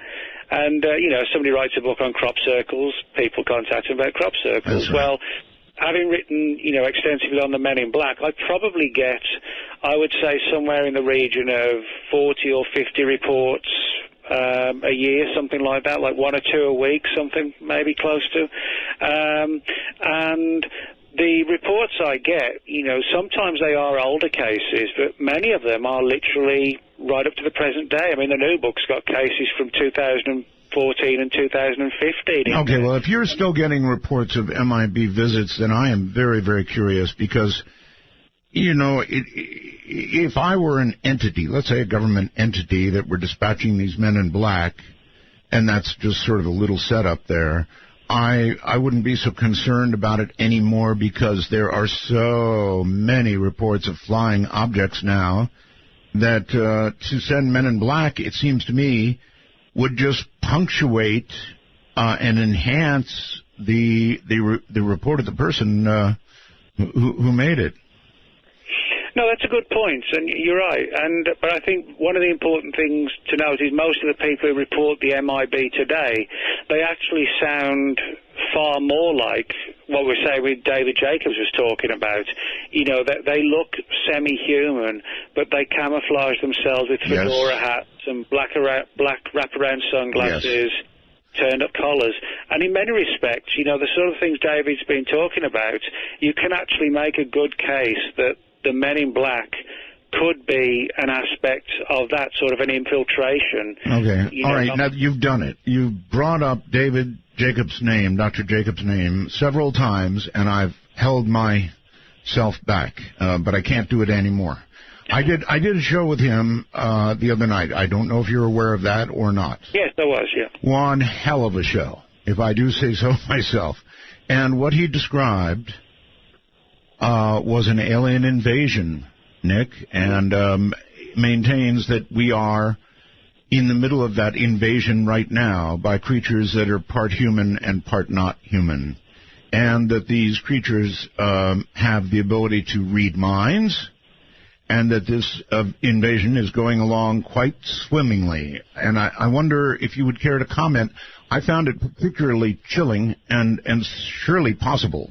And, somebody writes a book on crop circles, people contact them about crop circles. Right. Well, having written, extensively on the Men in Black, I probably get, I would say, somewhere in the region of 40 or 50 reports a year, something like that, like 1 or 2 a week, something maybe close to. And the reports I get, sometimes they are older cases, but many of them are literally right up to the present day. I mean, the new book's got cases from 2014 and 2015. Okay, well, if you're still getting reports of MIB visits, then I am very, very curious because, if I were an entity, let's say a government entity that were dispatching these Men in Black, and that's just sort of a little setup there, I wouldn't be so concerned about it anymore because there are so many reports of flying objects now that to send Men in Black, it seems to me, would just punctuate and enhance the report of the person who made it. No, that's a good point, and you're right. But I think one of the important things to note is most of the people who report the MIB today, they actually sound far far more like what we're saying with David Jacobs was talking about. You know, that they look semi-human, but they camouflage themselves with fedora hats and black wraparound sunglasses, turned-up collars. And in many respects, you know, the sort of things David's been talking about, you can actually make a good case that the Men in Black could be an aspect of that sort of an infiltration. Okay. All right. Now, you've done it. You've brought up David Jacobs' name, Dr. Jacobs' name, several times, and I've held myself back, but I can't do it anymore. I did a show with him the other night. I don't know if you're aware of that or not. Yes, I was, yeah. One hell of a show, if I do say so myself. And what he described was an alien invasion, Nick, and maintains that we are in the middle of that invasion right now by creatures that are part human and part not human, and that these creatures have the ability to read minds, and that this invasion is going along quite swimmingly. And I wonder if you would care to comment. I found it particularly chilling and surely possible,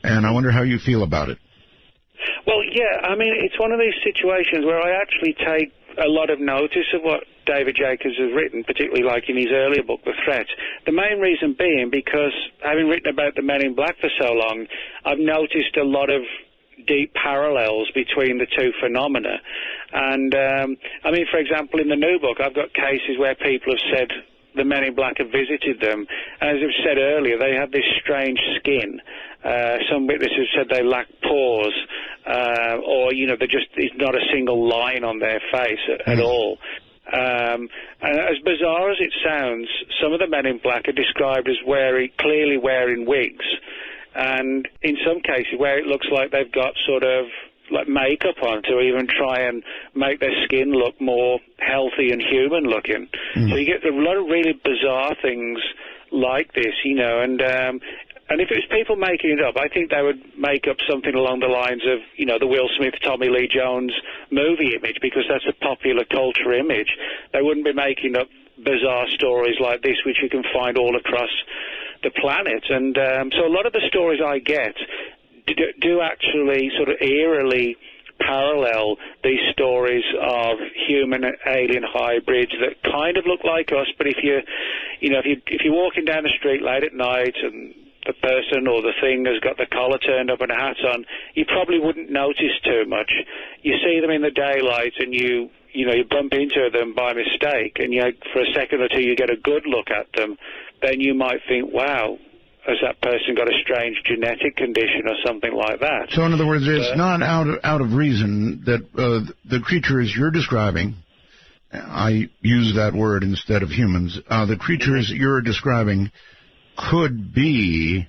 and I wonder how you feel about it. Well, yeah, I mean, it's one of these situations where I actually take a lot of notice of what David Jacobs has written, particularly like in his earlier book, The Threat. The main reason being because, having written about the Men in Black for so long, I've noticed a lot of deep parallels between the two phenomena. And, I mean, for example, in the new book, I've got cases where people have said the Men in Black have visited them. And as I've said earlier, they have this strange skin. Some witnesses said they lack pores, or, you know, there's not a single line on their face at all. And as bizarre as it sounds, some of the Men in Black are described as clearly wearing wigs, and in some cases where it looks like they've got sort of like makeup on to even try and make their skin look more healthy and human looking. So you get a lot of really bizarre things like this, you know, and if it was people making it up, I think they would make up something along the lines of, you know, the Will Smith, Tommy Lee Jones movie image, because that's a popular culture image. They wouldn't be making up bizarre stories like this, which you can find all across the planet. And so a lot of the stories I get do actually sort of eerily parallel these stories of human alien hybrids that kind of look like us, but if you're walking down the street late at night and the person or the thing has got the collar turned up and a hat on, you probably wouldn't notice too much. You see them in the daylight and you bump into them by mistake, and for a second or two you get a good look at them, then you might think, wow, has that person got a strange genetic condition or something like that? So in other words, it's not out of reason that the creatures you're describing, I use that word instead of humans, the creatures you're describing could be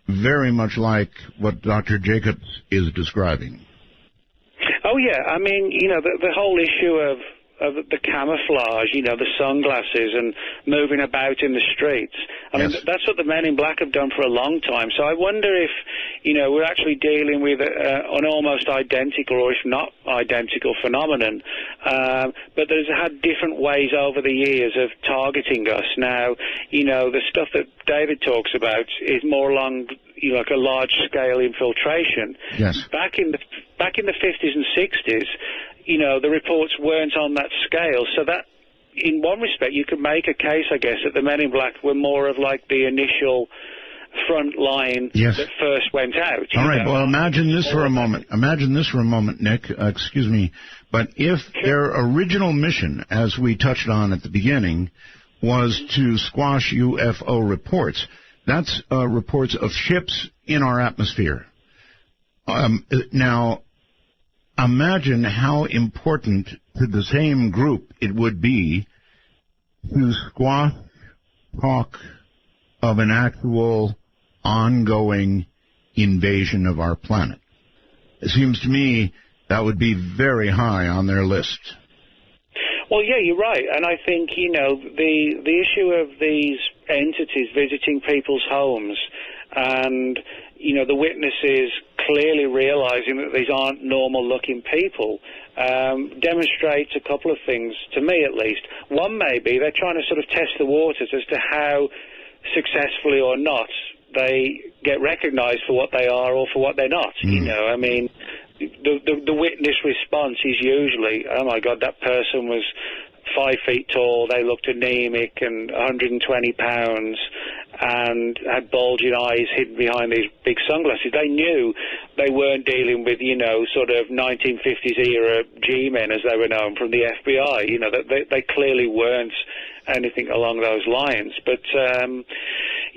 very much like what Dr. Jacobs is describing. Oh, yeah. I mean, you know, the whole issue of the camouflage, you know, the sunglasses and moving about in the streets. I mean, that's what the Men in Black have done for a long time. So I wonder if, you know, we're actually dealing with an almost identical, or if not identical, phenomenon. But there's had different ways over the years of targeting us. Now, you know, the stuff that David talks about is more along, you know, like a large-scale infiltration. Yes. Back in the 50s and 60s, you know, the reports weren't on that scale, so that, in one respect, you could make a case, I guess, that the Men in Black were more of like the initial front line that first went out. All right, well, imagine this for a moment, Nick, excuse me, but if their original mission, as we touched on at the beginning, was to squash UFO reports, that's reports of ships in our atmosphere. Now, imagine how important to the same group it would be to squash talk of an actual ongoing invasion of our planet. It seems to me that would be very high on their list. Well, yeah, you're right. And I think, you know, the issue of these entities visiting people's homes and, you know, the witnesses clearly realizing that these aren't normal-looking people demonstrates a couple of things, to me at least. One may be they're trying to sort of test the waters as to how successfully or not they get recognized for what they are or for what they're not. You know, I mean, the witness response is usually, oh my God, that person was 5 feet tall, they looked anemic and 120 pounds and had bulging eyes hidden behind these big sunglasses. They knew they weren't dealing with, you know, sort of 1950s era G-men as they were known from the FBI. You know, they clearly weren't anything along those lines. But,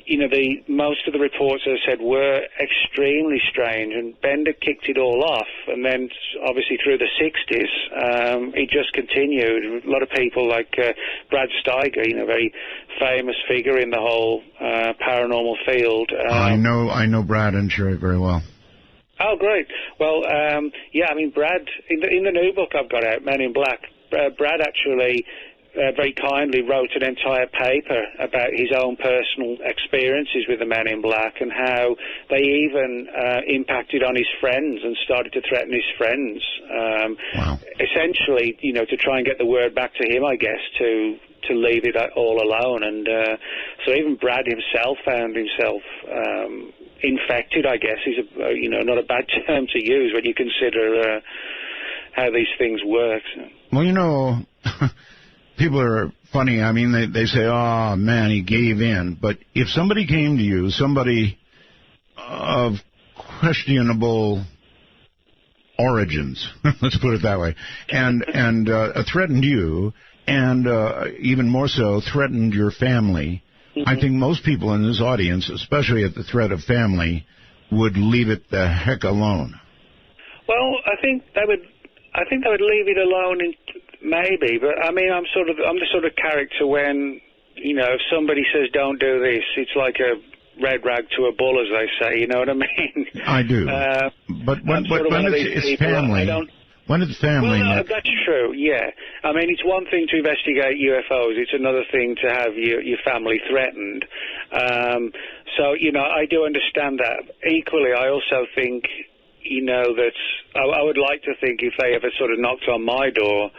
you know, most of the reports, as I said, were extremely strange, and Bender kicked it all off. And then, obviously, through the 60s, it just continued. A lot of people like Brad Steiger, you know, very famous figure in the whole paranormal field. I know Brad and Sherry very well. Oh, great. Well, yeah, I mean, Brad, in the new book I've got out, Men in Black, Brad actually very kindly wrote an entire paper about his own personal experiences with the Men in Black and how they even impacted on his friends and started to threaten his friends. Wow. Essentially, you know, to try and get the word back to him, I guess, to leave it all alone. And so even Brad himself found himself infected, I guess, is you know, not a bad term to use when you consider how these things work. So. Well, you know, people are funny. I mean, they say, oh, man, he gave in. But if somebody came to you, somebody of questionable origins, let's put it that way, and threatened you, and even more so, threatened your family, I think most people in this audience, especially at the threat of family, would leave it the heck alone. Well, I think they would leave it alone, maybe. But I mean, I'm the sort of character when, you know, if somebody says don't do this, it's like a red rag to a bull, as they say. You know what I mean? I do. But when it's family. When it's family... Well, no, that's true, yeah. I mean, it's one thing to investigate UFOs. It's another thing to have your family threatened. So, you know, I do understand that. Equally, I also think, you know, that I would like to think if they ever sort of knocked on my door,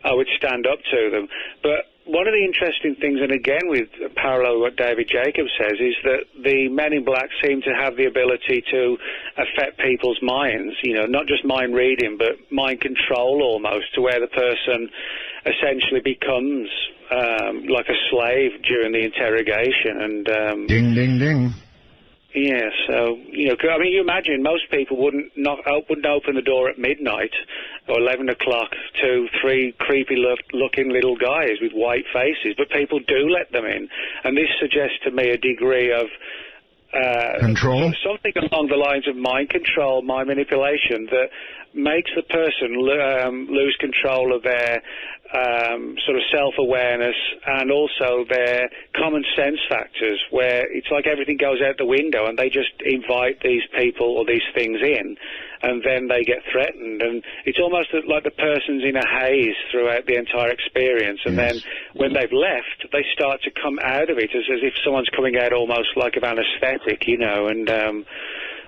I would stand up to them. But one of the interesting things, and again with parallel what David Jacobs says, is that the Men in Black seem to have the ability to affect people's minds, you know, not just mind reading, but mind control almost, to where the person essentially becomes like a slave during the interrogation. And ding, ding, ding. Yeah, so, you know, I mean, you imagine most people wouldn't open the door at midnight or 11 o'clock to 3 creepy-looking little guys with white faces, but people do let them in. And this suggests to me a degree of control? Something along the lines of mind control, mind manipulation, that makes the person lose control of their sort of self-awareness and also their common sense factors, where it's like everything goes out the window and they just invite these people or these things in, and then they get threatened. And it's almost like the person's in a haze throughout the entire experience, and then when they've left, they start to come out of it as if someone's coming out almost like an anesthetic, you know, and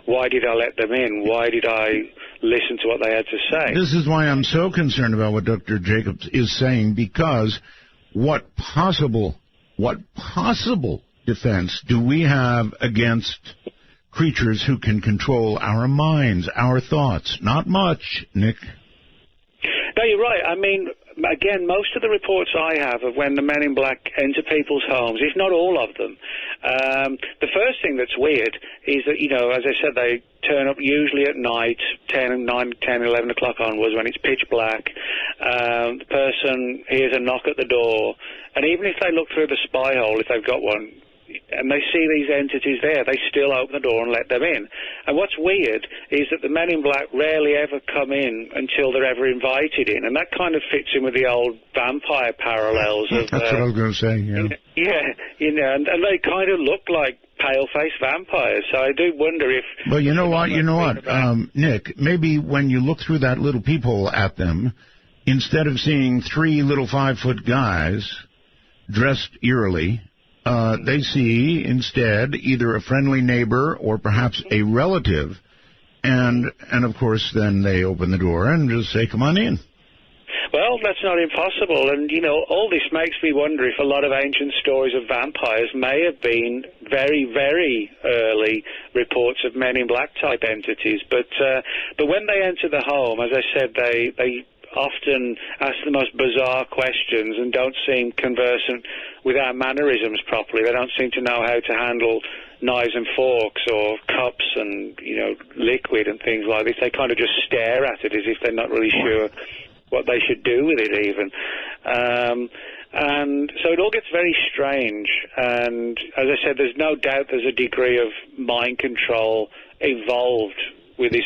why did I let them in? Why did I listen to what they had to say? This is why I'm so concerned about what Dr. Jacobs is saying, because what possible defense do we have against creatures who can control our minds, our thoughts? Not much, Nick. No, you're right. I mean, again, most of the reports I have of when the Men in Black enter people's homes, if not all of them, the first thing that's weird is that, you know, as I said, they turn up usually at night, 10, 11 o'clock onwards, when it's pitch black. The person hears a knock at the door, and even if they look through the spy hole, if they've got one, and they see these entities there, they still open the door and let them in. And what's weird is that the Men in Black rarely ever come in until they're ever invited in, and that kind of fits in with the old vampire parallels. That's what I was going to say, yeah. Yeah, you know, and they kind of look like pale-faced vampires, so I do wonder if... Well, you know what, Nick, maybe when you look through that little peephole at them, instead of seeing 3 little 5-foot guys dressed eerily, they see instead either a friendly neighbor or perhaps a relative, and of course then they open the door and just say, come on in. Well, that's not impossible. And, all this makes me wonder if a lot of ancient stories of vampires may have been very, very early reports of Men in Black type entities. But when they enter the home, as I said, they often ask the most bizarre questions and don't seem conversant with our mannerisms properly. They don't seem to know how to handle knives and forks or cups and, liquid and things like this. They kind of just stare at it as if they're not really sure what they should do with it even. And so it all gets very strange. And as I said, there's no doubt there's a degree of mind control involved with this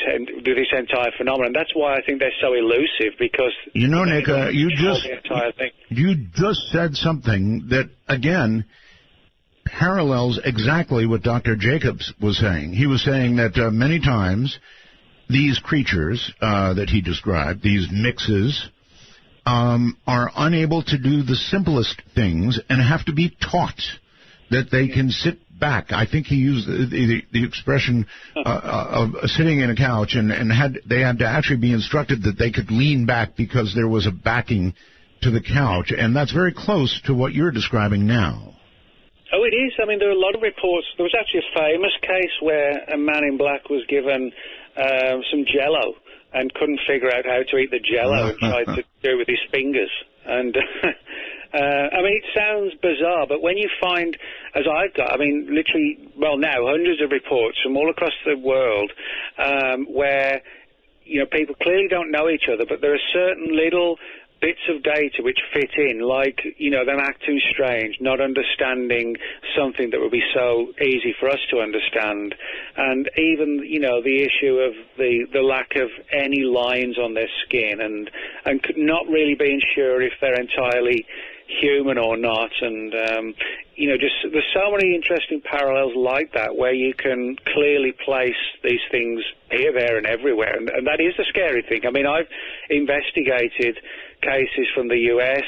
entire phenomenon. That's why I think they're so elusive, because Nick, you just said something that again parallels exactly what Dr. Jacobs was saying. He was saying that many times these creatures that he described, these mixes, are unable to do the simplest things and have to be taught that they can sit back. I think he used the expression of sitting in a couch, and they had to actually be instructed that they could lean back because there was a backing to the couch, and that's very close to what you're describing now. Oh, it is. I mean, there are a lot of reports. There was actually a famous case where a man in black was given some Jell-O and couldn't figure out how to eat the Jell-O and tried to do it with his fingers. And I mean, it sounds bizarre, but when you find, as I've got, I mean, literally, well, now hundreds of reports from all across the world where people clearly don't know each other, but there are certain little bits of data which fit in, like, them acting strange, not understanding something that would be so easy for us to understand, and even, the issue of the lack of any lines on their skin, and not really being sure if they're entirely human or not, and, just there's so many interesting parallels like that where you can clearly place these things here, there, and everywhere, and that is the scary thing. I mean, I've investigated cases from the US,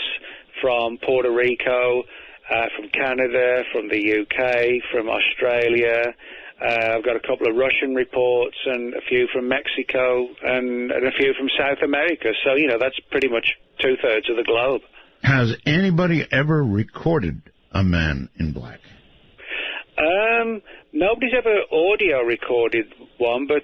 from Puerto Rico, from Canada, from the UK, from Australia. I've got a couple of Russian reports and a few from Mexico and a few from South America. So, that's pretty much 2/3 of the globe. Has anybody ever recorded a man in black? Nobody's ever audio recorded one, but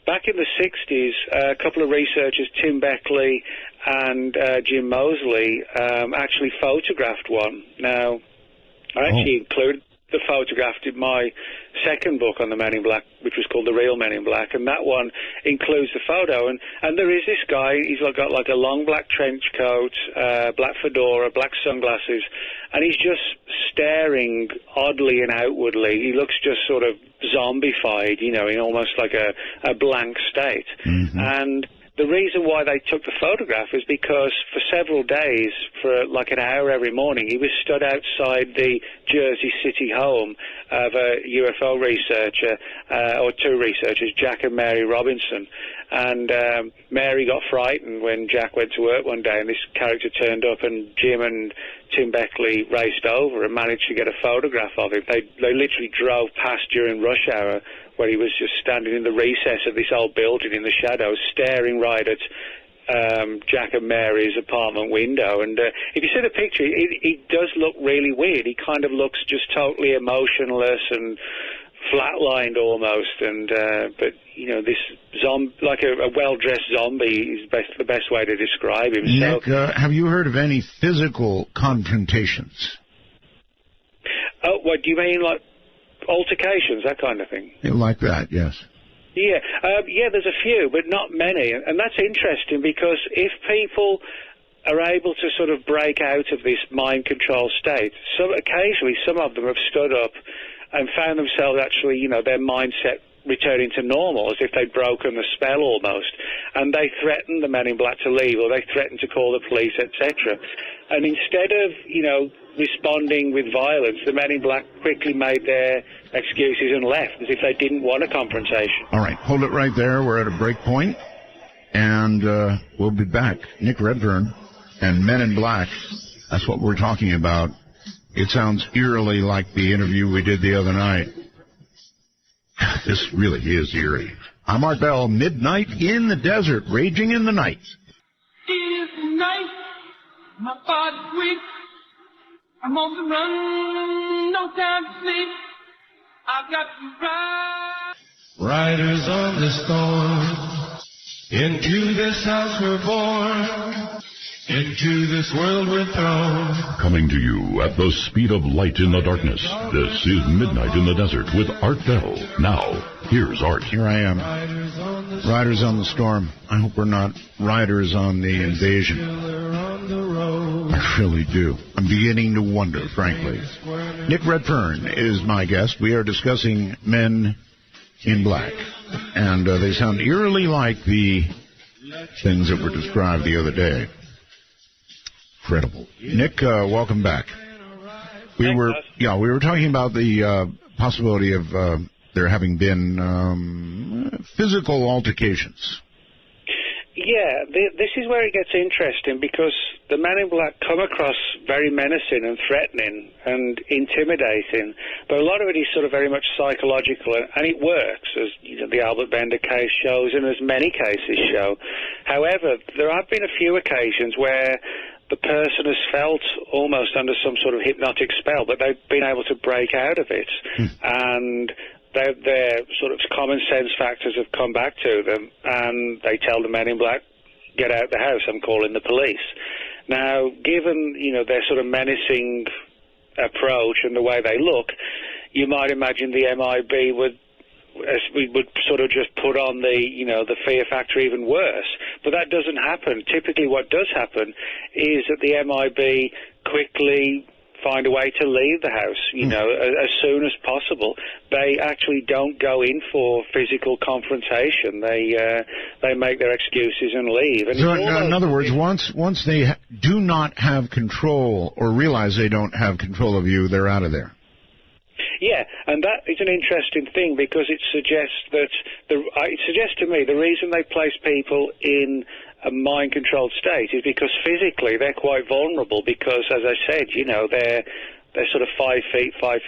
back in the 60s, a couple of researchers, Tim Beckley and Jim Moseley, actually photographed one. Now, I actually included the photograph in my second book on the Men in Black, which was called The Real Men in Black, and that one includes the photo. And there is this guy, he's got like a long black trench coat, black fedora, black sunglasses, and he's just staring oddly and outwardly. He looks just sort of zombified, in almost like a blank state. Mm-hmm. And the reason why they took the photograph is because for several days, for like an hour every morning, he was stood outside the Jersey City home of a UFO researcher, or two researchers, Jack and Mary Robinson. And Mary got frightened when Jack went to work one day and this character turned up, and Jim and Tim Beckley raced over and managed to get a photograph of him. They literally drove past during rush hour, where he was just standing in the recess of this old building in the shadows, staring right at Jack and Mary's apartment window. And if you see the picture, he does look really weird. He kind of looks just totally emotionless and flatlined almost. And but this like a well-dressed zombie is the best way to describe him. Nick, have you heard of any physical confrontations? Oh, what do you mean, like altercations, that kind of thing? Like that, yes. Yeah, there's a few, but not many. And that's interesting, because if people are able to sort of break out of this mind control state, occasionally some of them have stood up and found themselves actually, their mindset returning to normal, as if they'd broken the spell almost. And they threatened the Men in Black to leave, or they threatened to call the police, etc. And instead of, responding with violence, the Men in Black quickly made their excuses and left, as if they didn't want a confrontation. All right, hold it right there. We're at a break point, and we'll be back. Nick Redfern and Men in Black. That's what we're talking about. It sounds eerily like the interview we did the other night. This really is eerie. I'm Art Bell. Midnight in the Desert, raging in the night. If My body's weak. I'm on the run, no time to sleep. I've got to ride. Riders on the storm. Into this house we're born. Into this world we're thrown. Coming to you at the speed of light in the darkness. This is Midnight in the Desert with Art Bell. Now, here's Art. Here I am. Riders on the storm. I hope we're not riders on the invasion. I really do. I'm beginning to wonder, frankly. Nick Redfern is my guest. We are discussing Men in Black. And they sound eerily like the things that were described the other day. Incredible. Nick, welcome back. We were talking about the possibility of there having been physical altercations. Yeah, this is where it gets interesting because the Men in Black come across very menacing and threatening and intimidating, but a lot of it is sort of very much psychological, and it works, as the Albert Bender case shows and as many cases show. However, there have been a few occasions where the person has felt almost under some sort of hypnotic spell, but they've been able to break out of it, and their sort of common sense factors have come back to them, and they tell the Men in Black, get out the house, I'm calling the police. Now, given, their sort of menacing approach and the way they look, you might imagine the MIB would sort of just put on the fear factor even worse. But that doesn't happen. Typically what does happen is that the MIB quickly find a way to leave the house, as soon as possible. They actually don't go in for physical confrontation. They make their excuses and leave. And so, in other words, once they do not have control or realize they don't have control of you, they're out of there. Yeah, and that is an interesting thing because it suggests to me the reason they place people in a mind-controlled state is because physically they're quite vulnerable because, as I said, they're sort of 5 feet 5,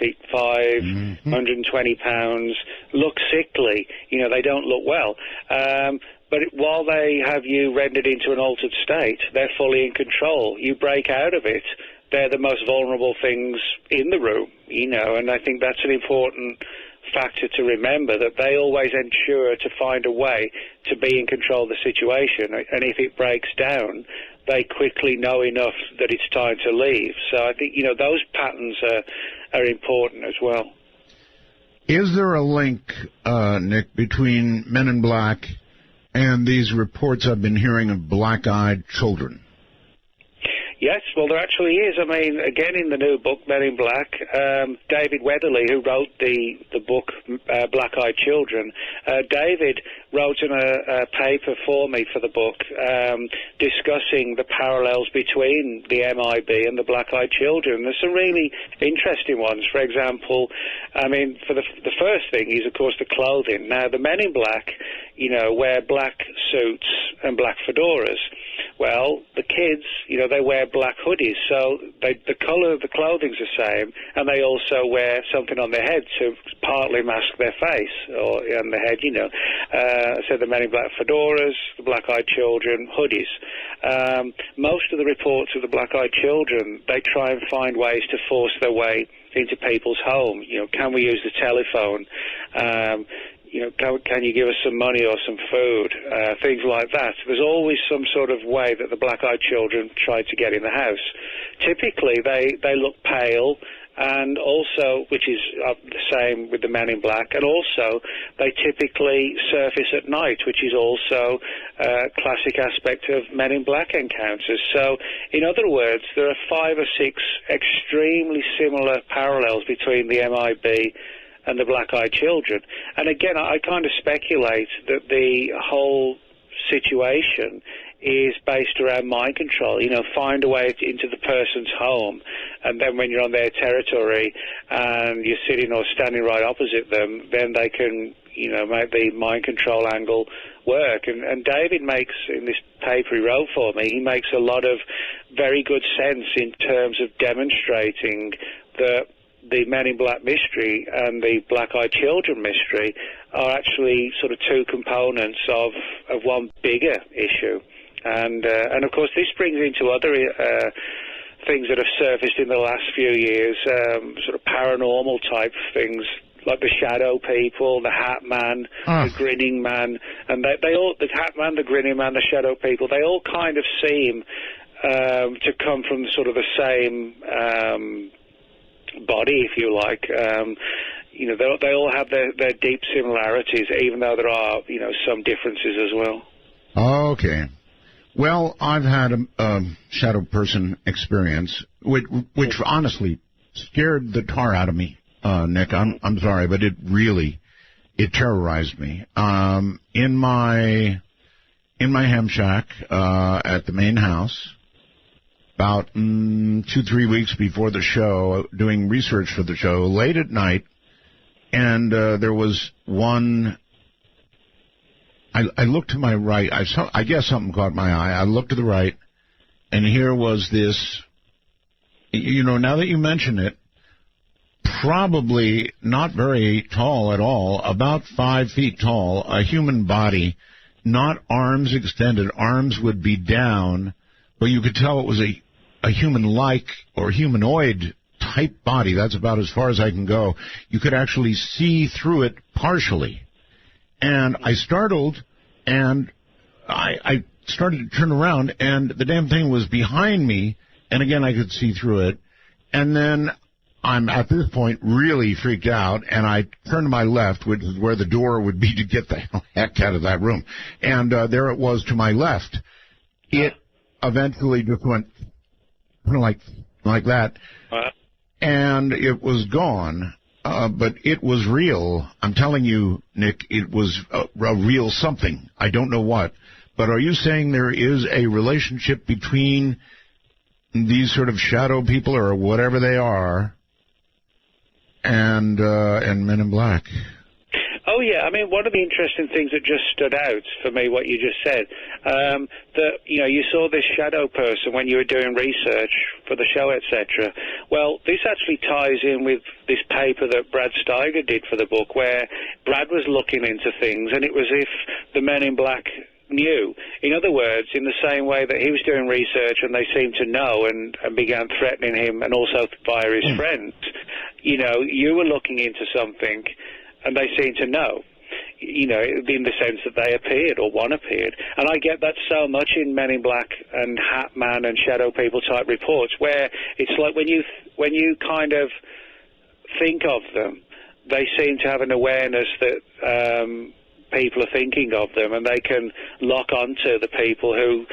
120 pounds, look sickly, they don't look well. But while they have you rendered into an altered state, they're fully in control. You break out of it, they're the most vulnerable things in the room, and I think that's an important factor to remember, that they always ensure to find a way to be in control of the situation, and if it breaks down, they quickly know enough that it's time to leave. So I think, those patterns are important as well. Is there a link, Nick, between Men in Black and these reports I've been hearing of black-eyed children? Yes, well, there actually is. I mean, again, in the new book, Men in Black, David Weatherly, who wrote the book Black-Eyed Children, David wrote in a paper for me for the book discussing the parallels between the MIB and the Black-Eyed Children. There's some really interesting ones. For example, I mean, for the first thing is, of course, the clothing. Now, the Men in Black, wear black suits and black fedoras. Well, the kids, they wear black hoodies, so the colour of the clothing's the same, and they also wear something on their head to partly mask their face, or on their head, So the Men in Black fedoras, the Black-Eyed Children, hoodies. Most of the reports of the Black-Eyed Children, they try and find ways to force their way into people's home. Can we use the telephone? Can you give us some money or some food? Things like that. There's always some sort of way that the Black-Eyed Children try to get in the house. Typically, they look pale, and also, which is the same with the Men in Black, and also they typically surface at night, which is also a classic aspect of Men in Black encounters. So, in other words, there are 5 or 6 extremely similar parallels between the MIB and the Black-Eyed Children. And again, I kind of speculate that the whole situation is based around mind control. Find a way into the person's home, and then when you're on their territory and you're sitting or standing right opposite them, then they can, make the mind control angle work. And David makes, in this paper he wrote for me, he makes a lot of very good sense in terms of demonstrating that the Men in Black mystery and the Black-Eyed Children mystery are actually sort of 2 components of one bigger issue. And of course, this brings into other things that have surfaced in the last few years, sort of paranormal type things, like the shadow people, the Hat Man, the Grinning Man, and they all, the Hat Man, the Grinning Man, the shadow people, they all kind of seem to come from sort of the same body, if you like. You know, they all have their deep similarities, even though there are, you know, some differences as well. Okay. Well, I've had a shadow person experience, which honestly scared the tar out of me, Nick. I'm sorry, but it terrorized me. In my ham shack at the main house, about 2-3 weeks before the show, doing research for the show, late at night, and there was one. I looked to my right. I guess something caught my eye. I looked to the right, and here was this. You know, now that you mention it, probably not very tall at all, about 5 feet tall, a human body, not arms extended. Arms would be down, but you could tell it was a human-like or humanoid type body. That's about as far as I can go. You could actually see through it partially. And I startled, and I started to turn around, and the damn thing was behind me, and again I could see through it. And then I'm, at this point, really freaked out, and I turned to my left, which is where the door would be to get the heck out of that room. And there it was to my left. It eventually just went like that, and it was gone. But it was real. I'm telling you, Nick, it was a real something. I don't know what. But are you saying there is a relationship between these sort of shadow people or whatever they are and Men in Black? Oh, yeah. I mean, one of the interesting things that just stood out for me, what you just said, that, you know, you saw this shadow person when you were doing research for the show, etc. Well, this actually ties in with this paper that Brad Steiger did for the book, where Brad was looking into things, and it was as if the Men in Black knew. In other words, in the same way that he was doing research and they seemed to know and began threatening him, and also via his friends, you know, you were looking into something and they seem to know, you know, in the sense that they appeared or one appeared. And I get that so much in Men in Black and Hat Man and Shadow People type reports, where it's like when you kind of think of them, they seem to have an awareness that people are thinking of them, and they can lock onto the people who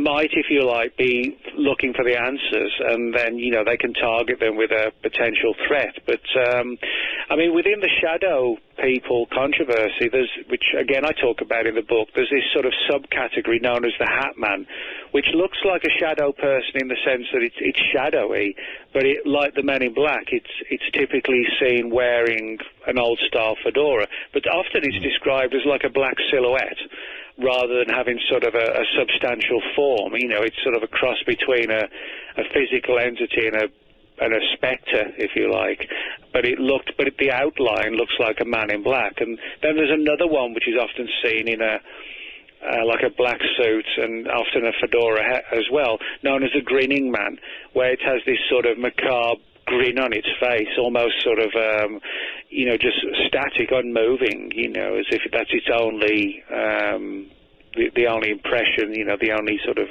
might, if you like, be looking for the answers, and then, you know, they can target them with a potential threat. But, I mean, within the shadow people controversy, which again I talk about in the book, there's this sort of subcategory known as the Hat Man, which looks like a shadow person in the sense that it's shadowy, but like the Men in Black, it's typically seen wearing an old-style fedora, but often it's described as like a black silhouette, rather than having sort of a substantial form. You know, it's sort of a cross between a physical entity and a spectre, if you like. But the outline looks like a Man in Black. And then there's another one which is often seen in like a black suit and often a fedora as well, known as a Grinning Man, where it has this sort of macabre grin on its face, almost sort of, you know, just static, unmoving, you know, as if that's its only, the only impression, you know, the only sort of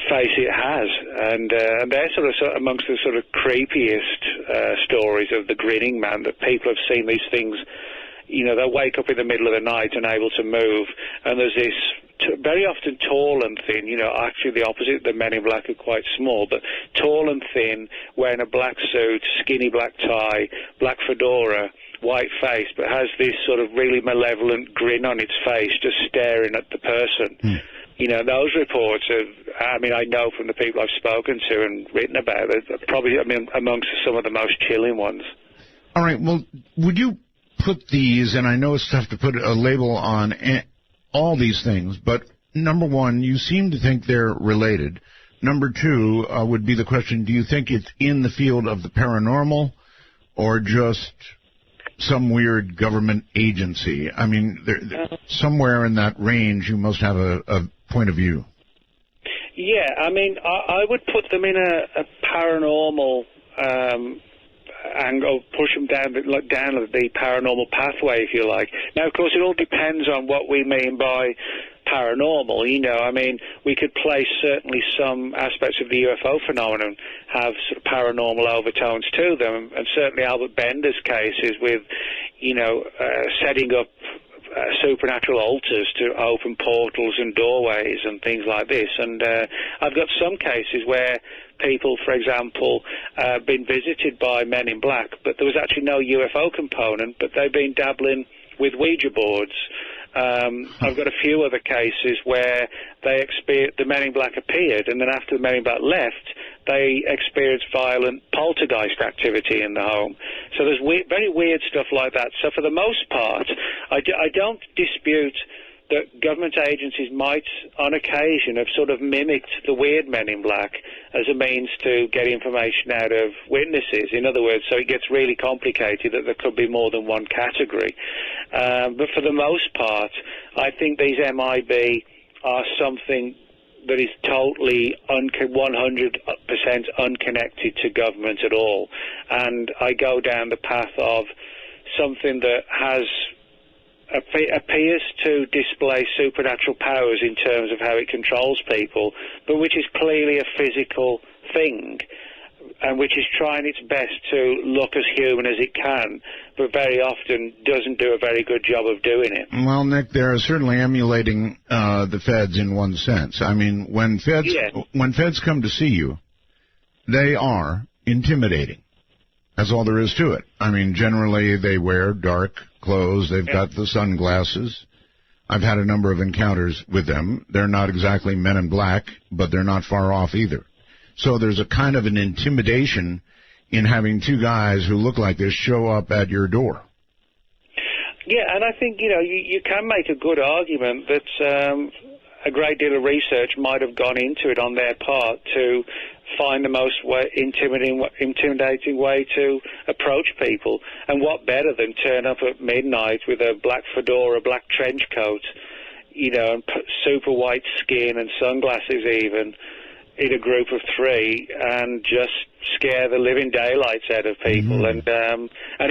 face it has. And they're sort of amongst the sort of creepiest stories of the Grinning Man, that people have seen these things. You know, they'll wake up in the middle of the night unable to move, and there's this very often tall and thin, you know, actually the opposite, the Men in Black are quite small, but tall and thin, wearing a black suit, skinny black tie, black fedora, white face, but has this sort of really malevolent grin on its face, just staring at the person. You know, those reports I mean, I know from the people I've spoken to and written about it, probably, I mean, amongst some of the most chilling ones. All right, well, would you put these, and I know it's tough to put a label on all these things, but number one, you seem to think they're related. Number two would be the question, do you think it's in the field of the paranormal or just some weird government agency? I mean, somewhere in that range you must have a point of view. Yeah, I mean, I would put them in a paranormal angle, push them down the paranormal pathway, if you like. Now, of course, it all depends on what we mean by paranormal. You know, I mean, we could place certainly some aspects of the UFO phenomenon have sort of paranormal overtones to them, and certainly Albert Bender's cases with, you know, setting up supernatural altars to open portals and doorways and things like this. And I've got some cases where people, for example, been visited by men in black, but there was actually no UFO component, but they've been dabbling with Ouija boards. I've got a few other cases where the men in black appeared, and then after the men in black left, they experienced violent poltergeist activity in the home. So there's very weird stuff like that. So for the most part, I don't dispute that government agencies might, on occasion, have sort of mimicked the weird men in black as a means to get information out of witnesses. In other words, so it gets really complicated that there could be more than one category. But for the most part, I think these MIB are something that is totally 100% unconnected to government at all. And I go down the path of something that appears to display supernatural powers in terms of how it controls people, but which is clearly a physical thing, and which is trying its best to look as human as it can, but very often doesn't do a very good job of doing it. Well, Nick, they're certainly emulating the feds in one sense. I mean, when feds come to see you, they are intimidating. That's all there is to it. I mean, generally they wear dark clothes. They've got the sunglasses. I've had a number of encounters with them. They're not exactly men in black, but they're not far off either. So there's a kind of an intimidation in having two guys who look like this show up at your door. Yeah, and I think, you know, you can make a good argument that a great deal of research might have gone into it on their part to find the most intimidating way to approach people. And what better than turn up at midnight with a black fedora, a black trench coat, you know, and super white skin and sunglasses even, in a group of three, and just scare the living daylights out of people. And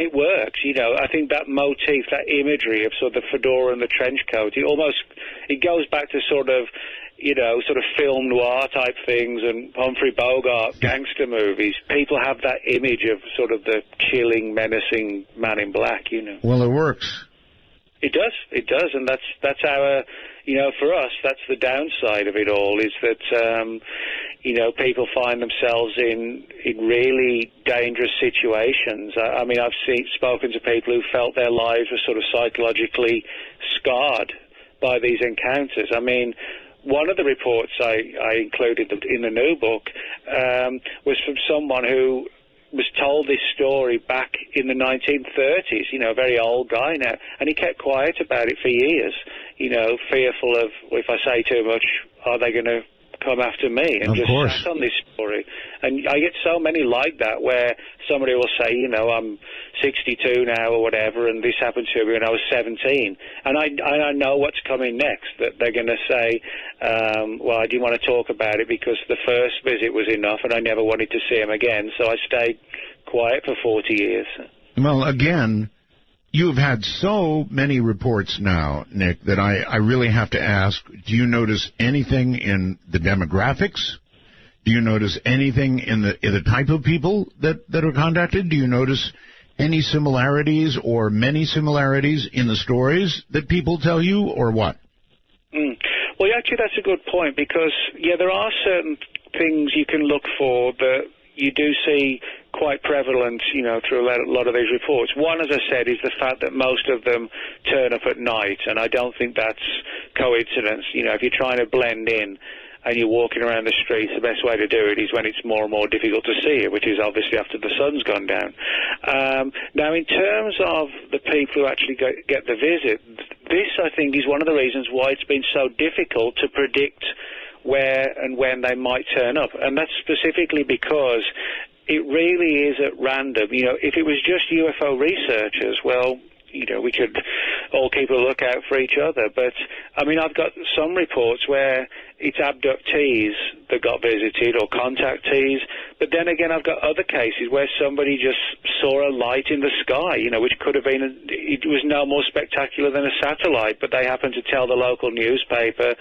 it works, you know. I think that motif, that imagery of sort of the fedora and the trench coat, it goes back to sort of, you know, sort of film noir type things and Humphrey Bogart gangster movies. People have that image of sort of the chilling, menacing man in black, you know. Well, it works. It does, and that's our, you know, for us, that's the downside of it all, is that, you know, people find themselves in really dangerous situations. I mean, I've spoken to people who felt their lives were sort of psychologically scarred by these encounters. I mean, one of the reports I included in the new book was from someone who was told this story back in the 1930s, you know, a very old guy now, and he kept quiet about it for years, you know, fearful of, if I say too much, are they going to come after me? And just sat on this story. And I get so many like that, where somebody will say, you know, I'm 62 now or whatever, and this happened to me when I was 17. And I know what's coming next, that they're going to say, well, I didn't want to talk about it because the first visit was enough and I never wanted to see him again, so I stayed quiet for 40 years. Well, again, you've had so many reports now, Nick, that I really have to ask, do you notice anything in the demographics? Do you notice anything in the type of people that are contacted? Do you notice any similarities or many similarities in the stories that people tell you, or what? Well, actually, that's a good point, because, yeah, there are certain things you can look for that you do see quite prevalent, you know, through a lot of these reports. One, as I said, is the fact that most of them turn up at night, and I don't think that's coincidence. You know, if you're trying to blend in and you're walking around the streets, the best way to do it is when it's more and more difficult to see it, which is obviously after the sun's gone down. Now, in terms of the people who actually get the visit, this, I think, is one of the reasons why it's been so difficult to predict where and when they might turn up. And that's specifically because it really is at random. You know, if it was just UFO researchers, well, you know, we could all keep a lookout for each other. But, I mean, I've got some reports where it's abductees that got visited or contactees. But then again, I've got other cases where somebody just saw a light in the sky, which could have been, it was no more spectacular than a satellite, but they happened to tell the local newspaper,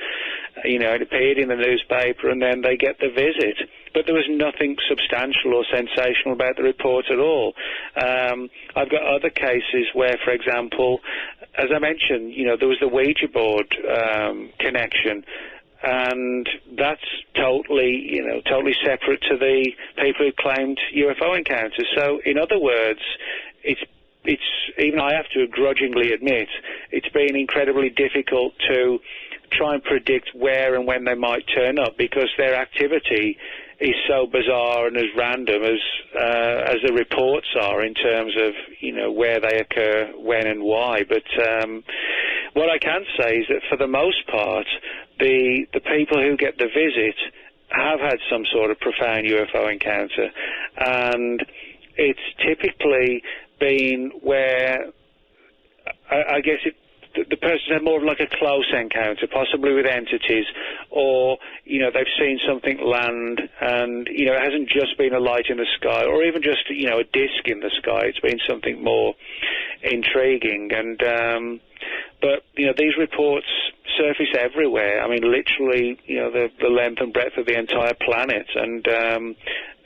it appeared in the newspaper, and then they get the visit. But there was nothing substantial or sensational about the report at all. I've got other cases where, for example, as I mentioned, there was the Ouija board connection, and that's totally separate to the people who claimed UFO encounters. So, in other words, it's even I have to grudgingly admit, it's been incredibly difficult to try and predict where and when they might turn up, because their activity is so bizarre and as random as the reports are in terms of where they occur, when and why. But what I can say is that for the most part, the people who get the visit have had some sort of profound UFO encounter, and it's typically been where I guess the person had more of like a close encounter, possibly with entities, or they've seen something land, and it hasn't just been a light in the sky, or even just a disc in the sky. It's been something more intriguing, and but these reports surface everywhere. I mean, literally, the length and breadth of the entire planet, and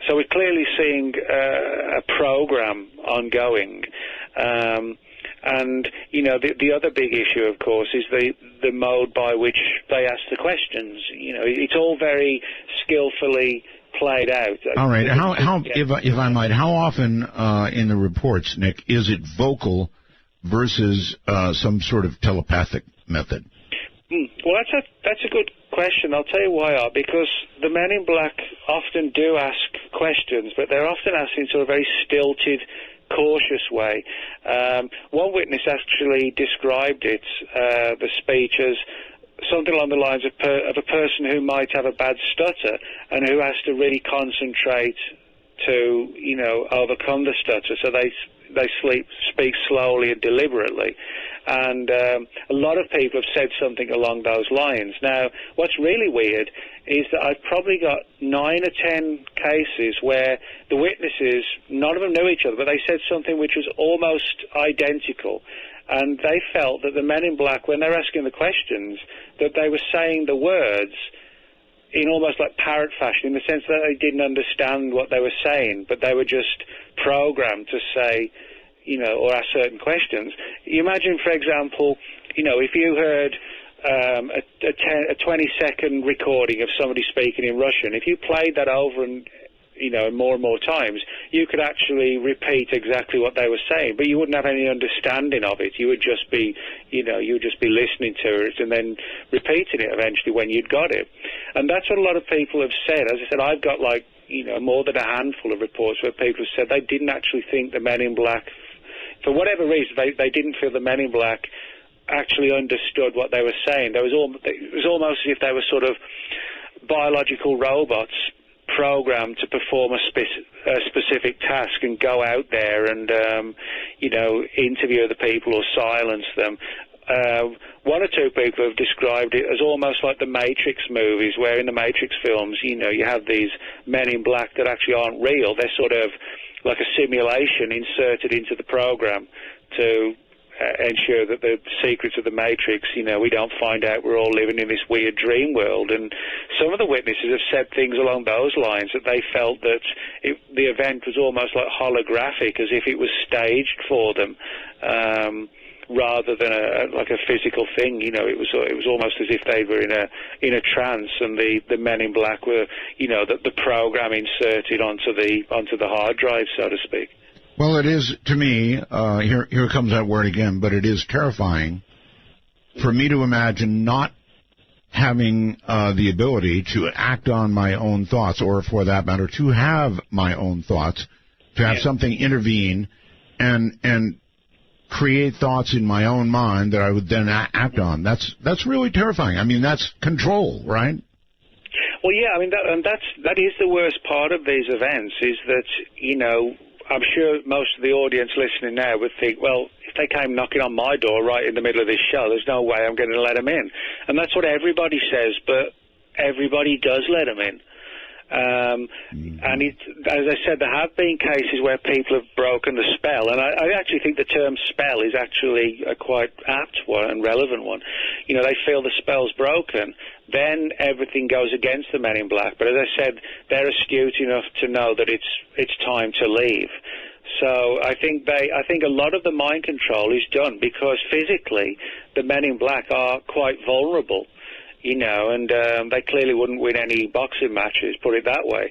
so we're clearly seeing a program ongoing. And, the other big issue, of course, is the mode by which they ask the questions. It's all very skillfully played out. All right. If I might, how often in the reports, Nick, is it vocal versus some sort of telepathic method? Well, that's a good question. I'll tell you why. Because the men in black often do ask questions, but they're often asked in sort of very stilted, cautious way. One witness actually described it, the speech, as something along the lines of a person who might have a bad stutter and who has to really concentrate to, overcome the stutter. So they speak slowly and deliberately. And a lot of people have said something along those lines. Now, what's really weird is that I've probably got 9 or 10 cases where the witnesses, none of them knew each other, but they said something which was almost identical. And they felt that the men in black, when they're asking the questions, that they were saying the words in almost like parrot fashion, in the sense that they didn't understand what they were saying, but they were just programmed to say, or ask certain questions. You imagine, for example, if you heard a 20-second recording of somebody speaking in Russian, if you played that over and more and more times, you could actually repeat exactly what they were saying, but you wouldn't have any understanding of it. You would just be, listening to it and then repeating it eventually when you'd got it. And that's what a lot of people have said. As I said, I've got more than a handful of reports where people have said they didn't actually think the men in black, for whatever reason, they didn't feel the men in black actually understood what they were saying. It was almost as if they were sort of biological robots programmed to perform a specific task and go out there and, interview the people or silence them. One or two people have described it as almost like the Matrix movies, where in the Matrix films, you have these men in black that actually aren't real. They're sort of like a simulation inserted into the program to ensure that the secrets of the Matrix, we don't find out we're all living in this weird dream world. And some of the witnesses have said things along those lines, that they felt that the event was almost like holographic, as if it was staged for them, rather than a physical thing. It was almost as if they were in a trance, and the men in black were, the program inserted onto the hard drive, so to speak. Well, it is, to me, here comes that word again, but it is terrifying for me to imagine not having the ability to act on my own thoughts, or for that matter, to have my own thoughts, to have something intervene and create thoughts in my own mind that I would then act on. That's really terrifying. I mean, that's control, right? Well, yeah, I mean, that is the worst part of these events, is that, I'm sure most of the audience listening now would think, well, if they came knocking on my door right in the middle of this show, there's no way I'm going to let them in. And that's what everybody says, but everybody does let them in. And as I said, there have been cases where people have broken the spell, and I actually think the term spell is actually a quite apt one and relevant one. You know, they feel the spell's broken, then everything goes against the Men in Black. But as I said, they're astute enough to know that it's time to leave. So I think a lot of the mind control is done because physically the Men in Black are quite vulnerable. You know, and they clearly wouldn't win any boxing matches, put it that way.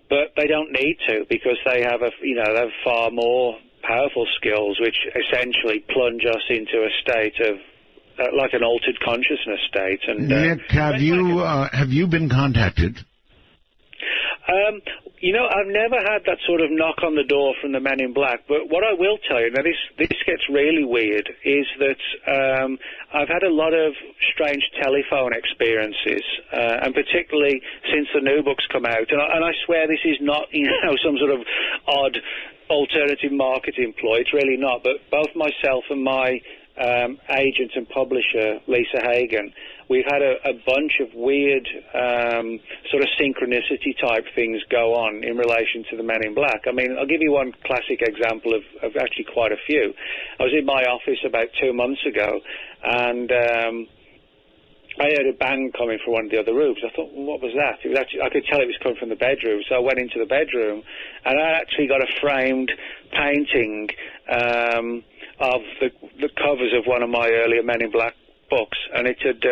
But they don't need to because they have they have far more powerful skills, which essentially plunge us into a state of like an altered consciousness state. And Nick, have you been contacted? You know, I've never had that sort of knock on the door from the Men in Black, but what I will tell you, now this gets really weird, is that I've had a lot of strange telephone experiences, and particularly since the new book's come out, and I swear this is not, you know, some sort of odd alternative marketing ploy, it's really not, but both myself and my agent and publisher, Lisa Hagen, we've had a bunch of weird sort of synchronicity type things go on in relation to the Men in Black. I mean, I'll give you one classic example of actually quite a few. I was in my office about 2 months ago, and I heard a bang coming from one of the other rooms. I thought, well, what was that? It was actually, I could tell it was coming from the bedroom, so I went into the bedroom, and I actually got a framed painting of the covers of one of my earlier Men in Black books, and it had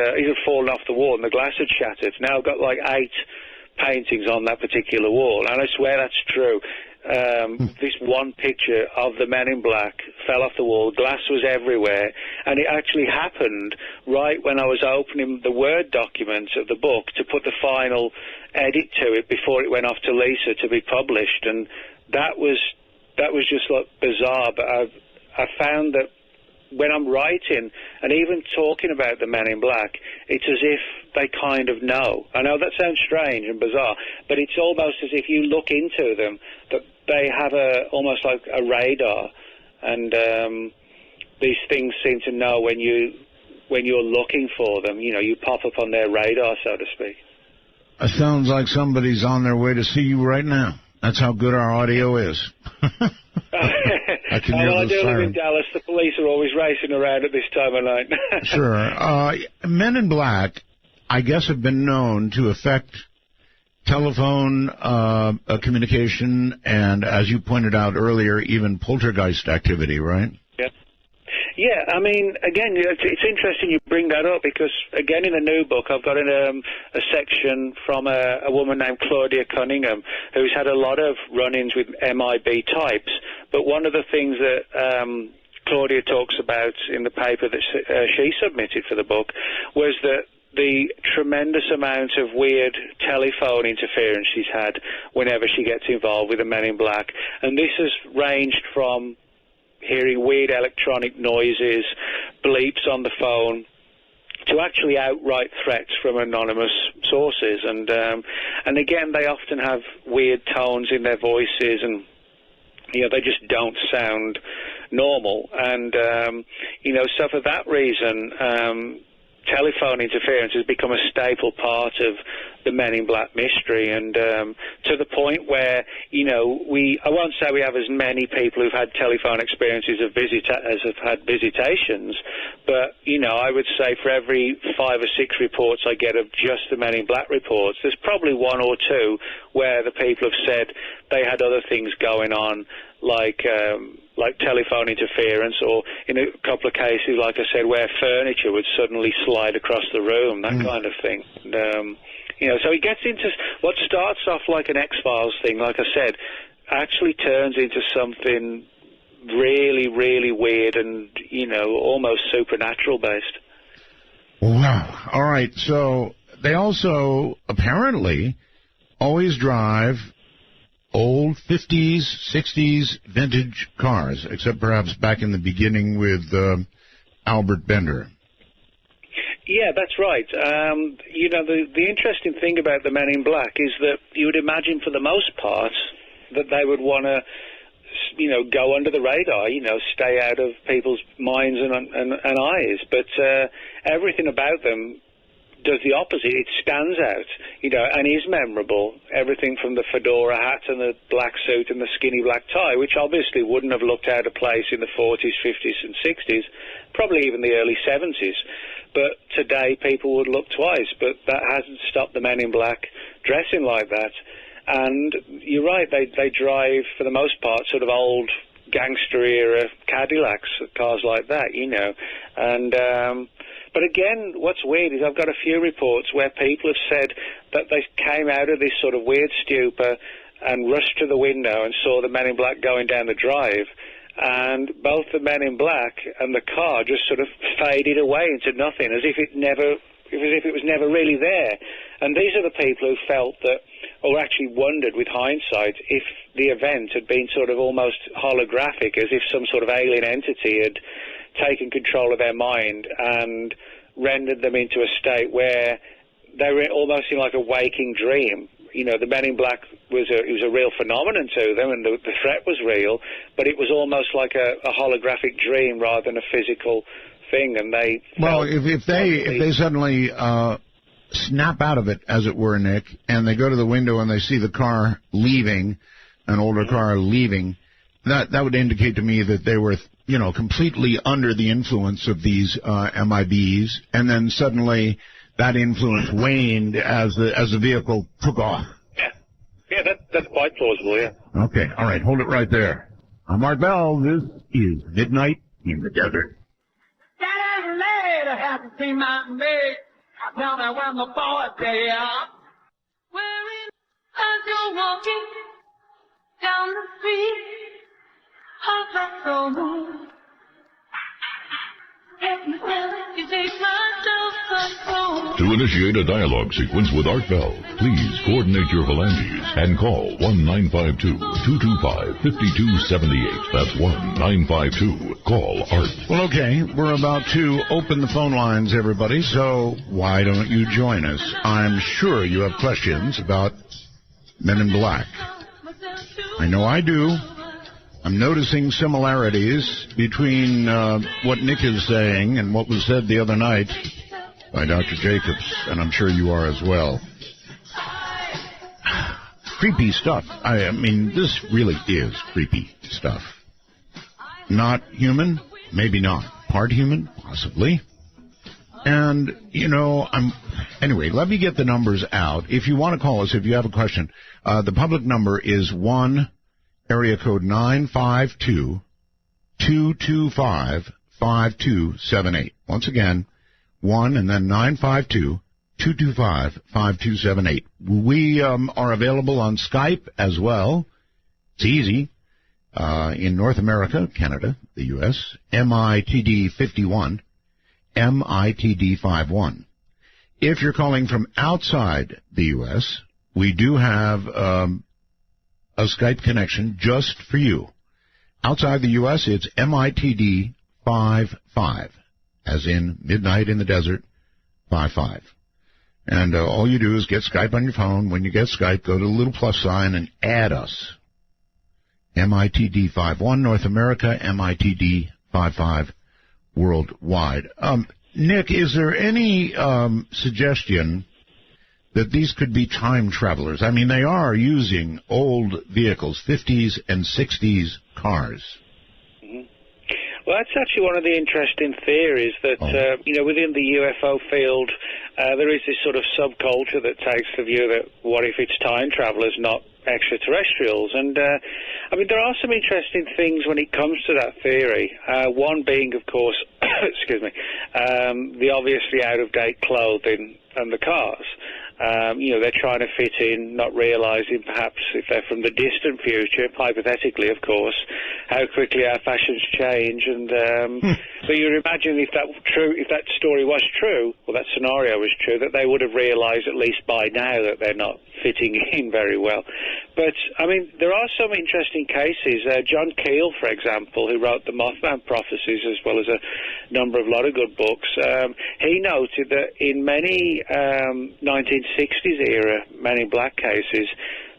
fallen off the wall and the glass had shattered. Now I've got like 8 paintings on that particular wall, and I swear that's true. This one picture of the Men in Black fell off the wall, glass was everywhere, and it actually happened right when I was opening the Word document of the book to put the final edit to it before it went off to Lisa to be published, and that was just like bizarre. But I found that when I'm writing and even talking about the Men in Black, it's as if they kind of know. I know that sounds strange and bizarre, but it's almost as if you look into them, that they have almost like a radar, and these things seem to know when you're looking for them. You know, you pop up on their radar, so to speak. It sounds like somebody's on their way to see you right now. That's how good our audio is. I can hear I do live siren. in Dallas. The police are always racing around at this time of night. Sure. Men in Black, I guess, have been known to affect telephone communication and, as you pointed out earlier, even poltergeist activity, right? Yeah, I mean, again, it's interesting you bring that up because, again, in the new book, I've got a section from a woman named Claudia Cunningham who's had a lot of run-ins with MIB types, but one of the things that Claudia talks about in the paper that she submitted for the book was that the tremendous amount of weird telephone interference she's had whenever she gets involved with the Men in Black, and this has ranged from hearing weird electronic noises, bleeps on the phone, to actually outright threats from anonymous sources. And again, they often have weird tones in their voices, and they just don't sound normal. And so for that reason, telephone interference has become a staple part of the Men in Black mystery, and to the point where, I won't say we have as many people who've had telephone experiences as have had visitations, but, I would say for every 5 or 6 reports I get of just the Men in Black reports, there's probably 1 or 2 where the people have said they had other things going on, like telephone interference, or in a couple of cases, like I said, where furniture would suddenly slide across the room, that kind of thing. And, so it gets into what starts off like an X-Files thing, like I said, actually turns into something really, really weird and, almost supernatural based. Wow. All right. So they also apparently always drive old 50s, 60s vintage cars, except perhaps back in the beginning with Albert Bender. Yeah, that's right. The interesting thing about the Men in Black is that you would imagine for the most part that they would want to, go under the radar, stay out of people's minds and eyes. But everything about them does the opposite. It stands out, and is memorable. Everything from the fedora hat and the black suit and the skinny black tie, which obviously wouldn't have looked out of place in the 40s, 50s and 60s, probably even the early 70s. But today people would look twice, but that hasn't stopped the men in black dressing like that. And you're right, they drive, for the most part, sort of old gangster-era Cadillacs, cars like that, And but again, what's weird is I've got a few reports where people have said that they came out of this sort of weird stupor and rushed to the window and saw the men in black going down the drive, and both the men in black and the car just sort of faded away into nothing, as if it was never really there. And these are the people who felt that, or actually wondered with hindsight, if the event had been sort of almost holographic, as if some sort of alien entity had taken control of their mind and rendered them into a state where they were almost in like a waking dream. The men in black was a real phenomenon to them, and the threat was real, but it was almost like a holographic dream rather than a physical thing. And they if they suddenly snap out of it, as it were, Nick, and they go to the window and they see the car leaving, an older car leaving, that would indicate to me that they were completely under the influence of these MIBs, and then suddenly that influence waned as the vehicle took off. Yeah, that's quite plausible, yeah. Okay, all right, hold it right there. I'm Art Bell. This is Midnight in the Desert. Down later, haven't seen my mate. I tell me when the boys day up. Wearing as you're walking down the street. How's that so moon? To initiate a dialogue sequence with Art Bell, please coordinate your phalanges and call 1-952-225-5278. That's 1-952-CALL-ART. Well, okay, we're about to open the phone lines, everybody, so why don't you join us? I'm sure you have questions about Men in Black. I know I do. I'm noticing similarities between what Nick is saying and what was said the other night by Dr. Jacobs, and I'm sure you are as well. Creepy stuff. I mean, this really is creepy stuff. Not human? Maybe not. Part human? Possibly. And, anyway, let me get the numbers out. If you want to call us, if you have a question, the public number is area code 952-225-5278. Once again, 1 and then 952-225-5278. We are available on Skype as well. It's easy. In North America, Canada, the U.S., MITD51, MITD51. If you're calling from outside the U.S., we do have a Skype connection just for you. Outside the U.S., it's MITD55, as in Midnight in the Desert, 55. And all you do is get Skype on your phone. When you get Skype, go to the little plus sign and add us. MITD51 North America, MITD55 worldwide. Nick, is there any suggestion that these could be time travelers? I mean, they are using old vehicles, 50s and 60s cars. Mm-hmm. Well, that's actually one of the interesting theories that, within the UFO field, there is this sort of subculture that takes the view that what if it's time travelers, not extraterrestrials? And, there are some interesting things when it comes to that theory. One being, of course, excuse me, the obviously out-of-date clothing and the cars. They're trying to fit in, not realizing perhaps if they're from the distant future, hypothetically, of course, how quickly our fashions change. And so you imagine if that story was true, or that scenario was true, that they would have realized at least by now that they're not fitting in very well. But, there are some interesting cases. John Keel, for example, who wrote the Mothman Prophecies, as well as a number of lot of good books, he noted that in many 1960s era Men in Black cases,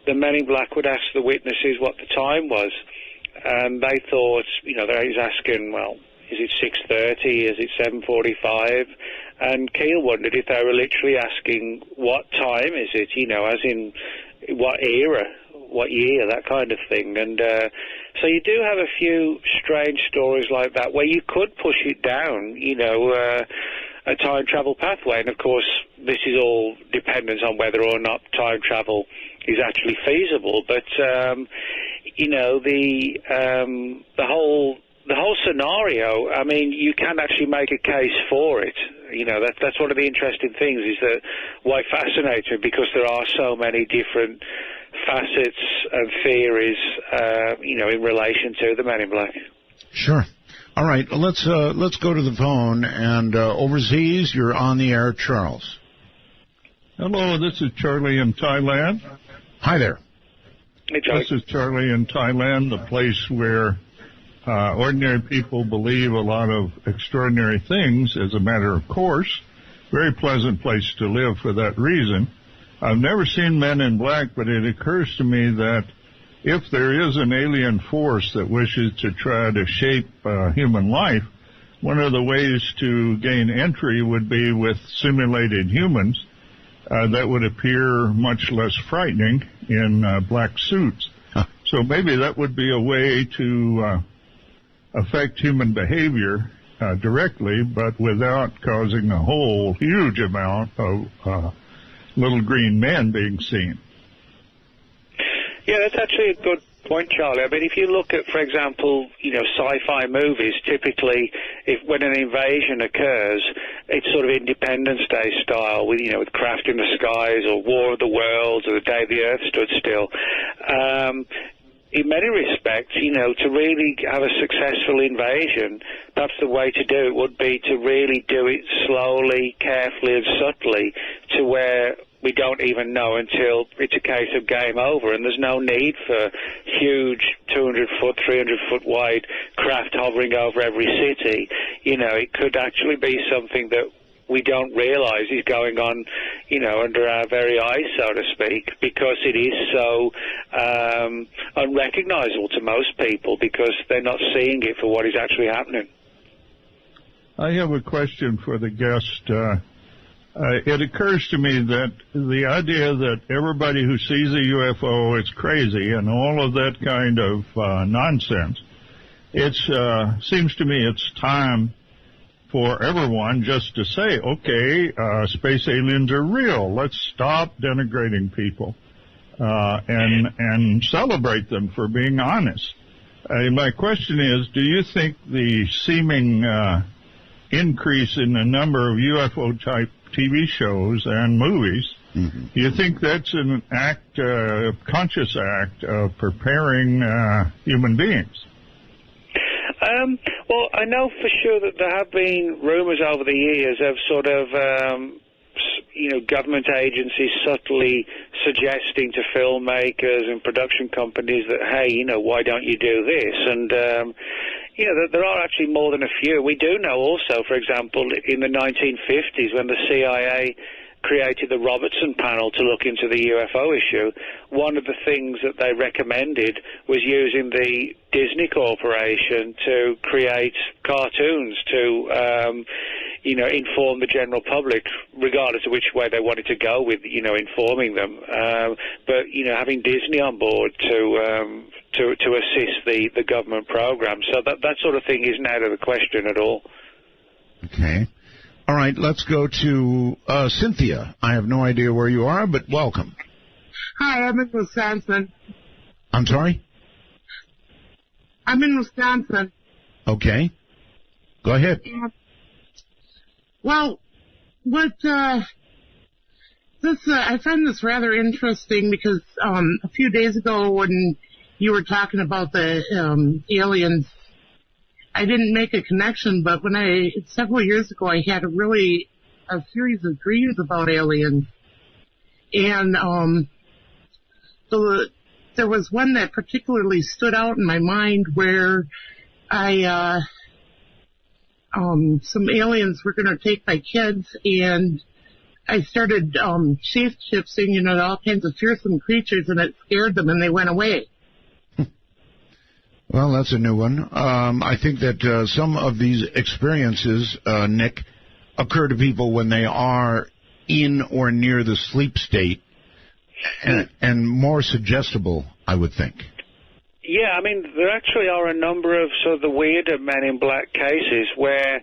the Men in Black would ask the witnesses what the time was, and they thought, he's asking, well, is it 6:30? Is it 7:45? And Keel wondered if they were literally asking, what time is it, as in what era, what year, that kind of thing. And so you do have a few strange stories like that where you could push it down, a time travel pathway. And of course, this is all dependent on whether or not time travel is actually feasible. But the whole scenario, I mean, you can actually make a case for it. That's one of the interesting things, is that why it fascinates me, because there are so many different facets and theories, in relation to the Men in Black. Sure. All right, let's go to the phone, and overseas, you're on the air, Charles. Hello, this is Charlie in Thailand. Hi there. Hey, Charlie. This is Charlie in Thailand, the place where ordinary people believe a lot of extraordinary things as a matter of course. Very pleasant place to live for that reason. I've never seen Men in Black, but it occurs to me that if there is an alien force that wishes to try to shape human life, one of the ways to gain entry would be with simulated humans that would appear much less frightening in black suits. So maybe that would be a way to affect human behavior directly, but without causing a whole huge amount of little green men being seen. Yeah, that's actually a good point, Charlie. I mean, if you look at, for example, sci-fi movies, typically, when an invasion occurs, it's sort of Independence Day style, with Craft in the Skies or War of the Worlds or The Day the Earth Stood Still. In many respects, to really have a successful invasion, perhaps the way to do it would be to really do it slowly, carefully, and subtly, to where we don't even know until it's a case of game over, and there's no need for huge 200-foot, 300-foot wide craft hovering over every city. It could actually be something that we don't realize is going on, under our very eyes, so to speak, because it is so unrecognizable to most people, because they're not seeing it for what is actually happening. I have a question for the guest. It occurs to me that the idea that everybody who sees a UFO is crazy and all of that kind of nonsense, it seems to me it's time for everyone just to say, okay, space aliens are real. Let's stop denigrating people and celebrate them for being honest. My question is, do you think the seeming increase in the number of UFO-type TV shows and movies, do you think that's an act, a conscious act of preparing human beings? Well, I know for sure that there have been rumors over the years of sort of, government agencies subtly suggesting to filmmakers and production companies that, hey, why don't you do this? And, there are actually more than a few. We do know also, for example, in the 1950s when the CIA created the Robertson panel to look into the UFO issue, one of the things that they recommended was using the Disney Corporation to create cartoons to, inform the general public, regardless of which way they wanted to go with, informing them. But having Disney on board to assist the government program, so that sort of thing isn't out of the question at all. Okay. All right, let's go to Cynthia. I have no idea where you are, but welcome. Hi, I'm in Wisconsin. I'm sorry? I'm in Wisconsin. Okay. Go ahead. Well, I find this rather interesting because a few days ago when you were talking about the aliens, I didn't make a connection, but several years ago, I had a series of dreams about aliens. And, there was one that particularly stood out in my mind where some aliens were going to take my kids, and I started, shape-shifting, to all kinds of fearsome creatures, and it scared them, and they went away. Well, that's a new one. I think that some of these experiences, Nick, occur to people when they are in or near the sleep state, and more suggestible, I would think. Yeah, I mean, there actually are a number of sort of the weirder Men in Black cases where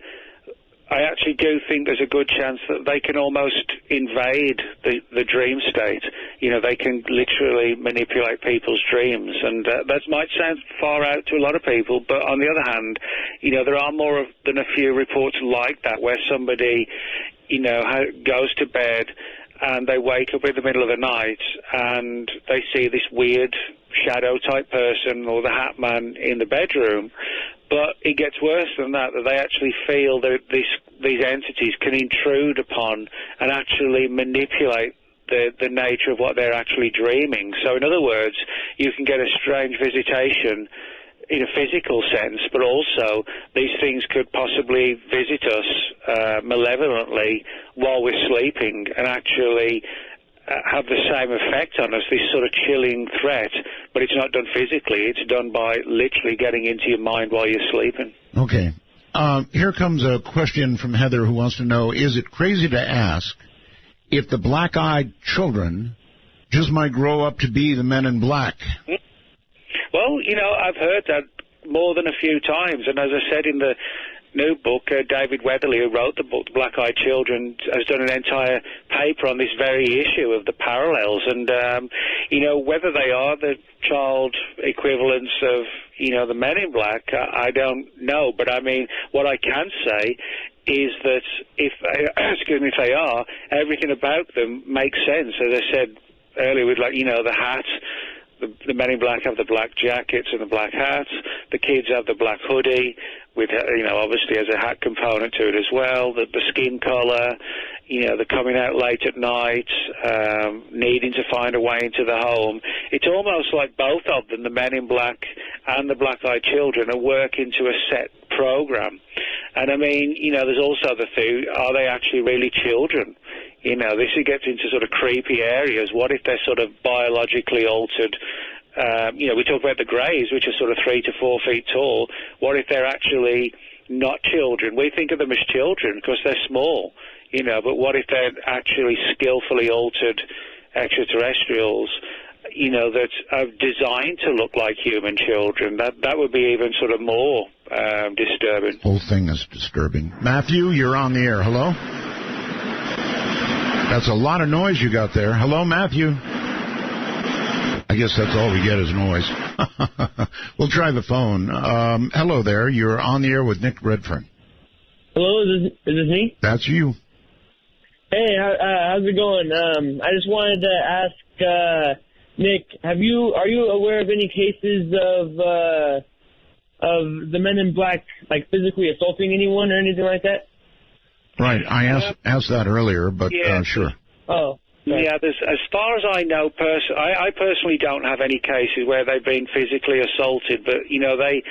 I actually do think there's a good chance that they can almost invade the dream state. You know, they can literally manipulate people's dreams, and that might sound far out to a lot of people, but on the other hand, you know, there are more than a few reports like that where somebody, you know, goes to bed and they wake up in the middle of the night and they see this weird shadow-type person or the hat man in the bedroom. But it gets worse than that they actually feel that these entities can intrude upon and actually manipulate the nature of what they're actually dreaming. So in other words, you can get a strange visitation in a physical sense, but also these things could possibly visit us malevolently while we're sleeping and actually have the same effect on us, this sort of chilling threat, but it's not done physically. It's done by literally getting into your mind while you're sleeping. Okay. Here comes a question from Heather who wants to know, is it crazy to ask if the black-eyed children just might grow up to be the Men in Black? Well, you know, I've heard that more than a few times, and as I said in the new book, David Weatherly, who wrote the book, The Black-Eyed Children, has done an entire paper on this very issue of the parallels. And, you know, whether they are the child equivalents of, you know, the Men in Black, I don't know. But, I mean, what I can say is that if they are, everything about them makes sense. As I said earlier with, like, you know, the hat. The Men in Black have the black jackets and the black hats. The kids have the black hoodie, with, you know, obviously has a hat component to it as well. The skin color, you know, the coming out late at night, needing to find a way into the home. It's almost like both of them, the Men in Black and the Black-Eyed Children, are working to a set program. And I mean, you know, there's also the thing: are they actually really children? You know, this gets into sort of creepy areas. What if they're sort of biologically altered? You know, we talk about the greys, which are sort of 3 to 4 feet tall. What if they're actually not children? We think of them as children because they're small, you know, but what if they're actually skillfully altered extraterrestrials, you know, that are designed to look like human children? That would be even sort of more disturbing. The whole thing is disturbing. Matthew, you're on the air. Hello? That's a lot of noise you got there. Hello, Matthew. I guess that's all we get is noise. We'll try the phone. Hello there. You're on the air with Nick Redfern. Hello, is this me? That's you. Hey, how's it going? I just wanted to ask Nick, are you aware of any cases of the Men in Black, like, physically assaulting anyone or anything like that? Right. I asked that earlier, but sure. Oh. Yeah, as far as I know, I personally don't have any cases where they've been physically assaulted, but, you know, they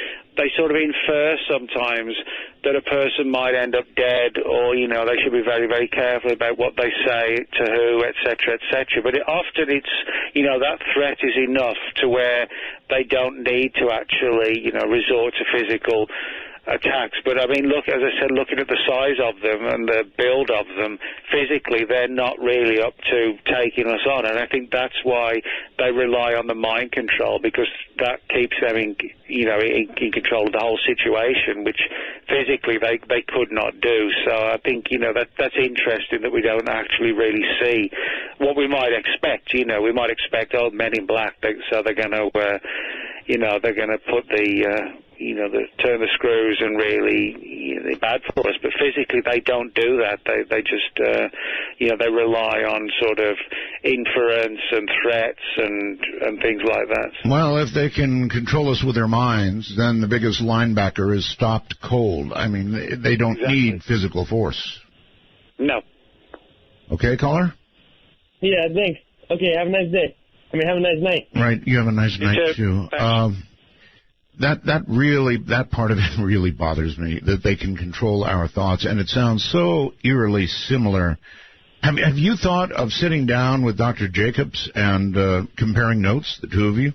sort of infer sometimes that a person might end up dead, or, you know, they should be very, very careful about what they say to who, etc., etc. But often it's, you know, that threat is enough to where they don't need to actually, you know, resort to physical attacks. But I mean, look, as I said, looking at the size of them and the build of them, physically they're not really up to taking us on, and I think that's why they rely on the mind control, because that keeps them in control of the whole situation, which physically they could not do. So I think, you know, that's interesting that we don't actually really see what we might expect. You know, we might expect Men in Black, so they're going to they're going to put turn the screws and really, you know, they're bad for us. But physically, they don't do that. They just, they rely on sort of inference and threats and things like that. Well, if they can control us with their minds, then the biggest linebacker is stopped cold. I mean, they don't need physical force. No. Okay, caller? Yeah, thanks. Okay, have a nice day. Have a nice night. Right, you have a nice night, too. That part of it really bothers me, that they can control our thoughts, and it sounds so eerily similar. Have you thought of sitting down with Dr. Jacobs and comparing notes, the two of you?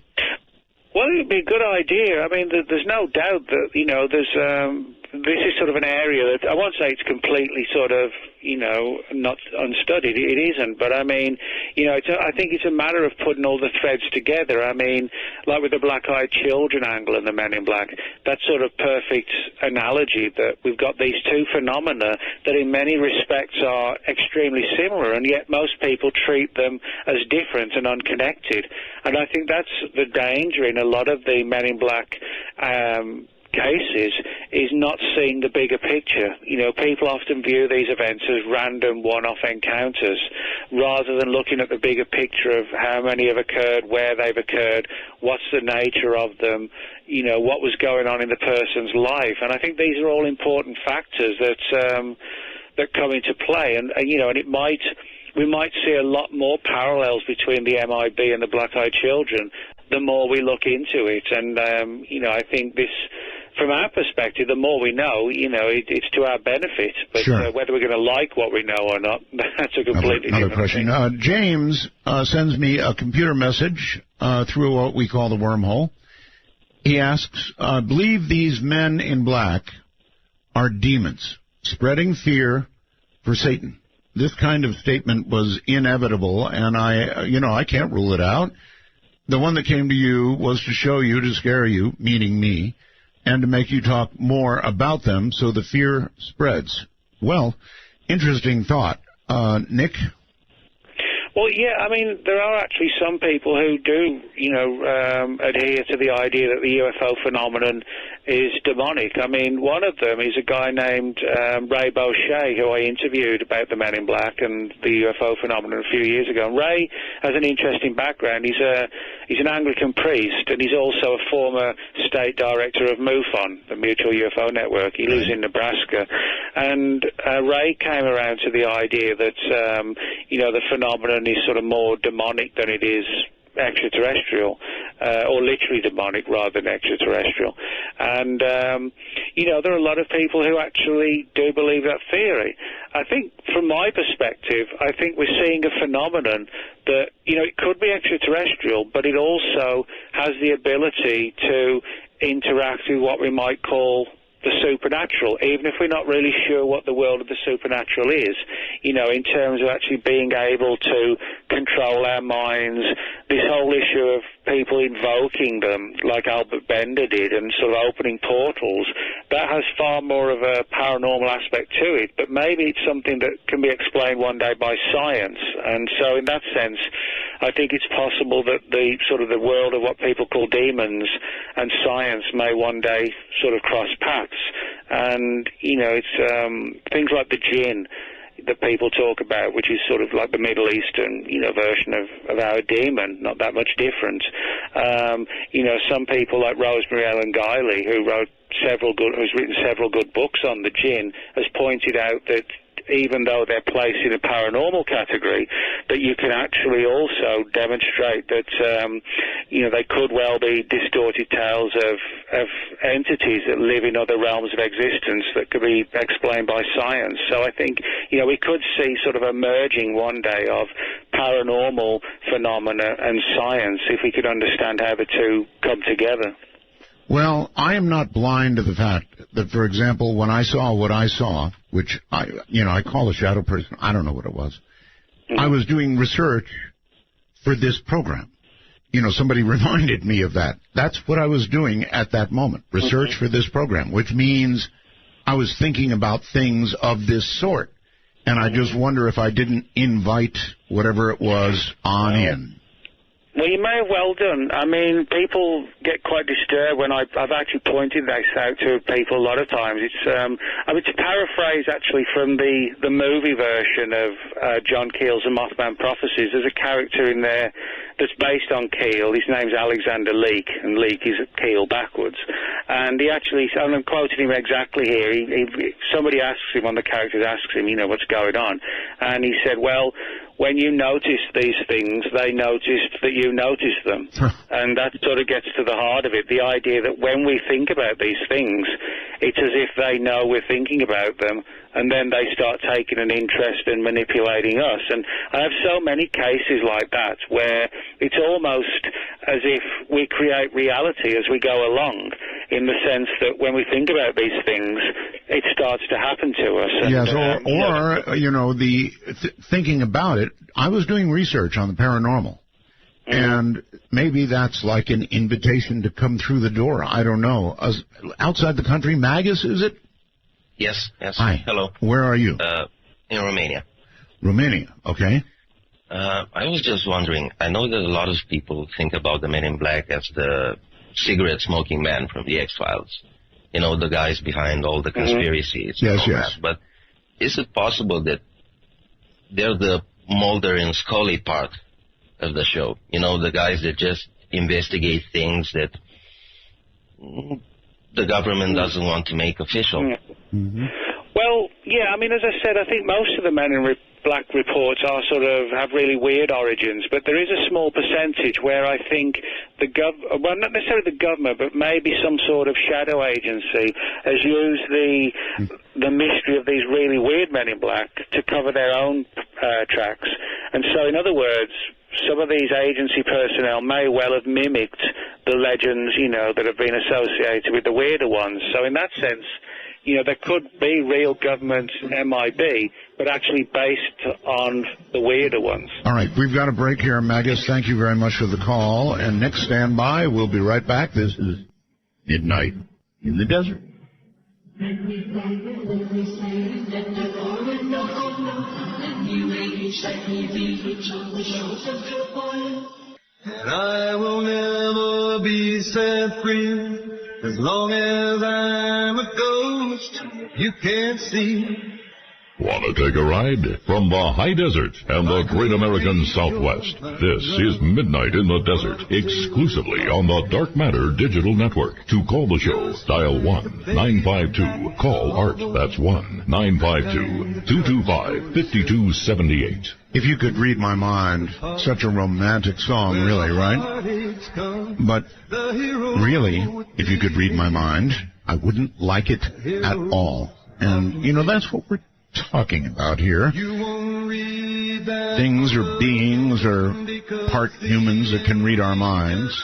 Well, it'd be a good idea. I mean, there's no doubt that, you know, there's this is sort of an area that I won't say it's completely sort of, not unstudied. It isn't, but I mean, I think it's a matter of putting all the threads together. I mean, like with the black-eyed children angle and the Men in Black, that's sort of perfect analogy that we've got these two phenomena that in many respects are extremely similar, and yet most people treat them as different and unconnected. And I think that's the danger in a lot of the Men in Black cases, is not seeing the bigger picture. People often view these events as random one-off encounters rather than looking at the bigger picture of how many have occurred, where they've occurred, what's the nature of them, what was going on in the person's life. And I think these are all important factors that come into play. And we might see a lot more parallels between the MIB and the black-eyed children the more we look into it. And, I think this, from our perspective, the more we know, it's to our benefit. But sure. Whether we're going to like what we know or not, that's a completely another different question. thing. James sends me a computer message through what we call the wormhole. He asks, I believe these men in black are demons, spreading fear for Satan. This kind of statement was inevitable, and I can't rule it out. The one that came to you was to show you, to scare you, meaning me, and to make you talk more about them so the fear spreads. Well, interesting thought. Nick? Well, yeah, I mean, there are actually some people who do, adhere to the idea that the UFO phenomenon is demonic. I mean, one of them is a guy named Ray Boucher, who I interviewed about the Men in Black and the UFO phenomenon a few years ago. And Ray has an interesting background. He's an Anglican priest, and he's also a former state director of MUFON, the Mutual UFO Network. He lives in Nebraska. And Ray came around to the idea that, the phenomenon is sort of more demonic than it is extraterrestrial, or literally demonic rather than extraterrestrial. And, there are a lot of people who actually do believe that theory. I think, from my perspective, I think we're seeing a phenomenon that, it could be extraterrestrial, but it also has the ability to interact with what we might call the supernatural, even if we're not really sure what the world of the supernatural is, in terms of actually being able to control our minds. This whole issue of people invoking them, like Albert Bender did, and sort of opening portals, that has far more of a paranormal aspect to it, but maybe it's something that can be explained one day by science. And so in that sense, I think it's possible that the sort of the world of what people call demons and science may one day sort of cross paths. And, it's things like the jinn that people talk about, which is sort of like the Middle Eastern, version of our demon, not that much different. Some people like Rosemary Ellen Guiley, who's written several good books on the jinn, has pointed out that even though they're placed in a paranormal category, that you can actually also demonstrate that, they could well be distorted tales of entities that live in other realms of existence that could be explained by science. So I think, we could see sort of a merging one day of paranormal phenomena and science if we could understand how the two come together. Well, I am not blind to the fact that, for example, when I saw what I saw, which I call a shadow person, I don't know what it was. Mm-hmm. I was doing research for this program. Somebody reminded me of that. That's what I was doing at that moment, research for this program, which means I was thinking about things of this sort. And I just wonder if I didn't invite whatever it was on in. Well, you may have well done. I mean, people get quite disturbed when I've actually pointed this out to people a lot of times. It's, to paraphrase actually from the movie version of John Keel's The Mothman Prophecies, there's a character in there that's based on Keel. His name's Alexander Leake, and Leake is Keel backwards. And he actually, and I'm quoting him exactly here, somebody asks him, one of the characters asks him, what's going on? And he said, well, when you notice these things, they noticed that you noticed them. And that sort of gets to the heart of it, the idea that when we think about these things, it's as if they know we're thinking about them, and then they start taking an interest in manipulating us. And I have so many cases like that where it's almost as if we create reality as we go along, in the sense that when we think about these things, it starts to happen to us. And, yes, thinking about it, I was doing research on the paranormal. And maybe that's like an invitation to come through the door. I don't know. Outside the country, Magus, is it? Yes. Hi. Hello. Where are you? In Romania. Romania, okay. I was just wondering, I know that a lot of people think about the Men in Black as the cigarette-smoking man from the X-Files. You know, the guys behind all the conspiracies. Yes. That. But is it possible that they're the Mulder and Scully part of the show? You know, the guys that just investigate things that the government doesn't want to make official. Well, yeah, I mean, as I said, I think most of the Men in Black reports are have really weird origins, but there is a small percentage where I think well, not necessarily the government, but maybe some sort of shadow agency has used the mystery of these really weird Men in Black to cover their own tracks. And so, in other words, some of these agency personnel may well have mimicked the legends, that have been associated with the weirder ones. So in that sense, there could be real government MIB, but actually based on the weirder ones. All right, we've got a break here, Magus. Thank you very much for the call. And Nick, stand by. We'll be right back. This is Midnight in the Desert. And I will never be set free as long as I'm a ghost you can't see. Want to take a ride? From the high desert and the great American Southwest, this is Midnight in the Desert, exclusively on the Dark Matter Digital Network. To call the show, dial 1-952-CALL-ART. That's 1-952-225-5278. If you could read my mind, such a romantic song, really, right? But really, if you could read my mind, I wouldn't like it at all. And, that's what we're talking about here. Things or beings or part humans that can read our minds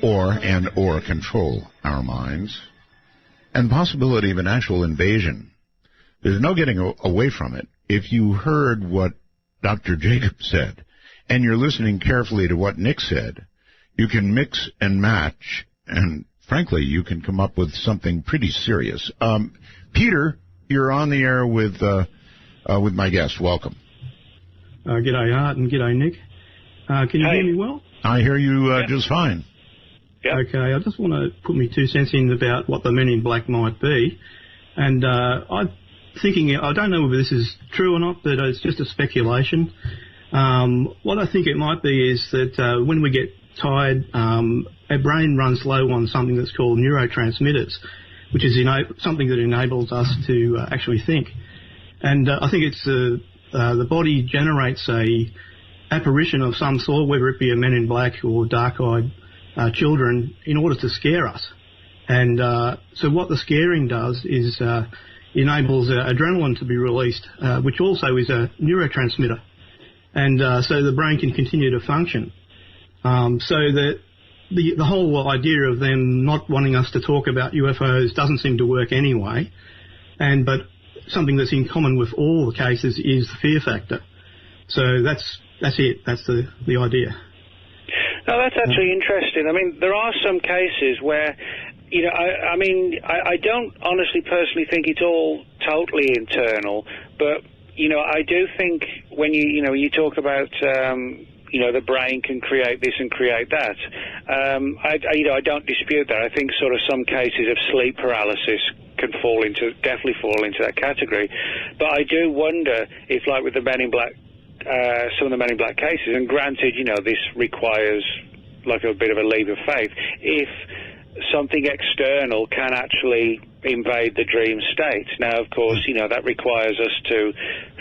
or control our minds. And the possibility of an actual invasion. There's no getting away from it. If you heard what Dr. Jacob said, and you're listening carefully to what Nick said, you can mix and match, and frankly, you can come up with something pretty serious. Peter, you're on the air with my guest. Welcome. G'day, Art, and g'day, Nick. Can you hear me well? I hear you just fine. Yep. Okay, I just want to put my 2 cents in about what the Men in Black might be. And I'm thinking, I don't know whether this is true or not, but it's just a speculation. What I think it might be is that when we get tired, our brain runs low on something that's called neurotransmitters, which is something that enables us to actually think. And I think it's the body generates a apparition of some sort, whether it be a Men in Black or dark-eyed children, in order to scare us. And so what the scaring does is enables adrenaline to be released, which also is a neurotransmitter. And so the brain can continue to function. So the whole idea of them not wanting us to talk about UFOs doesn't seem to work anyway. But something that's in common with all the cases is the fear factor. So that's it. That's the idea. No, that's actually interesting. I mean, there are some cases where, I don't honestly personally think it's all totally internal, but, I do think when you talk about, the brain can create this and create that. I don't dispute that. I think sort of some cases of sleep paralysis can definitely fall into that category. But I do wonder if, like with the Men in Black, some of the Men in Black cases, and granted, this requires like a bit of a leap of faith, if something external can actually invade the dream state. Now, of course, that requires us to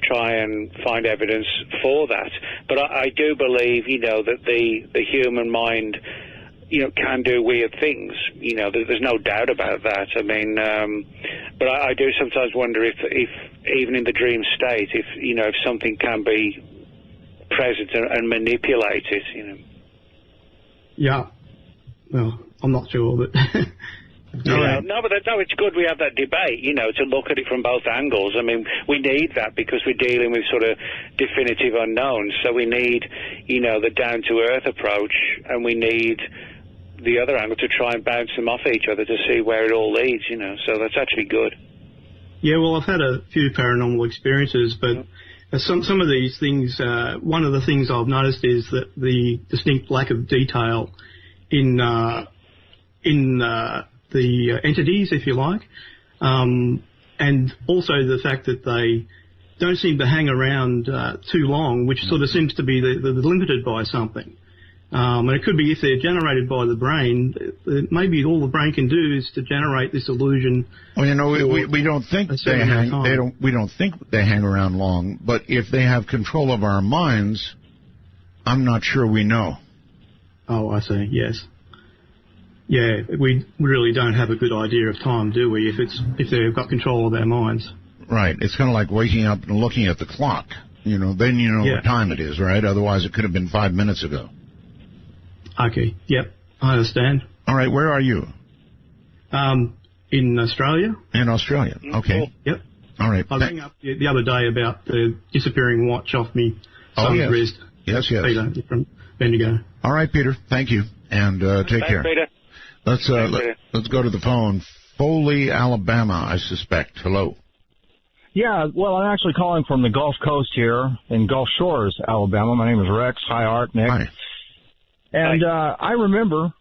try and find evidence for that. But I do believe, that the human mind can do weird things. There's no doubt about that. I mean, but I do sometimes wonder if even in the dream state, if something can be present and manipulate it. Yeah. Well, I'm not sure, but. No, but it's good we have that debate, to look at it from both angles. I mean, we need that because we're dealing with sort of definitive unknowns. So we need, the down-to-earth approach, and we need the other angle to try and bounce them off each other to see where it all leads, So that's actually good. Yeah, well, I've had a few paranormal experiences, but some of these things, one of the things I've noticed is that the distinct lack of detail in the entities, if you like, and also the fact that they don't seem to hang around too long, which sort of seems to be they're limited by something. And it could be if they're generated by the brain, maybe all the brain can do is to generate this illusion. Well, we don't think we don't think they hang around long, but if they have control of our minds, I'm not sure we know. Oh, I see. Yes. Yeah, we really don't have a good idea of time, do we? If they've got control of our minds. Right. It's kind of like waking up and looking at the clock. Then you know what time it is, right? Otherwise, it could have been 5 minutes ago. Okay. Yep. I understand. All right. Where are you? In Australia. In Australia. Okay. Yep. All right. I rang up the other day about the disappearing watch off me son's wrist. Yes. Peter from Bendigo. All right, Peter. Thank you, and take care. Peter. Let's go to the phone. Foley, Alabama, I suspect. Hello. Yeah, well, I'm actually calling from the Gulf Coast here in Gulf Shores, Alabama. My name is Rex. Hi, Art, Nick. Hi. And I remember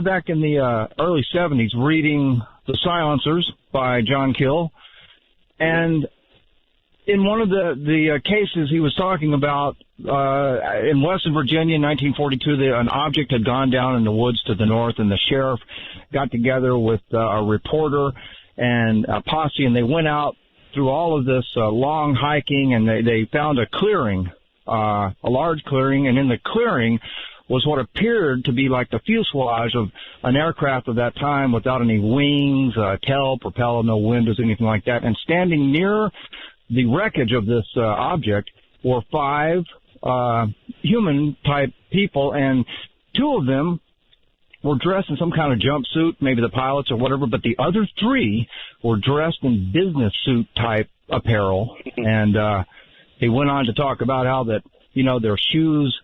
back in the early 70s reading The Silencers by John Keel, and in one of the cases he was talking about, in Western Virginia in 1942, an object had gone down in the woods to the north, and the sheriff got together with a reporter and a posse, and they went out through all of this long hiking, and they found a clearing, a large clearing, and in the clearing was what appeared to be like the fuselage of an aircraft of that time without any wings, tail, propeller, no windows, anything like that. And standing near the wreckage of this object were 5 human-type people, and 2 of them were dressed in some kind of jumpsuit, maybe the pilots or whatever, but the other 3 were dressed in business suit-type apparel. And he went on to talk about how that, their shoes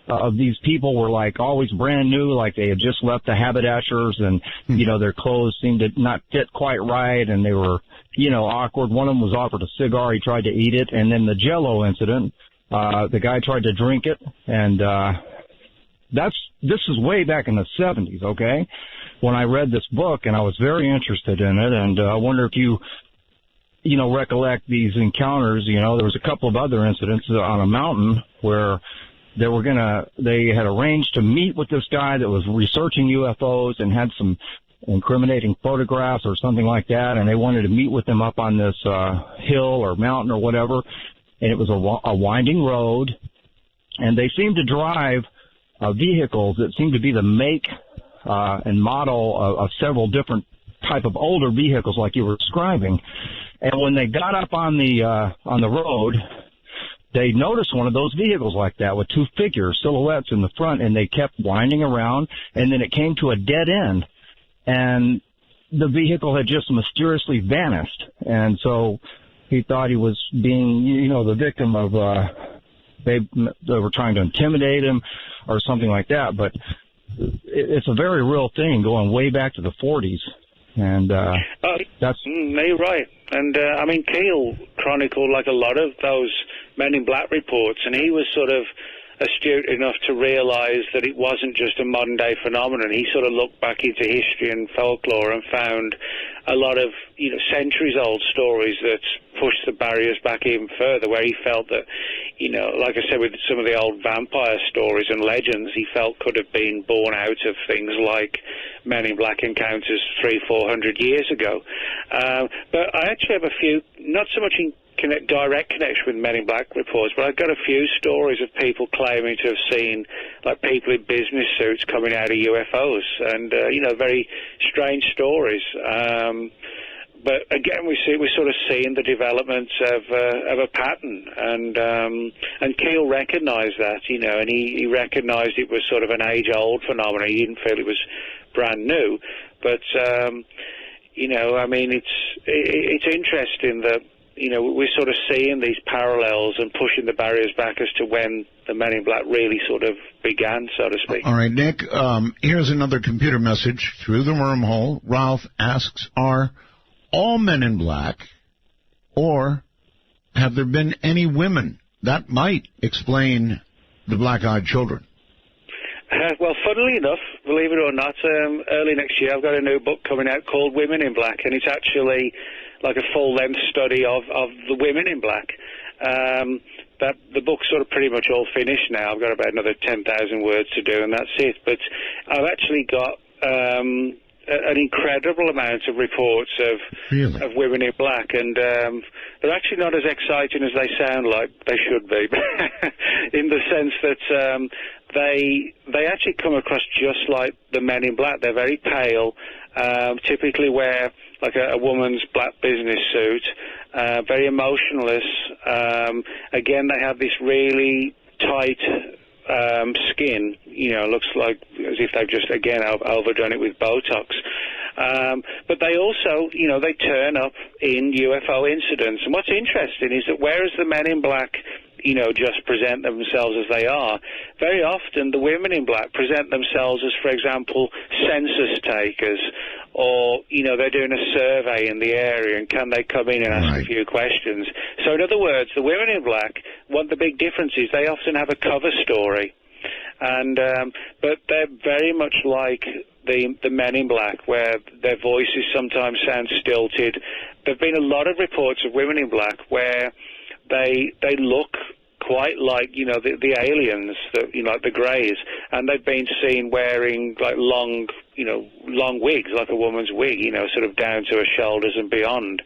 of these people were like always brand new, like they had just left the haberdashers, and, their clothes seemed to not fit quite right, and they were, awkward. One of them was offered a cigar. He tried to eat it. And then the Jell-O incident, the guy tried to drink it, and this is way back in the 70s, okay, when I read this book, and I was very interested in it, and I wonder if you recollect these encounters. There was a couple of other incidents on a mountain where they had arranged to meet with this guy that was researching UFOs and had some incriminating photographs or something like that, and they wanted to meet with him up on this hill or mountain or whatever, and it was a winding road, and they seemed to drive vehicles that seemed to be the make and model of several different type of older vehicles like you were describing. And when they got up on the road, they noticed one of those vehicles like that with 2 figures, silhouettes in the front, and they kept winding around, and then it came to a dead end, and the vehicle had just mysteriously vanished. And so he thought he was being, the victim of, they were trying to intimidate him or something like that. But it's a very real thing going way back to the 40s. And that's... You're right. And, Keel chronicled like a lot of those Men in Black reports, and he was sort of astute enough to realize that it wasn't just a modern-day phenomenon. He sort of looked back into history and folklore and found a lot of, centuries-old stories that pushed the barriers back even further, where he felt that, like I said, with some of the old vampire stories and legends, he felt could have been born out of things like Men in Black encounters 300-400 years ago. But I actually have a few, not so much direct connection with Men in Black reports, but I've got a few stories of people claiming to have seen, like, people in business suits coming out of UFOs, and very strange stories. But again, we're sort of seeing the development of a pattern, and Keel recognised that, and he recognised it was sort of an age-old phenomenon. He didn't feel it was brand new, but it's interesting that we're sort of seeing these parallels and pushing the barriers back as to when the Men in Black really sort of began, so to speak. All right, Nick. Here's another computer message through the wormhole. Ralph asks, are all Men in Black, or have there been any women? That might explain the black-eyed children. Well, funnily enough, believe it or not, early next year I've got a new book coming out called Women in Black, and it's actually like a full-length study of the women in black. The book's sort of pretty much all finished now. I've got about another 10,000 words to do, and that's it. But I've actually got an incredible amount of reports of women in black, and they're actually not as exciting as they sound like they should be, in the sense that they actually come across just like the Men in Black. They're very pale, typically wear like a woman's black business suit, very emotionless. Again, they have this really tight skin, looks like as if they've just, again, overdone it with Botox. But they also, they turn up in UFO incidents. And what's interesting is that whereas the Men in Black, just present themselves as they are, very often the women in black present themselves as, for example, census takers, or, they're doing a survey in the area, and can they come in and ask a few questions? So in other words, the women in black, the big difference is they often have a cover story. And but they're very much like the Men in Black, where their voices sometimes sound stilted. There have been a lot of reports of women in black where they look quite like, the aliens, like the Greys, and they've been seen wearing like long wigs, like a woman's wig, sort of down to her shoulders and beyond,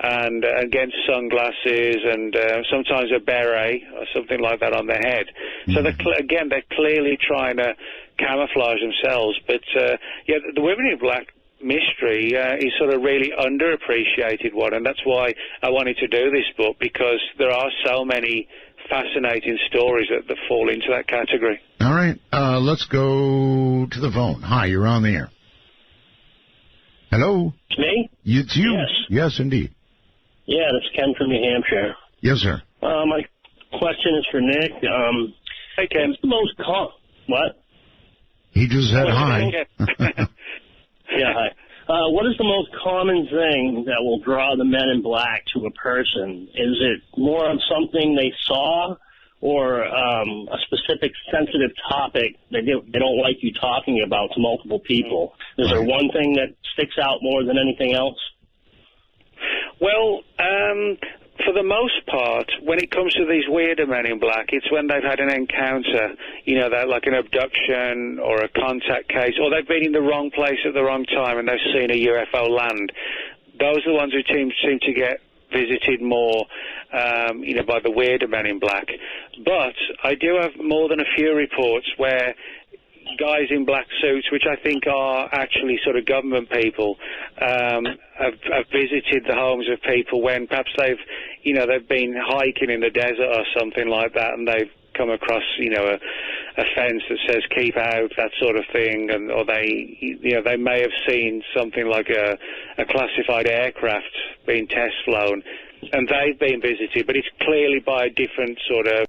and against sunglasses, and sometimes a beret or something like that on their head. So they're clearly trying to camouflage themselves. But the women in black mystery is sort of really underappreciated one, and that's why I wanted to do this book, because there are so many fascinating stories that fall into that category. All right, let's go to the phone. Hi, you're on the air. Hello? Me? It's you? Yes. Yes, indeed. Yeah, that's Ken from New Hampshire. Yes, sir. My question is for Nick. Hey, Ken. What's the most what? He just said hi. Yeah, hi. What is the most common thing that will draw the Men in Black to a person? Is it more of something they saw, or a specific sensitive topic they don't like you talking about to multiple people? Is there one thing that sticks out more than anything else? Well, for the most part, when it comes to these weirder Men in Black, it's when they've had an encounter, that like an abduction or a contact case, or they've been in the wrong place at the wrong time and they've seen a UFO land. Those are the ones who seem to get visited more, by the weirder Men in Black. But I do have more than a few reports where guys in black suits, which I think are actually sort of government people, have visited the homes of people when perhaps they've been hiking in the desert or something like that, and they've come across, a fence that says keep out, that sort of thing, or they may have seen something like a classified aircraft being test flown, and they've been visited, but it's clearly by a different sort of,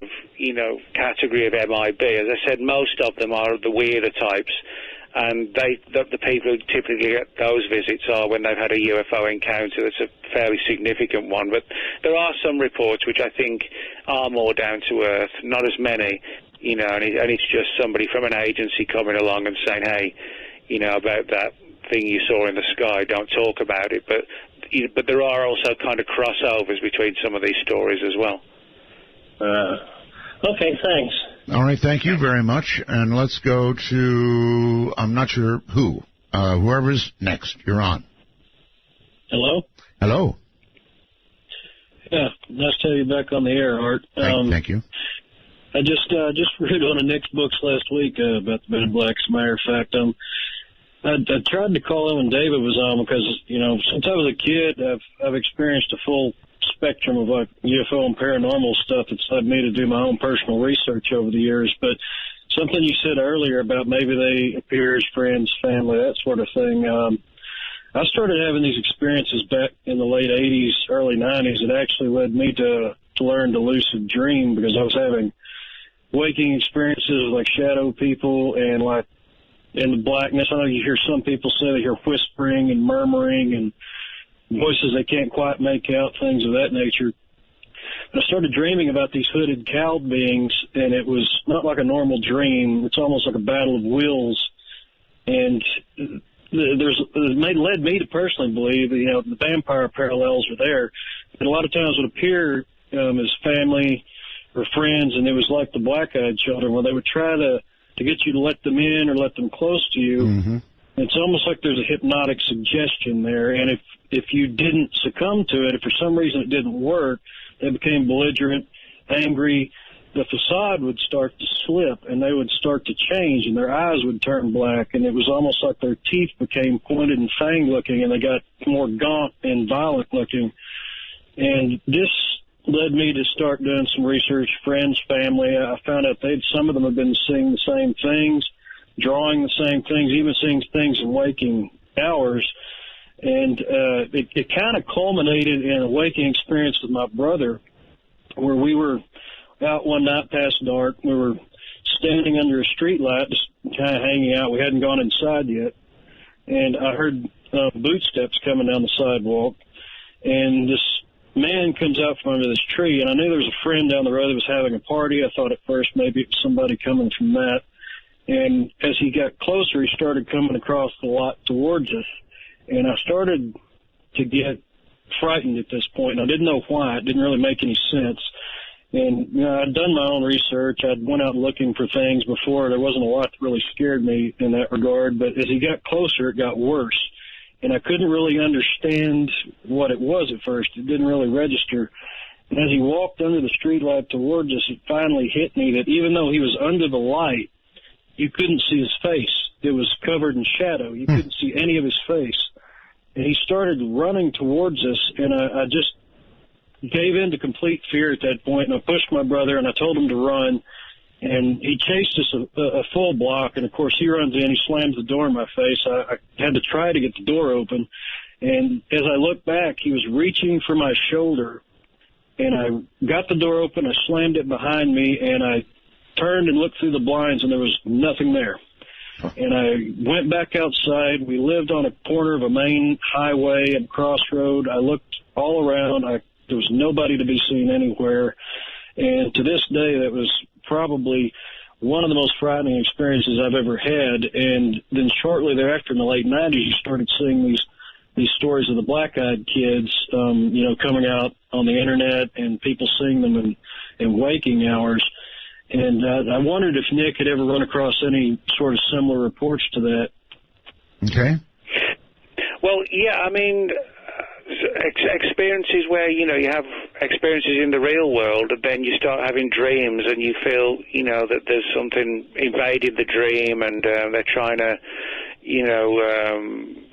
category of MIB. As I said, most of them are the weirder types, and the people who typically get those visits are when they've had a UFO encounter that's a fairly significant one. But there are some reports which I think are more down to earth, not as many, and it's just somebody from an agency coming along and saying, hey, about that thing you saw in the sky, don't talk about it. But there are also kind of crossovers between some of these stories as well. Okay, thanks. All right, thank you very much. And let's go to, I'm not sure who. Whoever's next, you're on. Hello? Hello. Yeah, nice to have you back on the air, Art. Thank you. I just read one of Nick's books last week about the Men in Black. As a matter of fact, I tried to call him when David was on because, you know, since I was a kid, I've experienced a full spectrum of like UFO and paranormal stuff that's led me to do my own personal research over the years. But something you said earlier about maybe they appear as friends, family, that sort of thing. I started having these experiences back in the late 80s, early 90s. It actually led me to learn to lucid dream because I was having waking experiences with like shadow people and like in the blackness. I know you hear some people say they hear whispering and murmuring and voices they can't quite make out, things of that nature. But I started dreaming about these hooded cowled beings, and it was not like a normal dream. It's almost like a battle of wills. And it led me to personally believe that, you know, the vampire parallels are there. And a lot of times would appear as family or friends, and it was like the black-eyed children where they would try to get you to let them in or let them close to you. Mm-hmm. It's almost like there's a hypnotic suggestion there, and if you didn't succumb to it, if for some reason it didn't work, they became belligerent, angry, the facade would start to slip, and they would start to change, and their eyes would turn black, and it was almost like their teeth became pointed and fang-looking, and they got more gaunt and violent-looking. And this led me to start doing some research, friends, family. I found out some of them have been seeing the same things, drawing the same things, even seeing things in waking hours. And it kind of culminated in a waking experience with my brother where we were out one night past dark. We were standing under a street light, just kind of hanging out. We hadn't gone inside yet. And I heard boot steps coming down the sidewalk. And this man comes out from under this tree. And I knew there was a friend down the road that was having a party. I thought at first maybe it was somebody coming from that. And as he got closer, he started coming across the lot towards us. And I started to get frightened at this point, and I didn't know why. It didn't really make any sense. And, you know, I'd done my own research. I'd went out looking for things before. There wasn't a lot that really scared me in that regard. But as he got closer, it got worse. And I couldn't really understand what it was at first. It didn't really register. And as he walked under the streetlight towards us, it finally hit me that even though he was under the light, you couldn't see his face. It was covered in shadow. You couldn't see any of his face. And he started running towards us, and I just gave in to complete fear at that point, and I pushed my brother, and I told him to run, and he chased us a full block, and, of course, he runs in, he slams the door in my face. I had to try to get the door open, and as I looked back, he was reaching for my shoulder, and I got the door open, I slammed it behind me, and I turned and looked through the blinds, and there was nothing there. And I went back outside. We lived on a corner of a main highway and crossroad. I looked all around. There was nobody to be seen anywhere. And to this day, that was probably one of the most frightening experiences I've ever had. And then shortly thereafter, in the late 90s, you started seeing these stories of the black-eyed kids, coming out on the Internet and people seeing them in waking hours. And I wondered if Nick had ever run across any sort of similar reports to that. Okay. Well, yeah, I mean, experiences where, you have experiences in the real world, and then you start having dreams and you feel, that there's something invaded the dream and they're trying to,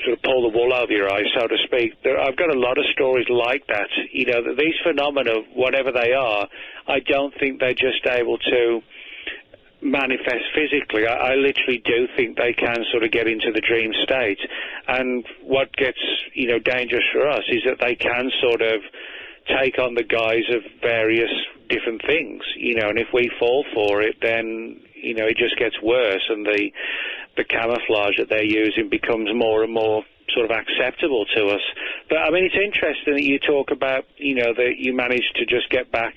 sort of pull the wool over your eyes, so to speak. I've got a lot of stories like that. These phenomena, whatever they are, I don't think they're just able to manifest physically. I literally do think they can sort of get into the dream state. And what gets, dangerous for us is that they can sort of take on the guise of various different things, and if we fall for it, then, it just gets worse, and the camouflage that they're using becomes more and more sort of acceptable to us. But, I mean, it's interesting that you talk about, that you managed to just get back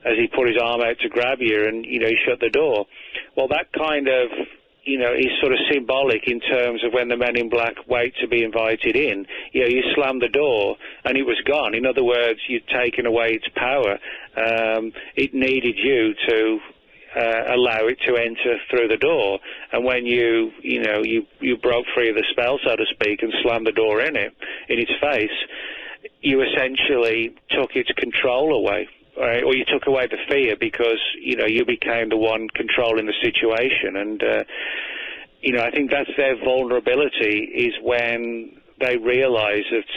as he put his arm out to grab you and, he shut the door. Well, that kind of, is sort of symbolic in terms of when the men in black wait to be invited in. You slam the door and it was gone. In other words, you'd taken away its power. It needed you to allow it to enter through the door. And when you broke free of the spell, so to speak, and slammed the door in its face, you essentially took its control away. Right? Or you took away the fear because, you became the one controlling the situation. And, I think that's their vulnerability, is when they realize that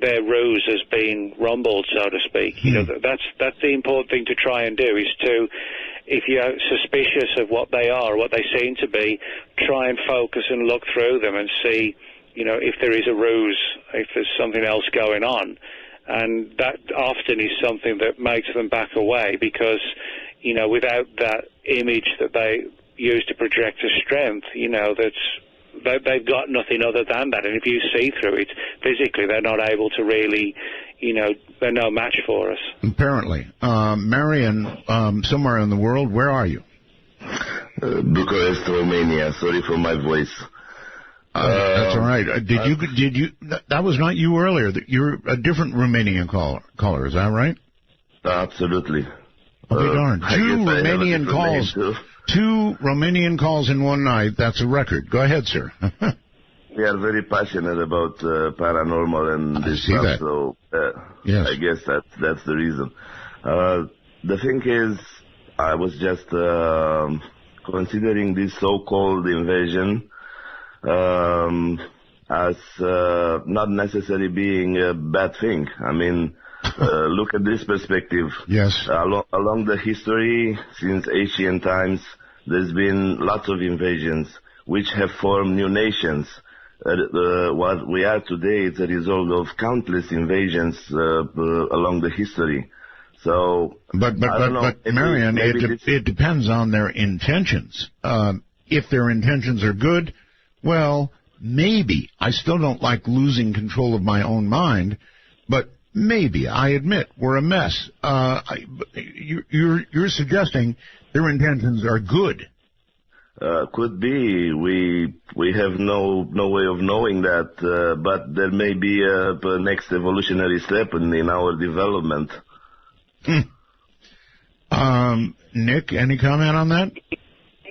their ruse has been rumbled, so to speak. That's the important thing to try and do, is to, if you're suspicious of what they are, or what they seem to be, try and focus and look through them and see, if there is a ruse, if there's something else going on. And that often is something that makes them back away, because, without that image that they use to project as strength, they've got nothing other than that. And if you see through it physically, they're not able to really, they're no match for us. Apparently. Marion, somewhere in the world, where are you? Bucharest, Romania. Sorry for my voice. That's all right. Did you? That was not you earlier. You're a different Romanian caller. Is that right? Absolutely. Okay, darn. Two Romanian calls in one night. That's a record. Go ahead, sir. We are very passionate about paranormal and this stuff. That. So yes. I guess that's the reason. The thing is, I was just considering this so-called invasion as not necessarily being a bad thing. I mean, look at this perspective. Yes. Along the history, since ancient times, there's been lots of invasions which have formed new nations. What we are today is a result of countless invasions along the history. So, but Marion, it depends on their intentions. If their intentions are good, well, maybe. I still don't like losing control of my own mind, but maybe. I admit we're a mess. You're suggesting their intentions are good. Could be. We have no way of knowing that, but there may be a next evolutionary step in our development. Nick, any comment on that?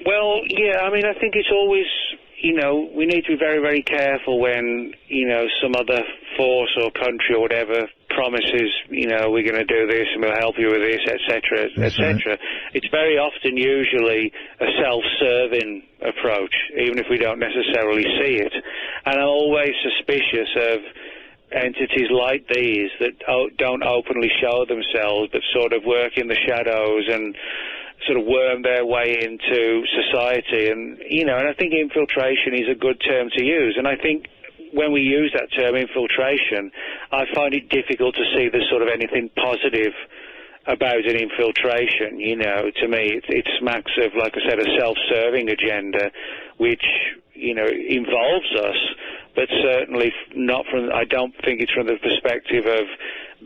Well, yeah, I mean, I think it's always, we need to be very, very careful when, some other force or country or whatever promises, we're going to do this and we'll help you with this, etc., etc. It's very often usually a self-serving approach, even if we don't necessarily see it. And I'm always suspicious of entities like these that don't openly show themselves, but sort of work in the shadows and sort of worm their way into society. And, and I think infiltration is a good term to use. And I think when we use that term, infiltration, I find it difficult to see there's sort of anything positive about an infiltration. To me, it smacks of, like I said, a self-serving agenda, which, involves us, but certainly not from, I don't think it's from the perspective of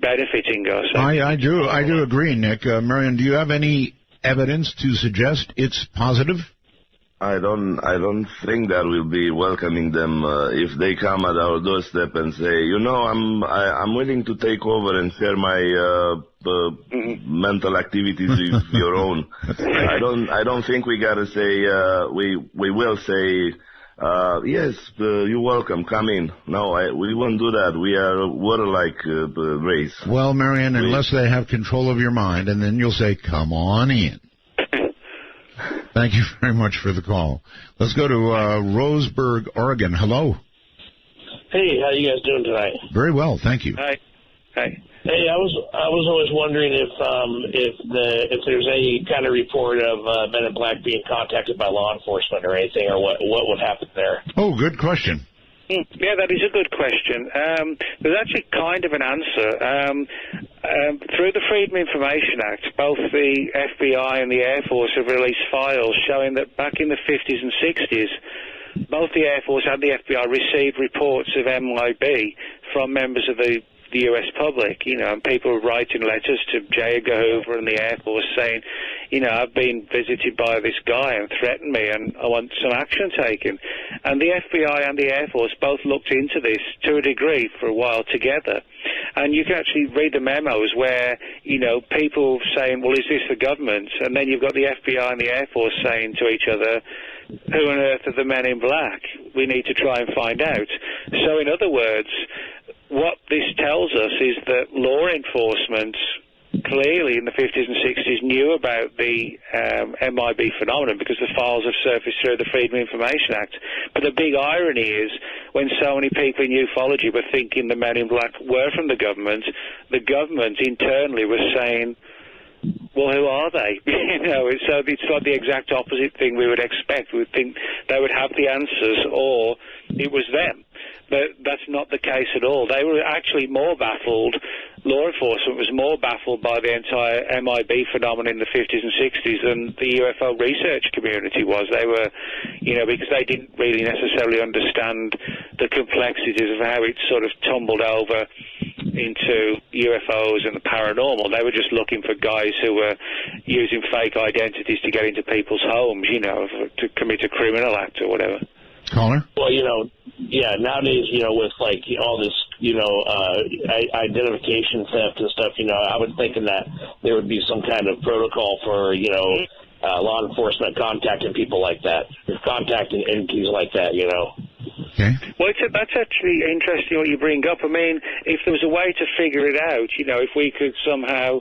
benefiting us. I do agree, Nick. Marion, do you have any evidence to suggest it's positive? I don't think that we'll be welcoming them if they come at our doorstep and say, I'm willing to take over and share my mental activities with your own. I don't think we gotta say we will say yes, you're welcome, come in. No, we won't do that. We are a warlike race. Well, Marion, unless they have control of your mind, and then you'll say, come on in. Thank you very much for the call. Let's go to Roseburg, Oregon. Hello. Hey, how you guys doing tonight? Very well, thank you. Hi. Hey, I was always wondering if there's any kind of report of Men in Black being contacted by law enforcement or anything, or what would happen there. Oh, good question. Yeah, that is a good question. There's actually kind of an answer. Through the Freedom of Information Act, both the FBI and the Air Force have released files showing that back in the 50s and 60s, both the Air Force and the FBI received reports of MIB from members of the U.S. public, and people were writing letters to J. Edgar Hoover and the Air Force saying, I've been visited by this guy and threatened me and I want some action taken. And the FBI and the Air Force both looked into this to a degree for a while together. And you can actually read the memos where, people saying, well, is this the government? And then you've got the FBI and the Air Force saying to each other, who on earth are the Men in Black? We need to try and find out. So in other words, what this tells us is that law enforcement clearly in the 50s and 60s knew about the MIB phenomenon because the files have surfaced through the Freedom of Information Act. But the big irony is when so many people in ufology were thinking the men in black were from the government internally was saying, well, who are they? It's like the exact opposite thing we would expect. We would think they would have the answers or it was them. But that's not the case at all. They were actually more baffled. Law enforcement was more baffled by the entire MIB phenomenon in the 50s and 60s than the UFO research community was. They were, because they didn't really necessarily understand the complexities of how it sort of tumbled over into UFOs and the paranormal. They were just looking for guys who were using fake identities to get into people's homes, to commit a criminal act or whatever. Caller? Well, nowadays, with like all this, identification theft and stuff, I was thinking that there would be some kind of protocol for, law enforcement contacting people like that, contacting entities like that, Okay. Well, that's actually interesting what you bring up. I mean, if there was a way to figure it out, if we could somehow,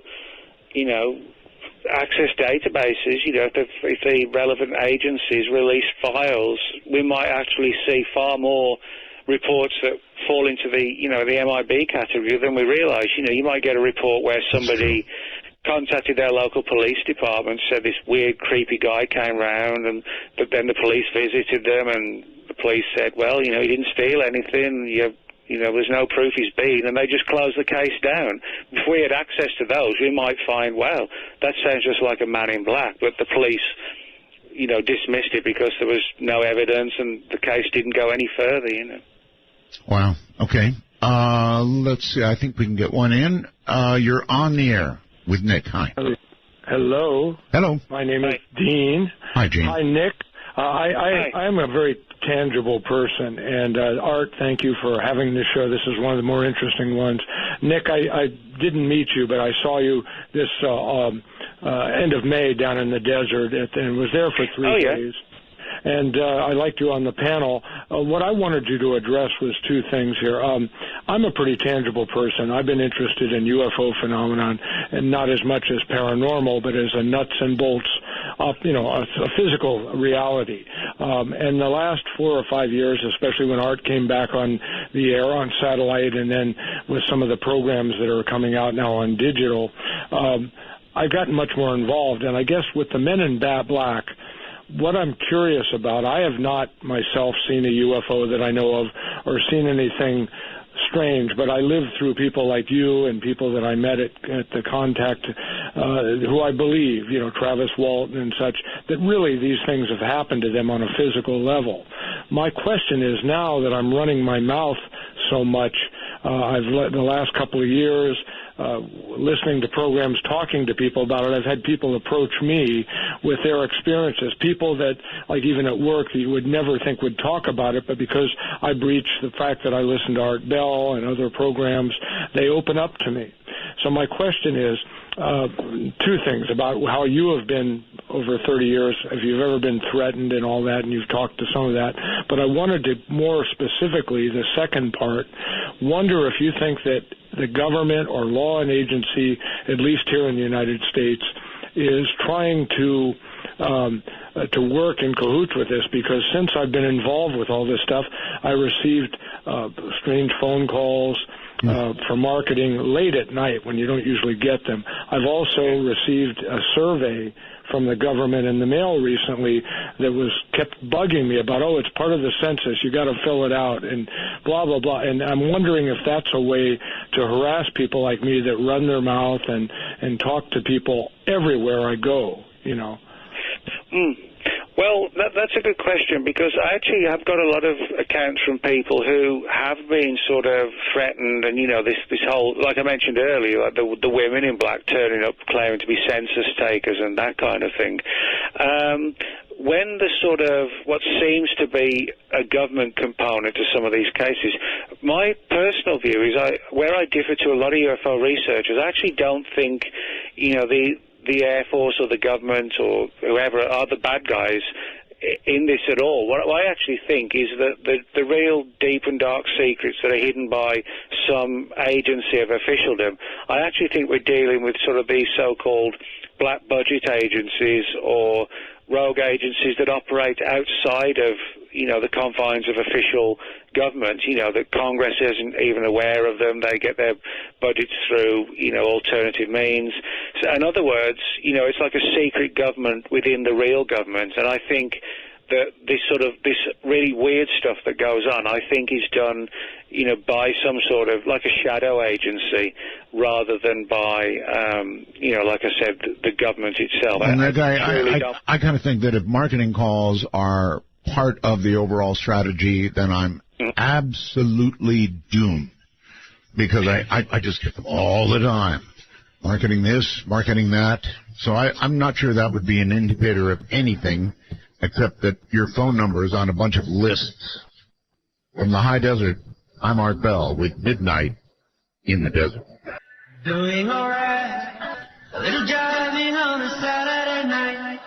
access databases, if the relevant agencies release files, we might actually see far more reports that fall into the, the MIB category than we realize. You might get a report where somebody contacted their local police department, said this weird, creepy guy came round, but then the police visited them, and the police said, well, he didn't steal anything, there's no proof he's been, and they just closed the case down. If we had access to those, we might find, well, that sounds just like a man in black, but the police, dismissed it because there was no evidence and the case didn't go any further, Wow. Okay. Let's see. I think we can get one in. You're on the air with Nick. Hi. Hello. Hello. My name is Dean. Hi, Gene. Hi, Nick. I'm a very tangible person, and Art, thank you for having this show. This is one of the more interesting ones. Nick, I didn't meet you, but I saw you this end of May down in the desert, and was there for 3 days. And I liked you on the panel. What I wanted you to address was two things here. I'm a pretty tangible person. I've been interested in UFO phenomenon, and not as much as paranormal, but as a nuts and bolts, a physical reality. And the last 4 or 5 years, especially when Art came back on the air on satellite, and then with some of the programs that are coming out now on digital, I've gotten much more involved. And I guess with the Men in Black, what I'm curious about, I have not myself seen a UFO that I know of or seen anything strange, but I lived through people like you and people that I met at the contact who I believe, Travis Walton and such, that really these things have happened to them on a physical level. My question is, now that I'm running my mouth so much, the last couple of years, listening to programs, talking to people about it, I've had people approach me with their experiences, people that, like even at work, that you would never think would talk about it, but because I breach the fact that I listen to Art Bell and other programs, they open up to me. So my question is, two things about how you have been over 30 years, if you've ever been threatened and all that, and you've talked to some of that. But I wanted to, more specifically, the second part, wonder if you think that the government or law and agency, at least here in the United States, is trying to work in cahoots with this, because since I've been involved with all this stuff, I received strange phone calls for marketing late at night when you don't usually get them. I've also received a survey from the government in the mail recently that kept bugging me about, it's part of the census, you got to fill it out, and blah, blah, blah. And I'm wondering if that's a way to harass people like me that run their mouth and talk to people everywhere I go, Well, that's a good question, because I actually have got a lot of accounts from people who have been sort of threatened, and this whole, like I mentioned earlier, like the women in black turning up claiming to be census takers and that kind of thing. When the sort of what seems to be a government component to some of these cases, my personal view is where I differ to a lot of UFO researchers, I actually don't think the Air Force or the government or whoever are the bad guys in this at all. What I actually think is that the real deep and dark secrets that are hidden by some agency of officialdom, I actually think we're dealing with sort of these so-called black budget agencies or rogue agencies that operate outside of, the confines of official government, that Congress isn't even aware of them. They get their budgets through, alternative means. So in other words, it's like a secret government within the real government. And I think that this really weird stuff that goes on, I think is done, by some sort of, like a shadow agency, rather than by, like I said, the government itself. And I kind of think that if marketing calls are part of the overall strategy, then I'm absolutely doomed, because I just get them all the time. Marketing this, marketing that. So I'm not sure that would be an indicator of anything, except that your phone number is on a bunch of lists. From the high desert, I'm Art Bell with Midnight in the Desert. Doing alright, a little driving on a Saturday night.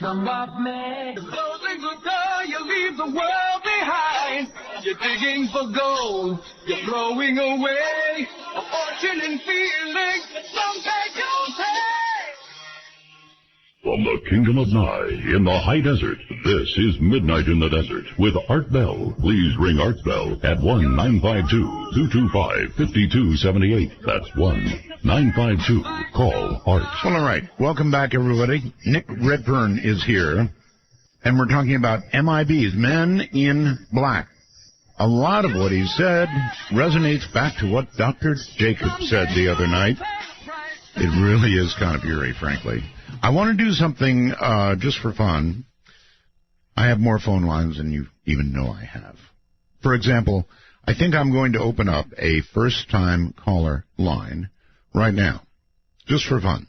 Come off me. If those things will go, you leave the world behind. You're digging for gold, you're throwing away a fortune and feeling someday you'll pay. From the Kingdom of Nye in the high desert, this is Midnight in the Desert with Art Bell. Please ring Art Bell at 1-952-225-5278. That's 1-952. Call Art. Well, all right. Welcome back, everybody. Nick Redfern is here, and we're talking about MIBs, Men in Black. A lot of what he said resonates back to what Dr. Jacobs said the other night. It really is kind of eerie, frankly. I want to do something just for fun. I have more phone lines than you even know I have. For example, I think I'm going to open up a first-time caller line right now, just for fun.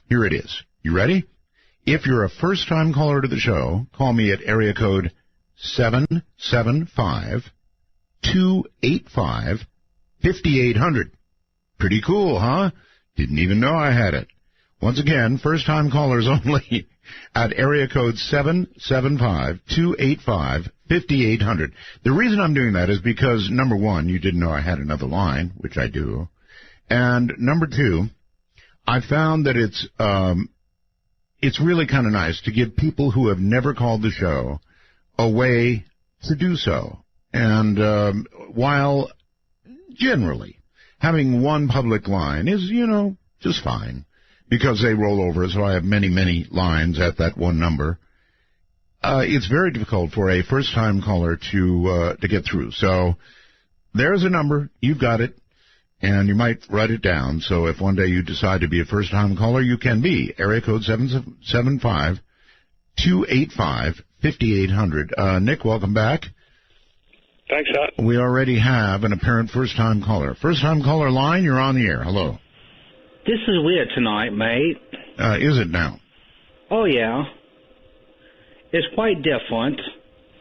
Here it is. You ready? If you're a first-time caller to the show, call me at area code 775-285-5800. Pretty cool, huh? Didn't even know I had it. Once again, first-time callers only at area code 775-285-5800. The reason I'm doing that is because, number one, you didn't know I had another line, which I do. And number two, I found that it's really kind of nice to give people who have never called the show a way to do so. And while generally having one public line is, just fine, because they roll over, so I have many, many lines at that one number. It's very difficult for a first-time caller to get through. So there's a number. You've got it, and you might write it down. So if one day you decide to be a first-time caller, you can be. Area code 775-285-5800. Nick, welcome back. Thanks, Art. We already have an apparent first-time caller. First-time caller line, you're on the air. Hello. This is weird tonight, mate. Is it now? Oh, yeah. It's quite different.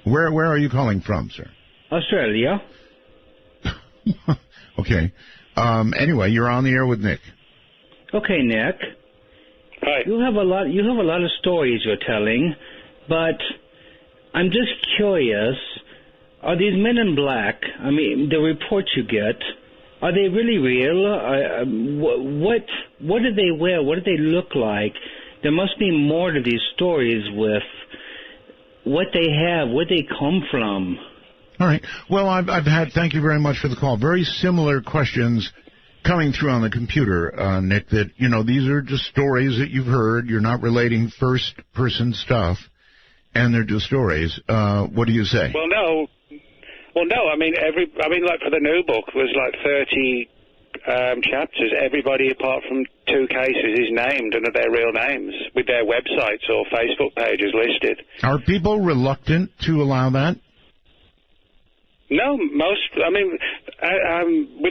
Where are you calling from, sir? Australia. Okay. Anyway, you're on the air with Nick. Okay, Nick. Hi. You have a lot of stories you're telling, but I'm just curious. Are these men in black, the reports you get, are they really real? What do they wear? What do they look like? There must be more to these stories with what they have, where they come from. All right. Well, I've had, thank you very much for the call, very similar questions coming through on the computer, Nick, that, these are just stories that you've heard. You're not relating first-person stuff, and they're just stories. What do you say? Well, no, like for the new book, there's like 30 chapters. Everybody apart from 2 cases is named under their real names with their websites or Facebook pages listed. Are people reluctant to allow that? No, with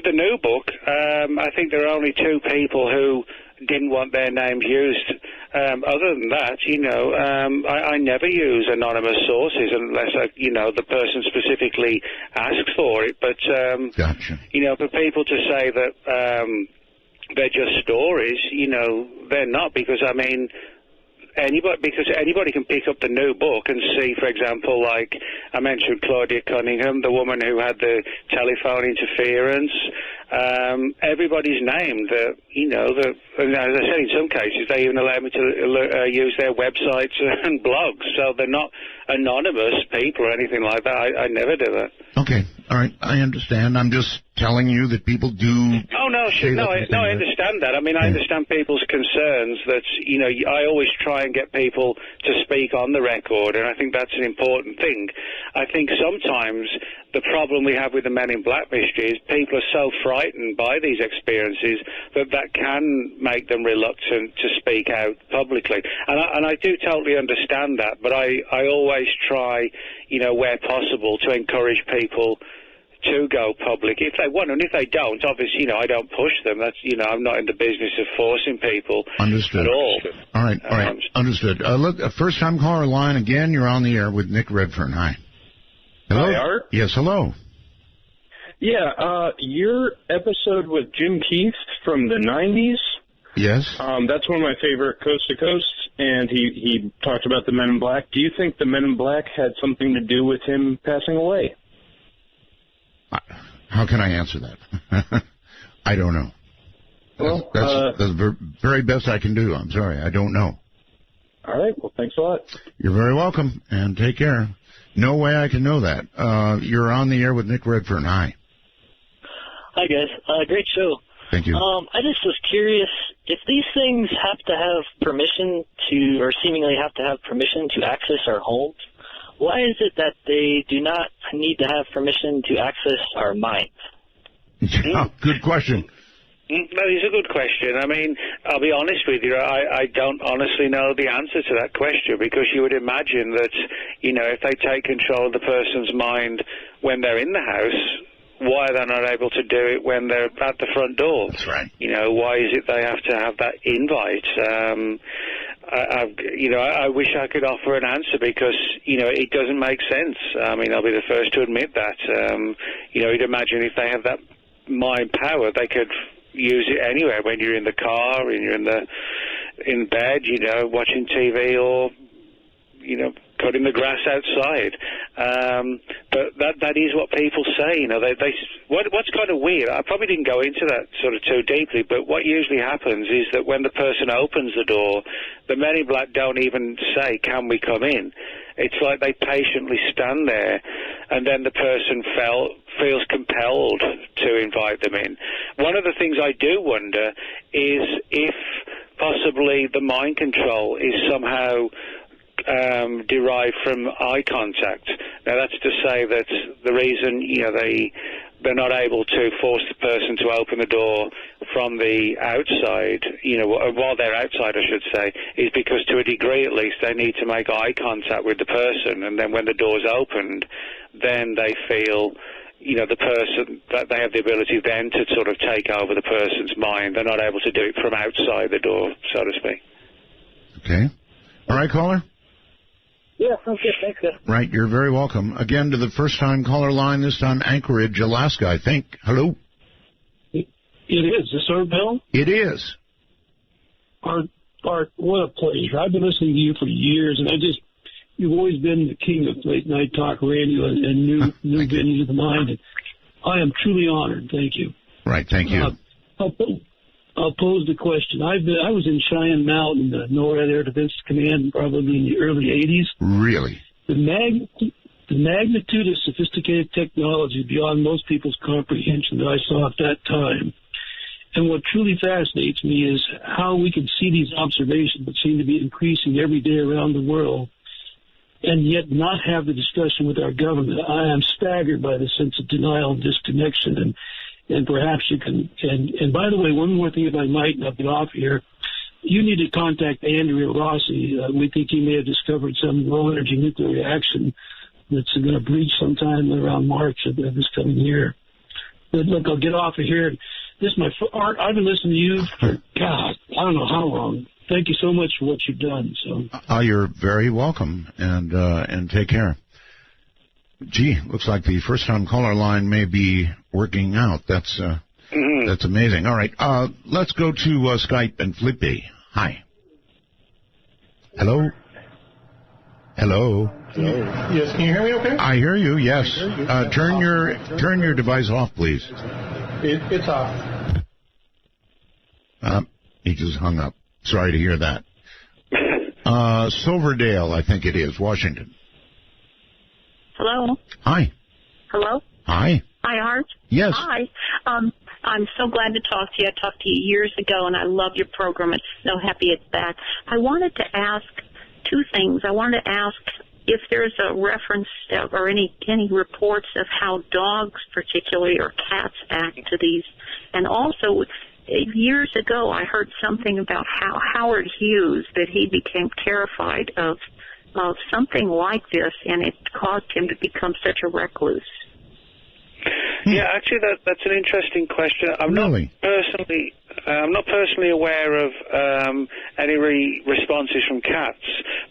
the new book, I think there are only 2 people who didn't want their names used. Other than that, I never use anonymous sources unless the person specifically asks for it. But gotcha. For people to say that they're just stories, they're not, because anybody can pick up the new book and see, for example, like I mentioned Claudia Cunningham, the woman who had the telephone interference. Everybody's named. And as I said, in some cases they even allow me to use their websites and blogs, so they're not anonymous people or anything like that. I never do that. Okay, all right, I understand. I'm just telling you that people do. Oh no, I understand that. I mean, I understand people's concerns. That I always try and get people to speak on the record, and I think that's an important thing. I think sometimes the problem we have with the Men in Black mystery is people are so frightened by these experiences that can make them reluctant to speak out publicly. And I do totally understand that, but I always try, where possible, to encourage people to go public if they want, and if they don't, obviously, I don't push them. That's, I'm not in the business of forcing people Understood. at all. All right, understood. Look, first-time caller line again. You're on the air with Nick Redfern. Hi. Hello. Hi, Art. Yes, hello. Yeah, your episode with Jim Keith from the 90s. Yes. That's one of my favorite Coast to Coast, and he talked about the Men in Black. Do you think the Men in Black had something to do with him passing away? How can I answer that? I don't know. Well, that's the very best I can do. I'm sorry. I don't know. All right. Well, thanks a lot. You're very welcome, and take care. No way I can know that. You're on the air with Nick Redfern. Hi. Hi, guys. Great show. Thank you. I just was curious, if these things have to have permission to, or seemingly have to have permission to access our homes, why is it that they do not need to have permission to access our minds? Good question. That is a good question. I mean, I'll be honest with you, I don't honestly know the answer to that question, because you would imagine that, if they take control of the person's mind when they're in the house, why are they not able to do it when they're at the front door? That's right. Why is it they have to have that invite? I wish I could offer an answer, because, it doesn't make sense. I mean, I'll be the first to admit that. You'd imagine if they have that mind power, they could use it anywhere, when you're in the car, when you're in bed, watching TV, or, cutting the grass outside. But that is what people say. What's kind of weird, I probably didn't go into that sort of too deeply, but what usually happens is that when the person opens the door, the Men in Black don't even say, "Can we come in?" It's like they patiently stand there, and then the person feels compelled to invite them in. One of the things I do wonder is if possibly the mind control is somehow derived from eye contact. Now, that's to say that the reason they're not able to force the person to open the door from the outside, while they're outside, I should say, is because to a degree at least they need to make eye contact with the person, and then when the door's opened, then they feel the person, that they have the ability then to sort of take over the person's mind. They're not able to do it from outside the door, so to speak. Okay. All right, caller? Yeah, sounds good. Thanks, guys. Right, you're very welcome. Again, to the first-time caller line, this time Anchorage, Alaska, I think. Hello? It is. Is this Art Bell? It is. Art, what a pleasure. I've been listening to you for years, and you've always been the king of late-night talk radio and new venues of the mind, and I am truly honored. Thank you. Right, thank you. I'll pose the question. I was in Cheyenne Mountain, the NORAD Air Defense Command, probably in the early 80s. Really? The magnitude of sophisticated technology beyond most people's comprehension that I saw at that time. And what truly fascinates me is how we can see these observations that seem to be increasing every day around the world, and yet not have the discussion with our government. I am staggered by the sense of denial and disconnection, and perhaps you can, and by the way, one more thing, if I might, and I'll be off here, you need to contact Andrea Rossi. We think he may have discovered some low-energy nuclear reaction that's going to breach sometime around March of this coming year. But look, I'll get off of here. This is my Art. I've been listening to you for, God, I don't know how long. Thank you so much for what you've done. So, you're very welcome, and take care. Gee, looks like the first-time caller line may be working out. That's amazing. All right, let's go to Skype and Flippy. Hi. Hello? Hello? Yes, can you hear me okay? I hear you, yes. Turn your device off, please. It's off. He just hung up. Sorry to hear that. Silverdale, I think it is, Washington. Hello? Hi. Hello? Hi. Hi, Art? Yes. Hi. I'm so glad to talk to you. I talked to you years ago, and I love your program. It's so happy it's back. I wanted to ask two things. I wanted to ask if there's a reference or any reports of how dogs particularly or cats act to these. And also, years ago, I heard something about how Howard Hughes, that he became terrified of something like this, and it caused him to become such a recluse. Yeah, actually, that's an interesting question. I'm not personally aware of any responses from cats,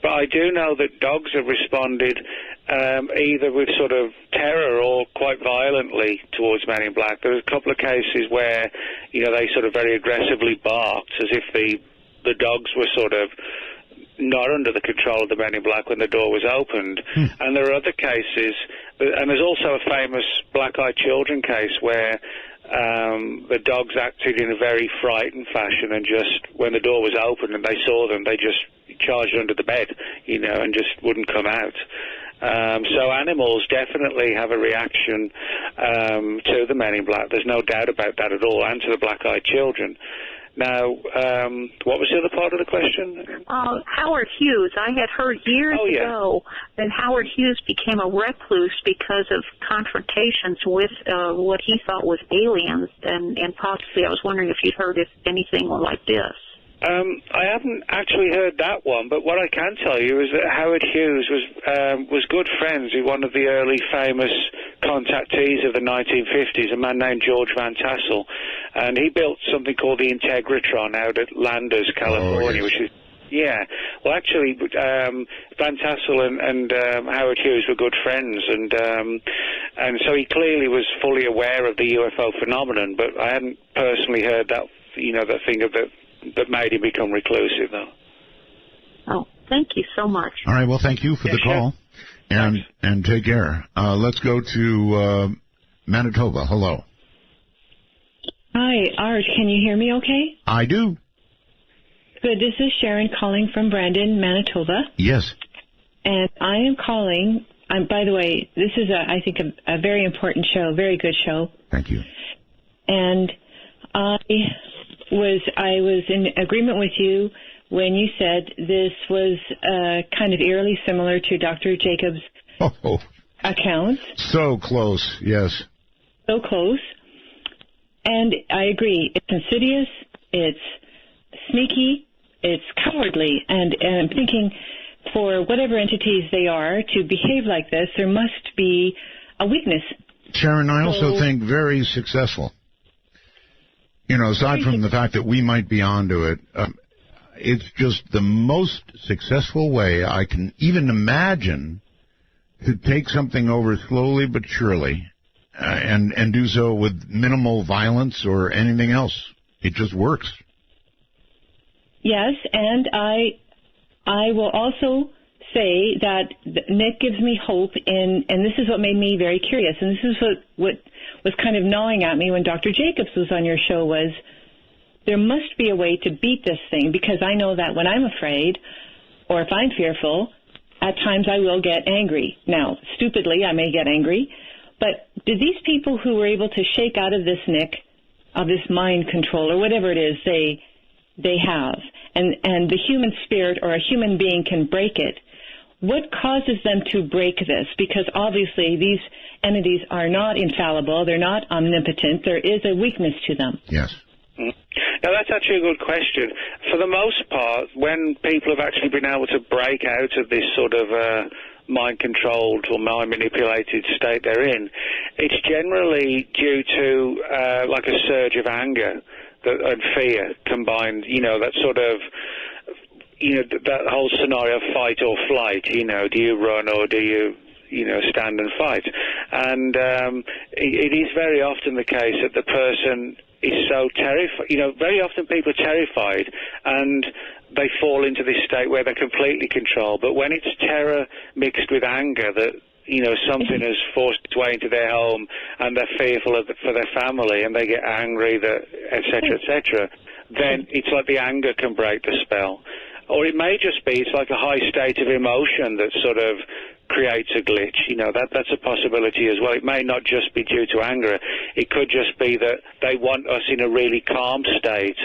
but I do know that dogs have responded either with sort of terror or quite violently towards Men in Black. There was a couple of cases where, they sort of very aggressively barked as if the dogs were sort of not under the control of the Men in Black when the door was opened. And there are other cases, and there's also a famous black-eyed children case where the dogs acted in a very frightened fashion, and just when the door was open and they saw them, they just charged under the bed, and just wouldn't come out. So animals definitely have a reaction to the Men in Black. There's no doubt about that at all, and to the black-eyed children. Now, what was the other part of the question? Howard Hughes. I had heard years ago that Howard Hughes became a recluse because of confrontations with what he thought was aliens, and possibly I was wondering if you'd heard anything like this. I haven't actually heard that one, but what I can tell you is that Howard Hughes was good friends with one of the early famous contactees of the 1950s, a man named George Van Tassel, and he built something called the Integratron out at Landers, California, which is well, actually, Van Tassel and Howard Hughes were good friends, and so he clearly was fully aware of the UFO phenomenon, but I hadn't personally heard that, that thing that made him become reclusive, though. Oh, thank you so much. All right, well, thank you for the call, and take care. Let's go to Manitoba. Hello. Hi, Art. Can you hear me okay? I do. Good. This is Sharon calling from Brandon, Manitoba. Yes. And I am calling. By the way, this is, I think, a very important show, very good show. Thank you. And I was in agreement with you when you said this was kind of eerily similar to Dr. Jacobs' account. So close, yes. So close. And I agree. It's insidious, it's sneaky, it's cowardly. And I'm thinking for whatever entities they are to behave like this, there must be a weakness. Sharon, I also think very successful. Aside from the fact that we might be onto it, it's just the most successful way I can even imagine to take something over slowly but surely and do so with minimal violence or anything else. It just works. Yes, and I will also say that Nick gives me hope, and this is what made me very curious, and this is what was kind of gnawing at me when Dr. Jacobs was on your show, was there must be a way to beat this thing, because I know that when I'm afraid or if I'm fearful, at times I will get angry. Now, stupidly, I may get angry, but do these people who were able to shake out of this, Nick, of this mind control or whatever it is they have, and the human spirit or a human being can break it, what causes them to break this? Because obviously these entities are not infallible. They're not omnipotent. There is a weakness to them. Yes. Now, that's actually a good question. For the most part, when people have actually been able to break out of this sort of mind-controlled or mind-manipulated state they're in, it's generally due to like a surge of anger and fear combined, that sort of, that whole scenario of fight or flight, do you run or do you, stand and fight? And it is very often the case that the person is so terrified. Very often people are terrified, and they fall into this state where they're completely controlled. But when it's terror mixed with anger, that something has forced its way into their home, and they're fearful for their family, and they get angry, etc., then it's like the anger can break the spell. Or it may just be it's like a high state of emotion that sort of creates a glitch. That's a possibility as well. It may not just be due to anger. It could just be that they want us in a really calm state,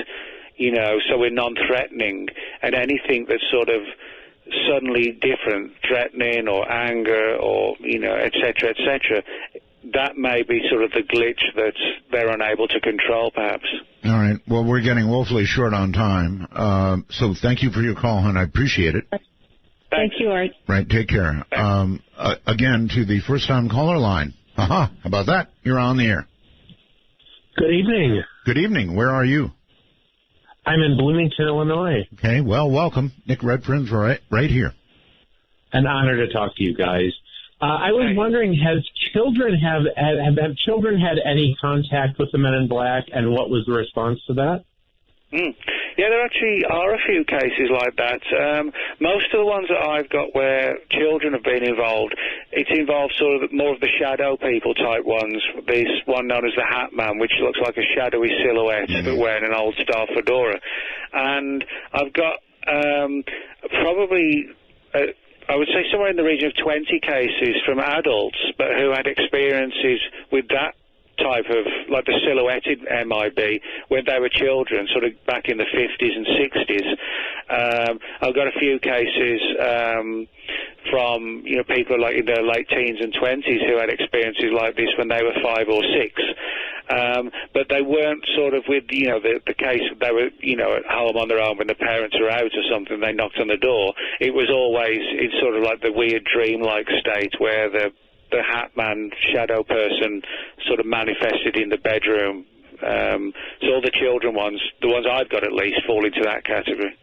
so we're non-threatening, and anything that's sort of suddenly different, threatening or anger or, etc., that may be sort of the glitch that they're unable to control, perhaps. All right. Well, we're getting woefully short on time. So thank you for your call, hon. I appreciate it. Thank you, Art. Right. Take care. Again, to the first-time caller line. How about that? You're on the air. Good evening. Good evening. Where are you? I'm in Bloomington, Illinois. Okay. Well, welcome. Nick Redfern's right here. An honor to talk to you guys. I was wondering, have children had any contact with the Men in Black, and what was the response to that? Yeah, there actually are a few cases like that. Most of the ones that I've got where children have been involved, it involves sort of more of the shadow people type ones. This one known as the Hat Man, which looks like a shadowy silhouette but wearing an old star fedora. And I've got probably... I would say somewhere in the region of 20 cases from adults, but who had experiences with that type of, like the silhouetted MIB, when they were children, sort of back in the 50s and 60s. I've got a few cases from, people like in their late teens and 20s who had experiences like this when they were 5 or 6. But they weren't sort of with, the case they were, at home on their own when the parents are out or something, they knocked on the door. It was always, it's sort of like the weird dream-like state where the Hat Man shadow person sort of manifested in the bedroom. So all the children ones, the ones I've got at least, fall into that category.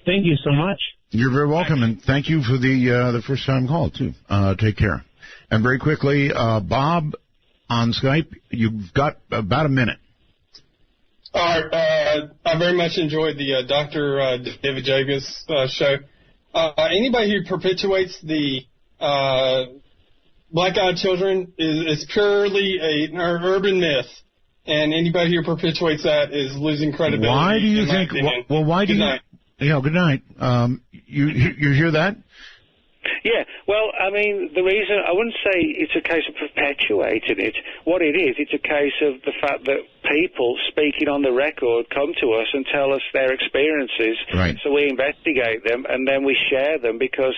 Thank you so much. You're very welcome, and thank you for the first-time call, too. Take care. And very quickly, Bob on Skype, you've got about a minute. All right. I very much enjoyed the Dr. David Jacobs show. Anybody who perpetuates the black-eyed children is purely an urban myth, and anybody who perpetuates that is losing credibility. Why do you think? Well, why do you? Night. Yeah. Good night. You hear that? Yeah, well, I mean, the reason, I wouldn't say it's a case of perpetuating it. What it is, it's a case of the fact that people speaking on the record come to us and tell us their experiences. Right. So we investigate them, and then we share them because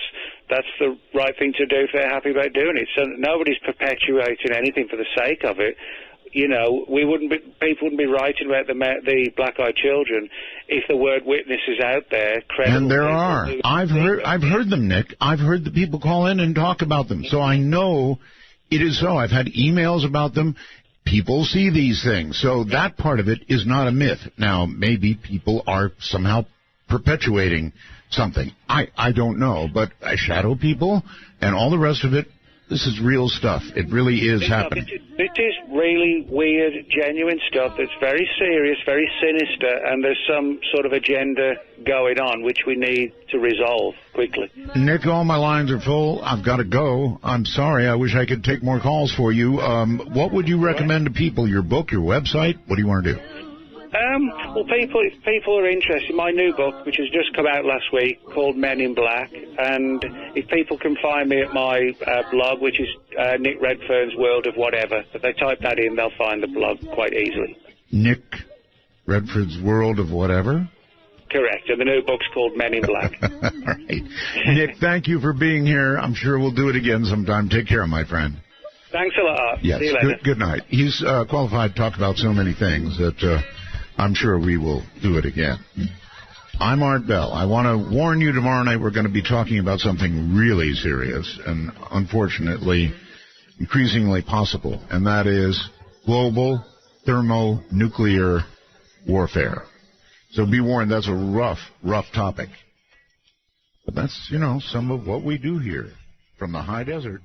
that's the right thing to do if they're happy about doing it. So nobody's perpetuating anything for the sake of it. People wouldn't be writing about the black-eyed children if the word witness is out there. And there are. I've heard them, Nick. I've heard the people call in and talk about them. So I know it is so. I've had emails about them. People see these things. So that part of it is not a myth. Now, maybe people are somehow perpetuating something. I don't know. But shadow people and all the rest of it, this is real stuff. It really is happening. It is really weird, genuine stuff that's very serious, very sinister, and there's some sort of agenda going on which we need to resolve quickly. Nick, all my lines are full. I've got to go. I'm sorry. I wish I could take more calls for you. What would you recommend to people? Your book, your website? What do you want to do? Well, if people are interested, my new book, which has just come out last week, called Men in Black, and if people can find me at my blog, which is Nick Redfern's World of Whatever, if they type that in, they'll find the blog quite easily. Nick Redfern's World of Whatever? Correct, and the new book's called Men in Black. All right. Nick, thank you for being here. I'm sure we'll do it again sometime. Take care, my friend. Thanks a lot, Art. Yes, see you later. Good night. He's qualified to talk about so many things that... I'm sure we will do it again. I'm Art Bell. I want to warn you tomorrow night we're going to be talking about something really serious and unfortunately increasingly possible, and that is global thermonuclear warfare. So be warned, that's a rough topic. But that's, some of what we do here from the high desert.